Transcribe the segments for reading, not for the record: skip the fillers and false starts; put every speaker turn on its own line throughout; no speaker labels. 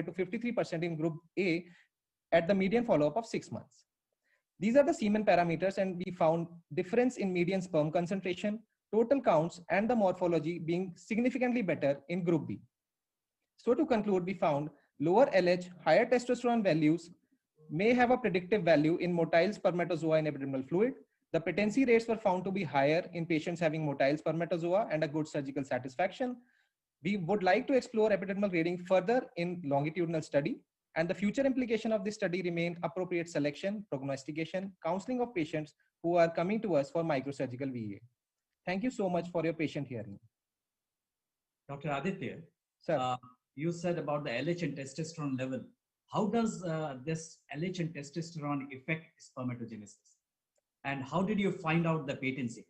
compared to 53% in group A at the median follow-up of 6 months. These are the semen parameters, and we found difference in median sperm concentration, total counts, and the morphology being significantly better in group B. So to conclude, we found lower LH, higher testosterone values may have a predictive value in motile spermatozoa in epidermal fluid. The patency rates were found to be higher in patients having motile spermatozoa and a good surgical satisfaction. We would like to explore epidermal grading further in longitudinal study, and the future implication of this study remain appropriate selection, prognostication, counseling of patients who are coming to us for microsurgical VA. Thank you so much for your patient hearing.
Dr. Aditya,
Sir.
You said about the LH and testosterone level. How does this LH and testosterone affect spermatogenesis? And how did you find out the patency?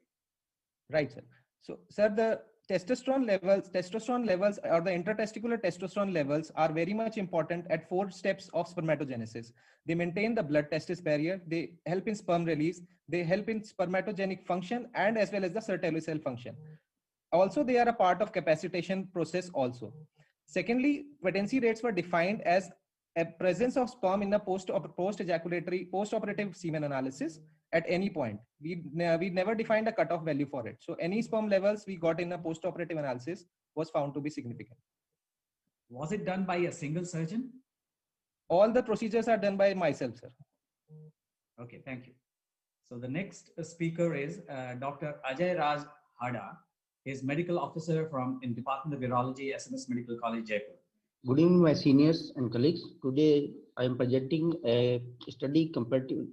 Right, sir. So, sir, the testosterone levels or the intratesticular testosterone levels are very much important at 4 steps of spermatogenesis. They maintain the blood testis barrier, they help in sperm release, they help in spermatogenic function, and as well as the Sertoli cell function. Also, they are a part of capacitation process also. Secondly, patency rates were defined as a presence of sperm in the post-operative semen analysis at any point. We never defined a cutoff value for it. So any sperm levels we got in a post-operative analysis was found to be significant.
Was it done by a single surgeon?
All the procedures are done by myself, sir.
Okay, thank you. So the next speaker is Dr. Ajay Raj Hada. He is medical officer in Department of Urology, SMS Medical College, Jaipur.
Good evening, my seniors and colleagues. Today, I am presenting a study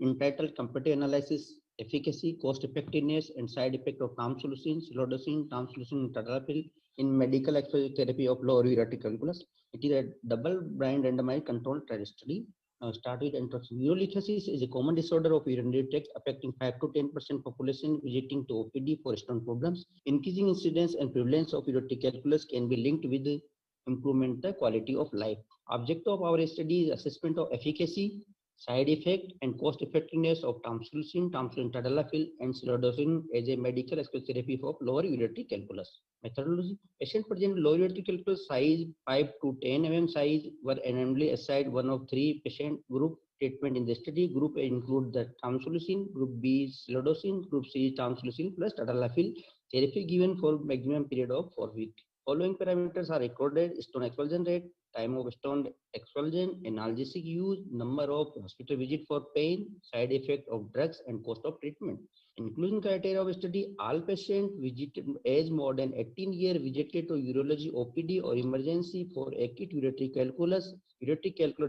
entitled Comparative Analysis, Efficacy, Cost Effectiveness, and Side Effect of Tamsulosin, Silodosin, Tamsulosin, and Tadalafil in medical exposure therapy of lower ureteric calculus. It is a double-blind randomized controlled trial study. Now, start with introduction. Urolithiasis is a common disorder of urinary tract affecting 5 to 10% population visiting to OPD for stone problems. Increasing incidence and prevalence of ureteric calculus can be linked with the improvement the quality of life. Objective of our study is assessment of efficacy, side effect, and cost effectiveness of tamsulosin, tadalafil, and silodosin as a medical exposure therapy for lower ureteric calculus. Methodology: patient present lower ureteric calculus size 5 to 10 mm size were randomly assigned one of 3 patient group treatment in the study. Group A include the tamsulosin, group B silodosin, group C tamsulosin plus tadalafil. Therapy given for maximum period of 4 weeks. Following parameters are recorded: stone expulsion rate, time of stone expulsion, analgesic use, number of hospital visits for pain, side effect of drugs, and cost of treatment. Inclusion criteria of study: all patients visited age more than 18 years visited to urology OPD or emergency for acute ureteric calculus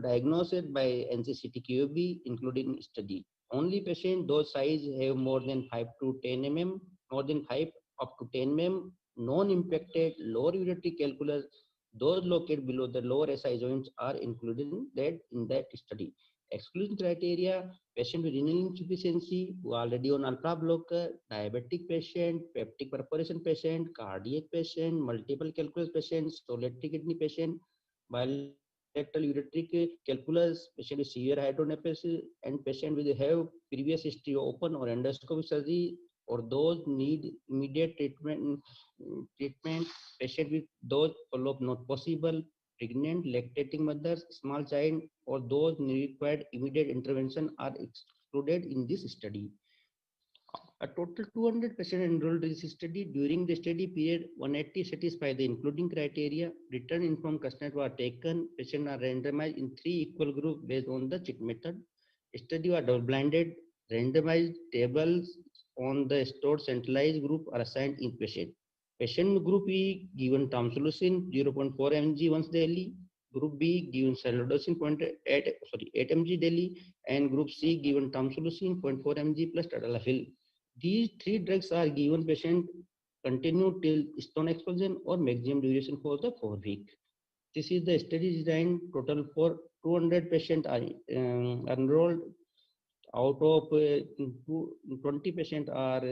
diagnosed by NCCT-QOB, including study. Only patient those size have more than 5 to 10 mm, more than 5 up to 10 mm, non-impacted lower ureteric calculus. Those located below the lower SI joints are included in that study. Exclusion criteria: patient with renal insufficiency who are already on alpha blocker, diabetic patient, peptic perforation patient, cardiac patient, multiple calculus patient, solitary kidney patient, bilateral ureteric calculus, patient with severe hydronephrosis, and patient with have previous history of open or endoscopic surgery, or those need immediate treatment, patient with those follow-up not possible, pregnant, lactating mothers, small child, or those required immediate intervention are excluded in this study. A total 200 patients enrolled in this study. During the study period, 180 satisfy the including criteria. Return informed questionnaires were taken. Patients are randomized in 3 equal groups based on the check method. Study was double-blinded. Randomized tables on the stored centralized group are assigned in patient. Patient group E given tamsulosin 0.4 mg once daily. Group B given silodosin 8 mg daily, and group C given tamsulosin 0.4 mg plus tadalafil. These 3 drugs are given patient continue till stone expulsion or maximum duration for the 4 weeks. This is the study design. Total for 200 patients are enrolled. Out of 20 patients are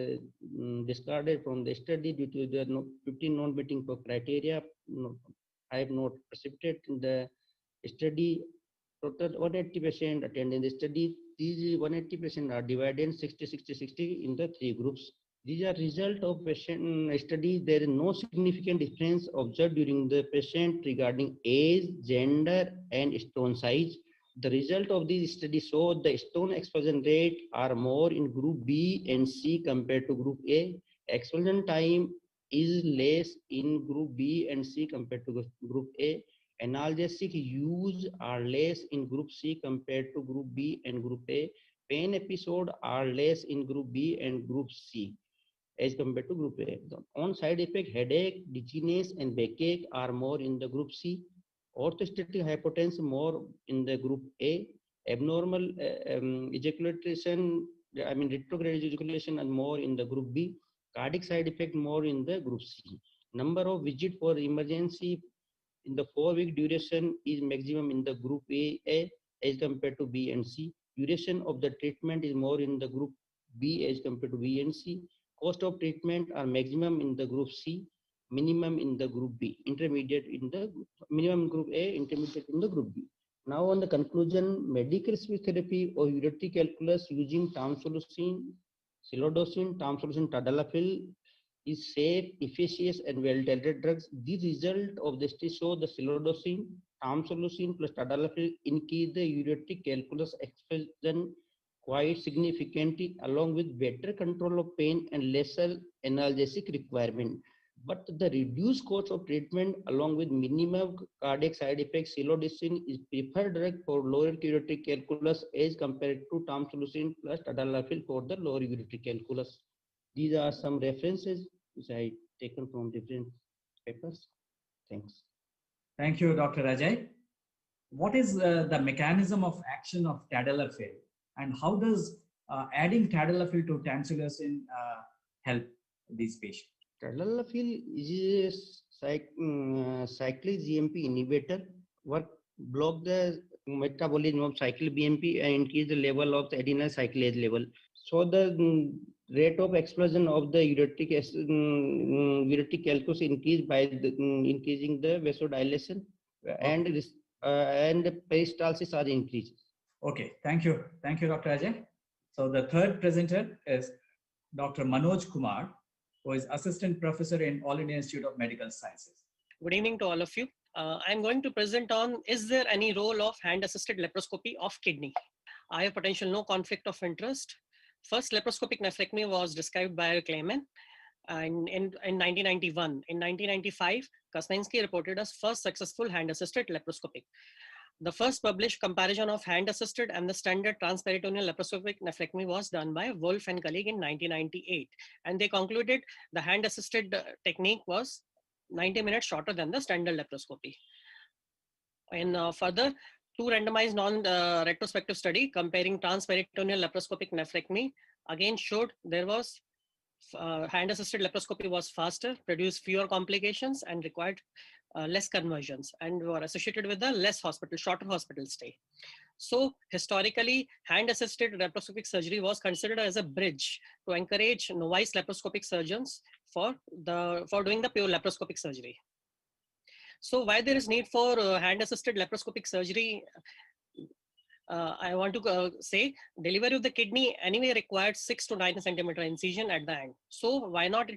discarded from the study due to the 15 non-meeting for criteria. I have not participated in the study. Total 180 patients attended the study. These 180 patients are divided 60-60-60 in the 3 groups. These are result of patient study. There is no significant difference observed during the patient regarding age, gender, and stone size. The result of these studies show the stone expulsion rate are more in group B and C compared to group A. Expulsion time is less in group B and C compared to group A. Analgesic use are less in group C compared to group B and group A. Pain episode are less in group B and group C as compared to group A. The on-side effect, headache, dizziness, and backache are more in the group C. Orthostatic hypotension more in the group A. Abnormal ejaculation, retrograde ejaculation, and more in the group B. Cardiac side effect more in the group C. Number of visit for emergency in the 4-week duration is maximum in the group A as compared to B and C. Duration of the treatment is more in the group B as compared to B and C. Cost of treatment are maximum in the group C, minimum in the group B, intermediate in the minimum in group A, intermediate in the group B. Now on the conclusion, medical speech therapy or ureteric calculus using tamsulosin, silodosin, tamsulosin, tadalafil is safe, efficacious, and well-tolerated drugs. The result of the study show the silodosin, tamsulosin plus tadalafil increase the ureteric calculus expulsion quite significantly, along with better control of pain and lesser analgesic requirement. But the reduced cost of treatment along with minimum cardiac side effects, silodosin is preferred drug for lower ureteric calculus as compared to tamsulosin plus tadalafil for the lower ureteric calculus. These are some references which I taken from different papers. Thanks.
Thank you, Dr. Ajay. What is the mechanism of action of tadalafil, and how does adding tadalafil to tamsulosin help these patients?
Tadalafil is a cyclic GMP inhibitor. What block the metabolism of cyclic BMP and increase the level of the adenyl cyclase level. So the rate of explosion of the ureteric calculus increased by increasing the vasodilation, okay. And peristalsis are increased.
Okay, thank you, Dr. Ajay. So the third presenter is Dr. Manoj Kumar, who is Assistant Professor in All India Institute of Medical Sciences.
Good evening to all of you. I'm going to present on, is there any role of hand-assisted laparoscopy of kidney? I have potential no conflict of interest. First laparoscopic nephrectomy was described by Kleiman in 1991. In 1995, Kasminski reported as first successful hand-assisted laparoscopic. The first published comparison of hand-assisted and the standard transperitoneal laparoscopic nephrectomy was done by Wolf and colleague in 1998. And they concluded the hand-assisted technique was 90 minutes shorter than the standard laparoscopy. And further, two randomized non-retrospective study comparing transperitoneal laparoscopic nephrectomy again showed there was hand-assisted laparoscopy was faster, produced fewer complications, and required less conversions, and were associated with a shorter hospital stay. So historically, hand-assisted laparoscopic surgery was considered as a bridge to encourage novice laparoscopic surgeons for doing the pure laparoscopic surgery. So why there is need for hand-assisted laparoscopic surgery? I want to say delivery of the kidney anyway required 6 to 9 centimeter incision at the end. So why not?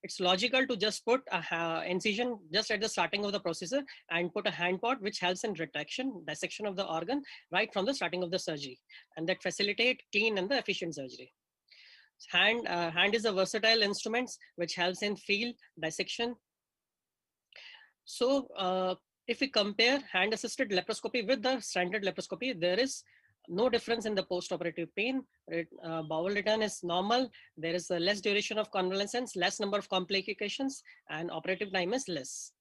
It's logical to just put a incision just at the starting of the procedure and put a hand pot, which helps in dissection of the organ right from the starting of the surgery, and that facilitate clean and the efficient surgery. Hand is a versatile instrument which helps in field dissection. So if we compare hand-assisted laparoscopy with the standard laparoscopy, there is no difference in the post-operative pain. Bowel return is normal. There is a less duration of convalescence, less number of complications, and operative time is less.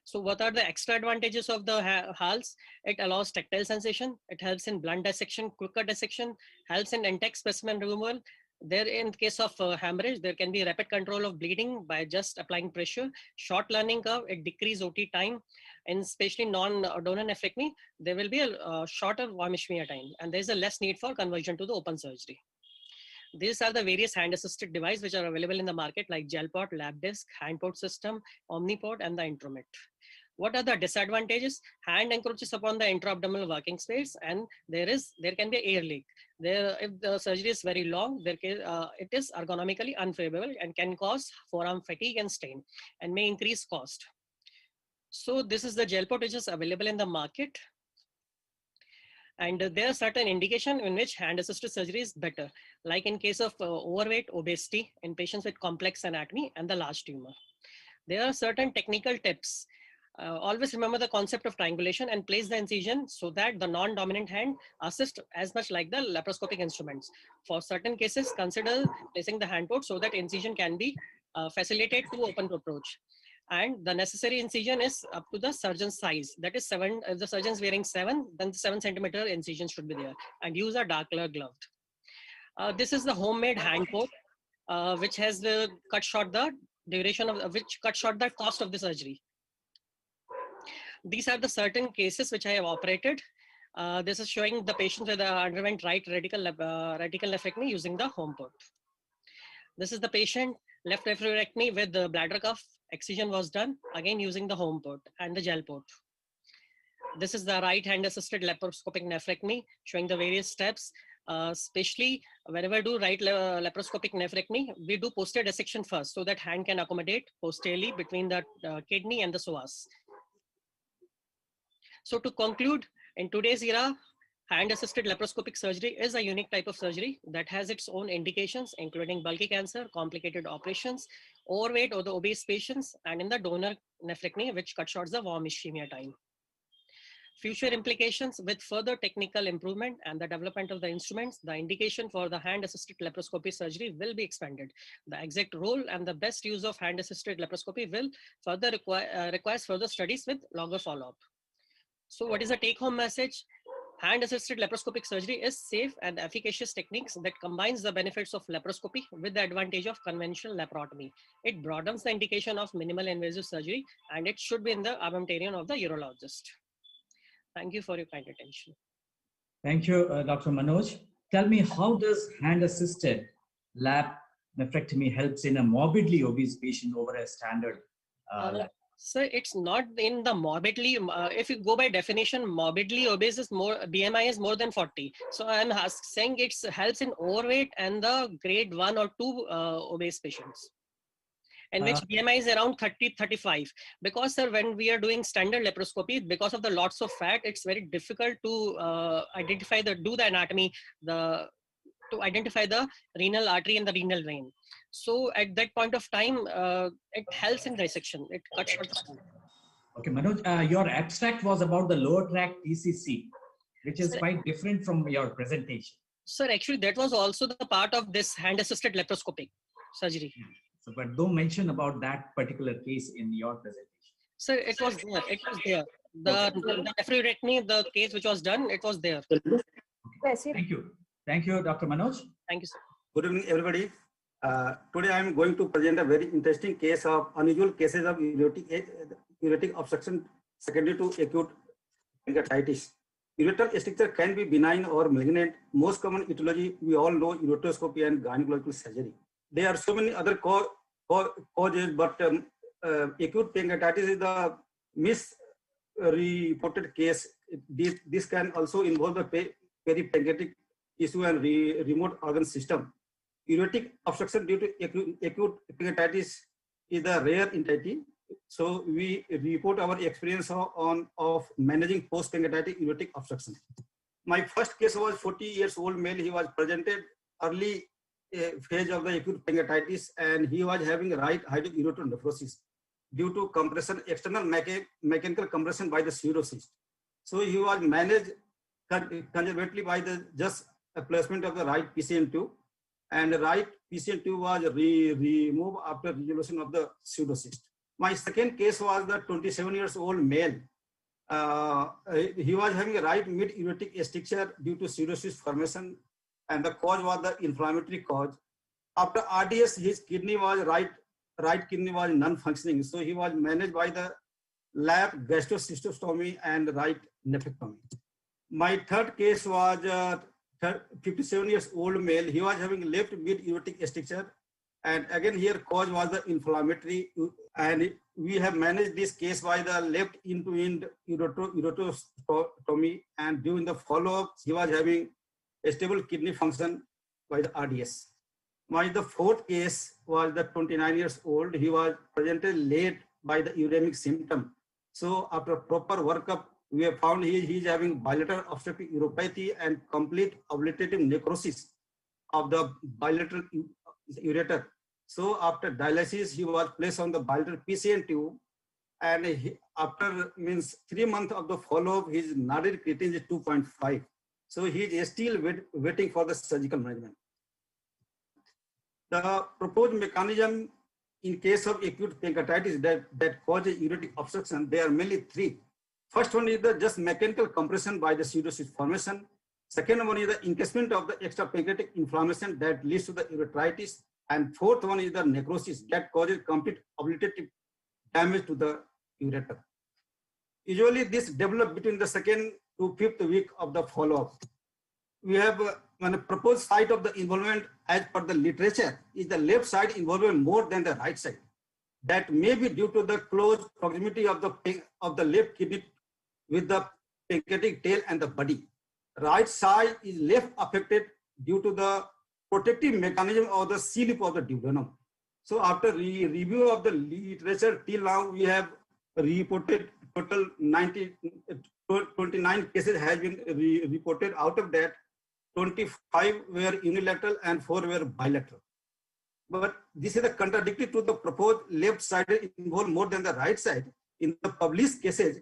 So what are the extra advantages of the HALS? It allows tactile sensation. It helps in blunt dissection, quicker dissection, helps in intact specimen removal. There, in case of hemorrhage, there can be rapid control of bleeding by just applying pressure. Short learning curve, it decreases OT time. And especially non-donor nephrectomy, there will be a shorter warm ischemia time, and there is a less need for conversion to the open surgery. These are the various hand-assisted devices which are available in the market, like gel pot, lab disc, hand pot system, omnipod, and the intromet. What are the disadvantages? Hand encroaches upon the intra-abdominal working space, and there can be air leak. If the surgery is very long, it is ergonomically unfavorable and can cause forearm fatigue and strain, and may increase cost. So this is the gel port which is available in the market. And there are certain indications in which hand-assisted surgery is better, like in case of overweight, obesity, in patients with complex anatomy and the large tumor. There are certain technical tips. Always remember the concept of triangulation and place the incision so that the non-dominant hand assists as much like the laparoscopic instruments. For certain cases, consider placing the hand port so that incision can be facilitated to open to approach. And the necessary incision is up to the surgeon's size. That is 7. If the surgeon is wearing 7, then 7 centimeter incision should be there. And use a dark color glove. This is the homemade hand port, which has cut short the duration of which cut short the cost of the surgery. These are the certain cases which I have operated. This is showing the patient with underwent right radical nephrectomy using the home port. This is the patient left nephrectomy with the bladder cuff. Excision was done again using the home port and the gel port. This is the right hand assisted laparoscopic nephrectomy showing the various steps. Especially whenever we do right laparoscopic nephrectomy, we do posterior dissection first so that hand can accommodate posteriorly between the kidney and the psoas. So to conclude, in today's era, hand-assisted laparoscopic surgery is a unique type of surgery that has its own indications, including bulky cancer, complicated operations, overweight or the obese patients, and in the donor nephrectomy, which cut short the warm ischemia time. Future implications with further technical improvement and the development of the instruments, the indication for the hand-assisted laparoscopy surgery will be expanded. The exact role and the best use of hand-assisted laparoscopy will further requires further studies with longer follow-up. So what is the take-home message? Hand-assisted laparoscopic surgery is safe and efficacious techniques that combines the benefits of laparoscopy with the advantage of conventional laparotomy. It broadens the indication of minimal invasive surgery, and it should be in the armamentarium of the urologist. Thank you for your kind attention.
Thank you, Dr. Manoj. Tell me, how does hand-assisted lap nephrectomy helps in a morbidly obese patient over a standard lap?
So it's not in the morbidly, if you go by definition, morbidly obese is more, BMI is more than 40. So I'm saying it helps in overweight and the grade 1 or 2 obese patients, in which BMI is around 30-35. Because sir, when we are doing standard laparoscopy, because of the lots of fat, it's very difficult to identify do the anatomy, to identify the renal artery and the renal vein. So at that point of time, it helps in dissection. It cuts short.
Okay, Manoj, your abstract was about the lower tract PCC, which is quite different from your presentation.
Sir, actually, that was also the part of this hand-assisted laparoscopic surgery.
So, but don't mention about that particular case in your presentation.
Sir, it was there. It was there. The nephrectomy, the case which was done, it was there.
Okay. Thank you. Thank you, Dr. Manoj.
Thank you, sir.
Good evening, everybody. Today I am going to present a very interesting case of unusual cases of uretic obstruction secondary to acute pancreatitis. Ureteral stricture can be benign or malignant. Most common etiology, we all know, ureteroscopy and gynecological surgery. There are so many other causes, but acute pancreatitis is the misreported case. This can also involve the peripancreatic tissue and remote organ system. Uretic obstruction due to acute pancreatitis is a rare entity. So we report our experience of managing post-pancreatitis uretic obstruction. My first case was 40 years old male. He was presented early phase of the acute pancreatitis, and he was having right hydroureter nephrosis due to compression, external mechanical compression by the pseudocyst. So he was managed conservatively by the just placement of the right PCN tube, and the right PCN tube was removed after resolution of the pseudocyst. My second case was the 27 years old male. He was having a right mid-uretic stricture due to pseudocyst formation, and the cause was the inflammatory cause. After RDS, his kidney was right kidney was non-functioning, so he was managed by the lap gastrocystostomy and right nephrectomy. My third case was 57 years old male. He was having left mid-uretic stricture, And again, here cause was the inflammatory, and we have managed this case by the left end-to-end ureterostomy, and during the follow-up, he was having a stable kidney function by the RDS. The fourth case was the 29 years old. He was presented late by the uremic symptom. So after proper workup, we have found he is having bilateral obstructive uropathy and complete obliterative necrosis of the bilateral ureter. So after dialysis, he was placed on the bilateral PCN tube, and after 3 months of the follow-up, his nadir creatinine is 2.5. So he is still waiting for the surgical management. The proposed mechanism in case of acute pancreatitis that causes ureteric obstruction, there are mainly three. First one is the just mechanical compression by the pseudocyst formation. Second one is the encasement of the extrapancreatic inflammation that leads to the ureteritis. And fourth one is the necrosis that causes complete obliterative damage to the ureter. Usually this develops between the 2nd to 5th week of the follow-up. We have a proposed site of the involvement as per the literature is the left side involvement more than the right side. That may be due to the close proximity of the left kidney with the pancreatic tail and the body. Right side is left affected due to the protective mechanism of the C-lip of the duodenum. So after review of the literature till now, we have reported total 29 cases has been reported. Out of that, 25 were unilateral and 4 were bilateral. But this is a contradictory to the proposed left side involved more than the right side. In the published cases,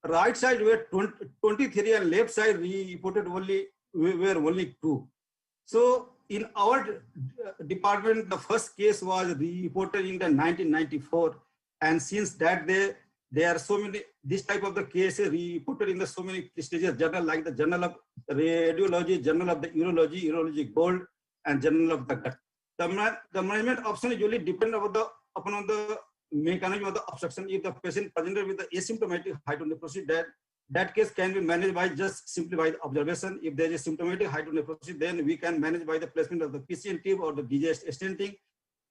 right side were 23 and left side reported were only 2. So in our department, the first case was reported in the 1994, and since that there are so many this type of the cases reported in the so many prestigious journal like the Journal of Radiology, Journal of the Urology Gold, and Journal of the Gut. The management option usually depend upon the mechanism of the obstruction. If the patient presented with the asymptomatic hydronephrosis, that case can be managed by just simply by the observation. If there is symptomatic hydronephrosis, then we can manage by the placement of the PCN tube or the DJS stenting.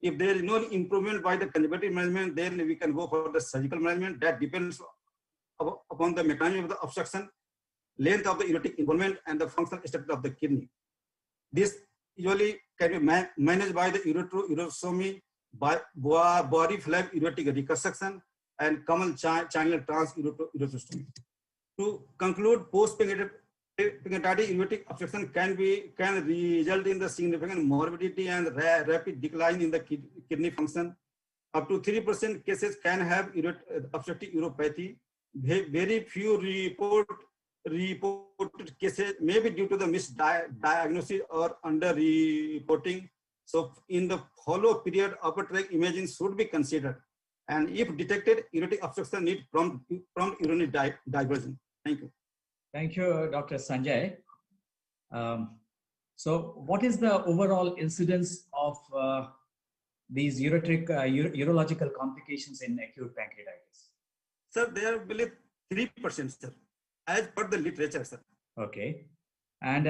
If there is no improvement by the conservative management, then we can go for the surgical management. That depends upon the mechanism of the obstruction, length of the ureteric involvement, and the functional structure of the kidney. This usually can be managed by the ureterostomy, by body flap ureteric reconstruction, and common channel trans-ureterostomy. To conclude, post-pancreatitis ureteric obstruction can result in the significant morbidity and rapid decline in the kidney function. Up to 3% cases can have obstructive uropathy. Very few reported cases may be due to the misdiagnosis or under-reporting. So in the follow-up period, upper tract imaging should be considered. And if detected, ureteric obstruction needs prompt urinary diversion. Thank you.
Thank you, Dr. Sanjay. So what is the overall incidence of these urological complications in acute pancreatitis?
Sir, there are really 3%, sir, as per the literature, sir.
Okay. And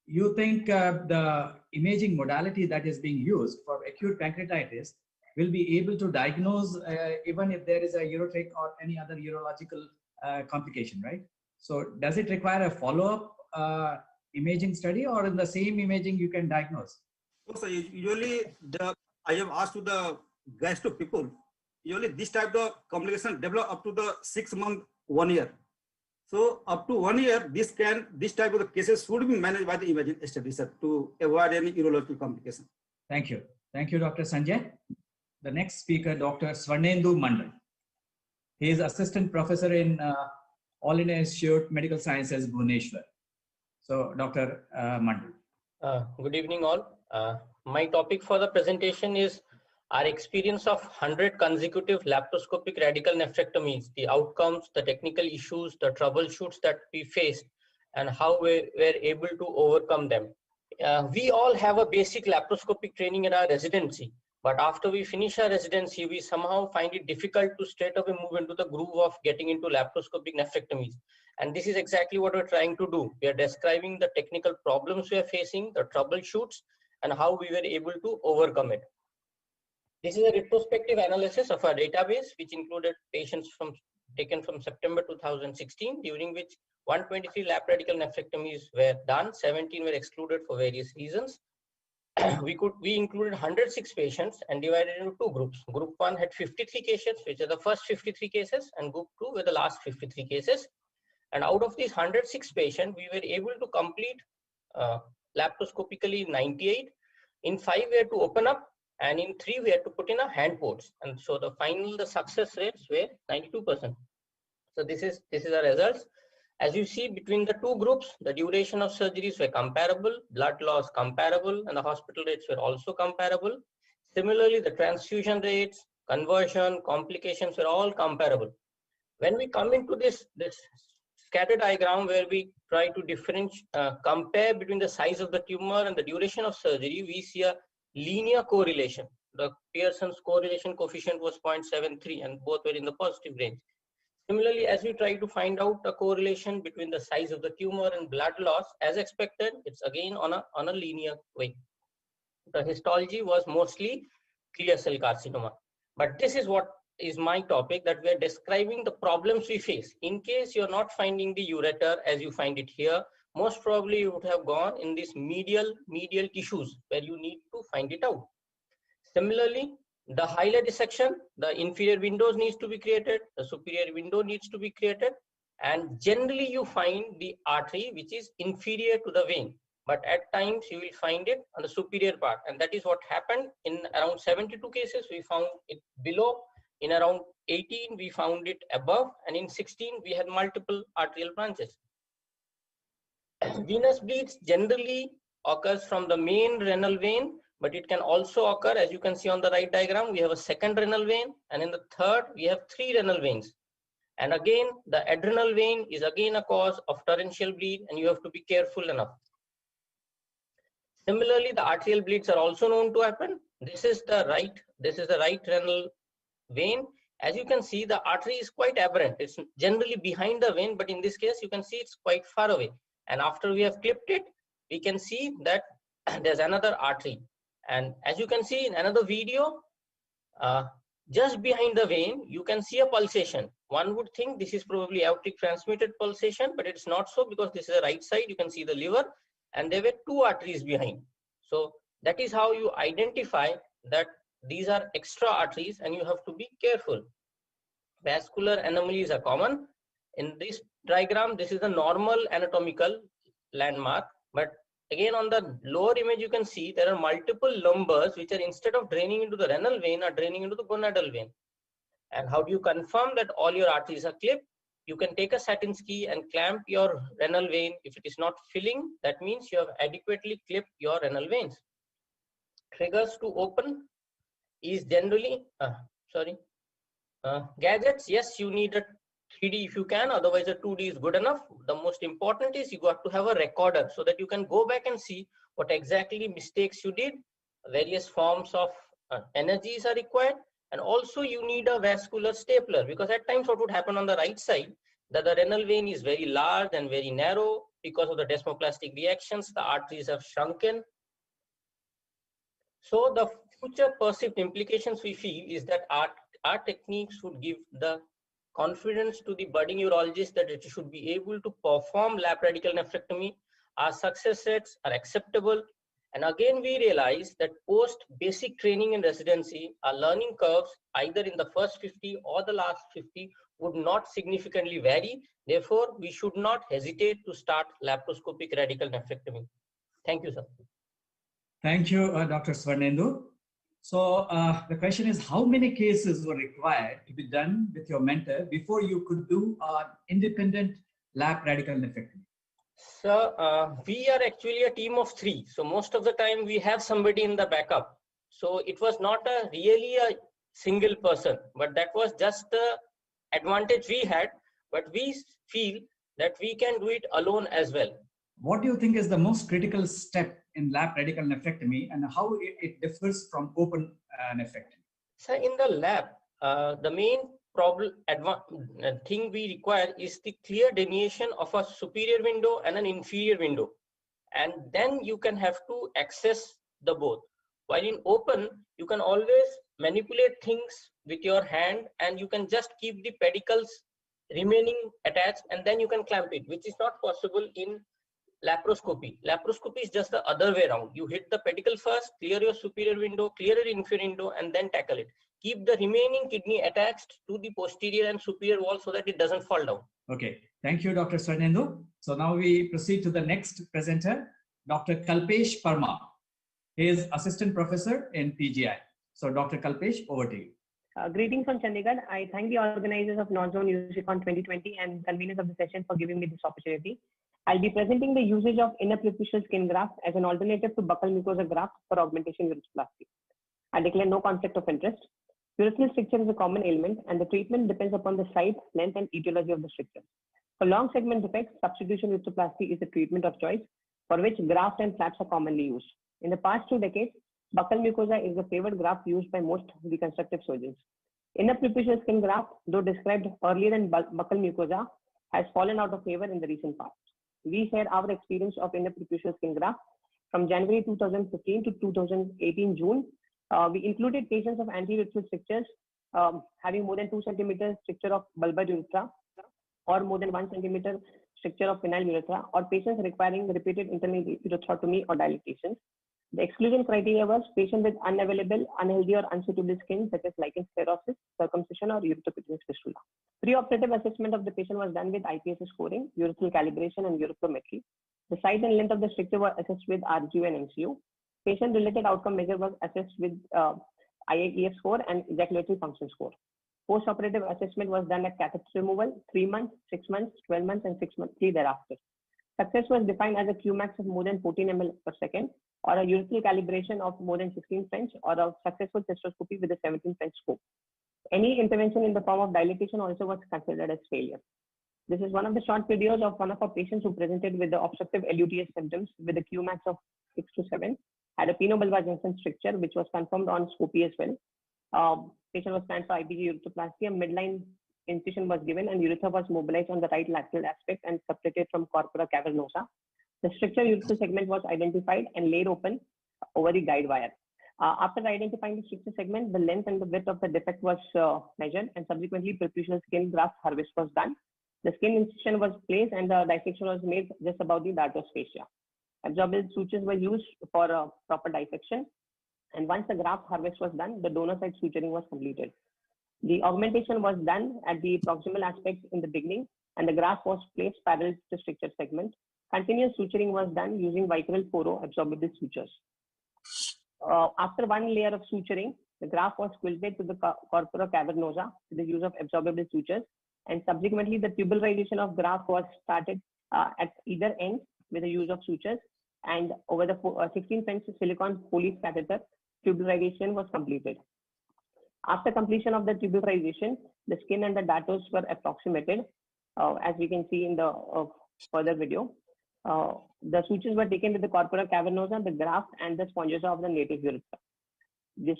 you think the imaging modality that is being used for acute pancreatitis will be able to diagnose even if there is a ureteric or any other urological complication, right? So does it require a follow-up imaging study, or in the same imaging you can diagnose?
So usually I have asked to the gastro people, usually this type of complication develop up to the 6 months, 1 year. So up to 1 year, this type of the cases should be managed by the imaging study, sir, to avoid any urological complication.
Thank you. Thank you, Dr. Sanjay. The next speaker, Dr. Swarnendu Mandal. He is assistant professor in All India Institute Medical Sciences, Bhubaneswar. So, Dr. Mandal.
Good evening, all. My topic for the presentation is our experience of 100 consecutive laparoscopic radical nephrectomies, the outcomes, the technical issues, the troubleshoots that we faced, and how we were able to overcome them. We all have a basic laparoscopic training in our residency, but after we finish our residency, we somehow find it difficult to straight away move into the groove of getting into laparoscopic nephrectomies. And this is exactly what we're trying to do. We are describing the technical problems we are facing, the troubleshoots, and how we were able to overcome it. This is a retrospective analysis of our database, which included patients taken from September 2016, during which 123 lap radical nephrectomies were done, 17 were excluded for various reasons. We included 106 patients and divided into two groups. Group 1 had 53 cases, which are the first 53 cases, and group 2 were the last 53 cases. And out of these 106 patients, we were able to complete laparoscopically 98. In 5, we had to open up, and in 3, we had to put in a hand ports. And so the success rates were 92%. So this is the results. As you see, between the two groups, the duration of surgeries were comparable, blood loss comparable, and the hospital rates were also comparable. Similarly, the transfusion rates, conversion, complications were all comparable. When we come into this scatter diagram where we try to compare between the size of the tumor and the duration of surgery, we see a linear correlation. The Pearson's correlation coefficient was 0.73, and both were in the positive range. Similarly, as we try to find out a correlation between the size of the tumor and blood loss, as expected, it's again on a linear way. The histology was mostly clear cell carcinoma. But this is what is my topic, that we're describing the problems we face. In case you're not finding the ureter as you find it here, most probably you would have gone in these medial tissues where you need to find it out. Similarly, the hilar dissection, the inferior windows needs to be created, the superior window needs to be created, and generally you find the artery which is inferior to the vein, but at times you will find it on the superior part, and that is what happened. In around 72 cases we found it below, in around 18 we found it above, and in 16 we had multiple arterial branches. Venous bleeds generally occurs from the main renal vein, but it can also occur, as you can see on the right diagram, we have a second renal vein, and in the third, we have 3 renal veins. And again, the adrenal vein is again a cause of torrential bleed, and you have to be careful enough. Similarly, the arterial bleeds are also known to happen. This is the right renal vein. As you can see, the artery is quite aberrant. It's generally behind the vein, but in this case, you can see it's quite far away. And after we have clipped it, we can see that there's another artery. And as you can see in another video, just behind the vein, you can see a pulsation. One would think this is probably aortic transmitted pulsation, but it's not so, because this is the right side. You can see the liver, and there were 2 arteries behind. So that is how you identify that these are extra arteries, and you have to be careful. Vascular anomalies are common. In this diagram, this is the normal anatomical landmark, but again, on the lower image, you can see there are multiple lumbers which are, instead of draining into the renal vein, are draining into the gonadal vein. And how do you confirm that all your arteries are clipped? You can take a satin ski and clamp your renal vein. If it is not filling, that means you have adequately clipped your renal veins. Triggers to open is generally, gadgets. Yes, you need a 3D if you can, otherwise a 2D is good enough. The most important is you got to have a recorder so that you can go back and see what exactly mistakes you did. Various forms of energies are required, and also you need a vascular stapler, because at times what would happen on the right side, that the renal vein is very large and very narrow because of the desmoplastic reactions. The arteries have shrunken. So the future perceived implications we feel is that our techniques would give the confidence to the budding urologist that it should be able to perform lap radical nephrectomy. Our success rates are acceptable. And again, we realize that post basic training and residency, our learning curves, either in the first 50 or the last 50, would not significantly vary. Therefore, we should not hesitate to start laparoscopic radical nephrectomy. Thank you, sir.
Thank you, Dr. Swarnendu. So the question is, how many cases were required to be done with your mentor before you could do an independent lap radical nephrectomy?
So we are actually a team of 3. So most of the time we have somebody in the backup. So it was not really a single person, but that was just the advantage we had. But we feel that we can do it alone as well.
What do you think is the most critical step in lap radical nephrectomy, and how it differs from open nephrectomy?
So in the lab, the main thing we require is the clear delineation of a superior window and an inferior window. And then you can have to access the both. While in open, you can always manipulate things with your hand and you can just keep the pedicles remaining attached and then you can clamp it, which is not possible in laparoscopy. Laparoscopy is just the other way around. You hit the pedicle first, clear your superior window, clear your inferior window, and then tackle it. Keep the remaining kidney attached to the posterior and superior wall so that it doesn't fall down.
Okay, thank you, Dr. Swarnendu. So now we proceed to the next presenter, Dr. Kalpesh Parma. He is assistant professor in PGI. So Dr. Kalpesh, over to you.
Greetings from Chandigarh. I thank the organizers of NZUSICON 30th and conveners of the session for giving me this opportunity. I'll be presenting the usage of inner preputial skin graft as an alternative to buccal mucosa graft for augmentation urethroplasty. I declare no conflict of interest. Urethral stricture is a common ailment and the treatment depends upon the size, length and etiology of the stricture. For long segment defects, substitution urethroplasty is the treatment of choice for which graft and flaps are commonly used. In the past 2 decades, buccal mucosa is the favored graft used by most reconstructive surgeons. Inner preputial skin graft, though described earlier than buccal mucosa, has fallen out of favor in the recent past. We share our experience of inner preputial skin graft from January 2015 to 2018 June. We included patients of anterurethral strictures having more than 2 centimeters stricture of bulbar urethra or more than 1 centimeter stricture of penile urethra or patients requiring repeated internal urethrotomy or dilatations. The exclusion criteria was patient with unavailable, unhealthy or unsuitable skin such as lichen sclerosis, circumcision or urethroperitoneous fistula. Pre-operative assessment of the patient was done with IPSS scoring, urethral calibration and urethrometry. The size and length of the stricture were assessed with RGU and MCU. Patient-related outcome measure was assessed with IAEF score and ejaculatory function score. Post-operative assessment was done at catheter removal, 3 months, 6 months, 12 months and 6 months thereafter. Success was defined as a Qmax of more than 14 ml per second or a urethral calibration of more than 16 French or a successful cystoscopy with a 17 French scope. Any intervention in the form of dilatation also was considered as failure. This is one of the short videos of one of our patients who presented with the obstructive LUTS symptoms with a Qmax of 6 to 7, had a penobulbar junction stricture which was confirmed on scopy as well. Patient was planned for IPG urethroplasty, a midline incision was given and urethra was mobilized on the right lateral aspect and separated from corpora cavernosa. The stricture urethral segment was identified and laid open over the guide wire. After identifying the stricture segment, the length and the width of the defect was measured and subsequently preputial skin graft harvest was done. The skin incision was placed and the dissection was made just above the dartos fascia. Absorbable sutures were used for proper dissection. And once the graft harvest was done, the donor side suturing was completed. The augmentation was done at the proximal aspect in the beginning and the graft was placed parallel to the stricture segment. Continuous suturing was done using Vicryl foro absorbable sutures. After 1 layer of suturing, the graft was quilted to the corpora cavernosa with the use of absorbable sutures and subsequently the tubularization of graft was started at either end with the use of sutures and over the 16 French silicone Foley's catheter, tubularization was completed. After completion of the tubularization, the skin and the dartos were approximated as we can see in the further video. The sutures were taken with the corpora cavernosa, the graft and the spongosa of the native urethra. This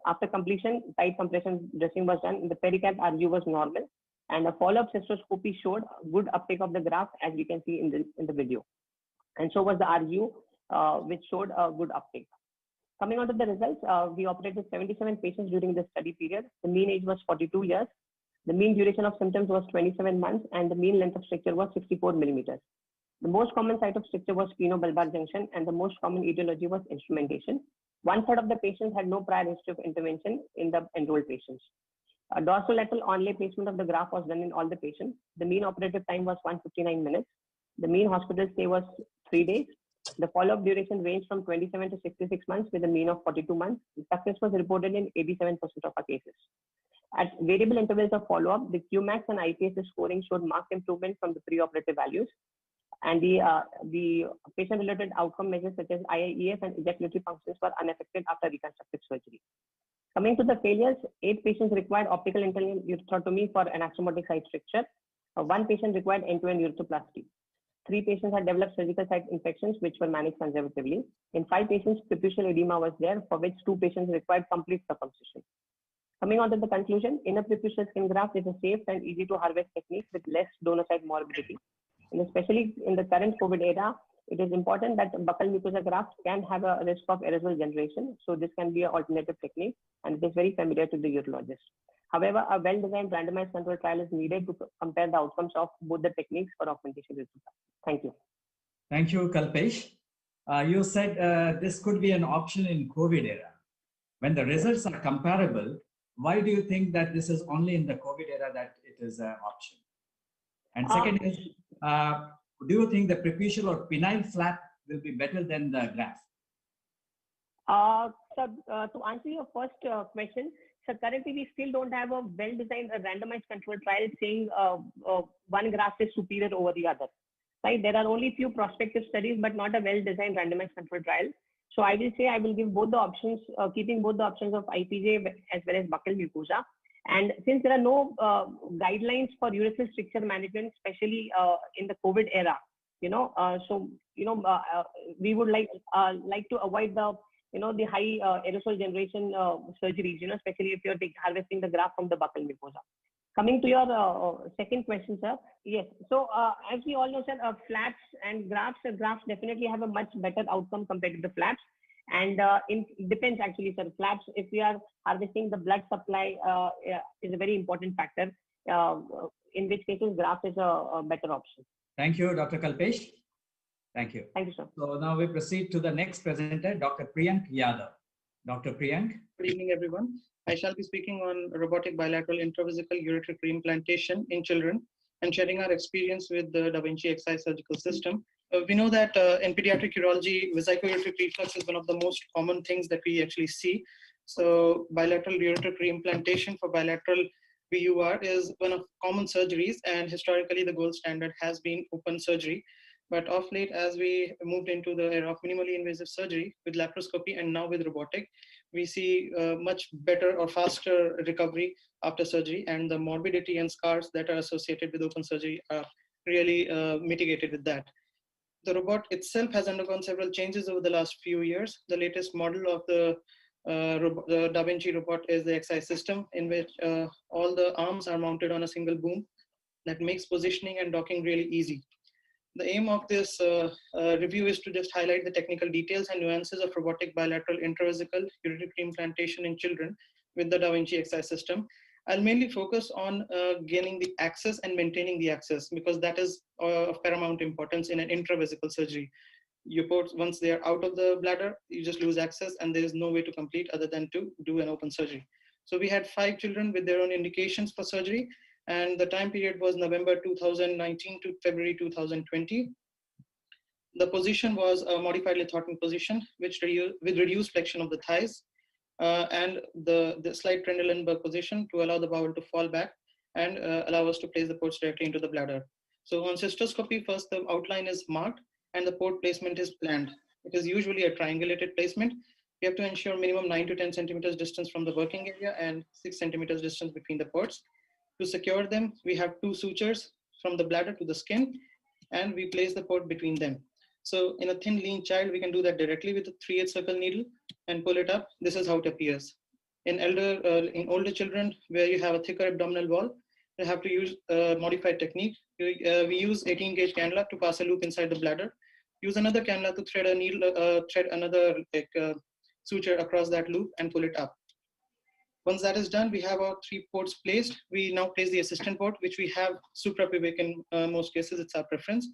after completion, tight compression dressing was done. The pericarp RGU was normal and a follow-up cystoscopy showed good uptake of the graft as we can see in the video. And so was the RGU which showed a good uptake. Coming on to the results, we operated 77 patients during the study period. The mean age was 42 years. The mean duration of symptoms was 27 months and the mean length of stricture was 64 millimeters. The most common site of stricture was penobulbar junction and the most common etiology was instrumentation. 1/3 of the patients had no prior history of intervention in the enrolled patients. A dorsolateral onlay placement of the graft was done in all the patients. The mean operative time was 159 minutes. The mean hospital stay was 3 days. The follow-up duration ranged from 27 to 66 months with a mean of 42 months. The success was reported in 87% of our cases. At variable intervals of follow-up, the Qmax and IPSS scoring showed marked improvement from the preoperative values. And the patient-related outcome measures such as IAEF and ejaculatory functions were unaffected after reconstructive surgery. Coming to the failures, 8 patients required optical internal urethrotomy for anastomotic site stricture. 1 patient required end-to-end urethroplasty. 3 patients had developed surgical site infections which were managed conservatively. In 5 patients, preputial edema was there, for which 2 patients required complete circumcision. Coming on to the conclusion, inner preputial skin graft is a safe and easy to harvest technique with less donor side morbidity. And especially in the current COVID era, it is important that buccal mucosa grafts can have a risk of aerosol generation. So this can be an alternative technique, and it is very familiar to the urologist. However, a well-designed randomized control trial is needed to compare the outcomes of both the techniques for augmentation with suprapivec. Thank you.
Thank you, Kalpesh. You said this could be an option in COVID era. When the results are comparable, why do you think that this is only in the COVID era that it is an option? And second is, do you think the preputial or penile flap will be better than the graft?
To answer your first question, so currently we still don't have a well-designed randomized control trial saying one graft is superior over the other. Right? There are only few prospective studies, but not a well-designed randomized control trial. So I will say I will give both the options, keeping both the options of IPJ as well as buccal mucosa. And since there are no guidelines for urethral stricture management, especially in the COVID era, we would like to avoid the high aerosol generation surgeries, especially if you're harvesting the graft from the buccal mucosa. Coming to your second question, sir. Yes. So as we all know, sir, flaps and grafts definitely have a much better outcome compared to the flaps. And it depends actually, sir. Flaps, if we are harvesting the blood supply, is a very important factor. In which cases, graft is a better option.
Thank you, Dr. Kalpesh. Thank you.
Thank you, sir.
So now we proceed to the next presenter, Dr. Priyank Yadav. Dr. Priyank.
Good evening, everyone. I shall be speaking on robotic bilateral intravesical ureteric reimplantation in children and sharing our experience with the Da Vinci Xi surgical system. We know that in pediatric urology, vesico-ureteric reflux is one of the most common things that we actually see. So bilateral ureteric reimplantation for bilateral VUR is one of common surgeries, and historically the gold standard has been open surgery. But of late, as we moved into the era of minimally invasive surgery with laparoscopy and now with robotic, we see much better or faster recovery after surgery, and the morbidity and scars that are associated with open surgery are really mitigated with that. The robot itself has undergone several changes over the last few years. The latest model of the Da Vinci robot is the Xi system, in which all the arms are mounted on a single boom that makes positioning and docking really easy. The aim of this review is to just highlight the technical details and nuances of robotic bilateral intravesical ureteric reimplantation in children with the Da Vinci Xi system. I'll mainly focus on gaining the access and maintaining the access, because that is of paramount importance in an intravesical surgery. Your ports, once they are out of the bladder, you just lose access, and there is no way to complete other than to do an open surgery. So we had 5 children with their own indications for surgery, and the time period was November 2019 to February 2020. The position was a modified lithotomy position, with reduced flexion of the thighs, and the slight Trendelenburg position to allow the bowel to fall back and allow us to place the ports directly into the bladder. So on cystoscopy, first the outline is marked and the port placement is planned. It is usually a triangulated placement. You have to ensure minimum 9 to 10 centimeters distance from the working area and 6 centimeters distance between the ports. To secure them, we have 2 sutures from the bladder to the skin, and we place the port between them. So in a thin, lean child, we can do that directly with a 3/8 circle needle and pull it up. This is how it appears. In older children, where you have a thicker abdominal wall, you have to use a modified technique. We use 18 gauge cannula to pass a loop inside the bladder. Use another cannula to thread a needle, thread another suture across that loop and pull it up. Once that is done, we have our 3 ports placed. We now place the assistant port, which we have suprapivec in most cases, it's our preference.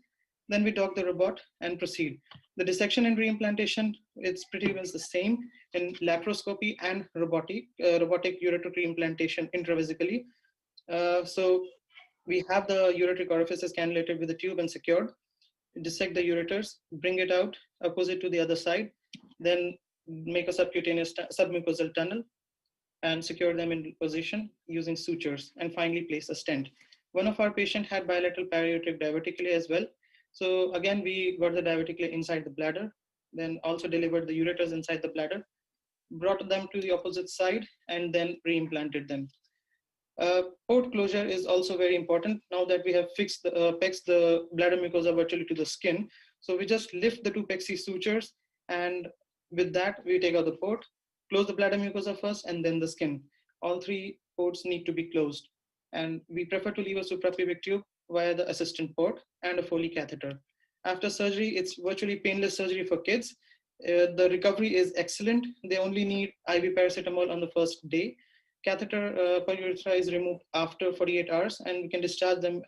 Then we dock the robot and proceed. The dissection and reimplantation, it's pretty much the same in laparoscopy and robotic ureteric reimplantation intravesically. So we have the ureteric orifices cannulated with a tube and secured. Dissect the ureters, bring it out, oppose it to the other side, then make a subcutaneous submucosal tunnel and secure them in position using sutures, and finally place a stent. One of our patients had bilateral periureteric diverticular as well. So again, we got the diverticular inside the bladder, then also delivered the ureters inside the bladder, brought them to the opposite side, and then reimplanted them. Port closure is also very important now that we have fixed the PEX the bladder mucosa virtually to the skin. So we just lift the 2 PEXi sutures, and with that, we take out the port, close the bladder mucosa first, and then the skin. All 3 ports need to be closed. And we prefer to leave a suprapivec tube via the assistant port and a Foley catheter. After surgery, it's virtually painless surgery for kids. The recovery is excellent. They only need IV paracetamol on the first day. Catheter per urethra is removed after 48 hours, and we can discharge them,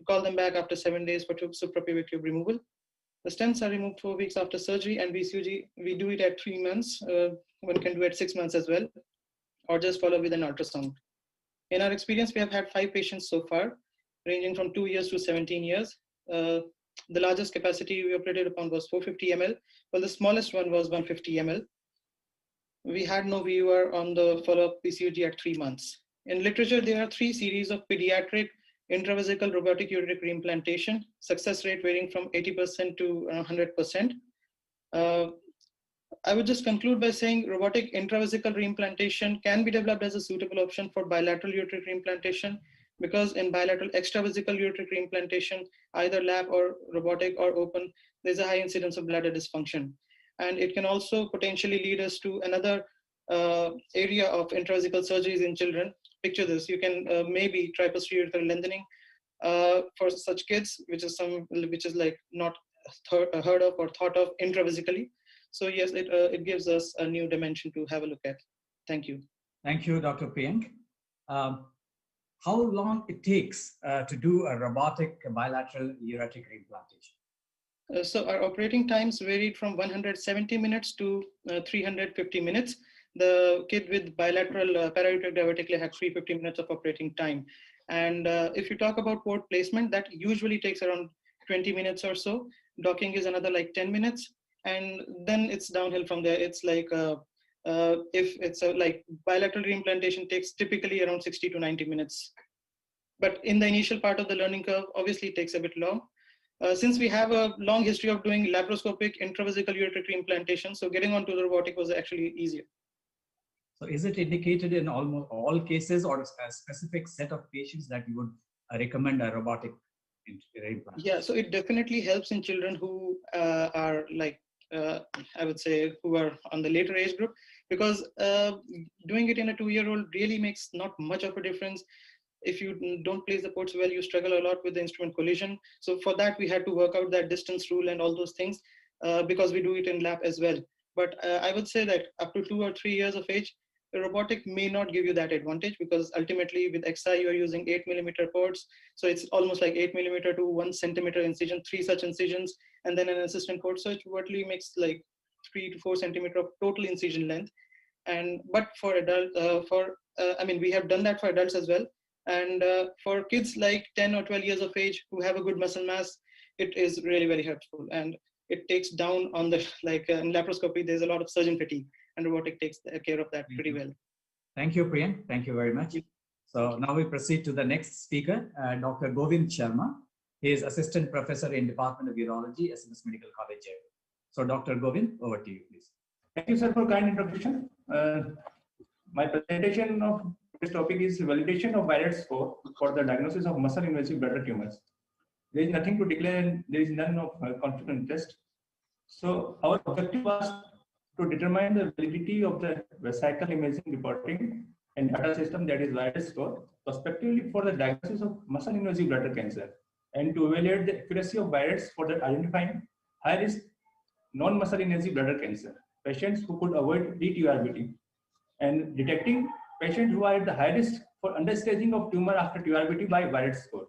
call them back after 7 days for suprapubic tube removal. The stents are removed 4 weeks after surgery, and VCUG, we do it at 3 months. One can do it 6 months as well, or just follow with an ultrasound. In our experience, we have had 5 patients so far, ranging from 2 years to 17 years. The largest capacity we operated upon was 450 ml, while the smallest one was 150 ml. We had no VUR on the follow-up PCUG at 3 months. In literature, there are 3 series of pediatric intravesical robotic ureteric reimplantation, success rate varying from 80% to 100%. I would just conclude by saying robotic intravesical reimplantation can be developed as a suitable option for bilateral ureteric reimplantation, because in bilateral extravesical ureteric reimplantation, either lap or robotic or open, there's a high incidence of bladder dysfunction. And it can also potentially lead us to another area of intravesical surgeries in children. Picture this, you can maybe try posterior urethral lengthening for such kids, which is like not heard of or thought of intravesically. So yes, it gives us a new dimension to have a look at. Thank you.
Thank you, Dr. Priyank. How long it takes to do a robotic bilateral ureteric reimplantation?
So our operating times varied from 170 minutes to 350 minutes. The kid with bilateral paraureteric divertically had 350 minutes of operating time. And if you talk about port placement, that usually takes around 20 minutes or so. Docking is another like 10 minutes. And then it's downhill from there. It's like, if it's like bilateral reimplantation takes typically around 60 to 90 minutes. But in the initial part of the learning curve, obviously it takes a bit long. Since we have a long history of doing laparoscopic intravesical ureteric reimplantation, so getting onto the robotic was actually easier.
So is it indicated in almost all cases, or a specific set of patients that you would recommend a robotic reimplant?
Yeah, so it definitely helps in children who are like, I would say, who are on the later age group, because doing it in a 2-year-old really makes not much of a difference. If you don't place the ports well, you struggle a lot with the instrument collision. So for that, we had to work out that distance rule and all those things, because we do it in lap as well. But I would say that up to 2 or 3 years of age, the robotic may not give you that advantage, because ultimately with XI, you're using 8mm ports. So it's almost like 8mm to 1 centimeter incision, 3 such incisions, and then an assistant port. So it virtually makes like 3 to 4 centimeter of total incision length. And but for adult, I mean, we have done that for adults as well. And for kids like 10 or 12 years of age who have a good muscle mass, it is really very helpful. And it takes down on the, like in laparoscopy, there's a lot of surgeon fatigue, and robotic takes care of that pretty well.
Thank you, Priyank. Thank you very much. So now we proceed to the next speaker, Dr. Govind Sharma. He is Assistant Professor in Department of Urology, SMS Medical College. So Dr. Govind, over to you, please.
Thank you, sir, for kind introduction. My presentation of this topic is validation of Barrett score for the diagnosis of muscle invasive bladder tumors. There is nothing to declare, and there is none of conflict of interest. So our objective was to determine the validity of the vesical imaging reporting and data system, that is Barrett score, prospectively for the diagnosis of muscle invasive bladder cancer, and to evaluate the accuracy of Barrett's for the identifying high-risk non-muscle invasive bladder cancer patients who could avoid TURBT, and detecting patients who are at the high risk for understaging of tumor after TURBT by Barrett score.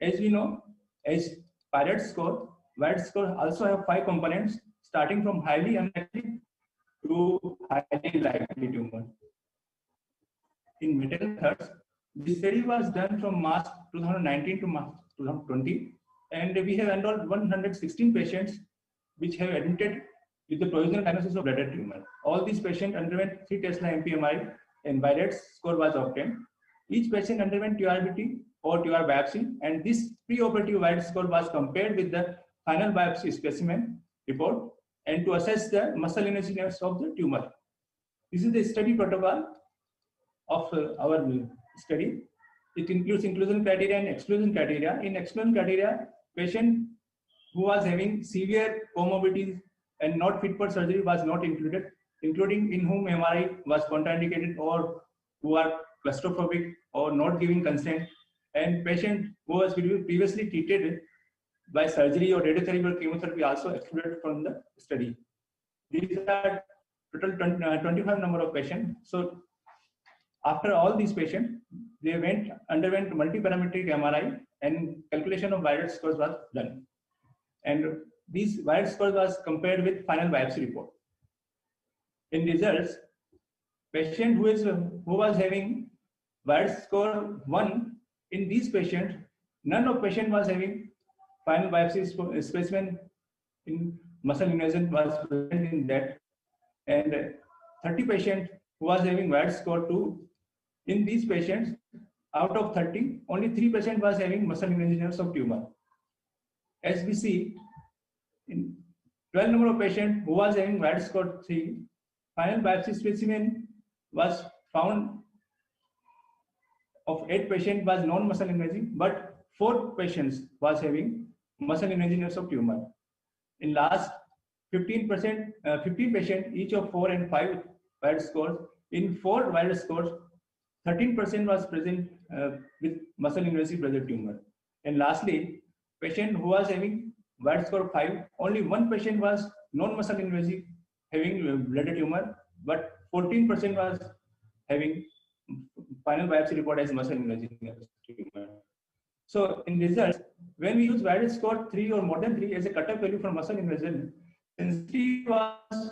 As we know, as Barrett score also have 5 components, starting from highly unlikely to highly likely tumor. In meta-methods, this study was done from March 2019 to March 2020, and we have enrolled 116 patients which have admitted with the provisional diagnosis of bladder tumor. All these patients underwent 3 Tesla MPMI, and Barrett's score was obtained. Each patient underwent TURBT or TUR biopsy, and this preoperative Barrett score was compared with the final biopsy specimen report, and to assess the muscle invasiveness of the tumor. This is the study protocol of our study. It includes inclusion criteria and exclusion criteria. In exclusion criteria, patient who was having severe comorbidities and not fit for surgery was not included, including in whom MRI was contraindicated, or who are claustrophobic or not giving consent, and patient who was previously treated by surgery or radiotherapy or chemotherapy also excluded from the study. These are total 25 number of patients. So after all these patients, they underwent multi-parametric MRI and calculation of virus scores was done. And these virus scores was compared with final biopsy report. In results, patient who was having virus score 1, in these patients, none of patient was having final biopsy specimen in muscle invasion was present in that, and 30 patients who was having virus score 2. In these patients, out of 30, only 3% was having muscle invasion of tumor. As we see, in 12 number of patients who was having virus score 3, final biopsy specimen was found of 8 patients was non-muscle invasive, but 4 patients was having muscle invasiveness of tumor. In last 15 patients, each of 4 and 5 virus scores. In 4 virus scores, 13% was present with muscle invasive bladder tumor. And lastly, patient who was having virus score 5, only 1 patient was non-muscle invasive having bladder tumor, but 14% was having final biopsy report as muscle invasive tumor. So in results, when we use virus score 3 or more than 3 as a cutoff value for muscle invasion, sensitivity was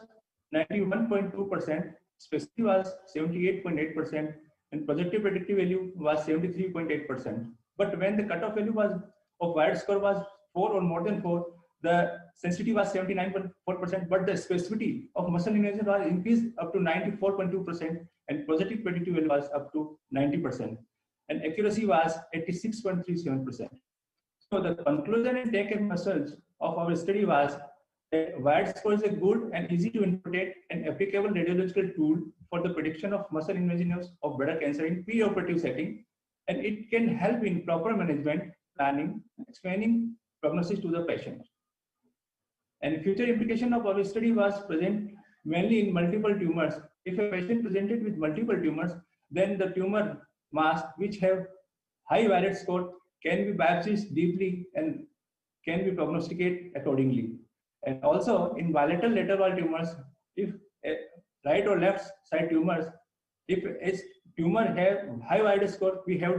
91.2%, specificity was 78.8%, and positive predictive value was 73.8%. But when the cutoff value was of virus score was 4 or more than 4, the sensitivity was 79.4%, but the specificity of muscle invasion was increased up to 94.2%, and positive predictive value was up to 90%, and accuracy was 86.37%. So the conclusion and take-home message of our study was that virus score is a good and easy to interpret and applicable radiological tool for the prediction of muscle invasion of bladder cancer in preoperative setting, and it can help in proper management, planning, explaining prognosis to the patient. And future implication of our study was present mainly in multiple tumors. If a patient presented with multiple tumors, then the tumor mass which have high virus score can be biopsied deeply and can be prognosticated accordingly. And also in bilateral lateral wall tumors, if right or left side tumors, if a tumor have high virus score, we can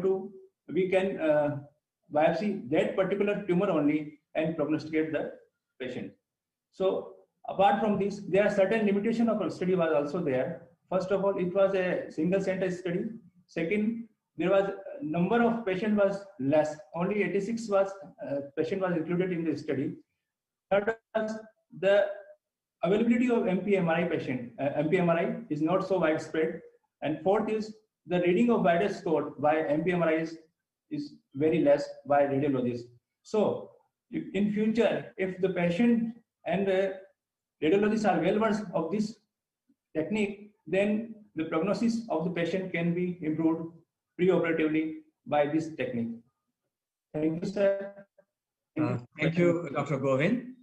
biopsy that particular tumor only and prognosticate the patient. So apart from this, there are certain limitations of our study was also there. First of all, it was a single center study. Second, there was number of patient was less. Only 86 was patient was included in the study. Third was the availability of MP-MRI patient. MP-MRI is not so widespread. And fourth is the reading of virus score by MP-MRI is very less by radiologists. So in future, if the patient and radiologists are well versed of this technique, then the prognosis of the patient can be improved preoperatively by this technique. Thank you, sir.
Thank you, Dr. Govind.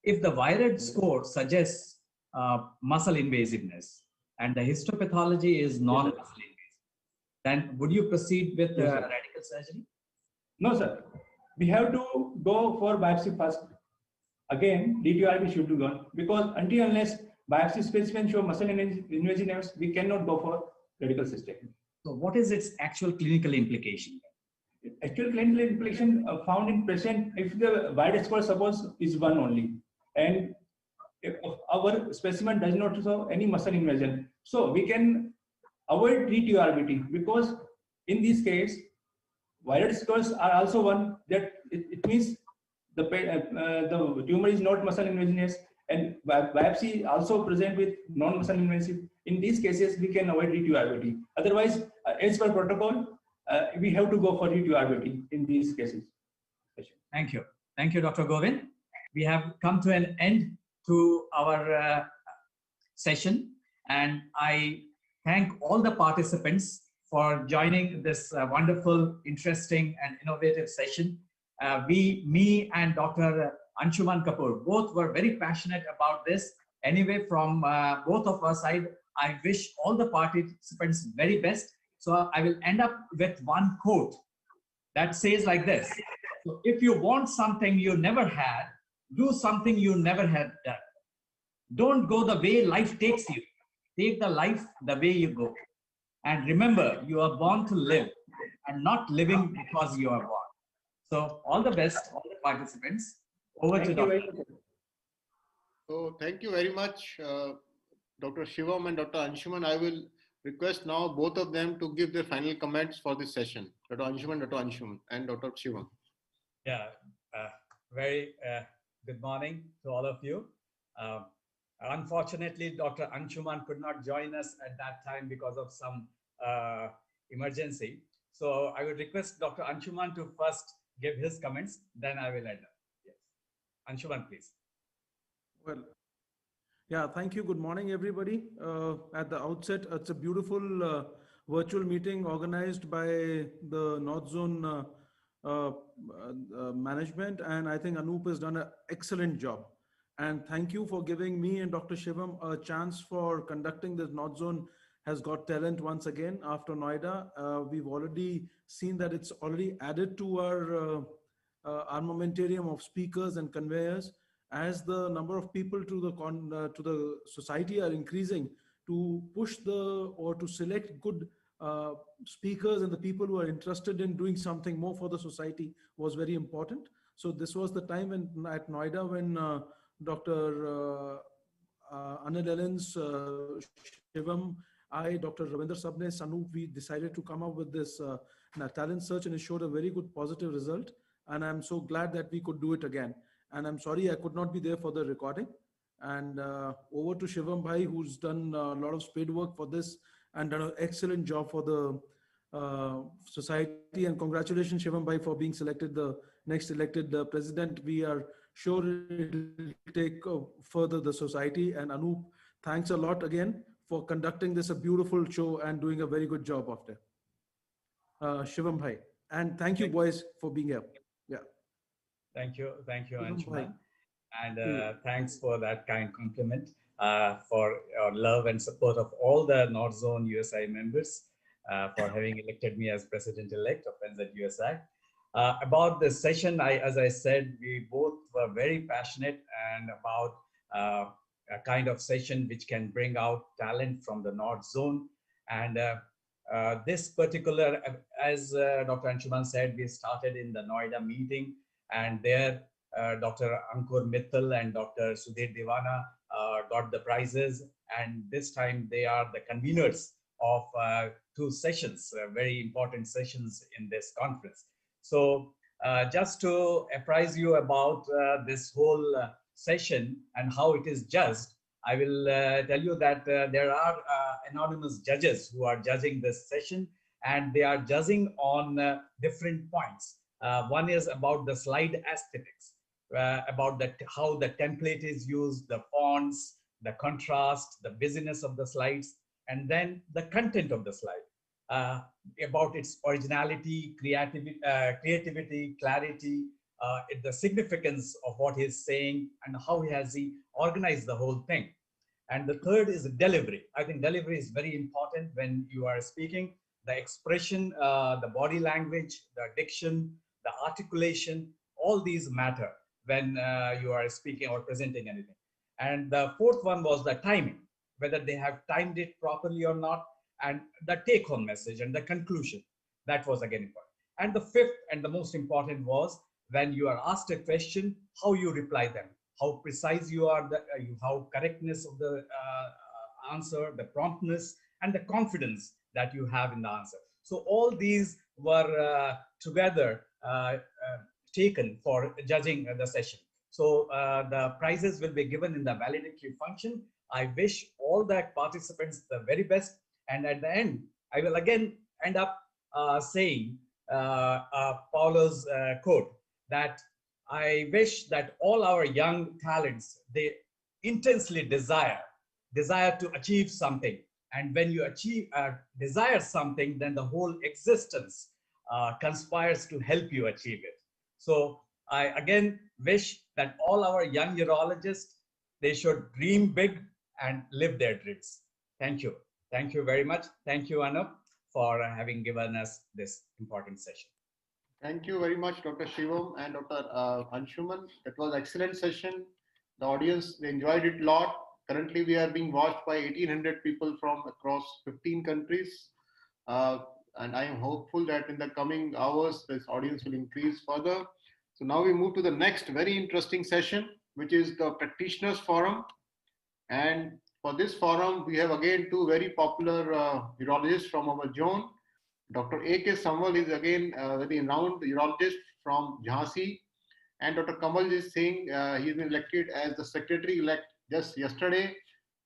If the virus score suggests muscle invasiveness and the histopathology is non-muscle invasive, then would you proceed with radical surgery?
No, sir. We have to go for biopsy first. Again, DTRB should be gone, because until unless biopsy specimen show muscle invasiveness, we cannot go for radical cystectomy.
So what is its actual clinical implication?
Actual clinical implication found in patient if the virus score suppose is 1 only, and if our specimen does not show any muscle invasion, so we can avoid TRBT, because in this case, virus scores are also 1. That it means the tumor is not muscle invasiveness, and biopsy also present with non-muscle invasive. In these cases, we can avoid TRBT. Otherwise, as per protocol, we have to go for TRBT in these cases.
Thank you. Thank you, Dr. Govind. We have come to an end to our session, and I thank all the participants for joining this wonderful, interesting, and innovative session. Me and Dr. Anshuman Kapoor both were very passionate about this. Anyway, from both of our side, I wish all the participants very best. So I will end up with one quote that says like this: So if you want something you never had, do something you never had done. Don't go the way life takes you. Take the life the way you go. And remember, you are born to live and not living because you are born. So all the best, all the participants. Over to Dr.
So thank you very much, Dr. Shivam and Dr. Anshuman. I will request now both of them to give their final comments for this session. Dr. Anshuman, and Dr. Shivam.
Yeah, very good morning to all of you. Unfortunately, Dr. Anshuman could not join us at that time because of some emergency. So I would request Dr. Anshuman to first give his comments, then I will end up. Yes. Anshuman, please.
Well, yeah, thank you. Good morning, everybody. At the outset, it's a beautiful virtual meeting organized by the North Zone management, and I think Anup has done an excellent job. And thank you for giving me and Dr. Shivam a chance for conducting this. North Zone has got talent once again after Noida. We've already seen that it's already added to our armamentarium of speakers and conveyors. As the number of people to the society are increasing, to push or to select good speakers and the people who are interested in doing something more for the society was very important. So this was the time at Noida when Dr. Anil Ellens, Shivam, I, Dr. Ravinder Sabne, Sanup, we decided to come up with this talent search, and it showed a very good positive result. And I'm so glad that we could do it again. And I'm sorry I could not be there for the recording. And over to Shivam Bhai, who's done a lot of spade work for this and done an excellent job for the society. And congratulations, Shivam Bhai, for being selected the next elected president. We are sure it will take further the society. And Anup, thanks a lot again for conducting this a beautiful show and doing a very good job after. Shivam Bhai. And thank you, boys, for being here. Yeah.
Thank you, Anshuman. And thanks for that kind compliment, for your love and support of all the North Zone USI members, for having elected me as president-elect of NZUSI. About this session, as I said, we both were very passionate and about a kind of session which can bring out talent from the North Zone. And this particular, as Dr. Anshuman said, we started in the Noida meeting, and there Dr. Ankur Mittal and Dr. Sudhir Devana got the prizes, and this time they are the conveners of 2 sessions, very important sessions in this conference. So just to apprise you about this whole session and how it is judged, I will tell you that there are anonymous judges who are judging this session, and they are judging on different points. One is about the slide aesthetics, about how the template is used, the fonts, the contrast, the busyness of the slides, and then the content of the slide, about its originality, creativity, clarity, the significance of what he's saying, and how he organized the whole thing. And the third is delivery. I think delivery is very important when you are speaking. The expression, the body language, the diction, the articulation, all these matter when you are speaking or presenting anything. And the fourth one was the timing, whether they have timed it properly or not, and the take-home message and the conclusion. That was again important. And the fifth and the most important was when you are asked a question, how you reply them, how precise you are, how correctness of the answer, the promptness, and the confidence that you have in the answer. So all these were together taken for judging the session. So the prizes will be given in the valedictory function. I wish all the participants the very best. And at the end, I will again end up saying Paulo's quote, that I wish that all our young talents, they intensely desire to achieve something. And when you desire something, then the whole existence conspires to help you achieve it. So I again wish that all our young neurologists, they should dream big and live their dreams. Thank you. Thank you very much. Thank you, Anup, for having given us this important session.
Thank you very much, Dr. Shivam and Dr. Anshuman. That was excellent session. The audience, they enjoyed it a lot. Currently, we are being watched by 1,800 people from across 15 countries. And I am hopeful that in the coming hours, this audience will increase further. So now we move to the next very interesting session, which is the Practitioners Forum. And for this forum, we have again two very popular urologists from our zone. Dr. A.K. Samwal is again a very renowned urologist from Jhansi. And Dr. Kamaljeet Singh, he's been elected as the secretary-elect just yesterday.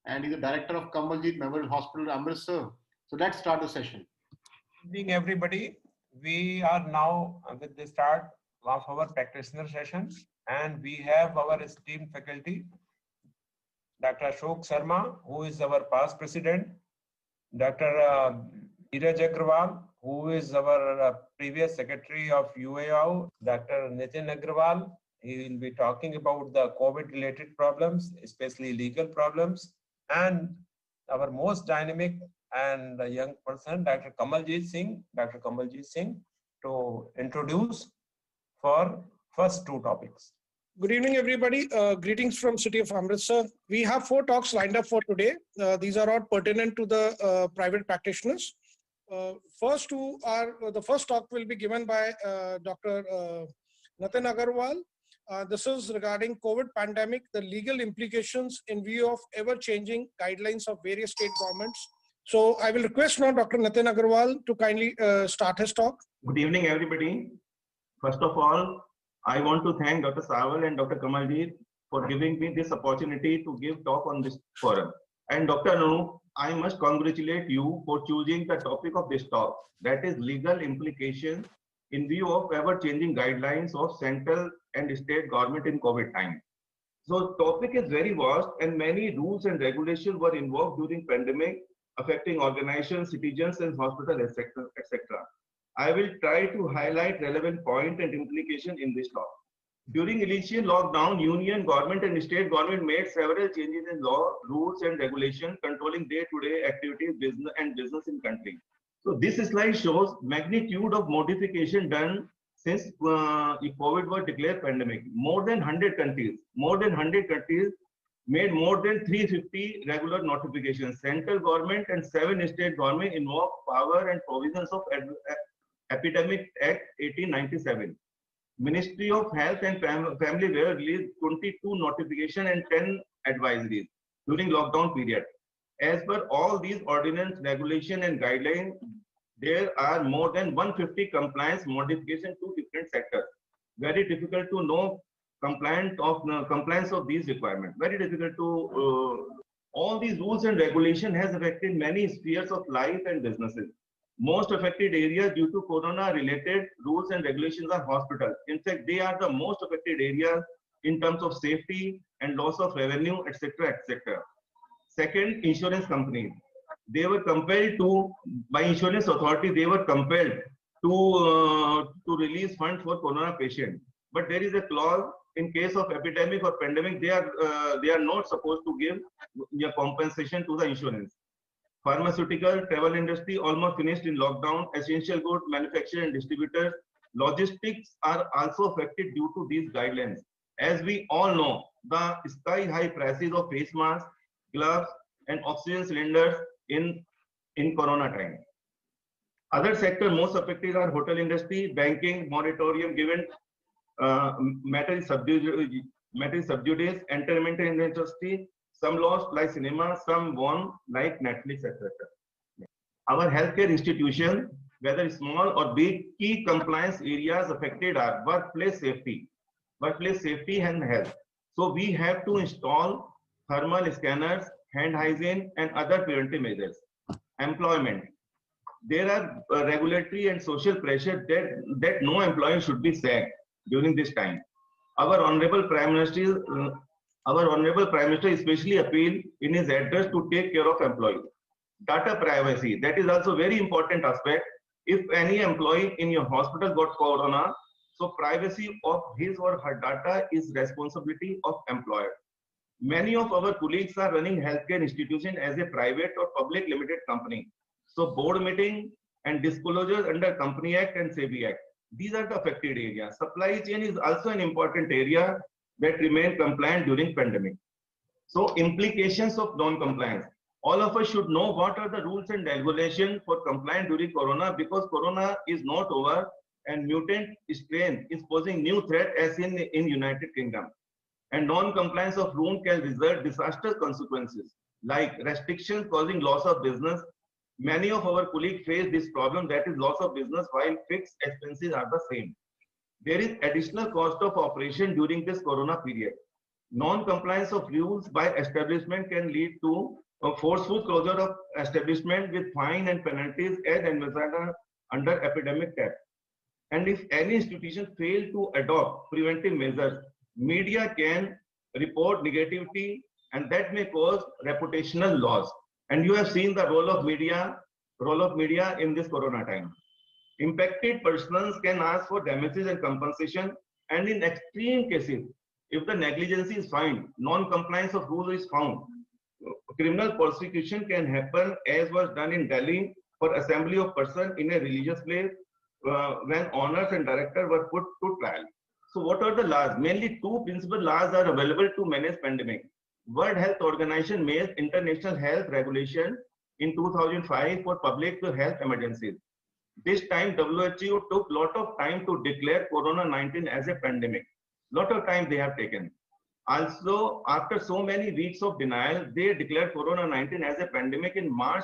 And he's the director of Kamaljeet Memorial Hospital, Amritsar. So let's start the session.
Good evening, everybody. We are now with the start of our practitioner session, and we have our esteemed faculty, Dr. Ashok Sharma, who is our past president, Dr. Neeraj Agrawal, who is our previous secretary of UAO, Dr. Nitin Agrawal. He will be talking about the COVID-related problems, especially legal problems, and our most dynamic and young person, Dr. Kamaljeet Singh, to introduce for first two topics.
Good evening, everybody. Greetings from City of Amritsar. We have 4 talks lined up for today. These are all pertinent to the private practitioners. First two are, the first talk will be given by Dr. Nitin Agrawal. This is regarding COVID pandemic, the legal implications in view of ever-changing guidelines of various state governments. So I will request now Dr. Nitin Agrawal to kindly start his talk.
Good evening, everybody. First of all, I want to thank Dr. Sawal and Dr. Kamaljeet for giving me this opportunity to give talk on this forum. And Dr. Anu, I must congratulate you for choosing the topic of this talk, that is legal implications in view of ever-changing guidelines of central and state government in COVID time. So topic is very vast and many rules and regulations were involved during pandemic, affecting organizations, citizens and hospitals, etc., etc. I will try to highlight relevant point and implication in this talk. During initial lockdown, union government and state government made several changes in law, rules and regulations controlling day-to-day activities, business in country. So this slide shows magnitude of modification done since COVID was declared pandemic. More than 100 countries made more than 350 regular notifications. Central government and 7 state government involved power and provisions of Epidemic Act 1897. Ministry of Health and Family Welfare released 22 notifications and 10 advisories during lockdown period. As per all these ordinance, regulation and guidelines, there are more than 150 compliance modifications to different sectors. Very difficult to know compliance of these requirements. Very difficult to all these rules and regulation has affected many spheres of life and businesses. Most affected areas due to corona-related rules and regulations are hospitals. In fact, they are the most affected areas in terms of safety and loss of revenue, etc., etc. Second, insurance companies. They were compelled to, by insurance authority, they were compelled to release funds for corona patients. But there is a clause in case of epidemic or pandemic, they are not supposed to give a compensation to the insurance. Pharmaceutical, travel industry almost finished in lockdown. Essential goods manufacturers and distributors, logistics are also affected due to these guidelines. As we all know, the sky-high prices of face masks, gloves, and oxygen cylinders in corona time. Other sectors most affected are hotel industry, banking, moratorium given, matter sub judice, entertainment industry. Some lost like cinema, some won like Netflix, etc. Our healthcare institution, whether small or big, key compliance areas affected are workplace safety and health. So we have to install thermal scanners, hand hygiene, and other preventive measures. Employment. There are regulatory and social pressure that no employee should be sacked during this time. Our Honorable Prime Minister especially appealed in his address to take care of employees. Data privacy, that is also very important aspect. If any employee in your hospital got corona, so privacy of his or her data is responsibility of employer. Many of our colleagues are running healthcare institution as a private or public limited company. So board meeting and disclosures under Company Act and SEBI Act. These are the affected areas. Supply chain is also an important area that remain compliant during pandemic. So implications of non-compliance. All of us should know what are the rules and regulations for compliance during Corona, because Corona is not over and mutant strain is posing new threat as in United Kingdom. And non-compliance of rule can result disastrous consequences like restrictions causing loss of business. Many of our colleagues face this problem, that is loss of business, while fixed expenses are the same. There is additional cost of operation during this Corona period. Non-compliance of rules by establishment can lead to a forceful closure of establishment with fine and penalties as envisaged under Epidemic Act. And if any institution fail to adopt preventive measures, media can report negativity, and that may cause reputational loss. And you have seen the role of media in this Corona time. Impacted persons can ask for damages and compensation, and in extreme cases, if the negligence is found, non-compliance of rules is found, criminal prosecution can happen, as was done in Delhi for assembly of persons in a religious place when owners and directors were put to trial. So what are the laws? Mainly two principal laws are available to manage pandemic. World Health Organization made international health regulation in 2005 for public health emergencies. This time WHO took lot of time to declare Corona-19 as a pandemic. Lot of time they have taken. Also, after so many weeks of denial, they declared Corona-19 as a pandemic in March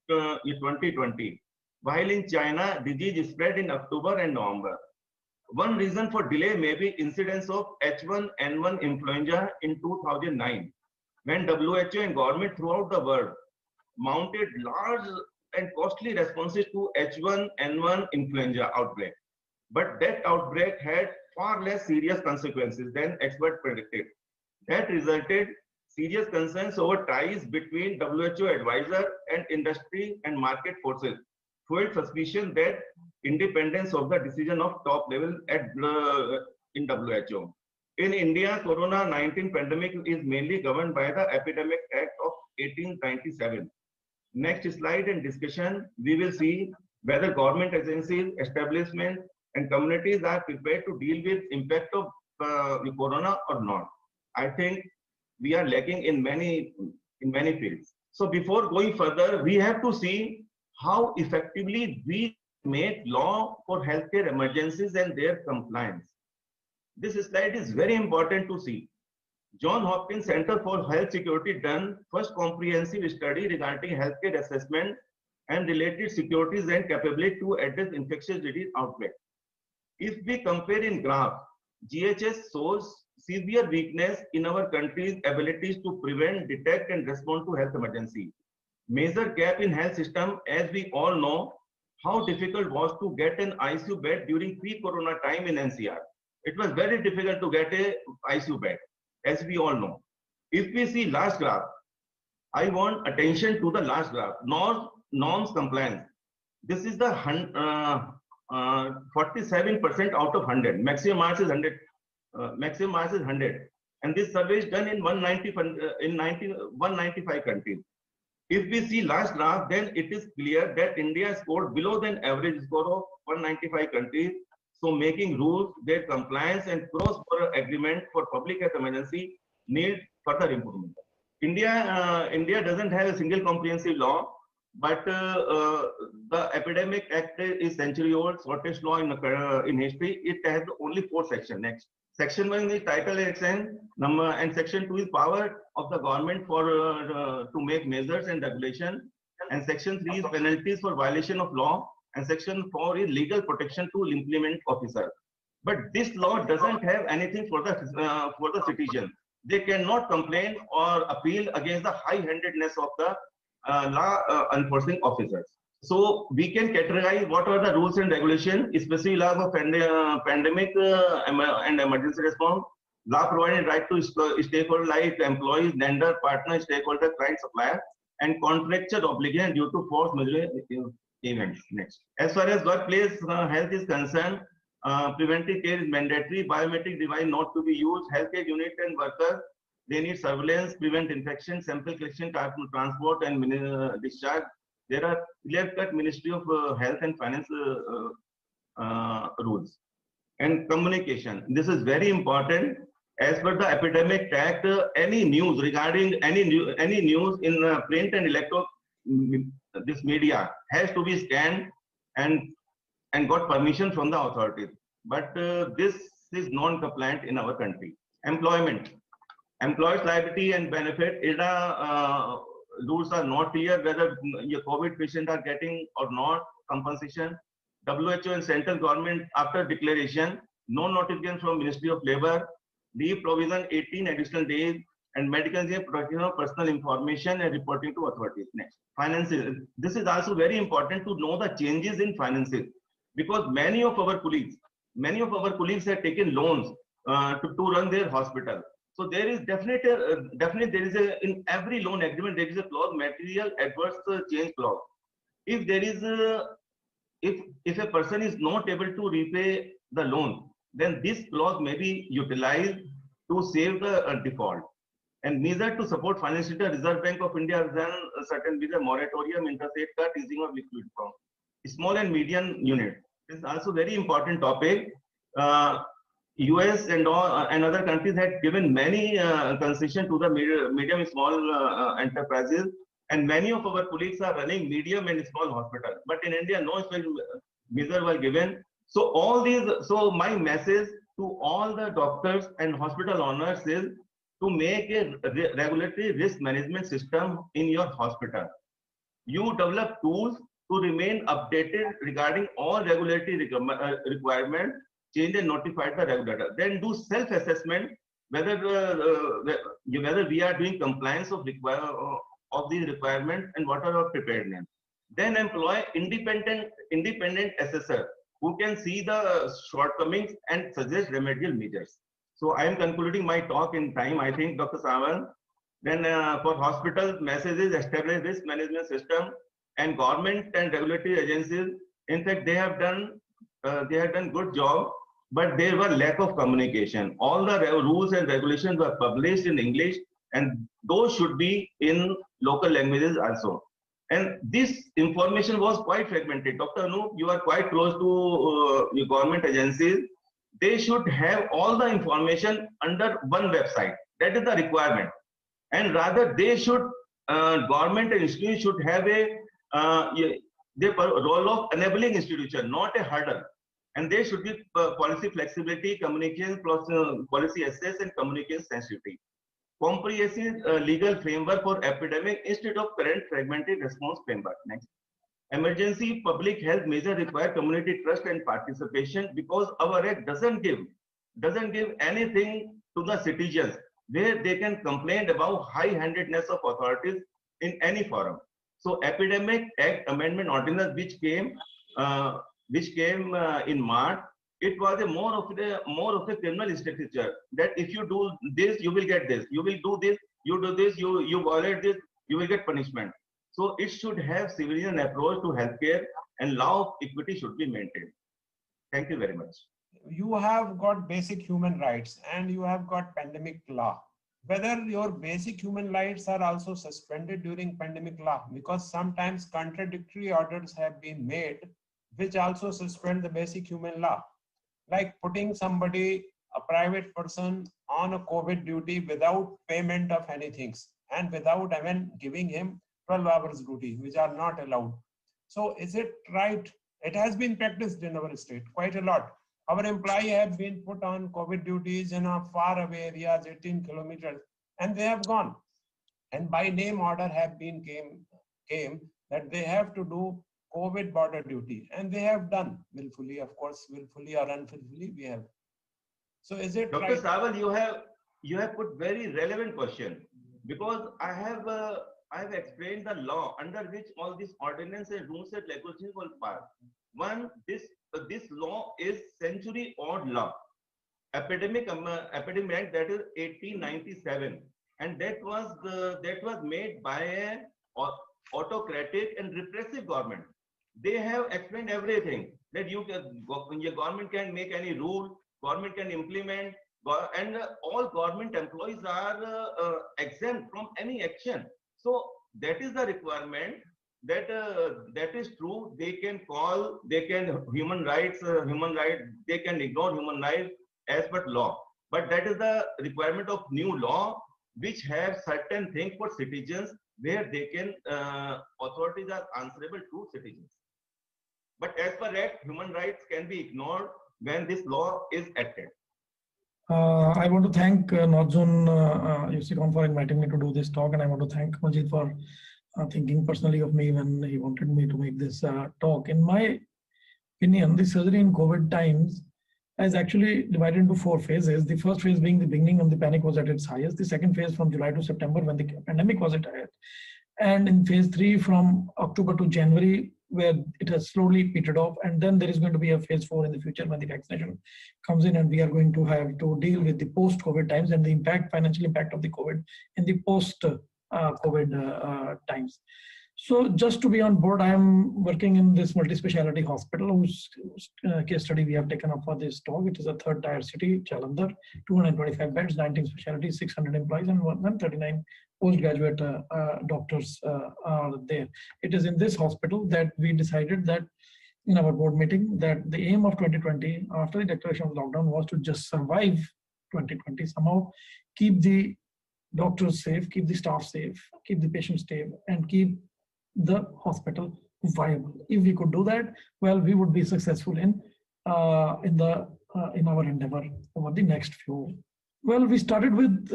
2020. While in China, disease spread in October and November. One reason for delay may be incidence of H1N1 influenza in 2009, when WHO and government throughout the world mounted large and costly responses to H1N1 influenza outbreak. But that outbreak had far less serious consequences than experts predicted. That resulted serious concerns over ties between WHO advisor and industry and market forces, fueled suspicion that independence of the decision of top level in WHO. In India, Corona-19 pandemic is mainly governed by the Epidemic Act of 1897. Next slide and discussion, we will see whether government agencies, establishments, and communities are prepared to deal with impact of Corona or not. I think we are lacking in many fields. So before going further, we have to see how effectively we make law for healthcare emergencies and their compliance. This slide is very important to see. Johns Hopkins Center for Health Security done first comprehensive study regarding healthcare assessment and related securities and capability to address infectious disease outbreak. If we compare in graph, GHS shows severe weakness in our country's abilities to prevent, detect, and respond to health emergency. Major gap in health system, as we all know, how difficult was to get an ICU bed during pre-corona time in NCR. It was very difficult to get a ICU bed, as we all know. If we see last graph, I want attention to the last graph, norms compliance. This is the 47% out of 100. Maximum marks is 100. Maximum marks is 100. And this survey is done in 195 countries. If we see last graph, then it is clear that India scored below than average score of 195 countries. So making rules, their compliance and cross-border agreement for public health emergency need further improvement. India doesn't have a single comprehensive law, but the Epidemic Act is century-old, shortest law in history. It has only 4 sections. Next, Section 1 is title and number, and Section 2 is power of the government for to make measures and regulation, and Section 3 is penalties for violation of law, and Section 4 is legal protection to implement officer. But this law doesn't have anything for the citizen. They cannot complain or appeal against the high-handedness of the law enforcing officers. So we can categorize what are the rules and regulations, especially law of pandemic and emergency response, law providing right to stakeholder like employees, lender, partner, stakeholder, client, supplier, and contractual obligation due to force majeure events. Next, as far as workplace health is concerned, preventive care is mandatory. Biometric device not to be used. Healthcare unit and workers, they need surveillance, prevent infection, sample collection, transport, and discharge. There are clear-cut Ministry of Health and Finance rules. And communication. This is very important. As per the Epidemic Act, any news regarding any news in print and electronic this media has to be scanned and got permission from the authorities. But this is non-compliant in our country. Employment. Employees' liability and benefit, IDA rules are not clear whether your COVID patients are getting or not compensation. WHO and central government after declaration, no notification from Ministry of Labor, leave provision 18 additional days, and medical protection of personal information and reporting to authorities. Next, finances. This is also very important to know the changes in finances, because many of our colleagues have taken loans to run their hospital. So there is definitely there is in every loan agreement there is a clause, material adverse change clause. If there is if a person is not able to repay the loan, then this clause may be utilized to save the default. And neither to support financial Reserve Bank of India has done certain with a moratorium, interest rate cut, easing of liquid from small and medium unit. This is also very important topic. US and other countries had given many concession to the medium small enterprises, and many of our colleagues are running medium and small hospitals. But in India, no special measures were given. So all these, so my message to all the doctors and hospital owners is to make a regulatory risk management system in your hospital. You develop tools to remain updated regarding all regulatory requirements, change and notify the regulator. Then do self-assessment whether we are doing compliance of these requirements and what are our preparedness. Then employ independent assessor who can see the shortcomings and suggest remedial measures. So I am concluding my talk in time. I think Dr. Sawant. Then for hospitals, messages, establish risk management system, and government and regulatory agencies. In fact, they have done good job, but there were lack of communication. All the rules and regulations were published in English, and those should be in local languages also. And this information was quite fragmented. Dr. Anup, you are quite close to your government agencies. They should have all the information under one website. That is the requirement. And rather, they should, government and institutions should have the role of enabling institution, not a hurdle. And there should be policy flexibility, communication, policy access, and communication sensitivity. Comprehensive legal framework for epidemic instead of current fragmented response framework. Next. Emergency public health measure require community trust and participation, because our act doesn't give anything to the citizens where they can complain about high-handedness of authorities in any forum. So Epidemic Act Amendment Ordinance, which came in March, it was more of a criminal structure, that if you do this, you will get this. You will do this, you do this, you violate this, you will get punishment. So it should have civilian approach to healthcare, and law of equity should be maintained. Thank you very much.
You have got basic human rights and you have got pandemic law. Whether your basic human rights are also suspended during pandemic law, because sometimes contradictory orders have been made which also suspend the basic human law, like putting somebody, a private person, on a COVID duty without payment of anything and without even giving him 12 hours duty, which are not allowed. So is it right? It has been practiced in our state quite a lot. Our employees have been put on COVID duties in a far away areas, 18 kilometers, and they have gone. And by name order have been came that they have to do COVID border duty, and they have done willfully, of course, willfully or unwillfully, we have. So is it
Dr.
right?
Sawant, you have put very relevant question, because I have explained the law under which all these ordinances and rules and regulations will pass. One, this law is century-old law, epidemic act, that is 1897, and that was made by a autocratic and repressive government. They have explained everything, that your government can make any rule, government can implement, and all government employees are exempt from any action. So that is the requirement, that is true. They can call, they can human rights, they can ignore human rights as per law. But that is the requirement of new law, which have certain things for citizens where they can, authorities are answerable to citizens. But as per Act, human rights can be ignored when this law is acted.
I want to thank NorthZone USICON for inviting me to do this talk, and I want to thank Majid for thinking personally of me when he wanted me to make this talk. In my opinion, the surgery in COVID times is actually divided into 4 phases. The first phase being the beginning when the panic was at its highest. The second phase from July to September when the pandemic was at its highest. And in phase 3 from October to January, where it has slowly petered off. And then there is going to be a phase 4 in the future when the vaccination comes in, and we are going to have to deal with the post-COVID times and the impact, financial impact of the COVID in the post-COVID times. So just to be on board, I am working in this multi-speciality hospital whose case study we have taken up for this talk. It is a 3rd tier city, Jalandhar, 225 beds, 19 specialties, 600 employees, and 139 postgraduate doctors are there. It is in this hospital that we decided that in our board meeting that the aim of 2020 after the declaration of lockdown was to just survive 2020, somehow keep the doctors safe, keep the staff safe, keep the patients safe, and keep the hospital viable. If we could do that, well, we would be successful in our endeavor over the next few. Well, we started with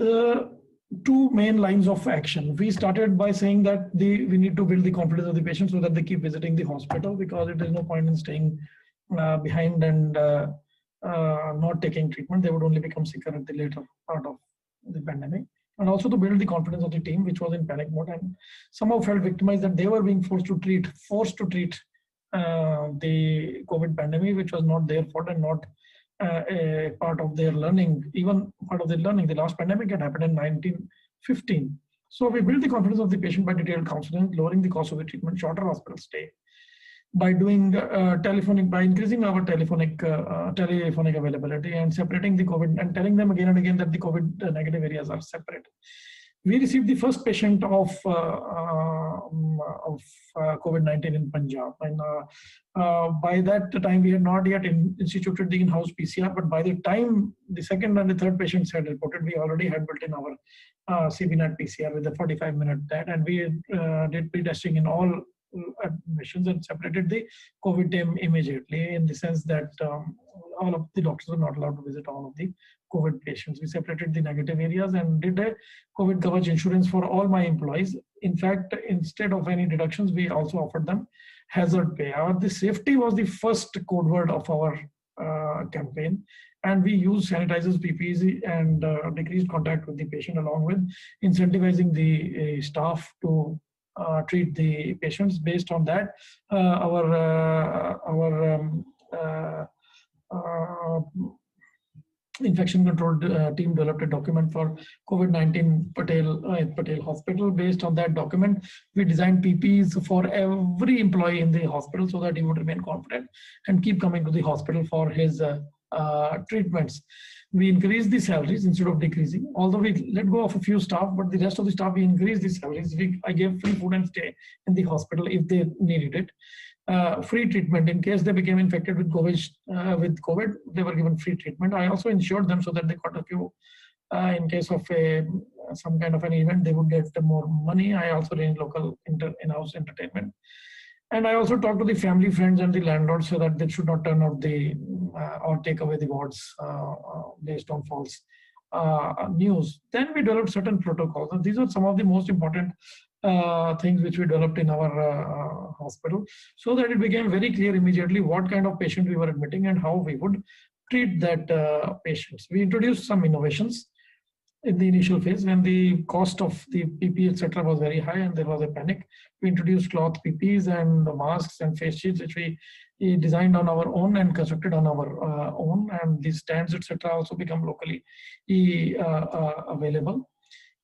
2 main lines of action. We started by saying that we need to build the confidence of the patient so that they keep visiting the hospital, because it is no point in staying behind and not taking treatment. They would only become sicker at the later part of the pandemic. And also to build the confidence of the team, which was in panic mode and somehow felt victimized that they were being forced to treat the COVID pandemic, which was not their fault and not a part of their learning. Even part of their learning, the last pandemic had happened in 1915. So we built the confidence of the patient by detailed counseling, lowering the cost of the treatment, shorter hospital stay, by doing by increasing our telephonic availability and separating the COVID and telling them again and again that the COVID negative areas are separate. We received the first patient of COVID-19 in Punjab, and by that time we had not yet instituted the in-house PCR. But by the time the 2nd and the 3rd patients had reported, we already had built in our CBNAT PCR with a 45-minute that, and we did pre-testing in all admissions and separated the COVID team immediately, in the sense that all of the doctors were not allowed to visit all of the COVID patients. We separated the negative areas and did a COVID coverage insurance for all my employees. In fact, instead of any deductions, we also offered them hazard pay. The safety was the first code word of our campaign. And we used sanitizers, PPEs, and decreased contact with the patient, along with incentivizing the staff to treat the patients. Based on that, our infection control team developed a document for COVID-19 Patel Hospital. Based on that document, we designed PPEs for every employee in the hospital so that he would remain confident and keep coming to the hospital for his treatments. We increased the salaries instead of decreasing. Although we let go of a few staff, but the rest of the staff, we increased the salaries. I gave free food and stay in the hospital if they needed it. Free treatment in case they became infected with COVID, they were given free treatment. I also insured them so that they got a few, in case of some kind of an event, they would get more money. I also arranged local in-house entertainment. And I also talked to the family, friends, and the landlords so that they should not turn out or take away the wards based on false news. Then we developed certain protocols. And these are some of the most important things which we developed in our hospital, so that it became very clear immediately what kind of patient we were admitting and how we would treat that patients. We introduced some innovations in the initial phase when the cost of the PPE, etc., was very high and there was a panic. We introduced cloth PPEs and masks and face shields, which we designed on our own and constructed on our own. And these stands, etc., also become locally available.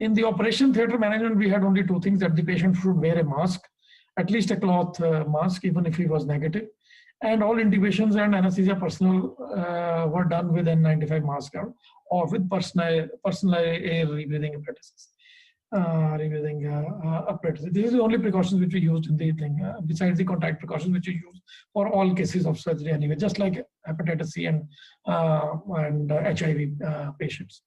In the operation theatre management, we had only 2 things: that the patient should wear a mask, at least a cloth mask, even if he was negative. And all intubations and anesthesia personnel were done with N95 mask or with personal air rebreathing apparatuses. revising apparatus. This is the only precautions which we used in the thing, besides the contact precautions which we use for all cases of surgery anyway, just like hepatitis C and HIV patients.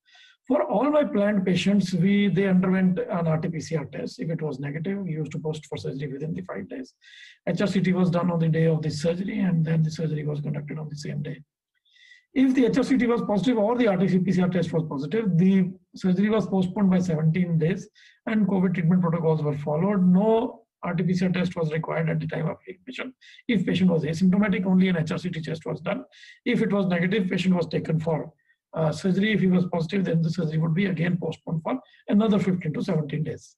For all my planned patients, they underwent an RT-PCR test. If it was negative, we used to post for surgery within the 5 days. HRCT was done on the day of the surgery, and then the surgery was conducted on the same day. If the HRCT was positive or the RT-PCR test was positive, the surgery was postponed by 17 days and COVID treatment protocols were followed. No RT-PCR test was required at the time of admission. If patient was asymptomatic, only an HRCT test was done. If it was negative, patient was taken for surgery. If he was positive, then the surgery would be again postponed for another 15 to 17 days.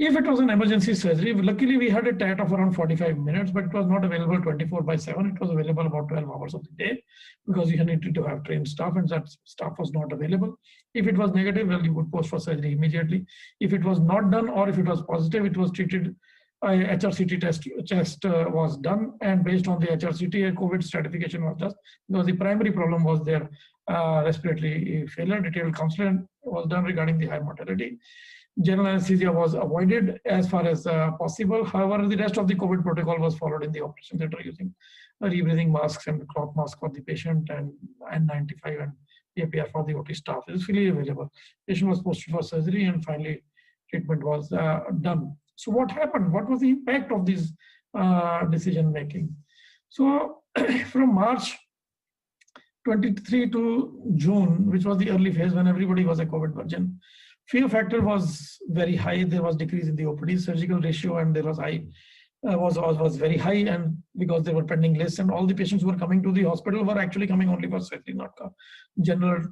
If it was an emergency surgery, luckily we had a TAT of around 45 minutes, but it was not available 24/7. It was available about 12 hours of the day because you needed to have trained staff and that staff was not available. If it was negative, well, you would post for surgery immediately. If it was not done or if it was positive, it was treated. HRCT test was done, and based on the HRCT, a COVID stratification was done because the primary problem was their respiratory failure. Detailed counseling was done regarding the high mortality. General anesthesia was avoided as far as possible. However, the rest of the COVID protocol was followed in the operation theatre using rebreathing masks and cloth mask for the patient and N95 and PAPR for the OT staff. It is freely available. Patient was posted for surgery and finally treatment was done. So what happened? What was the impact of this decision making? So from March 23 to June, which was the early phase when everybody was a COVID virgin, fear factor was very high. There was decrease in the OPD surgical ratio, and there was was very high, and because they were pending lists, and all the patients who were coming to the hospital were actually coming only for surgery, not general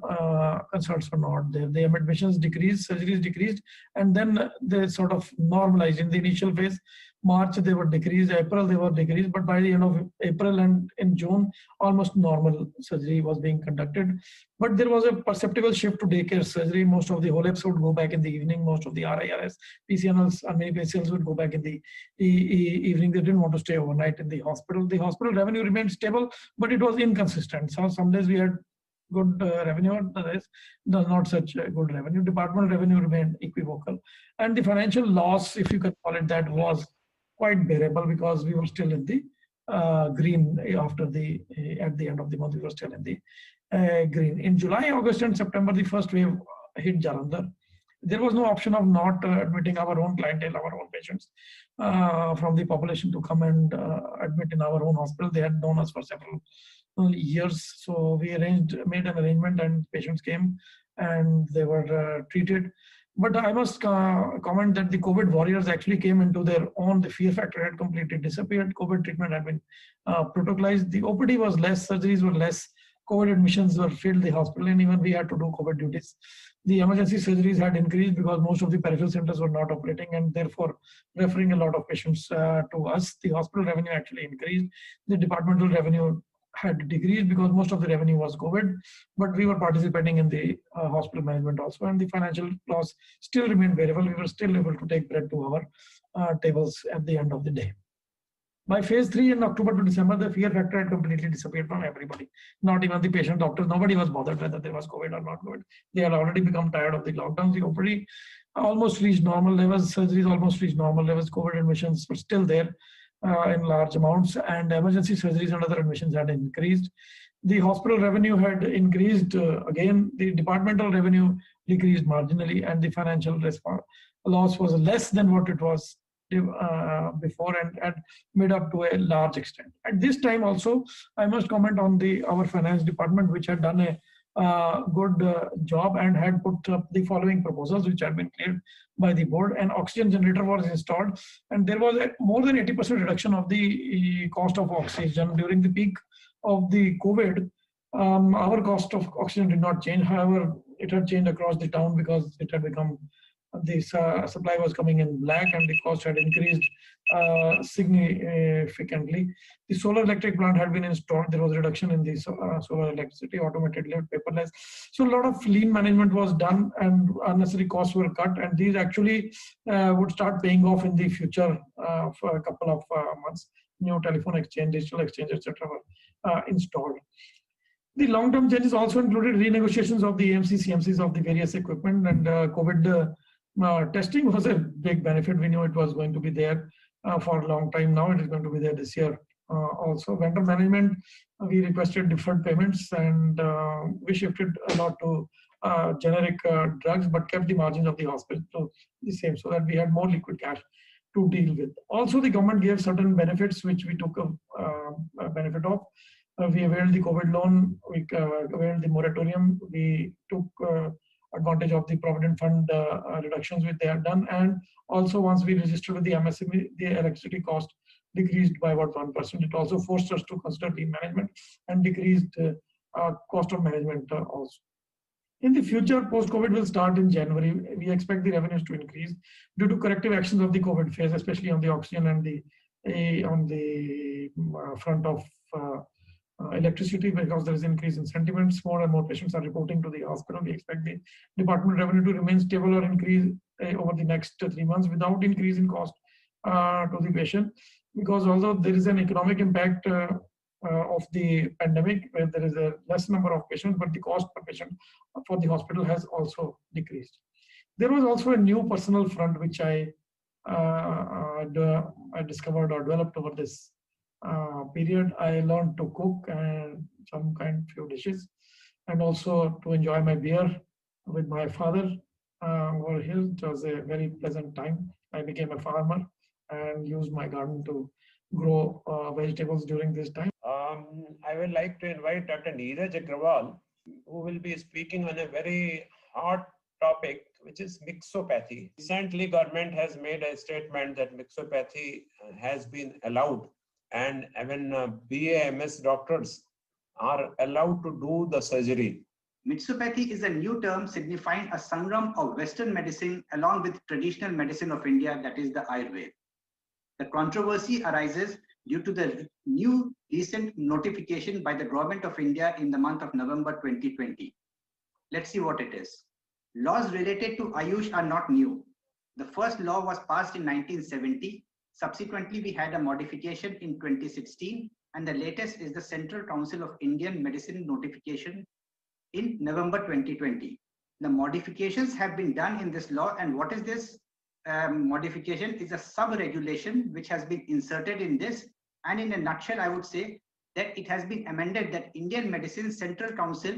consults were not there. The admissions decreased, surgeries decreased, and then they sort of normalized. In the initial phase, March they were decreased, April they were decreased, but by the end of April and in June, almost normal surgery was being conducted. But there was a perceptible shift to daycare surgery. Most of the HOLEPs would go back in the evening. Most of the RIRS, PCNLs, and many PCLs would go back in the evening. They didn't want to stay overnight in the hospital. The hospital revenue remained stable, but it was inconsistent. So some days we had good revenue, others not such good revenue. Departmental revenue remained equivocal. And the financial loss, if you can call it that, was quite bearable because we were still in the green after at the end of the month, we were still in the green. In July, August, and September, the first wave hit Jalandhar. There was no option of not admitting our own clientele, our own patients from the population to come and admit in our own hospital. They had known us for several years, so we made an arrangement, and patients came and they were treated. But I must comment that the COVID warriors actually came into their own. The fear factor had completely disappeared. COVID treatment had been protocolized. The OPD was less, surgeries were less, COVID admissions were filled the hospital, and even we had to do COVID duties. The emergency surgeries had increased because most of the peripheral centers were not operating and therefore referring a lot of patients to us. The hospital revenue actually increased. The departmental revenue had decreased because most of the revenue was COVID, but we were participating in the hospital management also, and the financial loss still remained bearable. We were still able to take bread to our tables at the end of the day. By phase 3 in October to December, the fear factor had completely disappeared from everybody, not even the patient doctors. Nobody was bothered whether there was COVID or not COVID. They had already become tired of the lockdown. The OPD almost reached normal levels, surgeries almost reached normal levels, COVID admissions were still there in large amounts, and emergency surgeries and other admissions had increased. The hospital revenue had increased again. The departmental revenue decreased marginally, and the financial loss was less than what it was before and had made up to a large extent. At this time also, I must comment on our finance department, which had done a good job and had put up the following proposals, which had been cleared by the board. An oxygen generator was installed, and there was a more than 80% reduction of the cost of oxygen during the peak of the COVID. Our cost of oxygen did not change. However, it had changed across the town because it had become the supply was coming in black and the cost had increased significantly. The solar electric plant had been installed. There was a reduction in the solar electricity, automated lift, paperless. So a lot of lean management was done and unnecessary costs were cut, and these actually would start paying off in the future for a couple of months. New telephone exchange, digital exchange, etc. were installed. The long-term changes also included renegotiations of the AMC, CMCs of the various equipment, and COVID Testing was a big benefit. We knew it was going to be there for a long time now. It is going to be there this year also. Vendor management, we requested deferred payments, and we shifted a lot to generic drugs, but kept the margins of the hospital the same, so that we had more liquid cash to deal with. Also, the government gave certain benefits which we took a benefit of. We availed the COVID loan, we availed the moratorium, we took advantage of the Provident Fund reductions which they have done, and also once we registered with the MSME, the electricity cost decreased by about 1%. It also forced us to consider lean management and decreased cost of management also. In the future, post-COVID will start in January. We expect the revenues to increase due to corrective actions of the COVID phase, especially on the oxygen and on the front of electricity, because there is increase in sentiments. More and more patients are reporting to the hospital. We expect the department revenue to remain stable or increase over the next 3 months without increase in cost to the patient, because although there is an economic impact of the pandemic, where there is a less number of patients, but the cost per patient for the hospital has also decreased. There was also a new personal front which I discovered or developed over this period. I learned to cook and some few dishes, and also to enjoy my beer with my father over here. It was a very pleasant time. I became a farmer and used my garden to grow vegetables during this time.
I would like to invite Dr. Neeraj Agrawal, who will be speaking on a very hot topic, which is mixopathy. Recently, government has made a statement that mixopathy has been allowed, and even BAMS doctors are allowed to do the surgery.
Mixopathy is a new term signifying a sangram of Western medicine along with traditional medicine of India, that is the Ayurveda. The controversy arises due to the new recent notification by the Government of India in the month of November 2020. Let's see what it is. Laws related to Ayush are not new. The first law was passed in 1970. Subsequently, we had a modification in 2016, and the latest is the Central Council of Indian Medicine notification in November 2020. The modifications have been done in this law, and what is this? Modification is a sub-regulation which has been inserted in this, and in a nutshell I would say that it has been amended that Indian Medicine Central Council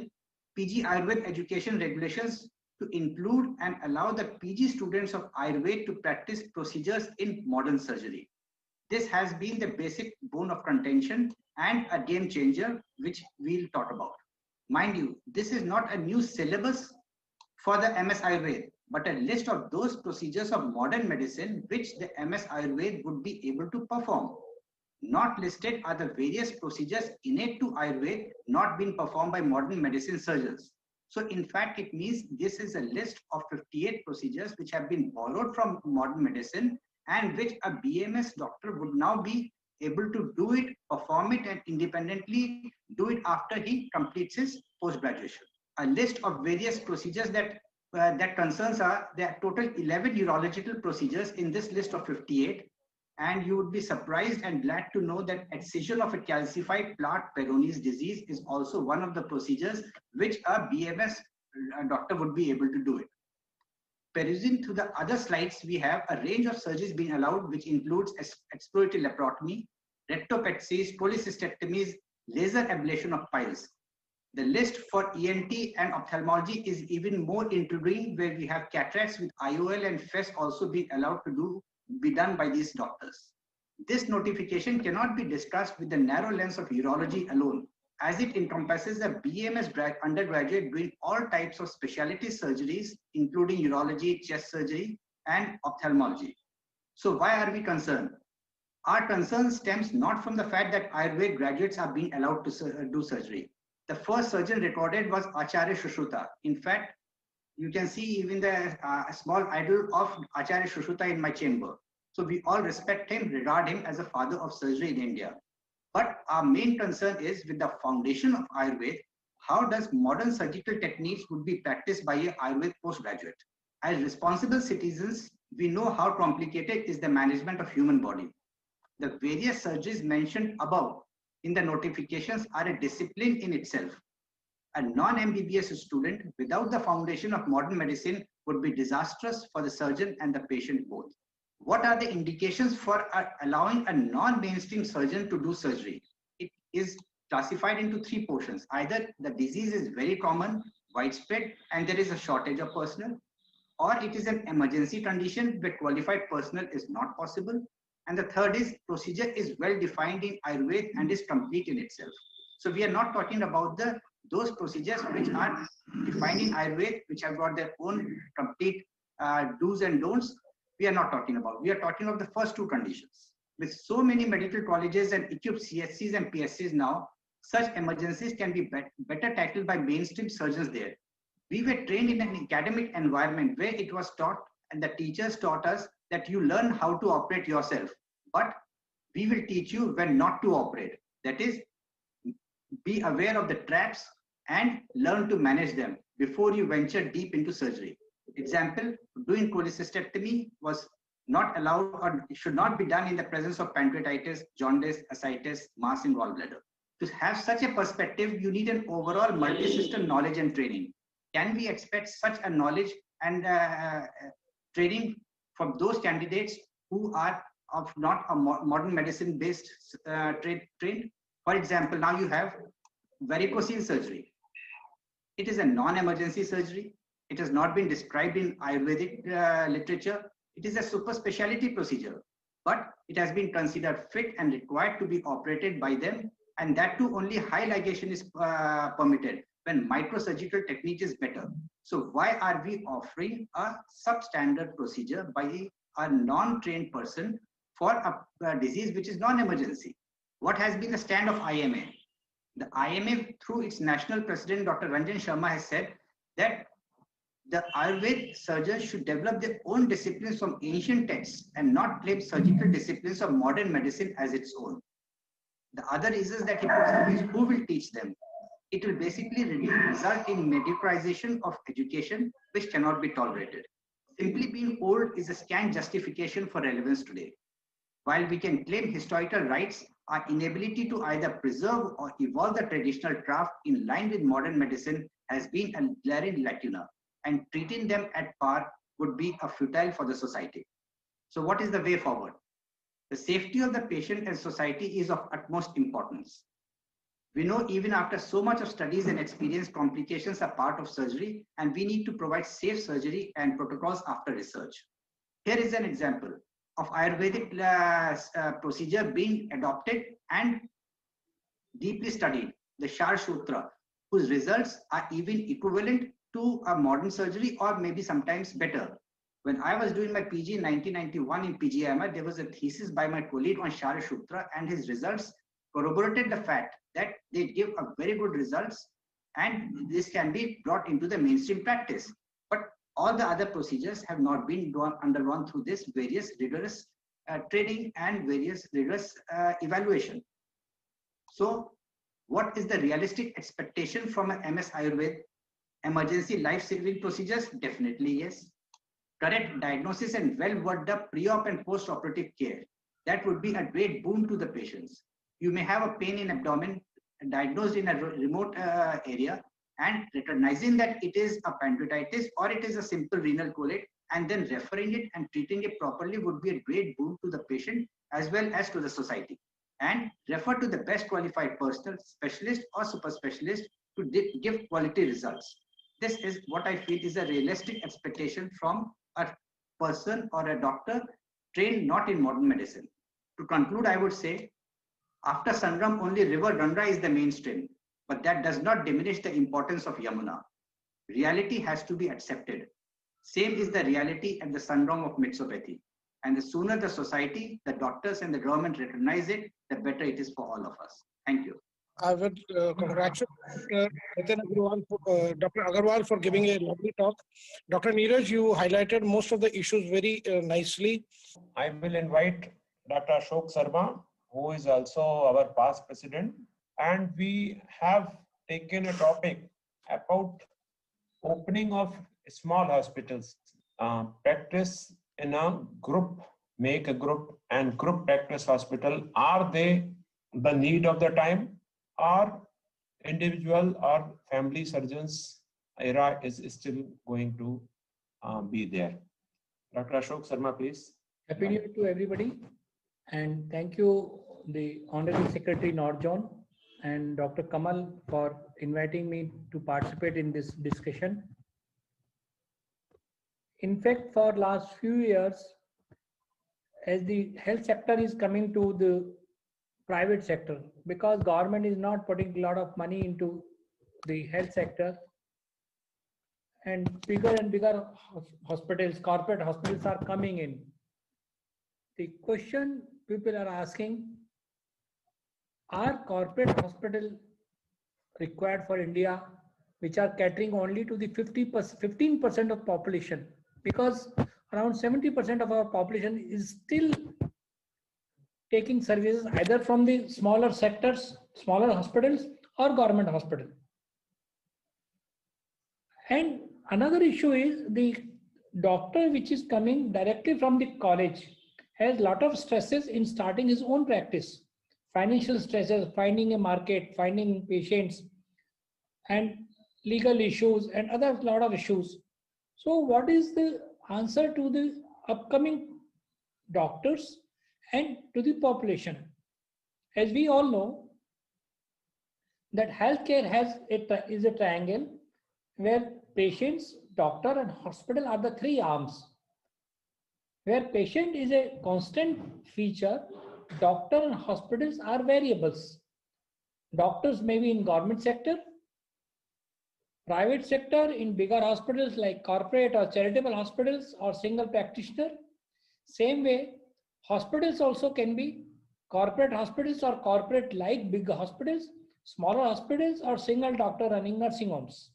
PG Ayurveda education regulations to include and allow the PG students of Ayurveda to practice procedures in modern surgery. This has been the basic bone of contention and a game changer which we'll talk about. Mind you, this is not a new syllabus for the MS Ayurveda, but a list of those procedures of modern medicine which the MS Ayurveda would be able to perform. Not listed are the various procedures innate to Ayurveda not being performed by modern medicine surgeons. So in fact, it means this is a list of 58 procedures which have been borrowed from modern medicine and which a BMS doctor would now be able to do it, perform it, and independently do it after he completes his post-graduation. A list of various procedures that concerns are, there are total 11 urological procedures in this list of 58, and you would be surprised and glad to know that excision of a calcified plaque Peyronie's disease is also one of the procedures which a BMS doctor would be able to do it. Perusing through the other slides, we have a range of surgeries being allowed, which includes exploratory laparotomy, rectopexy, cholecystectomies, laser ablation of piles. The list for ENT and ophthalmology is even more intriguing, where we have cataracts with IOL and FES also being allowed to be done by these doctors. This notification cannot be discussed with the narrow lens of urology alone, as it encompasses a BMS undergraduate doing all types of specialty surgeries, including urology, chest surgery, and ophthalmology. So why are we concerned? Our concern stems not from the fact that Ayurveda graduates are being allowed to do surgery. The first surgeon recorded was Acharya Shushruta. In fact, you can see even the small idol of Acharya Shushruta in my chamber. So we all respect him, regard him as a father of surgery in India. But our main concern is with the foundation of Ayurveda, how does modern surgical techniques would be practiced by an Ayurveda postgraduate? As responsible citizens, we know how complicated is the management of human body. The various surgeries mentioned above in the notifications are a discipline in itself. A non-MBBS student without the foundation of modern medicine would be disastrous for the surgeon and the patient both. What are the indications for allowing a non-mainstream surgeon to do surgery? It is classified into three portions. Either the disease is very common, widespread, and there is a shortage of personnel, or it is an emergency condition where qualified personnel is not possible. And the third is procedure is well defined in Ayurveda and is complete in itself. So we are not talking about those procedures which are defined in Ayurveda, which have got their own complete do's and don'ts. We are not talking about. We are talking of the first two conditions. With so many medical colleges and equipped CSCs and PSCs now, such emergencies can be better tackled by mainstream surgeons there. We were trained in an academic environment where it was taught and the teachers taught us that you learn how to operate yourself, but we will teach you when not to operate. That is, be aware of the traps and learn to manage them before you venture deep into surgery. Example, doing cholecystectomy was not allowed or should not be done in the presence of pancreatitis, jaundice, ascites, mass in gallbladder. To have such a perspective, you need an overall multi-system knowledge and training. Can we expect such a knowledge and training from those candidates who are of not a modern medicine based trained? For example, now you have varicocele surgery. It is a non-emergency surgery. It has not been described in Ayurvedic literature. It is a super specialty procedure, but it has been considered fit and required to be operated by them. And that too, only high ligation is permitted when microsurgical technique is better. So why are we offering a substandard procedure by a non-trained person for a disease which is non-emergency? What has been the stand of IMA? The IMA, through its national president, Dr. Ranjan Sharma, has said that the Ayurvedic surgeons should develop their own disciplines from ancient texts and not claim surgical disciplines of modern medicine as its own. The other reasons that he puts up is who will teach them. It will basically result in medicalization of education, which cannot be tolerated. Simply being old is a scant justification for relevance today. While we can claim historical rights, our inability to either preserve or evolve the traditional craft in line with modern medicine has been a glaring lacuna, and treating them at par would be a futile for the society. So what is the way forward? The safety of the patient and society is of utmost importance. We know even after so much of studies and experience, complications are part of surgery, and we need to provide safe surgery and protocols after research. Here is an example of Ayurvedic procedure being adopted and deeply studied, the Shar Sutra, whose results are even equivalent to a modern surgery or maybe sometimes better. When I was doing my PG in 1991 in PGIMR, there was a thesis by my colleague on Shar Sutra, and his results corroborated the fact that they give a very good results, and this can be brought into the mainstream practice. But all the other procedures have not been undergone through this various rigorous training and various rigorous evaluation. So what is the realistic expectation from an MS Ayurveda? Emergency life-saving procedures? Definitely yes. Correct diagnosis and well worked up pre-op and post-operative care. That would be a great boon to the patients. You may have a pain in abdomen diagnosed in a remote area, and recognizing that it is a pancreatitis or it is a simple renal colic, and then referring it and treating it properly would be a great boon to the patient as well as to the society. And refer to the best qualified personnel, specialist or super specialist, to give quality results. This is what I feel is a realistic expectation from a person or a doctor trained not in modern medicine. To conclude, I would say, after Sangram, only river Ganga is the mainstream, but that does not diminish the importance of Yamuna. Reality has to be accepted. Same is the reality at the Sangram of mixopathy. And the sooner the society, the doctors and the government recognize it, the better it is for all of us. Thank you.
I would congratulate Dr. Agarwal for giving a lovely talk. Dr. Neeraj, you highlighted most of the issues very nicely.
I will invite Dr. Ashok Sarma, who is also our past president, and we have taken a topic about opening of small hospitals, practice in a group, make a group and group practice hospital. Are they the need of the time, or individual or family surgeons era is still going to be there. Dr. Ashok Sharma, please.
Happy New Year to everybody, and thank you, the Honorable Secretary Norjon and Dr. Kamal, for inviting me to participate in this discussion. In fact, for last few years, as the health sector is coming to the private sector, because government is not putting a lot of money into the health sector, and bigger hospitals, corporate hospitals are coming in. The question people are asking, are corporate hospitals required for India, which are catering only to the 15% of population? Because around 70% of our population is still taking services either from the smaller sectors, smaller hospitals, or government hospital. And another issue is the doctor which is coming directly from the college has a lot of stresses in starting his own practice. Financial stresses, finding a market, finding patients, and legal issues and other lot of issues. So what is the answer to the upcoming doctors and to the population? As we all know, that healthcare is a triangle where patients, doctor, and hospital are the three arms. Where patient is a constant feature, doctor and hospitals are variables. Doctors may be in government sector, private sector in bigger hospitals like corporate or charitable hospitals or single practitioner. Same way, hospitals also can be corporate hospitals or corporate like big hospitals, smaller hospitals, or single doctor running nursing homes.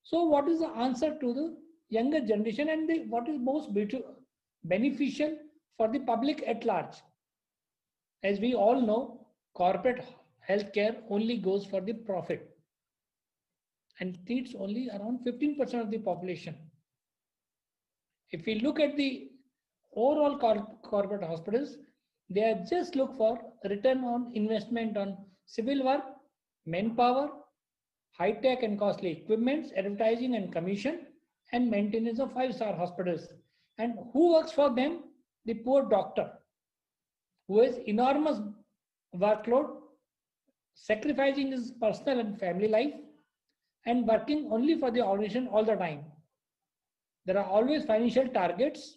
So what is the answer to the younger generation, and what is most beneficial for the public at large? As we all know, corporate healthcare only goes for the profit and treats only around 15% of the population. If we look at the overall corporate hospitals, they are just look for return on investment on civil work, manpower, high-tech and costly equipments, advertising and commission, and maintenance of 5-star hospitals. And who works for them? The poor doctor, who has enormous workload, sacrificing his personal and family life, and working only for the organization all the time. There are always financial targets.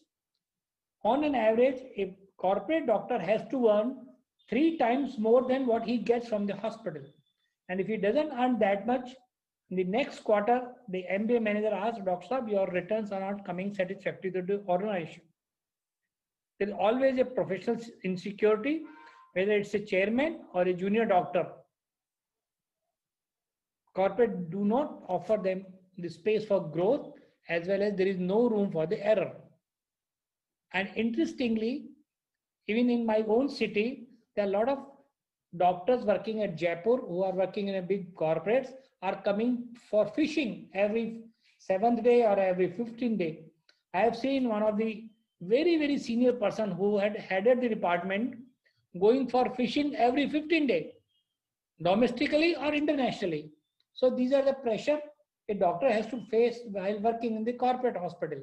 On an average, a corporate doctor has to earn 3 times more than what he gets from the hospital. And if he doesn't earn that much, in the next quarter, the MBA manager asks, Dr. Saab, your returns are not coming satisfactory to the organization. There is always a professional insecurity, whether it's a chairman or a junior doctor. Corporate do not offer them the space for growth, as well as there is no room for the error. And interestingly, even in my own city, there are a lot of doctors working at Jaipur who are working in a big corporates are coming for fishing every 7th day or every 15th day. I have seen one of the very senior person who had headed the department going for fishing every 15 days, domestically or internationally. So these are the pressure a doctor has to face while working in the corporate hospital.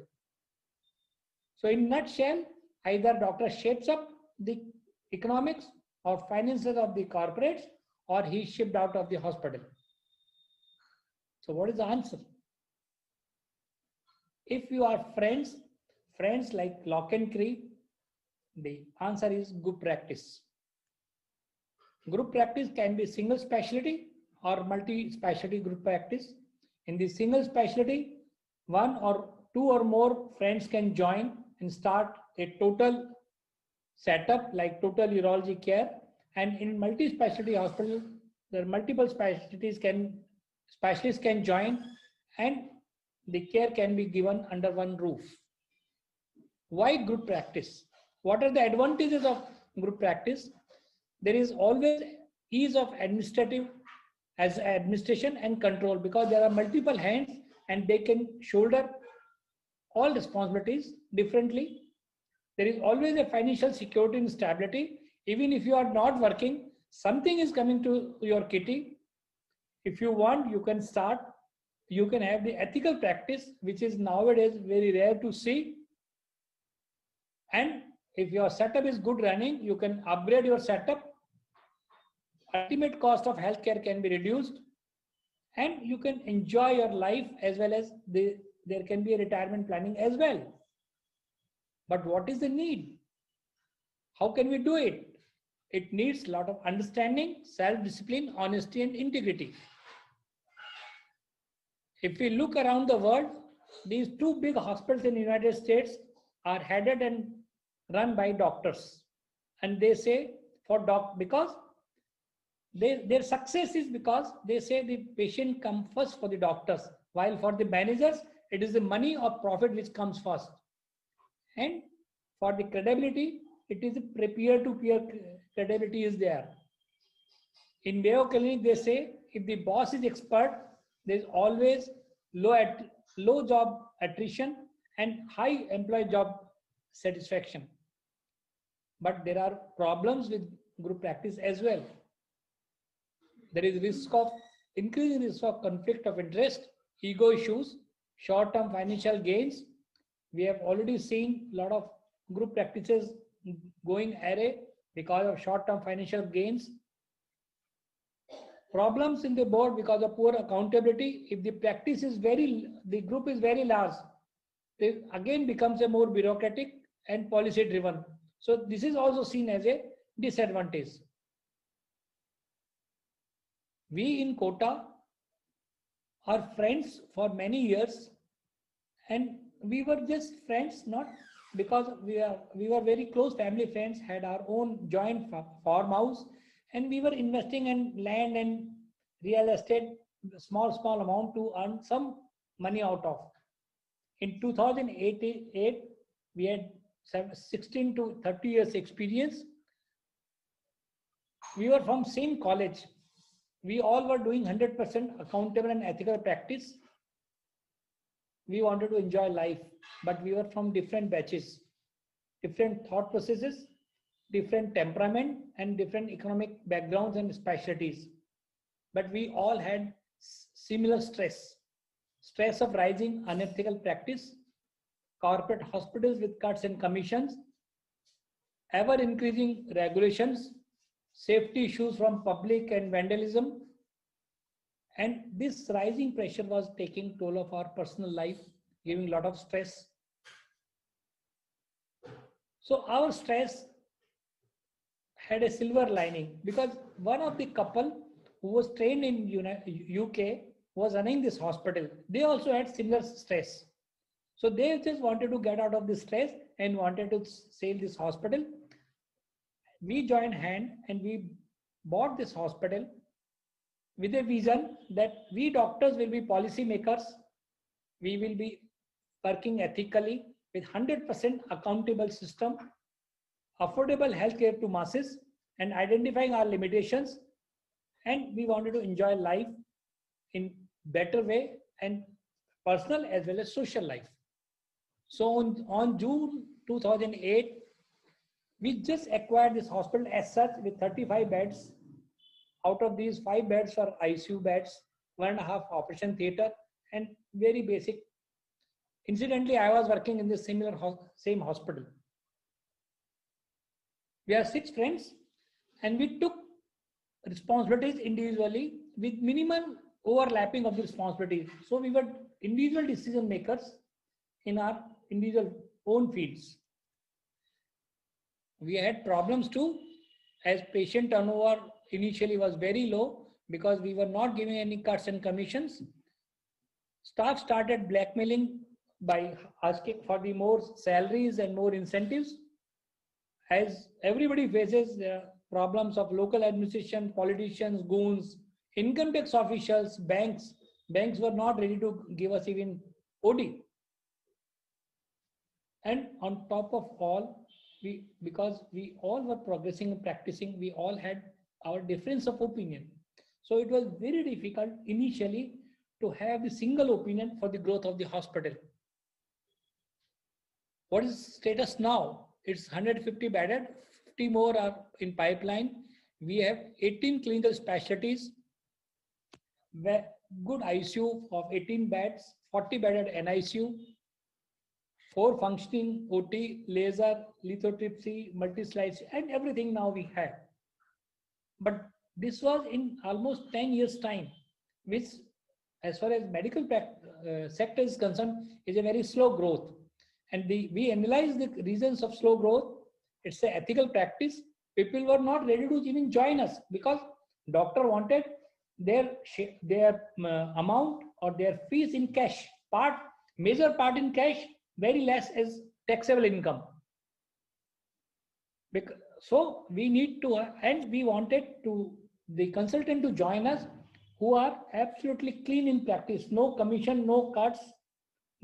So in nutshell, either doctor shapes up the economics or finances of the corporates, or he is shipped out of the hospital. So what is the answer? If you are friends like Lock and Key, the answer is group practice. Group practice can be single specialty or multi-specialty group practice. In the single specialty, 1 or 2 or more friends can join and start a total setup like total urology care. And in multi-specialty hospital, there are multiple specialties specialists can join, and the care can be given under one roof. Why group practice? What are the advantages of group practice? There is always ease of administration and control, because there are multiple hands and they can shoulder all responsibilities differently. There is always a financial security and stability. Even if you are not working, something is coming to your kitty. If you want, you can start. You can have the ethical practice, which is nowadays very rare to see. And if your setup is good running, you can upgrade your setup. Ultimate cost of healthcare can be reduced, and you can enjoy your life, as well as there can be a retirement planning as well. But what is the need? How can we do it? It needs a lot of understanding, self-discipline, honesty, and integrity. If we look around the world, these two big hospitals in the United States are headed and run by doctors. And they say because their success is because they say the patient comes first for the doctors, while for the managers, it is the money or profit which comes first. And for the credibility, it is the peer-to-peer credibility is there. In Mayo Clinic, they say if the boss is expert, there is always low job attrition and high employee job satisfaction. But there are problems with group practice as well. There is increasing risk of conflict of interest, ego issues, short-term financial gains. We have already seen a lot of group practices going awry because of short-term financial gains. Problems in the board because of poor accountability. If the practice is the group is very large, it again becomes a more bureaucratic and policy-driven. So this is also seen as a disadvantage. We in Kota are friends for many years, and we were just friends, not because we were very close family friends, had our own joint farmhouse, and we were investing in land and real estate, small amount to earn some money out of. In 2008, we had 16 to 30 years experience. We were from same college. We all were doing 100% accountable and ethical practice. We wanted to enjoy life, but we were from different batches, different thought processes, different temperament, and different economic backgrounds and specialties. But we all had similar stress of rising unethical practice, corporate hospitals with cuts and commissions, ever increasing regulations, safety issues from public and vandalism. And this rising pressure was taking toll of our personal life, giving a lot of stress. So our stress had a silver lining, because one of the couple who was trained in UK was running this hospital. They also had similar stress. So they just wanted to get out of this stress and wanted to save this hospital. We joined hand and we bought this hospital with a vision that we doctors will be policy makers. We will be working ethically with 100% accountable system, affordable healthcare to masses, and identifying our limitations. And we wanted to enjoy life in better way, and personal as well as social life. So on June 2008, we just acquired this hospital as such with 35 beds. Out of these, 5 beds were ICU beds, 1.5 operation theater, and very basic. Incidentally, I was working in the same hospital. We are 6 friends, and we took responsibilities individually with minimal overlapping of the responsibilities. So we were individual decision makers in our individual own fields. We had problems too, as patient turnover initially was very low because we were not giving any cuts and commissions. Staff started blackmailing by asking for the more salaries and more incentives. As everybody faces problems of local administration, politicians, goons, income tax officials, banks were not ready to give us even OD. And on top of all, because we all were progressing and practicing, we all had our difference of opinion. So it was very difficult initially to have the single opinion for the growth of the hospital. What is status now? It's 150 bedded, 50 more are in pipeline. We have 18 clinical specialties, good ICU of 18 beds, 40 bedded NICU, 4 functioning OT, laser, lithotripsy, multi-slice, and everything now we have. But this was in almost 10 years' time, which as far as medical sector is concerned, is a very slow growth. And we analyze the reasons of slow growth. It's an ethical practice. People were not ready to even join us because doctor wanted their amount or their fees in cash, major part in cash, very less as taxable income. So we need to, and we wanted the consultant to join us who are absolutely clean in practice, no commission, no cuts,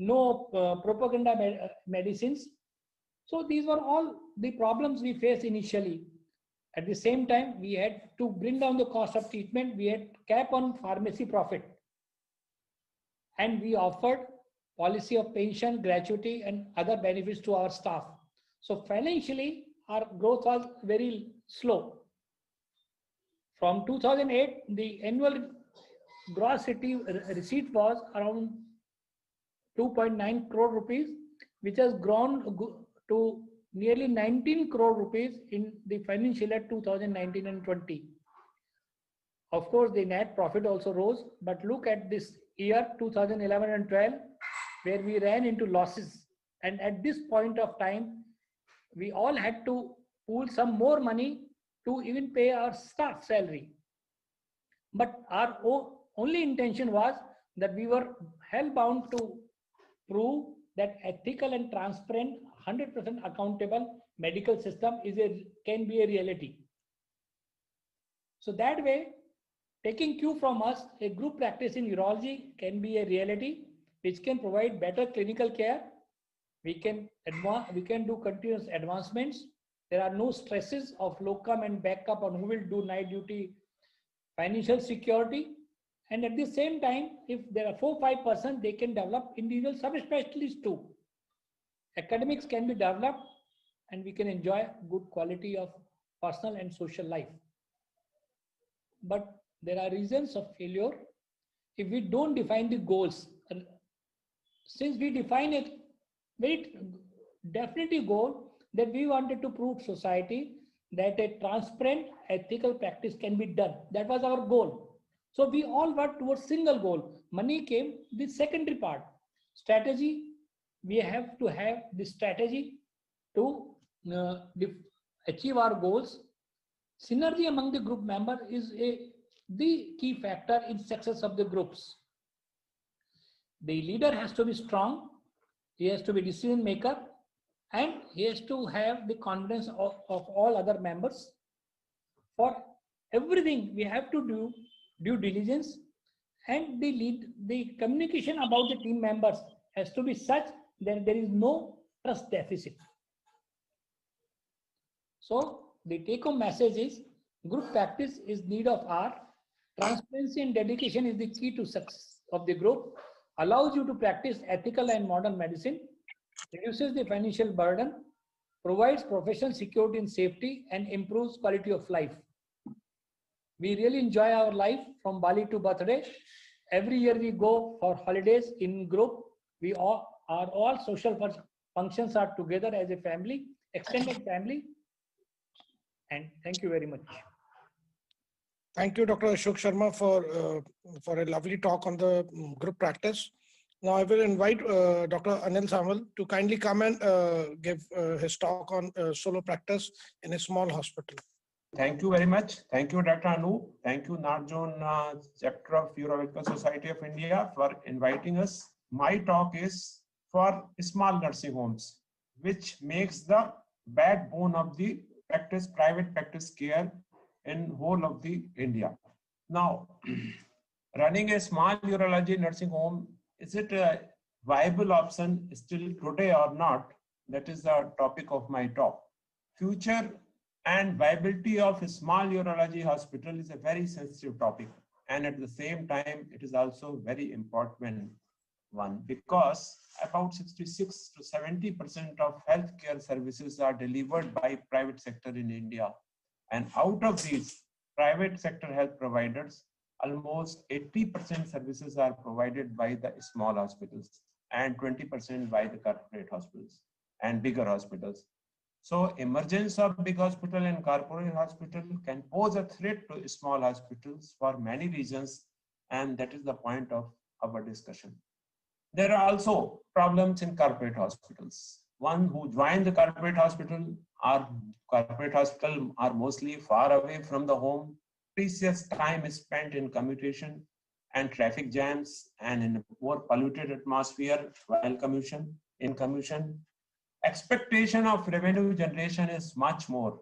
no propaganda medicines. So these were all the problems we faced initially. At the same time, we had to bring down the cost of treatment. We had cap on pharmacy profit. And we offered policy of pension, gratuity, and other benefits to our staff. So financially, our growth was very slow. From 2008, the annual gross receipt was around 2.9 crore rupees, which has grown to nearly 19 crore rupees in the financial year 2019 and 20. Of course, the net profit also rose, but look at this year 2011 and 12, where we ran into losses. And at this point of time, we all had to pool some more money to even pay our staff salary. But our only intention was that we were hell-bound to prove that ethical and transparent, 100% accountable medical system can be a reality. So that way, taking cue from us, a group practice in urology can be a reality, which can provide better clinical care. We can do continuous advancements. There are no stresses of locum and backup on who will do night duty, financial security. And at the same time, if there are 4-5%, they can develop individual subspecialties too. Academics can be developed and we can enjoy good quality of personal and social life. But there are reasons of failure if we don't define the goals. Since we define a very definitive goal that we wanted to prove to society that a transparent ethical practice can be done. That was our goal. So we all worked towards single goal. Money came the secondary part. Strategy, we have to have the strategy to achieve our goals. Synergy among the group member is the key factor in success of the groups. The leader has to be strong. He has to be decision maker, and he has to have the confidence of all other members. For everything, we have to do due diligence, and the communication about the team members has to be such that there is no trust deficit. So the take-home message is group practice is need of art. Transparency and dedication is the key to success of the group. Allows you to practice ethical and modern medicine, reduces the financial burden, provides professional security and safety, and improves quality of life. We really enjoy our life from Bali to birthday. Every year we go for holidays in group. We all social functions are together as a family, extended family. And thank you very much.
Thank you, Dr. Ashok Sharma, for a lovely talk on the group practice. Now I will invite Dr. Anil Samal to kindly come and give his talk on solo practice in a small hospital.
Thank you very much. Thank you, Dr. Anu. Thank you, NZUSICON Chapter of Urological Society of India for inviting us. My talk is for small nursing homes, which makes the backbone of the private practice care in whole of the India. Now, running a small urology nursing home, is it a viable option still today or not? That is the topic of my talk. Future and viability of a small urology hospital is a very sensitive topic. And at the same time, it is also very important one, because about 66 to 70% of healthcare services are delivered by private sector in India. And out of these, private sector health providers, almost 80% services are provided by the small hospitals and 20% by the corporate hospitals and bigger hospitals. So emergence of big hospital and corporate hospital can pose a threat to small hospitals for many reasons, and that is the point of our discussion. There are also problems in corporate hospitals. One who join the corporate hospital are mostly far away from the home. Precious time is spent in commutation and traffic jams and in a more polluted atmosphere while commutation. Expectation of revenue generation is much more,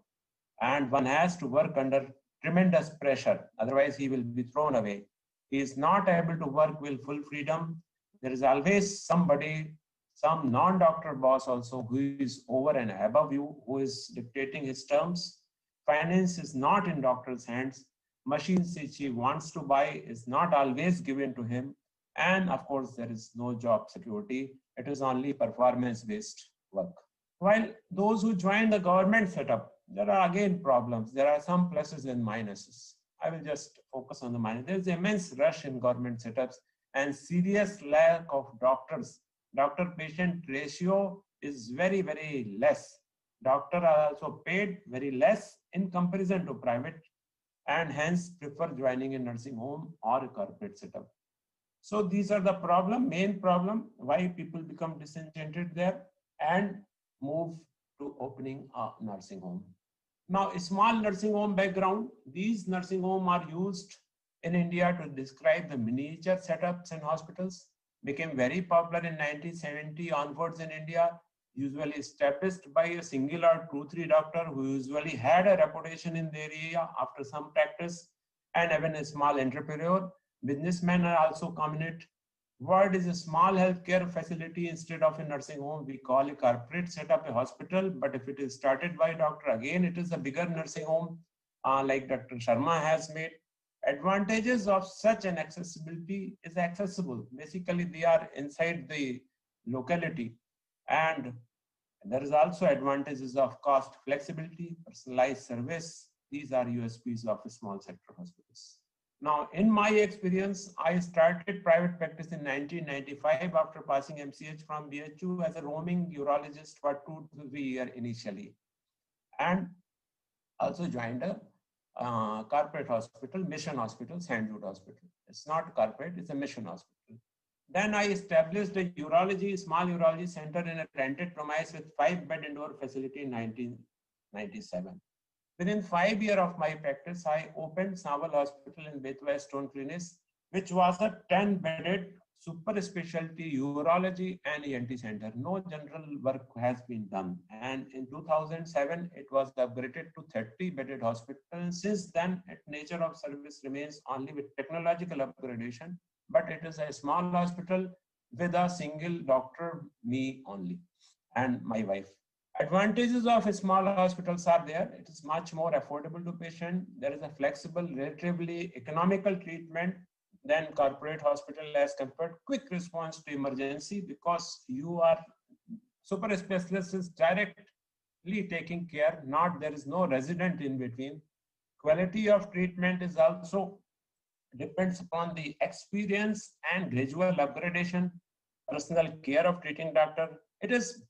and one has to work under tremendous pressure. Otherwise, he will be thrown away. He is not able to work with full freedom. There is always somebody, some non-doctor boss also, who is over and above you, who is dictating his terms. Finance is not in doctor's hands. Machines which he wants to buy is not always given to him. And of course, there is no job security. It is only performance-based work. While those who join the government setup, there are again problems. There are some pluses and minuses. I will just focus on the minus. There is immense rush in government setups and serious lack of doctors. Doctor-patient ratio is very, very less. Doctors are also paid very less in comparison to private, and hence prefer joining a nursing home or a corporate setup. So these are the main problem, why people become disenchanted there and move to opening a nursing home. Now, a small nursing home background, these nursing homes are used in India to describe the miniature setups and hospitals, became very popular in 1970 onwards in India, usually established by a single or 2-3 doctor who usually had a reputation in their area after some practice, and even a small entrepreneur. Businessmen are also common it. Word is a small healthcare facility instead of a nursing home. We call a corporate setup a hospital, but if it is started by a doctor, again, it is a bigger nursing home like Dr. Sharma has made. Advantages of such an accessibility is accessible. Basically, they are inside the locality. And there is also advantages of cost flexibility, personalized service. These are USPs of small sector hospitals. Now, in my experience, I started private practice in 1995 after passing MCH from BHU as a roaming urologist for 2 to 3 years initially, and also joined a corporate hospital, Mission Hospital, St. Jude Hospital. It's not corporate, it's a Mission Hospital. Then I established a small urology center in a rented premise with 5-bed indoor facility in 1997. Within 5 years of my practice, I opened Saval Hospital in Bethwa Stone Clinic, which was a 10-bedded super specialty urology and ENT center. No general work has been done. And in 2007, it was upgraded to 30-bedded hospital. And since then, its nature of service remains only with technological upgradation, but it is a small hospital with a single doctor, me only, and my wife. Advantages of small hospitals are there. It is much more affordable to patient. There is a flexible, relatively economical treatment than corporate hospital as compared. Quick response to emergency because you are super specialist is directly taking care. There is no resident in between. Quality of treatment is also depends upon the experience and gradual upgradation, personal care of treating doctor. It is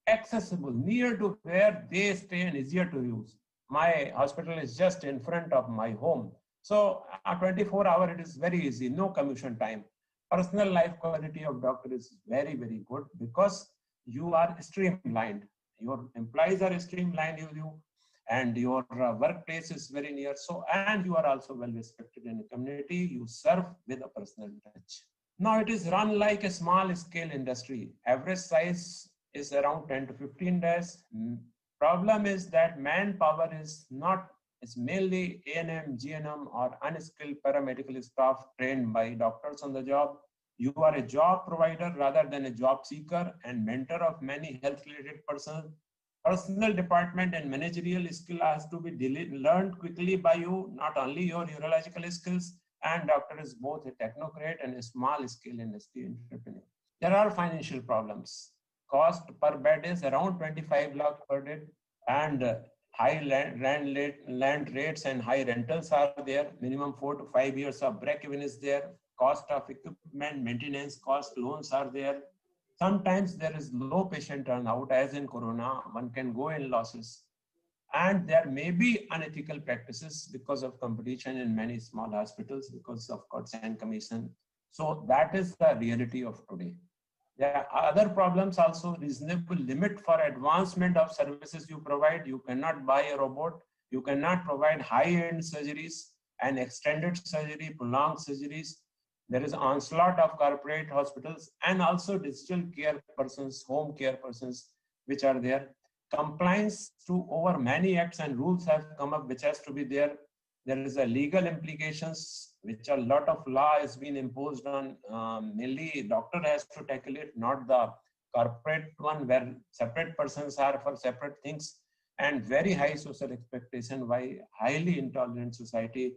accessible, near to where they stay and easier to use. My hospital is just in front of my home. So 24 hours, it is very easy, no commutation time. Personal life quality of doctor is very, very good because you are streamlined. Your employees are streamlined with you and your workplace is very near. So, and you are also well respected in the community. You serve with a personal touch. Now it is run like a small scale industry. Average size is around 10 to 15 days. Problem is that manpower is mainly A&M, GNM or unskilled paramedical staff trained by doctors on the job. You are a job provider rather than a job seeker and mentor of many health related persons. Personal department and managerial skill has to be learned quickly by you, not only your urological skills, and doctor is both a technocrat and a small scale industry entrepreneur. There are financial problems. Cost per bed is around 25 lakh per day and high land rates and high rentals are there. Minimum 4 to 5 years of break-even is there. Cost of equipment, maintenance cost, loans are there. Sometimes there is low patient turnout, as in Corona, one can go in losses. And there may be unethical practices because of competition in many small hospitals, because of cuts and commission. So that is the reality of today. There are other problems also. Reasonable limit for advancement of services you provide. You cannot buy a robot. You cannot provide high-end surgeries and extended surgery, prolonged surgeries. There is onslaught of corporate hospitals and also digital care persons, home care persons, which are there. Compliance to over many acts and rules have come up, which has to be there. There is a legal implications, which a lot of law has been imposed on. Mainly doctor has to tackle it, not the corporate one, where separate persons are for separate things, and very high social expectation by highly intolerant society.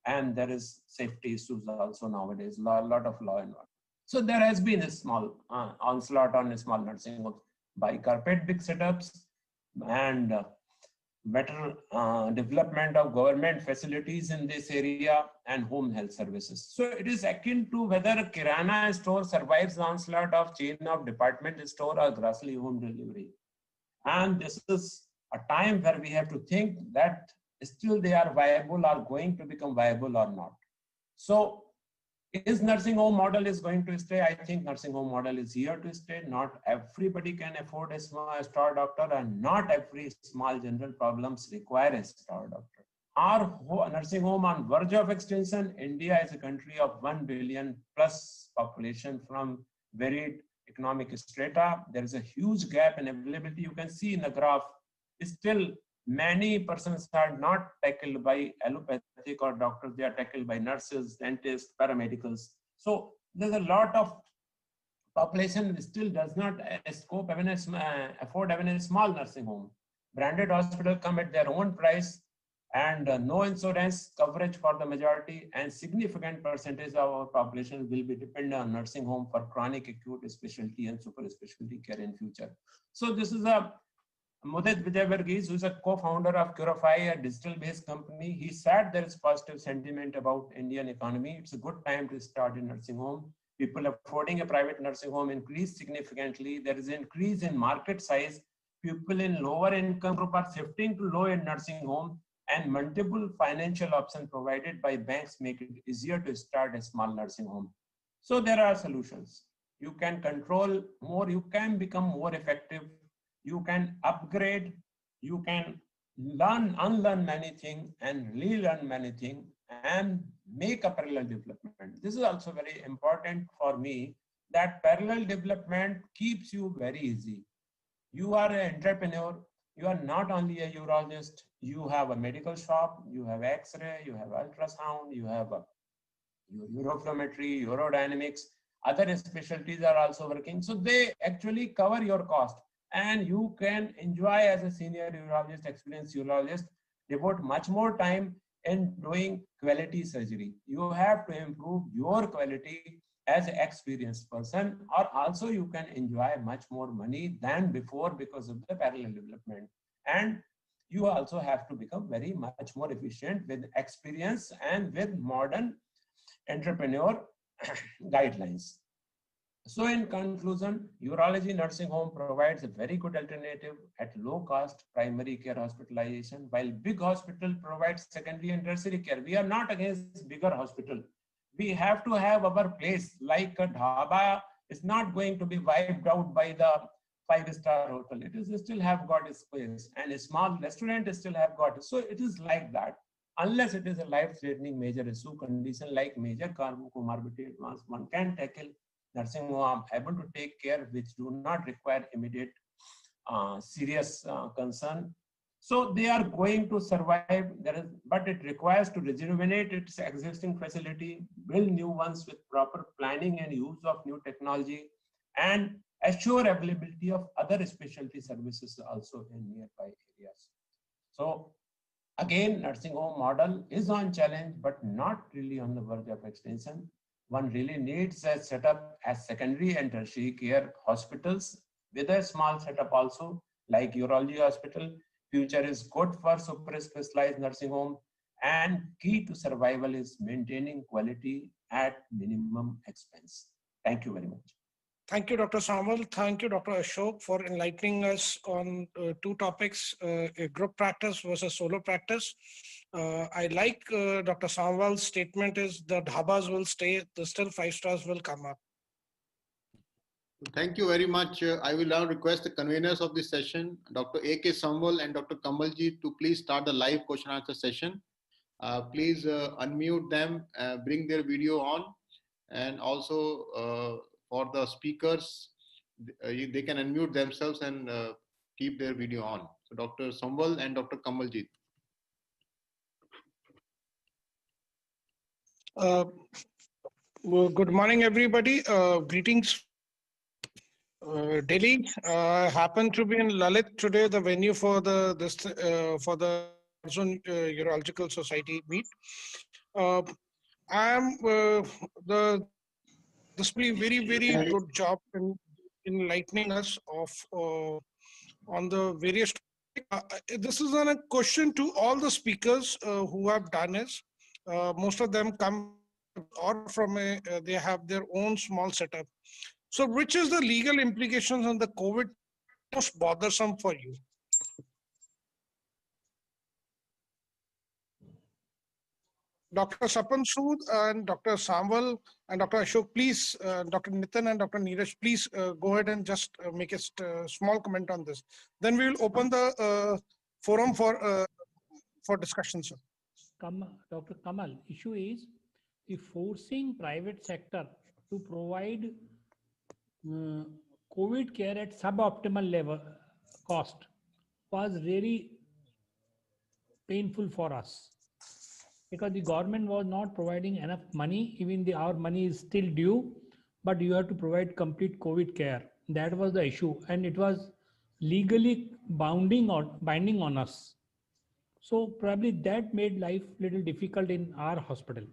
And there is safety issues also nowadays, a lot of law involved. So there has been a small onslaught on small nursing homes by corporate big setups and better development of government facilities in this area and home health services. So it is akin to whether a Kirana store survives the onslaught of chain of department store or grocery home delivery. And this is a time where we have to think that still they are viable or going to become viable or not. So is nursing home model is going to stay? I think nursing home model is here to stay. Not everybody can afford a star doctor, and not every small general problems require a star doctor. Our nursing home on verge of extinction. India is a country of 1 billion plus population from varied economic strata. There is a huge gap in availability. You can see in the graph, still many persons are not tackled by allopathic or doctors. They are tackled by nurses, dentists, paramedicals. So there's a lot of population still does not afford having a small nursing home. Branded hospitals come at their own price, and no insurance coverage for the majority, and significant percentage of our population will be dependent on nursing home for chronic, acute, specialty and super specialty care in future. So this is a Mudit Vijayvarghese, who is a co-founder of Curify, a digital-based company. He said there is positive sentiment about Indian economy. It's a good time to start a nursing home. People affording a private nursing home increased significantly. There is an increase in market size. People in lower income group are shifting to low-end nursing home, and multiple financial options provided by banks make it easier to start a small nursing home. So there are solutions. You can control more, you can become more effective. You can upgrade, you can unlearn many things and relearn many things and make a parallel development. This is also very important for me, that parallel development keeps you very easy. You are an entrepreneur, you are not only a urologist, you have a medical shop, you have X-ray, you have ultrasound, you have uroflowmetry, urodynamics, other specialties are also working. So they actually cover your cost. And you can enjoy, as a senior urologist, experienced urologist, devote much more time in doing quality surgery. You have to improve your quality as an experienced person, or also you can enjoy much more money than before because of the parallel development. And you also have to become very much more efficient with experience and with modern entrepreneur guidelines. So in conclusion, urology nursing home provides a very good alternative at low cost primary care hospitalization, while big hospital provides secondary and tertiary care. We are not against bigger hospital. We have to have our place. Like a dhaba is not going to be wiped out by the 5-star hotel. It is still have got a space, and a small restaurant still have got it. So it is like that. Unless it is a life-threatening major issue condition like major comorbidity advance, one can tackle nursing home able to take care which do not require immediate serious concern. So they are going to survive, but it requires to rejuvenate its existing facility, build new ones with proper planning and use of new technology, and assure availability of other specialty services also in nearby areas. So again, nursing home model is on challenge, but not really on the verge of extinction. One really needs a setup as secondary and tertiary care hospitals with a small setup also, like urology hospital, Future is good for super specialized nursing home, and key to survival is maintaining quality at minimum expense. Thank you very much.
Thank you, Dr. Samuel. Thank you, Dr. Ashok, for enlightening us on two topics, group practice versus solo practice. I like Dr. Samuel's statement is the dhabas will stay, the still 5 stars will come up.
Thank you very much. I will now request the conveners of this session, Dr. A.K. Samwal and Dr. Kamalji, to please start the live question answer session. Please unmute them, bring their video on, and also for the speakers, they can unmute themselves and keep their video on. So Dr. Samwal and Dr. Kamalji.
Well, good morning, everybody. Greetings. Delhi happened to be in Lalit today, the venue for the Urological Society meet. This will be very good job in enlightening us of on the various. This is a question to all the speakers who have done this. Most of them come or from they have their own small setup. So which is the legal implications on the COVID most bothersome for you? Dr. Sapan Sood and Dr. Samwal and Dr. Ashok, please, Dr. Nitin and Dr. Neeraj, please go ahead and just make a small comment on this. Then we will open the forum for discussion, sir.
Dr. Kamal, issue is the forcing private sector to provide COVID care at suboptimal level cost was really painful for us because the government was not providing enough money. Even our money is still due, but you have to provide complete COVID care. That was the issue, and it was legally binding on us. So probably that made life little difficult in our hospital.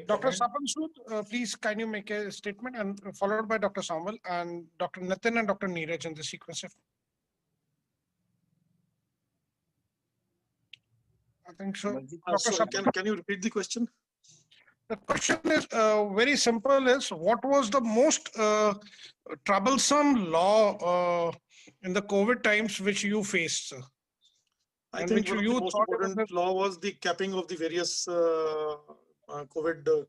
Dr. Sapan Sood, please can you make a statement and followed by Dr. Samuel and Dr. Nitin and Dr. Neeraj in the sequence. I think so.
Sorry, can you repeat the question?
The question is very simple is what was the most troublesome law in the COVID times which you faced, sir?
I think one of the most important law was the capping of the various COVID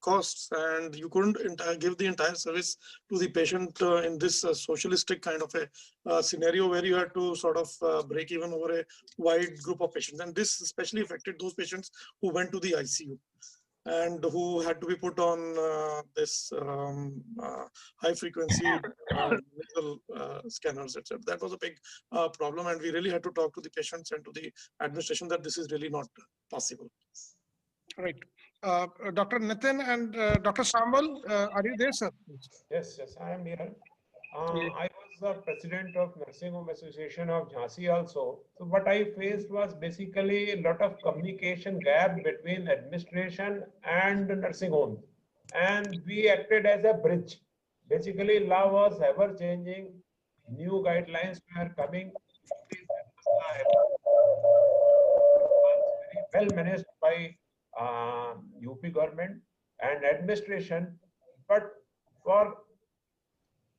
costs, and you couldn't give the entire service to the patient in this socialistic kind of a scenario where you had to sort of break even over a wide group of patients. And this especially affected those patients who went to the ICU and who had to be put on this high frequency nasal scanners, etc. That was a big problem, and we really had to talk to the patients and to the administration that this is really not possible.
Right. Dr. Nitin and Dr. Samuel, are you there, sir?
Yes, I am here. I was the president of Nursing Home Association of Jhansi also. So what I faced was basically a lot of communication gap between administration and nursing homes. And we acted as a bridge. Basically, law was ever changing. New guidelines were coming. Very well managed by UP government and administration, but for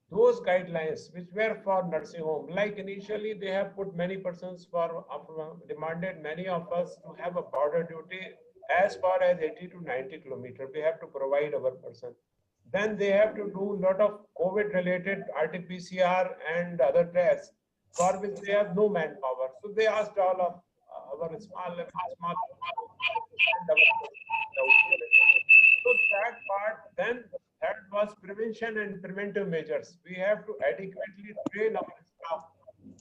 those guidelines which were for nursing home, like initially they have put many persons for demanded many of us to have a border duty as far as 80 to 90 kilometers. We have to provide our person. Then they have to do a lot of COVID related RT-PCR and other tests for which they have no manpower. So they asked all of our small. So that part, then that was prevention and preventive measures. We have to adequately train our staff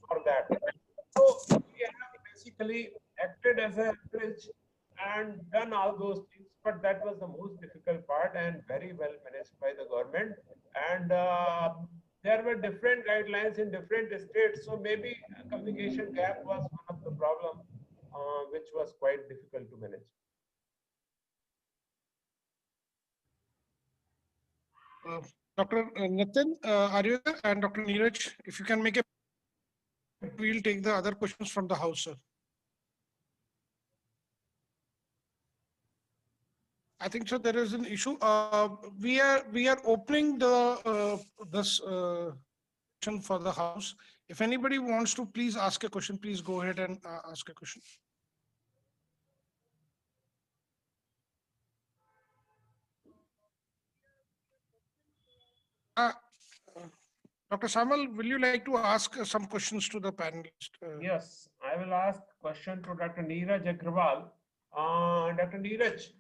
for that. So we have basically acted as a bridge and done all those things, but that was the most difficult part and very well managed by the government. And there were different guidelines in different states, so maybe a communication gap was one of the problems which was quite difficult to manage.
Dr. Nitin, are you there? And Dr. Neeraj, if you can make a, we'll take the other questions from the house, sir. I think so. There is an issue. We are opening the this question for the house. If anybody wants to please ask a question, please go ahead and ask a question. Dr. Samal, will you like to ask some questions to the panelist?
Yes, I will ask question to Dr. Neeraj Agrawal. Dr. Neeraj,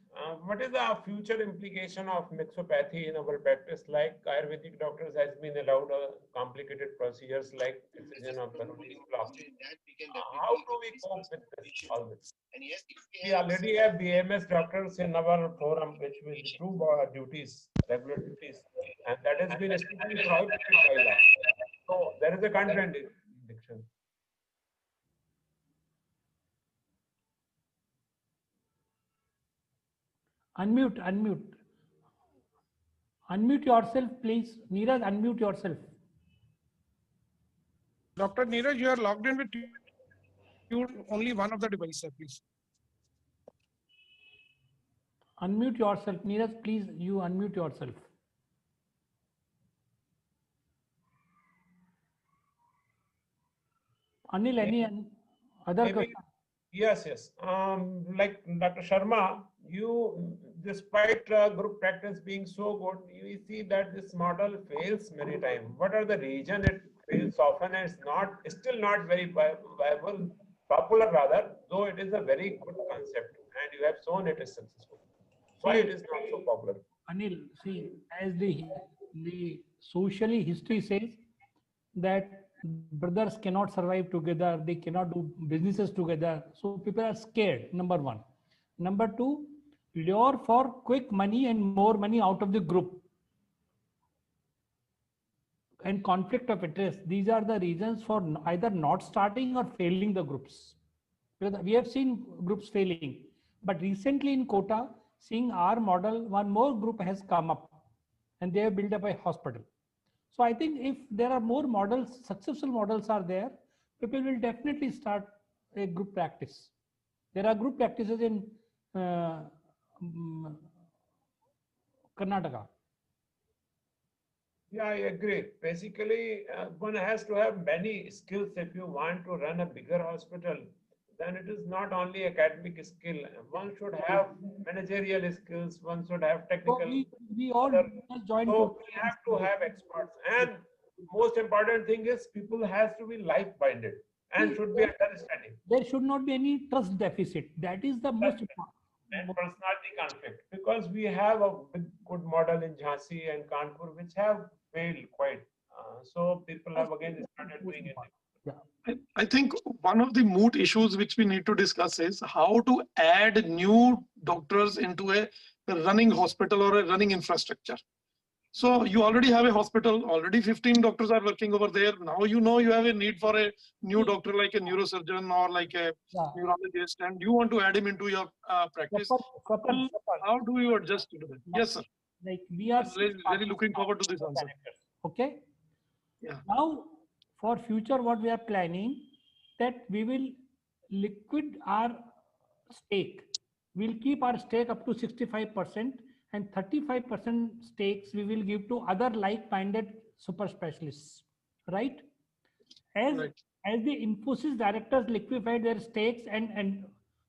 what is the future implication of mixopathy in our practice? Like Ayurvedic doctors has been allowed complicated procedures like excision of the release block. How do we cope with this, all this? We already have BMS doctors in our forum which will do duties, regular duties, and that has been especially prohibited by law. So there is a contradiction.
Unmute yourself, please. Neeraj, unmute yourself.
Dr. Neeraj, you are logged in with only one of the devices, please.
Unmute yourself. Neeraj, please, you unmute yourself. Anil, any other question?
Yes. Like Dr. Sharma, you, despite group practice being so good, you see that this model fails many times. What are the reasons it fails often and it's still not very viable, popular rather, though it is a very good concept and you have shown it is successful. Why it is not so popular?
Anil, see, as the socially history says that brothers cannot survive together, they cannot do businesses together. So people are scared, number one. Number two, lure for quick money and more money out of the group. And conflict of interest. These are the reasons for either not starting or failing the groups. We have seen groups failing. But recently in Kota, seeing our model, one more group has come up and they have built up a hospital. So I think if there are more models, successful models are there, people will definitely start a group practice. There are group practices in Karnataka.
Yeah, I agree. Basically, one has to have many skills if you want to run a bigger hospital. Then it is not only academic skill. One should have managerial skills. One should have technical.
So we all join.
So we have to have experts. And most important thing is people has to be like-minded and should be understanding.
There should not be any trust deficit. That is the most important.
And personality conflict, because we have a good model in Jhansi and Kanpur which have failed quite. So people have again started doing it.
I think one of the moot issues which we need to discuss is how to add new doctors into a running hospital or a running infrastructure. So you already have a hospital, already 15 doctors are working over there. Now you know you have a need for a new doctor like a neurosurgeon or like a neurologist, and you want to add him into your practice. How do you adjust to that? Yes, sir.
Like we are
really looking forward to this answer.
Okay.
Yeah.
Now, for future, what we are planning, that we will liquid our stake. We'll keep our stake up to 65%. And 35% stakes we will give to other like-minded super specialists, right? As the Infosys directors liquefied their stakes and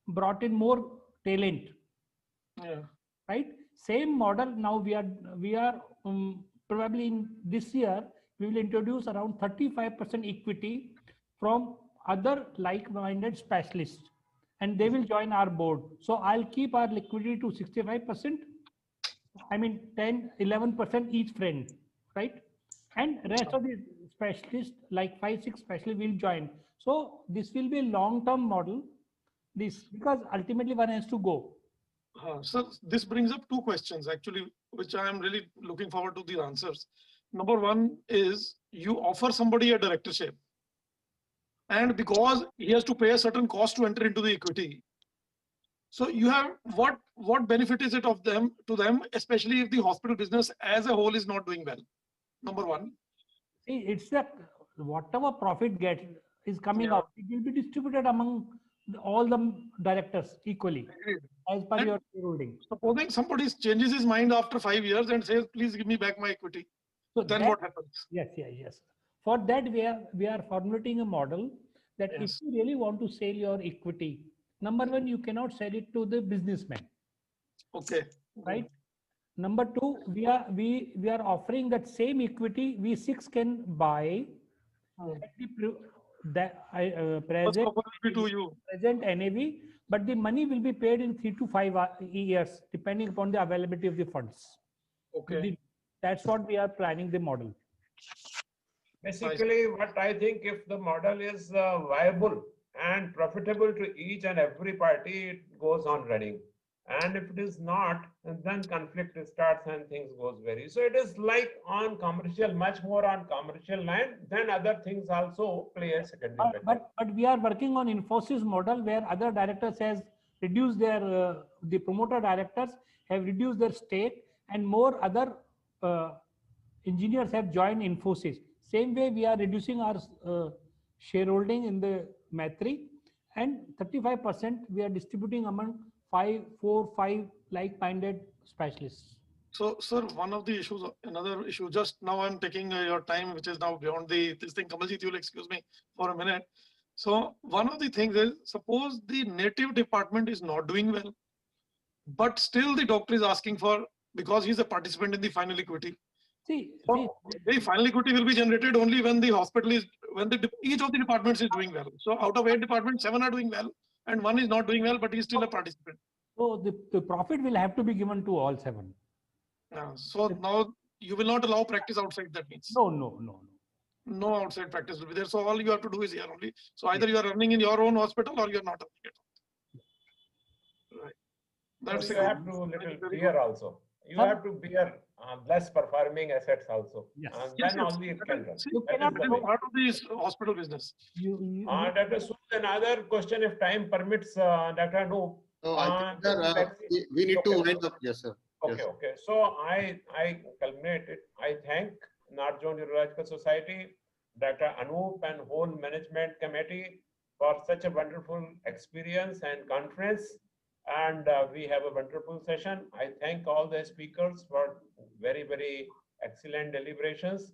brought in more talent, right? Same model. Now we are probably in this year we will introduce around 35% equity from other like-minded specialists, and they will join our board. So I'll keep our liquidity to 65%. I mean 10, 11% each friend, right? And rest of the specialists, like 5-6 specialists will join. So this will be a long-term model. This, because ultimately one has to go.
So this brings up two questions actually, which I am really looking forward to the answers. Number one is you offer somebody a directorship, and because he has to pay a certain cost to enter into the equity. So you have what benefit is it of them to them, especially if the hospital business as a whole is not doing well? Number one.
See, it's the whatever profit gets is coming out. It will be distributed among all the directors equally as per your shareholding.
Supposing somebody changes his mind after 5 years and says, please give me back my equity.
So
then
that,
what happens?
Yes. For that, we are formulating a model that if you really want to sell your equity, number one, you cannot sell it to the businessman.
Okay.
Right. Number two, we are offering that same equity V6 can buy at the present NAV, but the money will be paid in 3 to 5 years, depending upon the availability of the funds.
Okay.
That's what we are planning the model.
Basically, what I think, if the model is viable and profitable to each and every party, it goes on running. And if it is not, then conflict starts and things goes very. So it is like on commercial, much more on commercial line, then other things also play a secondary factor.
But we are working on Infosys model where other directors has reduced their, the promoter directors have reduced their stake and more other engineers have joined Infosys. Same way we are reducing our shareholding in the Maitri and 35% we are distributing among 5 like-minded specialists.
So, sir, one of the issues, another issue, just now I'm taking your time, which is now beyond this thing. Kamalji, you'll excuse me for a minute. So one of the things is, suppose the native department is not doing well, but still the doctor is asking for, because he's a participant in the final equity. The final equity will be generated only when the hospital is, each of the departments is doing well. So out of 8 departments, 7 are doing well and 1 is not doing well, but he's still a participant.
So the profit will have to be given to all 7.
So now you will not allow practice outside, that means? No outside practice will be there. So all you have to do is here only. So either you are running in your own hospital or you are not running it. Right.
That's you have to little bear also. You have to bear less performing assets also.
Yes.
Then only it can run.
You cannot be part of this hospital business.
Dr. Sood, another question, if time permits, Dr. Anoop.
We need to wind up. Yes, sir.
Okay, okay. So I culminate it. I thank North Zone Urological Society, Dr. Anoop and whole management committee for such a wonderful experience and conference. And we have a wonderful session. I thank all the speakers for very, very excellent deliberations.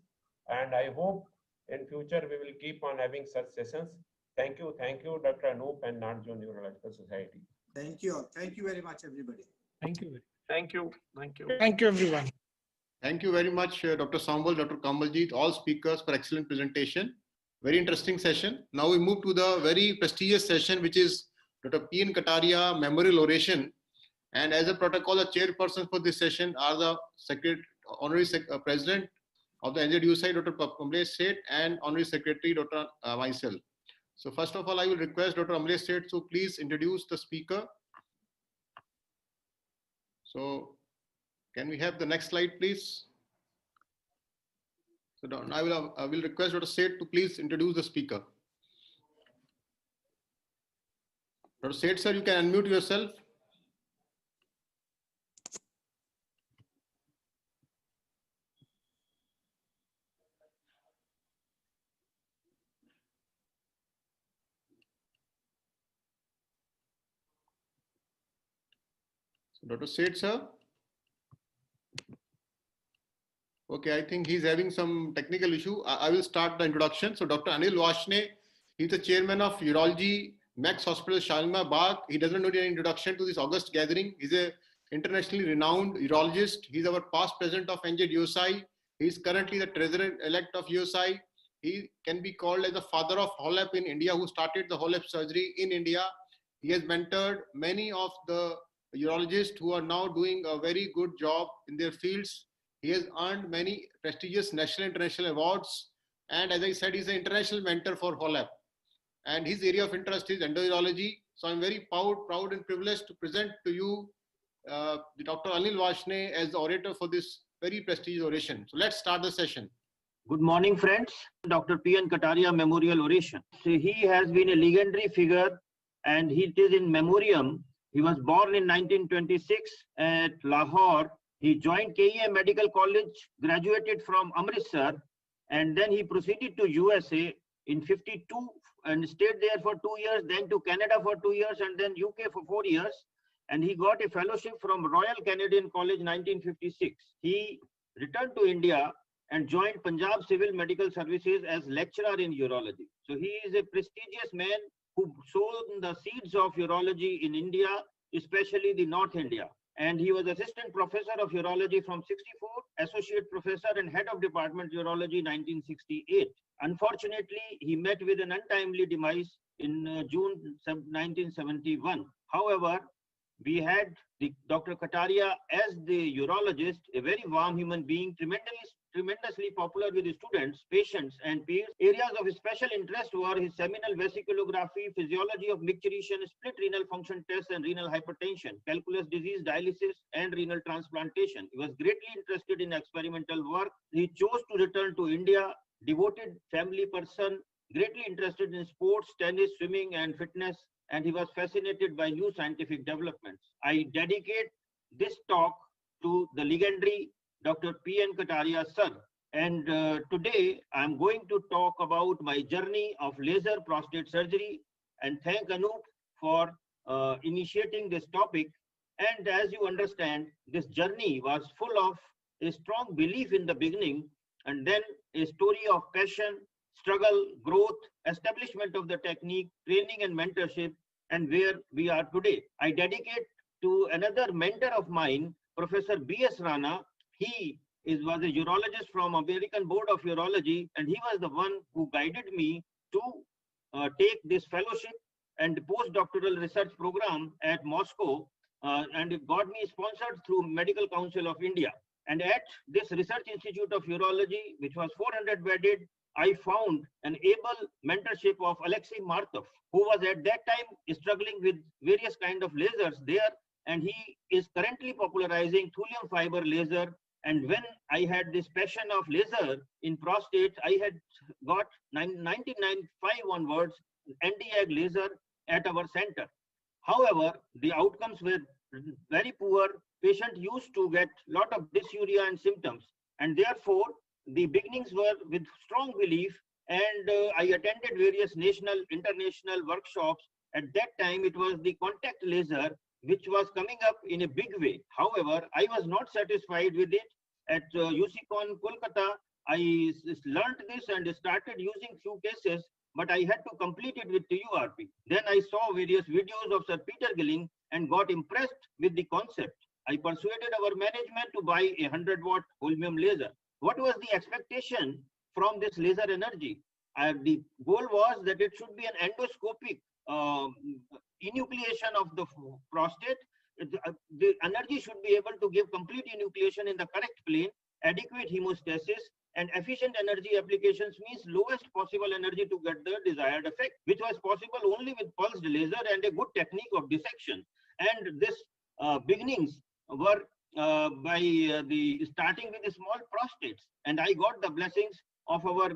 And I hope in future we will keep on having such sessions. Thank you, Dr. Anoop and North Zone Urological Society.
Thank you. Thank you very much, everybody.
Thank you.
Thank you. Thank you.
Thank you, everyone.
Thank you very much, Dr. Sambal, Dr. Kamaljeet, all speakers for excellent presentation. Very interesting session. Now we move to the very prestigious session, which is Dr. P.N. Kataria Memorial Oration. And as a protocol, the chairpersons for this session are the Honorary President of the NZUSI, Dr. Amlesh Seth, and Honorary Secretary, Dr. Myself. So first of all, I will request Dr. Amlesh Seth to please introduce the speaker. So can we have the next slide, please? So I will request Dr. Seth to please introduce the speaker. Dr. Seth, sir, you can unmute yourself. So Dr. Seth, sir. Okay, I think he's having some technical issue. I will start the introduction. So Dr. Anil Vashne, he's the chairman of Urology Max Hospital, Shalimar Bagh. He doesn't need any introduction to this August gathering. He's an internationally renowned urologist. He's our past president of NZUSI. He's currently the treasurer-elect of USI. He can be called as the father of HOLEP in India, who started the HOLEP surgery in India. He has mentored many of the urologists who are now doing a very good job in their fields. He has earned many prestigious national and international awards. And as I said, he's an international mentor for HOLEP. And his area of interest is endourology. So I'm very proud and privileged to present to you Dr. Anil Vashne as the orator for this very prestigious oration. So let's start the session.
Good morning, friends. Dr. P.N. Kataria Memorial Oration. So he has been a legendary figure and he is in memoriam. He was born in 1926 at Lahore He joined KEM Medical College, graduated from Amritsar, and then he proceeded to USA in 52 and stayed there for 2 years, then to Canada for 2 years, and then UK for 4 years. And he got a fellowship from Royal Canadian College 1956. He returned to India and joined Punjab Civil Medical Services as lecturer in urology. So he is a prestigious man who sown the seeds of urology in India, especially the North India. And he was assistant professor of urology from 64, associate professor and head of department urology 1968. Unfortunately, he met with an untimely demise in June 1971. However, we had Dr. Kataria as the urologist, a very warm human being, tremendously popular with students, patients, and peers. Areas of special interest were his seminal vesiculography, physiology of micturition, split renal function tests, and renal hypertension, calculus disease, dialysis, and renal transplantation. He was greatly interested in experimental work. He chose to return to India, devoted family person, greatly interested in sports, tennis, swimming, and fitness, and he was fascinated by new scientific developments. I dedicate this talk to the legendary Dr. P.N. Kataria sir. And today I'm going to talk about my journey of laser prostate surgery, and thank Anup for initiating this topic. And as you understand, this journey was full of a strong belief in the beginning, and then a story of passion, struggle, growth, establishment of the technique, training and mentorship, and where we are today. I dedicate to another mentor of mine, Professor B.S. Rana. He was a urologist from American Board of Urology, and he was the one who guided me to take this fellowship and postdoctoral research program at Moscow, and it got me sponsored through Medical Council of India. And at this Research Institute of Urology, which was 400 bedded, I found an able mentorship of Alexei Martov, who was at that time struggling with various kind of lasers there, and he is currently popularizing thulium fiber laser. And when I had this passion of laser in prostate, I had got 1995 onwards anti-ag laser at our center. However, the outcomes were very poor. Patient used to get a lot of dysuria and symptoms, and therefore the beginnings were with strong belief, and I attended various national, international workshops. At that time, it was the contact laser which was coming up in a big way. However, I was not satisfied with it. At USICON Kolkata, I learned this and started using few cases, but I had to complete it with TURP. Then I saw various videos of Sir Peter Gilling and got impressed with the concept. I persuaded our management to buy a 100-watt holmium laser. What was the expectation from this laser energy? The goal was that it should be an endoscopic enucleation of the prostate. The energy should be able to give complete enucleation in the correct plane, adequate hemostasis, and efficient energy applications means lowest possible energy to get the desired effect, which was possible only with pulsed laser and a good technique of dissection. And this beginnings were by the starting with the small prostates, and I got the blessings of our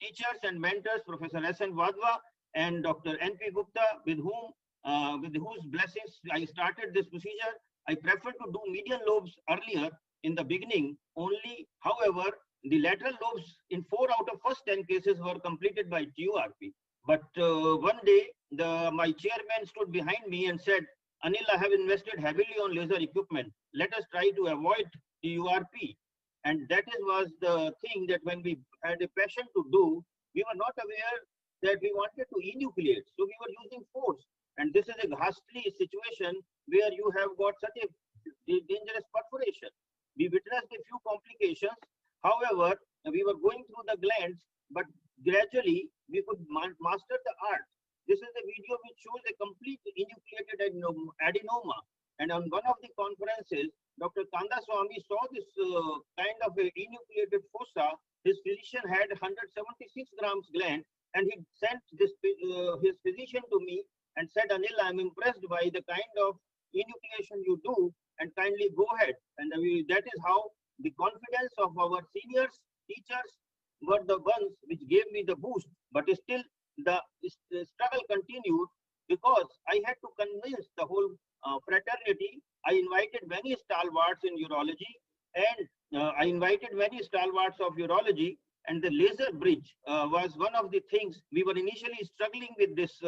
teachers and mentors, Professor S.N. Vadva and Dr. N.P. Gupta, with whose blessings I started this procedure. I preferred to do median lobes earlier in the beginning only. However, the lateral lobes in 4 out of first 10 cases were completed by TURP. But one day, my chairman stood behind me and said, "Anil, I have invested heavily on laser equipment. Let us try to avoid TURP." And that was the thing that when we had a passion to do, we were not aware that we wanted to enucleate. So we were using force. And this is a ghastly situation where you have got such a dangerous perforation. We witnessed a few complications. However, we were going through the glands, but gradually we could master the art. This is a video which shows a complete enucleated adenoma. And on one of the conferences, Dr. Kanda Swami saw this kind of a enucleated fossa. His physician had 176 grams gland, and he sent this his physician to me and said, "Anil, I'm impressed by the kind of enucleation you do, and kindly go ahead." And that is how the confidence of our seniors, teachers were the ones which gave me the boost. But still, the struggle continued because I had to convince the whole fraternity, I invited many stalwarts in urology, and I invited many stalwarts of urology, and the laser bridge was one of the things. We were initially struggling with this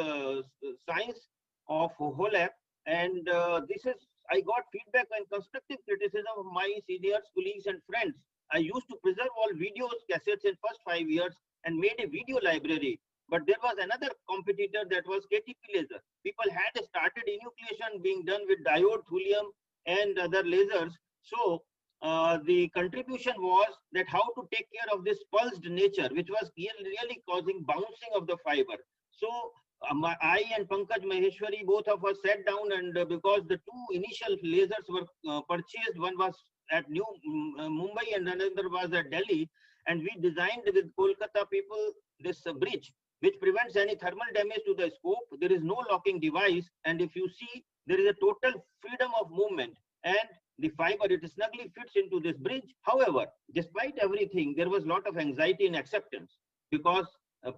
science of HOLAP, and I got feedback and constructive criticism of my seniors, colleagues, and friends. I used to preserve all videos, cassettes in first 5 years and made a video library. But there was another competitor, that was KTP laser. People had started enucleation being done with diode, thulium, and other lasers. So the contribution was that how to take care of this pulsed nature, which was really causing bouncing of the fiber. So I and Pankaj Maheshwari, both of us sat down, and because the two initial lasers were purchased, one was at New Mumbai and another was at Delhi, and we designed with Kolkata people this bridge, which prevents any thermal damage to the scope. There is no locking device, and if you see, there is a total freedom of movement, and the fiber, it snugly fits into this bridge. However, despite everything, there was a lot of anxiety and acceptance, because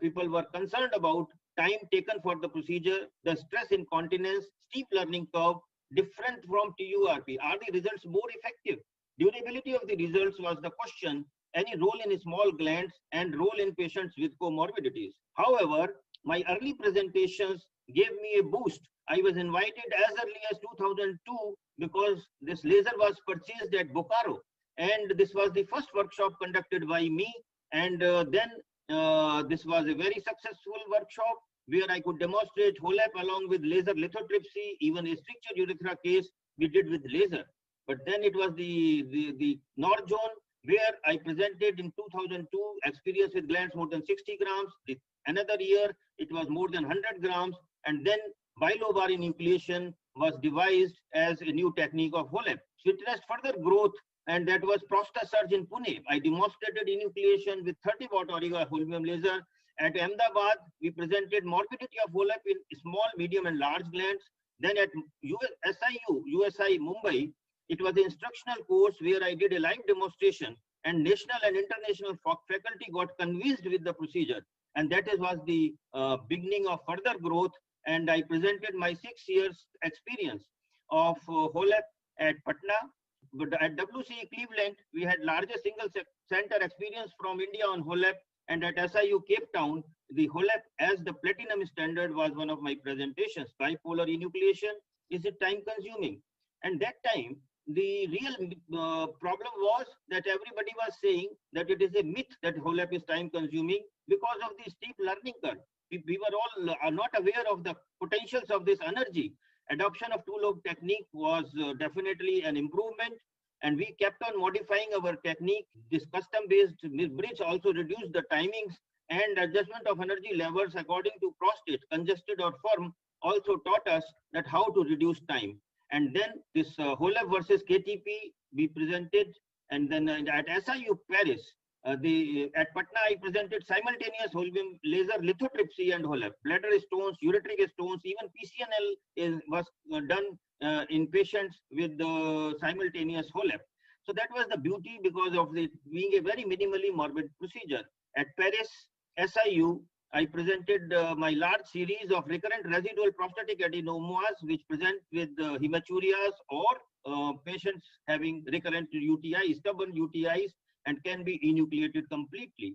people were concerned about time taken for the procedure, the stress incontinence, steep learning curve, different from TURP. Are the results more effective? Durability of the results was the question. Any role in small glands and role in patients with comorbidities. However, my early presentations gave me a boost. I was invited as early as 2002 because this laser was purchased at Bokaro, and this was the first workshop conducted by me. And then this was a very successful workshop where I could demonstrate HOLAP along with laser lithotripsy. Even a stricture urethra case we did with laser. But then it was the North Zone, where I presented in 2002 experience with glands more than 60 grams. Another year, it was more than 100 grams. And then bilobar enucleation was devised as a new technique of HOLAP. So it has further growth, and that was ProstaSurge in Pune. I demonstrated enucleation with 30 watt Auriga holmium laser. At Ahmedabad, we presented morbidity of HOLAP in small, medium, and large glands. Then at USI Mumbai, it was an instructional course where I did a live demonstration, and national and international faculty got convinced with the procedure. And that was the beginning of further growth. And I presented my 6 years experience of HOLAP at Patna. But at WCE Cleveland, we had largest single center experience from India on HOLAP. And at SIU Cape Town, the HOLAP as the platinum standard was one of my presentations. Bipolar enucleation, is it time consuming? And that time, the real problem was that everybody was saying that it is a myth that HOLAP is time consuming because of the steep learning curve. We were all not aware of the potentials of this energy. Adoption of two-lobe technique was definitely an improvement, and we kept on modifying our technique. This custom-based bridge also reduced the timings, and adjustment of energy levels according to prostate, congested or firm, also taught us that how to reduce time. And then this HOLAP versus KTP we presented, and then at SIU Paris, at Patna I presented simultaneous holmium laser lithotripsy and HOLAP. Bladder stones, ureteric stones, even PCNL was done in patients with the simultaneous HOLAP. So that was the beauty because of it being a very minimally morbid procedure. At Paris, SIU, I presented my large series of recurrent residual prostatic adenomas, which present with hematuриas or patients having recurrent UTIs, stubborn UTIs, and can be enucleated completely.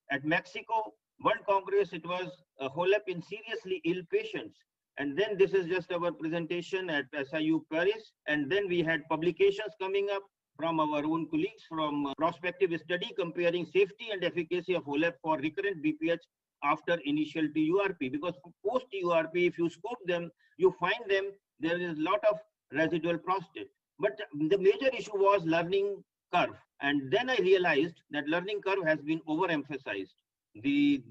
At Mexico World Congress, it was HOLAP in seriously ill patients. And then this is just our presentation at SIU Paris. And then we had publications coming up from our own colleagues from prospective study comparing safety and efficacy of HOLAP for recurrent BPH after initial TURP. Because post TURP, if you scope them, you find them, there is a lot of residual prostate. But the major issue was learning curve. And then I realized that learning curve has been overemphasized. The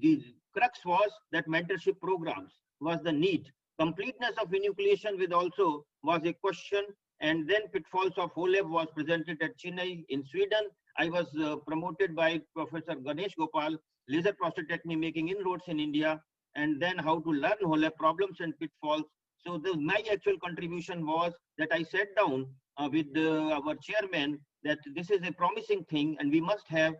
crux was that mentorship programs was the need. Completeness of enucleation with also was a question. And then pitfalls of HOLAP was presented at Chennai in Sweden. I was promoted by Professor Ganesh Gopal, laser prostatectomy making inroads in India, and then how to learn HOLAP problems and pitfalls. So my actual contribution was that I sat down with our chairman that this is a promising thing and we must have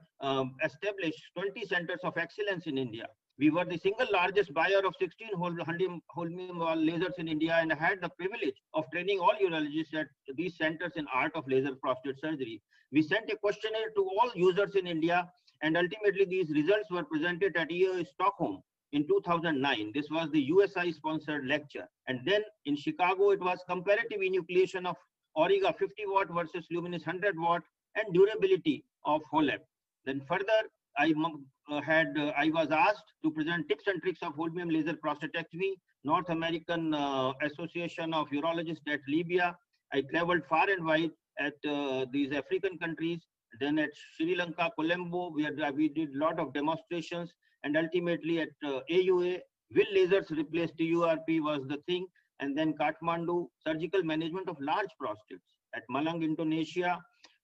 established 20 centers of excellence in India. We were the single largest buyer of 16 holmium lasers in India, and had the privilege of training all urologists at these centers in art of laser prostate surgery. We sent a questionnaire to all users in India, and ultimately these results were presented at EAU Stockholm in 2009. This was the USI sponsored lecture. And then in Chicago, it was comparative enucleation of Auriga 50 watt versus Luminous 100 watt and durability of HOLEP. Then further, I was asked to present tips and tricks of holmium laser prostatectomy, North American Association of Urologists at Libya. I traveled far and wide at these African countries, then at Sri Lanka, Colombo, we did a lot of demonstrations, and ultimately at AUA, will lasers replace TURP was the thing, and then Kathmandu, surgical management of large prostates. At Malang, Indonesia,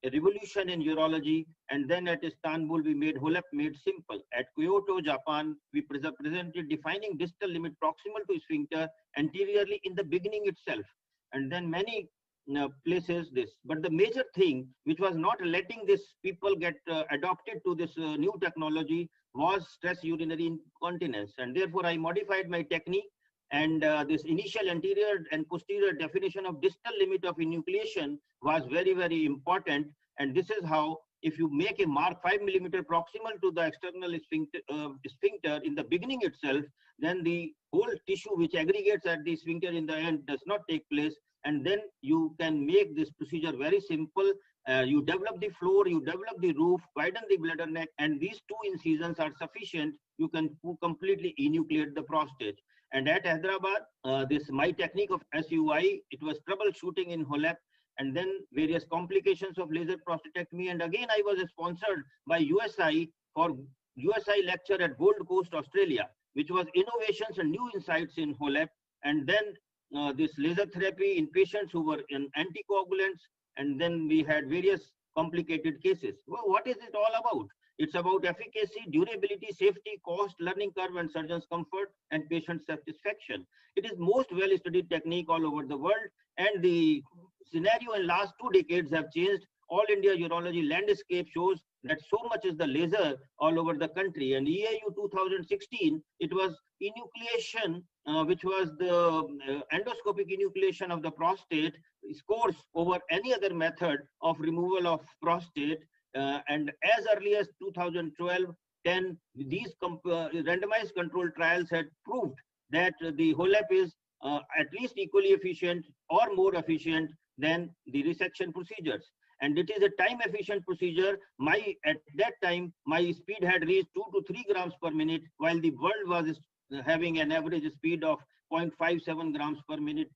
a revolution in urology, and then at Istanbul, we made HOLEP made simple. At Kyoto, Japan, we presented defining distal limit proximal to sphincter anteriorly in the beginning itself, and then many places this. But the major thing which was not letting this people get adopted to this new technology was stress urinary incontinence, and therefore I modified my technique, and this initial anterior and posterior definition of distal limit of enucleation was very, very important. And this is how, if you make a mark 5 millimeter proximal to the external sphincter in the beginning itself, then the whole tissue which aggregates at the sphincter in the end does not take place. And then you can make this procedure very simple. You develop the floor, you develop the roof, widen the bladder neck, and these 2 incisions are sufficient. You can completely enucleate the prostate. And at Hyderabad, this my technique of SUI, it was troubleshooting in HOLEP, and then various complications of laser prostatectomy. And again, I was sponsored by USI for USI lecture at Gold Coast, Australia, which was innovations and new insights in HOLEP. And then this laser therapy in patients who were in anticoagulants, and then we had various complicated cases. Well, what is it all about? It's about efficacy, durability, safety, cost, learning curve, and surgeon's comfort and patient satisfaction. It is most well-studied technique all over the world, and the scenario in last 2 decades have changed. All India urology landscape shows that so much is the laser all over the country. And EAU 2016, it was enucleation, which was the endoscopic enucleation of the prostate, scores over any other method of removal of prostate. And as early as 2012-10, these randomized control trials had proved that the HOLEP is at least equally efficient or more efficient than the resection procedures. And it is a time efficient procedure. At that time, my speed had reached 2 to 3 grams per minute, while the world was having an average speed of 0.57 grams per minute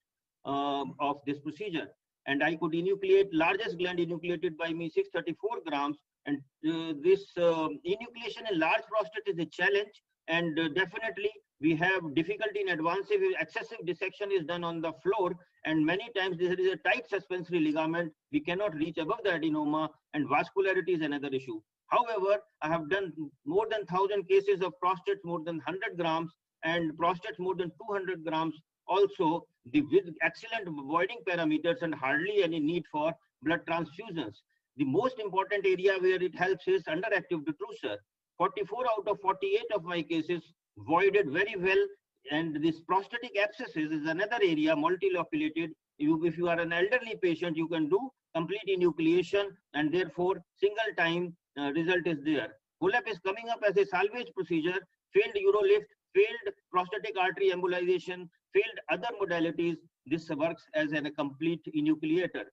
of this procedure. And I could enucleate, largest gland enucleated by me 634 grams. And this enucleation in large prostate is a challenge. And definitely we have difficulty in advanced if excessive dissection is done on the floor. And many times there is a tight suspensory ligament. We cannot reach above the adenoma, and vascularity is another issue. However, I have done more than 1,000 cases of prostates more than 100 grams and prostates more than 200 grams. Also, with excellent voiding parameters and hardly any need for blood transfusions. The most important area where it helps is underactive detrusor. 44 out of 48 of my cases voided very well. And this prostatic abscesses is another area, multiloculated. If you are an elderly patient, you can do complete enucleation, and therefore single time result is there. HOLEP is coming up as a salvage procedure, failed urolift, failed prostatic artery embolization, failed other modalities. This works as a complete enucleator.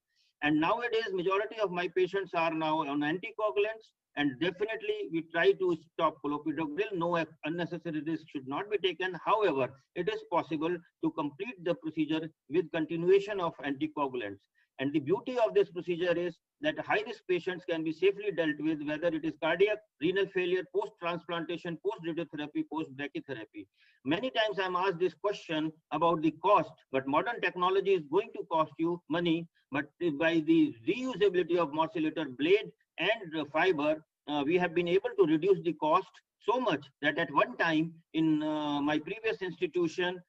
And nowadays, majority of my patients are now on anticoagulants, and definitely we try to stop clopidogrel. No unnecessary risk should not be taken. However, it is possible to complete the procedure with continuation of anticoagulants. And the beauty of this procedure is that high-risk patients can be safely dealt with, whether it is cardiac, renal failure, post-transplantation, post-radiotherapy, post-brachytherapy. Many times I'm asked this question about the cost, but modern technology is going to cost you money, but by the reusability of morcellator blade and fiber, we have been able to reduce the cost so much that at one time in my previous institution,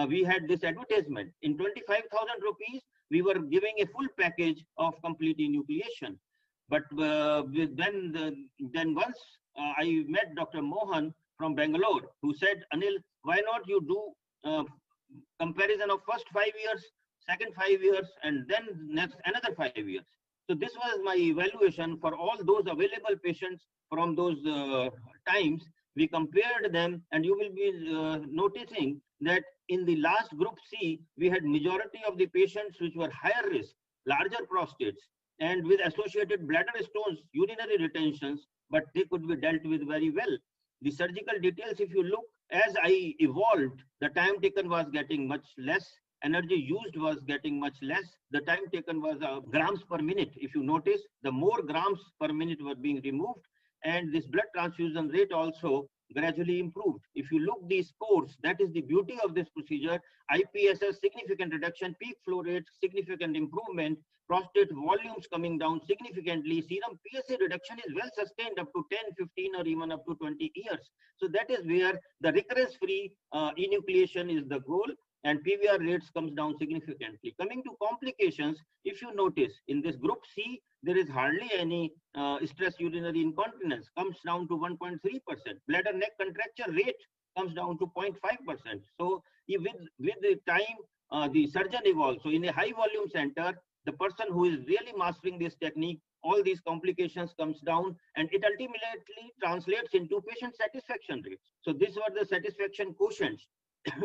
we had this advertisement. In 25,000 rupees, we were giving a full package of complete enucleation. But then once I met Dr. Mohan from Bangalore who said, Anil, why not you do comparison of first 5 years, second 5 years, and then next another 5 years. So this was my evaluation for all those available patients from those times. We compared them, and you will be noticing that in the last group C, we had majority of the patients which were higher risk, larger prostates, and with associated bladder stones, urinary retentions, but they could be dealt with very well. The surgical details, if you look, as I evolved, the time taken was getting much less, energy used was getting much less. The time taken was grams per minute. If you notice, the more grams per minute were being removed, and this blood transfusion rate also gradually improved. If you look these scores, that is the beauty of this procedure. IPSS significant reduction, peak flow rate significant improvement, prostate volumes coming down significantly, serum PSA reduction is well sustained up to 10, 15 or even up to 20 years. So that is where the recurrence-free enucleation is the goal, and PVR rates comes down significantly. Coming to complications, if you notice in this group C, there is hardly any stress urinary incontinence, comes down to 1.3%. Bladder neck contracture rate comes down to 0.5%. So with the time, the surgeon evolves. So in a high volume center, the person who is really mastering this technique, all these complications comes down, and it ultimately translates into patient satisfaction rates. So these were the satisfaction quotients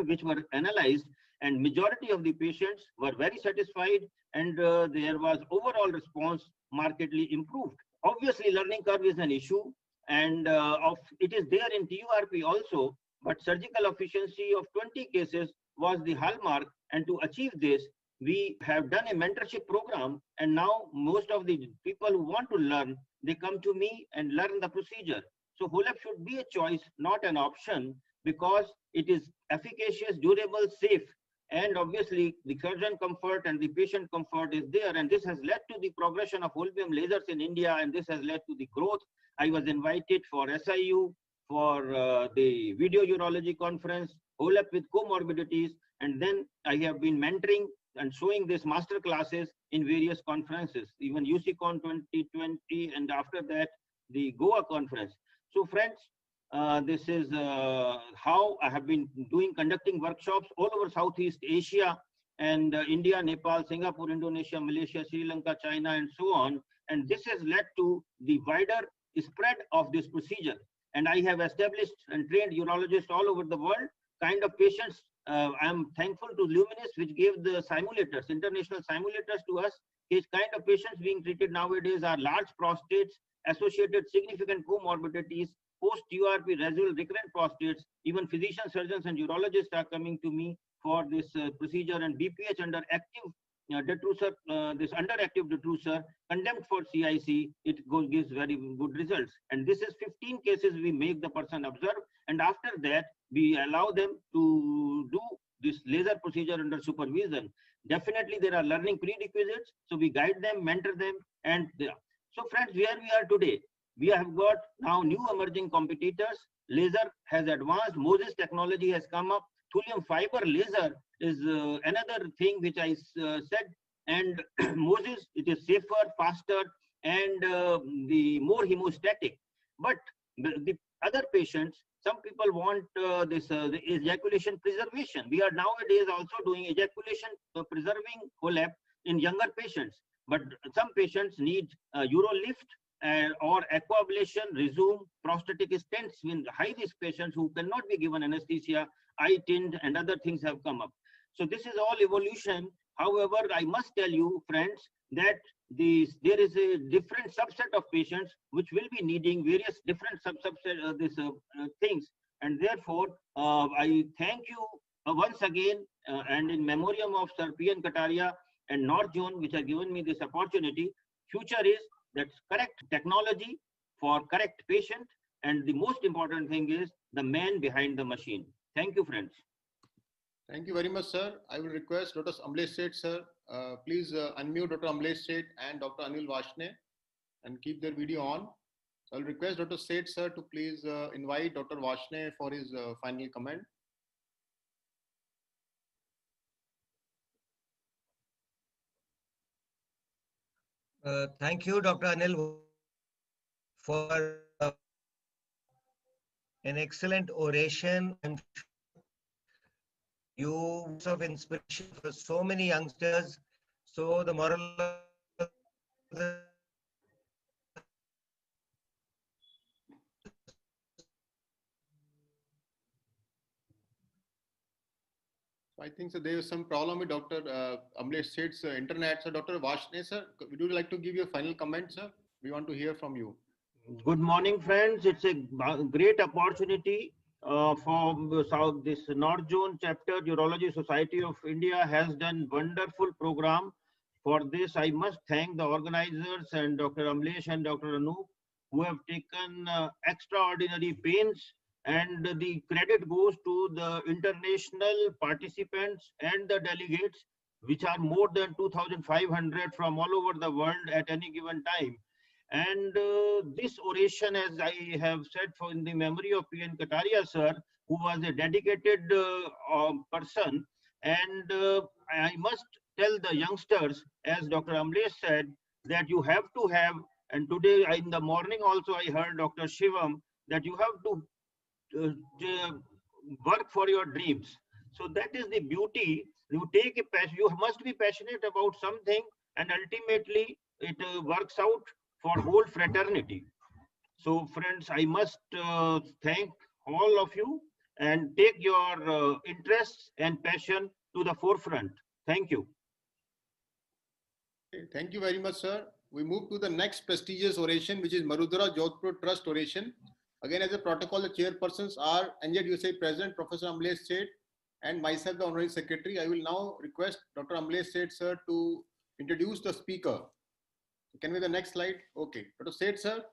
which were analyzed, and majority of the patients were very satisfied, and there was overall response markedly improved. Obviously, learning curve is an issue, and it is there in TURP also, but surgical efficiency of 20 cases was the hallmark, and to achieve this, we have done a mentorship program, and now most of the people who want to learn, they come to me and learn the procedure. So HOLEP should be a choice, not an option, because it is efficacious, durable, safe, and obviously the surgeon comfort and the patient comfort is there, and this has led to the progression of whole beam lasers in India, and this has led to the growth. I was invited for SIU, for the video urology conference, HOLEP with comorbidities, and then I have been mentoring and showing these master classes in various conferences, even USICON 2020, and after that, the Goa conference. So friends, this is how I have been conducting workshops all over Southeast Asia and India, Nepal, Singapore, Indonesia, Malaysia, Sri Lanka, China, and so on. And this has led to the wider spread of this procedure. And I have established and trained urologists all over the world, kind of patients. I am thankful to Luminous, which gave the simulators, international simulators to us. These kind of patients being treated nowadays are large prostates, associated significant comorbidities, post-URP residual recurrent prostates. Even physicians, surgeons, and urologists are coming to me for this procedure, and BPH under active detrusor, this underactive detrusor, condemned for CIC, it gives very good results. And this is 15 cases we make the person observe, and after that, we allow them to do this laser procedure under supervision. Definitely, there are learning prerequisites, so we guide them, mentor them, and so friends, where we are today, we have got now new emerging competitors. Laser has advanced, Moses technology has come up, thulium fiber laser is another thing which I said, and Moses, it is safer, faster, and the more hemostatic. But the other patients, some people want this the ejaculation preservation. We are nowadays also doing ejaculation preserving HOLEP in younger patients, but some patients need urolift or aquablation, resume, prostatic stents in high-risk patients who cannot be given anesthesia, eye tint, and other things have come up. So this is all evolution. However, I must tell you, friends, that there is a different subset of patients which will be needing various different things. And therefore, I thank you once again, and in memoriam of Sir P.N. Kataria and North Zone, which have given me this opportunity. Future is that correct technology for correct patient, and the most important thing is the man behind the machine. Thank you, friends.
Thank you very much, sir. I will request Dr. Amlesh Seth, sir. Please unmute Dr. Amlesh Seth and Dr. Anil Vashne and keep their video on. So I'll request Dr. Seth, sir, to please invite Dr. Vashne for his final comment.
Thank you, Dr. Anil, for an excellent oration. I'm sure you words of inspiration for so many youngsters. So the moral of the
I think so there is some problem with Dr. Amlesh Seth's internet. So Dr. Varshney, sir, would you like to give your final comment, sir? We want to hear from you.
Good morning, friends. It's a great opportunity for this North Zone chapter. Urology Society of India has done wonderful program. For this, I must thank the organizers and Dr. Amlesh and Dr. Anup, who have taken extraordinary pains, and the credit goes to the international participants and the delegates, which are more than 2,500 from all over the world at any given time. And this oration, as I have said, for in the memory of P.N. Kataria sir, who was a dedicated person. And I must tell the youngsters, as Dr. Amlesh said, that you have to have, and today in the morning also I heard Dr. Shivam, that you have to work for your dreams. So that is the beauty. You take a passion, you must be passionate about something, and ultimately it works out for whole fraternity. So friends, I must thank all of you and take your interests and passion to the forefront. Thank you.
Okay, thank you very much, sir. We move to the next prestigious oration, which is Marudara Jodhpur Trust oration. Again, as a protocol, the chairpersons are NZUSA President Professor Amlesh Seth and myself, the Honorary Secretary. I will now request Dr. Amlesh Seth, sir, to introduce the speaker. Can we have the next slide? Okay. Dr. Seth, sir.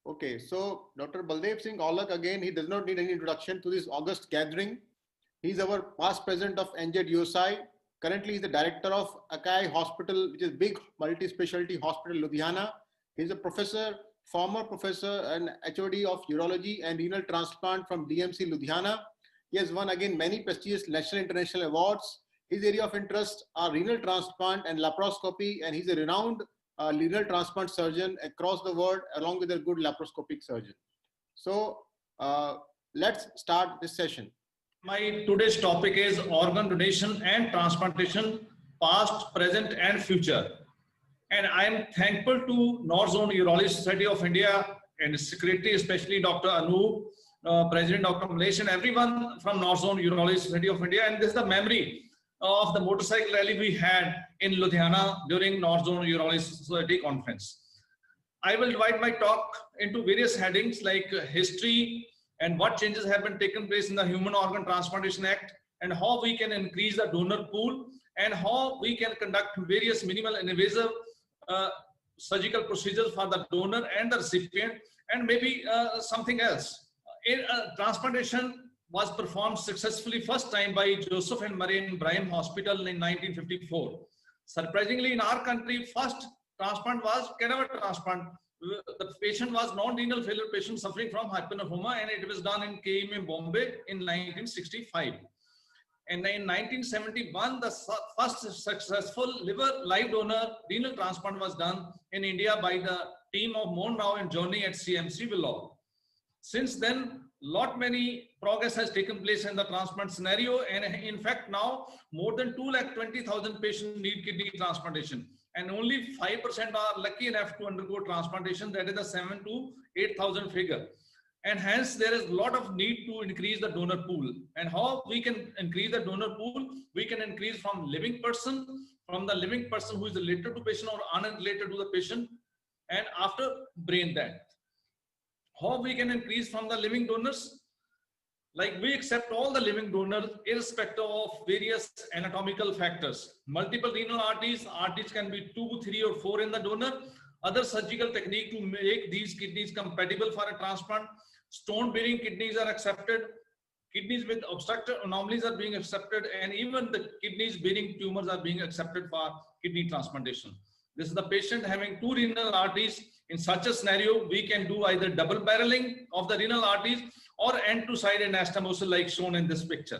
Okay, so Dr. Baldev Singh Aulak, again, he does not need any introduction to this August gathering. He's our past president of NZUSI. Currently, he's the director of Akai Hospital, which is big multi-specialty hospital, Ludhiana. He's a professor, former professor and HOD of urology and renal transplant from DMC Ludhiana. He has won again many prestigious national and international awards. His area of interest are renal transplant and laparoscopy, and he's a renowned renal transplant surgeon across the world, along with a good laparoscopic surgeon. So let's start this session.
My today's topic is organ donation and transplantation, past, present, and future. And I am thankful to North Zone Urology Society of India and Secretary, especially Dr. Anup, President Dr. Amlesh, and everyone from North Zone Urology Society of India. And this is the memory of the motorcycle rally we had in Ludhiana during North Zone Urology Society conference. I will divide my talk into various headings like history and what changes have been taken place in the Human Organ Transplantation Act, and how we can increase the donor pool, and how we can conduct various minimal invasive surgical procedures for the donor and the recipient, and maybe something else. Transplantation was performed successfully first time by Joseph and Marion Bryan Hospital in 1954. Surprisingly, in our country, first transplant was cadaver transplant. The patient was non-renal failure patient suffering from hypernephroma, and it was done in KEM Bombay in 1965. And in 1971, the first successful liver live donor renal transplant was done in India by the team of Monroe and Johnny at CMC Willow. Since then, many progress has taken place in the transplant scenario, and in fact now more than 220,000 patients need kidney transplantation, and only 5% are lucky enough to undergo transplantation. That is the 7,000 to 8,000 figure, and hence there is a lot of need to increase the donor pool. And how we can increase the donor pool? We can increase from living person, from the living person who is related to patient or unrelated to the patient, and after brain death. How we can increase from the living donors? Like we accept all the living donors irrespective of various anatomical factors. Multiple renal arteries can be 2, 3 or 4 in the donor. Other surgical technique to make these kidneys compatible for a transplant. Stone bearing kidneys are accepted. Kidneys with obstructive anomalies are being accepted, and even the kidneys bearing tumors are being accepted for kidney transplantation. This is the patient having 2 renal arteries. In such a scenario, we can do either double barreling of the renal arteries or end-to-side anastomosis like shown in this picture.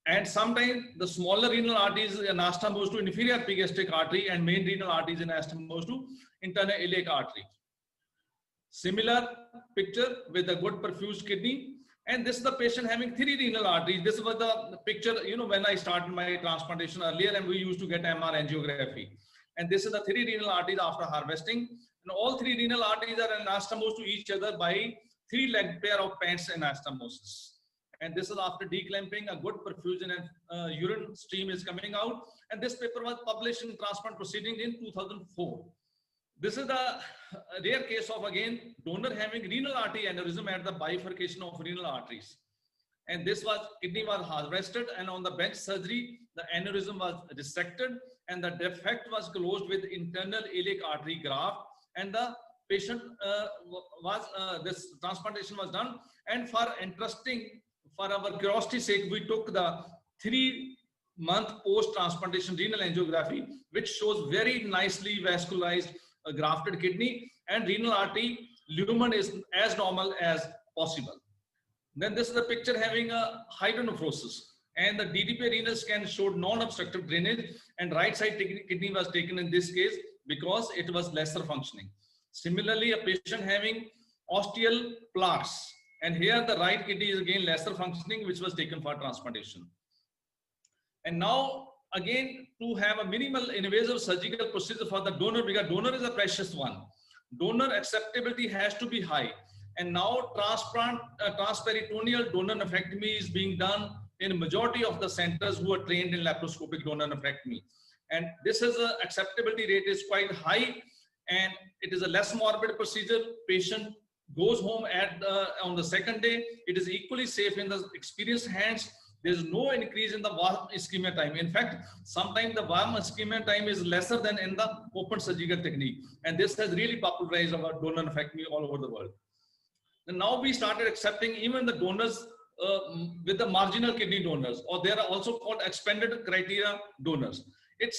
And sometimes the smaller renal arteries anastomose to inferior epigastric artery and main renal arteries anastomose to internal iliac artery. Similar picture with a good perfused kidney. And this is the patient having 3 renal arteries. This was the picture, when I started my transplantation earlier, and we used to get MR angiography. And this is the 3 renal arteries after harvesting. And all 3 renal arteries are anastomosed to each other by 3-leg pair of pants anastomosis. And this is after declamping, a good perfusion and urine stream is coming out. And this paper was published in Transplant Proceedings in 2004. This is the rare case of, again, donor having renal artery aneurysm at the bifurcation of renal arteries. And this kidney was harvested, and on the bench surgery, the aneurysm was resected and the defect was closed with internal iliac artery graft. And the patient this transplantation was done. And for our curiosity's sake, we took the 3-month post-transplantation renal angiography, which shows very nicely vascularized grafted kidney, and renal artery lumen is as normal as possible. Then this is the picture having a hydronephrosis, and the DTP renal scan showed non-obstructive drainage, and right side kidney was taken in this case because it was lesser functioning. Similarly, a patient having osteal plaques, and here the right kidney is again lesser functioning, which was taken for transplantation. And now again, to have a minimal invasive surgical procedure for the donor, because donor is a precious one. Donor acceptability has to be high. And now transperitoneal donor nephrectomy is being done in a majority of the centers who are trained in laparoscopic donor nephrectomy. And this is acceptability rate is quite high, and it is a less morbid procedure. Patient goes home on the second day. It is equally safe in the experienced hands. There's no increase in the warm ischemia time. In fact, sometimes the warm ischemia time is lesser than in the open surgical technique. And this has really popularized our donor nephrectomy all over the world. And now we started accepting even the donors with the marginal kidney donors, or they are also called expanded criteria donors. Its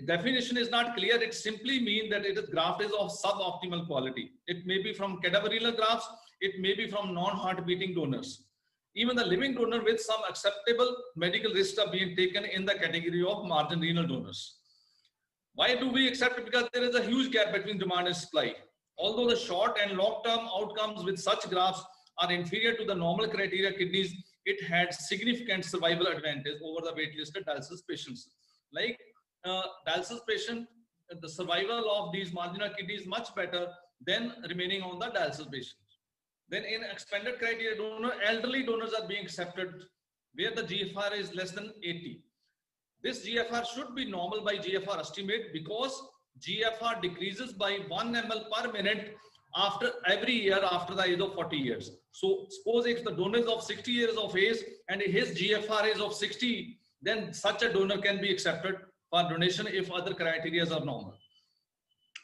definition is not clear. It simply means that graft is of suboptimal quality. It may be from cadaverial grafts. It may be from non-heart beating donors. Even the living donor with some acceptable medical risks are being taken in the category of margin renal donors. Why do we accept it? Because there is a huge gap between demand and supply. Although the short and long-term outcomes with such grafts are inferior to the normal criteria kidneys, it had significant survival advantage over the wait-listed dialysis patients. Like dialysis patient, the survival of these marginal kidneys is much better than remaining on the dialysis patient. Then in expanded criteria donor, elderly donors are being accepted where the GFR is less than 80. This GFR should be normal by GFR estimate, because GFR decreases by 1 ml per minute after every year after the age of 40 years. So suppose if the donor is of 60 years of age and his GFR is of 60, then such a donor can be accepted for donation if other criteria are normal.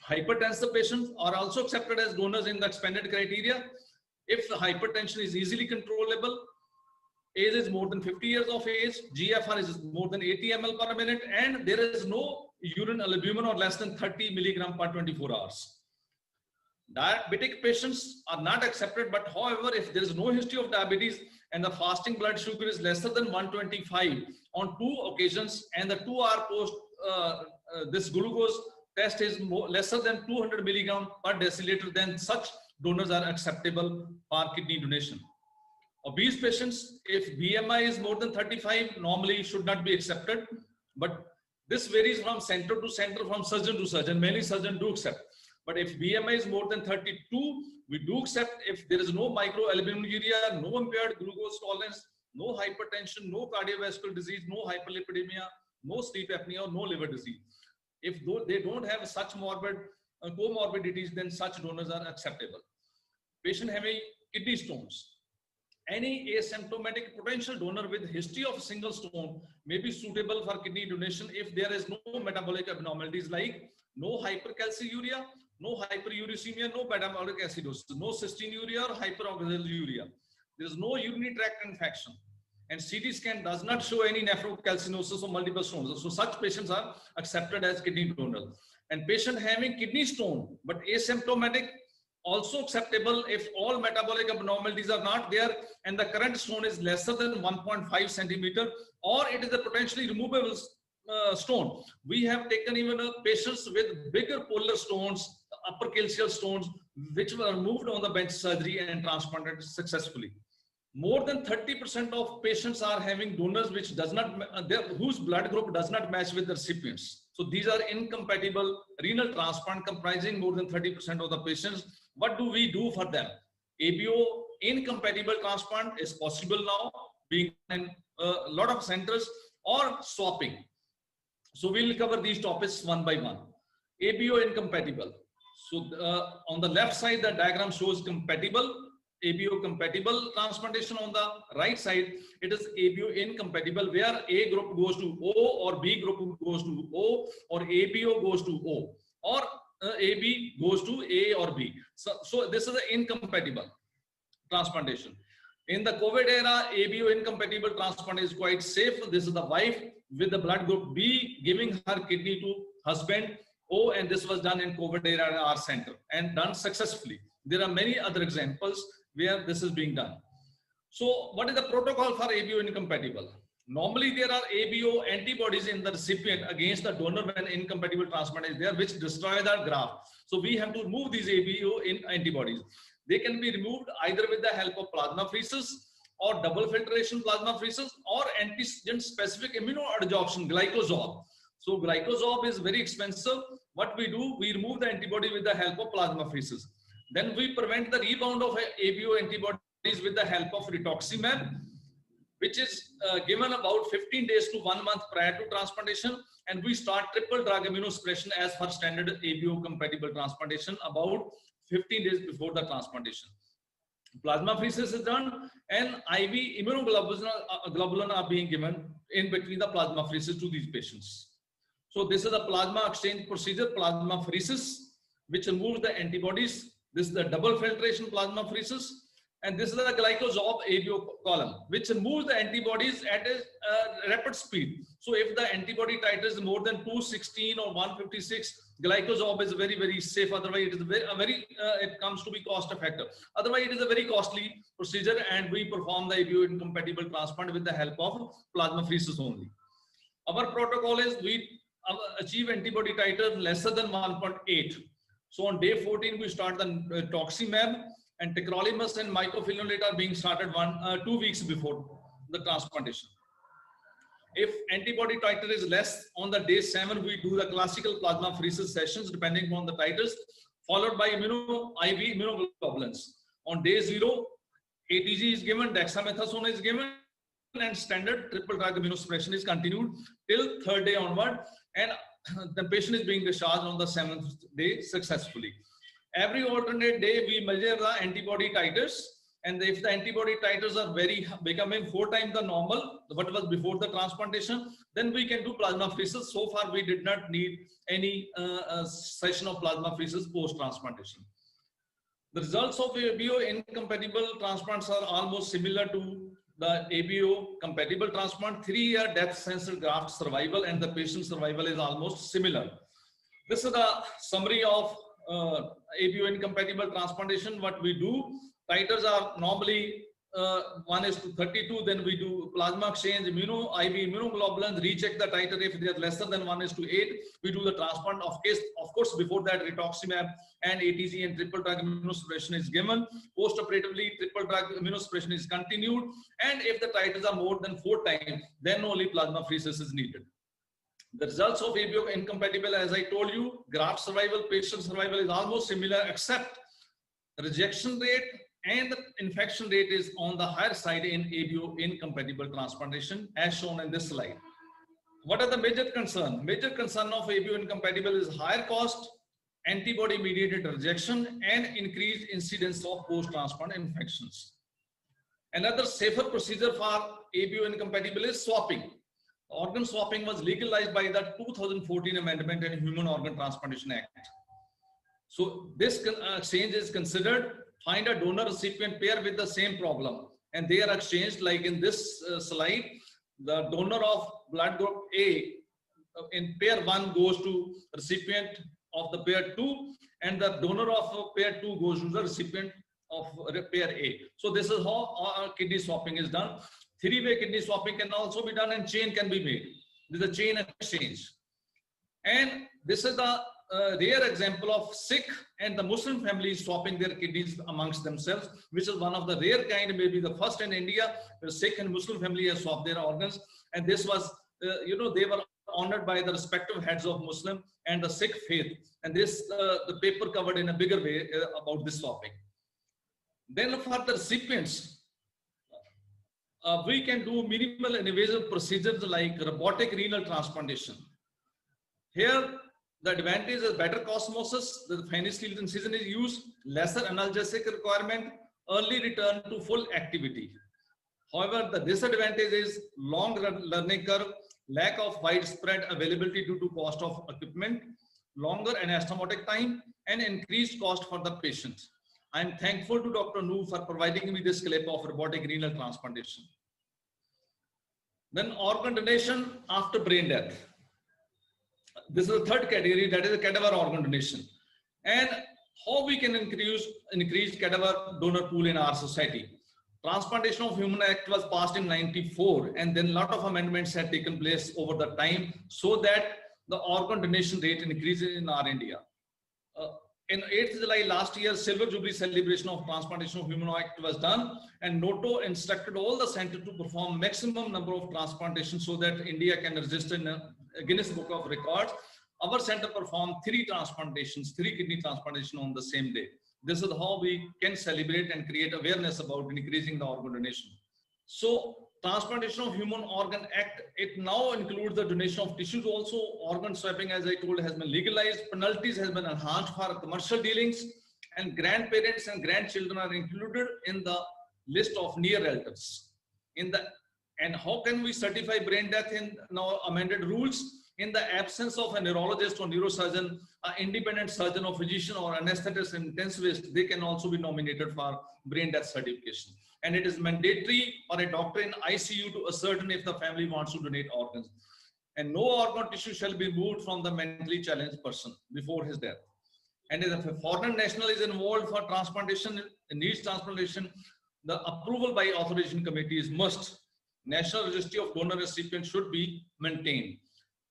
Hypertensive patients are also accepted as donors in the expanded criteria if the hypertension is easily controllable, age is more than 50 years of age, GFR is more than 80 ml per minute, and there is no urine albumin or less than 30 milligram per 24 hours. Diabetic patients are not accepted, but however, if there is no history of diabetes and the fasting blood sugar is lesser than 125 on 2 occasions, and the 2 hour post this glucose test is lesser than 200 milligram per deciliter, then such donors are acceptable for kidney donation. Obese patients, if BMI is more than 35, normally should not be accepted, but this varies from center to center, from surgeon to surgeon. Many surgeons do accept. But if BMI is more than 32, we do accept if there is no microalbuminuria, no impaired glucose tolerance, no hypertension, no cardiovascular disease, no hyperlipidemia, no sleep apnea, or no liver disease. If they don't have such morbid comorbidities, then such donors are acceptable. Patient having kidney stones. Any asymptomatic potential donor with history of single stone may be suitable for kidney donation if there is no metabolic abnormalities like no hypercalciuria, no hyperuricemia, no metabolic acidosis, no cystinuria or hyperoxaluria. There is no urinary tract infection, and CT scan does not show any nephrocalcinosis or multiple stones. So such patients are accepted as kidney donors. And patient having kidney stone but asymptomatic also acceptable if all metabolic abnormalities are not there and the current stone is lesser than 1.5 centimeter, or it is a potentially removable stone. We have taken even patients with bigger polar stones, upper calcial stones, which were removed on the bench surgery and transplanted successfully. More than 30% of patients are having donors which does not, whose blood group does not match with the recipients. So these are incompatible renal transplant comprising more than 30% of the patients. What do we do for them? ABO incompatible transplant is possible now, being in a lot of centers, or swapping. So we'll cover these topics one by one. ABO incompatible. So on the left side, the diagram shows compatible, ABO compatible transplantation. On the right side, it is ABO incompatible, where A group goes to O, or B group goes to O, or ABO goes to O, or AB goes to A or B. So this is an incompatible transplantation. In the COVID era, ABO incompatible transplant is quite safe. This is the wife with the blood group B giving her kidney to husband O, and this was done in COVID era in our center and done successfully. There are many other examples where this is being done. So what is the protocol for ABO incompatible? Normally there are ABO antibodies in the recipient against the donor when incompatible transplant is there, which destroy the graft. So we have to remove these ABO antibodies. They can be removed either with the help of plasmapheresis or double filtration plasmapheresis or antigen specific immunoadsorption, glycosorb. So glycosorb is very expensive. What we do, we remove the antibody with the help of plasmapheresis. Then we prevent the rebound of ABO antibodies with the help of rituximab, which is given about 15 days to 1 month prior to transplantation. And we start triple drug immunosuppression as per standard ABO compatible transplantation about 15 days before the transplantation. Plasmapheresis is done and IV immunoglobulin are being given in between the plasmapheresis to these patients. So this is a plasma exchange procedure, plasmapheresis, which removes the antibodies. This is the double filtration plasmapheresis. And this is the glycosorb ABO column, which removes the antibodies at a rapid speed. So if the antibody titer is more than 216 or 156, glycosorb is very, very safe. Otherwise, it is it comes to be cost effective. Otherwise, it is a very costly procedure, and we perform the ABO incompatible transplant with the help of plasmapheresis only. Our protocol is we achieve antibody titer lesser than 1.8. So on day 14, we start the rituximab, and tacrolimus and mycophenolate are being started 2 weeks before the transplantation. If antibody titer is less, on the day 7, we do the classical plasmapheresis sessions depending on the titers, followed by IV immunoglobulins. On day 0, ATG is given, dexamethasone is given, and standard triple drug immunosuppression is continued till 3rd day onward, and the patient is being discharged on the 7th day successfully. Every alternate day, we measure the antibody titers, and if the antibody titers are becoming 4 times the normal, what was before the transplantation, then we can do plasmapheresis. So far, we did not need any session of plasmapheresis post-transplantation. The results of ABO incompatible transplants are almost similar to the ABO compatible transplant. 3-year death censored graft survival, and the patient survival is almost similar. This is the summary of ABO incompatible transplantation. What we do, titers are normally 1:32, then we do plasma exchange, IV immunoglobulins, recheck the titer. If they are lesser than 1:8, we do the transplant. Of course, before that, rituximab and ATG and triple drug immunosuppression is given. Post-operatively, triple drug immunosuppression is continued. And if the titers are more than 4 times, then only plasmapheresis is needed. The results of ABO incompatible, as I told you, graft survival, patient survival is almost similar, except rejection rate and the infection rate is on the higher side in ABO incompatible transplantation, as shown in this slide. What are the major concerns? Major concern of ABO incompatible is higher cost, antibody-mediated rejection, and increased incidence of post-transplant infections. Another safer procedure for ABO incompatible is swapping. Organ swapping was legalized by the 2014 Amendment in Human Organ Transplantation Act. So this exchange is considered, find a donor recipient pair with the same problem, and they are exchanged like in this slide. The donor of blood group A in pair 1 goes to recipient of the pair 2, and the donor of pair 2 goes to the recipient of pair A. So this is how kidney swapping is done. Three-way kidney swapping can also be done, and chain can be made. This is a chain exchange. And this is the rare example of Sikh and the Muslim families swapping their kidneys amongst themselves, which is one of the rare kind, maybe the first in India, where Sikh and Muslim family have swapped their organs. And this was, they were honored by the respective heads of Muslim and the Sikh faith. And this, the paper covered in a bigger way about this swapping. Then for the recipients, we can do minimal invasive procedures like robotic renal transplantation. Here, the advantage is better osmosis, the fine steel incision is used, lesser analgesic requirement, early return to full activity. However, the disadvantage is long learning curve, lack of widespread availability due to cost of equipment, longer anastomotic time, and increased cost for the patient. I am thankful to Dr. Noor for providing me this clip of robotic renal transplantation. Then organ donation after brain death. This is the third category, that is a cadaver organ donation. And how we can increase cadaver donor pool in our society. Transplantation of Human Act was passed in '94, and then a lot of amendments had taken place over the time so that the organ donation rate increases in our India. In 8th July last year, Silver Jubilee celebration of Transplantation of Human Act was done, and NOTO instructed all the centers to perform maximum number of transplantations so that India can register in a Guinness Book of Records. Our center performed 3 transplantations, 3 kidney transplantations on the same day. This is how we can celebrate and create awareness about increasing the organ donation. So, Transplantation of Human Organ Act, it now includes the donation of tissues also. Organ swapping, as I told, has been legalized. Penalties has been enhanced for commercial dealings, and grandparents and grandchildren are included in the list of near relatives. And how can we certify brain death in now amended rules? In the absence of a neurologist or neurosurgeon, an independent surgeon or physician or anesthetist intensivist, they can also be nominated for brain death certification. And it is mandatory for a doctor in ICU to ascertain if the family wants to donate organs. And no organ tissue shall be moved from the mentally challenged person before his death. And if a foreign national is involved for transplantation, needs transplantation, the approval by authorization committee is must. National registry of donor recipients should be maintained.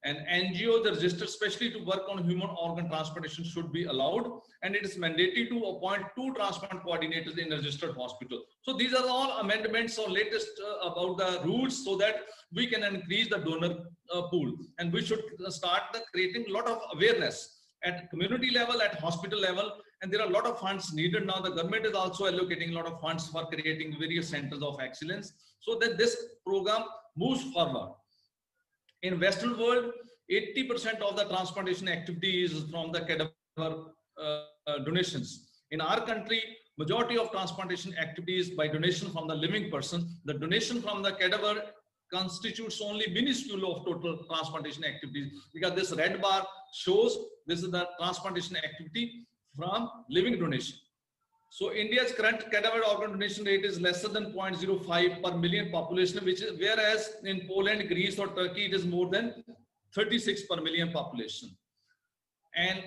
And NGO, the registered specially to work on human organ transplantation, should be allowed, and it is mandatory to appoint 2 transplant coordinators in a registered hospital. So these are all amendments or latest about the rules so that we can increase the donor pool, and we should start creating a lot of awareness at community level, at hospital level, and there are a lot of funds needed now. The government is also allocating a lot of funds for creating various centers of excellence so that this program moves forward. In Western world, 80% of the transplantation activity is from the cadaver donations. In our country, majority of transplantation activities by donation from the living person. The donation from the cadaver constitutes only minuscule of total transplantation activities, because this red bar shows this is the transplantation activity from living donation. So India's current cadaver organ donation rate is lesser than 0.05 per million population, which is, whereas in Poland, Greece or Turkey, it is more than 36 per million population. And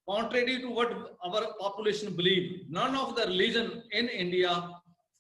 contrary to what our population believe, none of the religion in India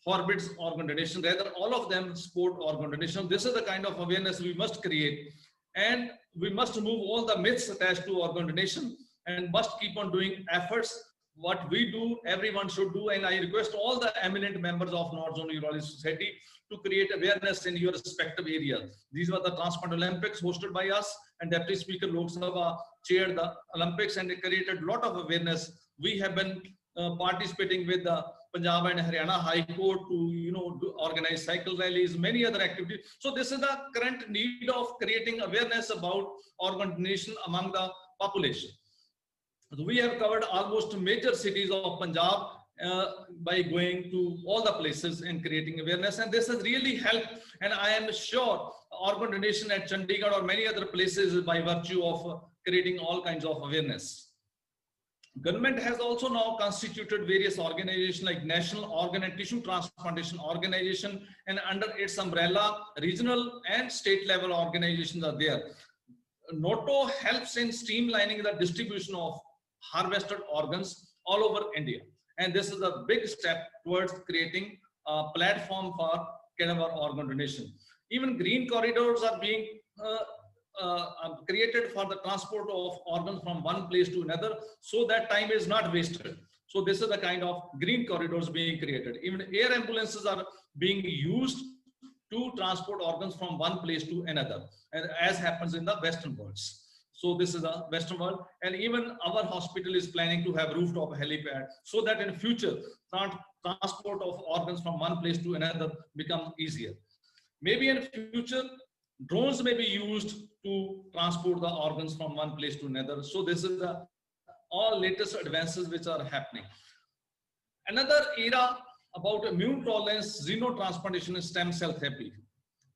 forbids organ donation. Rather, all of them support organ donation. This is the kind of awareness we must create. And we must remove all the myths attached to organ donation and must keep on doing efforts. What we do, everyone should do, and I request all the eminent members of North Zone Urology Society to create awareness in your respective areas. These were the Transplant Olympics hosted by us, and Deputy Speaker Lok Sabha chaired the Olympics, and it created a lot of awareness. We have been participating with the Punjab and Haryana High Court to organize cycle rallies, many other activities. So this is the current need of creating awareness about organ donation among the population. We have covered almost major cities of Punjab by going to all the places and creating awareness, and this has really helped. And I am sure organ donation at Chandigarh or many other places by virtue of creating all kinds of awareness. Government has also now constituted various organizations like National Organ and Tissue Transplantation Organization, and under its umbrella, regional and state level organizations are there. NOTO helps in streamlining the distribution of harvested organs all over India. And this is a big step towards creating a platform for cadaver organ donation. Even green corridors are being created for the transport of organs from one place to another, so that time is not wasted. So this is the kind of green corridors being created. Even air ambulances are being used to transport organs from one place to another, and as happens in the Western worlds. So this is a Western world, and even our hospital is planning to have rooftop helipad, so that in future transport of organs from one place to another becomes easier. Maybe in future drones may be used to transport the organs from one place to another. So this is the all latest advances which are happening. Another era about immune tolerance, xenotransplantation and stem cell therapy.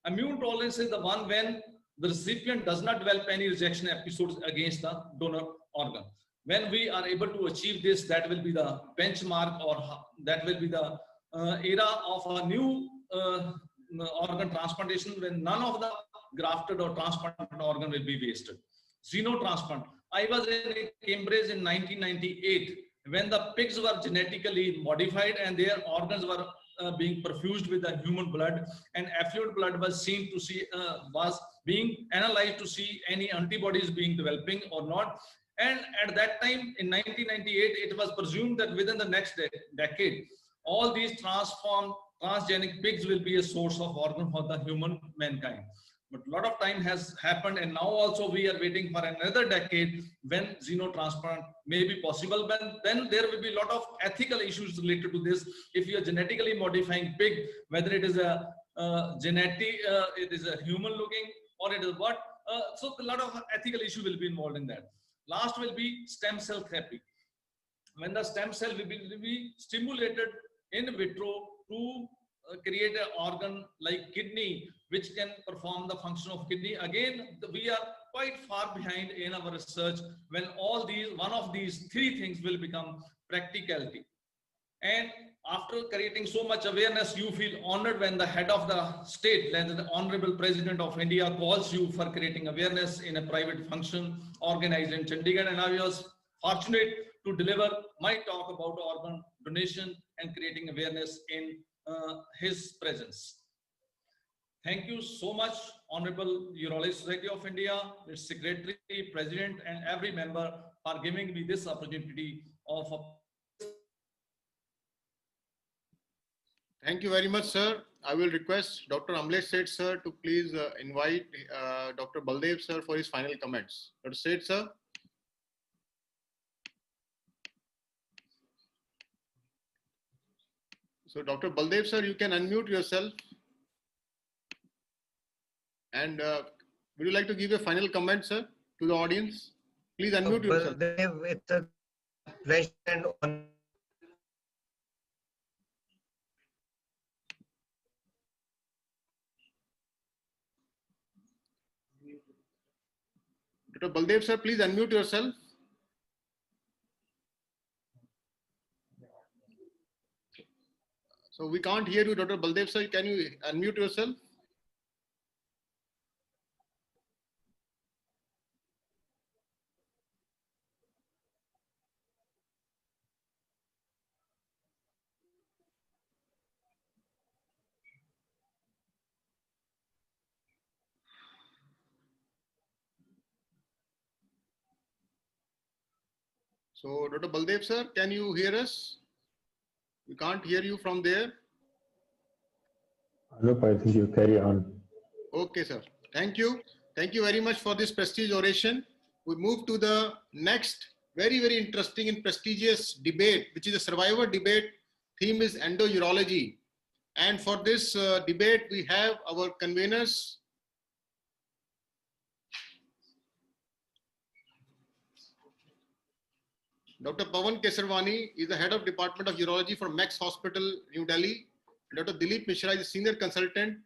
Immune tolerance is the one when the recipient does not develop any rejection episodes against the donor organ. When we are able to achieve this, that will be the benchmark, or that will be the era of a new organ transplantation, when none of the grafted or transplanted organ will be wasted. Xenotransplant. I was in Cambridge in 1998 when the pigs were genetically modified and their organs were being perfused with the human blood, and effluent blood was seen to see was being analyzed to see any antibodies being developing or not. And at that time in 1998, it was presumed that within the next decade, all these transgenic pigs will be a source of organ for the human mankind. But a lot of time has happened, and now also we are waiting for another decade when xenotransplant may be possible. But then there will be a lot of ethical issues related to this. If you are genetically modifying pig, whether it is a it is a human looking or it is what, so a lot of ethical issue will be involved in that. Last will be stem cell therapy. When the stem cell will be stimulated in vitro to create an organ like kidney, which can perform the function of kidney. Again, we are quite far behind in our research when all these, one of these three things will become practicality. And after creating so much awareness, you feel honored when the head of the state, like the Honorable President of India, calls you for creating awareness in a private function organized in Chandigarh. And I was fortunate to deliver my talk about organ donation and creating awareness in his presence. Thank you so much, Honorable Urology Society of India, its Secretary, President, and every member for giving me this opportunity of
Thank you very much, sir. I will request Dr. Amlesh Seth, sir, to please invite Dr. Baldev, sir, for his final comments. Dr. Seth, sir. So, Dr. Baldev, sir, you can unmute yourself. And would you like to give a final comment, sir, to the audience? Please unmute yourself.
Baldev, it's a pleasure and honor.
Dr. Baldev, sir, please unmute yourself. So we can't hear you, Dr. Baldev, sir. Can you unmute yourself? So, Dr. Baldev, sir, can you hear us? We can't hear you from there.
Nope, I think you carry on.
Okay, sir. Thank you. Thank you very much for this prestigious oration. We move to the next very, very interesting and prestigious debate, which is a survivor debate. Theme is endourology. And for this debate, we have our conveners. Dr. Pawan Kesarwani is the head of Department of Urology from Max Hospital, New Delhi. Dr. Dilip Mishra is a senior consultant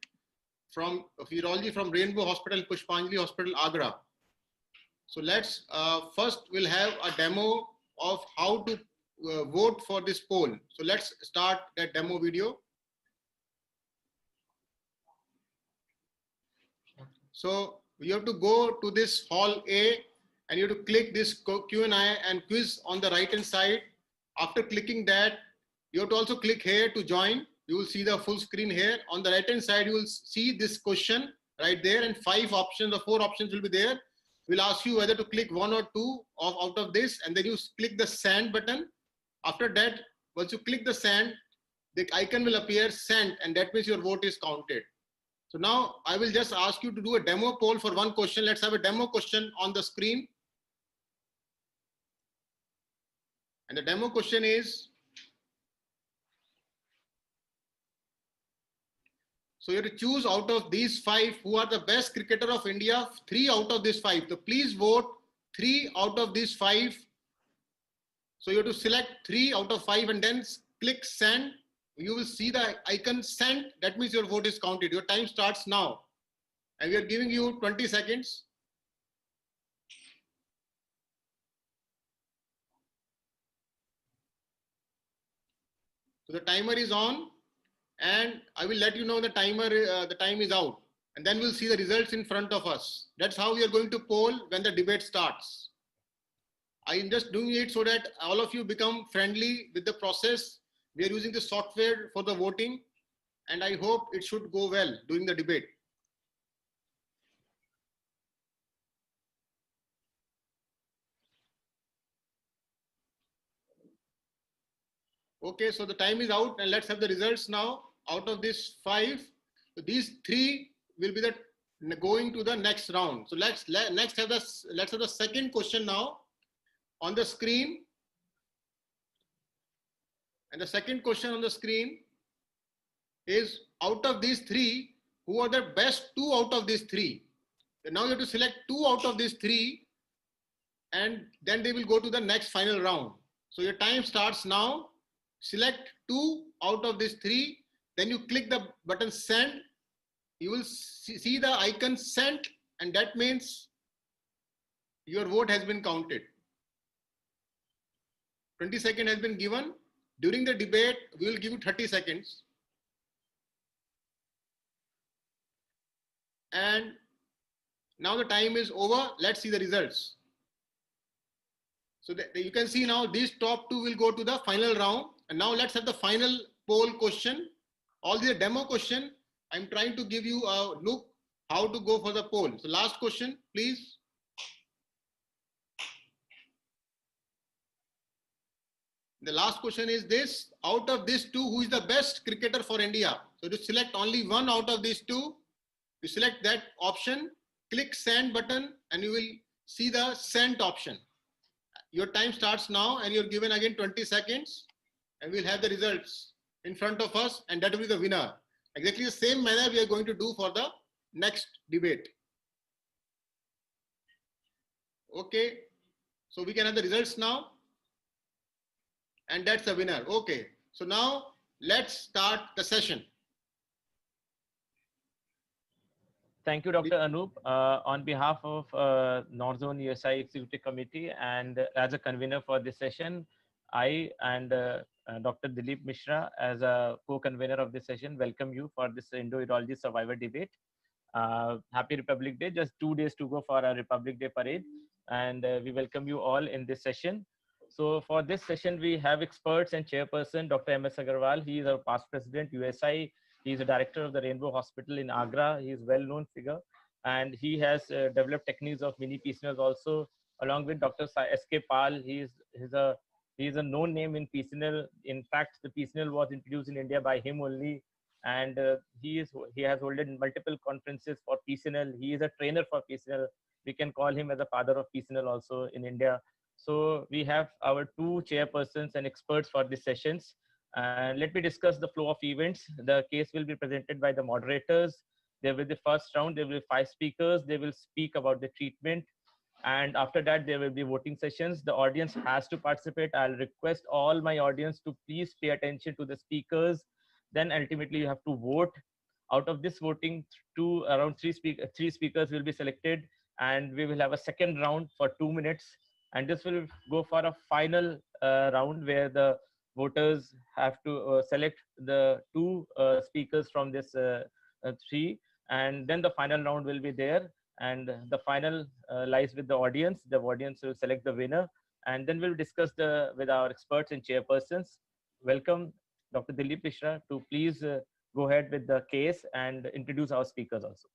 of urology from Rainbow Hospital, Pushpanjali Hospital, Agra. So let's first we'll have a demo of how to vote for this poll. So let's start that demo video. So you have to go to this hall A and you have to click this Q&A and quiz on the right hand side. After clicking that, you have to also click here to join. You will see the full screen here. On the right hand side, you will see this question right there, and 5 options or 4 options will be there. We'll ask you whether to click 1 or 2 out of this, and then you click the send button. After that, once you click the send, the icon will appear sent, and that means your vote is counted. So now I will just ask you to do a demo poll for one question. Let's have a demo question on the screen. And the demo question is, so you have to choose out of these 5 who are the best cricketer of India, 3 out of these 5. So please vote 3 out of these 5. So you have to select 3 out of 5 and then click send. You will see the icon sent. That means your vote is counted. Your time starts now. And we are giving you 20 seconds. So the timer is on, and I will let you know the timer, the time is out, and then we'll see the results in front of us. That's how we are going to poll when the debate starts. I am just doing it so that all of you become friendly with the process. We are using the software for the voting, and I hope it should go well during the debate. Okay, so the time is out, and let's have the results now. Out of these 5, these 3 will be the going to the next round. So let's have the second question now on the screen. And the second question on the screen is, out of these 3, who are the best 2 out of these 3? So now you have to select 2 out of these 3, and then they will go to the next final round. So your time starts now. Select 2 out of these 3, then you click the button send. You will see the icon sent, and that means your vote has been counted. 20 seconds has been given. During the debate, we will give you 30 seconds. And now the time is over. Let's see the results. So you can see now these top 2 will go to the final round. And now let's have the final poll question. All the demo question, I'm trying to give you a look how to go for the poll. So last question, please. The last question is this: out of these 2, who is the best cricketer for India? So to select only 1 out of these 2, you select that option, click send button, and you will see the sent option. Your time starts now, and you're given again 20 seconds, and we'll have the results in front of us, and that will be the winner. Exactly the same manner we are going to do for the next debate. Okay, so we can have the results now, and that's the winner. Okay, so now let's start the session.
Thank you, Dr. Anup. On behalf of NZUSICON USI Executive Committee and as a convener for this session, I and Dr. Dilip Mishra, as a co-convener of this session, welcome you for this Indo-Urology Survivor Debate. Happy Republic Day, just 2 days to go for our Republic Day parade. And we welcome you all in this session. So for this session, we have experts and chairperson, Dr. M.S. Agarwal. He is our past president, USI. He is a director of the Rainbow Hospital in Agra. He is a well-known figure. And he has developed techniques of mini PCNLs also, along with Dr. S.K. Pal. He is a known name in PCNL. In fact, the PCNL was introduced in India by him only. And he has held multiple conferences for PCNL. He is a trainer for PCNL. We can call him as a father of PCNL also in India. So we have our 2 chairpersons and experts for these sessions. And let me discuss the flow of events. The case will be presented by the moderators. There will be the first round. There will be 5 speakers. They will speak about the treatment. And after that, there will be voting sessions. The audience has to participate. I'll request all my audience to please pay attention to the speakers. Then ultimately you have to vote. Out of this voting, around 3 speakers will be selected, and we will have a second round for 2 minutes. And this will go for a final round where the voters have to select the 2 speakers from this 3. And then the final round will be there.
and the final lies with the audience. The audience will select the winner, and then we'll discuss with our experts and chairpersons. Welcome Dr. Dilip Mishra to please go ahead with the case and introduce our speakers also.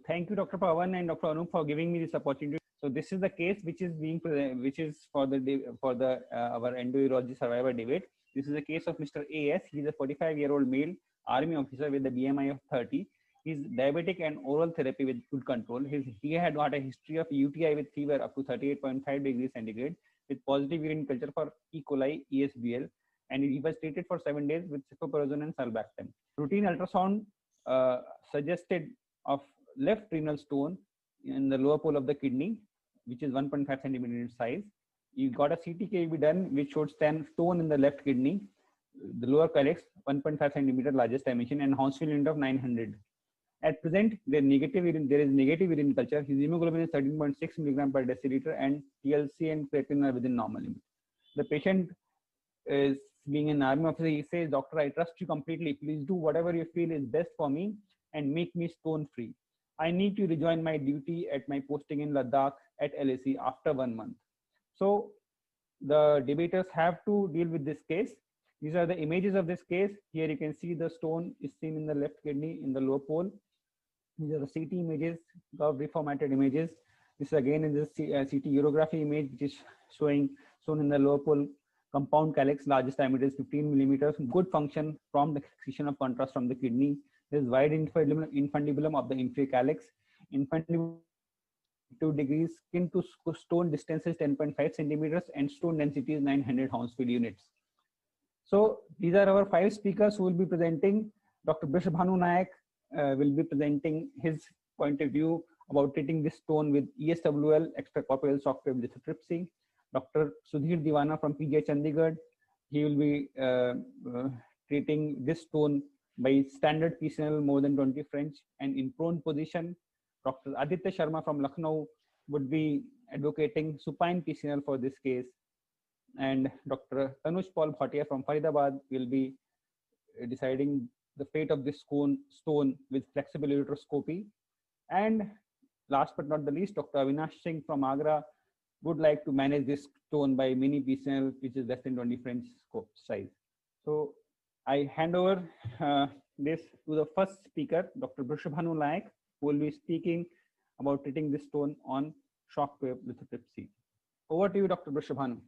Thank you, Dr. Pawan and Dr. Anup, for giving me this opportunity. So this is the case which is being which is for our endourology survivor debate. This is a case of Mr. A.S. He is a 45-year-old male army officer with a BMI of 30. He is diabetic and oral therapy with good control. He had got a history of UTI with fever up to 38.5 degrees centigrade with positive urine culture for E. coli, ESBL, and he was treated for 7 days with cefoperazone and sulbactam. Routine ultrasound suggested of left renal stone in the lower pole of the kidney, which is 1.5 centimeter in size. You got a CT-KV done, which showed stone in the left kidney, the lower calyx, 1.5 centimeter largest dimension, and Hounsfield unit of 900. At present, there is negative urine culture. His hemoglobin is 13.6 milligram per deciliter, and TLC and creatinine are within normal limit. The patient is being an army officer. He says, "Doctor, I trust you completely. Please do whatever you feel is best for me and make me stone free. I need to rejoin my duty at my posting in Ladakh at LAC after 1 month." So the debaters have to deal with this case. These are the images of this case. Here you can see the stone is seen in the left kidney in the lower pole. These are the CT images, reformatted images. This again is the CT urography image, which is showing stone in the lower pole, compound calyx, largest diameter is 15 millimeters, good function from the excision of contrast from the kidney. There is wide infundibulum of the inferior calyx. Infundibulum 2 degrees, skin to stone distance is 10.5 centimeters, and stone density is 900 Hounsfield units. So these are our 5 speakers who will be presenting. Dr. Brishabhanu Nayak will be presenting his point of view about treating this stone with ESWL, extracorporeal shockwave lithotripsy. Dr. Sudhir Diwana from PGI Chandigarh, he will be treating this stone by standard PCNL more than 20 French and in prone position. Dr. Aditya Sharma from Lucknow would be advocating supine PCNL for this case. And Dr. Tanuj Paul Bhatia from Faridabad will be deciding the fate of this stone with flexible ureteroscopy. And last but not the least, Dr. Avinash Singh from Agra would like to manage this stone by mini PCNL, which is less than 20 French scope size. So I hand over this to the first speaker, Dr. Brishabhanu Nayak, who will be speaking about treating this stone on shockwave lithotripsy. Over to you, Dr. Brishabhanu.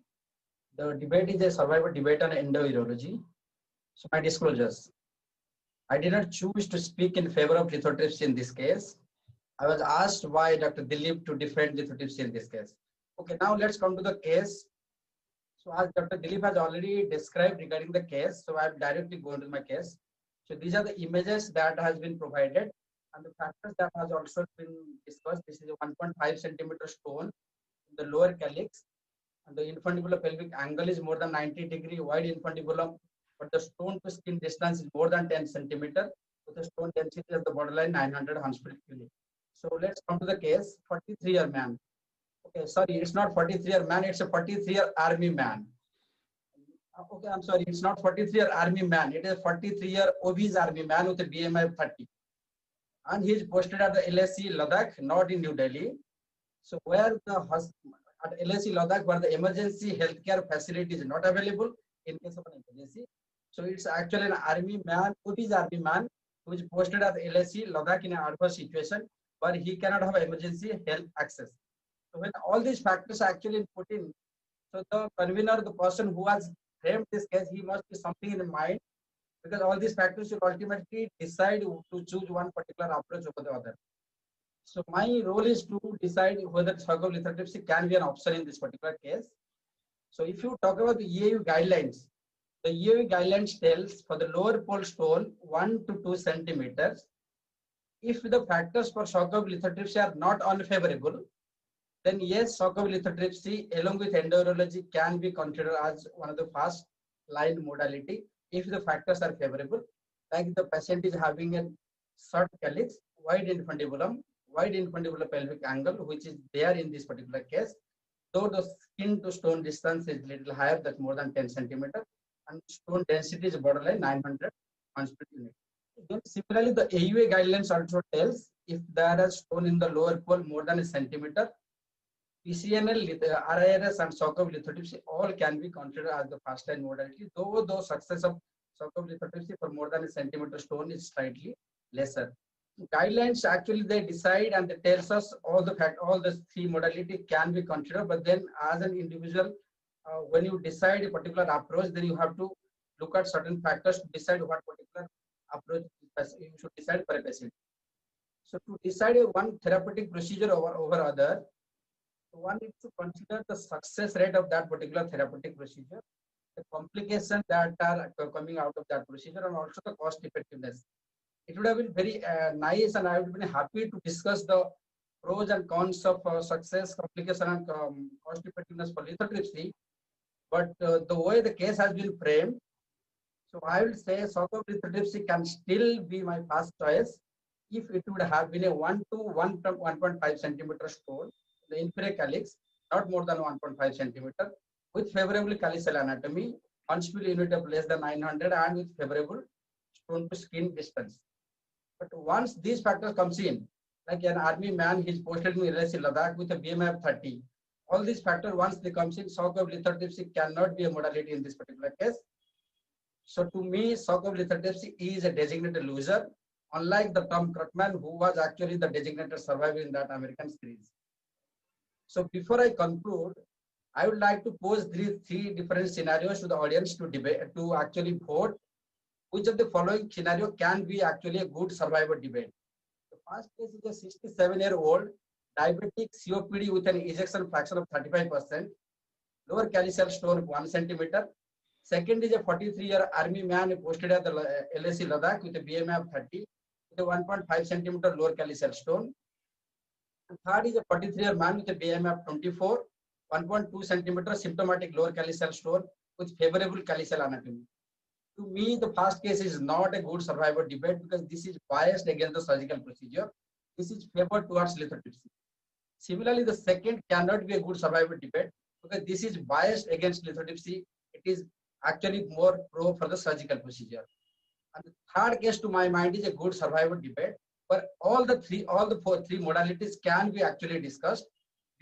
The debate is a survivor debate on endourology. So my disclosures. I did not choose to speak in favor of lithotripsy in this case. I was asked by Dr. Dilip to defend lithotripsy in this case. Okay, now let's come to the case. So as Dr. Dilip has already described regarding the case, so I'm directly going to my case. So these are the images that has been provided and the factors that has also been discussed. This is a 1.5 centimeter stone in the lower calyx, and the infundibulum pelvic angle is more than 90 degree, wide infundibulum, but the stone to skin distance is more than 10 centimeter, with the stone density of the borderline 900 Hounsfield unit. So let's come to the case. 43-year man. Okay, sorry, it's not 43-year man, it's a 43-year army man. Okay, I'm sorry, it's not 43-year army man, it is a 43-year obese army man with a BMI of 30. And he is posted at the LAC Ladakh, not in New Delhi. So where at LAC Ladakh, where the emergency healthcare facility is not available in case of an emergency. So it's actually an army man, obese army man, who is posted at the LAC Ladakh in an adverse situation where he cannot have emergency health access. So when all these factors are actually put in, so the convener, the person who has framed this case, he must be something in mind, because all these factors will ultimately decide to choose one particular approach over the other. So my role is to decide whether shockwave lithotripsy can be an option in this particular case. So if you talk about the EAU guidelines, the EAU guidelines tells for the lower pole stone 1 to 2 centimeters, if the factors for shockwave lithotripsy are not unfavorable, then yes, shockwave lithotripsy along with endourology can be considered as one of the first line modality if the factors are favorable, like the patient is having a short calyx, wide infundibulum pelvic angle, which is there in this particular case, though the skin to stone distance is little higher, that's more than 10 centimeter, and stone density is borderline 900 Hounsfield unit. Then similarly, the AUA guidelines also tells if there is stone in the lower pole more than a centimeter. PCNL, RIRS, and Sockov lithotripsy all can be considered as the first line modality, though success of Sockov lithotripsy for more than a centimeter stone is slightly lesser. Guidelines actually they decide and they tells us all the three modality can be considered, but then as an individual, when you decide a particular approach, then you have to look at certain factors to decide what particular approach you should decide for a patient. So to decide one therapeutic procedure over other, one needs to consider the success rate of that particular therapeutic procedure, the complications that are coming out of that procedure, and also the cost effectiveness. It would have been very nice, and I would have been happy to discuss the pros and cons of success, complication, and cost effectiveness for lithotripsy. But the way the case has been framed, so I will say Sockov lithotripsy can still be my first choice if it would have been a 1 to 1.5 centimeter stone, the inferior calyx, not more than 1.5 centimeter, with favorable calyceal anatomy, Huntsville unit of less than 900, and with favorable stone to skin distance. But once these factors comes in, like an army man, he's posted in LSC Ladakh with a BMI of 30. All these factors, once they comes in, Sockov lithotripsy cannot be a modality in this particular case. So to me, Sockov lithotripsy is a designated loser, unlike the Tom Krutman, who was actually the designated survivor in that American series. So before I conclude, I would like to pose three different scenarios to the audience to debate, to actually vote which of the following scenario can be actually a good survivor debate. The first case is a 67-year-old diabetic COPD with an ejection fraction of 35%, lower calyceal stone of 1 centimeter. Second is a 43-year army man posted at the LSC Ladakh with a BMI of 30 with a 1.5 centimeter lower calyceal stone. And third is a 43-year man with a BMI of 24, 1.2 centimeter symptomatic lower calyceal stone with favorable calyceal anatomy. To me, the first case is not a good survivor debate because this is biased against the surgical procedure. This is favored towards lithotripsy. Similarly, the second cannot be a good survivor debate because this is biased against lithotripsy. It is actually more pro for the surgical procedure. And the third case to my mind is a good survivor debate where all the three modalities can be actually discussed.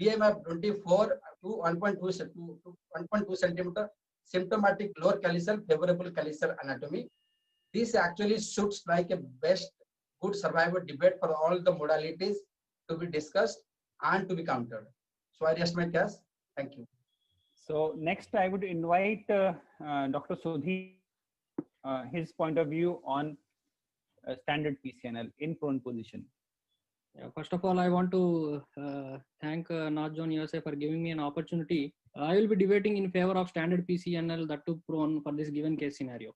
BMI of 24 to 1.2 centimeter, symptomatic lower calyceal, favorable calyceal anatomy. This actually suits like a best good survivor debate for all the modalities to be discussed and to be countered. So I rest my case. Thank you.
So next I would invite Dr. Sudhi, his point of view on standard PCNL in prone position.
Yeah, first of all, I want to thank North Zone USA for giving me an opportunity. I will be debating in favor of standard PCNL that to prone for this given case scenario.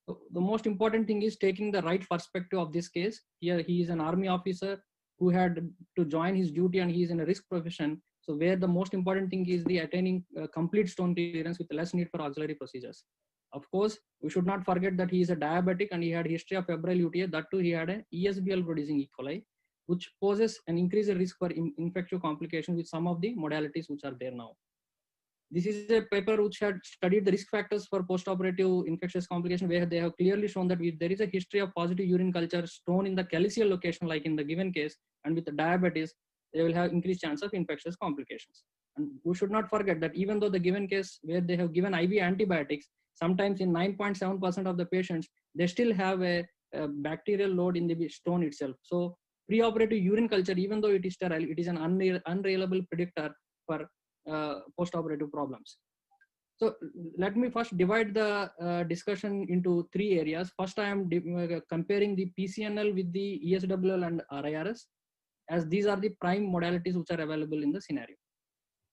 So the most important thing is taking the right perspective of this case. Here he is an army officer who had to join his duty and he is in a risk profession. So where the most important thing is the attaining complete stone clearance with less need for auxiliary procedures. Of course, we should not forget that he is a diabetic and he had history of febrile UTI. That too, he had an ESBL producing E. coli, which poses an increased risk for infectious complications with some of the modalities which are there now. This is a paper which had studied the risk factors for postoperative infectious complication, where they have clearly shown that if there is a history of positive urine culture stone in the calyceal location, like in the given case, and with the diabetes, they will have increased chance of infectious complications. And we should not forget that even though the given case where they have given IV antibiotics, sometimes in 9.7% of the patients, they still have a bacterial load in the stone itself. So preoperative urine culture, even though it is sterile, it is an unreliable predictor for post-operative problems. So let me first divide the discussion into three areas. First, I am comparing the PCNL with the ESWL and RIRS, as these are the prime modalities which are available in the scenario.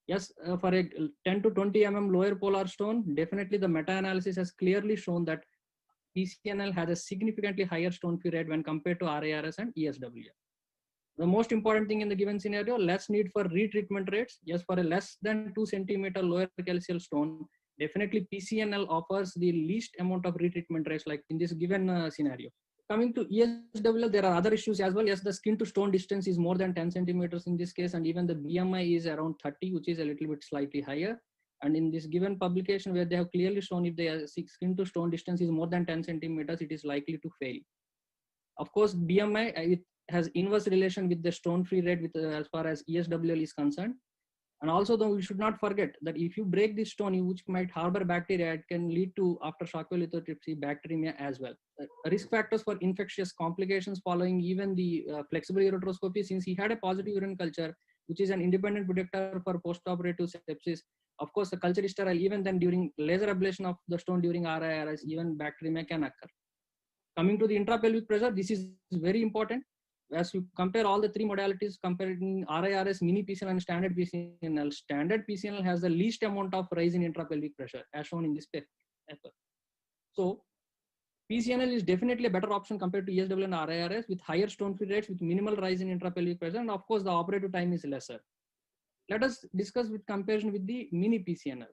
Yes, for a 10 to 20 mm lower polar stone, definitely the meta-analysis has clearly shown that PCNL has a significantly higher stone free rate when compared to RIRS and ESWL. The most important thing in the given scenario, less need for retreatment rates. Yes, for a less than 2 centimeter lower calyceal stone, definitely PCNL offers the least amount of retreatment rates like in this given scenario. Coming to ESWL, there are other issues as well. Yes, the skin to stone distance is more than 10 centimeters in this case, and even the BMI is around 30, which is a little bit slightly higher. And in this given publication where they have clearly shown if the skin to stone distance is more than 10 centimeters, it is likely to fail. Of course, BMI with has inverse relation with the stone-free rate with as far as ESWL is concerned. And also, though, we should not forget that if you break this stone, which might harbor bacteria, it can lead to after-shock wave lithotripsy, bacteremia as well. Risk factors for infectious complications following even the flexible ureteroscopy, since he had a positive urine culture, which is an independent predictor for post-operative sepsis. Of course, the culture is sterile. Even then, during laser ablation of the stone during RIRS, even bacteremia can occur. Coming to the intrapelvic pressure, this is very important. As you compare all the three modalities, comparing RIRS, mini PCNL, and standard PCNL has the least amount of rise in intrapelvic pressure, as shown in this paper. So, PCNL is definitely a better option compared to ESW and RIRS with higher stone-free rates with minimal rise in intrapelvic pressure, and of course, the operative time is lesser. Let us discuss with comparison with the mini PCNL.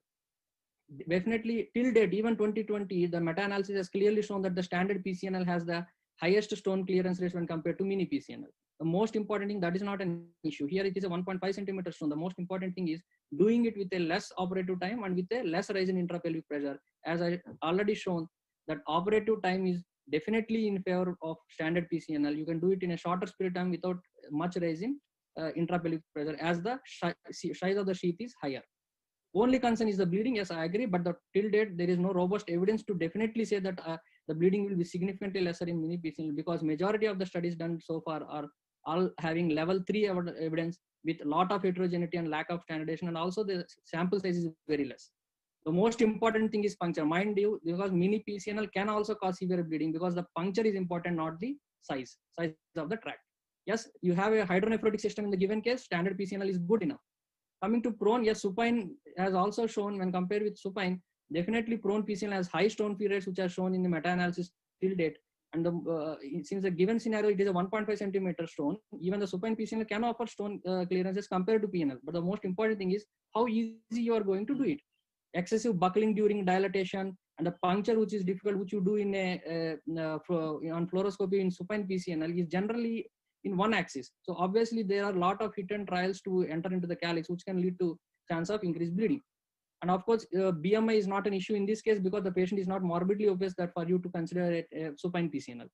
Definitely, till date, even 2020, the meta-analysis has clearly shown that the standard PCNL has the highest stone clearance rates when compared to mini PCNL. The most important thing, that is not an issue. Here it is a 1.5 centimeter stone. The most important thing is doing it with a less operative time and with a less rise in intrapelvic pressure. As I already shown, that operative time is definitely in favor of standard PCNL. You can do it in a shorter period of time without much rise in intrapelvic pressure, as the size of the sheath is higher. Only concern is the bleeding. Yes, I agree, but till date, there is no robust evidence to definitely say that the bleeding will be significantly lesser in mini PCNL, because majority of the studies done so far are all having level 3 evidence with a lot of heterogeneity and lack of standardization, and also the sample size is very less. The most important thing is puncture. Mind you, because mini PCNL can also cause severe bleeding, because the puncture is important, not the size of the tract. Yes, you have a hydronephrotic system in the given case, standard PCNL is good enough. Coming to prone, yes, supine has also shown, when compared with supine, definitely prone PCNL has high stone-free rates, which are shown in the meta-analysis till date. And since the given scenario, it is a 1.5 centimeter stone, even the supine PCNL can offer stone clearances compared to PNL. But the most important thing is how easy you are going to do it. Excessive buckling during dilatation and the puncture, which is difficult, which you do in on fluoroscopy in supine PCNL, is generally in one axis. So obviously there are a lot of hit and trials to enter into the calyx, which can lead to chance of increased bleeding. And of course, BMI is not an issue in this case, because the patient is not morbidly obese that for you to consider it a supine PCNL.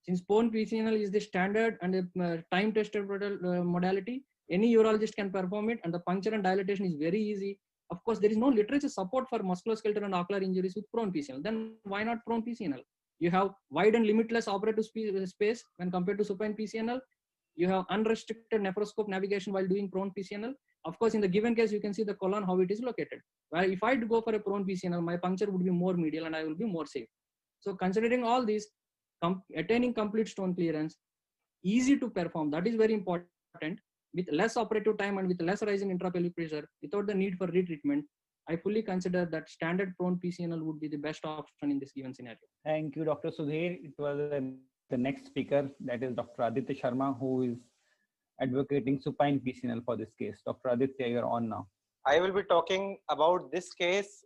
Since prone PCNL is the standard and a time-tested modality, any urologist can perform it, and the puncture and dilatation is very easy. Of course, there is no literature support for musculoskeletal and ocular injuries with prone PCNL. Then why not prone PCNL? You have wide and limitless operative space when compared to supine PCNL. You have unrestricted nephroscope navigation while doing prone PCNL. Of course, in the given case, you can see the colon, how it is located. While if I go for a prone PCNL, my puncture would be more medial and I will be more safe. So considering all this, attaining complete stone clearance, easy to perform, that is very important, with less operative time and with less rise in intrapelvic pressure, without the need for retreatment, I fully consider that standard prone PCNL would be the best option in this given scenario.
Thank you, Dr. Sudhir. It was the next speaker, that is Dr. Aditya Sharma, who is advocating supine PCNL for this case. Dr. Aditya, you're on now.
I will be talking about this case,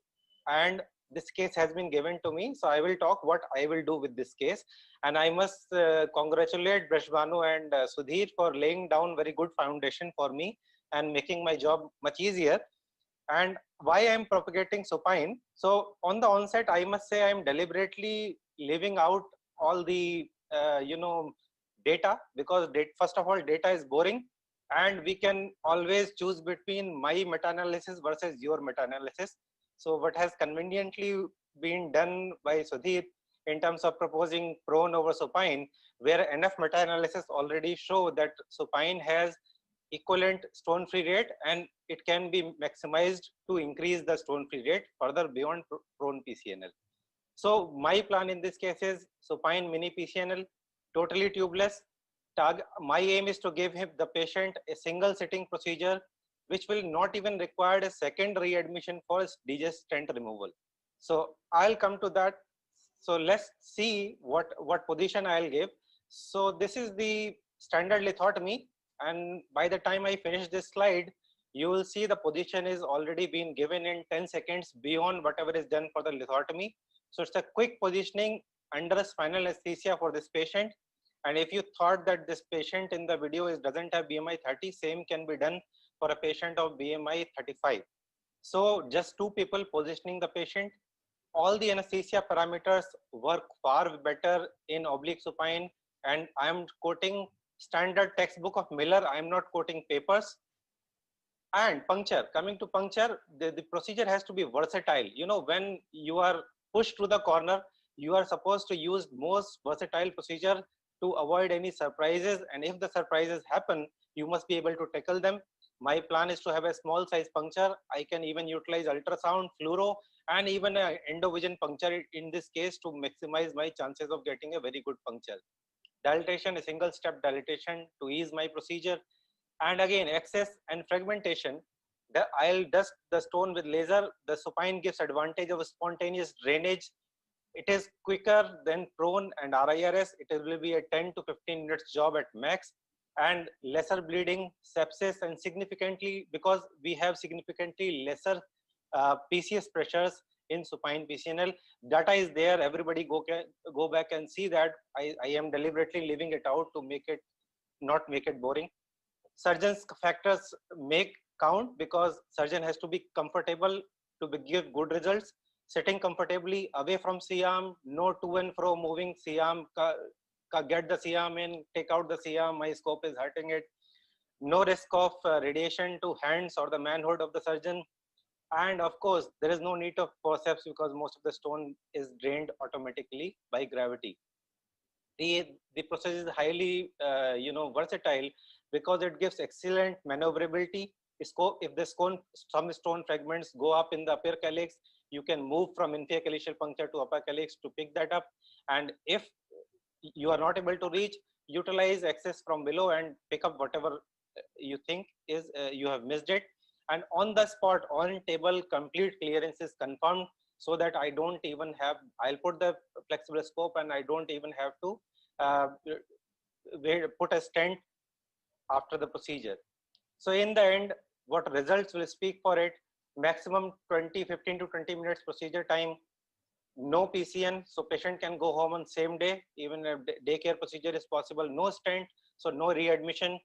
and this case has been given to me. So I will talk what I will do with this case. And I must congratulate Brashbanu and Sudhir for laying down very good foundation for me and making my job much easier. And why I'm propagating supine. So on the onset, I must say I'm deliberately leaving out all the, data, because first of all, data is boring. And we can always choose between my meta-analysis versus your meta-analysis. So what has conveniently been done by Sudhir in terms of proposing prone over supine, where enough meta-analysis already show that supine has equivalent stone-free rate and it can be maximized to increase the stone-free rate further beyond prone PCNL. So my plan in this case is supine mini PCNL, totally tubeless. My aim is to give the patient a single sitting procedure, which will not even require a second readmission for digest stent removal. So I'll come to that. So let's see what position I'll give. So this is the standard lithotomy. And by the time I finish this slide, you will see the position is already been given in 10 seconds beyond whatever is done for the lithotomy. So it's a quick positioning under spinal anesthesia for this patient. And if you thought that this patient in the video doesn't have BMI 30, same can be done for a patient of BMI 35. So just two people positioning the patient. All the anesthesia parameters work far better in oblique supine. And I am quoting standard textbook of Miller. I am not quoting papers. And puncture, coming to puncture, the procedure has to be versatile. You know, when you are pushed to the corner, you are supposed to use most versatile procedure to avoid any surprises. And if the surprises happen, you must be able to tackle them. My plan is to have a small size puncture. I can even utilize ultrasound, fluoro, and even an endovision puncture in this case to maximize my chances of getting a very good puncture. Dilatation, a single step dilatation to ease my procedure. And again, excess and fragmentation. I'll dust the stone with laser. The supine gives advantage of spontaneous drainage. It is quicker than prone and RIRS. It will be a 10 to 15 minutes job at max, and lesser bleeding, sepsis, and significantly, because we have significantly lesser PCS pressures in supine PCNL. Data is there. Everybody go back and see that. I am deliberately leaving it out to not make it boring. Surgeon's factors make count, because surgeon has to be comfortable to give good results. Sitting comfortably away from C-arm, no to and fro moving C-arm, get the C-arm in, take out the C-arm, my scope is hurting it. No risk of radiation to hands or the manhood of the surgeon. And of course, there is no need of forceps, because most of the stone is drained automatically by gravity. The process is highly versatile, because it gives excellent maneuverability. If some stone fragments go up in the upper calyx, you can move from inferior calyxial puncture to upper calyx to pick that up. And if you are not able to reach, utilize access from below and pick up whatever you think is you have missed it. And on the spot, on table, complete clearance is confirmed, so that I don't even have, I'll put the flexible scope and I don't even have to put a stent after the procedure. So in the end, what results will speak for it? Maximum 15 to 20 minutes procedure time, no PCN, so patient can go home on same day. Even a daycare procedure is possible. No stent, so no readmission.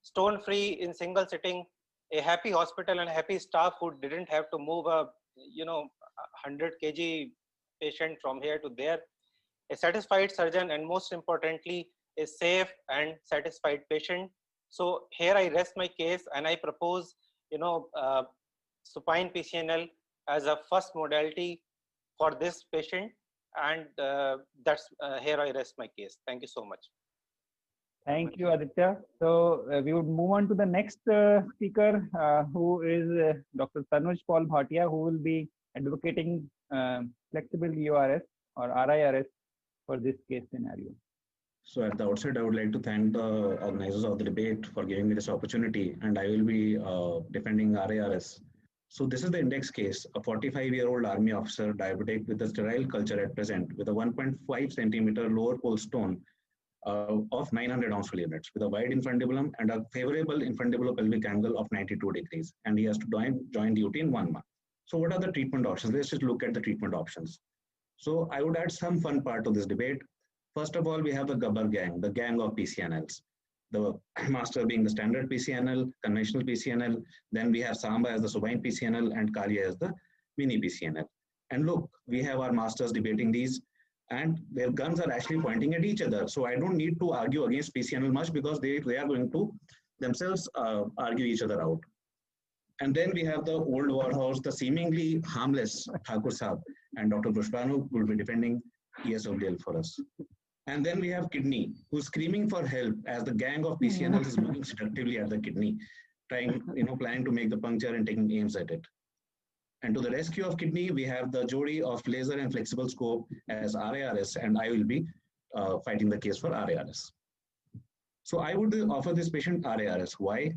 Stone free in single sitting. A happy hospital and happy staff who didn't have to move a 100 kg patient from here to there. A satisfied surgeon, and most importantly, a safe and satisfied patient. So here I rest my case, and I propose, supine PCNL as a first modality for this patient, and that's here I rest my case. Thank you so much.
Thank you, Aditya. So we would move on to the next speaker, who is Dr. Tanuj Paul Bhatia, who will be advocating flexible URS or RIRS for this case scenario.
So at the outset, I would like to thank the organizers of the debate for giving me this opportunity, and I will be defending RIRS. So this is the index case, a 45-year-old army officer, diabetic with a sterile culture at present, with a 1.5 centimeter lower pole stone of 900 ounce units, with a wide infundibulum and a favorable infundibulopelvic angle of 92 degrees. And he has to join duty in 1 month. So what are the treatment options? Let's just look at the treatment options. So I would add some fun part to this debate. First of all, we have the Gabbar gang, the gang of PCNLs. The master being the standard PCNL, conventional PCNL. Then we have Samba as the supine PCNL and Kalia as the mini PCNL. And look, we have our masters debating these, and their guns are actually pointing at each other. So I don't need to argue against PCNL much, because they are going to themselves argue each other out. And then we have the old warhorse, the seemingly harmless Thakur Saab, and Dr. Pushpanu will be defending ESWL for us. And then we have kidney, who's screaming for help as the gang of PCNL is looking seductively at the kidney, planning to make the puncture and taking aims at it. And to the rescue of kidney, we have the Jodi of laser and flexible scope as RIRS, and I will be fighting the case for RIRS. So I would offer this patient RIRS. Why?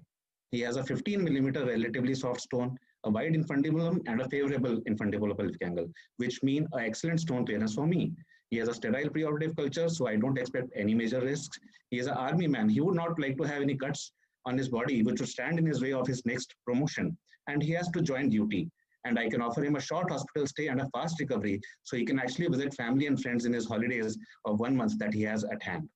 He has a 15 millimeter relatively soft stone, a wide infundibulum, and a favorable infundibulopelvic angle, which mean an excellent stone clearance for me. He has a sterile preoperative culture, so I don't expect any major risks. He is an army man. He would not like to have any cuts on his body, which would stand in his way of his next promotion. And he has to join duty. And I can offer him a short hospital stay and a fast recovery, so he can actually visit family and friends in his holidays of 1 month that he has at hand.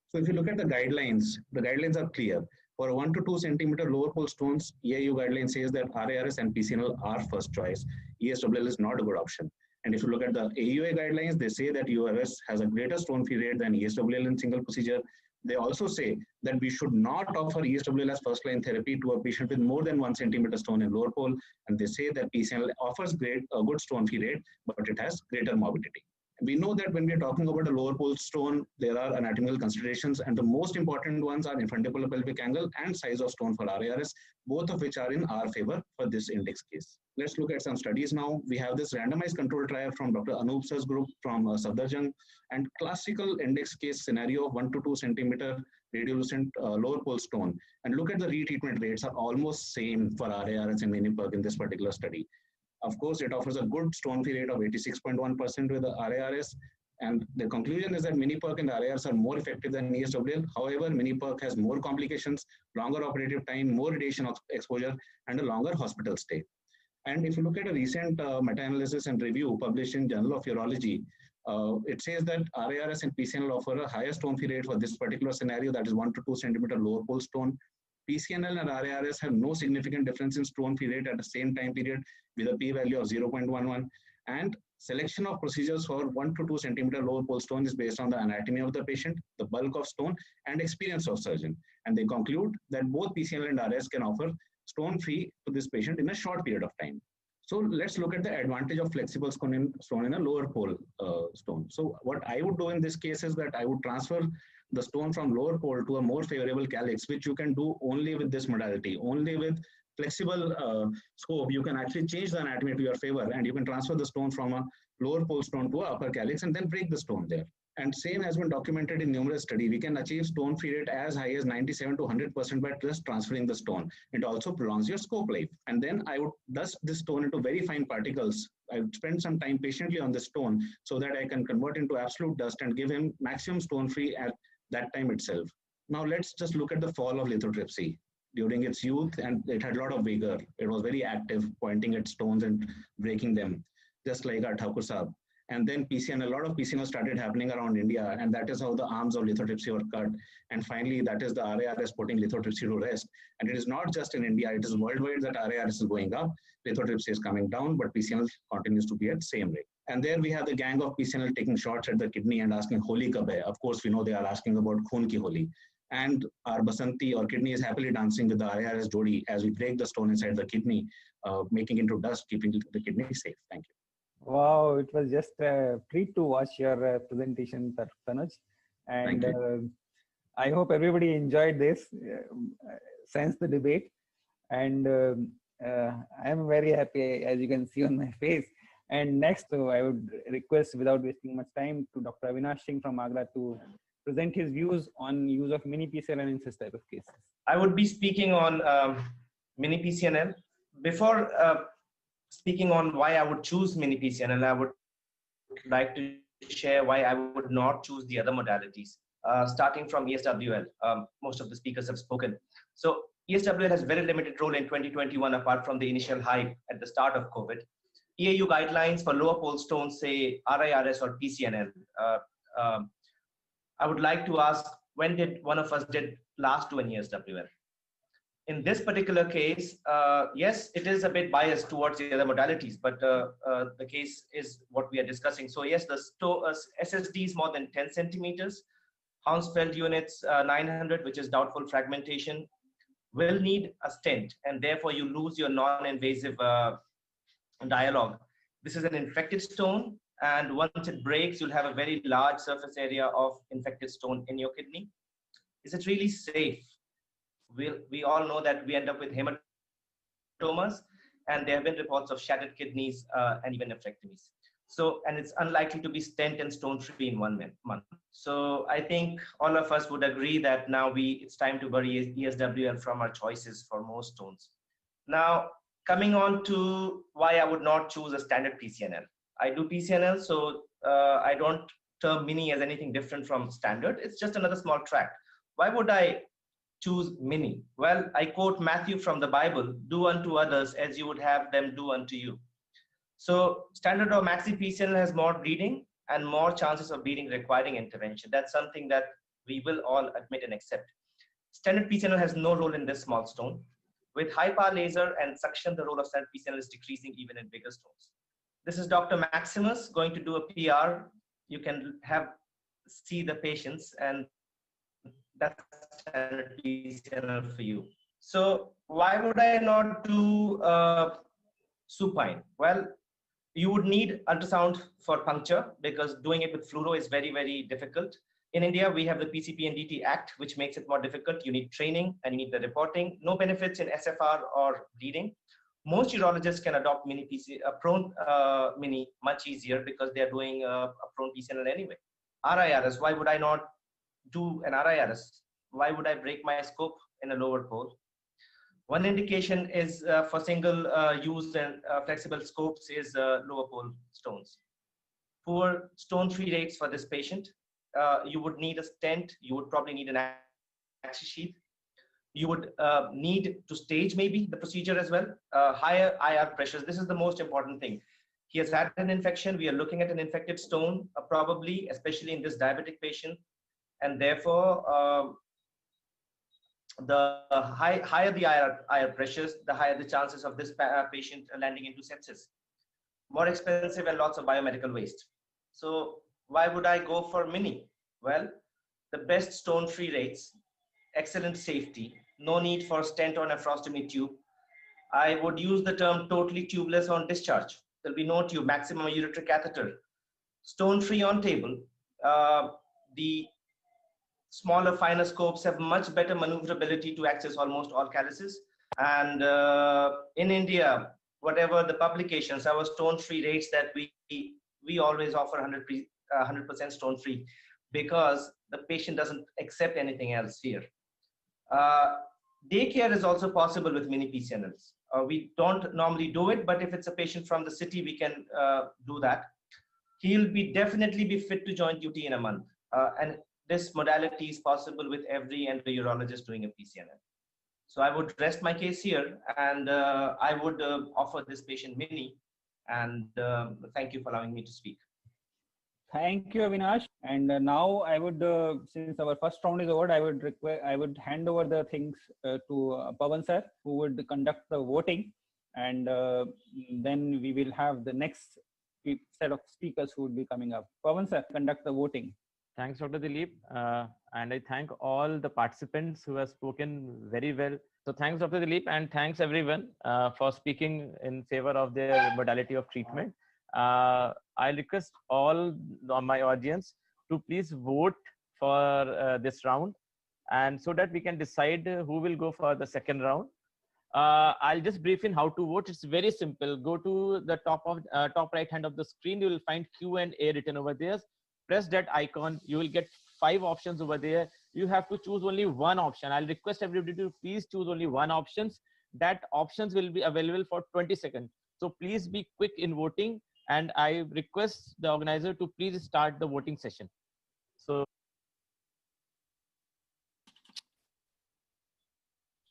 So if you look at the guidelines are clear. For 1 to 2 centimeter lower pole stones, EIU guideline says that RIRS and PCNL are first choice. ESWL is not a good option. And if you look at the AUA guidelines, they say that URS has a greater stone free rate than ESWL in single procedure, They also say that we should not offer ESWL as first-line therapy to a patient with more than 1 centimeter stone in lower pole. And they say that PCNL offers a good stone-free rate, but it has greater morbidity. We know that when we're talking about a lower pole stone, there are anatomical considerations, and the most important ones are infundibulopelvic pelvic angle and size of stone for RARS, both of which are in our favor for this index case. Let's look at some studies now. We have this randomized control trial from Dr. Anup Sir's group from Safdarjung, and classical index case scenario of 1 to 2 centimeter radiolucent lower pole stone. And look at the retreatment rates are almost same for RARS and mini-PERC in this particular study. Of course, it offers a good stone-free rate of 86.1% with the RARS. And the conclusion is that mini-PERC and RARS are more effective than ESWL. However, mini-PERC has more complications, longer operative time, more radiation exposure, and a longer hospital stay. And if you look at a recent meta-analysis and review published in Journal of Urology, it says that RARS and PCNL offer a higher stone-free rate for this particular scenario, that is 1 to 2 centimeter lower pole stone. PCNL and RARS have no significant difference in stone-free rate at the same time period with a p-value of 0.11. And selection of procedures for 1 to 2 centimeter lower pole stone is based on the anatomy of the patient, the bulk of stone, and experience of surgeon. And they conclude that both PCNL and RARS can offer stone-free to this patient in a short period of time. So let's look at the advantage of flexible stone in a lower pole stone. So what I would do in this case is that I would transfer the stone from lower pole to a more favorable calyx, which you can do only with this modality. Only with flexible scope, you can actually change the anatomy to your favor, and you can transfer the stone from a lower pole stone to an upper calyx and then break the stone there. And same has been documented in numerous studies. We can achieve stone-free rate as high as 97 to 100% by just transferring the stone. It also prolongs your scope life. And then I would dust this stone into very fine particles. I would spend some time patiently on the stone so that I can convert into absolute dust and give him maximum stone-free at that time itself. Now let's just look at the fall of lithotripsy during its youth, and it had a lot of vigor. It was very active, pointing at stones and breaking them, just like our Thakur Sahab. And then PCN, a lot of PCN started happening around India, and that is how the arms of lithotripsy were cut. And finally, that is the RARS putting lithotripsy to rest. And it is not just in India, it is worldwide that RARS is going up, lithotripsy is coming down, but PCNL continues to be at the same rate. And there we have the gang of PCNL taking shots at the kidney and asking, Holi kab hai? Of course, we know they are asking about Khoon ki Holi. And our Basanti or kidney is happily dancing with the RARS Jodi as we break the stone inside the kidney, making into dust, keeping the kidney safe. Thank you.
Wow, it was just a treat to watch your presentation, Tanuj. And I hope everybody enjoyed this, sense the debate. And I am very happy, as you can see on my face. And next, I would request, without wasting much time, to Dr. Avinash Singh from Agra to present his views on use of mini PCNL in this type of cases.
I would be speaking on mini PCNL. Before speaking on why I would choose mini PCNL, I would like to share why I would not choose the other modalities. Starting from ESWL, most of the speakers have spoken. So ESWL has very limited role in 2021 apart from the initial hype at the start of COVID. EAU guidelines for lower pole stones say RIRS or PCNL. I would like to ask, when did one of us did last do an ESWL? In this particular case, yes, it is a bit biased towards the other modalities, but the case is what we are discussing. So yes, the SSD is more than 10 centimeters. Hounsfeld units 900, which is doubtful fragmentation, will need a stent, and therefore you lose your non-invasive dialogue. This is an infected stone, and once it breaks, you'll have a very large surface area of infected stone in your kidney. Is it really safe? We all know that we end up with hematomas, and there have been reports of shattered kidneys and even nephrectomies. So, and it's unlikely to be stent and stone free in 1 month. So I think all of us would agree that now it's time to bury ESWL from our choices for most stones. Now, coming on to why I would not choose a standard PCNL. I do PCNL, so I don't term mini as anything different from standard. It's just another small tract. Why would I choose mini? Well, I quote Matthew from the Bible, do unto others as you would have them do unto you. So standard or maxi PCNL has more bleeding and more chances of bleeding requiring intervention. That's something that we will all admit and accept. Standard PCNL has no role in this small stone. With high power laser and suction, the role of standard PCNL is decreasing even in bigger stones. This is Dr. Maximus going to do a PR. You can see the patients, and
that's standard PCNL for you. So why would I not do supine? Well, you would need ultrasound for puncture because doing it with fluoro is very, very difficult. In India, we have the PCP and DT Act, which makes it more difficult. You need training and you need the reporting. No benefits in SFR or bleeding. Most urologists can adopt prone mini much easier because they are doing a prone PCNL anyway. RIRS, why would I not do an RIRS? Why would I break my scope in a lower pole? One indication is for single use and flexible scopes is lower pole stones. Poor stone-free rates for this patient. You would need a stent. You would probably need an axis sheath. You would need to stage maybe the procedure as well. Higher IR pressures. This is the most important thing. He has had an infection. We are looking at an infected stone, probably, especially in this diabetic patient. And therefore, the higher the IR pressures, the higher the chances of this patient landing into sepsis. More expensive and lots of biomedical waste. So why would I go for mini? Well, the best stone-free rates, excellent safety, no need for stent or nephrostomy tube. I would use the term totally tubeless on discharge. There'll be no tube, maximum ureteric catheter. Stone-free on table. The smaller, finer scopes have much better maneuverability to access almost all calyces. And in India, whatever the publications, our stone-free rates that we always offer 100% stone-free because the patient doesn't accept anything else here. Daycare is also possible with mini PCNLs. We don't normally do it, but if it's a patient from the city, we can do that. He'll definitely be fit to join duty in a month. And this modality is possible with every endourologist doing a PCNL. So I would rest my case here and I would offer this patient mini, and thank you for allowing me to speak.
Thank you, Avinash. And now I would, since our first round is over, I would hand over the things to Pawan sir, who would conduct the voting, and then we will have the next set of speakers who would be coming up. Pawan sir, conduct the voting.
Thanks, Dr. Dilip. And I thank all the participants who have spoken very well. So thanks, Dr. Dilip, and thanks everyone for speaking in favor of their modality of treatment. I request all my audience to please vote for this round, and so that we can decide who will go for the second round. I'll just brief in how to vote. It's very simple. Go to the top right hand of the screen. You will find Q&A written over there. Press that icon. You will get 5 options over there. You have to choose only one option. I'll request everybody to please choose only one options. That options will be available for 20 seconds. So please be quick in voting. And I request the organizer to please start the voting session. So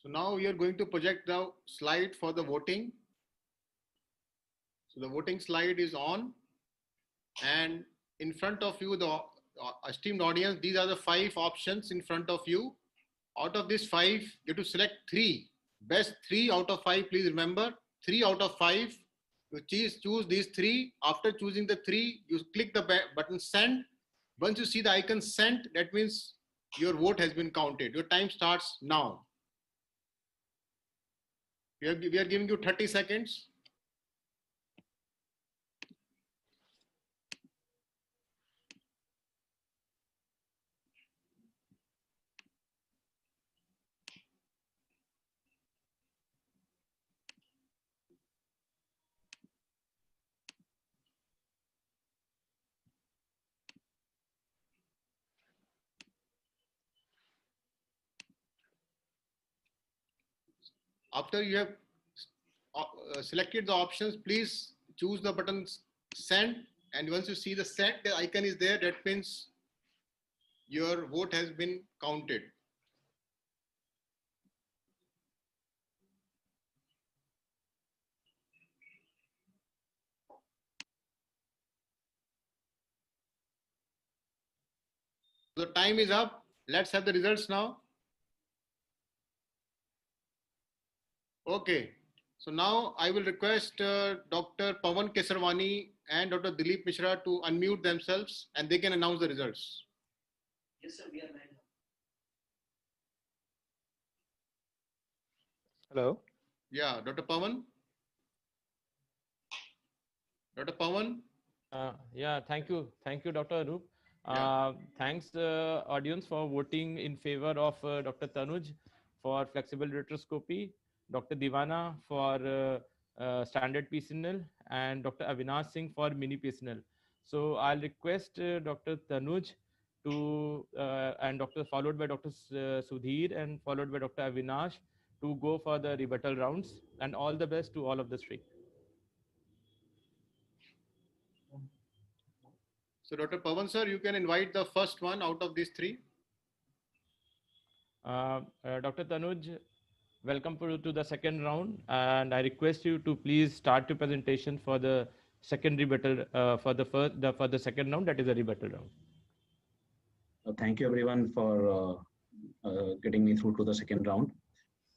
now we are going to project the slide for the voting. So the voting slide is on, and in front of you, the esteemed audience, these are the 5 options in front of you. Out of these 5, you have to select 3. Best 3 out of 5, please remember. 3 out of 5. You choose these 3. After choosing the 3, you click the button send. Once you see the icon sent, that means your vote has been counted. Your time starts now. We are giving you 30 seconds. After you have selected the options, please choose the button send, and once you see the send, the icon is there, that means your vote has been counted. The time is up. Let's have the results now. Okay, so now I will request Dr. Pawan Kesarwani and Dr. Dilip Mishra to unmute themselves and they can announce the results.
Yes, sir, we are ready.
Hello.
Yeah, Dr. Pawan. Dr. Pawan.
Yeah, thank you, Dr. Anup. Thanks, audience, for voting in favor of Dr. Tanuj for flexible retroscopy, Dr. Divana for standard PCNL, and Dr. Avinash Singh for mini PCNL. So I'll request Dr. Tanuj to and followed by Dr. Sudhir and followed by Dr. Avinash to go for the rebuttal rounds. And all the best to all of the three.
So Dr. Pawan sir, you can invite the first one out of these three.
Dr. Tanuj, welcome to the second round, and I request you to please start your presentation for the second rebuttal for the second round, that is a rebuttal round.
Thank you everyone for getting me through to the second round.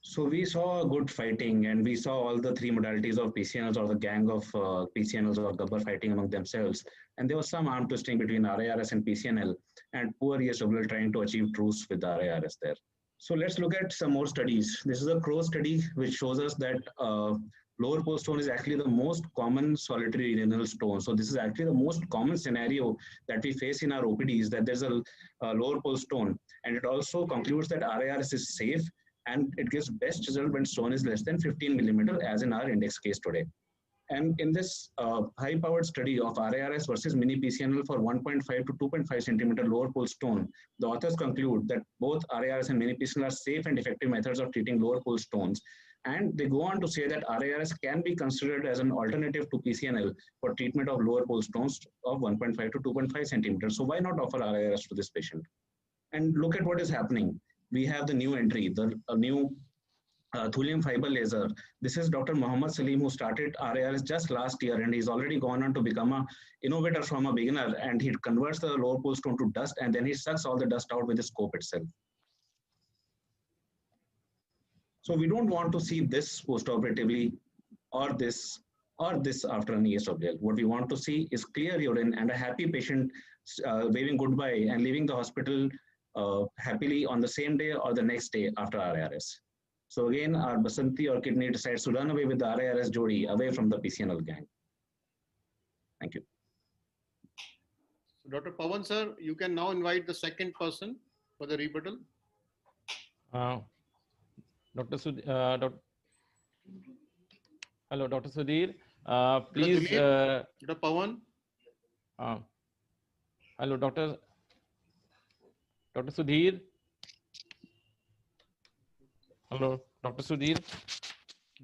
So we saw good fighting, and we saw all the three modalities of PCNLs, or the gang of PCNLs or Gabbar fighting among themselves. And there was some arm twisting between RIRS and PCNL, and poor ESWL trying to achieve truce with RIRS there. So let's look at some more studies. This is a CROW study which shows us that lower pole stone is actually the most common solitary renal stone. So this is actually the most common scenario that we face in our OPDs, that there's a lower pole stone. And it also concludes that RIRS is safe, and it gives best result when stone is less than 15 millimeter, as in our index case today. And in this high-powered study of RIRS versus mini PCNL for 1.5 to 2.5 centimeter lower pole stone, the authors conclude that both RIRS and mini PCNL are safe and effective methods of treating lower pole stones. And they go on to say that RIRS can be considered as an alternative to PCNL for treatment of lower pole stones of 1.5 to 2.5 centimeters. So why not offer RIRS to this patient? And look at what is happening. We have the new entry, the new thulium fiber laser. This is Dr. Mohammad Salim, who started RIRS just last year, and he's already gone on to become an innovator from a beginner, and he converts the lower pole stone to dust, and then he sucks all the dust out with his scope itself. So we don't want to see this postoperatively or this after an ESWL. What we want to see is clear urine and a happy patient waving goodbye and leaving the hospital happily on the same day or the next day after RIRS. So again, our Basanti or kidney decides to run away with the RIRS Jodi, away from the PCNL gang. Thank you.
So Dr. Pawan sir, you can now invite the second person for the rebuttal.
Hello, Dr. Sudhir. Please.
Dr. Pawan.
Hello, Dr. Sudhir. Hello, Dr. Sudhir.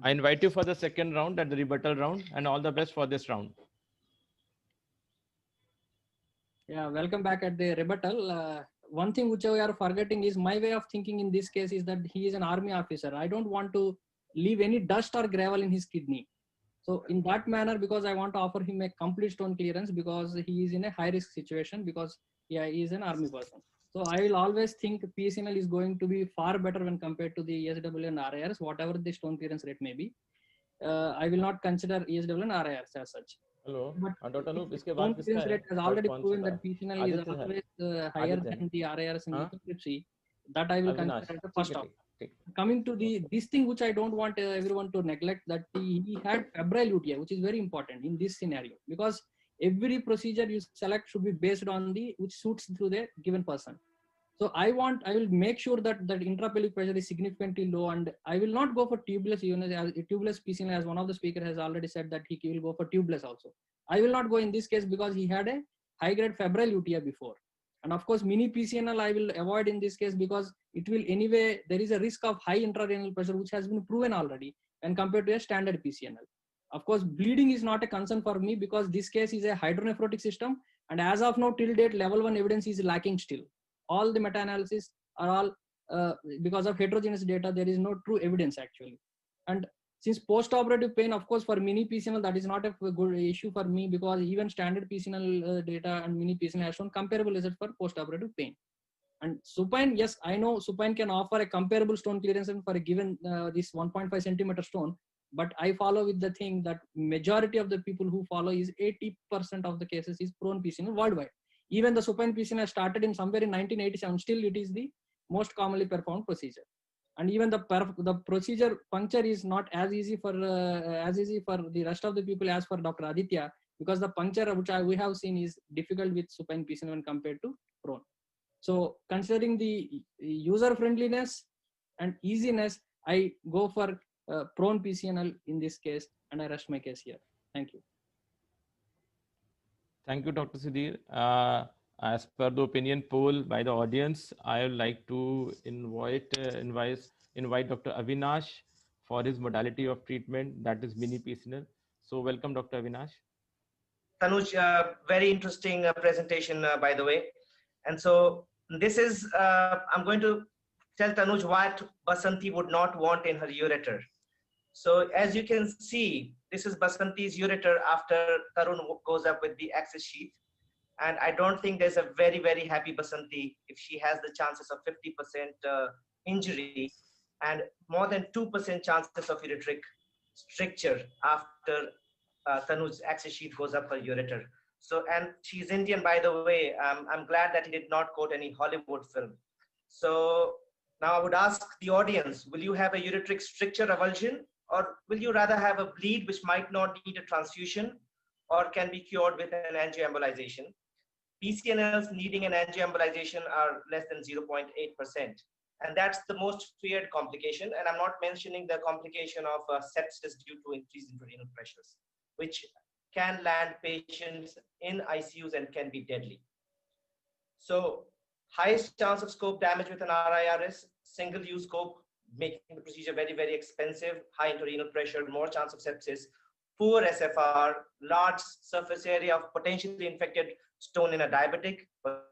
I invite you for the second round, at the rebuttal round, and all the best for this round.
Yeah, welcome back at the rebuttal. One thing which we are forgetting is my way of thinking in this case is that he is an army officer. I don't want to leave any dust or gravel in his kidney. So in that manner, because I want to offer him a complete stone clearance, because he is in a high risk situation, because he is an army person. So I will always think PCNL is going to be far better when compared to the ESW and RIRS, whatever the stone clearance rate may be. I will not consider ESW and RIRS as such.
Hello, Dr. Anup,
Stone clearance rate has already proven that PCNL is always higher than the RIRS and epilepsy. That I will consider as the first option. Coming to this thing which I don't want everyone to neglect, that he had febrile UTI, which is very important in this scenario, because every procedure you select should be based on which suits to the given person. So I will make sure that intrapelvic pressure is significantly low, and I will not go for tubeless. Tubeless PCNL, as one of the speaker has already said, that he will go for tubeless also. I will not go in this case because he had a high grade febrile UTI before. And of course, mini PCNL I will avoid in this case, because it will anyway, there is a risk of high intrarenal pressure, which has been proven already, and compared to a standard PCNL. Of course, bleeding is not a concern for me, because this case is a hydronephrotic system. And as of now, till date, level 1 evidence is lacking still. All the meta-analysis are all, because of heterogeneous data, there is no true evidence actually. And since post-operative pain, of course, for mini PCNL, that is not a good issue for me, because even standard PCNL data and mini PCNL has shown comparable results for post-operative pain. And supine, yes, I know supine can offer a comparable stone clearance for a given this 1.5 centimeter stone, but I follow with the thing that majority of the people who follow is 80% of the cases is prone PCNL worldwide. Even the supine PCNL started in somewhere in 1987, still it is the most commonly performed procedure. and even the procedure puncture is not as easy for the rest of the people as for Dr. Aditya, because the puncture which we have seen is difficult with supine PCNL compared to prone. So considering the user friendliness and easiness, I go for prone PCNL in this case, and I rest my case here. Thank you.
Thank you, Dr. Sudhir. As per the opinion poll by the audience, I would like to invite Dr. Avinash for his modality of treatment, that is mini PCNL. So welcome, Dr. Avinash.
Tanuj, very interesting presentation, by the way. And so this is, I'm going to tell Tanuj what Basanti would not want in her ureter. So as you can see, this is Basanti's ureter after Tarun goes up with the access sheet. And I don't think there's a very, very happy Basanti if she has the chances of 50% injury and more than 2% chances of ureteric stricture after Tanu's access sheet goes up her ureter. So, and she's Indian, by the way. I'm glad that he did not quote any Hollywood film. So now I would ask the audience, will you have a ureteric stricture avulsion, or will you rather have a bleed which might not need a transfusion or can be cured with an angioembolization? PCNLs needing an angioembolization are less than 0.8%. And that's the most feared complication. And I'm not mentioning the complication of sepsis due to increased intrarenal pressures, which can land patients in ICUs and can be deadly. So highest chance of scope damage with an RIRS, single-use scope, making the procedure very, very expensive, high intrarenal pressure, more chance of sepsis, poor SFR, large surface area of potentially infected stone in a diabetic,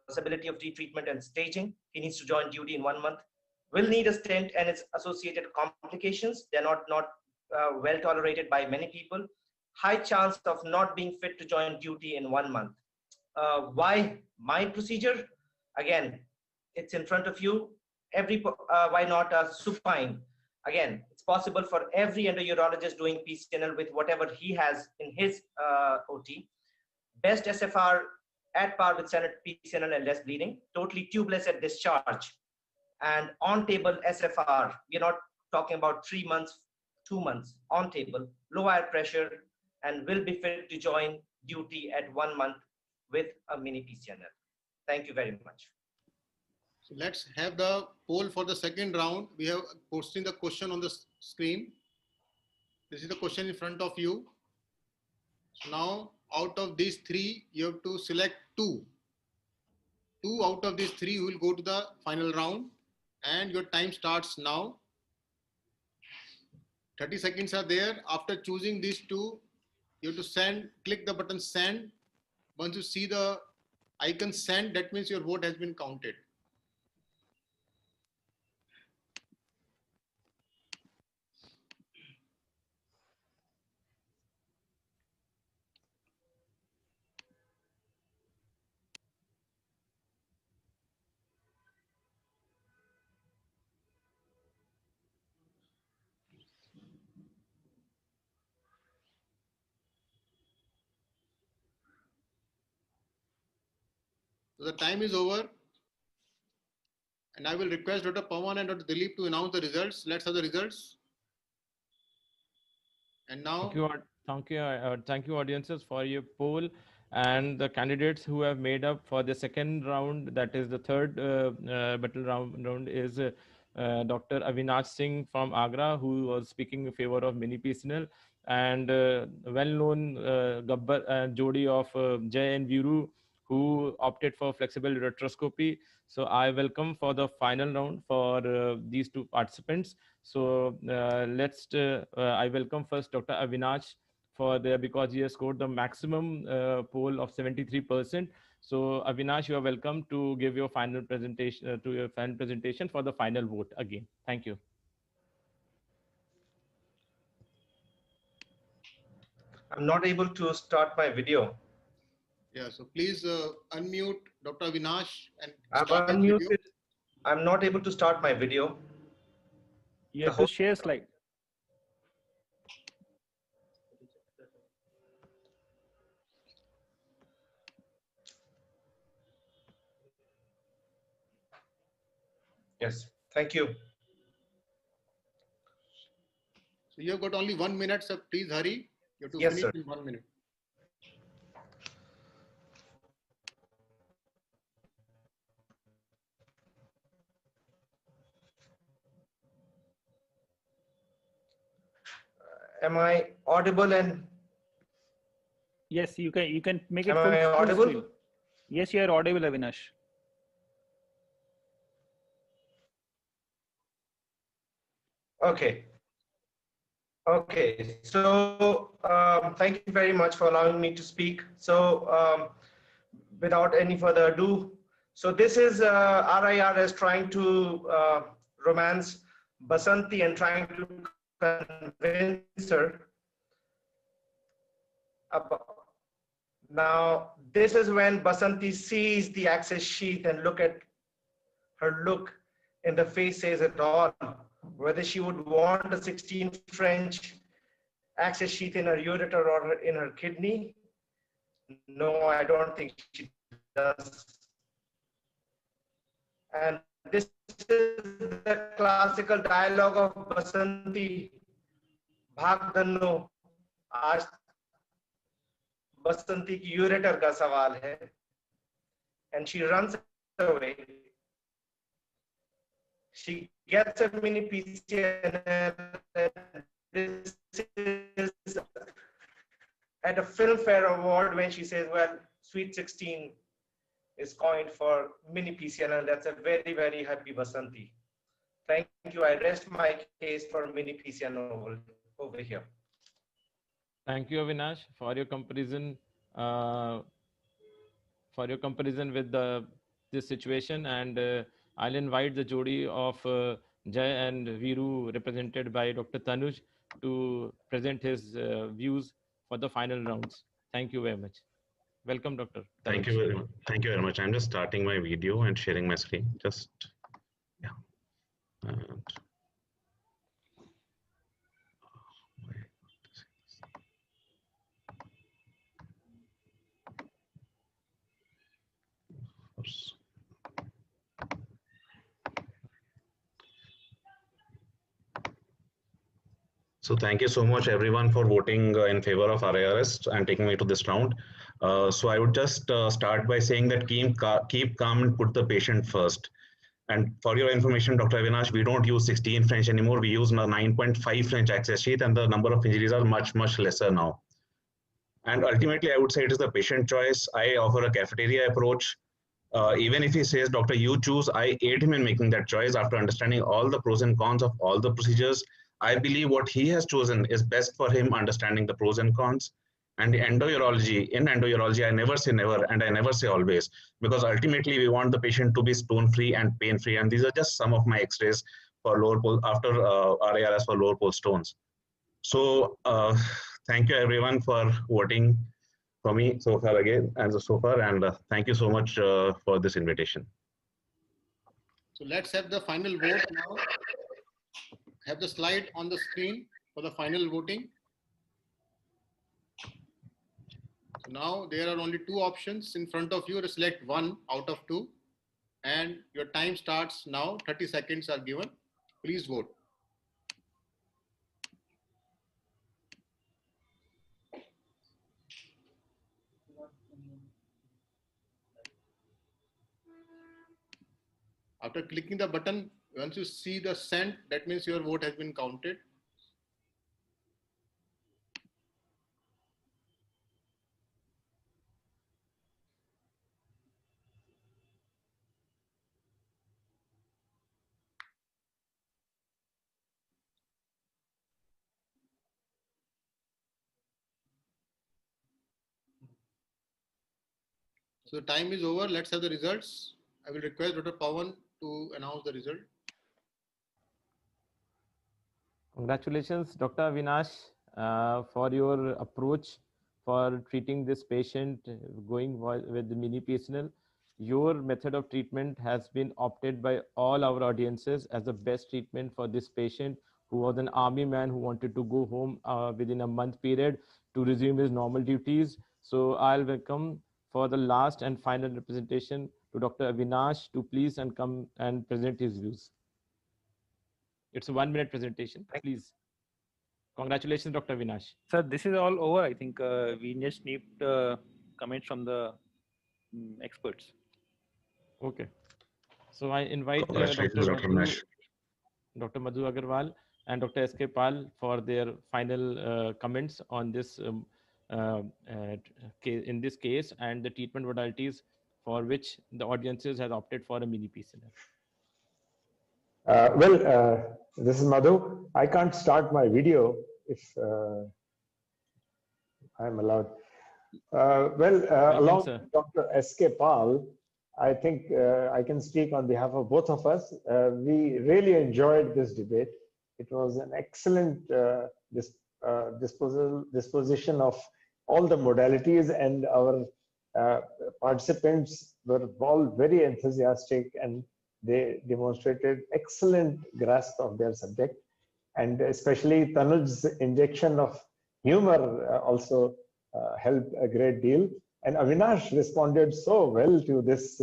possibility of retreatment and staging. He needs to join duty in 1 month. Will need a stent and its associated complications. They're not well tolerated by many people. High chance of not being fit to join duty in 1 month. Why my procedure? Again, it's in front of you. Why not a supine? Again, it's possible for every endourologist doing PCNL with whatever he has in his OT. Best SFR at par with standard PCNL and less bleeding. Totally tubeless at discharge. And on table SFR, we're not talking about 3 months, 2 months, on table, low air pressure, and will be fit to join duty at 1 month with a mini PCNL. Thank you very much.
So let's have the poll for the second round. We have posting the question on the screen. This is the question in front of you. So now out of these three, you have to select two. Two out of these three will go to the final round, and your time starts now. 30 seconds are there. After choosing these two, you have to click the button send. Once you see the icon send, that means your vote has been counted. So the time is over. And I will request Dr. Pawan and Dr. Dilip to announce the results. Let's have the results. And now,
thank you, audiences, for your poll and the candidates who have made up for the second round. That is the third battle round is Dr. Avinash Singh from Agra, who was speaking in favor of mini PCNL, and well-known Gabbar Jodi of Jay and Viru, who opted for flexible ureteroscopy. So I welcome for the final round for these two participants. So I welcome first Dr. Avinash because he has scored the maximum poll of 73%. So Avinash, you are welcome to give your final presentation for the final vote again. Thank you.
I'm not able to start my video.
Yeah, so please unmute Dr. Avinash and
I'm
start his
unmuted.
video.
I'm not able to start my video.
You have to share slide.
Yes, thank you.
You have got only 1 minute, so please hurry. You have to
Yes,
finish
sir.
in 1 minute.
Am I audible and
Yes, you can make it
am
full
I
full
audible?
screen. Yes, you are audible, Avinash.
Okay. Okay. So thank you very much for allowing me to speak. So without any further ado, so this is RIRS trying to romance Basanti and trying to convince her about. Now, this is when Basanti sees the access sheet and look at her look in the face says it all. Whether she would want a 16 French access sheet in her ureter or in her kidney, no, I don't think she does. And this is the classical dialogue of Basanti, भाग धन्नो, आज बसंती की ureter का सवाल है, and she runs away. She gets a mini PCNL. This is at a Filmfare Award when she says, well, Sweet 16 is coined for mini PCNL. That's a very, very happy Basanti. Thank you. I rest my case for mini PCNL over here.
Thank you, Avinash, for your comparison. With this situation, and I'll invite the Jodi of Jay and Viru, represented by Dr. Tanuj, to present his views for the final rounds. Thank you very much. Welcome, Dr.
Thank you very much. Thank you very much. I'm just starting my video and sharing my screen. Just, yeah. And so thank you so much everyone for voting in favor of RIRS and taking me to this round. So I would just start by saying that keep calm and put the patient first. And for your information, Dr. Avinash, we don't use 16 French anymore. We use 9.5 French access sheet, and the number of injuries are much, much lesser now. And ultimately, I would say it is the patient choice. I offer a cafeteria approach. Even if he says, doctor, you choose, I aid him in making that choice after understanding all the pros and cons of all the procedures. I believe what he has chosen is best for him, understanding the pros and cons. And in endourology, I never say never, and I never say always, because ultimately we want the patient to be stone-free and pain-free. And these are just some of my X-rays for lower pole after RIRS for lower pole stones. So thank you everyone for voting for me so far again, and thank you so much for this invitation.
So let's have the final vote now. Have the slide on the screen for the final voting. So now there are only two options in front of you. Select one out of two, and your time starts now. 30 seconds are given. Please vote. After clicking the button, once you see the send, that means your vote has been counted. So the time is over. Let's have the results. I will request Dr. Pawan to announce the result.
Congratulations, Dr. Avinash, for your approach for treating this patient going with the mini PCNL. Your method of treatment has been opted by all our audiences as the best treatment for this patient, who was an army man who wanted to go home within a month period to resume his normal duties. So I'll welcome for the last and final representation to Dr. Avinash to please and come and present his views. It's a 1 minute presentation, please. Congratulations, Dr. Avinash.
Sir, this is all over. I think we just need comments from the experts.
Okay. So I invite
Congratulations, Dr. Nash.
Dr. Madhu Agarwal and Dr. S.K. Pal for their final comments on this in this case and the treatment modalities for which the audiences has opted for a mini PCNL.
This is Madhu. I can't start my video if I'm allowed. Along with Dr. S.K. Pal, I think I can speak on behalf of both of us. We really enjoyed this debate. It was an excellent disposition of all the modalities, and our participants were all very enthusiastic, and they demonstrated excellent grasp of their subject. And especially Tanuj's injection of humor also helped a great deal. And Avinash responded so well to this,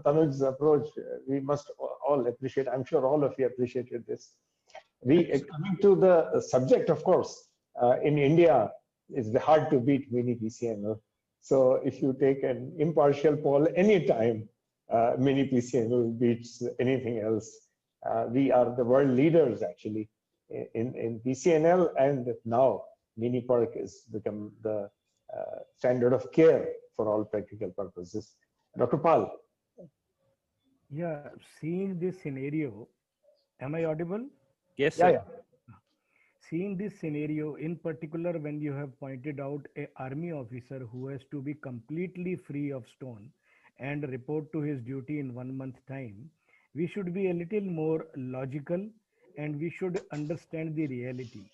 Tanuj's approach. We must all appreciate. I'm sure all of you appreciated this. Coming to the subject, of course, in India, it's hard to beat mini PCNL. So if you take an impartial poll anytime, mini PCNL beats anything else. We are the world leaders actually in PCNL, and now mini PERC has become the standard of care for all practical purposes. Dr. Pal.
Yeah, seeing this scenario, am I audible?
Yes, sir.
Yeah.
Seeing this scenario, in particular, when you have pointed out an army officer who has to be completely free of stone and report to his duty in 1 month time, we should be a little more logical and we should understand the reality.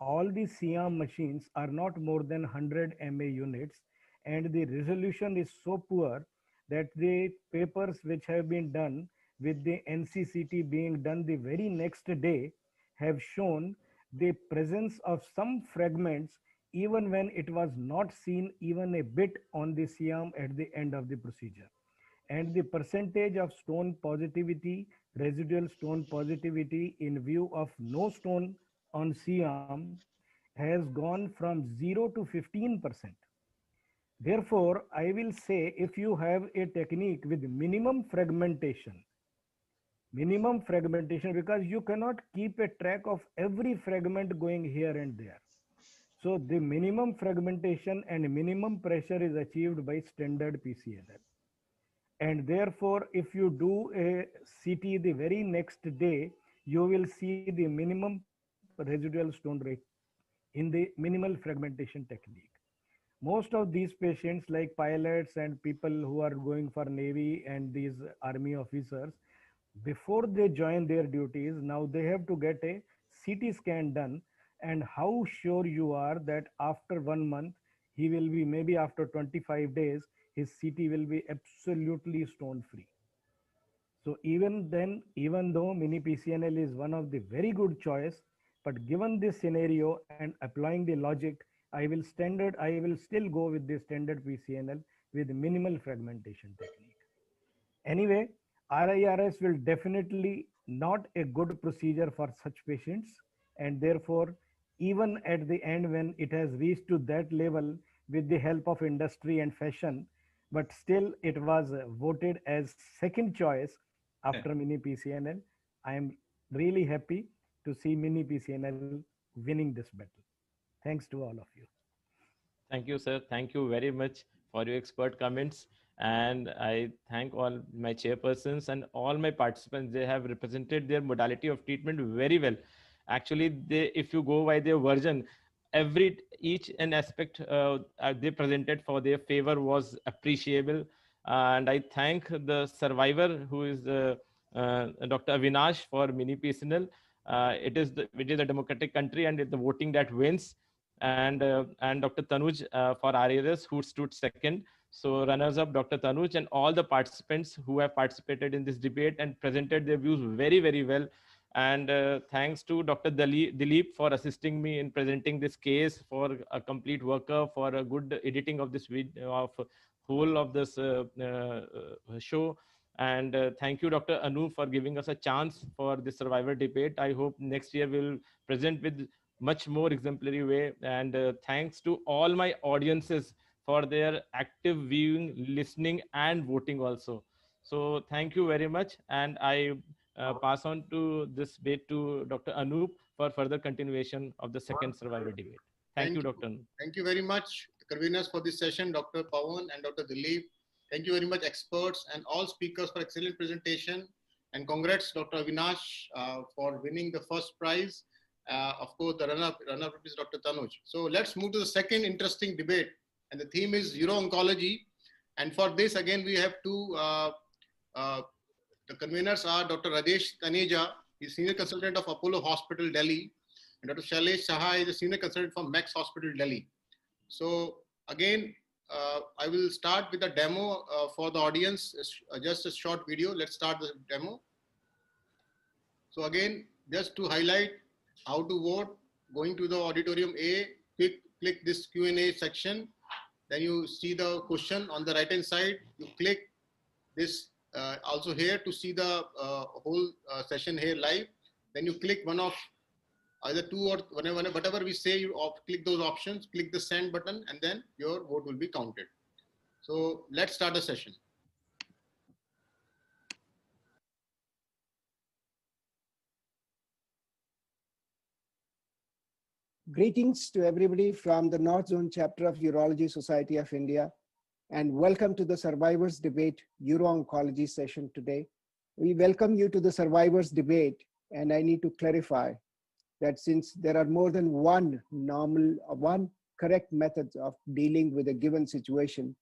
All the CIAM machines are not more than 100 MA units, and the resolution is so poor that the papers which have been done with the NCCT being done the very next day have shown the presence of some fragments even when it was not seen even a bit on the CIAM at the end of the procedure. And the percentage of stone positivity, residual stone positivity in view of no stone on CIAM has gone from 0 to 15%. Therefore, I will say if you have a technique with minimum fragmentation, because you cannot keep a track of every fragment going here and there. So the minimum fragmentation and minimum pressure is achieved by standard PCNL. And therefore, if you do a CT the very next day, you will see the minimum residual stone rate in the minimal fragmentation technique. Most of these patients, like pilots and people who are going for Navy and these army officers, before they join their duties, now they have to get a CT scan done. And how sure you are that after 1 month, he will be, maybe after 25 days, his CT will be absolutely stone free. So even then, even though mini PCNL is one of the very good choice, but given this scenario and applying the logic, I will still go with the standard PCNL with minimal fragmentation technique. Anyway, RIRS will definitely not a good procedure for such patients, and therefore, even at the end when it has reached to that level with the help of industry and fashion, but still it was voted as second choice after mini PCNL. I am really happy to see mini PCNL winning this battle. Thanks to all of you.
Thank you, sir. Thank you very much for your expert comments. And I thank all my chairpersons and all my participants. They have represented their modality of treatment very well. Actually, if you go by their version, each and aspect they presented for their favor was appreciable. And I thank the survivor, who is Dr. Avinash, for mini PCNL. It is a democratic country, and it's the voting that wins. And Dr. Tanuj for RARS, who stood second. So runners up, Dr. Tanuj, and all the participants who have participated in this debate and presented their views very, very well. And thanks to Dr. Dilip for assisting me in presenting this case, for a complete workup, for a good editing of this video, of whole of this show. And thank you, Dr. Anu, for giving us a chance for this survivor debate. I hope next year we'll present with much more exemplary way. And thanks to all my audiences for their active viewing, listening, and voting also. So thank you very much. And I pass on to this debate to Dr. Anup for further continuation of the second survivor debate. Thank you, Dr. Anup.
Thank you very much, conveners for this session, Dr. Pawan and Dr. Dilip. Thank you very much, experts and all speakers for excellent presentation. And congrats, Dr. Avinash, for winning the first prize. Of course, the runner-up is Dr. Tanuj. So let's move to the second interesting debate. And the theme is uro-oncology. And for this, again, we have two, the conveners are Dr. Rajesh Taneja, he's Senior Consultant of Apollo Hospital, Delhi. And Dr. Shailesh Saha is a Senior Consultant from Max Hospital, Delhi. So again, I will start with a demo for the audience, just a short video. Let's start the demo. So again, just to highlight how to vote, going to the auditorium A, click this Q&A section. Then you see the question on the right hand side. You click this also here to see the whole session here live. Then you click one of either two or whatever we say, you click those options, click the send button, and then your vote will be counted. So let's start the session.
Greetings to everybody from the North Zone chapter of Urology Society of India, and welcome to the Survivors Debate Uro-Oncology session today. We welcome you to the Survivors Debate, and I need to clarify that since there are more than one correct method of dealing with a given situation,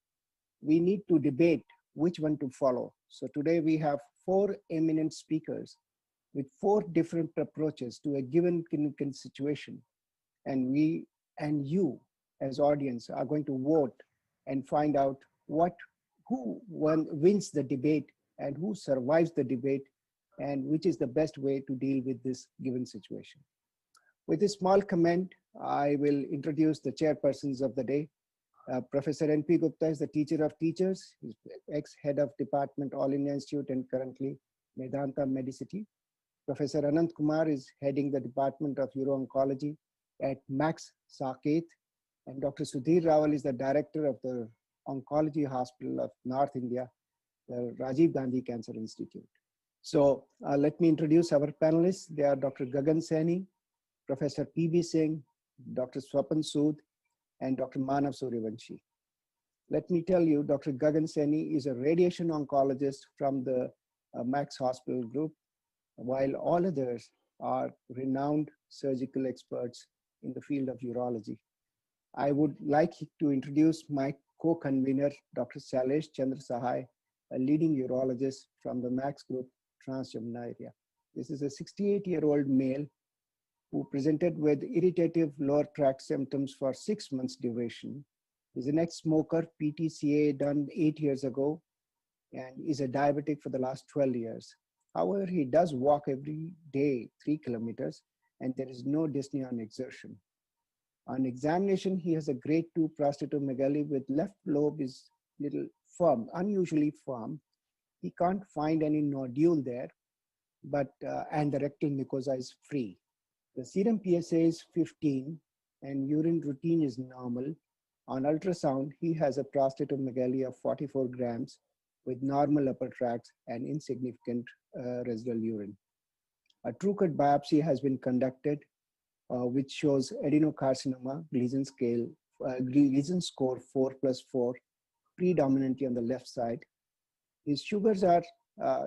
we need to debate which one to follow. So today we have 4 eminent speakers with 4 different approaches to a given clinical situation. And we and you as audience are going to vote and find out who wins the debate and who survives the debate and which is the best way to deal with this given situation. With a small comment, I will introduce the chairpersons of the day. Professor N.P. Gupta is the teacher of teachers. He's ex-head of department, All India Institute, and currently Medanta Medicity. Professor Anant Kumar is heading the Department of Uro-Oncology at Max Saket. And Dr. Sudhir Rawal is the director of the Oncology Hospital of North India, the Rajiv Gandhi Cancer Institute. So let me introduce our panelists. They are Dr. Gagan Saini, Professor P.B. Singh, Dr. Swapan Sood, and Dr. Manav Suryavanshi. Let me tell you, Dr. Gagan Saini is a radiation oncologist from the Max Hospital group, while all others are renowned surgical experts in the field of urology. I would like to introduce my co-convener, Dr. Shailesh Chandra Sahai, a leading urologist from the Max Group, Trans-Jamuna area. This is a 68-year-old male who presented with irritative lower tract symptoms for 6 months duration. He's an ex-smoker, PTCA done 8 years ago, and is a diabetic for the last 12 years. However, he does walk every day 3 kilometers, and there is no dyspnea on exertion. On examination, he has a grade 2 prostatomegaly with left lobe is little firm, unusually firm. He can't find any nodule there, but and the rectal mucosa is free. The serum PSA is 15 and urine routine is normal. On ultrasound, he has a prostatomegaly of 44 grams with normal upper tracts and insignificant residual urine. A true-cut biopsy has been conducted, which shows adenocarcinoma, Gleason score 4+4, predominantly on the left side. His sugars are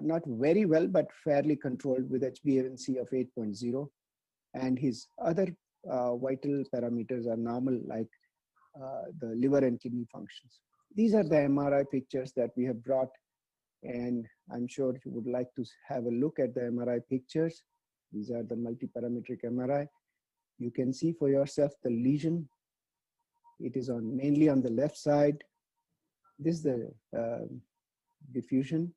not very well, but fairly controlled with HbA1c of 8.0. And his other vital parameters are normal, like the liver and kidney functions. These are the MRI pictures that we have brought, and I'm sure you would like to have a look at the MRI pictures. These are the multiparametric MRI. You can see for yourself the lesion. It is mainly on the left side. This is the diffusion.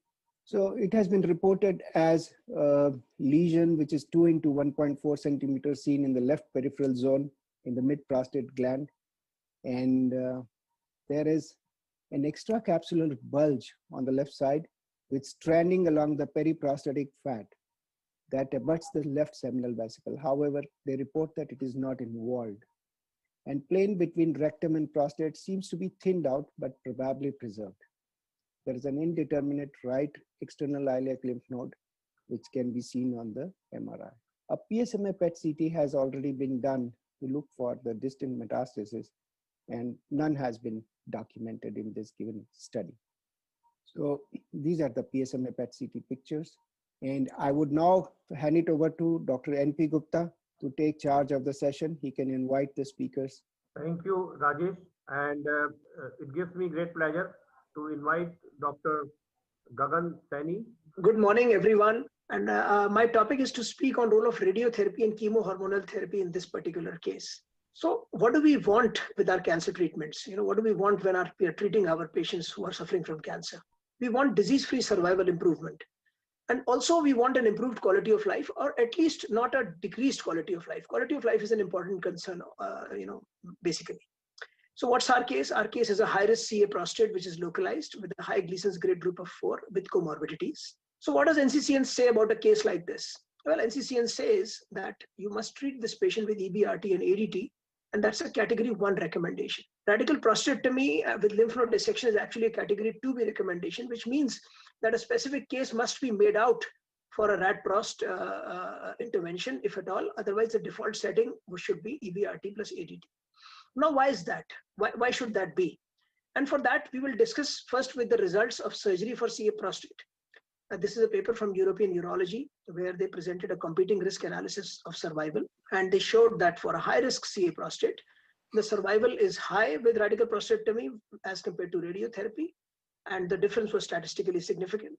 So it has been reported as a lesion which is 2 into 1.4 centimeters seen in the left peripheral zone in the mid-prostate gland. And there is an extracapsular bulge on the left side, with stranding along the periprostatic fat that abuts the left seminal vesicle. However, they report that it is not involved. And plane between rectum and prostate seems to be thinned out, but probably preserved. There is an indeterminate right external iliac lymph node, which can be seen on the MRI. A PSMA PET CT has already been done to look for the distant metastasis, and none has been documented in this given study. So these are the PSMA PET CT pictures. And I would now hand it over to Dr. N.P. Gupta to take charge of the session. He can invite the speakers.
Thank you, Rajesh. And it gives me great pleasure to invite Dr. Gagan Saini.
Good morning, everyone. And my topic is to speak on role of radiotherapy and chemohormonal therapy in this particular case. So what do we want with our cancer treatments? What do we want when we are treating our patients who are suffering from cancer? We want disease-free survival improvement. And also we want an improved quality of life, or at least not a decreased quality of life. Quality of life is an important concern, basically. So what's our case? Our case is a high-risk CA prostate, which is localized with a high Gleason's grade group of 4 with comorbidities. So what does NCCN say about a case like this? Well, NCCN says that you must treat this patient with EBRT and ADT, and that's a category 1 recommendation. Radical prostatectomy with lymph node dissection is actually a category 2B recommendation, which means that a specific case must be made out for a rad-prost intervention, if at all. Otherwise, the default setting should be EBRT plus ADT. Now, why is that? Why should that be? And for that, we will discuss first with the results of surgery for CA prostate. This is a paper from European Urology, where they presented a competing risk analysis of survival. And they showed that for a high-risk CA prostate, the survival is high with radical prostatectomy as compared to radiotherapy. And the difference was statistically significant.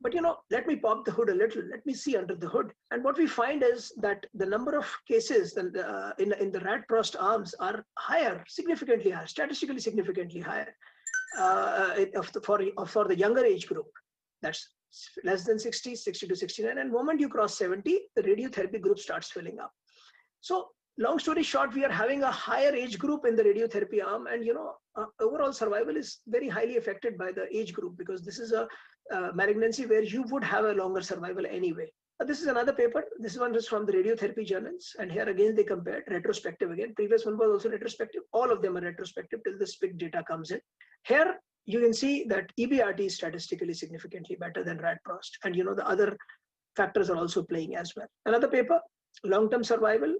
But let me pop the hood a little. Let me see under the hood. And what we find is that the number of cases in the rad-prost arms are higher, significantly higher, statistically significantly higher for the younger age group. That's less than 60, 60 to 69. And the moment you cross 70, the radiotherapy group starts filling up. So long story short, we are having a higher age group in the radiotherapy arm, and overall survival is very highly affected by the age group, because this is a malignancy where you would have a longer survival anyway. This is another paper. This one is from the radiotherapy journals, and here again they compared retrospective again. Previous one was also retrospective. All of them are retrospective till the SPIC data comes in. Here you can see that EBRT is statistically significantly better than rad-prost, and the other factors are also playing as well. Another paper, long-term survival.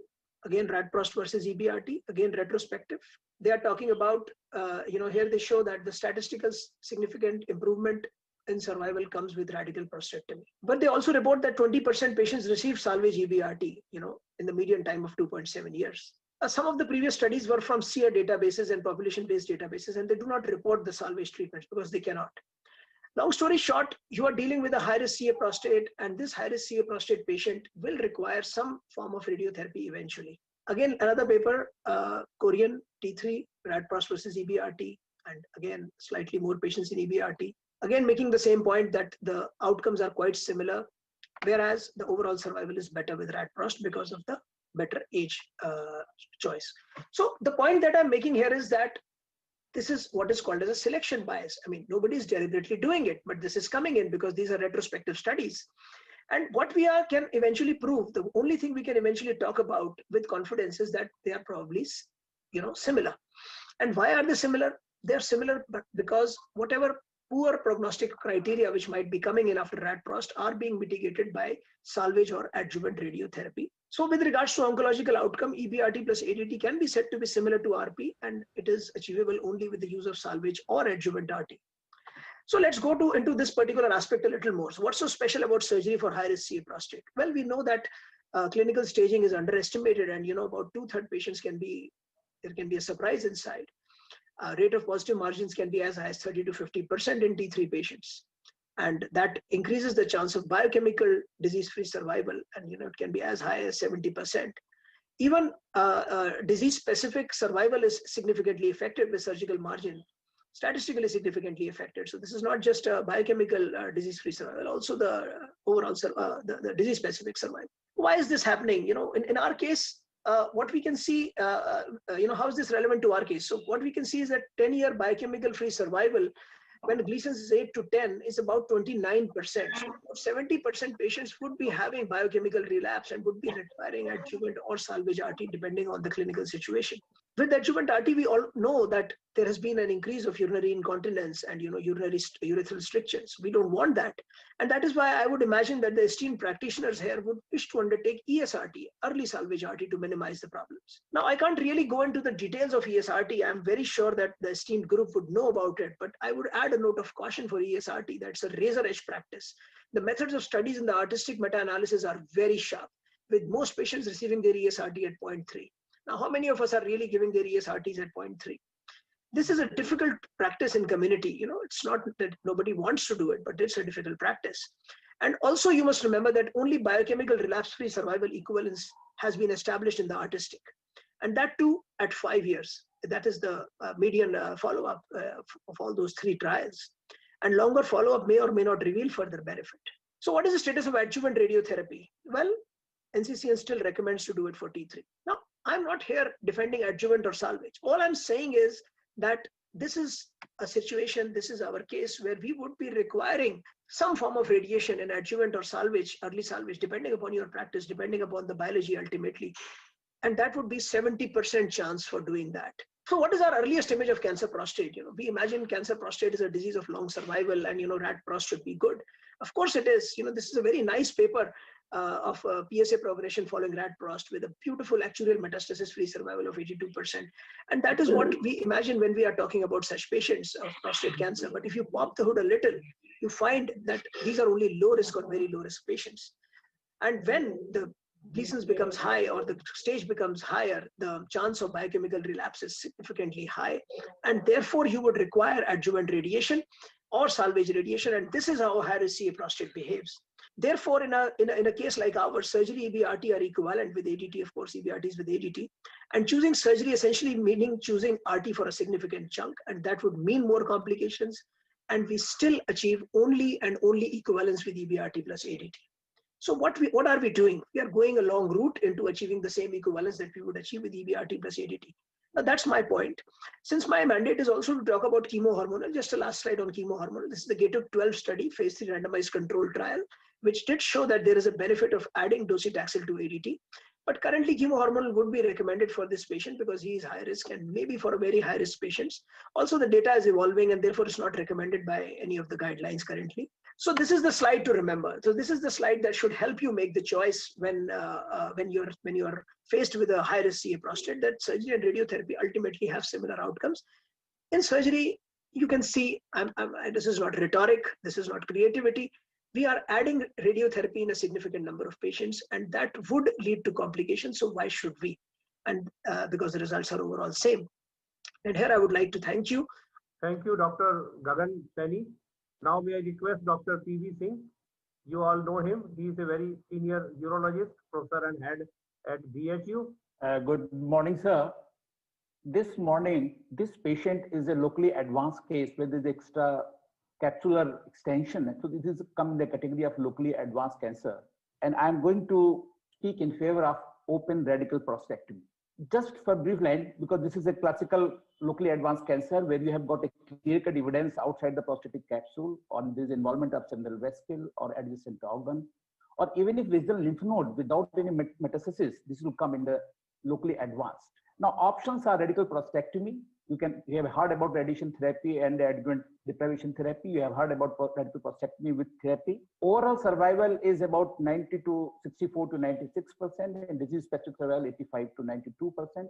Again, rad-prost versus EBRT, again, retrospective. They are talking about, here they show that the statistical significant improvement in survival comes with radical prostatectomy. But they also report that 20% patients receive salvage EBRT, in the median time of 2.7 years. Some of the previous studies were from SEER databases and population-based databases, and they do not report the salvage treatments because they cannot. Long story short, you are dealing with a high-risk CA prostate, and this high-risk CA prostate patient will require some form of radiotherapy eventually. Again, another paper, Korean T3, rad-prost versus EBRT, and again, slightly more patients in EBRT. Again, making the same point that the outcomes are quite similar, whereas the overall survival is better with rad-prost because of the better age choice. So the point that I'm making here is that this is what is called as a selection bias. I mean, nobody is deliberately doing it, but this is coming in because these are retrospective studies. And what we can eventually prove, the only thing we can eventually talk about with confidence is that they are probably, similar. And why are they similar? They're similar because whatever poor prognostic criteria which might be coming in after rad-prost are being mitigated by salvage or adjuvant radiotherapy. So with regards to oncological outcome, EBRT plus ADT can be said to be similar to RP, and it is achievable only with the use of salvage or adjuvant RT. So let's go into this particular aspect a little more. So what's so special about surgery for high-risk CA prostate? Well, we know that clinical staging is underestimated, and about 2/3 patients there can be a surprise inside. Rate of positive margins can be as high as 30 to 50% in T3 patients. And that increases the chance of biochemical disease-free survival, and it can be as high as 70%. Even disease-specific survival is significantly affected with surgical margin, statistically significantly affected. So this is not just a biochemical disease-free survival, also the overall the disease-specific survival. Why is this happening? In our case, what we can see, how is this relevant to our case? So what we can see is that 10-year biochemical free survival when Gleason's is 8 to 10, is about 29%. So 70% patients would be having biochemical relapse and would be requiring adjuvant or salvage RT depending on the clinical situation. With adjuvant RT, we all know that there has been an increase of urinary incontinence and urinary urethral strictures. We don't want that. And that is why I would imagine that the esteemed practitioners here would wish to undertake ESRT, early salvage RT, to minimize the problems. Now, I can't really go into the details of ESRT. I'm very sure that the esteemed group would know about it, but I would add a note of caution for ESRT. That's a razor-edge practice. The methods of studies in the artistic meta-analysis are very sharp, with most patients receiving their ESRT at 0.3. Now, how many of us are really giving their ESRTs at 0.3? This is a difficult practice in community. It's not that nobody wants to do it, but it's a difficult practice. And also you must remember that only biochemical relapse-free survival equivalence has been established in the artistic. And that too at 5 years. That is the median follow-up of all those 3 trials. And longer follow-up may or may not reveal further benefit. So what is the status of adjuvant radiotherapy? Well, NCCN still recommends to do it for T3. Now, I'm not here defending adjuvant or salvage. All I'm saying is that this is a situation, this is our case where we would be requiring some form of radiation in adjuvant or salvage, early salvage, depending upon your practice, depending upon the biology ultimately. And that would be 70% chance for doing that. So what is our earliest image of cancer prostate? We imagine cancer prostate is a disease of long survival and, rat prostate should be good. Of course it is. This is a very nice paper of PSA progression following rat prostate with a beautiful actuarial metastasis-free survival of 82%. And that is what we imagine when we are talking about such patients of prostate cancer. But if you pop the hood a little, you find that these are only low risk or very low risk patients. And when the Gleason's becomes high or the stage becomes higher, the chance of biochemical relapse is significantly high. And therefore you would require adjuvant radiation or salvage radiation. And this is how high-risk CA prostate behaves. Therefore, in a case like ours, surgery EBRT are equivalent with ADT, of course, EBRT is with ADT. And choosing surgery essentially meaning choosing RT for a significant chunk, and that would mean more complications. And we still achieve only and only equivalence with EBRT plus ADT. So what are we doing? We are going a long route into achieving the same equivalence that we would achieve with EBRT plus ADT. Now that's my point. Since my mandate is also to talk about chemohormonal, just a last slide on chemohormonal. This is the GATOK 12 study, phase 3 randomized control trial, which did show that there is a benefit of adding docetaxel to ADT. But currently chemohormonal would be recommended for this patient because he is high risk and maybe for a very high risk patients. Also the data is evolving and therefore it's not recommended by any of the guidelines currently. So this is the slide to remember. So this is the slide that should help you make the choice when you're faced with a high risk CA prostate, that surgery and radiotherapy ultimately have similar outcomes. In surgery, you can see, this is not rhetoric, this is not creativity. We are adding radiotherapy in a significant number of patients, and that would lead to complications. So why should we? And because the results are overall same. And here I would like to thank you.
Thank you, Dr. Gagan Saini. Now may I request Dr. P.V. Singh. You all know him. He is a very senior urologist, professor and head at BHU.
Good morning, sir. This morning, this patient is a locally advanced case where there is extra capsular extension. So this is come in the category of locally advanced cancer. And I'm going to speak in favor of open radical prostatectomy. Just for brief line, because this is a classical locally advanced cancer where you have got a clear-cut evidence outside the prostatic capsule on this involvement of central vesicle or adjacent organ, or even if visual lymph node without any metastasis, this will come in the locally advanced. Now, options are radical prostatectomy. You have heard about radiation therapy and adjuvant deprivation therapy. You have heard about radical prostatectomy with therapy. Overall survival is about 90 to 64 to 96%, and disease-specific survival 85 to 92%.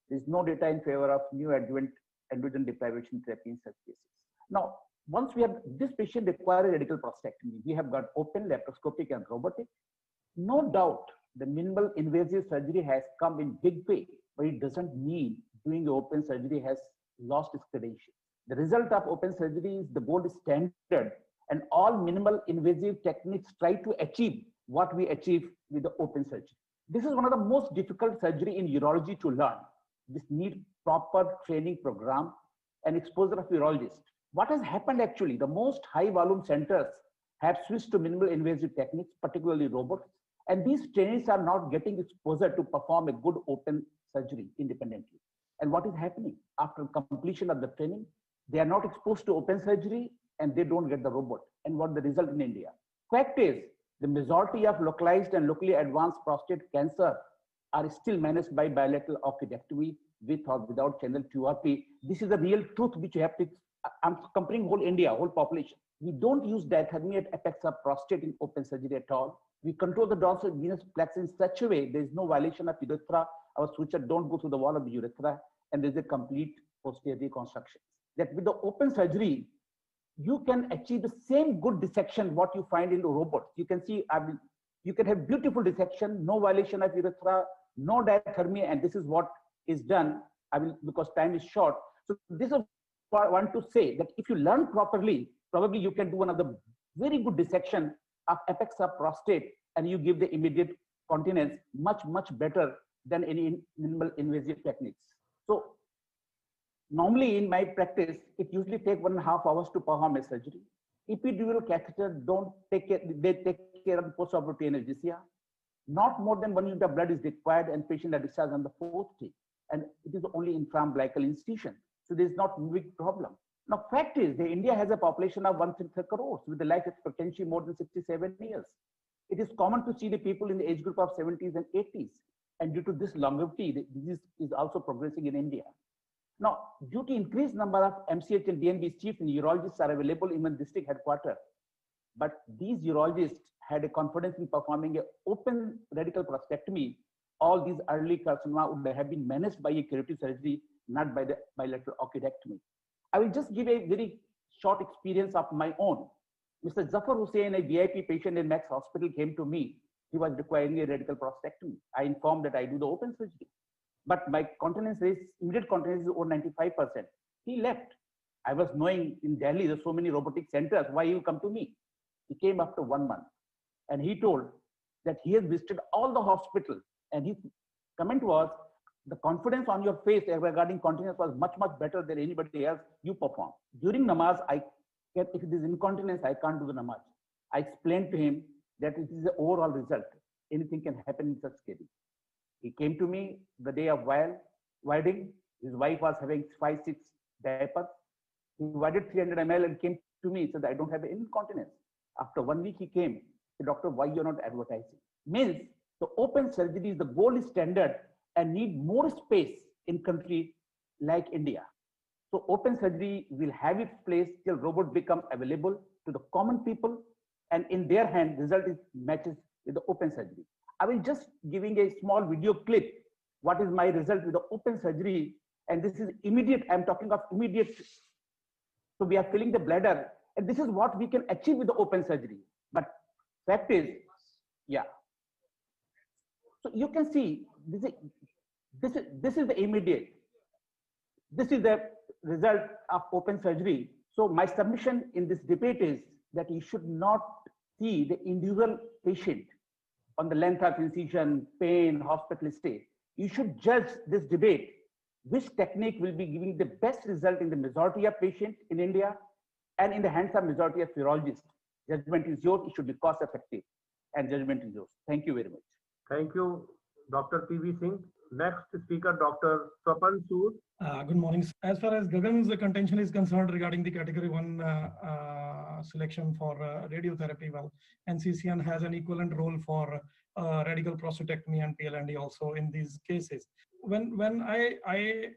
There is no data in favor of new adjuvant androgen deprivation therapy in such cases. Now, once we have this patient require a radical prostatectomy, we have got open, laparoscopic, and robotic. No doubt, the minimal invasive surgery has come in big way, but it doesn't mean doing open surgery has lost its credentials. The result of open surgery is the gold standard, and all minimal invasive techniques try to achieve what we achieve with the open surgery. This is one of the most difficult surgery in urology to learn. This needs proper training program and exposure of urologists. What has happened actually, the most high volume centers have switched to minimal invasive techniques, particularly robots, and these trainees are not getting exposure to perform a good open surgery independently. And what is happening after completion of the training? They are not exposed to open surgery, and they don't get the robot. And what the result in India? Fact is, the majority of localized and locally advanced prostate cancer are still managed by bilateral orchidectomy with or without channel TURP. This is the real truth which you have to, I'm comparing whole India, whole population. We don't use diathermy at apex of prostate in open surgery at all. We control the dorsal venous plexus in such a way there is no violation of urethra. Our suture don't go through the wall of the urethra, and there is a complete posterior reconstruction. That with the open surgery, you can achieve the same good dissection what you find in the robots. You can see, you can have beautiful dissection, no violation of urethra, no diathermy, and this is what is done. Because time is short. So this is what I want to say, that if you learn properly, probably you can do one of the very good dissection of apex of prostate, and you give the immediate continence much better than any minimal invasive techniques. So normally in my practice, it usually takes 1.5 hours to perform a surgery. Epidural catheter don't take care, they take care of postoperative anesthesia. Not more than 1 unit of blood is required, and patient are discharged on the 4th day. And it is only infraumbilical incision. So there is not a big problem. Now, fact is, India has a population of 1.3 crores with a life expectancy more than 67 years. It is common to see the people in the age group of 70s and 80s. And due to this longevity, the disease is also progressing in India. Now, due to increased number of MCH and DNB chief urologists are available in the district headquarters, but these urologists had a confidence in performing an open radical prostatectomy. All these early carcinoma would have been managed by a curative surgery, not by the bilateral orchidectomy. I will just give a very short experience of my own. Mr. Zafar Hussain, a VIP patient in Max Hospital, came to me. He was requiring a radical prostatectomy. I informed that I do the open surgery, but my continence rate, immediate continence is over 95%. He left. I was knowing in Delhi, there's so many robotic centers, why you come to me? He came after 1 month, and he told that he has visited all the hospitals, and his comment was, the confidence on your face regarding continence was much better than anybody else you perform. During namaz, if it is incontinence, I can't do the namaz. I explained to him that it is the overall result. Anything can happen in such cases. He came to me the day of wedding. His wife was having 5-6 diapers. He wedded 300 ml and came to me. He said, I don't have incontinence. After 1 week, he came. The doctor, why you're not advertising? Means the open surgery is the gold standard and need more space in country like India. So open surgery will have its place till robot become available to the common people, and in their hand, result is matches with the open surgery. I will just giving a small video clip. What is my result with the open surgery? And this is immediate. I'm talking of immediate. So we are filling the bladder, and this is what we can achieve with the open surgery. But fact is, yeah. So you can see this is the immediate. This is the result of open surgery. So my submission in this debate is that you should not see the individual patient on the length of incision, pain, hospital stay. You should judge this debate, which technique will be giving the best result in the majority of patients in India and in the hands of majority of urologists. Judgment is yours. It should be cost effective, and judgment is yours. Thank you very much.
Thank you, Dr. P.V. Singh. Next speaker, Dr. Swapan Sood.
Good morning. As far as Gagan's contention is concerned regarding the category 1 selection for radiotherapy, well, NCCN has an equivalent role for radical prostatectomy and PLND also in these cases. When I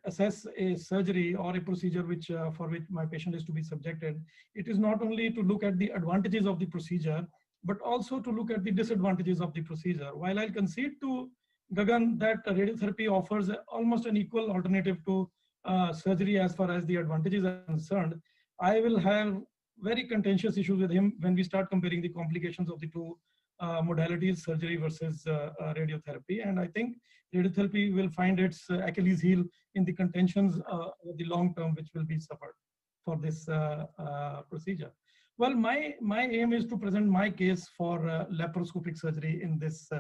assess a surgery or a procedure which for which my patient is to be subjected, it is not only to look at the advantages of the procedure, but also to look at the disadvantages of the procedure. While I'll concede to Gagan that radiotherapy offers almost an equal alternative to surgery as far as the advantages are concerned, I will have very contentious issues with him when we start comparing the complications of the two modalities, surgery versus radiotherapy. And I think radiotherapy will find its Achilles heel in the contentions of the long term, which will be suffered for this procedure. Well, my aim is to present my case for laparoscopic surgery in this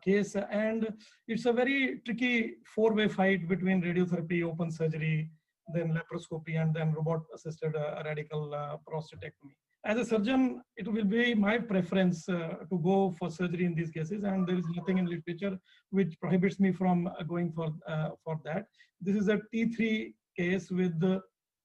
case, and it's a very tricky four-way fight between radiotherapy, open surgery, then laparoscopy, and then robot-assisted radical prostatectomy. As a surgeon, it will be my preference to go for surgery in these cases, and there is nothing in literature which prohibits me from going for that. This is a T3 case with the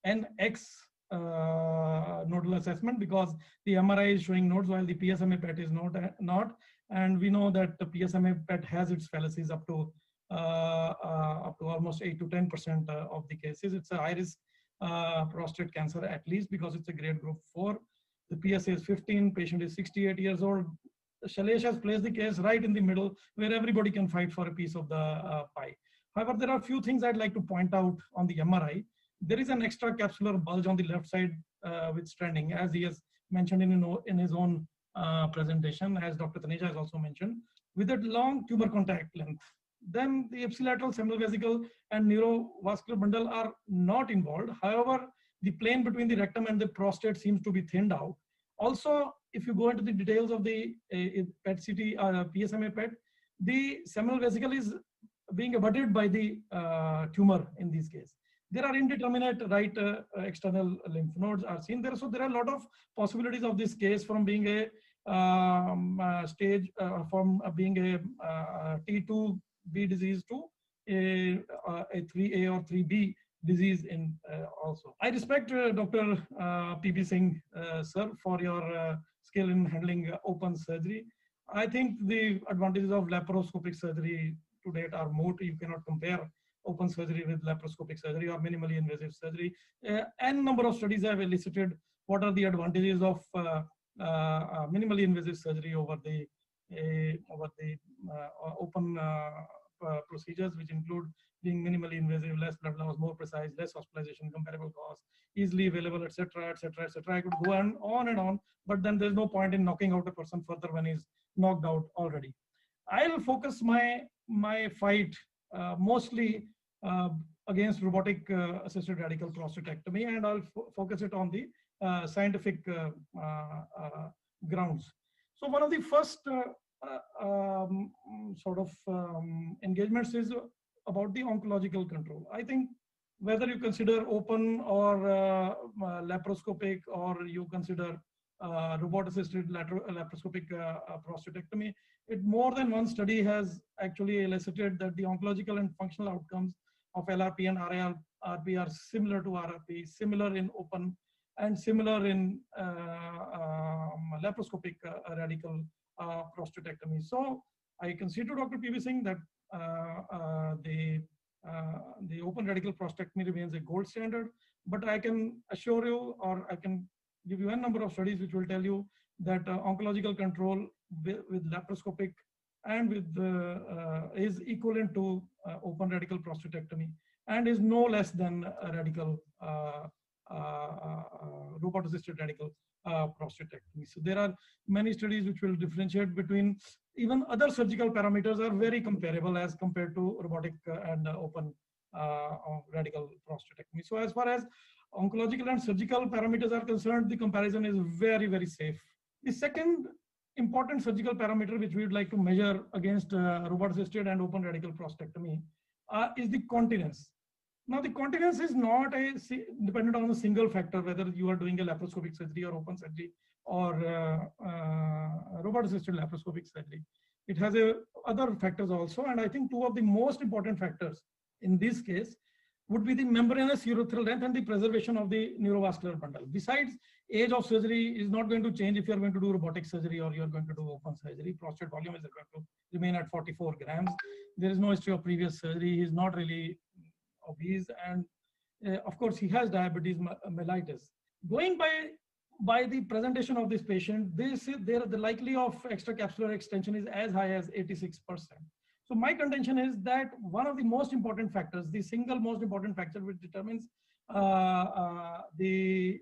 NX nodal assessment because the MRI is showing nodes while the PSMA PET is not. And we know that the PSMA PET has its fallacies up to almost 8 to 10% of the cases. It's a high risk prostate cancer at least because it's a grade group 4. The PSA is 15, patient is 68 years old. Shailesh has placed the case right in the middle where everybody can fight for a piece of the pie. However, there are a few things I'd like to point out on the MRI. There is an extracapsular bulge on the left side with stranding, as he has mentioned in his own presentation, as Dr. Taneja has also mentioned, with a long tumor contact length. Then the ipsilateral seminal vesicle and neurovascular bundle are not involved. However, the plane between the rectum and the prostate seems to be thinned out. Also, if you go into the details of the PET-CT PSMA PET, the seminal vesicle is being abutted by the tumor in this case. There are indeterminate right external lymph nodes are seen there. So there are a lot of possibilities of this case from being a being a T2B disease to a 3A or 3B disease in also. I respect Dr. P.B. Singh, sir, for your skill in handling open surgery. I think the advantages of laparoscopic surgery to date are moot. You cannot compare open surgery with laparoscopic surgery or minimally invasive surgery. N number of studies have elicited what are the advantages of minimally invasive surgery over the open procedures, which include being minimally invasive, less blood loss, more precise, less hospitalization, comparable cost, easily available, etc., etc., etc. I could go on and on, but then there's no point in knocking out a person further when he's knocked out already. I'll focus my fight mostly against robotic assisted radical prostatectomy, and I'll focus it on the scientific grounds. So one of the first engagements is about the oncological control. I think whether you consider open or laparoscopic, or you consider robot-assisted laparoscopic prostatectomy, more than one study has actually elicited that the oncological and functional outcomes of LRP and RRP are similar to RRP, similar in open, and similar in laparoscopic radical prostatectomy. So I concede to Dr. P.V. Singh that the open radical prostatectomy remains a gold standard, but I can assure you, or I can give you a number of studies which will tell you that oncological control with laparoscopic and with is equivalent to open radical prostatectomy and is no less than a radical robot-assisted radical prostatectomy. So there are many studies which will differentiate between even other surgical parameters are very comparable as compared to robotic and open radical prostatectomy. So as far as oncological and surgical parameters are concerned, the comparison is very, very safe. The second important surgical parameter which we would like to measure against robot-assisted and open radical prostatectomy is the continence. Now, the continence is not dependent on a single factor, whether you are doing a laparoscopic surgery or open surgery or robot-assisted laparoscopic surgery. It has other factors also, and I think two of the most important factors in this case would be the membranous urethral length and the preservation of the neurovascular bundle. Besides, age of surgery is not going to change if you are going to do robotic surgery or you are going to do open surgery. Prostate volume is going to remain at 44 grams. There is no history of previous surgery. He is not really obese, and of course he has diabetes mellitus. Going by the presentation of this patient, the likely of extracapsular extension is as high as 86%. So my contention is that one of the most important factors, the single most important factor which determines the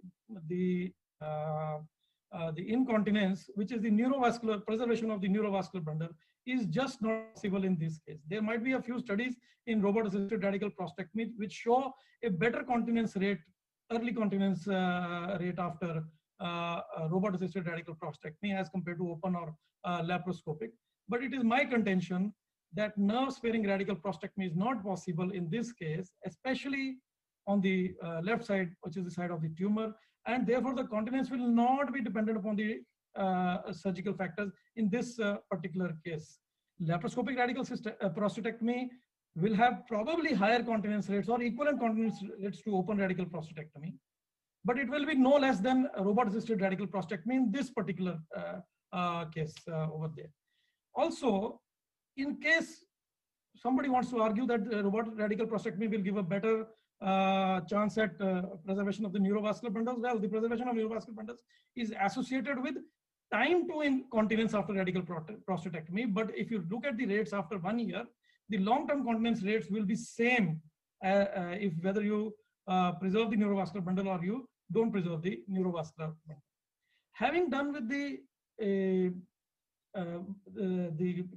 incontinence, which is the neurovascular preservation of the neurovascular bundle, is just not possible in this case. There might be a few studies in robot-assisted radical prostatectomy which show a better continence rate, early continence rate after robot-assisted radical prostatectomy as compared to open or laparoscopic. But it is my contention that nerve-sparing radical prostatectomy is not possible in this case, especially on the left side, which is the side of the tumor, and therefore the continence will not be dependent upon the surgical factors in this particular case. Laparoscopic radical prostatectomy will have probably higher continence rates or equivalent continence rates to open radical prostatectomy. but it will be no less than robot-assisted radical prostatectomy in this particular case over there. Also, in case somebody wants to argue that robotic radical prostatectomy will give a better chance at preservation of the neurovascular bundles, well, the preservation of neurovascular bundles is associated with time to incontinence after radical prostatectomy. But if you look at the rates after 1 year, the long-term continence rates will be same if whether you preserve the neurovascular bundle or you don't preserve the neurovascular bundle. Having done with the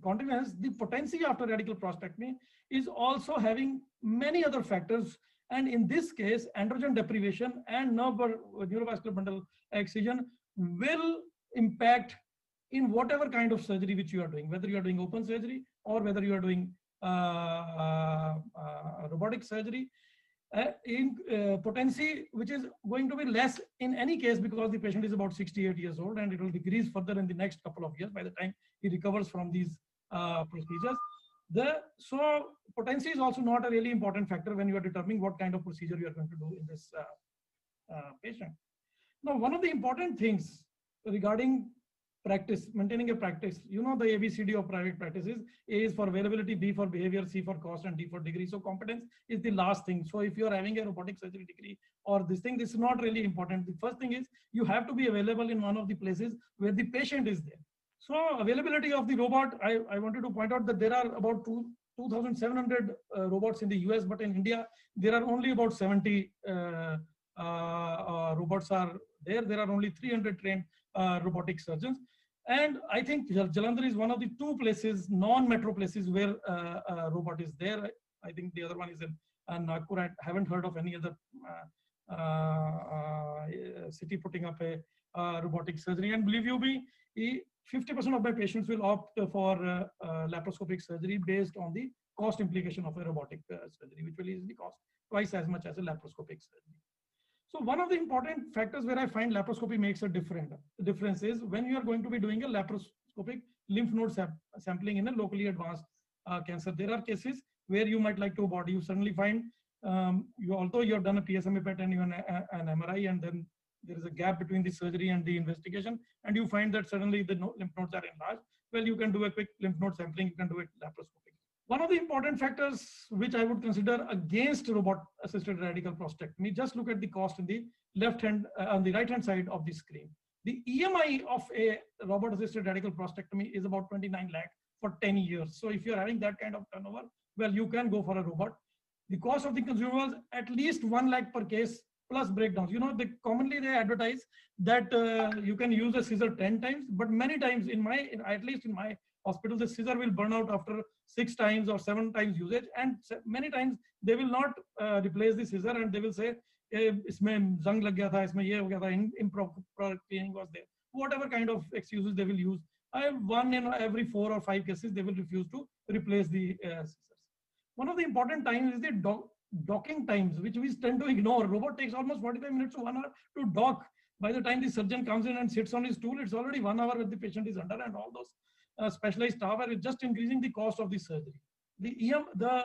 continence, the potency after radical prostatectomy is also having many other factors, and in this case, androgen deprivation and neurovascular bundle excision will impact in whatever kind of surgery which you are doing, whether you are doing open surgery or whether you are doing robotic surgery. In potency, which is going to be less in any case because the patient is about 68 years old, and it will decrease further in the next couple of years by the time he recovers from these procedures. So potency is also not a really important factor when you are determining what kind of procedure you are going to do in this patient. Now, one of the important things regarding practice, maintaining a practice, you know, the ABCD of private practices: A is for availability, B for behavior, C for cost, and D for degree. So competence is the last thing. So if you are having a robotic surgery degree or this thing, this is not really important. The first thing is you have to be available in one of the places where the patient is there. So availability of the robot, I wanted to point out that there are about 2,700 robots in the US, but in India, there are only about 70 robots are there. There are only 300 trained robotic surgeons. And I think Jalandhar is one of the 2 places, non-metro places, where a robot is there. I think the other one is in Nagpur. I haven't heard of any other city putting up a robotic surgery. And believe you me, 50% of my patients will opt for laparoscopic surgery based on the cost implication of a robotic surgery, which will easily cost twice as much as a laparoscopic surgery. So one of the important factors where I find laparoscopy makes a difference is when you are going to be doing a laparoscopic lymph node sampling in a locally advanced cancer. There are cases where you might like to body. You suddenly find, although you have done a PSMA PET and even an MRI, and then there is a gap between the surgery and the investigation, and you find that suddenly the lymph nodes are enlarged. Well, you can do a quick lymph node sampling. You can do it laparoscopic. One of the important factors which I would consider against robot-assisted radical prostatectomy, just look at the cost in the left hand, on the right-hand side of the screen. The EMI of a robot-assisted radical prostatectomy is about 29 lakh for 10 years. So if you're having that kind of turnover, well, you can go for a robot. The cost of the consumables, at least 1 lakh per case plus breakdowns. You know, commonly they advertise that you can use a scissor 10 times, but many times at least in my hospital, the scissor will burn out after 6 times or 7 times usage, and many times they will not replace the scissor, and they will say, "Isme zang lag gaya tha, isme ye ho gaya tha, improper cleaning was there." Whatever kind of excuses they will use. I have one in every 4 or 5 cases they will refuse to replace the scissors. One of the important times is the docking times, which we tend to ignore. Robot takes almost 45 minutes to 1 hour to dock. By the time the surgeon comes in and sits on his stool, it's already 1 hour that the patient is under, and all those specialized staff are just increasing the cost of the surgery. The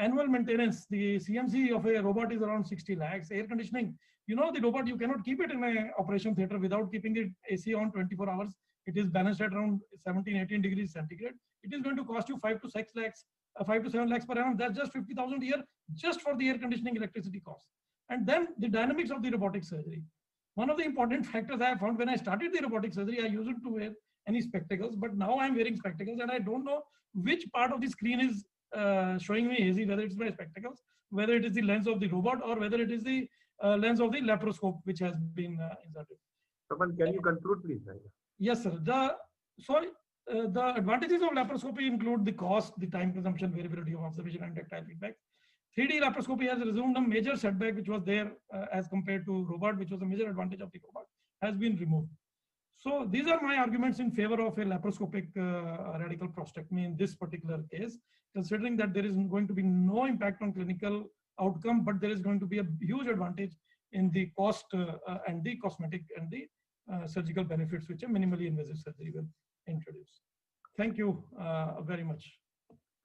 annual maintenance, the CMC of a robot is around 60 lakhs. Air conditioning, you know, the robot, you cannot keep it in an operation theater without keeping the AC on 24 hours. It is balanced at around 17, 18 degrees centigrade. It is going to cost you 5 to 7 lakhs per annum. That's just 50,000 a year just for the air conditioning electricity cost. And then the dynamics of the robotic surgery. One of the important factors I found when I started the robotic surgery, I used to wear any spectacles, but now I'm wearing spectacles, and I don't know which part of the screen is showing me hazy, whether it's my spectacles, whether it is the lens of the robot, or whether it is the lens of the laparoscope which has been inserted.
Someone, can you conclude, please?
Yes, sir. The advantages of laparoscopy include the cost, the time consumption, variability of observation, and tactile feedback. 3D laparoscopy has resumed a major setback which was there as compared to robot, which was a major advantage of the robot, has been removed. So these are my arguments in favor of a laparoscopic radical prostatectomy in this particular case, considering that there is going to be no impact on clinical outcome, but there is going to be a huge advantage in the cost and the cosmetic and the surgical benefits which a minimally invasive surgery will introduce. Thank you very much.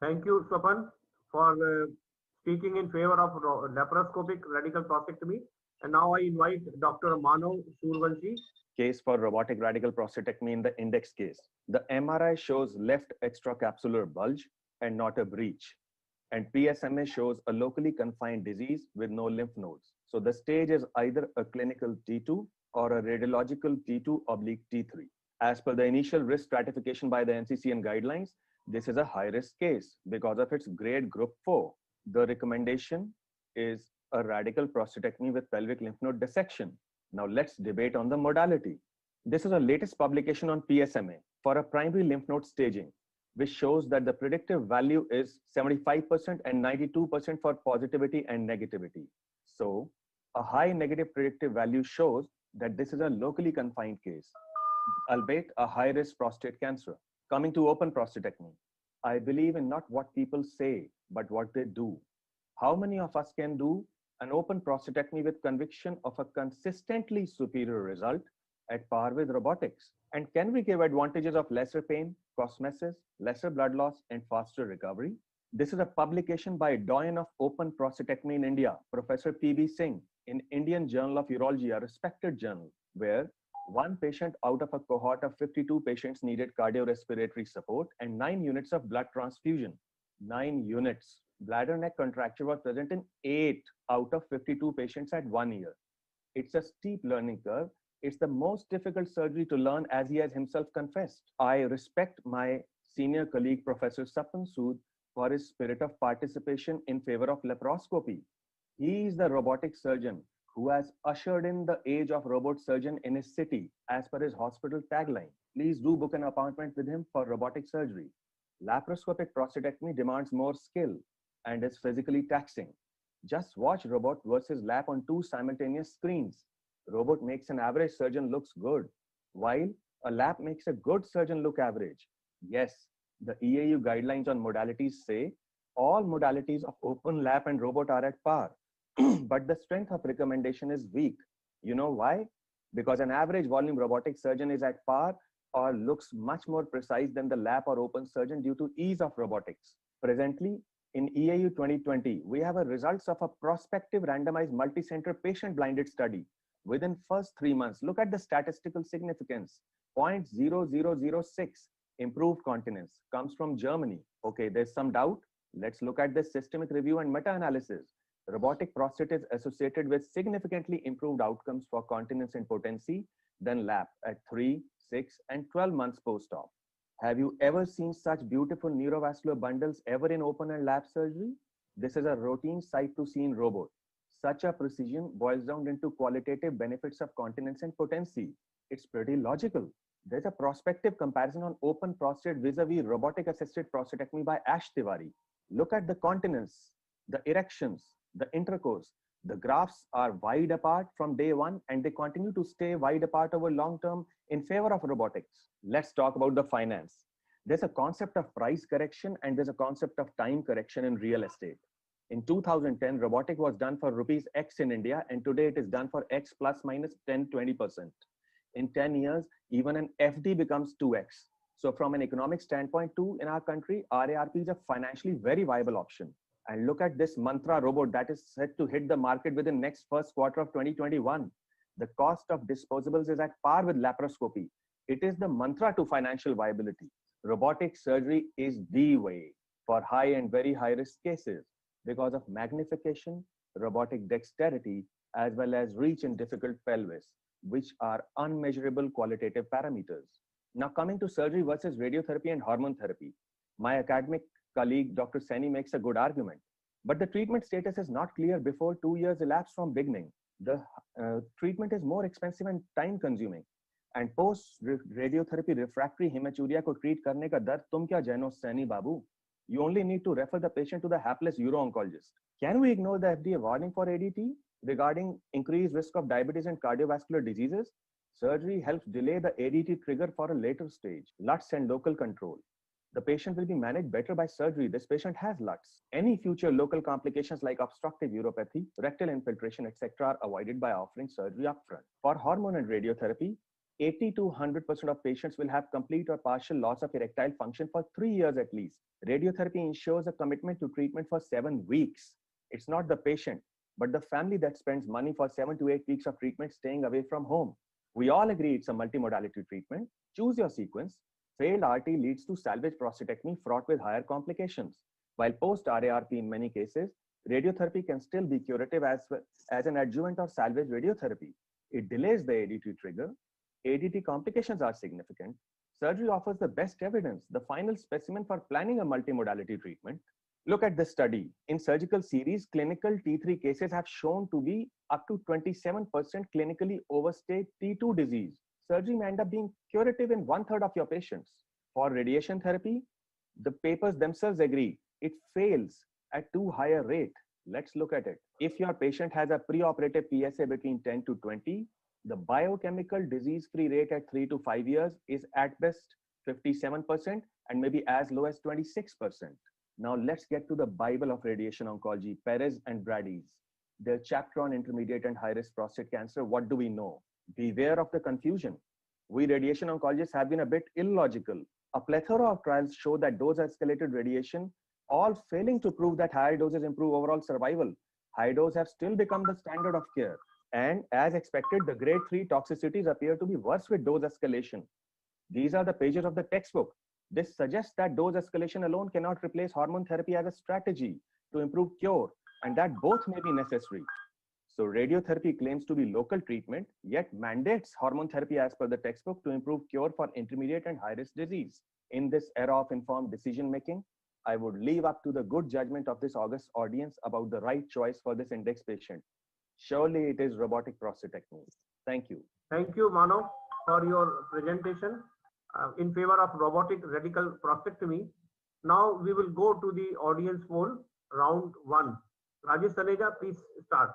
Thank you, Swapan, for speaking in favor of laparoscopic radical prostatectomy. And now I invite Dr. Manav Survanshi.
Case for robotic radical prostatectomy in the index case. The MRI shows left extracapsular bulge and not a breach. And PSMA shows a locally confined disease with no lymph nodes. So the stage is either a clinical T2 or a radiological T2/T3. As per the initial risk stratification by the NCCN guidelines, this is a high-risk case because of its grade group 4. The recommendation is a radical prostatectomy with pelvic lymph node dissection. Now let's debate on the modality. This is a latest publication on PSMA for a primary lymph node staging, which shows that the predictive value is 75% and 92% for positivity and negativity. So a high negative predictive value shows that this is a locally confined case, albeit a high-risk prostate cancer. Coming to open prostatectomy, I believe in not what people say, but what they do. How many of us can do an open prostatectomy with conviction of a consistently superior result at par with robotics? And can we give advantages of lesser pain, cosmesis, lesser blood loss, and faster recovery? This is a publication by Doyen of Open Prostatectomy in India, Professor P.B. Singh, in Indian Journal of Urology, a respected journal, where one patient out of a cohort of 52 patients needed cardiorespiratory support and 9 units of blood transfusion. 9 units. Bladder neck contracture was present in 8 out of 52 patients at 1 year. It's a steep learning curve. It's the most difficult surgery to learn, as he has himself confessed. I respect my senior colleague, Professor Sapan Sood, for his spirit of participation in favor of laparoscopy. He is the robotic surgeon who has ushered in the age of robot surgeon in his city, as per his hospital tagline. Please do book an appointment with him for robotic surgery. Laparoscopic prostatectomy demands more skill and is physically taxing. Just watch robot versus lap on 2 simultaneous screens. Robot makes an average surgeon looks good, while a lap makes a good surgeon look average. Yes, the EAU guidelines on modalities say all modalities of open lap and robot are at par, but the strength of recommendation is weak. You know why? Because an average volume robotic surgeon is at par or looks much more precise than the lap or open surgeon due to ease of robotics. Presently, in EAU 2020, we have a results of a prospective randomized multi-center patient-blinded study. Within first 3 months, look at the statistical significance. 0.0006 improved continence comes from Germany. Okay, there's some doubt. Let's look at the systemic review and meta-analysis. Robotic prostate is associated with significantly improved outcomes for continence and potency than lap at 3, 6, and 12 months post-op. Have you ever seen such beautiful neurovascular bundles ever in open and lap surgery? This is a routine sight-to-scene robot. Such a precision boils down into qualitative benefits of continence and potency. It's pretty logical. There's a prospective comparison on open prostate vis-a-vis robotic-assisted prostatectomy by Ash Tiwari. Look at the continence, the erections, the intercourse. The graphs are wide apart from day one, and they continue to stay wide apart over long term in favor of robotics. Let's talk about the finance. There's a concept of price correction and there's a concept of time correction in real estate. In 2010, robotic was done for rupees X in India, and today it is done for X plus minus 10-20%. In 10 years, even an FD becomes 2X. So from an economic standpoint too, in our country, RARP is a financially very viable option. And look at this Mantra robot that is set to hit the market within next first quarter of 2021. The cost of disposables is at par with laparoscopy. It is the mantra to financial viability. Robotic surgery is the way for high and very high risk cases because of magnification, robotic dexterity, as well as reach in difficult pelvis, which are unmeasurable qualitative parameters. Now coming to surgery versus radiotherapy and hormone therapy, my academic colleague Dr. Saini makes a good argument, but the treatment status is not clear before 2 years elapse from beginning. The treatment is more expensive and time consuming, and post radiotherapy refractory hematuria ko treat karne ka dard tum kya jano Saini babu. You only need to refer the patient to the hapless uro-oncologist. Can we ignore the FDA warning for ADT regarding increased risk of diabetes and cardiovascular diseases? Surgery helps delay the ADT trigger for a later stage. LUTS and local control. The patient will be managed better by surgery. This patient has LUTS. Any future local complications like obstructive uropathy, rectal infiltration, etc. are avoided by offering surgery upfront. For hormone and radiotherapy, 80 to 100% of patients will have complete or partial loss of erectile function for 3 years at least. Radiotherapy ensures a commitment to treatment for 7 weeks. It's not the patient. but the family that spends money for 7 to 8 weeks of treatment staying away from home. We all agree it's a multimodality treatment. Choose your sequence. Failed RT leads to salvage prostatectomy fraught with higher complications. While post-RARP in many cases, radiotherapy can still be curative as an adjuvant or salvage radiotherapy. It delays the ADT trigger. ADT complications are significant. Surgery offers the best evidence, the final specimen for planning a multimodality treatment. Look at this study. In surgical series, clinical T3 cases have shown to be up to 27% clinically overstate T2 disease. Surgery may end up being curative in 1/3 of your patients. For radiation therapy, the papers themselves agree it fails at too high a rate. Let's look at it. If your patient has a preoperative PSA between 10 to 20, the biochemical disease-free rate at 3 to 5 years is at best 57% and maybe as low as 26%. Now let's get to the Bible of radiation oncology, Perez and Brady's. Their chapter on intermediate and high-risk prostate cancer, what do we know? Beware of the confusion. We radiation oncologists have been a bit illogical. A plethora of trials show that dose-escalated radiation, all failing to prove that higher doses improve overall survival. High dose have still become the standard of care. And as expected, the grade 3 toxicities appear to be worse with dose escalation. These are the pages of the textbook. This suggests that dose escalation alone cannot replace hormone therapy as a strategy to improve cure, and that both may be necessary. So radiotherapy claims to be local treatment, yet mandates hormone therapy as per the textbook to improve cure for intermediate and high-risk disease. In this era of informed decision-making, I would leave up to the good judgment of this august audience about the right choice for this index patient. Surely it is robotic prostatectomy. Thank you.
Thank you, Mano, for your presentation in favor of robotic radical prostatectomy. Now we will go to the audience poll, round 1. Rajesh Taneja, please start.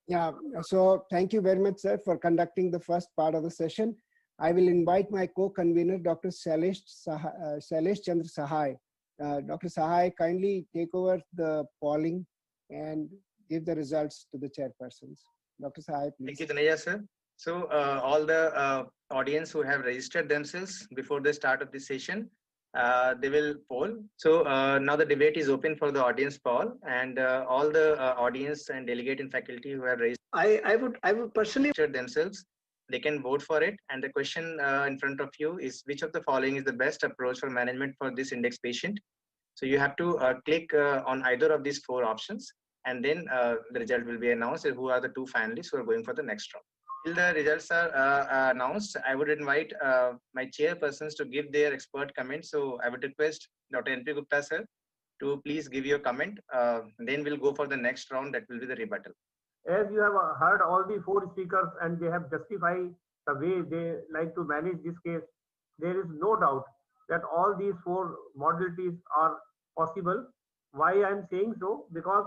Yeah, so thank you very much, sir, for conducting the first part of the session. I will invite my co-convener, Dr. Shailesh Chandra Sahai. Dr. Sahai, kindly take over the polling and give the results to the chairpersons. Dr. Sahai, please.
Thank you, Taneja, sir. So all the audience who have registered themselves before the start of this session, they will poll. So now the debate is open for the audience poll, and all the audience and delegate and faculty who have raised,
I would personally
registered themselves, they can vote for it. And the question in front of you is, which of the following is the best approach for management for this index patient? So you have to click on either of these 4 options, and then the result will be announced. Who are the 2 finalists who are going for the next round? Till the results are announced, I would invite my chairpersons to give their expert comments. So I would request Dr. N.P. Gupta, sir, to please give your comment. Then we'll go for the next round. That will be the rebuttal.
As you have heard all the 4 speakers and they have justified the way they like to manage this case, there is no doubt that all these 4 modalities are possible. Why I'm saying so? Because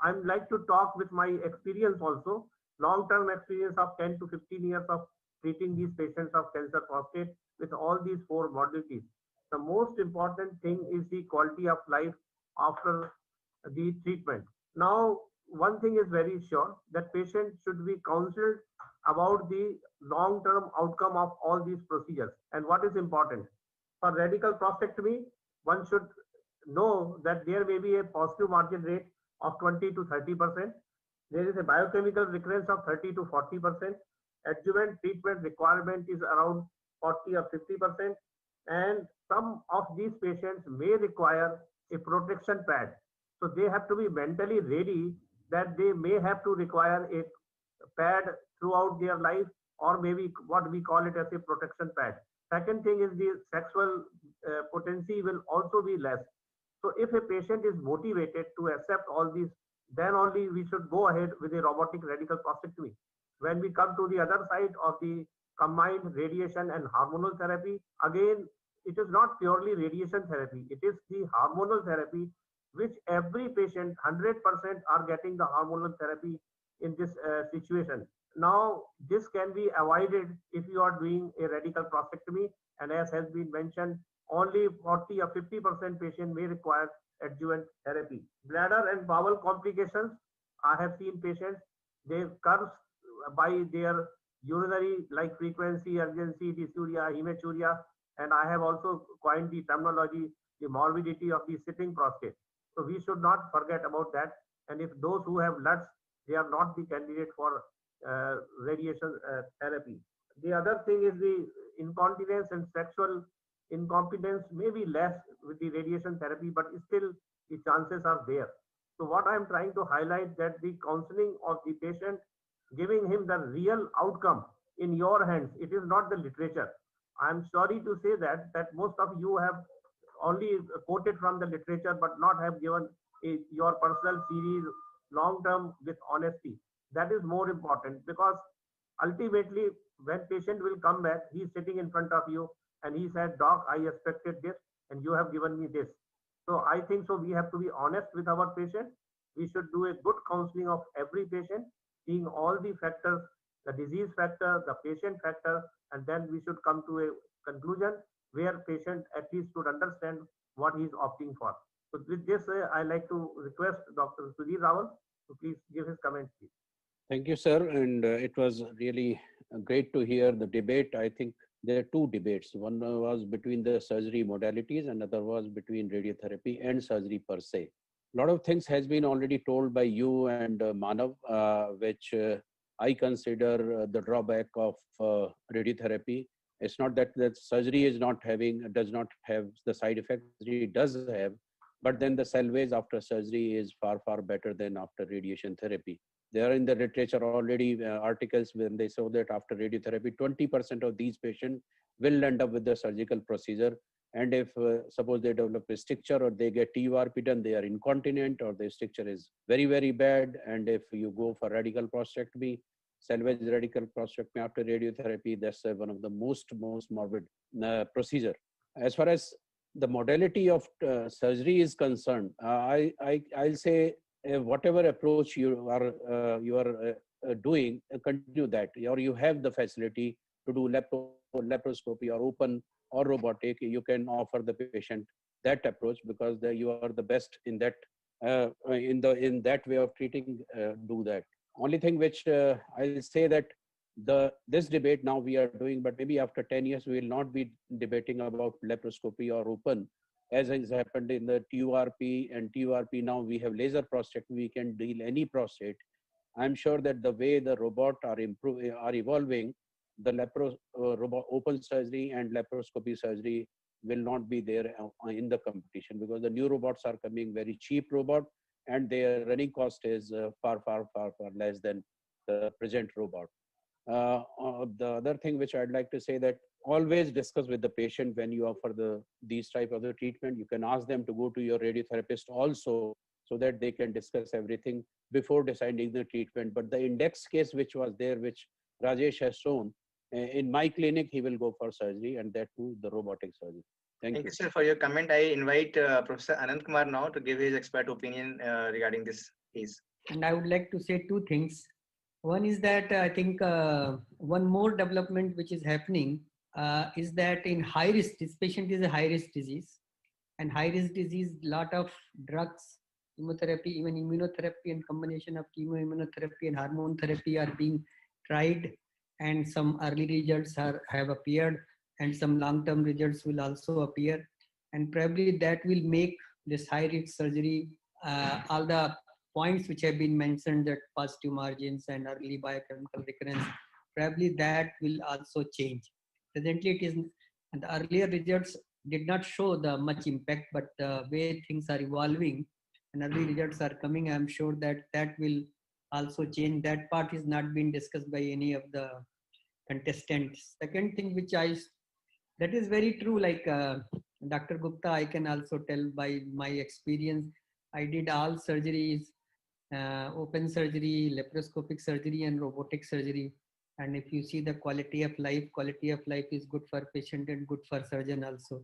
I'm like to talk with my experience also, long-term experience of 10 to 15 years of treating these patients of cancer prostate with all these 4 modalities. The most important thing is the quality of life after the treatment. Now, one thing is very sure, that patient should be counseled about the long-term outcome of all these procedures. And what is important? For radical prostatectomy, one should know that there may be a positive margin rate of 20 to 30%. There is a biochemical recurrence of 30 to 40%. Adjuvant treatment requirement is around 40 or 50%. And some of these patients may require a protection pad. So they have to be mentally ready that they may have to require a pad throughout their life, or maybe what we call it as a protection pad. Second thing is the sexual potency will also be less. So if a patient is motivated to accept all these, then only we should go ahead with a robotic radical prostatectomy. When we come to the other side of the combined radiation and hormonal therapy, again, it is not purely radiation therapy. It is the hormonal therapy, which every patient, 100% are getting the hormonal therapy in this situation. Now, this can be avoided if you are doing a radical prostatectomy, and as has been mentioned, only 40 or 50% patient may require adjuvant therapy. Bladder and bowel complications, I have seen patients, they curse by their urinary like frequency, urgency, dysuria, hematuria, and I have also coined the terminology, the morbidity of the sitting prostate. So we should not forget about that. And if those who have LUTs, they are not the candidate for radiation therapy. The other thing is the incontinence and sexual incompetence may be less with the radiation therapy, but still the chances are there. So what I am trying to highlight that the counseling of the patient, giving him the real outcome in your hands. It is not the literature. I am sorry to say that most of you have only quoted from the literature, but not have given your personal series long term with honesty. That is more important, because ultimately when patient will come back, he is sitting in front of you and he said, doc, I expected this and you have given me this. So I think so we have to be honest with our patient. We should do a good counseling of every patient, seeing all the factors, the disease factor, the patient factor, and then we should come to a conclusion where patient at least should understand what he is opting for. So with this, I like to request Dr. Sudhir Rawal to please give his comments, please.
Thank you, sir. And it was really great to hear the debate. I think there are two debates. One was between the surgery modalities, and other was between radiotherapy and surgery per se. A lot of things has been already told by you and Manav, which I consider the drawback of radiotherapy. It's not that surgery is not does not have the side effects it does have, but then the salvage after surgery is far, far better than after radiation therapy. There are in the literature already articles when they show that after radiotherapy, 20% of these patients will end up with the surgical procedure. And if suppose they develop a stricture or they get TURP done, they are incontinent or the stricture is very, very bad. And if you go for radical prostatectomy, salvage radical prostatectomy after radiotherapy, that's one of the most morbid procedure. As far as the modality of surgery is concerned, I'll say whatever approach you are doing, continue that, or you have the facility to do laparoscopy or open or robotic, you can offer the patient that approach, because you are the best in that in that way of treating. Do that. Only thing which I'll say that this debate now we are doing, but maybe after 10 years we will not be debating about laparoscopy or open, as has happened in the TURP and TURP. Now we have laser prostatectomy, we can deal any prostate. I'm sure that the way the robot are evolving, the open surgery and laparoscopy surgery will not be there in the competition, because the new robots are coming, very cheap robot, and their running cost is far less than the present robot. The other thing which I'd like to say, that always discuss with the patient when you offer these type of the treatment. You can ask them to go to your radiotherapist also, so that they can discuss everything before deciding the treatment. But the index case which was there, which Rajesh has shown, in my clinic, he will go for surgery, and that too, the robotic surgery. Thank you,
sir, for your comment. I invite Professor Anand Kumar now to give his expert opinion regarding this case.
And I would like to say two things. One is that I think one more development which is happening is that in high risk, this patient is a high risk disease, and high risk disease, lot of drugs, chemotherapy, even immunotherapy and combination of chemoimmunotherapy and hormone therapy are being tried, and some early results have appeared, and some long-term results will also appear, and probably that will make this high-risk surgery, all the points which have been mentioned, that positive margins and early biochemical recurrence, probably that will also change. Presently it is, and the earlier results did not show the much impact, but the way things are evolving and early results are coming, I'm sure that that will also change. That part is not being discussed by any of the contestants. Second thing which that is very true, like Dr. Gupta, I can also tell by my experience. I did all surgeries, open surgery, laparoscopic surgery and robotic surgery. And if you see the quality of life is good for patient and good for surgeon also.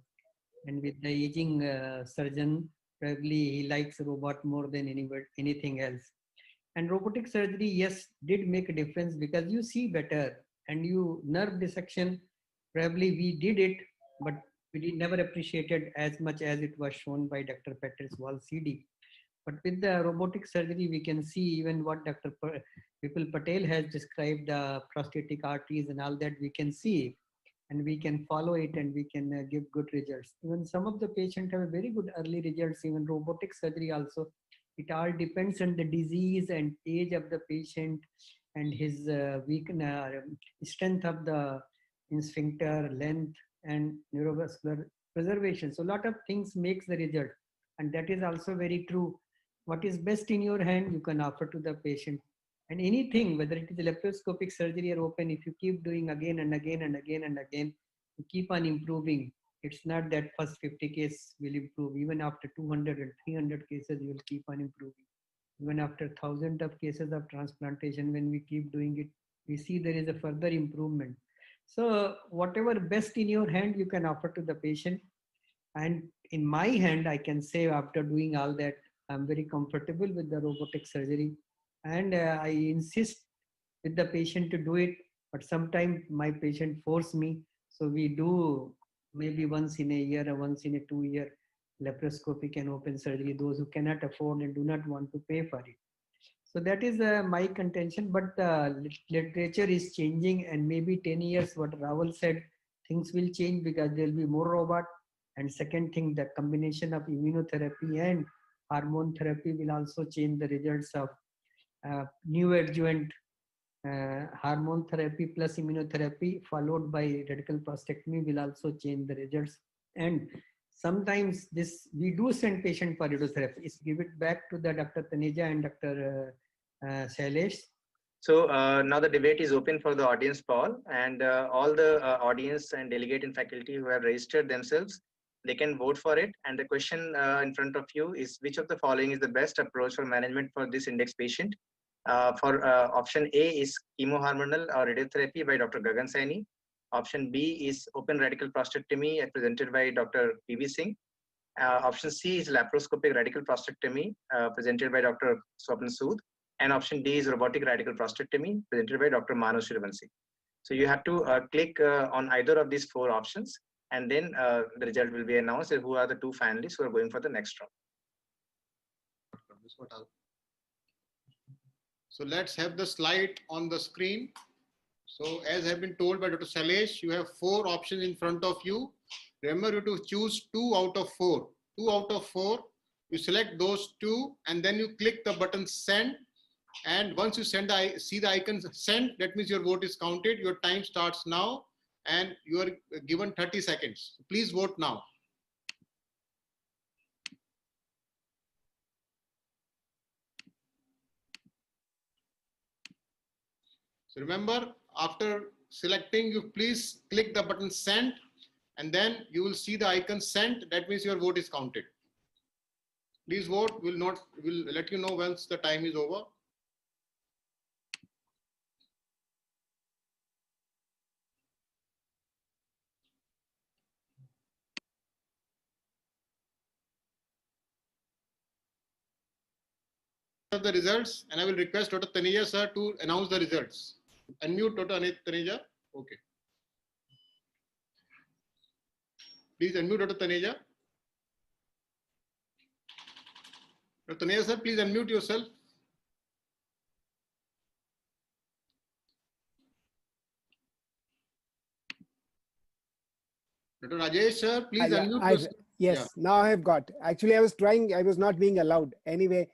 And with the aging surgeon, probably he likes robot more than anything else. And robotic surgery, yes, did make a difference, because you see better, and you nerve dissection, probably we did it, but we never appreciated as much as it was shown by Dr. Petter's wall CD. But with the robotic surgery, we can see even what Dr. Vipul Patel has described, the prostatic arteries and all that, we can see, and we can follow it, and we can give good results. Even some of the patients have a very good early results, even robotic surgery also. It all depends on the disease and age of the patient and his strength of the sphincter, length, and neurovascular preservation. So a lot of things makes the result. And that is also very true. What is best in your hand, you can offer to the patient. And anything, whether it is laparoscopic surgery or open, if you keep doing again and again and again and again, you keep on improving. It's not that first 50 cases will improve. Even after 200 and 300 cases, you will keep on improving. Even after thousands of cases of transplantation, when we keep doing it, we see there is a further improvement. So whatever best in your hand, you can offer to the patient. And in my hand, I can say after doing all that, I'm very comfortable with the robotic surgery. And I insist with the patient to do it. But sometimes my patient force me. So we do maybe once in a year or once in a 2 year laparoscopic and open surgery, those who cannot afford and do not want to pay for it. So that is my contention, but literature is changing, and maybe 10 years, what Rahul said, things will change because there will be more robot. And second thing, the combination of immunotherapy and hormone therapy will also change the results of neoadjuvant hormone therapy plus immunotherapy followed by radical prostatectomy will also change the results. And sometimes this we do send patient for radiotherapy. Give it back to the Dr. Taneja and Dr. Shailesh.
So now the debate is open for the audience poll, and all the audience and delegate and faculty who have registered themselves, they can vote for it. And the question in front of you is, which of the following is the best approach for management for this index patient? For option A is chemohormonal or radiotherapy by Dr. Gagan Saini. Option B is open radical prostatectomy presented by Dr. P.V. Singh. Option C is laparoscopic radical prostatectomy presented by Dr. Swapna Sood. And option D is robotic radical prostatectomy presented by Dr. Manav Shrivanshi. So you have to click on either of these 4 options, and then the result will be announced who are the 2 finalists who are going for the next round.
So let's have the slide on the screen. So as have been told by Dr. Shailesh, you have 4 options in front of you. Remember, you have to choose 2 out of 4. 2 out of 4, you select those 2, and then you click the button send. And once you see the icon send, that means your vote is counted. Your time starts now, and you are given 30 seconds. Please vote now. So remember, after selecting, you please click the button send, and then you will see the icon sent. That means your vote is counted. Please vote. We'll let you know once the time is over. The results, and I will request Dr. Taneja sir to announce the results. Unmute Dr. Taneja. Okay. Please unmute Dr. Taneja. Dr. Taneja sir, please unmute yourself. Dr. Rajesh sir, please unmute yourself.
Yes, yeah. Now I have got. Actually, I was trying, I was not being allowed. Anyway,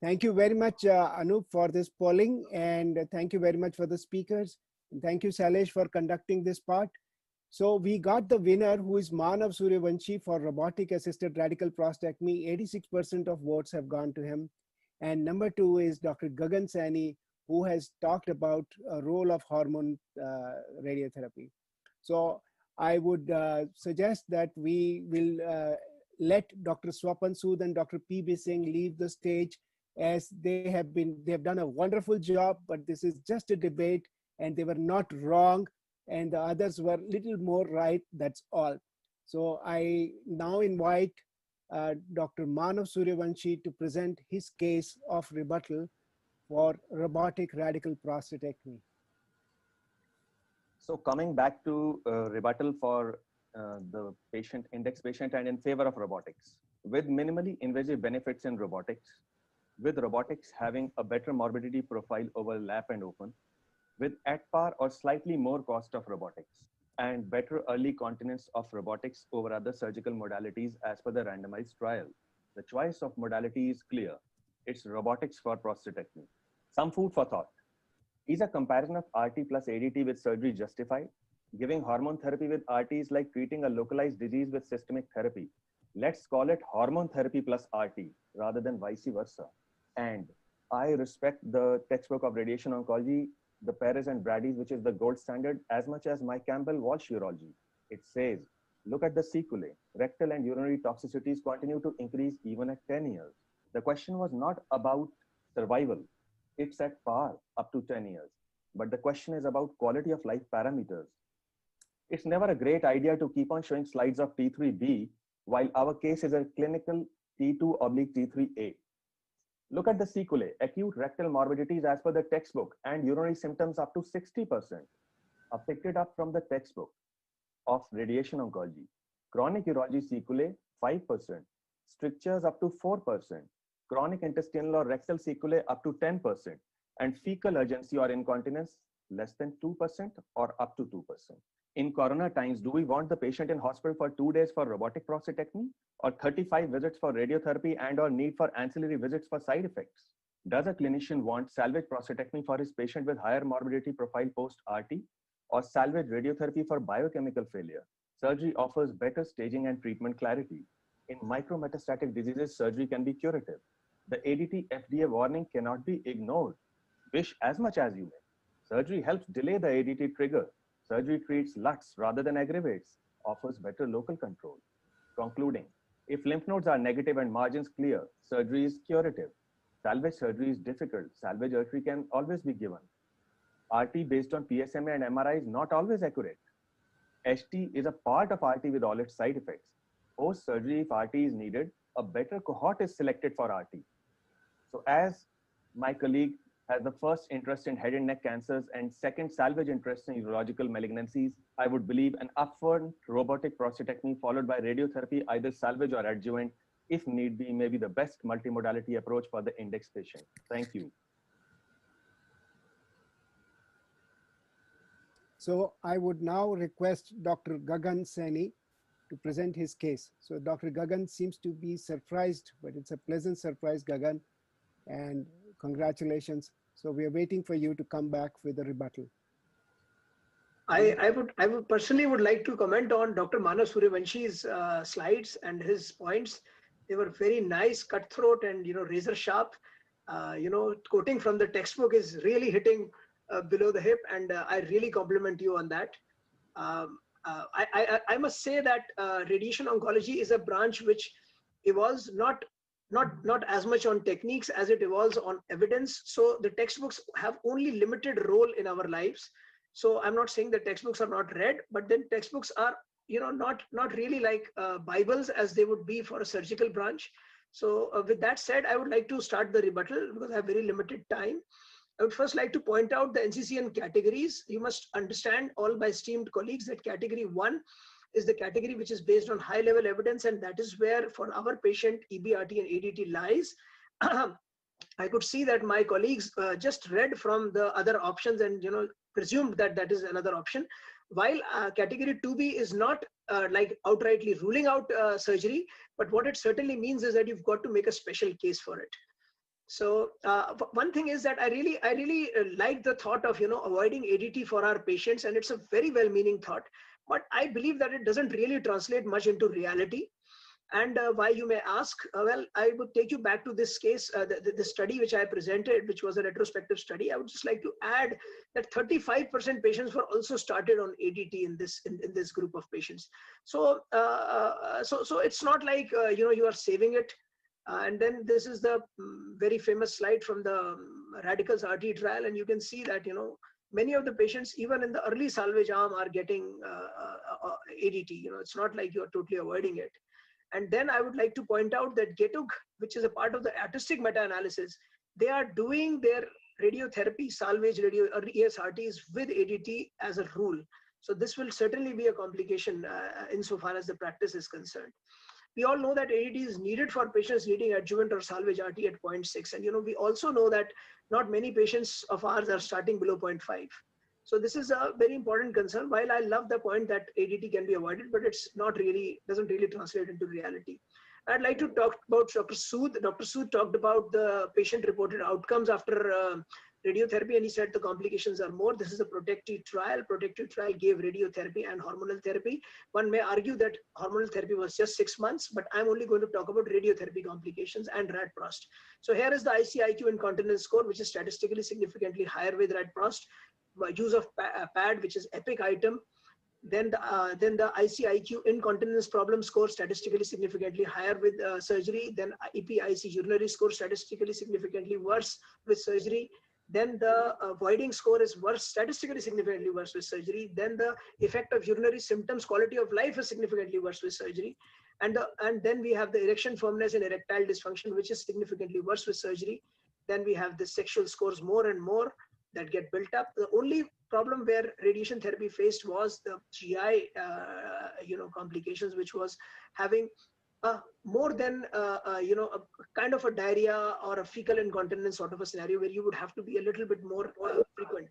thank you very much, Anup, for this polling, and thank you very much for the speakers. And thank you, Shailesh, for conducting this part. So we got the winner, who is Manav Suryavanshi for robotic-assisted radical prostatectomy. 86% of votes have gone to him. And number 2 is Dr. Gagan Saini, who has talked about a role of hormone radiotherapy. So I would suggest that we will let Dr. Swapan Sood and Dr. P.B. Singh leave the stage, as they have done a wonderful job, but this is just a debate, and they were not wrong, and the others were little more right, that's all. So I now invite Dr. Manav Suryavanshi to present his case of rebuttal for robotic radical prostatectomy.
So coming back to rebuttal for the index patient and in favor of robotics. With minimally invasive benefits in robotics, with robotics having a better morbidity profile over lap and open, with at par or slightly more cost of robotics, and better early continence of robotics over other surgical modalities as per the randomized trial. The choice of modality is clear. It's robotics for prostatectomy. Some food for thought. Is a comparison of RT plus ADT with surgery justified? Giving hormone therapy with RT is like treating a localized disease with systemic therapy. Let's call it hormone therapy plus RT rather than vice versa. And I respect the textbook of radiation oncology, the Perez and Brady's, which is the gold standard, as much as Mike Campbell Walsh urology. It says, look at the sequelae. Rectal and urinary toxicities continue to increase even at 10 years. The question was not about survival. It's at par up to 10 years. But the question is about quality of life parameters. It's never a great idea to keep on showing slides of T3B while our case is a clinical T2/T3A. Look at the sequelae, acute rectal morbidities as per the textbook and urinary symptoms up to 60% are picked it up from the textbook of radiation oncology. Chronic urology sequelae, 5%, strictures up to 4%, chronic intestinal or rectal sequelae up to 10%, and fecal urgency or incontinence less than 2% or up to 2%. In corona times, do we want the patient in hospital for 2 days for robotic prostatectomy or 35 visits for radiotherapy and or need for ancillary visits for side effects? Does a clinician want salvage prostatectomy for his patient with higher morbidity profile post-RT or salvage radiotherapy for biochemical failure? Surgery offers better staging and treatment clarity. In micrometastatic diseases, surgery can be curative. The ADT FDA warning cannot be ignored. Wish as much as you may. Surgery helps delay the ADT trigger. Surgery treats LUTS rather than aggravates, offers better local control. Concluding, if lymph nodes are negative and margins clear, surgery is curative. Salvage surgery is difficult. Salvage artery can always be given. RT based on PSMA and MRI is not always accurate. HT is a part of RT with all its side effects. Post-surgery, if RT is needed, a better cohort is selected for RT. So as my colleague has the first interest in head and neck cancers and second salvage interest in urological malignancies, I would believe an upfront robotic prostatectomy followed by radiotherapy, either salvage or adjuvant, if need be, may be the best multimodality approach for the index patient. Thank you.
So I would now request Dr. Gagan Saini to present his case. So Dr. Gagan seems to be surprised, but it's a pleasant surprise, Gagan, and congratulations. So we are waiting for you to come back with a rebuttal.
I would personally would like to comment on Dr. Manav Suryawanshi's slides and his points. They were very nice, cutthroat, and razor sharp. Quoting from the textbook is really hitting below the hip, and I really compliment you on that. I must say that radiation oncology is a branch which evolves not as much on techniques as it evolves on evidence. So the textbooks have only limited role in our lives. So I'm not saying that textbooks are not read, but then textbooks are not really like Bibles as they would be for a surgical branch. So with that said, I would like to start the rebuttal because I have very limited time. I would first like to point out the NCCN categories. You must understand, all my esteemed colleagues, that category 1 is the category which is based on high level evidence, and that is where for our patient EBRT and ADT lies. I could see that my colleagues just read from the other options and presumed that that is another option, while category 2B is not like outrightly ruling out surgery, but what it certainly means is that you've got to make a special case for it. So one thing is that I really like the thought of avoiding ADT for our patients, and it's a very well-meaning thought, but I believe that it doesn't really translate much into reality. And why, you may ask? Well, I would take you back to this case, the study which I presented, which was a retrospective study. I would just like to add that 35% patients were also started on ADT in this group of patients. So so it's not like you are saving it. And then this is the very famous slide from the Radicals RT trial, and you can see that many of the patients, even in the early salvage arm, are getting ADT. It's not like you are totally avoiding it. And then I would like to point out that GETUG, which is a part of the artistic meta-analysis, they are doing their radiotherapy, salvage radio or ESRTs with ADT as a rule. So this will certainly be a complication insofar as the practice is concerned. We all know that ADT is needed for patients needing adjuvant or salvage RT at 0.6. And we also know that not many patients of ours are starting below 0.5. So this is a very important concern. While I love the point that ADT can be avoided, but it's not really, doesn't really translate into reality. I'd like to talk about Dr. Sood. Dr. Sood talked about the patient-reported outcomes after radiotherapy, and he said the complications are more. This is a protective trial. Protective trial gave radiotherapy and hormonal therapy. One may argue that hormonal therapy was just 6 months, but I'm only going to talk about radiotherapy complications and RAD-PROST. So here is the ICIQ incontinence score, which is statistically significantly higher with RAD-PROST. Use of pad, which is epic item. Then the ICIQ incontinence problem score statistically significantly higher with surgery. Then EPIC urinary score statistically significantly worse with surgery. Then the voiding score is worse, statistically significantly worse with surgery. Then the effect of urinary symptoms, quality of life is significantly worse with surgery. And then we have the erection firmness and erectile dysfunction, which is significantly worse with surgery. Then we have the sexual scores more and more that get built up. The only problem where radiation therapy faced was the GI, complications, which was having more than a kind of a diarrhea or a fecal incontinence sort of a scenario where you would have to be a little bit more frequent.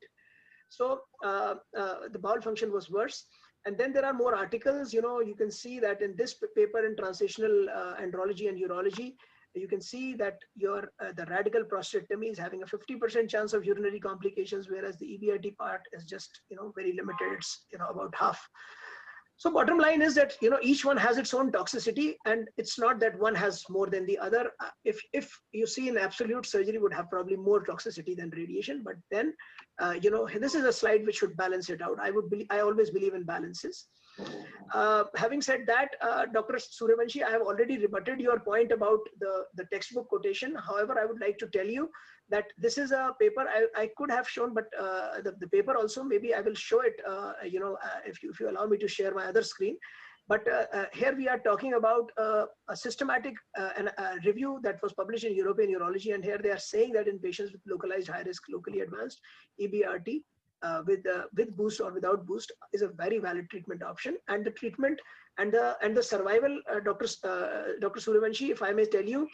So the bowel function was worse. And then there are more articles. You can see that in this paper in translational andrology and urology, you can see that the radical prostatectomy is having a 50% chance of urinary complications, whereas the EBRT part is just very limited. It's about half. So bottom line is that each one has its own toxicity, and it's not that one has more than the other. If you see in absolute, surgery would have probably more toxicity than radiation, but then this is a slide which should balance it out. I always believe in balances. Having said that, Dr. Suryavanshi, I have already rebutted your point about the textbook quotation. However, I would like to tell you that this is a paper I could have shown, but the paper also, maybe I will show it, if you allow me to share my other screen. But here we are talking about a systematic review that was published in European Urology, and here they are saying that in patients with localized high risk, locally advanced EBRT, with boost or without boost is a very valid treatment option. And the treatment and the survival, Dr. Suryavanshi, if I may tell you,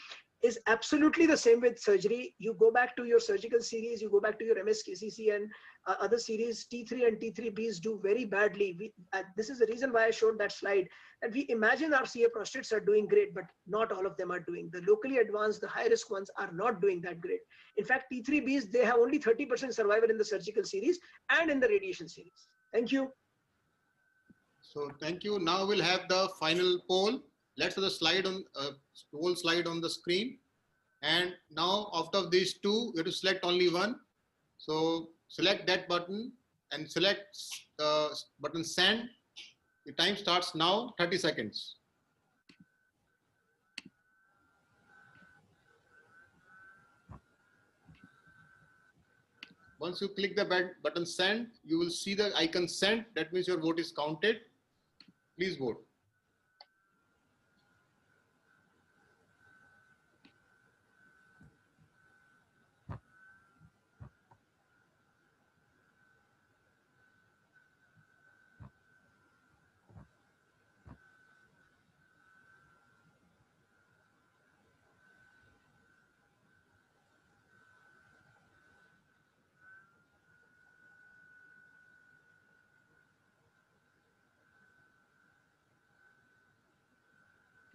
is absolutely the same with surgery. You go back to your surgical series, you go back to your MSKCC and other series, T3 and T3Bs do very badly. This is the reason why I showed that slide. And we imagine our CA prostates are doing great, but not all of them are doing. The locally advanced, the high risk ones are not doing that great. In fact, T3Bs, they have only 30% survival in the surgical series and in the radiation series. Thank you.
So thank you. Now we'll have the final poll. Let's have the slide on whole slide on the screen. And now out of these two, we have to select only one. So select that button and select the button send. The time starts now, 30 seconds. Once you click the button send, you will see the icon send. That means your vote is counted. Please vote.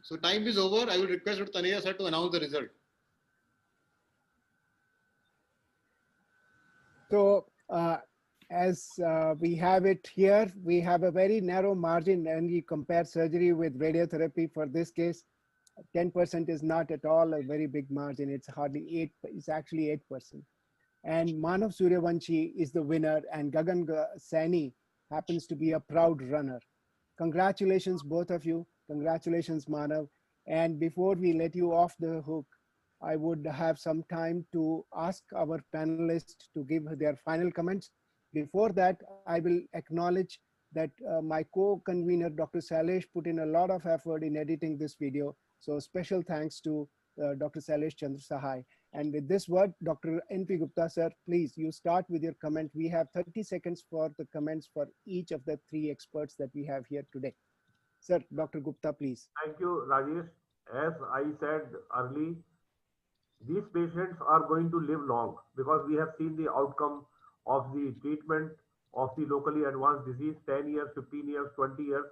So time is over. I will request Dr. Taneja sir to announce the result.
So as we have it here, we have a very narrow margin when we compare surgery with radiotherapy. For this case, 10% is not at all a very big margin. It's hardly 8, it's actually 8%. And Manav Suryavanshi is the winner, and Gagan Saini happens to be a proud runner. Congratulations, both of you. Congratulations, Manav. And before we let you off the hook, I would have some time to ask our panelists to give their final comments. Before that, I will acknowledge that my co-convener, Dr. Sailesh, put in a lot of effort in editing this video. So special thanks to Dr. Sailesh Chandra Sahai. And with this word, Dr. N.P. Gupta, sir, please, you start with your comment. We have 30 seconds for the comments for each of the 3 experts that we have here today. Sir, Dr. Gupta, please.
Thank you, Rajesh. As I said early, these patients are going to live long because we have seen the outcome of the treatment of the locally advanced disease, 10 years, 15 years, 20 years.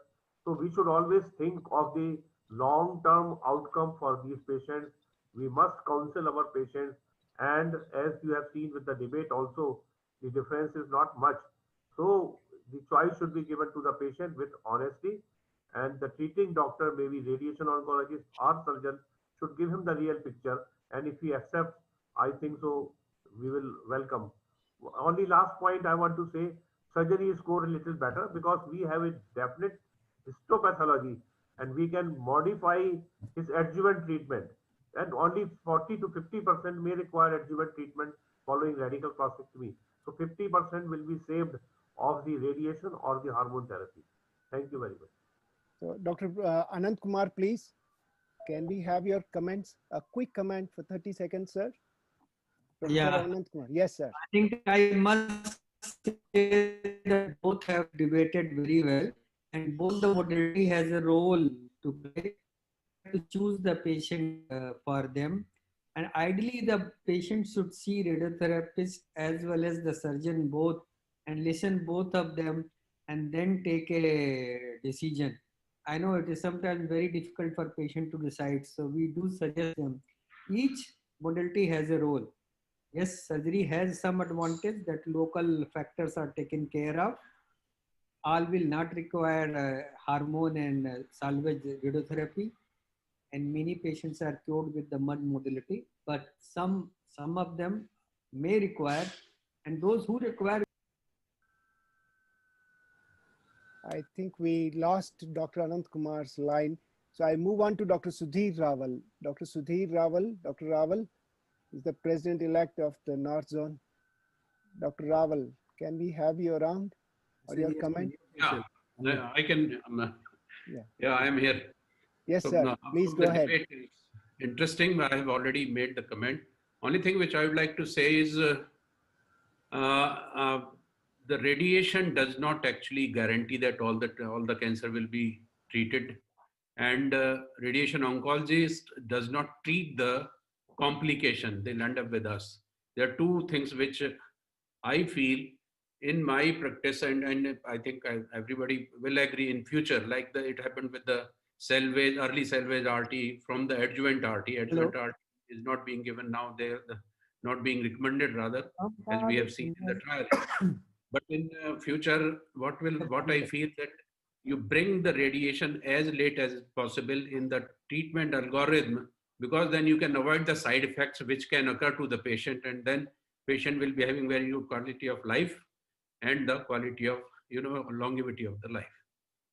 So we should always think of the long-term outcome for these patients. We must counsel our patients, and as you have seen with the debate also, the difference is not much. So the choice should be given to the patient with honesty, and the treating doctor, maybe radiation oncologist or surgeon, should give him the real picture. And if he accepts, I think so, we will welcome. Only last point I want to say, surgery score a little better because we have a definite histopathology and we can modify his adjuvant treatment. And only 40 to 50% may require adjuvant treatment following radical prostatectomy. So 50% will be saved of the radiation or the hormone therapy. Thank you very much.
So, Dr. Anant Kumar, please, can we have your comments? A quick comment for 30 seconds, sir. Professor Anant Kumar. Yes, sir.
I think I must say that both have debated very well, and both the modality has a role to play to choose the patient for them. And ideally, the patient should see radiotherapist as well as the surgeon both, and listen both of them, and then take a decision. I know it is sometimes very difficult for patient to decide, so we do suggest them. Each modality has a role. Yes, surgery has some advantage that local factors are taken care of. All will not require hormone and salvage radiotherapy, and many patients are cured with the mud modality, but some of them may require, and those who require.
I think we lost Dr. Anant Kumar's line. So I move on to Dr. Sudhir Raval. Dr. Sudhir Raval, Dr. Raval is the president-elect of the North Zone. Dr. Raval, can we have you around or your comment?
Yeah, I can. Yeah, I am here.
Yes, sir. Please go ahead.
Interesting. I have already made the comment. Only thing which I would like to say is the radiation does not actually guarantee that all the cancer will be treated, and radiation oncologist does not treat the complication. They'll end up with us. There are two things which I feel in my practice, and I think everybody will agree in future, like it happened with the early salvage RT from the adjuvant RT. Adjuvant RT is not being given now. They're not being recommended rather, as we have seen in the trial. But in future, what I feel that you bring the radiation as late as possible in the treatment algorithm, because then you can avoid the side effects which can occur to the patient, and then patient will be having very good quality of life and the quality of longevity of the life.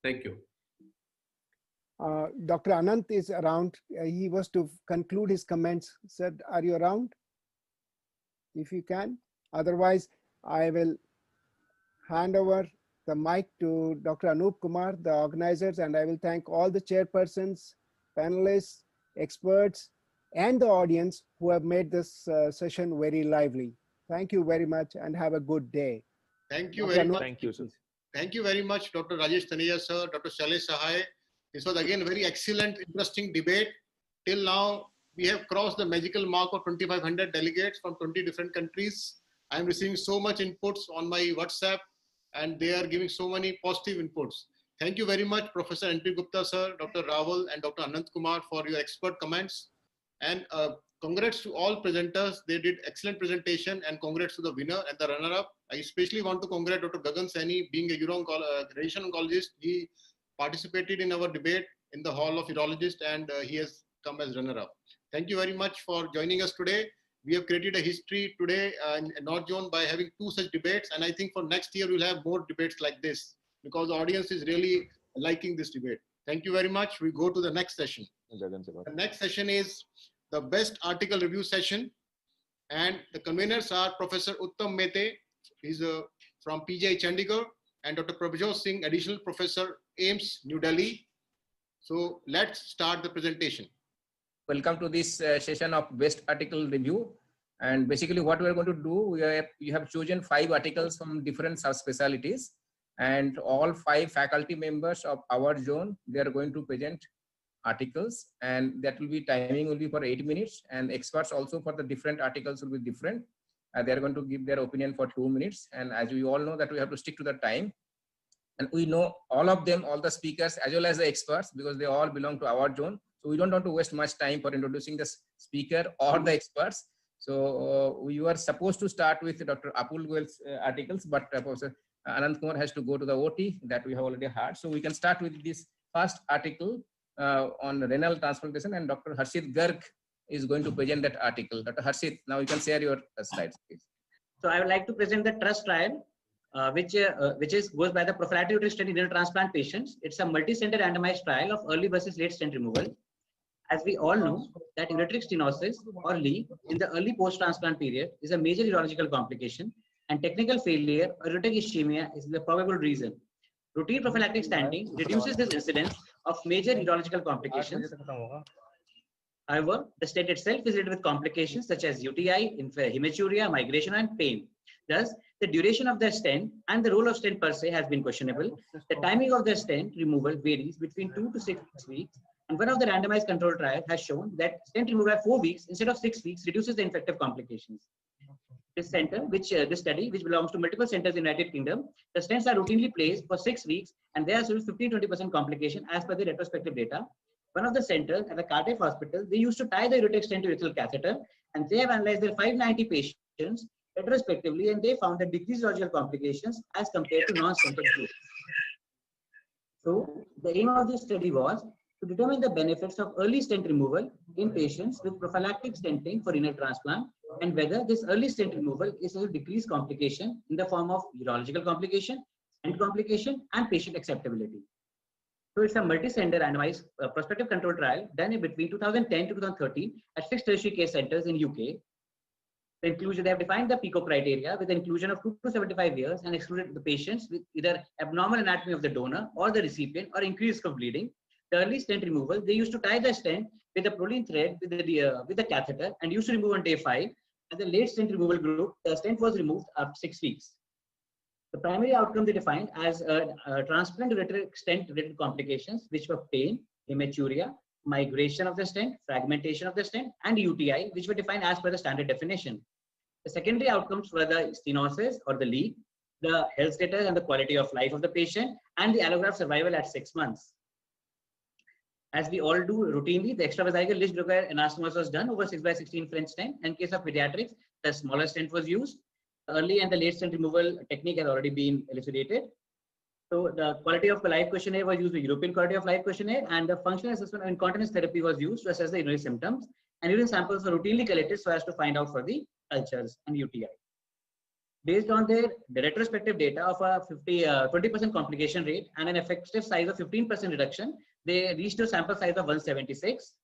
Thank you.
Dr. Anant is around. He was to conclude his comments. Sir, are you around? If you can. Otherwise, I will hand over the mic to Dr. Anup Kumar, the organizers, and I will thank all the chairpersons, panelists, experts, and the audience who have made this session very lively. Thank you very much and have a good day.
Thank you very much. Thank you, sir. Thank you very much, Dr. Rajesh Taneja, sir, Dr. Shailesh Sahai. This was again a very excellent, interesting debate. Till now, we have crossed the magical mark of 2,500 delegates from 20 different countries. I am receiving so much inputs on my WhatsApp, and they are giving so many positive inputs. Thank you very much, Professor N.P. Gupta, sir, Dr. Raval, and Dr. Anant Kumar for your expert comments. And congrats to all presenters. They did excellent presentation, and congrats to the winner and the runner-up. I especially want to congratulate Dr. Gagan Saini, being a radiation oncologist. He participated in our debate in the Hall of Urologists, and he has come as runner-up. Thank you very much for joining us today. We have created a history today in North Zone by having 2 such debates, and I think for next year we'll have more debates like this because the audience is really liking this debate. Thank you very much. We go to the next session. The next session is the best article review session, and the conveners are Professor Uttam Mehte, he's from PGI Chandigarh, and Dr. Prabhjot Singh, additional professor, AIMS, New Delhi. So let's start the presentation.
Welcome to this session of best article review. And basically what we are going to do, you have chosen 5 articles from different subspecialties, and all 5 faculty members of our zone, they are going to present articles, and that will be timing will be for 8 minutes, and experts also for the different articles will be different. They are going to give their opinion for 2 minutes. And as we all know that we have to stick to the time.
And we know all of them, all the speakers, as well as the experts, because they all belong to our zone. So we don't want to waste much time for introducing the speaker or the experts. So we were supposed to start with Dr. Apul Goel's articles, but Professor Anand Kumar has to go to the OT that we have already heard. So we can start with this first article on renal transplantation, and Dr. Harshit Garg is going to present that article. Dr. Harshit, now you can share your slides, please.
So I would like to present the TRUST trial, which goes by the prophylactic uterine stent in renal transplant patients. It's a multi-center randomized trial of early versus late stent removal. As we all know, that ureteric stenosis or leak in the early post-transplant period is a major urological complication, and technical failure or ureteric ischemia is the probable reason. Routine prophylactic stenting reduces this incidence of major urological complications. However, the stent itself is related with complications such as UTI, hematuria, migration, and pain. Thus, the duration of the stent and the role of stent per se has been questionable. The timing of the stent removal varies between 2 to 6 weeks, and one of the randomized control trials has shown that stent removal at 4 weeks instead of 6 weeks reduces the infective complications. This study, which belongs to multiple centers in the United Kingdom, the stents are routinely placed for 6 weeks, and there are 15-20% complication as per the retrospective data. One of the centers at the Cardiff Hospital, they used to tie the ureteric stent to urethral catheter, and they have analyzed their 590 patients retrospectively, and they found that decreased urological complications as compared to non-stented groups. So the aim of this study was to determine the benefits of early stent removal in patients with prophylactic stenting for renal transplant, and whether this early stent removal is a decreased complication in the form of urological complication, stent complication, and patient acceptability. So it's a multi-center randomized prospective control trial done in between 2010 to 2013 at 6 tertiary care centers in UK. The inclusion, they have defined the PICO criteria with the inclusion of 2 to 75 years and excluded the patients with either abnormal anatomy of the donor or the recipient or increased risk of bleeding. The early stent removal, they used to tie the stent with a proline thread with the catheter and used to remove on day 5. And the late stent removal group, the stent was removed after 6 weeks. The primary outcome they defined as transplant ureteric stent related complications, which were pain, hematuria, migration of the stent, fragmentation of the stent, and UTI, which were defined as per the standard definition. The secondary outcomes were the stenosis or the leak, the health status and the quality of life of the patient, and the allograft survival at 6 months. As we all do routinely, the extravascular least required anastomosis was done over 6x16 French stent. In case of pediatrics, the smaller stent was used. The early and the late stent removal technique has already been elucidated. So the quality of life questionnaire was used, the European quality of life questionnaire, and the functional assessment of incontinence therapy was used to assess the urinary symptoms. And urine samples were routinely collected so as to find out for the cultures and UTI. Based on the retrospective data of a 20% complication rate and an effective size of 15% reduction, they reached a sample size of 176.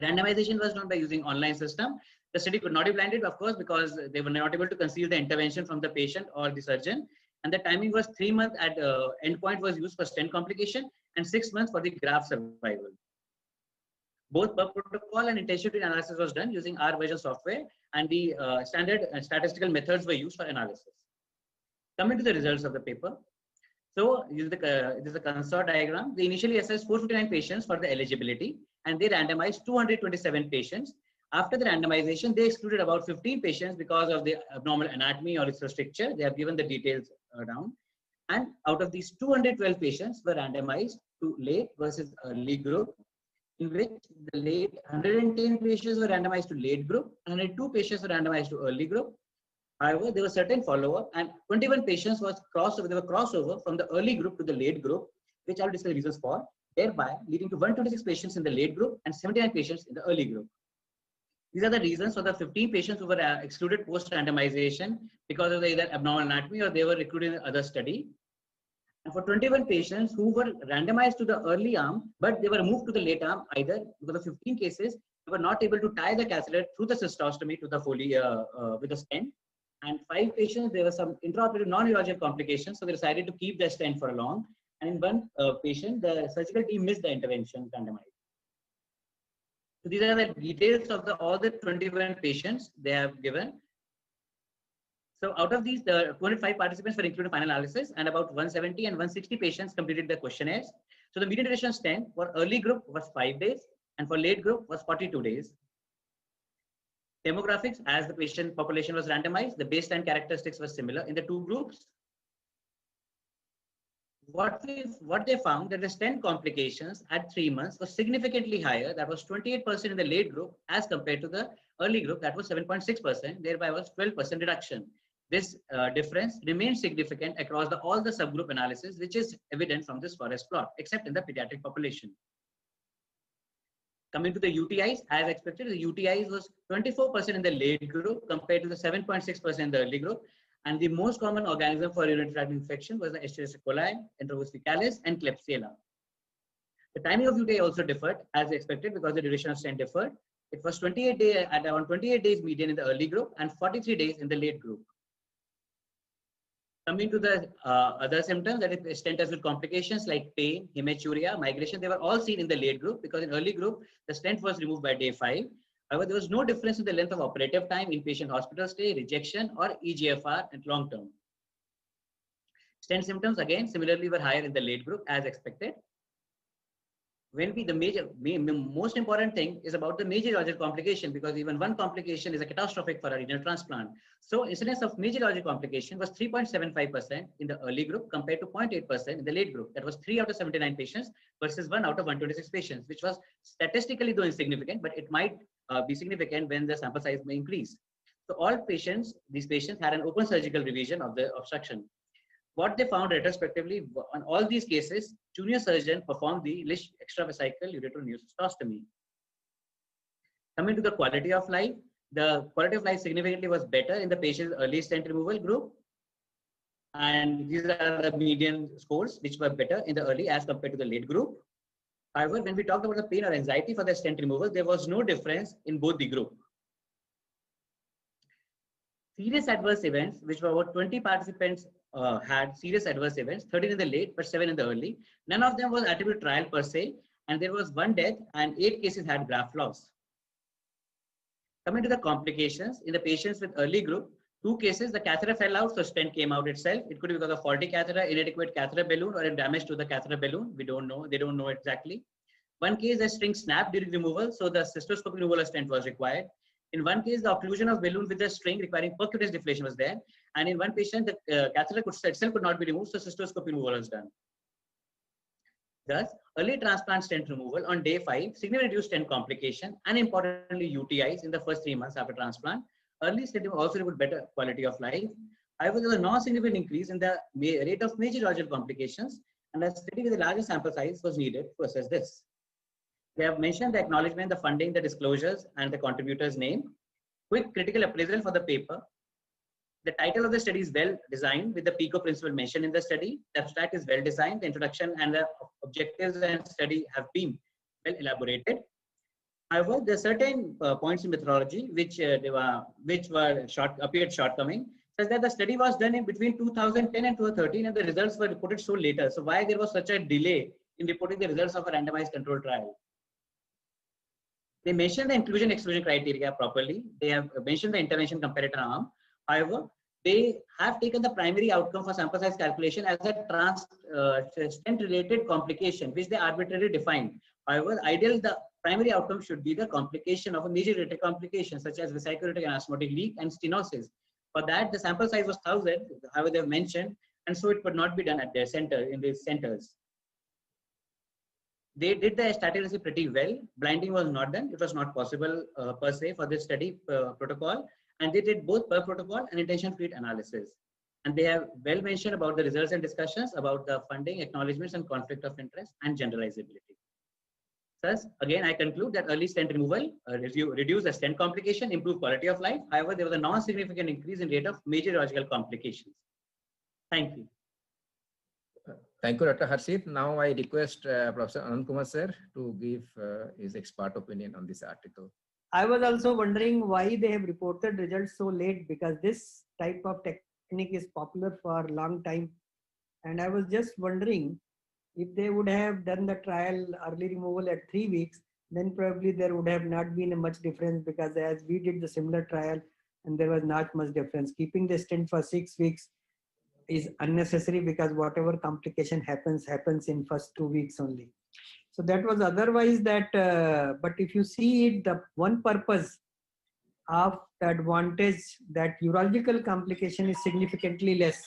Randomization was done by using online system. The study could not be blinded, of course, because they were not able to conceal the intervention from the patient or the surgeon. And the timing was 3 months at endpoint was used for stent complication and 6 months for the graft survival. Both per protocol and intensity analysis was done using R version software, and the standard statistical methods were used for analysis. Coming to the results of the paper. So this is a consort diagram. They initially assessed 459 patients for the eligibility, and they randomized 227 patients. After the randomization, they excluded about 15 patients because of the abnormal anatomy or its stricture. They have given the details down. And out of these 212 patients were randomized to late versus early group, in which the late 110 patients were randomized to late group, 102 patients were randomized to early group. However, there was certain follow-up, and 21 patients was crossover. They were crossover from the early group to the late group, which I will discuss the reasons for, thereby leading to 126 patients in the late group and 79 patients in the early group. These are the reasons for the 15 patients who were excluded post-randomization because of either abnormal anatomy or they were recruited in other study. And for 21 patients who were randomized to the early arm, but they were moved to the late arm either because of 15 cases, they were not able to tie the catheter through the cystostomy to the Foley with the stent. And 5 patients, there were some intraoperative non-urological complications, so they decided to keep the stent for long. And in one patient, the surgical team missed the intervention randomized. So these are the details of all the 21 patients they have given. So out of these, the 205 participants were included in final analysis, and about 170 and 160 patients completed the questionnaires. So the median duration stent for early group was 5 days, and for late group was 42 days. Demographics, as the patient population was randomized, the baseline characteristics were similar in the two groups. what they found that the stent complications at 3 months was significantly higher. That was 28% in the late group as compared to the early group. That was 7.6%. Thereby was 12% reduction. This difference remains significant across all the subgroup analysis, which is evident from this forest plot, except in the pediatric population. Coming to the UTIs, as expected, the UTIs was 24% in the late group compared to the 7.6% in the early group. And the most common organism for urinary tract infection was the Escherichia coli, Enterovirus faecalis, and Klebsiella. The timing of UTI also differed as expected because the duration of stent differed. It was 28 days at around 28 days median in the early group and 43 days in the late group. Coming to the other symptoms, that is stent-associated complications like pain, hematuria, migration, they were all seen in the late group because in early group, the stent was removed by day 5. However, there was no difference in the length of operative time, inpatient hospital stay, rejection, or EGFR at long term. Stent symptoms, again, similarly were higher in the late group as expected. When the most important thing is about the major urologic complication, because even one complication is a catastrophic for a renal transplant. So incidence of major urologic complication was 3.75% in the early group compared to 0.8% in the late group. That was 3 out of 79 patients versus 1 out of 126 patients, which was statistically though insignificant, but it might be significant when the sample size may increase. So all patients, these patients had an open surgical revision of the obstruction. What they found retrospectively on all these cases, junior surgeon performed the Lisch extravesical ureteroneocystostomy. Coming to the quality of life, the quality of life significantly was better in the patient's early stent removal group. And these are the median scores, which were better in the early as compared to the late group. However, when we talked about the pain or anxiety for the stent removal, there was no difference in both the group. Serious adverse events, which were about 20 participants had serious adverse events, 13 in the late, but 7 in the early. None of them was attributed trial per se, and there was 1 death and 8 cases had graft loss. Coming to the complications, in the patients with early group, 2 cases, the catheter fell out, so stent came out itself. It could be because of faulty catheter, inadequate catheter balloon, or a damage to the catheter balloon. We don't know. They don't know exactly. 1 case, the string snapped during removal, so the cystoscopic removal of stent was required. In 1 case, the occlusion of balloon with the string requiring percutaneous deflation was there. And in 1 patient, the catheter itself could not be removed, so cystoscopic removal was done. Thus, early transplant stent removal on day 5 significantly reduced stent complication and importantly UTIs in the first 3 months after transplant. Early stent removal also removed better quality of life. However, there was a non-significant increase in the rate of major urological complications, and a study with a larger sample size was needed to assess this. They have mentioned the acknowledgement, the funding, the disclosures, and the contributor's name. Quick critical appraisal for the paper. The title of the study is well designed with the PICO principle mentioned in the study. The abstract is well designed. The introduction and the objectives and study have been well elaborated. However, there are certain points in methodology which appeared shortcoming, such that the study was done in between 2010 and 2013, and the results were reported so later. So why there was such a delay in reporting the results of a randomized controlled trial? They mentioned the inclusion-exclusion criteria properly. They have mentioned the intervention comparator arm. However, they have taken the primary outcome for sample size calculation as a stent-related complication, which they arbitrarily defined. However, ideally, the primary outcome should be the complication of a major ureteric complication, such as vesicoureteric anastomotic leak and stenosis. For that, the sample size was 1,000, however they have mentioned, and so it could not be done at their center, in these centers. They did the statistics pretty well. Blinding was not done. It was not possible per se for this study protocol. And they did both per protocol and intention-to-treat analysis. And they have well mentioned about the results and discussions about the funding, acknowledgements, and conflict of interest and generalizability. Thus, again, I conclude that early stent removal reduced the stent complication, improved quality of life. However, there was a non-significant increase in rate of major urological complications. Thank you.
Thank you, Dr. Harshit. Now I request Professor Anand Kumar sir to give his expert opinion on this article.
I was also wondering why they have reported results so late, because this type of technique is popular for a long time. And I was just wondering if they would have done the trial early removal at 3 weeks, then probably there would have not been much difference, because as we did the similar trial and there was not much difference. Keeping the stent for 6 weeks is unnecessary, because whatever complication happens in first 2 weeks only. So that was otherwise that, but if you see it, the one purpose of the advantage that urological complication is significantly less.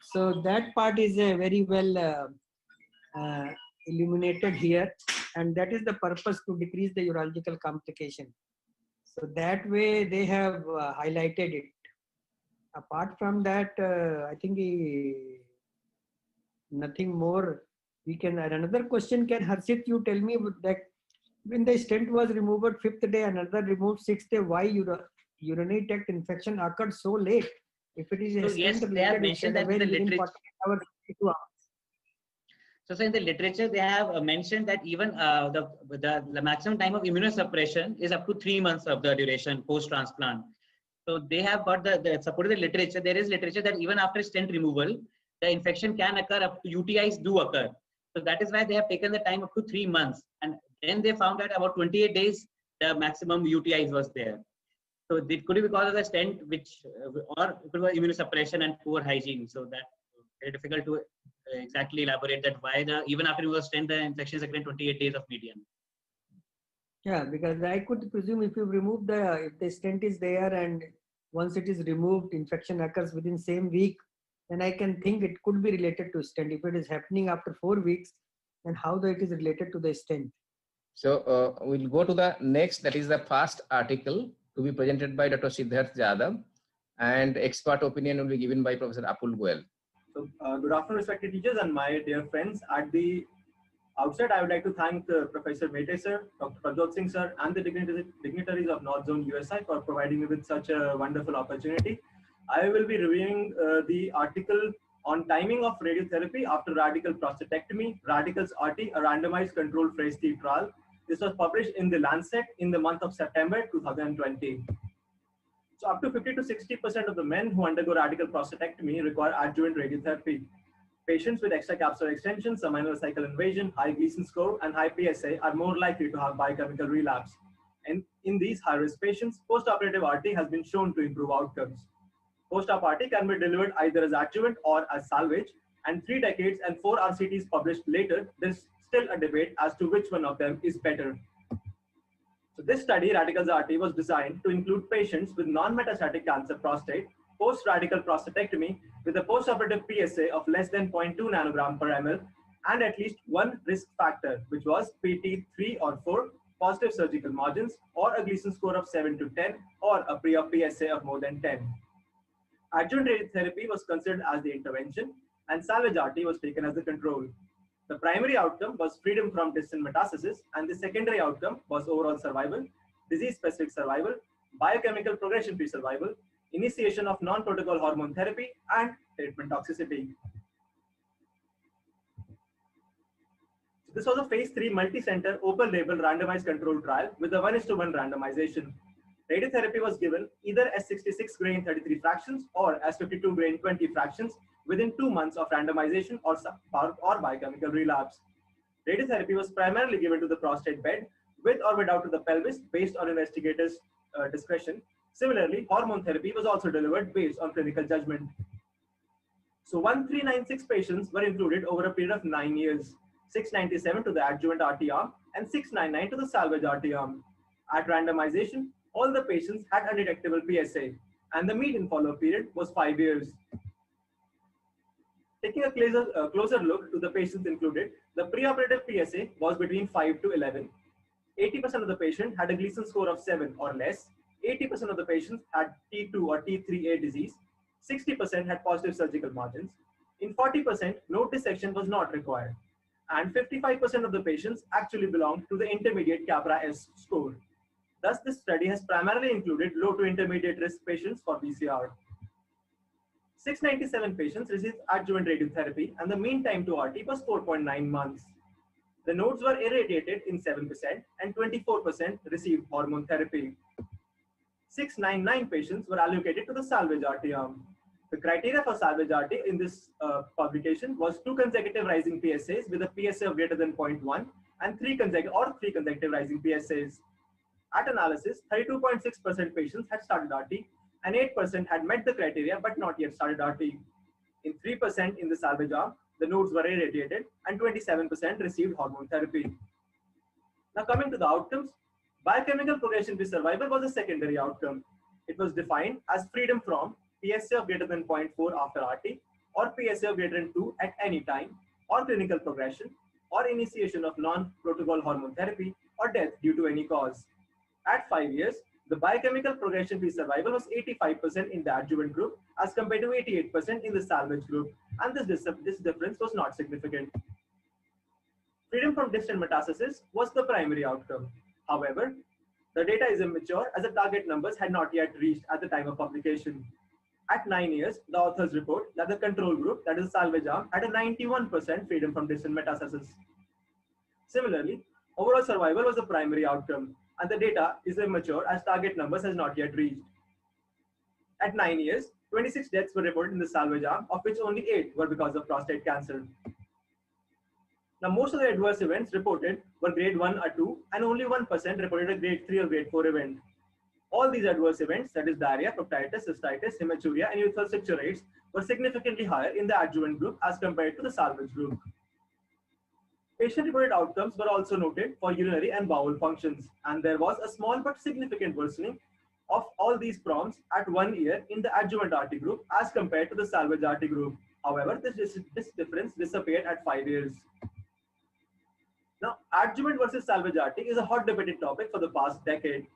So that part is very well illuminated here, and that is the purpose, to decrease the urological complication. So that way they have highlighted it. Apart from that, I think nothing more we can add. Another question, can Harshit, you tell me that when the stent was removed 5th day, another removed 6th day, why urinary tract infection occurred so late? If it is a
So yes,
stent
they have
related,
mentioned that in the
within
literature.
48 hours, 52 hours.
So in the literature, they have mentioned that even the maximum time of immunosuppression is up to 3 months of the duration post-transplant. So they have got the supported the literature. There is literature that even after stent removal, the infection can occur, up to UTIs do occur. So that is why they have taken the time up to 3 months. And then they found that about 28 days, the maximum UTIs was there. So it could be because of the stent, which, or it could be immunosuppression and poor hygiene. So that very difficult to exactly elaborate that why even after you stent, the infection is occurring 28 days of median.
Yeah, because I could presume if you remove if the stent is there and once it is removed, infection occurs within same week, then I can think it could be related to stent. If it is happening after 4 weeks, then how it is related to the stent?
So we'll go to the next, that is the first article to be presented by Dr. Siddharth Jadhav, and expert opinion will be given by Professor Apul Goel.
So, good afternoon, respected teachers and my dear friends. At the outset, I would like to thank Professor Mete sir, Dr. Prajot Singh sir, and the dignitaries of North Zone USI for providing me with such a wonderful opportunity. I will be reviewing the article on timing of radiotherapy after radical prostatectomy, Radicals RT, a randomized controlled phase 3 trial. This was published in the Lancet in the month of September 2020. So up to 50 to 60% of the men who undergo radical prostatectomy require adjuvant radiotherapy. Patients with extracapsular extension, seminal cycle invasion, high Gleason score, and high PSA are more likely to have biochemical relapse. And in these high-risk patients, postoperative RT has been shown to improve outcomes. Post-op RT can be delivered either as adjuvant or as salvage, and 3 decades and 4 RCTs published later, there's still a debate as to which one of them is better. So this study, Radicals RT, was designed to include patients with non-metastatic cancer prostate, post-radical prostatectomy with a post-operative PSA of less than 0.2 nanogram per ml, and at least one risk factor, which was PT 3 or 4, positive surgical margins, or a Gleason score of 7 to 10, or a pre-op PSA of more than 10. Adjuvant radiotherapy was considered as the intervention, and salvage RT was taken as the control. The primary outcome was freedom from distant metastasis, and the secondary outcome was overall survival, disease-specific survival, biochemical progression-free survival, initiation of non-protocol hormone therapy, and treatment toxicity. This was a phase 3 multi-center open-label randomized controlled trial with a 1:1 randomization. Radiotherapy was given either as 66 grain 33 fractions or as 52 grain 20 fractions within 2 months of randomization or biochemical relapse. Radiotherapy was primarily given to the prostate bed with or without to the pelvis based on investigators' discretion. Similarly, hormone therapy was also delivered based on clinical judgment. So 1396 patients were included over a period of 9 years, 697 to the adjuvant RT arm and 699 to the salvage RT arm. At randomization, all the patients had undetectable PSA, and the median follow-up period was 5 years. Taking a closer look to the patients included, the preoperative PSA was between 5 to 11. 80% of the patients had a Gleason score of 7 or less. 80% of the patients had T2 or T3A disease. 60% had positive surgical margins. In 40%, no dissection was not required. And 55% of the patients actually belonged to the intermediate Capra-S score. Thus, this study has primarily included low to intermediate risk patients for BCR. 697 patients received adjuvant radiotherapy, and the mean time to RT was 4.9 months. The nodes were irradiated in 7%, and 24% received hormone therapy. 699 patients were allocated to the salvage RT arm. The criteria for salvage RT in this publication was 2 consecutive rising PSAs with a PSA of greater than 0.1 and 3 consecutive rising PSAs. At analysis, 32.6% patients had started RT and 8% had met the criteria but not yet started RT. In 3% in the salvage arm, the nodes were irradiated and 27% received hormone therapy. Now coming to the outcomes, biochemical progression-free survival was a secondary outcome. It was defined as freedom from PSA of greater than 0.4 after RT or PSA of greater than 2 at any time, or clinical progression, or initiation of non-protocol hormone therapy, or death due to any cause. At 5 years, the biochemical progression-free survival was 85% in the adjuvant group as compared to 88% in the salvage group, and this difference was not significant. Freedom from distant metastasis was the primary outcome. However, the data is immature as the target numbers had not yet reached at the time of publication. At 9 years, the authors report that the control group, that is salvage arm, had a 91% freedom from distant metastasis. Similarly, overall survival was the primary outcome, and the data is immature as target numbers has not yet reached. At 9 years, 26 deaths were reported in the salvage arm, of which only 8 were because of prostate cancer. Now, most of the adverse events reported were grade 1 or 2, and only 1% reported a grade 3 or grade 4 event. All these adverse events, that is diarrhea, proctitis, cystitis, hematuria, and urethral stricture rates, were significantly higher in the adjuvant group as compared to the salvage group. Patient-reported outcomes were also noted for urinary and bowel functions, and there was a small but significant worsening of all these prompts at 1 year in the adjuvant RT group as compared to the salvage RT group. However, this difference disappeared at 5 years. Now, adjuvant versus salvage RT is a hot debated topic for the past decade.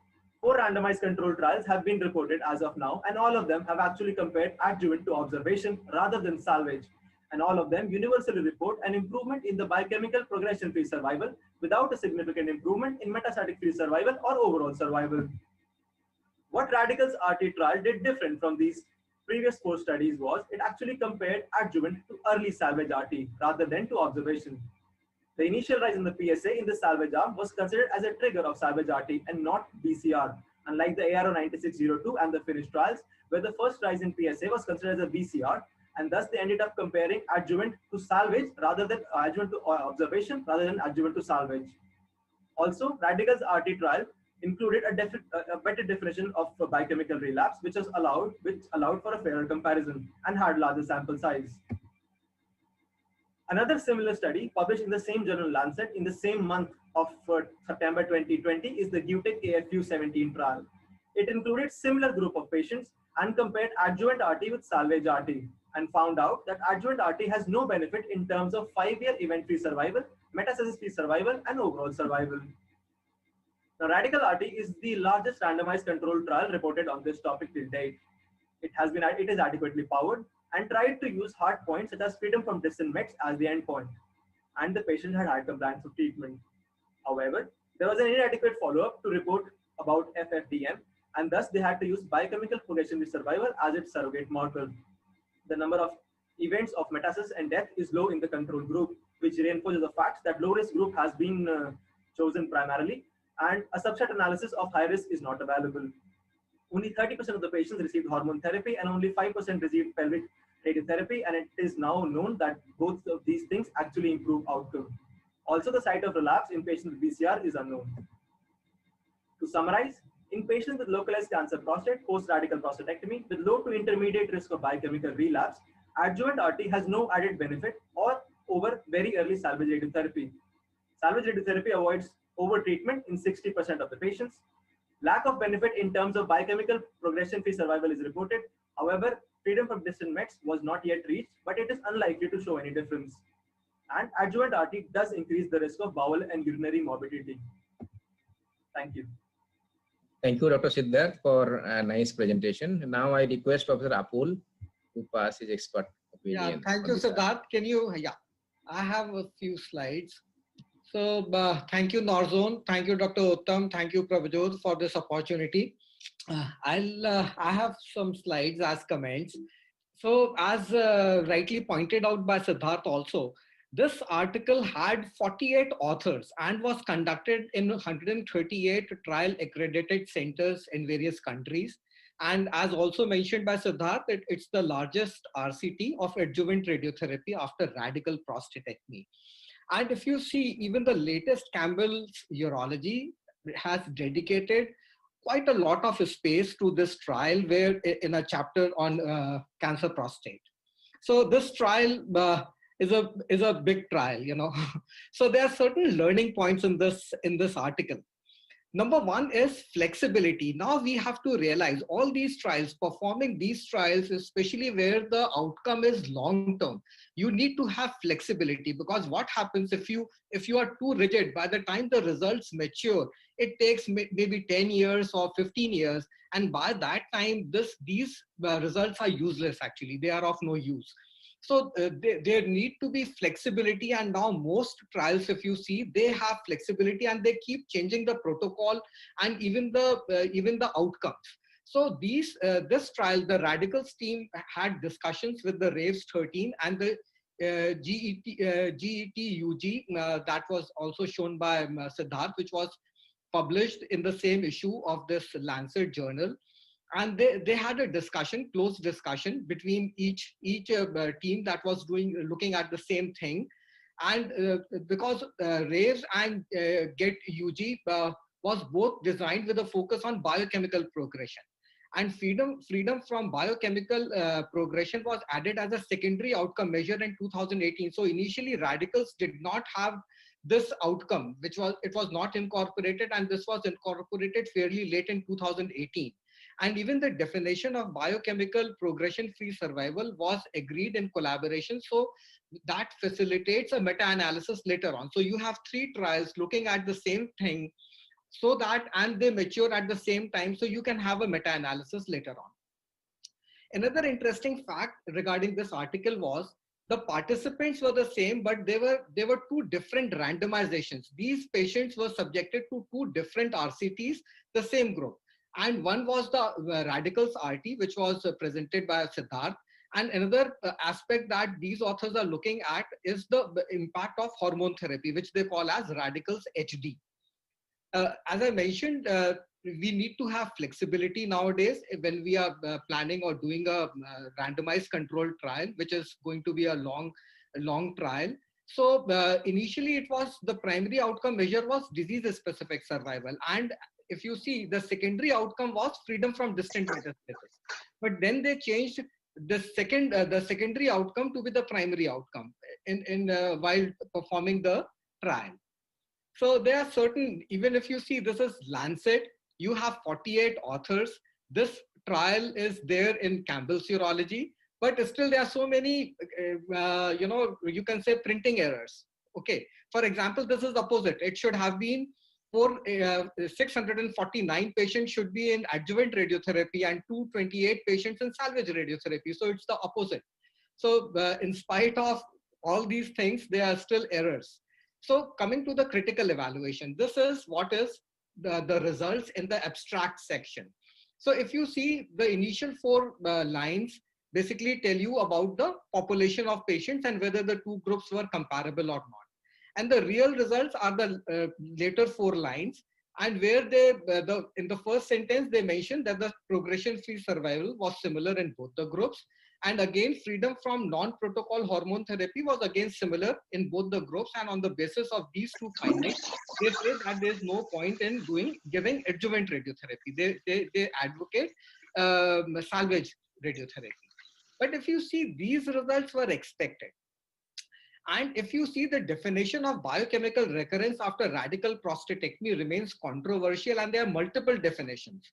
4 randomized controlled trials have been reported as of now, and all of them have actually compared adjuvant to observation rather than salvage. And all of them universally report an improvement in the biochemical progression-free survival without a significant improvement in metastatic-free survival or overall survival. What Radical's RT trial did different from these previous 4 studies was it actually compared adjuvant to early salvage RT rather than to observation. The initial rise in the PSA in the salvage arm was considered as a trigger of salvage RT and not BCR, unlike the ARO 9602 and the Finnish trials, where the first rise in PSA was considered as a BCR, and thus they ended up comparing adjuvant to salvage rather than adjuvant to observation rather than adjuvant to salvage. Also, Radical's RT trial included a better definition of biochemical relapse, which allowed for a fairer comparison and had larger sample size. Another similar study published in the same journal Lancet in the same month of September 2020 is the GUTEC AFU17 trial. It included similar group of patients and compared adjuvant RT with salvage RT and found out that adjuvant RT has no benefit in terms of 5-year event-free survival, metastasis-free survival, and overall survival. Now, Radical RT is the largest randomized controlled trial reported on this topic till date. It is adequately powered and tried to use hard points such as freedom from distant mets as the endpoint, and the patient had high compliance with treatment. However, there was an inadequate follow-up to report about FFDM, and thus they had to use biochemical progression-free survival as its surrogate marker. The number of events of metastasis and death is low in the control group, which reinforces the fact that low-risk group has been chosen primarily, and a subset analysis of high risk is not available. Only 30% of the patients received hormone therapy and only 5% received pelvic radiotherapy, and it is now known that both of these things actually improve outcome. Also, the site of relapse in patients with BCR is unknown. To summarize, in patients with localized cancer prostate post-radical prostatectomy with low to intermediate risk of biochemical relapse, adjuvant RT has no added benefit or over very early salvage radiotherapy. Salvage radiotherapy avoids over-treatment in 60% of the patients. Lack of benefit in terms of biochemical progression-free survival is reported. However, freedom from distant mets was not yet reached, but it is unlikely to show any difference. And adjuvant RT does increase the risk of bowel and urinary morbidity. Thank you.
Thank you, Dr. Siddharth, for a nice presentation. Now I request Professor Apul to pass his expert opinion.
Yeah, thank you, Siddharth. Can you, I have a few slides. So thank you, Norzone. Thank you, Dr. Uttam. Thank you, Prabhajot, for this opportunity. I have some slides as comments. So as rightly pointed out by Siddharth also, this article had 48 authors and was conducted in 138 trial accredited centers in various countries. And as also mentioned by Siddharth, it's the largest RCT of adjuvant radiotherapy after radical prostatectomy. And if you see, even the latest Campbell's Urology has dedicated quite a lot of space to this trial, where in a chapter on cancer prostate. So this trial is a big trial, you know. So there are certain learning points in this article. Number one is flexibility. Now we have to realize all these trials, performing these trials, especially where the outcome is long-term, you need to have flexibility, because what happens if you are too rigid, by the time the results mature, it takes maybe 10 years or 15 years. And by that time, these results are useless actually. They are of no use. So there need to be flexibility, and now most trials, if you see, they have flexibility and they keep changing the protocol and even the outcomes. So this trial, the Radicals team had discussions with the RAVES 13 and the GET-UG that was also shown by Siddharth, which was published in the same issue of this Lancet journal. And they had a discussion, close discussion between each team that was looking at the same thing. And because RAVES and GET-UG was both designed with a focus on biochemical progression. And freedom from biochemical progression was added as a secondary outcome measure in 2018. So initially Radicals did not have this outcome, it was not incorporated, and this was incorporated fairly late in 2018. And even the definition of biochemical progression-free survival was agreed in collaboration. So that facilitates a meta-analysis later on. So you have 3 trials looking at the same thing, so that, and they mature at the same time, so you can have a meta-analysis later on. Another interesting fact regarding this article was the participants were the same, but they were 2 different randomizations. These patients were subjected to 2 different RCTs, the same group. And one was the Radicals RT, which was presented by Siddharth. And another aspect that these authors are looking at is the impact of hormone therapy, which they call as Radicals HD. As I mentioned, we need to have flexibility nowadays when we are planning or doing a randomized controlled trial, which is going to be a long trial. So initially it was the primary outcome measure was disease-specific survival. And if you see, the secondary outcome was freedom from distant metastasis. But then they changed the secondary outcome to be the primary outcome while performing the trial. So there are certain, even if you see this is Lancet, you have 48 authors. This trial is there in Campbell's Urology, but still there are so many, you can say printing errors. Okay. For example, this is opposite. It should have been 649 patients should be in adjuvant radiotherapy and 228 patients in salvage radiotherapy. So it's the opposite. So in spite of all these things, there are still errors. So coming to the critical evaluation, this is what is the results in the abstract section. So if you see, the initial 4 lines basically tell you about the population of patients and whether the 2 groups were comparable or not. And the real results are the later 4 lines, and where in the first sentence they mentioned that the progression-free survival was similar in both the groups. And again, freedom from non-protocol hormone therapy was again similar in both the groups. And on the basis of these 2 findings, they say that there's no point in giving adjuvant radiotherapy. They advocate salvage radiotherapy. But if you see, these results were expected. And if you see, the definition of biochemical recurrence after radical prostatectomy remains controversial, and there are multiple definitions.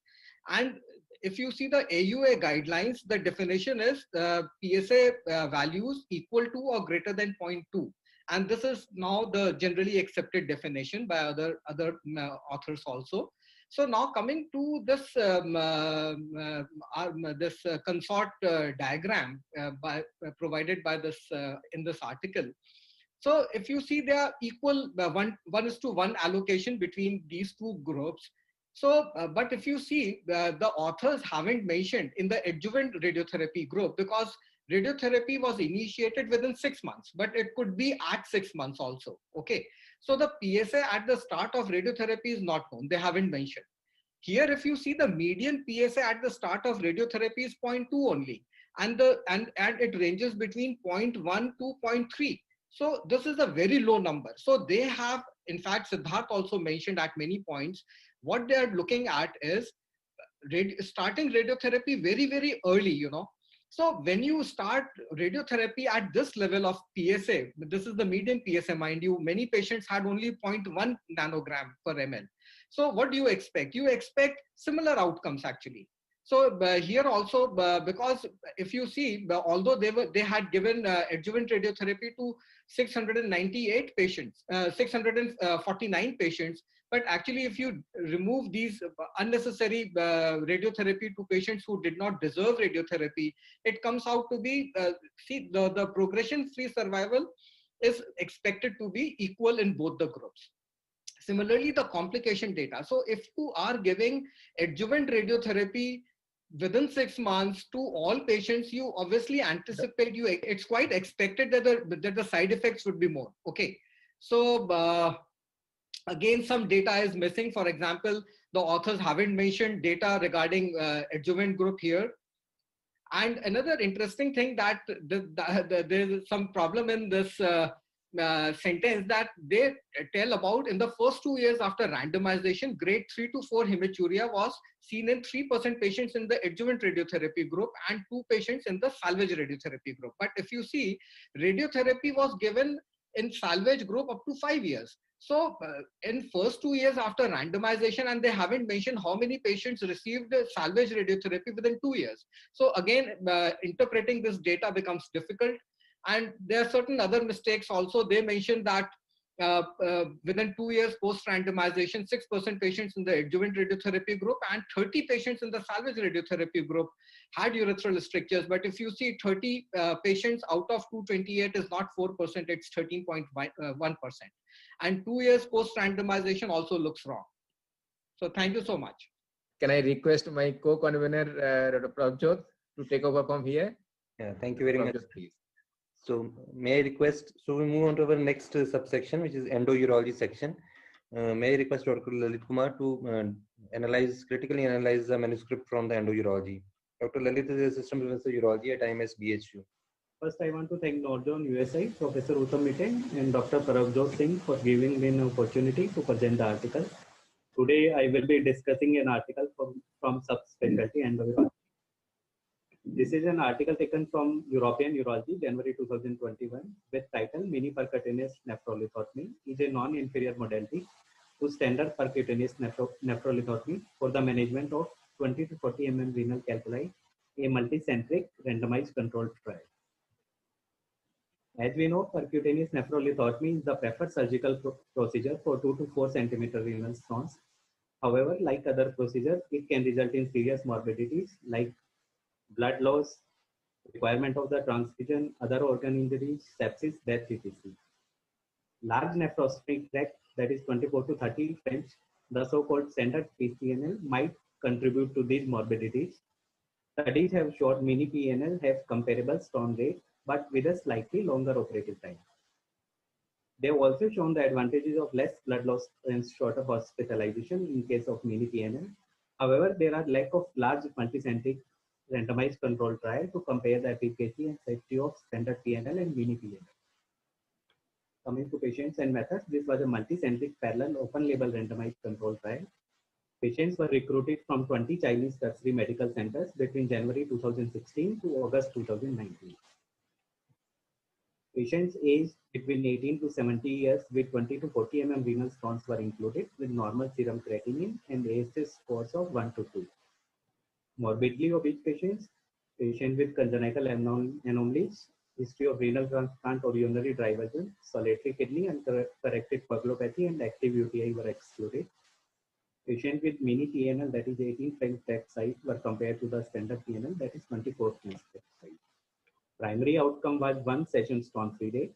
And if you see the AUA guidelines, the definition is PSA values equal to or greater than 0.2. And this is now the generally accepted definition by other authors also. So now coming to this consort diagram provided by this in this article. So if you see, they are equal 1:1 allocation between these 2 groups. So, but if you see, the authors haven't mentioned in the adjuvant radiotherapy group, because radiotherapy was initiated within 6 months, but it could be at 6 months also. Okay. So the PSA at the start of radiotherapy is not known. They haven't mentioned. Here, if you see, the median PSA at the start of radiotherapy is 0.2 only. And it ranges between 0.1 to 0.3. So this is a very low number. So they have, in fact, Siddharth also mentioned at many points, what they are looking at is starting radiotherapy very, very early, So when you start radiotherapy at this level of PSA, this is the median PSA, mind you, many patients had only 0.1 nanogram per ml. So what do you expect? You expect similar outcomes actually. So here also, because if you see, although they had given adjuvant radiotherapy to 698 patients, 649 patients, but actually if you remove these unnecessary radiotherapy to patients who did not deserve radiotherapy, it comes out to be, see, the progression-free survival is expected to be equal in both the groups. Similarly, the complication data. So if you are giving adjuvant radiotherapy within 6 months to all patients, you obviously anticipate, it's quite expected that the side effects would be more. Okay. So again, some data is missing. For example, the authors haven't mentioned data regarding adjuvant group here. And another interesting thing that there's some problem in this sentence that they tell about in the first 2 years after randomization, grade 3 to 4 hematuria was seen in 3% patients in the adjuvant radiotherapy group and 2 patients in the salvage radiotherapy group. But if you see, radiotherapy was given in salvage group up to 5 years. So in first 2 years after randomization, and they haven't mentioned how many patients received salvage radiotherapy within 2 years. So again, interpreting this data becomes difficult. And there are certain other mistakes also. They mentioned that within 2 years post randomization, 6% patients in the adjuvant radiotherapy group and 30 patients in the salvage radiotherapy group had urethral strictures. But if you see 30 patients out of 228 is not 4%, it's 13.1%. And 2 years post randomization also looks wrong. So thank you so much.
Can I request my co-convener, Dr. Prabjot, to take over from here?
Yeah, thank you very much. Please. So may I request, so we move on to our next subsection, which is endourology section. May I request Dr. Lalit Kumar to critically analyze the manuscript from the endourology. Dr. Lalit is Assistant Professor Urology at IMS BHU.
First, I want to thank NZUSICON USI, Professor Uttam Miten and Dr. Parabjot Singh for giving me an opportunity to present the article. Today, I will be discussing an article from subspecialty endourology. This is an article taken from European Urology, January 2021, with title Mini Percutaneous Nephrolithotomy is a non-inferior modality to standard percutaneous nephrolithotomy for the management of 20 to 40 mm renal calculi, a multicentric randomized controlled trial. As we know, percutaneous nephrolithotomy is the preferred surgical procedure for 2 to 4 centimeter renal stones. However, like other procedures, it can result in serious morbidities like blood loss, requirement of the transfusion, other organ injuries, sepsis, death, etc. Large nephrostomy tract, that is 24 to 30 French, the so-called standard PCNL, might contribute to these morbidities. Studies have shown mini PNL have comparable stone rate, but with a slightly longer operative time. They have also shown the advantages of less blood loss and shorter hospitalization in case of mini PNL. However, there are lack of large multicentric randomized control trial to compare the efficacy and safety of standard PNL and mini PNL. Coming to patients and methods, this was a multicentric parallel open label randomized control trial. Patients were recruited from 20 Chinese tertiary medical centers between January 2016 to August 2019. Patients aged between 18 to 70 years with 20 to 40 mm renal stones were included with normal serum creatinine and ASS scores of 1 to 2. Morbidly obese patients, patient with congenital anomalies, history of renal transplant or urinary diversion, solitary kidney and corrected coagulopathy and active UTI were excluded. Patients with mini PNL, that is 18 French tract size, were compared to the standard PNL, that is 24 French tract size. Primary outcome was 1 session stone-free rate.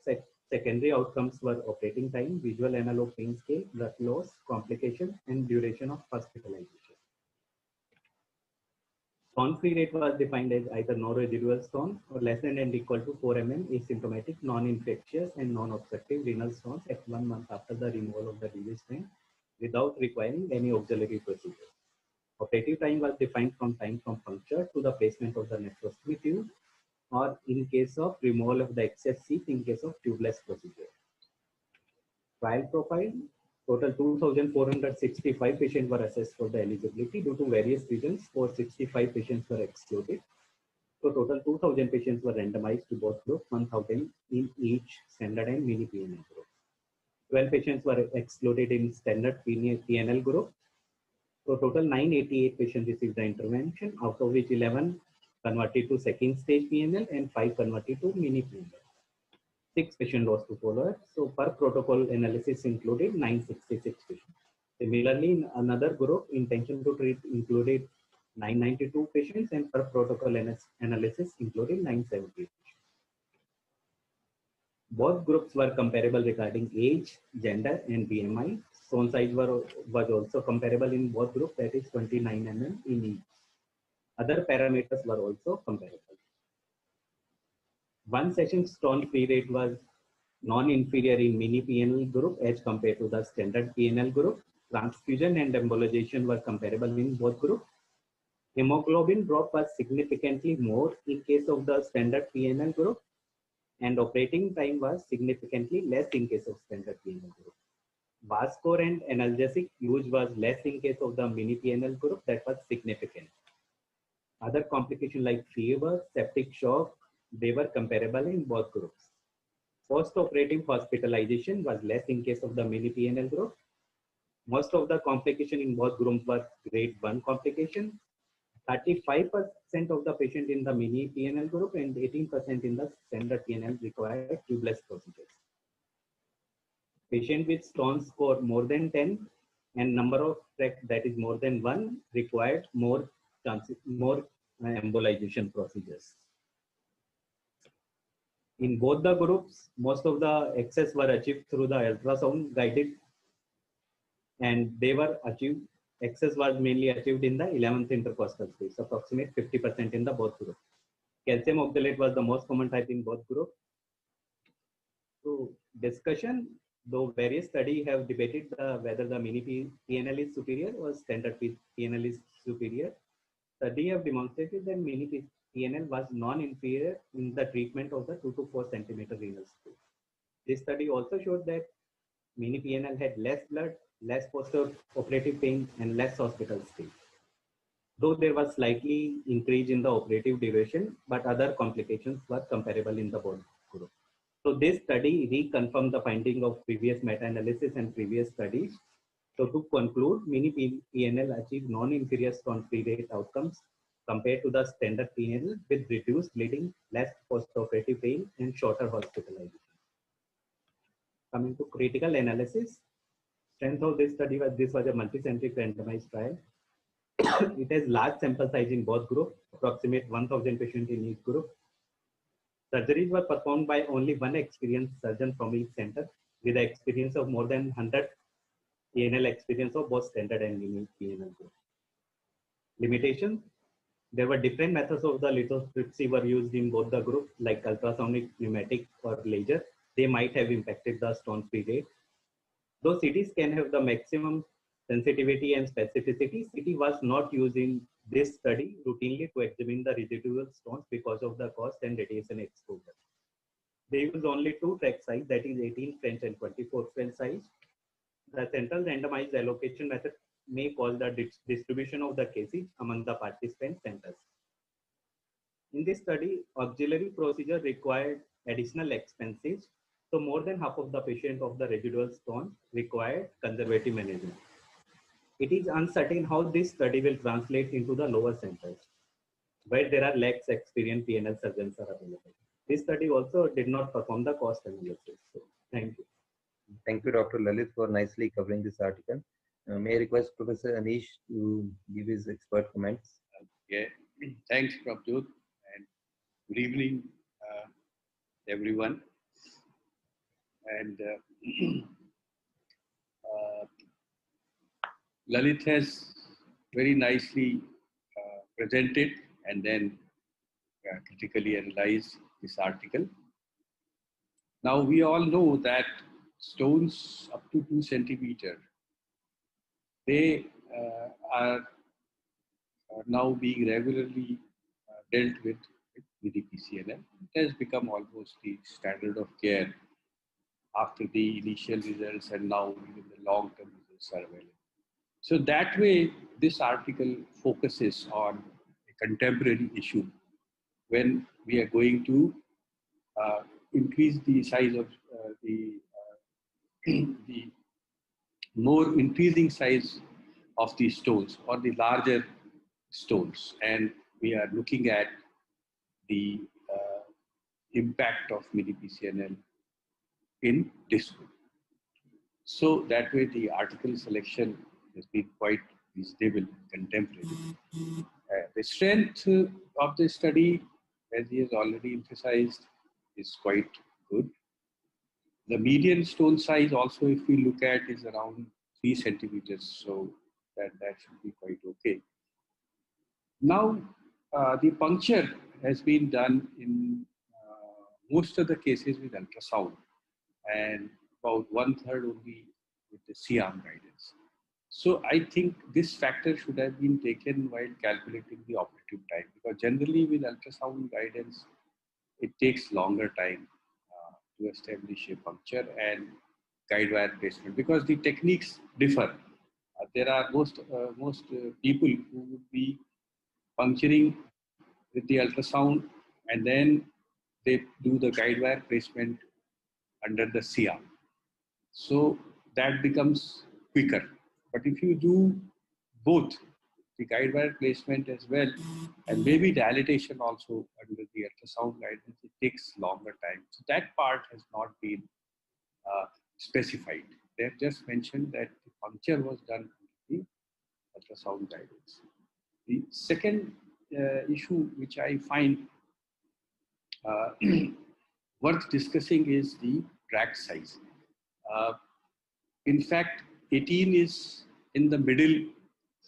Secondary outcomes were operating time, visual analog pain scale, blood loss, complication, and duration of hospitalization. Stone-free rate was defined as either no residual stone or less than and equal to 4 mm asymptomatic, non-infectious, and non-obstructive renal stones at 1 month after the removal of the disease strain without requiring any auxiliary procedure. Operative time was defined from time from puncture to the placement of the nephrostomy tube, or in case of removal of the excess seat in case of tubeless procedure. Trial profile, total 2,465 patients were assessed for the eligibility. Due to various reasons, 465 patients were excluded. So total 2,000 patients were randomized to both groups, 1,000 in each standard and mini PNL group. 12 patients were excluded in standard PNL group. So total 988 patients received the intervention, out of which 11 converted to second stage PNL and 5 converted to mini PNL. 6 patients lost to follow-up. So per protocol analysis included 966 patients. Similarly, in another group, intention to treat included 992 patients and per protocol analysis included 970 patients. Both groups were comparable regarding age, gender, and BMI. Stone size was also comparable in both groups, that is 29 mm in each. Other parameters were also comparable. One session stone free rate was non-inferior in mini PNL group as compared to the standard PNL group. Transfusion and embolization were comparable in both groups. Hemoglobin drop was significantly more in case of the standard PNL group, and operating time was significantly less in case of standard PNL group. VAS score and analgesic use was less in case of the mini PNL group, that was significant. Other complications like fever, septic shock, they were comparable in both groups. Post-operative hospitalization was less in case of the mini PNL group. Most of the complication in both groups were grade 1 complication. 35% of the patient in the mini PNL group and 18% in the standard PNL required tubeless procedures. Patient with stone score more than 10 and number of tracks that is more than 1 required more embolization procedures. In both the groups, most of the access were achieved through the ultrasound guided, and they were achieved. Access was mainly achieved in the 11th intercostal space, approximate 50% in the both groups. Calcium oxalate was the most common type in both groups. So discussion, though various studies have debated whether the mini PNL is superior or standard PNL is superior. Studies have demonstrated that mini PNL was non-inferior in the treatment of the 2 to 4 centimeter renal space. This study also showed that mini PNL had less blood, less post-operative pain, and less hospital stay. Though there was slightly increase in the operative duration, but other complications were comparable in the both groups. So this study reconfirmed the finding of previous meta-analysis and previous studies. So to conclude, mini PNL achieved non-inferior stone-free rate outcomes compared to the standard PNL with reduced bleeding, less post-operative pain, and shorter hospitalization. Coming to critical analysis, strength of this study was this was a multicentric randomized trial. It has large sample size in both groups, approximate 1,000 patients in each group. Surgeries were performed by only one experienced surgeon from each center with the experience of more than 100 PNL experience of both standard and mini PNL group. Limitations, there were different methods of the lithotripsy were used in both the groups, like ultrasonic, pneumatic, or laser. They might have impacted the stone-free rate. Though CT scan have the maximum sensitivity and specificity, CT was not used in this study routinely to examine the residual stones because of the cost and radiation exposure. They used only 2 track size, that is 18 French and 24 French size. The central randomized allocation method may cause the distribution of the cases among the participant centers. In this study, auxiliary procedure required additional expenses. So more than half of the patient of the residual stone required conservative management. It is uncertain how this study will translate into the lower centers, where there are less experienced PNL surgeons are available. This study also did not perform the cost analysis. So, thank you.
Thank you, Dr. Lalit, for nicely covering this article. May I request Professor Anish to give his expert comments?
Yeah, thanks, Prabjot, and good evening, everyone. And Lalit has very nicely presented and then critically analyzed this article. Now we all know that stones up to 2 centimeters, they are now being regularly dealt with PCNL. It has become almost the standard of care after the initial results, and now even the long-term results are available. So that way, this article focuses on a contemporary issue when we are going to increase the size of the the more increasing size of the stones or the larger stones, and we are looking at the impact of mini PCNL in disco. So that way the article selection has been quite reasonable, contemporary. The strength of the study, as he has already emphasized, is quite good. The median stone size also, if we look at, is around 3 centimeters. So that should be quite okay. Now, the puncture has been done in most of the cases with ultrasound, and about 1/3 only with the C-arm guidance. So I think this factor should have been taken while calculating the operative time, because generally with ultrasound guidance, it takes longer time to establish a puncture and guide wire placement, because the techniques differ. There are most people who would be puncturing with the ultrasound and then they do the guide wire placement under the C-arm. So that becomes quicker. But if you do both, the guide wire placement as well, and maybe dilatation also under the ultrasound guidance, it takes longer time. So that part has not been specified. They have just mentioned that the puncture was done under the ultrasound guidance. The second issue which I find worth discussing is the tract size. In fact, 18 is in the middle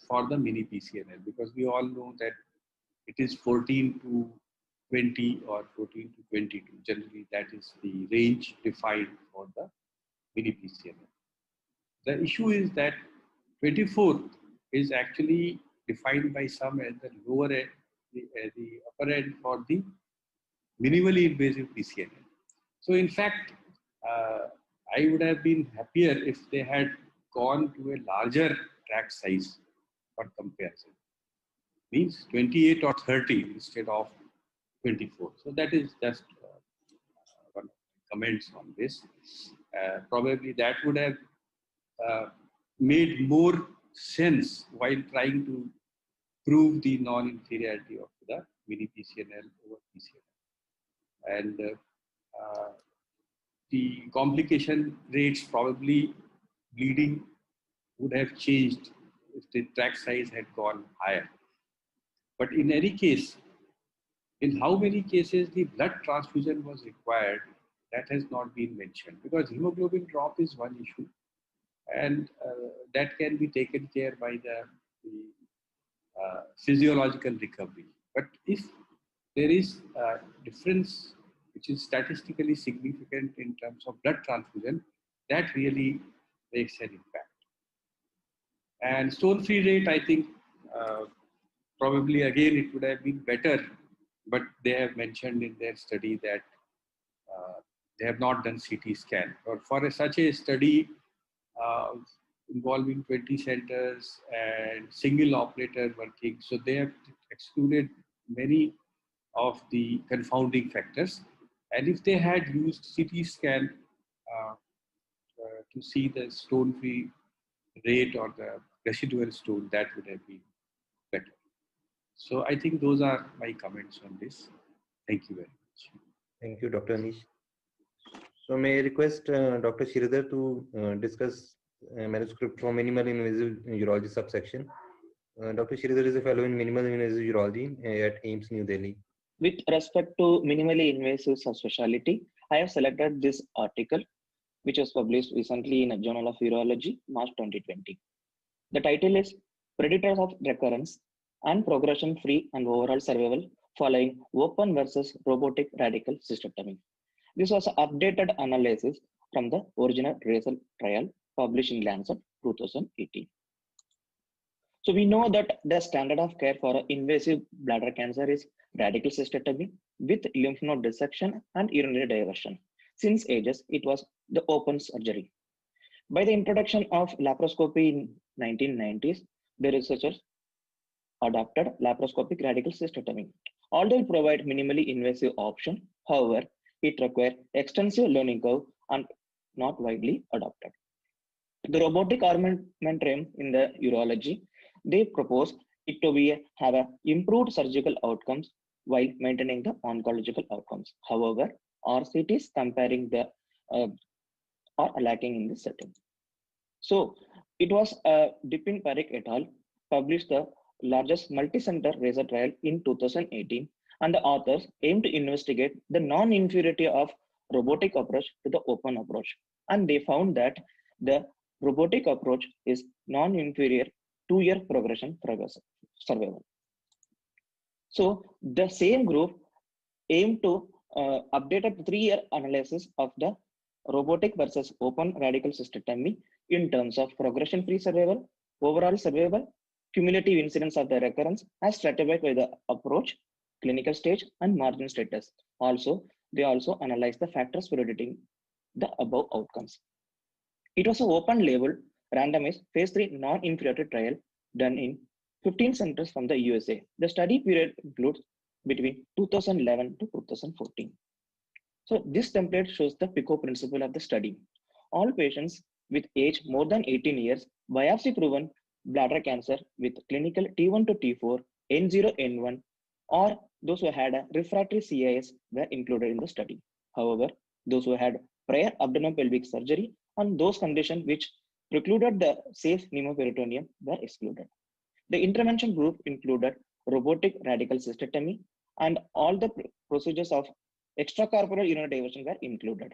for the mini PCNL, because we all know that it is 14 to 20 or 14 to 22. Generally, that is the range defined for the mini PCNL. The issue is that 24 is actually defined by some as the lower end, the upper end for the minimally invasive PCNL. So in fact, I would have been happier if they had gone to a larger tract size for comparison. Means 28 or 30 instead of 24. So that is just one of the comments on this. Probably that would have made more sense while trying to prove the non-inferiority of the mini PCNL over PCNL. And the complication rates, probably bleeding, would have changed if the tract size had gone higher. But in any case, in how many cases the blood transfusion was required, that has not been mentioned, because hemoglobin drop is one issue, and that can be taken care by the physiological recovery. But if there is a difference which is statistically significant in terms of blood transfusion, that really makes an impact. And stone-free rate, I think, probably again it would have been better, but they have mentioned in their study that they have not done CT scan. Or for such a study involving 20 centers and single operator working, so they have excluded many of the confounding factors. And if they had used CT scan to see the stone-free rate or the residual stone, that would have been better. So I think those are my comments on this. Thank you very much.
Thank you, Dr. Anish. So may I request Dr. Sridhar to discuss manuscript for minimal invasive urology subsection. Dr. Sridhar is a fellow in minimal invasive urology at AIIMS, New Delhi.
With respect to minimally invasive subspecialty, I have selected this article, which was published recently in a Journal of Urology, March 2020. The title is Predictors of Recurrence and Progression-Free and Overall Survival Following Open versus Robotic Radical Cystectomy. This was an updated analysis from the original RACEL trial published in Lancet 2018. So we know that the standard of care for invasive bladder cancer is radical cystectomy with lymph node dissection and urinary diversion. Since ages, it was the open surgery. By the introduction of laparoscopy in 1990s, the researchers adopted laparoscopic radical cystectomy. Although it provides minimally invasive option, however, it requires extensive learning curve and not widely adopted. The robotic armamentarium in the urology, they propose it to be have a improved surgical outcomes while maintaining the oncological outcomes. However, RCTs comparing the are lacking in this setting. So it was Dipin Parikh et al. Published the largest multi-center razor trial in 2018, and the authors aim to investigate the non-inferiority of robotic approach to the open approach. And they found that the robotic approach is non-inferior 2-year progression survival. So the same group aimed to update a 3-year analysis of the robotic versus open radical cystectomy in terms of progression-free survival, overall survival, cumulative incidence of the recurrence as stratified by the approach, clinical stage, and margin status. Also, they also analyzed the factors predicting the above outcomes. It was an open-label, randomized phase 3 non-inferiority trial done in 15 centers from the USA. The study period includes between 2011 to 2014. So this template shows the PICO principle of the study. All patients with age more than 18 years, biopsy-proven bladder cancer with clinical T1 to T4, N0, N1, or those who had a refractory CIS were included in the study. However, those who had prior abdominopelvic surgery and those conditions which precluded the safe pneumoperitoneum were excluded. The intervention group included robotic radical cystectomy, and all the procedures of extracorporeal urinary diversion were included.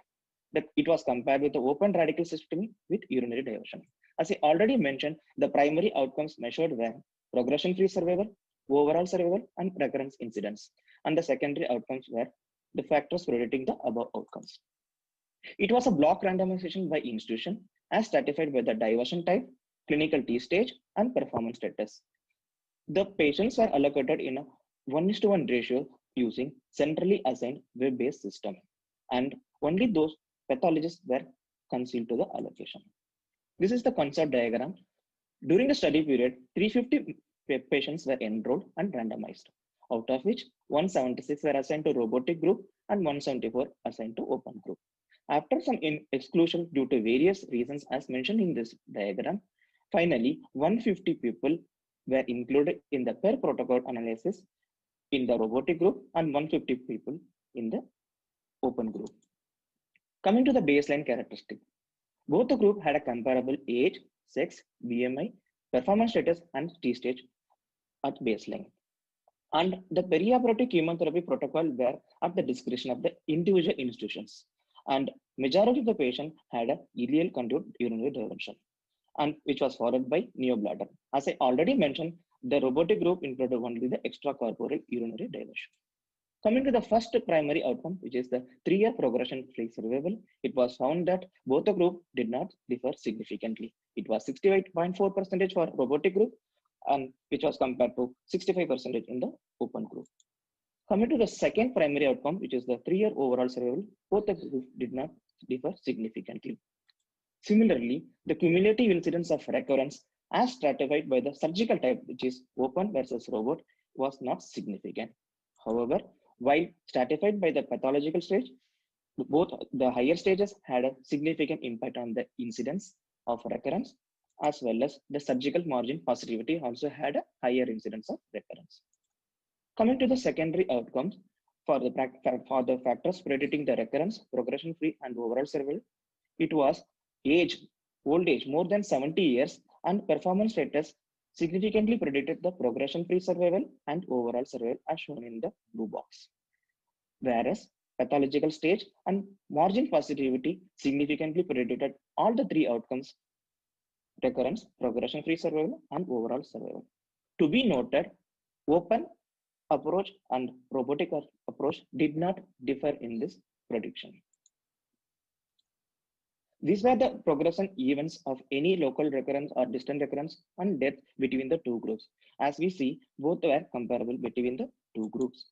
It was compared with the open radical cystectomy with urinary diversion. As I already mentioned, the primary outcomes measured were progression-free survival, overall survival, and recurrence incidence. And the secondary outcomes were the factors predicting the above outcomes. It was a block randomization by institution as stratified by the diversion type, clinical T stage, and performance status. The patients were allocated in a 1:1 ratio using centrally assigned web-based system, and only those pathologists were concealed to the allocation. This is the concept diagram. During the study period, 350 patients were enrolled and randomized, out of which 176 were assigned to robotic group and 174 assigned to open group. After some exclusion due to various reasons as mentioned in this diagram, finally 150 people were included in the per protocol analysis in the robotic group and 150 people in the open group. Coming to the baseline characteristic, both the group had a comparable age, sex, BMI, performance status, and T stage at baseline. And the perioperative chemotherapy protocol were at the discretion of the individual institutions. And majority of the patient had a ileal conduit urinary diversion, and which was followed by neobladder. As I already mentioned, the robotic group included only the extracorporeal urinary diversion. Coming to the first primary outcome, which is the 3-year progression-free survival, it was found that both the group did not differ significantly. It was 68.4% for robotic group, and which was compared to 65% in the open group. Coming to the second primary outcome, which is the 3-year overall survival, both the groups did not differ significantly. Similarly, the cumulative incidence of recurrence as stratified by the surgical type, which is open versus robot, was not significant. However, while stratified by the pathological stage, both the higher stages had a significant impact on the incidence of recurrence, as well as the surgical margin positivity also had a higher incidence of recurrence. Coming to the secondary outcomes for the factors predicting the recurrence, progression-free, and overall survival, it was age, old age, more than 70 years, and performance status significantly predicted the progression-free survival and overall survival as shown in the blue box. Whereas pathological stage and margin positivity significantly predicted all the 3 outcomes: recurrence, progression-free survival, and overall survival. To be noted, open approach and robotic approach did not differ in this prediction. These were the progression events of any local recurrence or distant recurrence and death between the 2 groups. As we see, both were comparable between the 2 groups.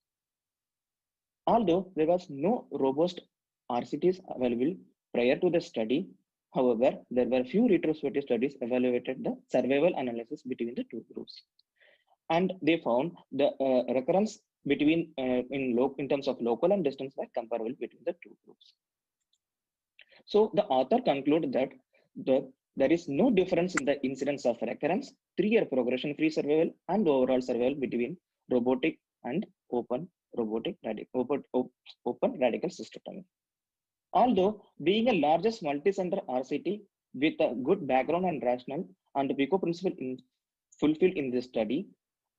Although there was no robust RCTs available prior to the study, however, there were few retrospective studies evaluated the survival analysis between the 2 groups. And they found the recurrence between in terms of local and distance were comparable between the 2 groups. So the author concluded that there is no difference in the incidence of recurrence, 3-year progression-free survival, and overall survival between robotic and open radical cystectomy. Although being a largest multi-center RCT with a good background and rationale and PICO principle fulfilled in this study,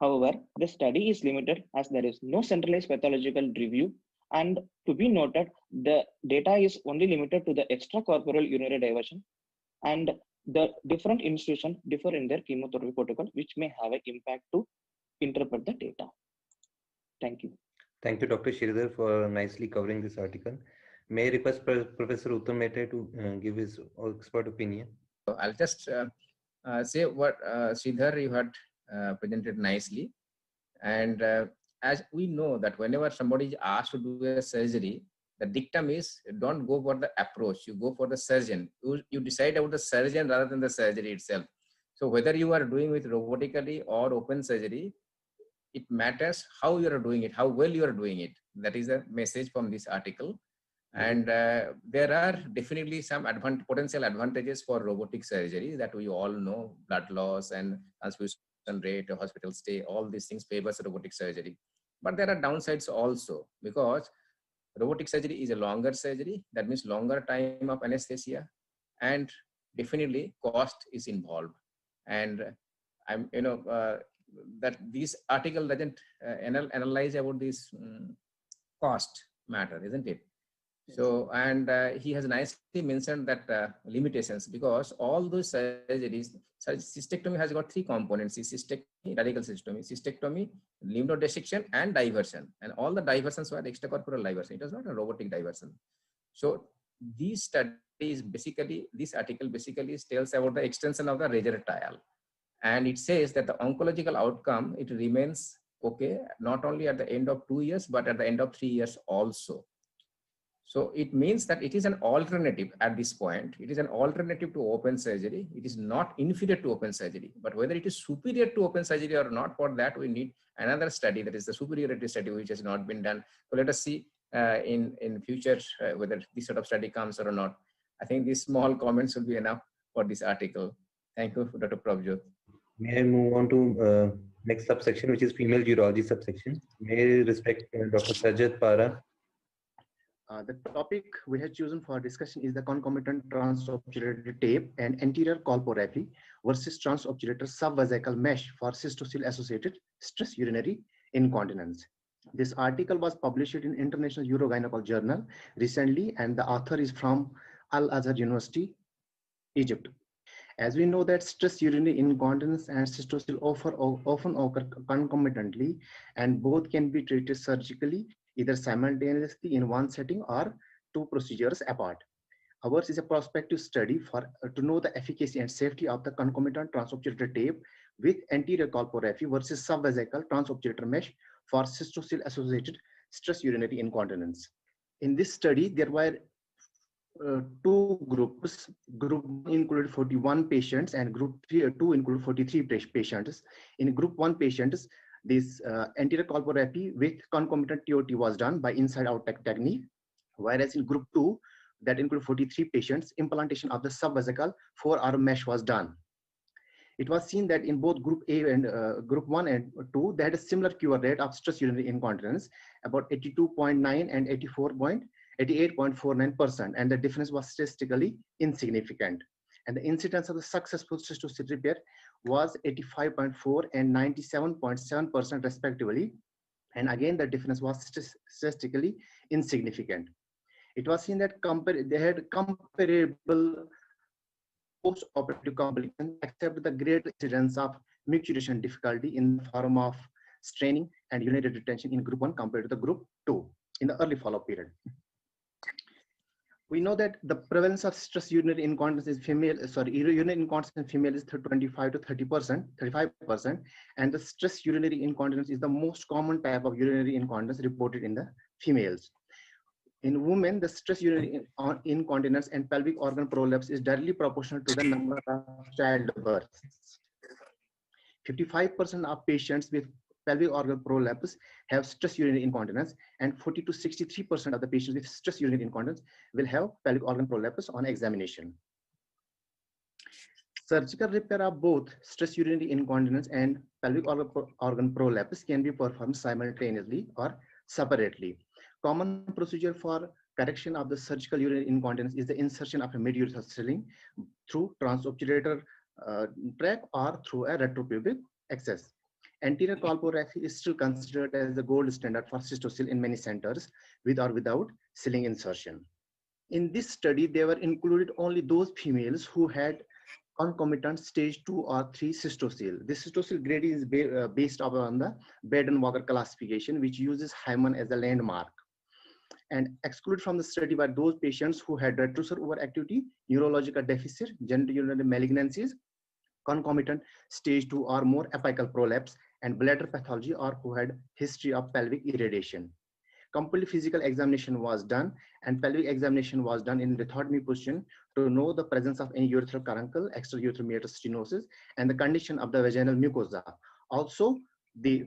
however, the study is limited as there is no centralized pathological review, and to be noted, the data is only limited to the extracorporeal urinary diversion, and the different institutions differ in their chemotherapy protocol, which may have an impact to interpret the data. Thank you.
Thank you, Dr. Sridhar, for nicely covering this article. May I request Professor Uttam Mehta to give his expert opinion?
I'll just say what Sridhar, you had presented nicely. And as we know that whenever somebody is asked to do a surgery, the dictum is don't go for the approach, you go for the surgeon. You decide about the surgeon rather than the surgery itself. So whether you are doing with robotically or open surgery, it matters how you are doing it, how well you are doing it. That is a message from this article. And there are definitely some potential advantages for robotic surgery that we all know, blood loss and transfusion rate, hospital stay, all these things favors robotic surgery. But there are downsides also, because robotic surgery is a longer surgery. That means longer time of anesthesia, and definitely cost is involved. And I'm, that this article doesn't analyze about this cost matter, isn't it? So, and he has nicely mentioned that limitations, because all those surgeries, cystectomy has got 3 components: cystectomy, radical cystectomy, lymph node dissection, and diversion. And all the diversions were extracorporeal diversion. It was not a robotic diversion. So these studies basically, this article basically tells about the extension of the Rager trial. And it says that the oncological outcome, it remains okay, not only at the end of 2 years, but at the end of 3 years also. So it means that it is an alternative at this point. It is an alternative to open surgery. It is not inferior to open surgery, but whether it is superior to open surgery or not, for that we need another study, that is the superiority study, which has not been done. So let us see in future whether this sort of study comes or not. I think these small comments will be enough for this article. Thank you, Dr. Prabhjot.
May I move on to next subsection, which is female urology subsection. May I respect Dr. Sajjad Para.
The topic we have chosen for discussion is the concomitant transobturator tape and anterior colporrhaphy versus transobturator subvesical mesh for cystocele-associated stress urinary incontinence. This article was published in International Urogynecology Journal recently, and the author is from Al-Azhar University, Egypt. As we know that stress urinary incontinence and cystocele often occur concomitantly, and both can be treated surgically, either simultaneously in one setting or 2 procedures apart. Ours is a prospective study to know the efficacy and safety of the concomitant transobturator tape with anterior colporrhaphy versus subvesical transobturator mesh for cystocele-associated stress urinary incontinence. In this study, there were 2 groups. Group 1 included 41 patients and group 2 included 43 patients. In group 1 patients, this anterior colporrhaphy with concomitant TOT was done by inside-out technique, whereas in group 2, that included 43 patients, implantation of the subvesical 4-arm mesh was done. It was seen that in both group A and group 1 and 2, they had a similar cure rate of stress urinary incontinence, about 82.9 and 88.49%, and the difference was statistically insignificant. And the incidence of the successful cystocele repair was 85.4 and 97.7% respectively. And again, the difference was statistically insignificant. It was seen that they had comparable post-operative complications, except the great incidence of micturition difficulty in the form of straining and urinary retention in group 1 compared to the group 2 in the early follow-up period. We know that the prevalence of stress urinary incontinence is urinary incontinence in female is 25 to 35%, and the stress urinary incontinence is the most common type of urinary incontinence reported in the females. In women, the stress urinary incontinence and pelvic organ prolapse is directly proportional to the number of childbirths. 55% of patients with pelvic organ prolapse have stress urinary incontinence, and 40 to 63% of the patients with stress urinary incontinence will have pelvic organ prolapse on examination. Surgical repair of both stress urinary incontinence and pelvic organ prolapse can be performed simultaneously or separately. Common procedure for correction of the surgical urinary incontinence is the insertion of a mid-urethral sling through transobturator tract or through a retropubic access. Anterior colporrhaphy is still considered as the gold standard for cystocele in many centers, with or without sling insertion. In this study, they were included only those females who had concomitant stage 2 or 3 cystocele. This cystocele grade is based upon the Baden-Walker classification, which uses hymen as a landmark. And excluded from the study were those patients who had retrocessor overactivity, neurological deficit, genitourinary malignancies, concomitant stage 2 or more apical prolapse, and bladder pathology, or who had history of pelvic irradiation. Complete physical examination was done, and pelvic examination was done in lithotomy position to know the presence of any urethral caruncle, extraurethral meatus stenosis, and the condition of the vaginal mucosa. Also, the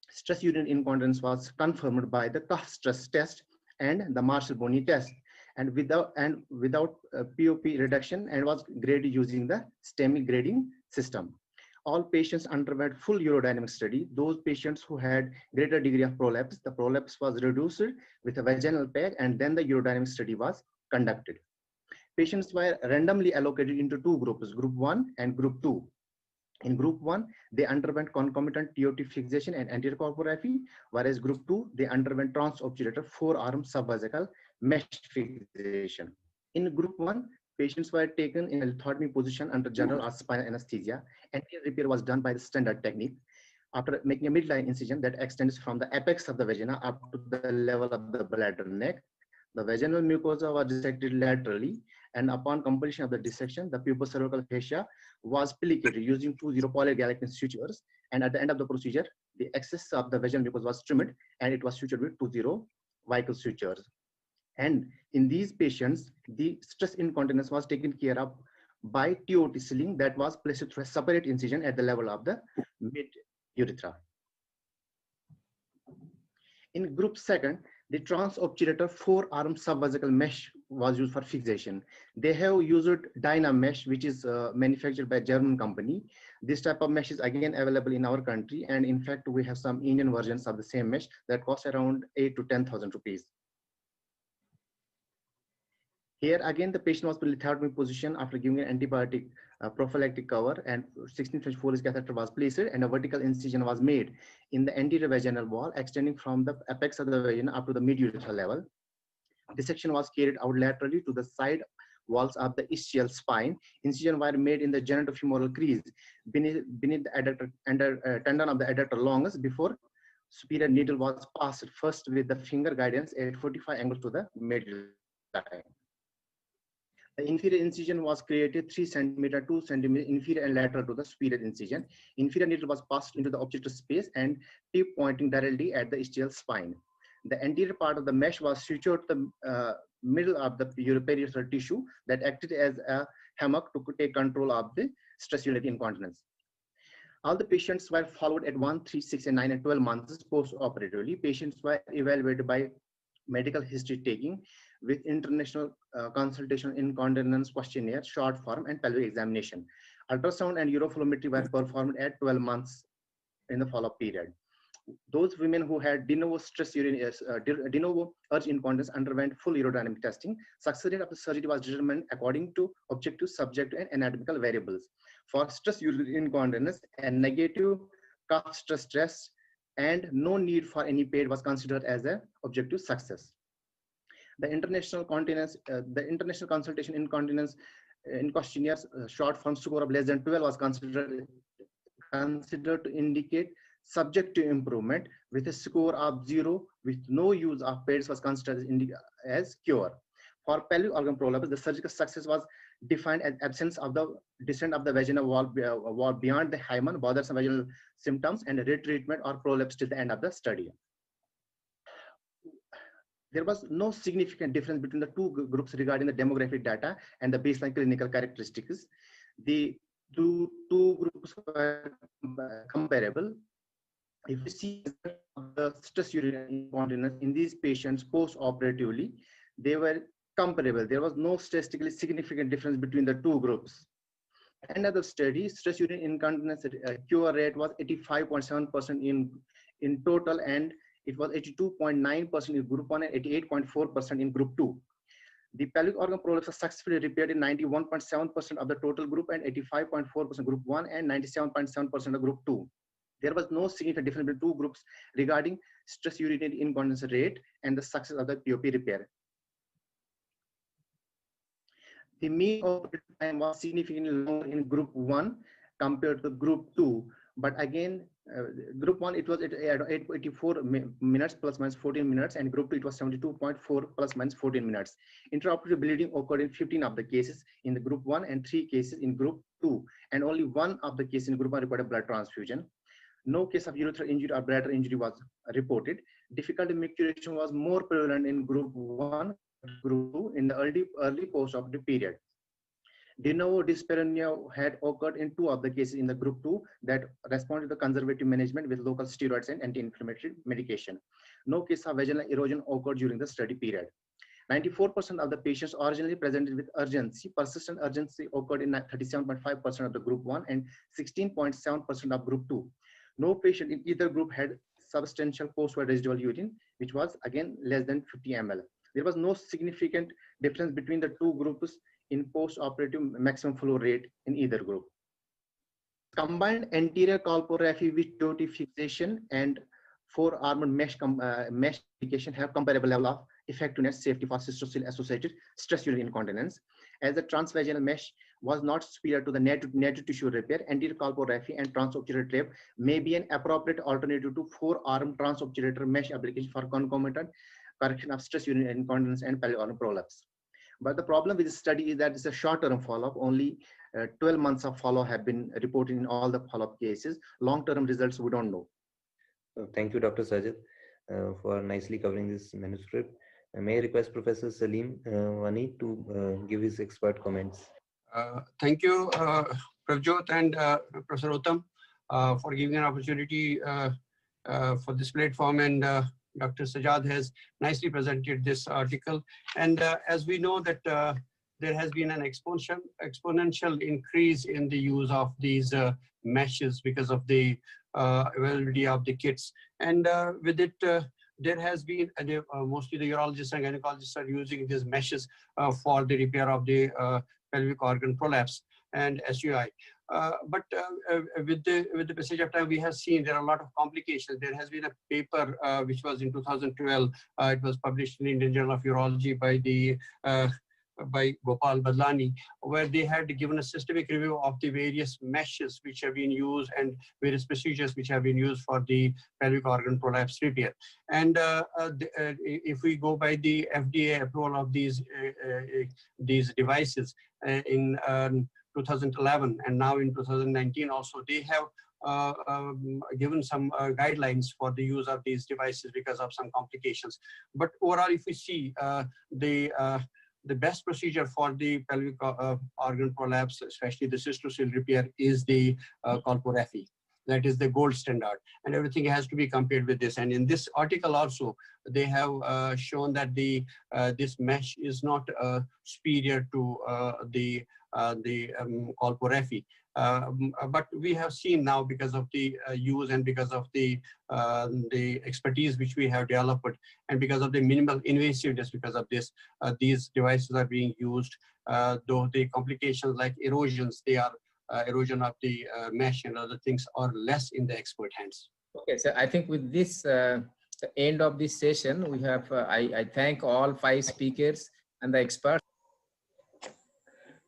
stress urinary incontinence was confirmed by the cuff stress test and the Marshall-Boney test, and without POP reduction, and was graded using the STEMI grading system. All patients underwent full urodynamic study. Those patients who had greater degree of prolapse, the prolapse was reduced with a vaginal peg, and then the urodynamic study was conducted. Patients were randomly allocated into two groups, group 1 and group 2. In group 1, they underwent concomitant TOT fixation and anterior colporrhaphy, whereas group 2, they underwent transobturator forearm subvesical mesh fixation. In group 1, patients were taken in a lithotomy position under general or spinal anesthesia. Anterior repair was done by the standard technique. After making a midline incision that extends from the apex of the vagina up to the level of the bladder neck, the vaginal mucosa was dissected laterally, and upon completion of the dissection, the pubocervical fascia was plicated using 2 polygalactin sutures, and at the end of the procedure, the excess of the vaginal mucosa was trimmed, and it was sutured with 2 Weichel sutures. And in these patients, the stress incontinence was taken care of by TOT sling that was placed through a separate incision at the level of the mid-urethra. In group 2, the transobturator forearm subvesical mesh was used for fixation. They have used Dyna mesh, which is manufactured by a German company. This type of mesh is again available in our country, and in fact, we have some Indian versions of the same mesh that cost around 8 to 10,000 rupees. Here again, the patient was in lithotomy position after giving an antibiotic prophylactic cover, and 16-French Foley's catheter was placed, and a vertical incision was made in the anterior vaginal wall, extending from the apex of the vagina up to the mid-urethral level. Dissection was carried out laterally to the side walls of the ischial spine. Incision were made in the genitofemoral crease beneath the adductor, tendon of the adductor longus, before superior needle was passed first with the finger guidance at 45 angles to the midline. The inferior incision was created 3 cm, 2 cm inferior and lateral to the superior incision. Inferior needle was passed into the objective space and tip pointing directly at the ischial spine. The anterior part of the mesh was sutured to the middle of the periurethral tissue that acted as a hammock to take control of the stress urinary incontinence. All the patients were followed at 1, 3, 6, and 9 and 12 months post-operatively. Patients were evaluated by medical history taking with international consultation incontinence questionnaire, short form, and pelvic examination. Ultrasound and uroflowmetry were performed at 12 months in the follow-up period. Those women who had de novo urge incontinence underwent full urodynamic testing. Success rate of the surgery was determined according to objective, subjective, and anatomical variables. For stress urinary incontinence, a negative cuff stress test and no need for any pad was considered as an objective success. The international consultation incontinence in questionnaires short form score of less than 12 was considered to indicate subjective improvement, with a score of 0 with no use of pads was considered as cure. For pelvic organ prolapse, the surgical success was defined as absence of the descent of the vaginal wall beyond the hymen, bothersome vaginal symptoms, and retreatment or prolapse till the end of the study. There was no significant difference between the two groups regarding the demographic data and the baseline clinical characteristics. The two groups were comparable. If you see the stress urinary incontinence in these patients post-operatively, they were comparable. There was no statistically significant difference between the two groups. At the end of the study, stress urinary incontinence cure rate was 85.7% in total, and it was 82.9% in group 1 and 88.4% in group 2. The pelvic organ prolapse was successfully repaired in 91.7% of the total group and 85.4% group 1 and 97.7% of group 2. There was no significant difference between two groups regarding stress urinary incontinence rate and the success of the POP repair. The mean operative time was significantly longer in group 1 compared to group 2. But again, group 1, it was at 84 minutes plus minus 14 minutes, and group 2, it was 72.4 plus minus 14 minutes. Intraoperative bleeding occurred in 15 of the cases in the group 1 and 3 cases in group 2. And only 1 of the cases in group 1 required blood transfusion. No case of urethral injury or bladder injury was reported. Difficulty micturition was more prevalent in group 1, group 2 in the early post-operative period. De novo dyspareunia had occurred in 2 of the cases in the group 2 that responded to conservative management with local steroids and anti-inflammatory medication. No case of vaginal erosion occurred during the study period. 94% of the patients originally presented with urgency. Persistent urgency occurred in 37.5% of the group 1 and 16.7% of group 2. No patient in either group had substantial post-viral residual urine, which was again less than 50 ml. There was no significant difference between the two groups in post-operative maximum flow rate in either group. Combined anterior colporrhaphy with TOT fixation and four-armed mesh application have comparable level of effectiveness safety for cystocele-associated stress urinary incontinence. As the transvaginal mesh was not superior to the native tissue repair, anterior colporrhaphy and transobturator tape may be an appropriate alternative to four-arm transobturator mesh application for concomitant correction of stress urinary incontinence and pelvic organ prolapse. But the problem with this study is that it's a short-term follow-up. Only 12 months of follow-up have been reported in all the follow-up cases. Long-term results, we don't know.
Thank you, Dr. Sajid, for nicely covering this manuscript. May I request Professor Salim Wani to give his expert comments.
Thank you, Pravjot and Professor Uttam, for giving an opportunity for this platform, and Dr. Sajad has nicely presented this article. And as we know that there has been an exponential increase in the use of these meshes because of the availability of the kits. And with it, there has been, mostly the urologists and gynecologists are using these meshes for the repair of the pelvic organ prolapse and SUI. But with the passage of time, we have seen there are a lot of complications. There has been a paper which was in 2012. It was published in the Indian Journal of Urology by Gopal Badlani, where they had given a systemic review of the various meshes which have been used and various procedures which have been used for the pelvic organ prolapse repair. And if we go by the FDA approval of these devices in 2011 and now in 2019 also, they have given some guidelines for the use of these devices because of some complications. But overall, if we see the best procedure for the pelvic organ prolapse, especially the cystocele repair, is the colporrhaphy. That is the gold standard, and everything has to be compared with this. And in this article also, they have shown that this mesh is not superior to the colporrhaphy. But we have seen now, because of the use and because of the expertise which we have developed, and because of the minimal invasiveness, because of this, these devices are being used. Though the complications like erosions, they are erosion of the mesh and other things, are less in the expert hands.
Okay, so I think with this, the end of this session, we have. I thank all 5 speakers and the experts.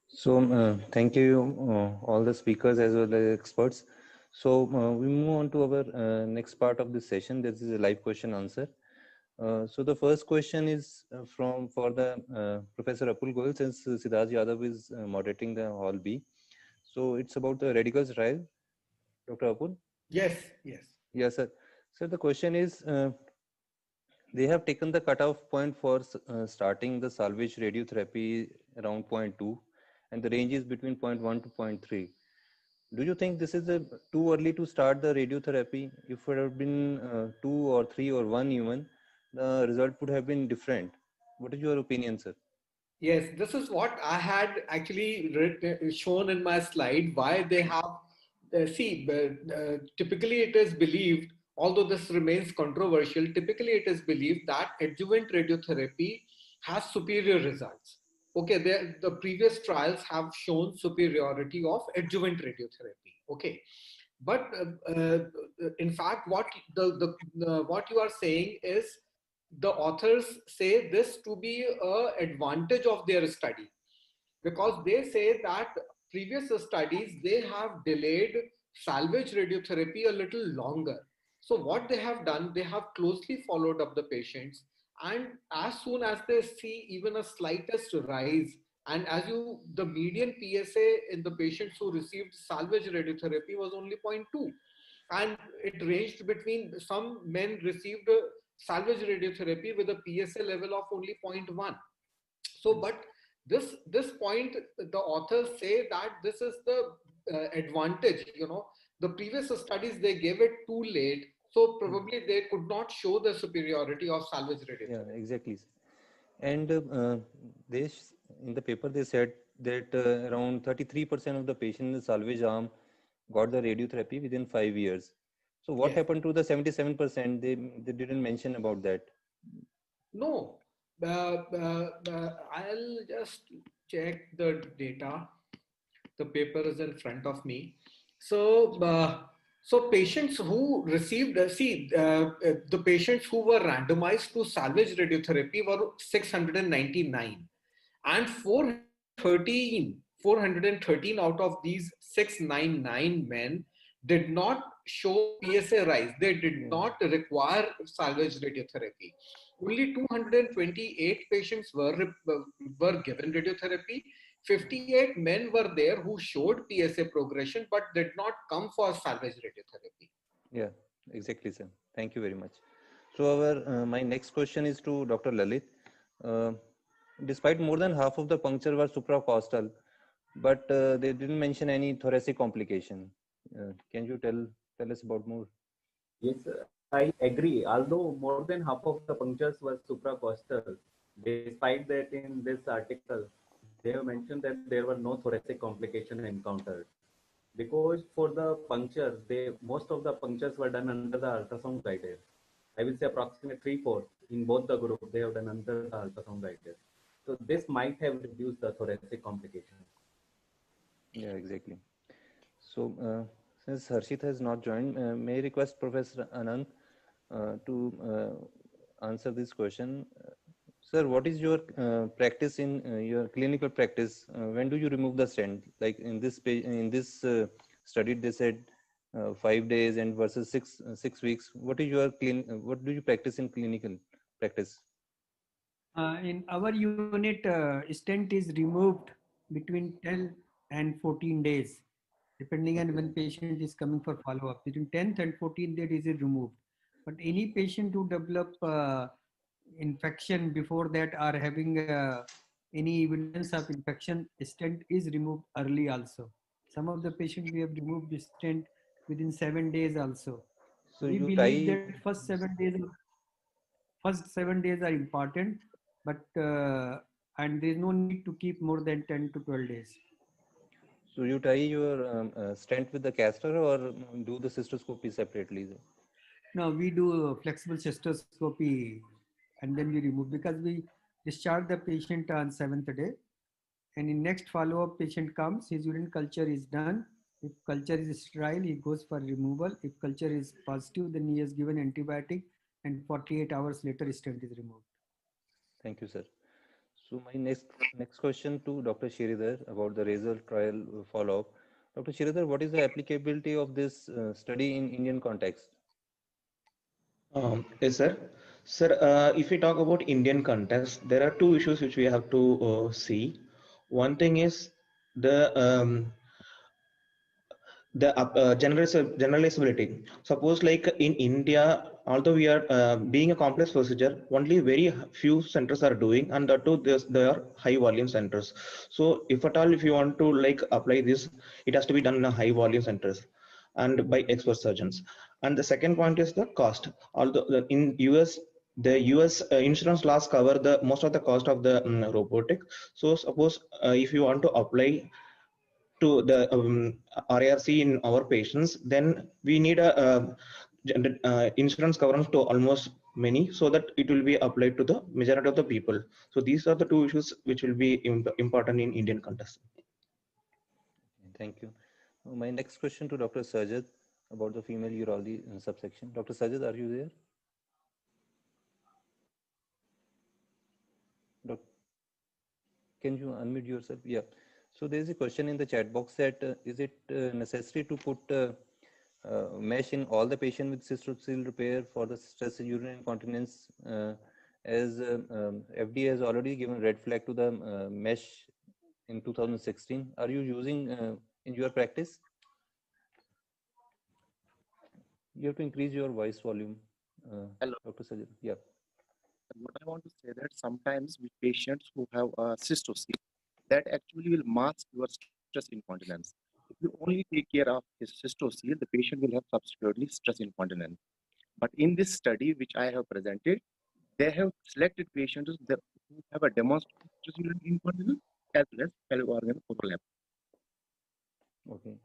So thank you all the speakers as well as experts. So we move on to our next part of this session. This is a live question answer. So the first question is for the Professor Apul Goyal, since Siddharth Yadav is moderating the Hall B. So it's about the radicals trial. Dr. Apul?
Yes, yes.
Yes, sir. So the question is, they have taken the cutoff point for starting the salvage radiotherapy around 0.2, and the range is between 0.1 to 0.3. Do you think this is too early to start the radiotherapy? If it had been 2 or 3 or 1 even, the result would have been different. What is your opinion, sir?
Yes, this is what I had actually shown in my slide, why they have, typically it is believed, although this remains controversial, typically it is believed that adjuvant radiotherapy has superior results. Okay, the previous trials have shown superiority of adjuvant radiotherapy. Okay, but in fact, what you are saying is the authors say this to be an advantage of their study, because they say that previous studies they have delayed salvage radiotherapy a little longer. So what they have done, they have closely followed up the patients, and as soon as they see even a slightest rise, and as you, the median PSA in the patients who received salvage radiotherapy was only 0.2, and it ranged between, some men received salvage radiotherapy with a PSA level of only 0.1. So, but this point, the authors say that this is the advantage. The previous studies they gave it too late, so probably they could not show the superiority of salvage radiotherapy.
Yeah, exactly. And in the paper they said that around 33% of the patients in the salvage arm got the radiotherapy within 5 years. So what happened to the 77%? They didn't mention about that.
No, I'll just check the data. The paper is in front of me. So patients who received, the patients who were randomized to salvage radiotherapy were 699, and 413 out of these 699 men did not show PSA rise. They did not require salvage radiotherapy. Only 228 patients were given radiotherapy. 58 men were there who showed PSA progression but did not come for salvage radiotherapy.
Yeah, exactly, sir. Thank you very much. So my next question is to Dr. Lalit. Despite more than half of the puncture were supracostal, but they didn't mention any thoracic complication. Can you tell us about more?
Yes, I agree. Although more than half of the punctures were supracostal, despite that in this article, they have mentioned that there were no thoracic complications encountered. Because for the punctures, most of the punctures were done under the ultrasound guided. I will say approximately 3/4 in both the group they have done under the ultrasound guided. So this might have reduced the thoracic complications.
Yeah, exactly. So since Harshit has not joined, may I request Professor Anand to answer this question. Sir, what is your practice in your clinical practice? When do you remove the stent? Like in this study, they said 5 days and versus 6 weeks. What is your what do you practice in clinical practice?
In our unit, stent is removed between 10 and 14 days, depending on when patient is coming for follow-up. Between 10th and 14th days it is removed. But any patient who develop infection before that or having any evidence of infection, stent is removed early also. Some of the patients we have removed the stent within 7 days also.
So
we
you
believe
tie...
that first 7 days are important, but and there is no need to keep more than 10 to 12 days.
So you tie your stent with the caster or do the cystoscopy separately?
No, we do flexible cystoscopy and then we remove, because we discharge the patient on 7th day, and in next follow-up patient comes, his urine culture is done. If culture is sterile, he goes for removal. If culture is positive, then he is given antibiotic, and 48 hours later stent is removed.
Thank you, sir. So my next question to Dr. Sridhar about the RAZOR trial follow-up. Dr. Sridhar, what is the applicability of this study in Indian context?
Yes, sir. Sir, if we talk about Indian context, there are two issues which we have to see. One thing is the generalizability. Suppose like in India, although we are being a complex procedure, only very few centers are doing, and that too they are high volume centers. So if at all, if you want to like apply this, it has to be done in a high volume centers and by expert surgeons. And the second point is the cost. Although in US, the US insurance laws cover the most of the cost of the robotic. So suppose if you want to apply to the RARC in our patients, then we need a insurance coverage to almost many, so that it will be applied to the majority of the people. So these are the two issues which will be important in Indian context.
Thank you. My next question to Dr. Sajad about the female urology subsection. Dr. Sajad, are you there? Can you unmute yourself? Yeah. So there is a question in the chat box that is it necessary to put mesh in all the patients with cystocele repair for the stress urinary incontinence, as FDA has already given red flag to the mesh in 2016. Are you using in your practice? You have to increase your voice volume,
Hello.
Dr. Sajid. Yeah.
What I want to say that sometimes with patients who have a cystocele, that actually will mask your stress incontinence. If you only take care of his cystocele, the patient will have subsequently stress incontinence. But in this study, which I have presented, they have selected patients who have a demonstrated stress urinary incontinence as well as pelvic organ overlap.
Okay.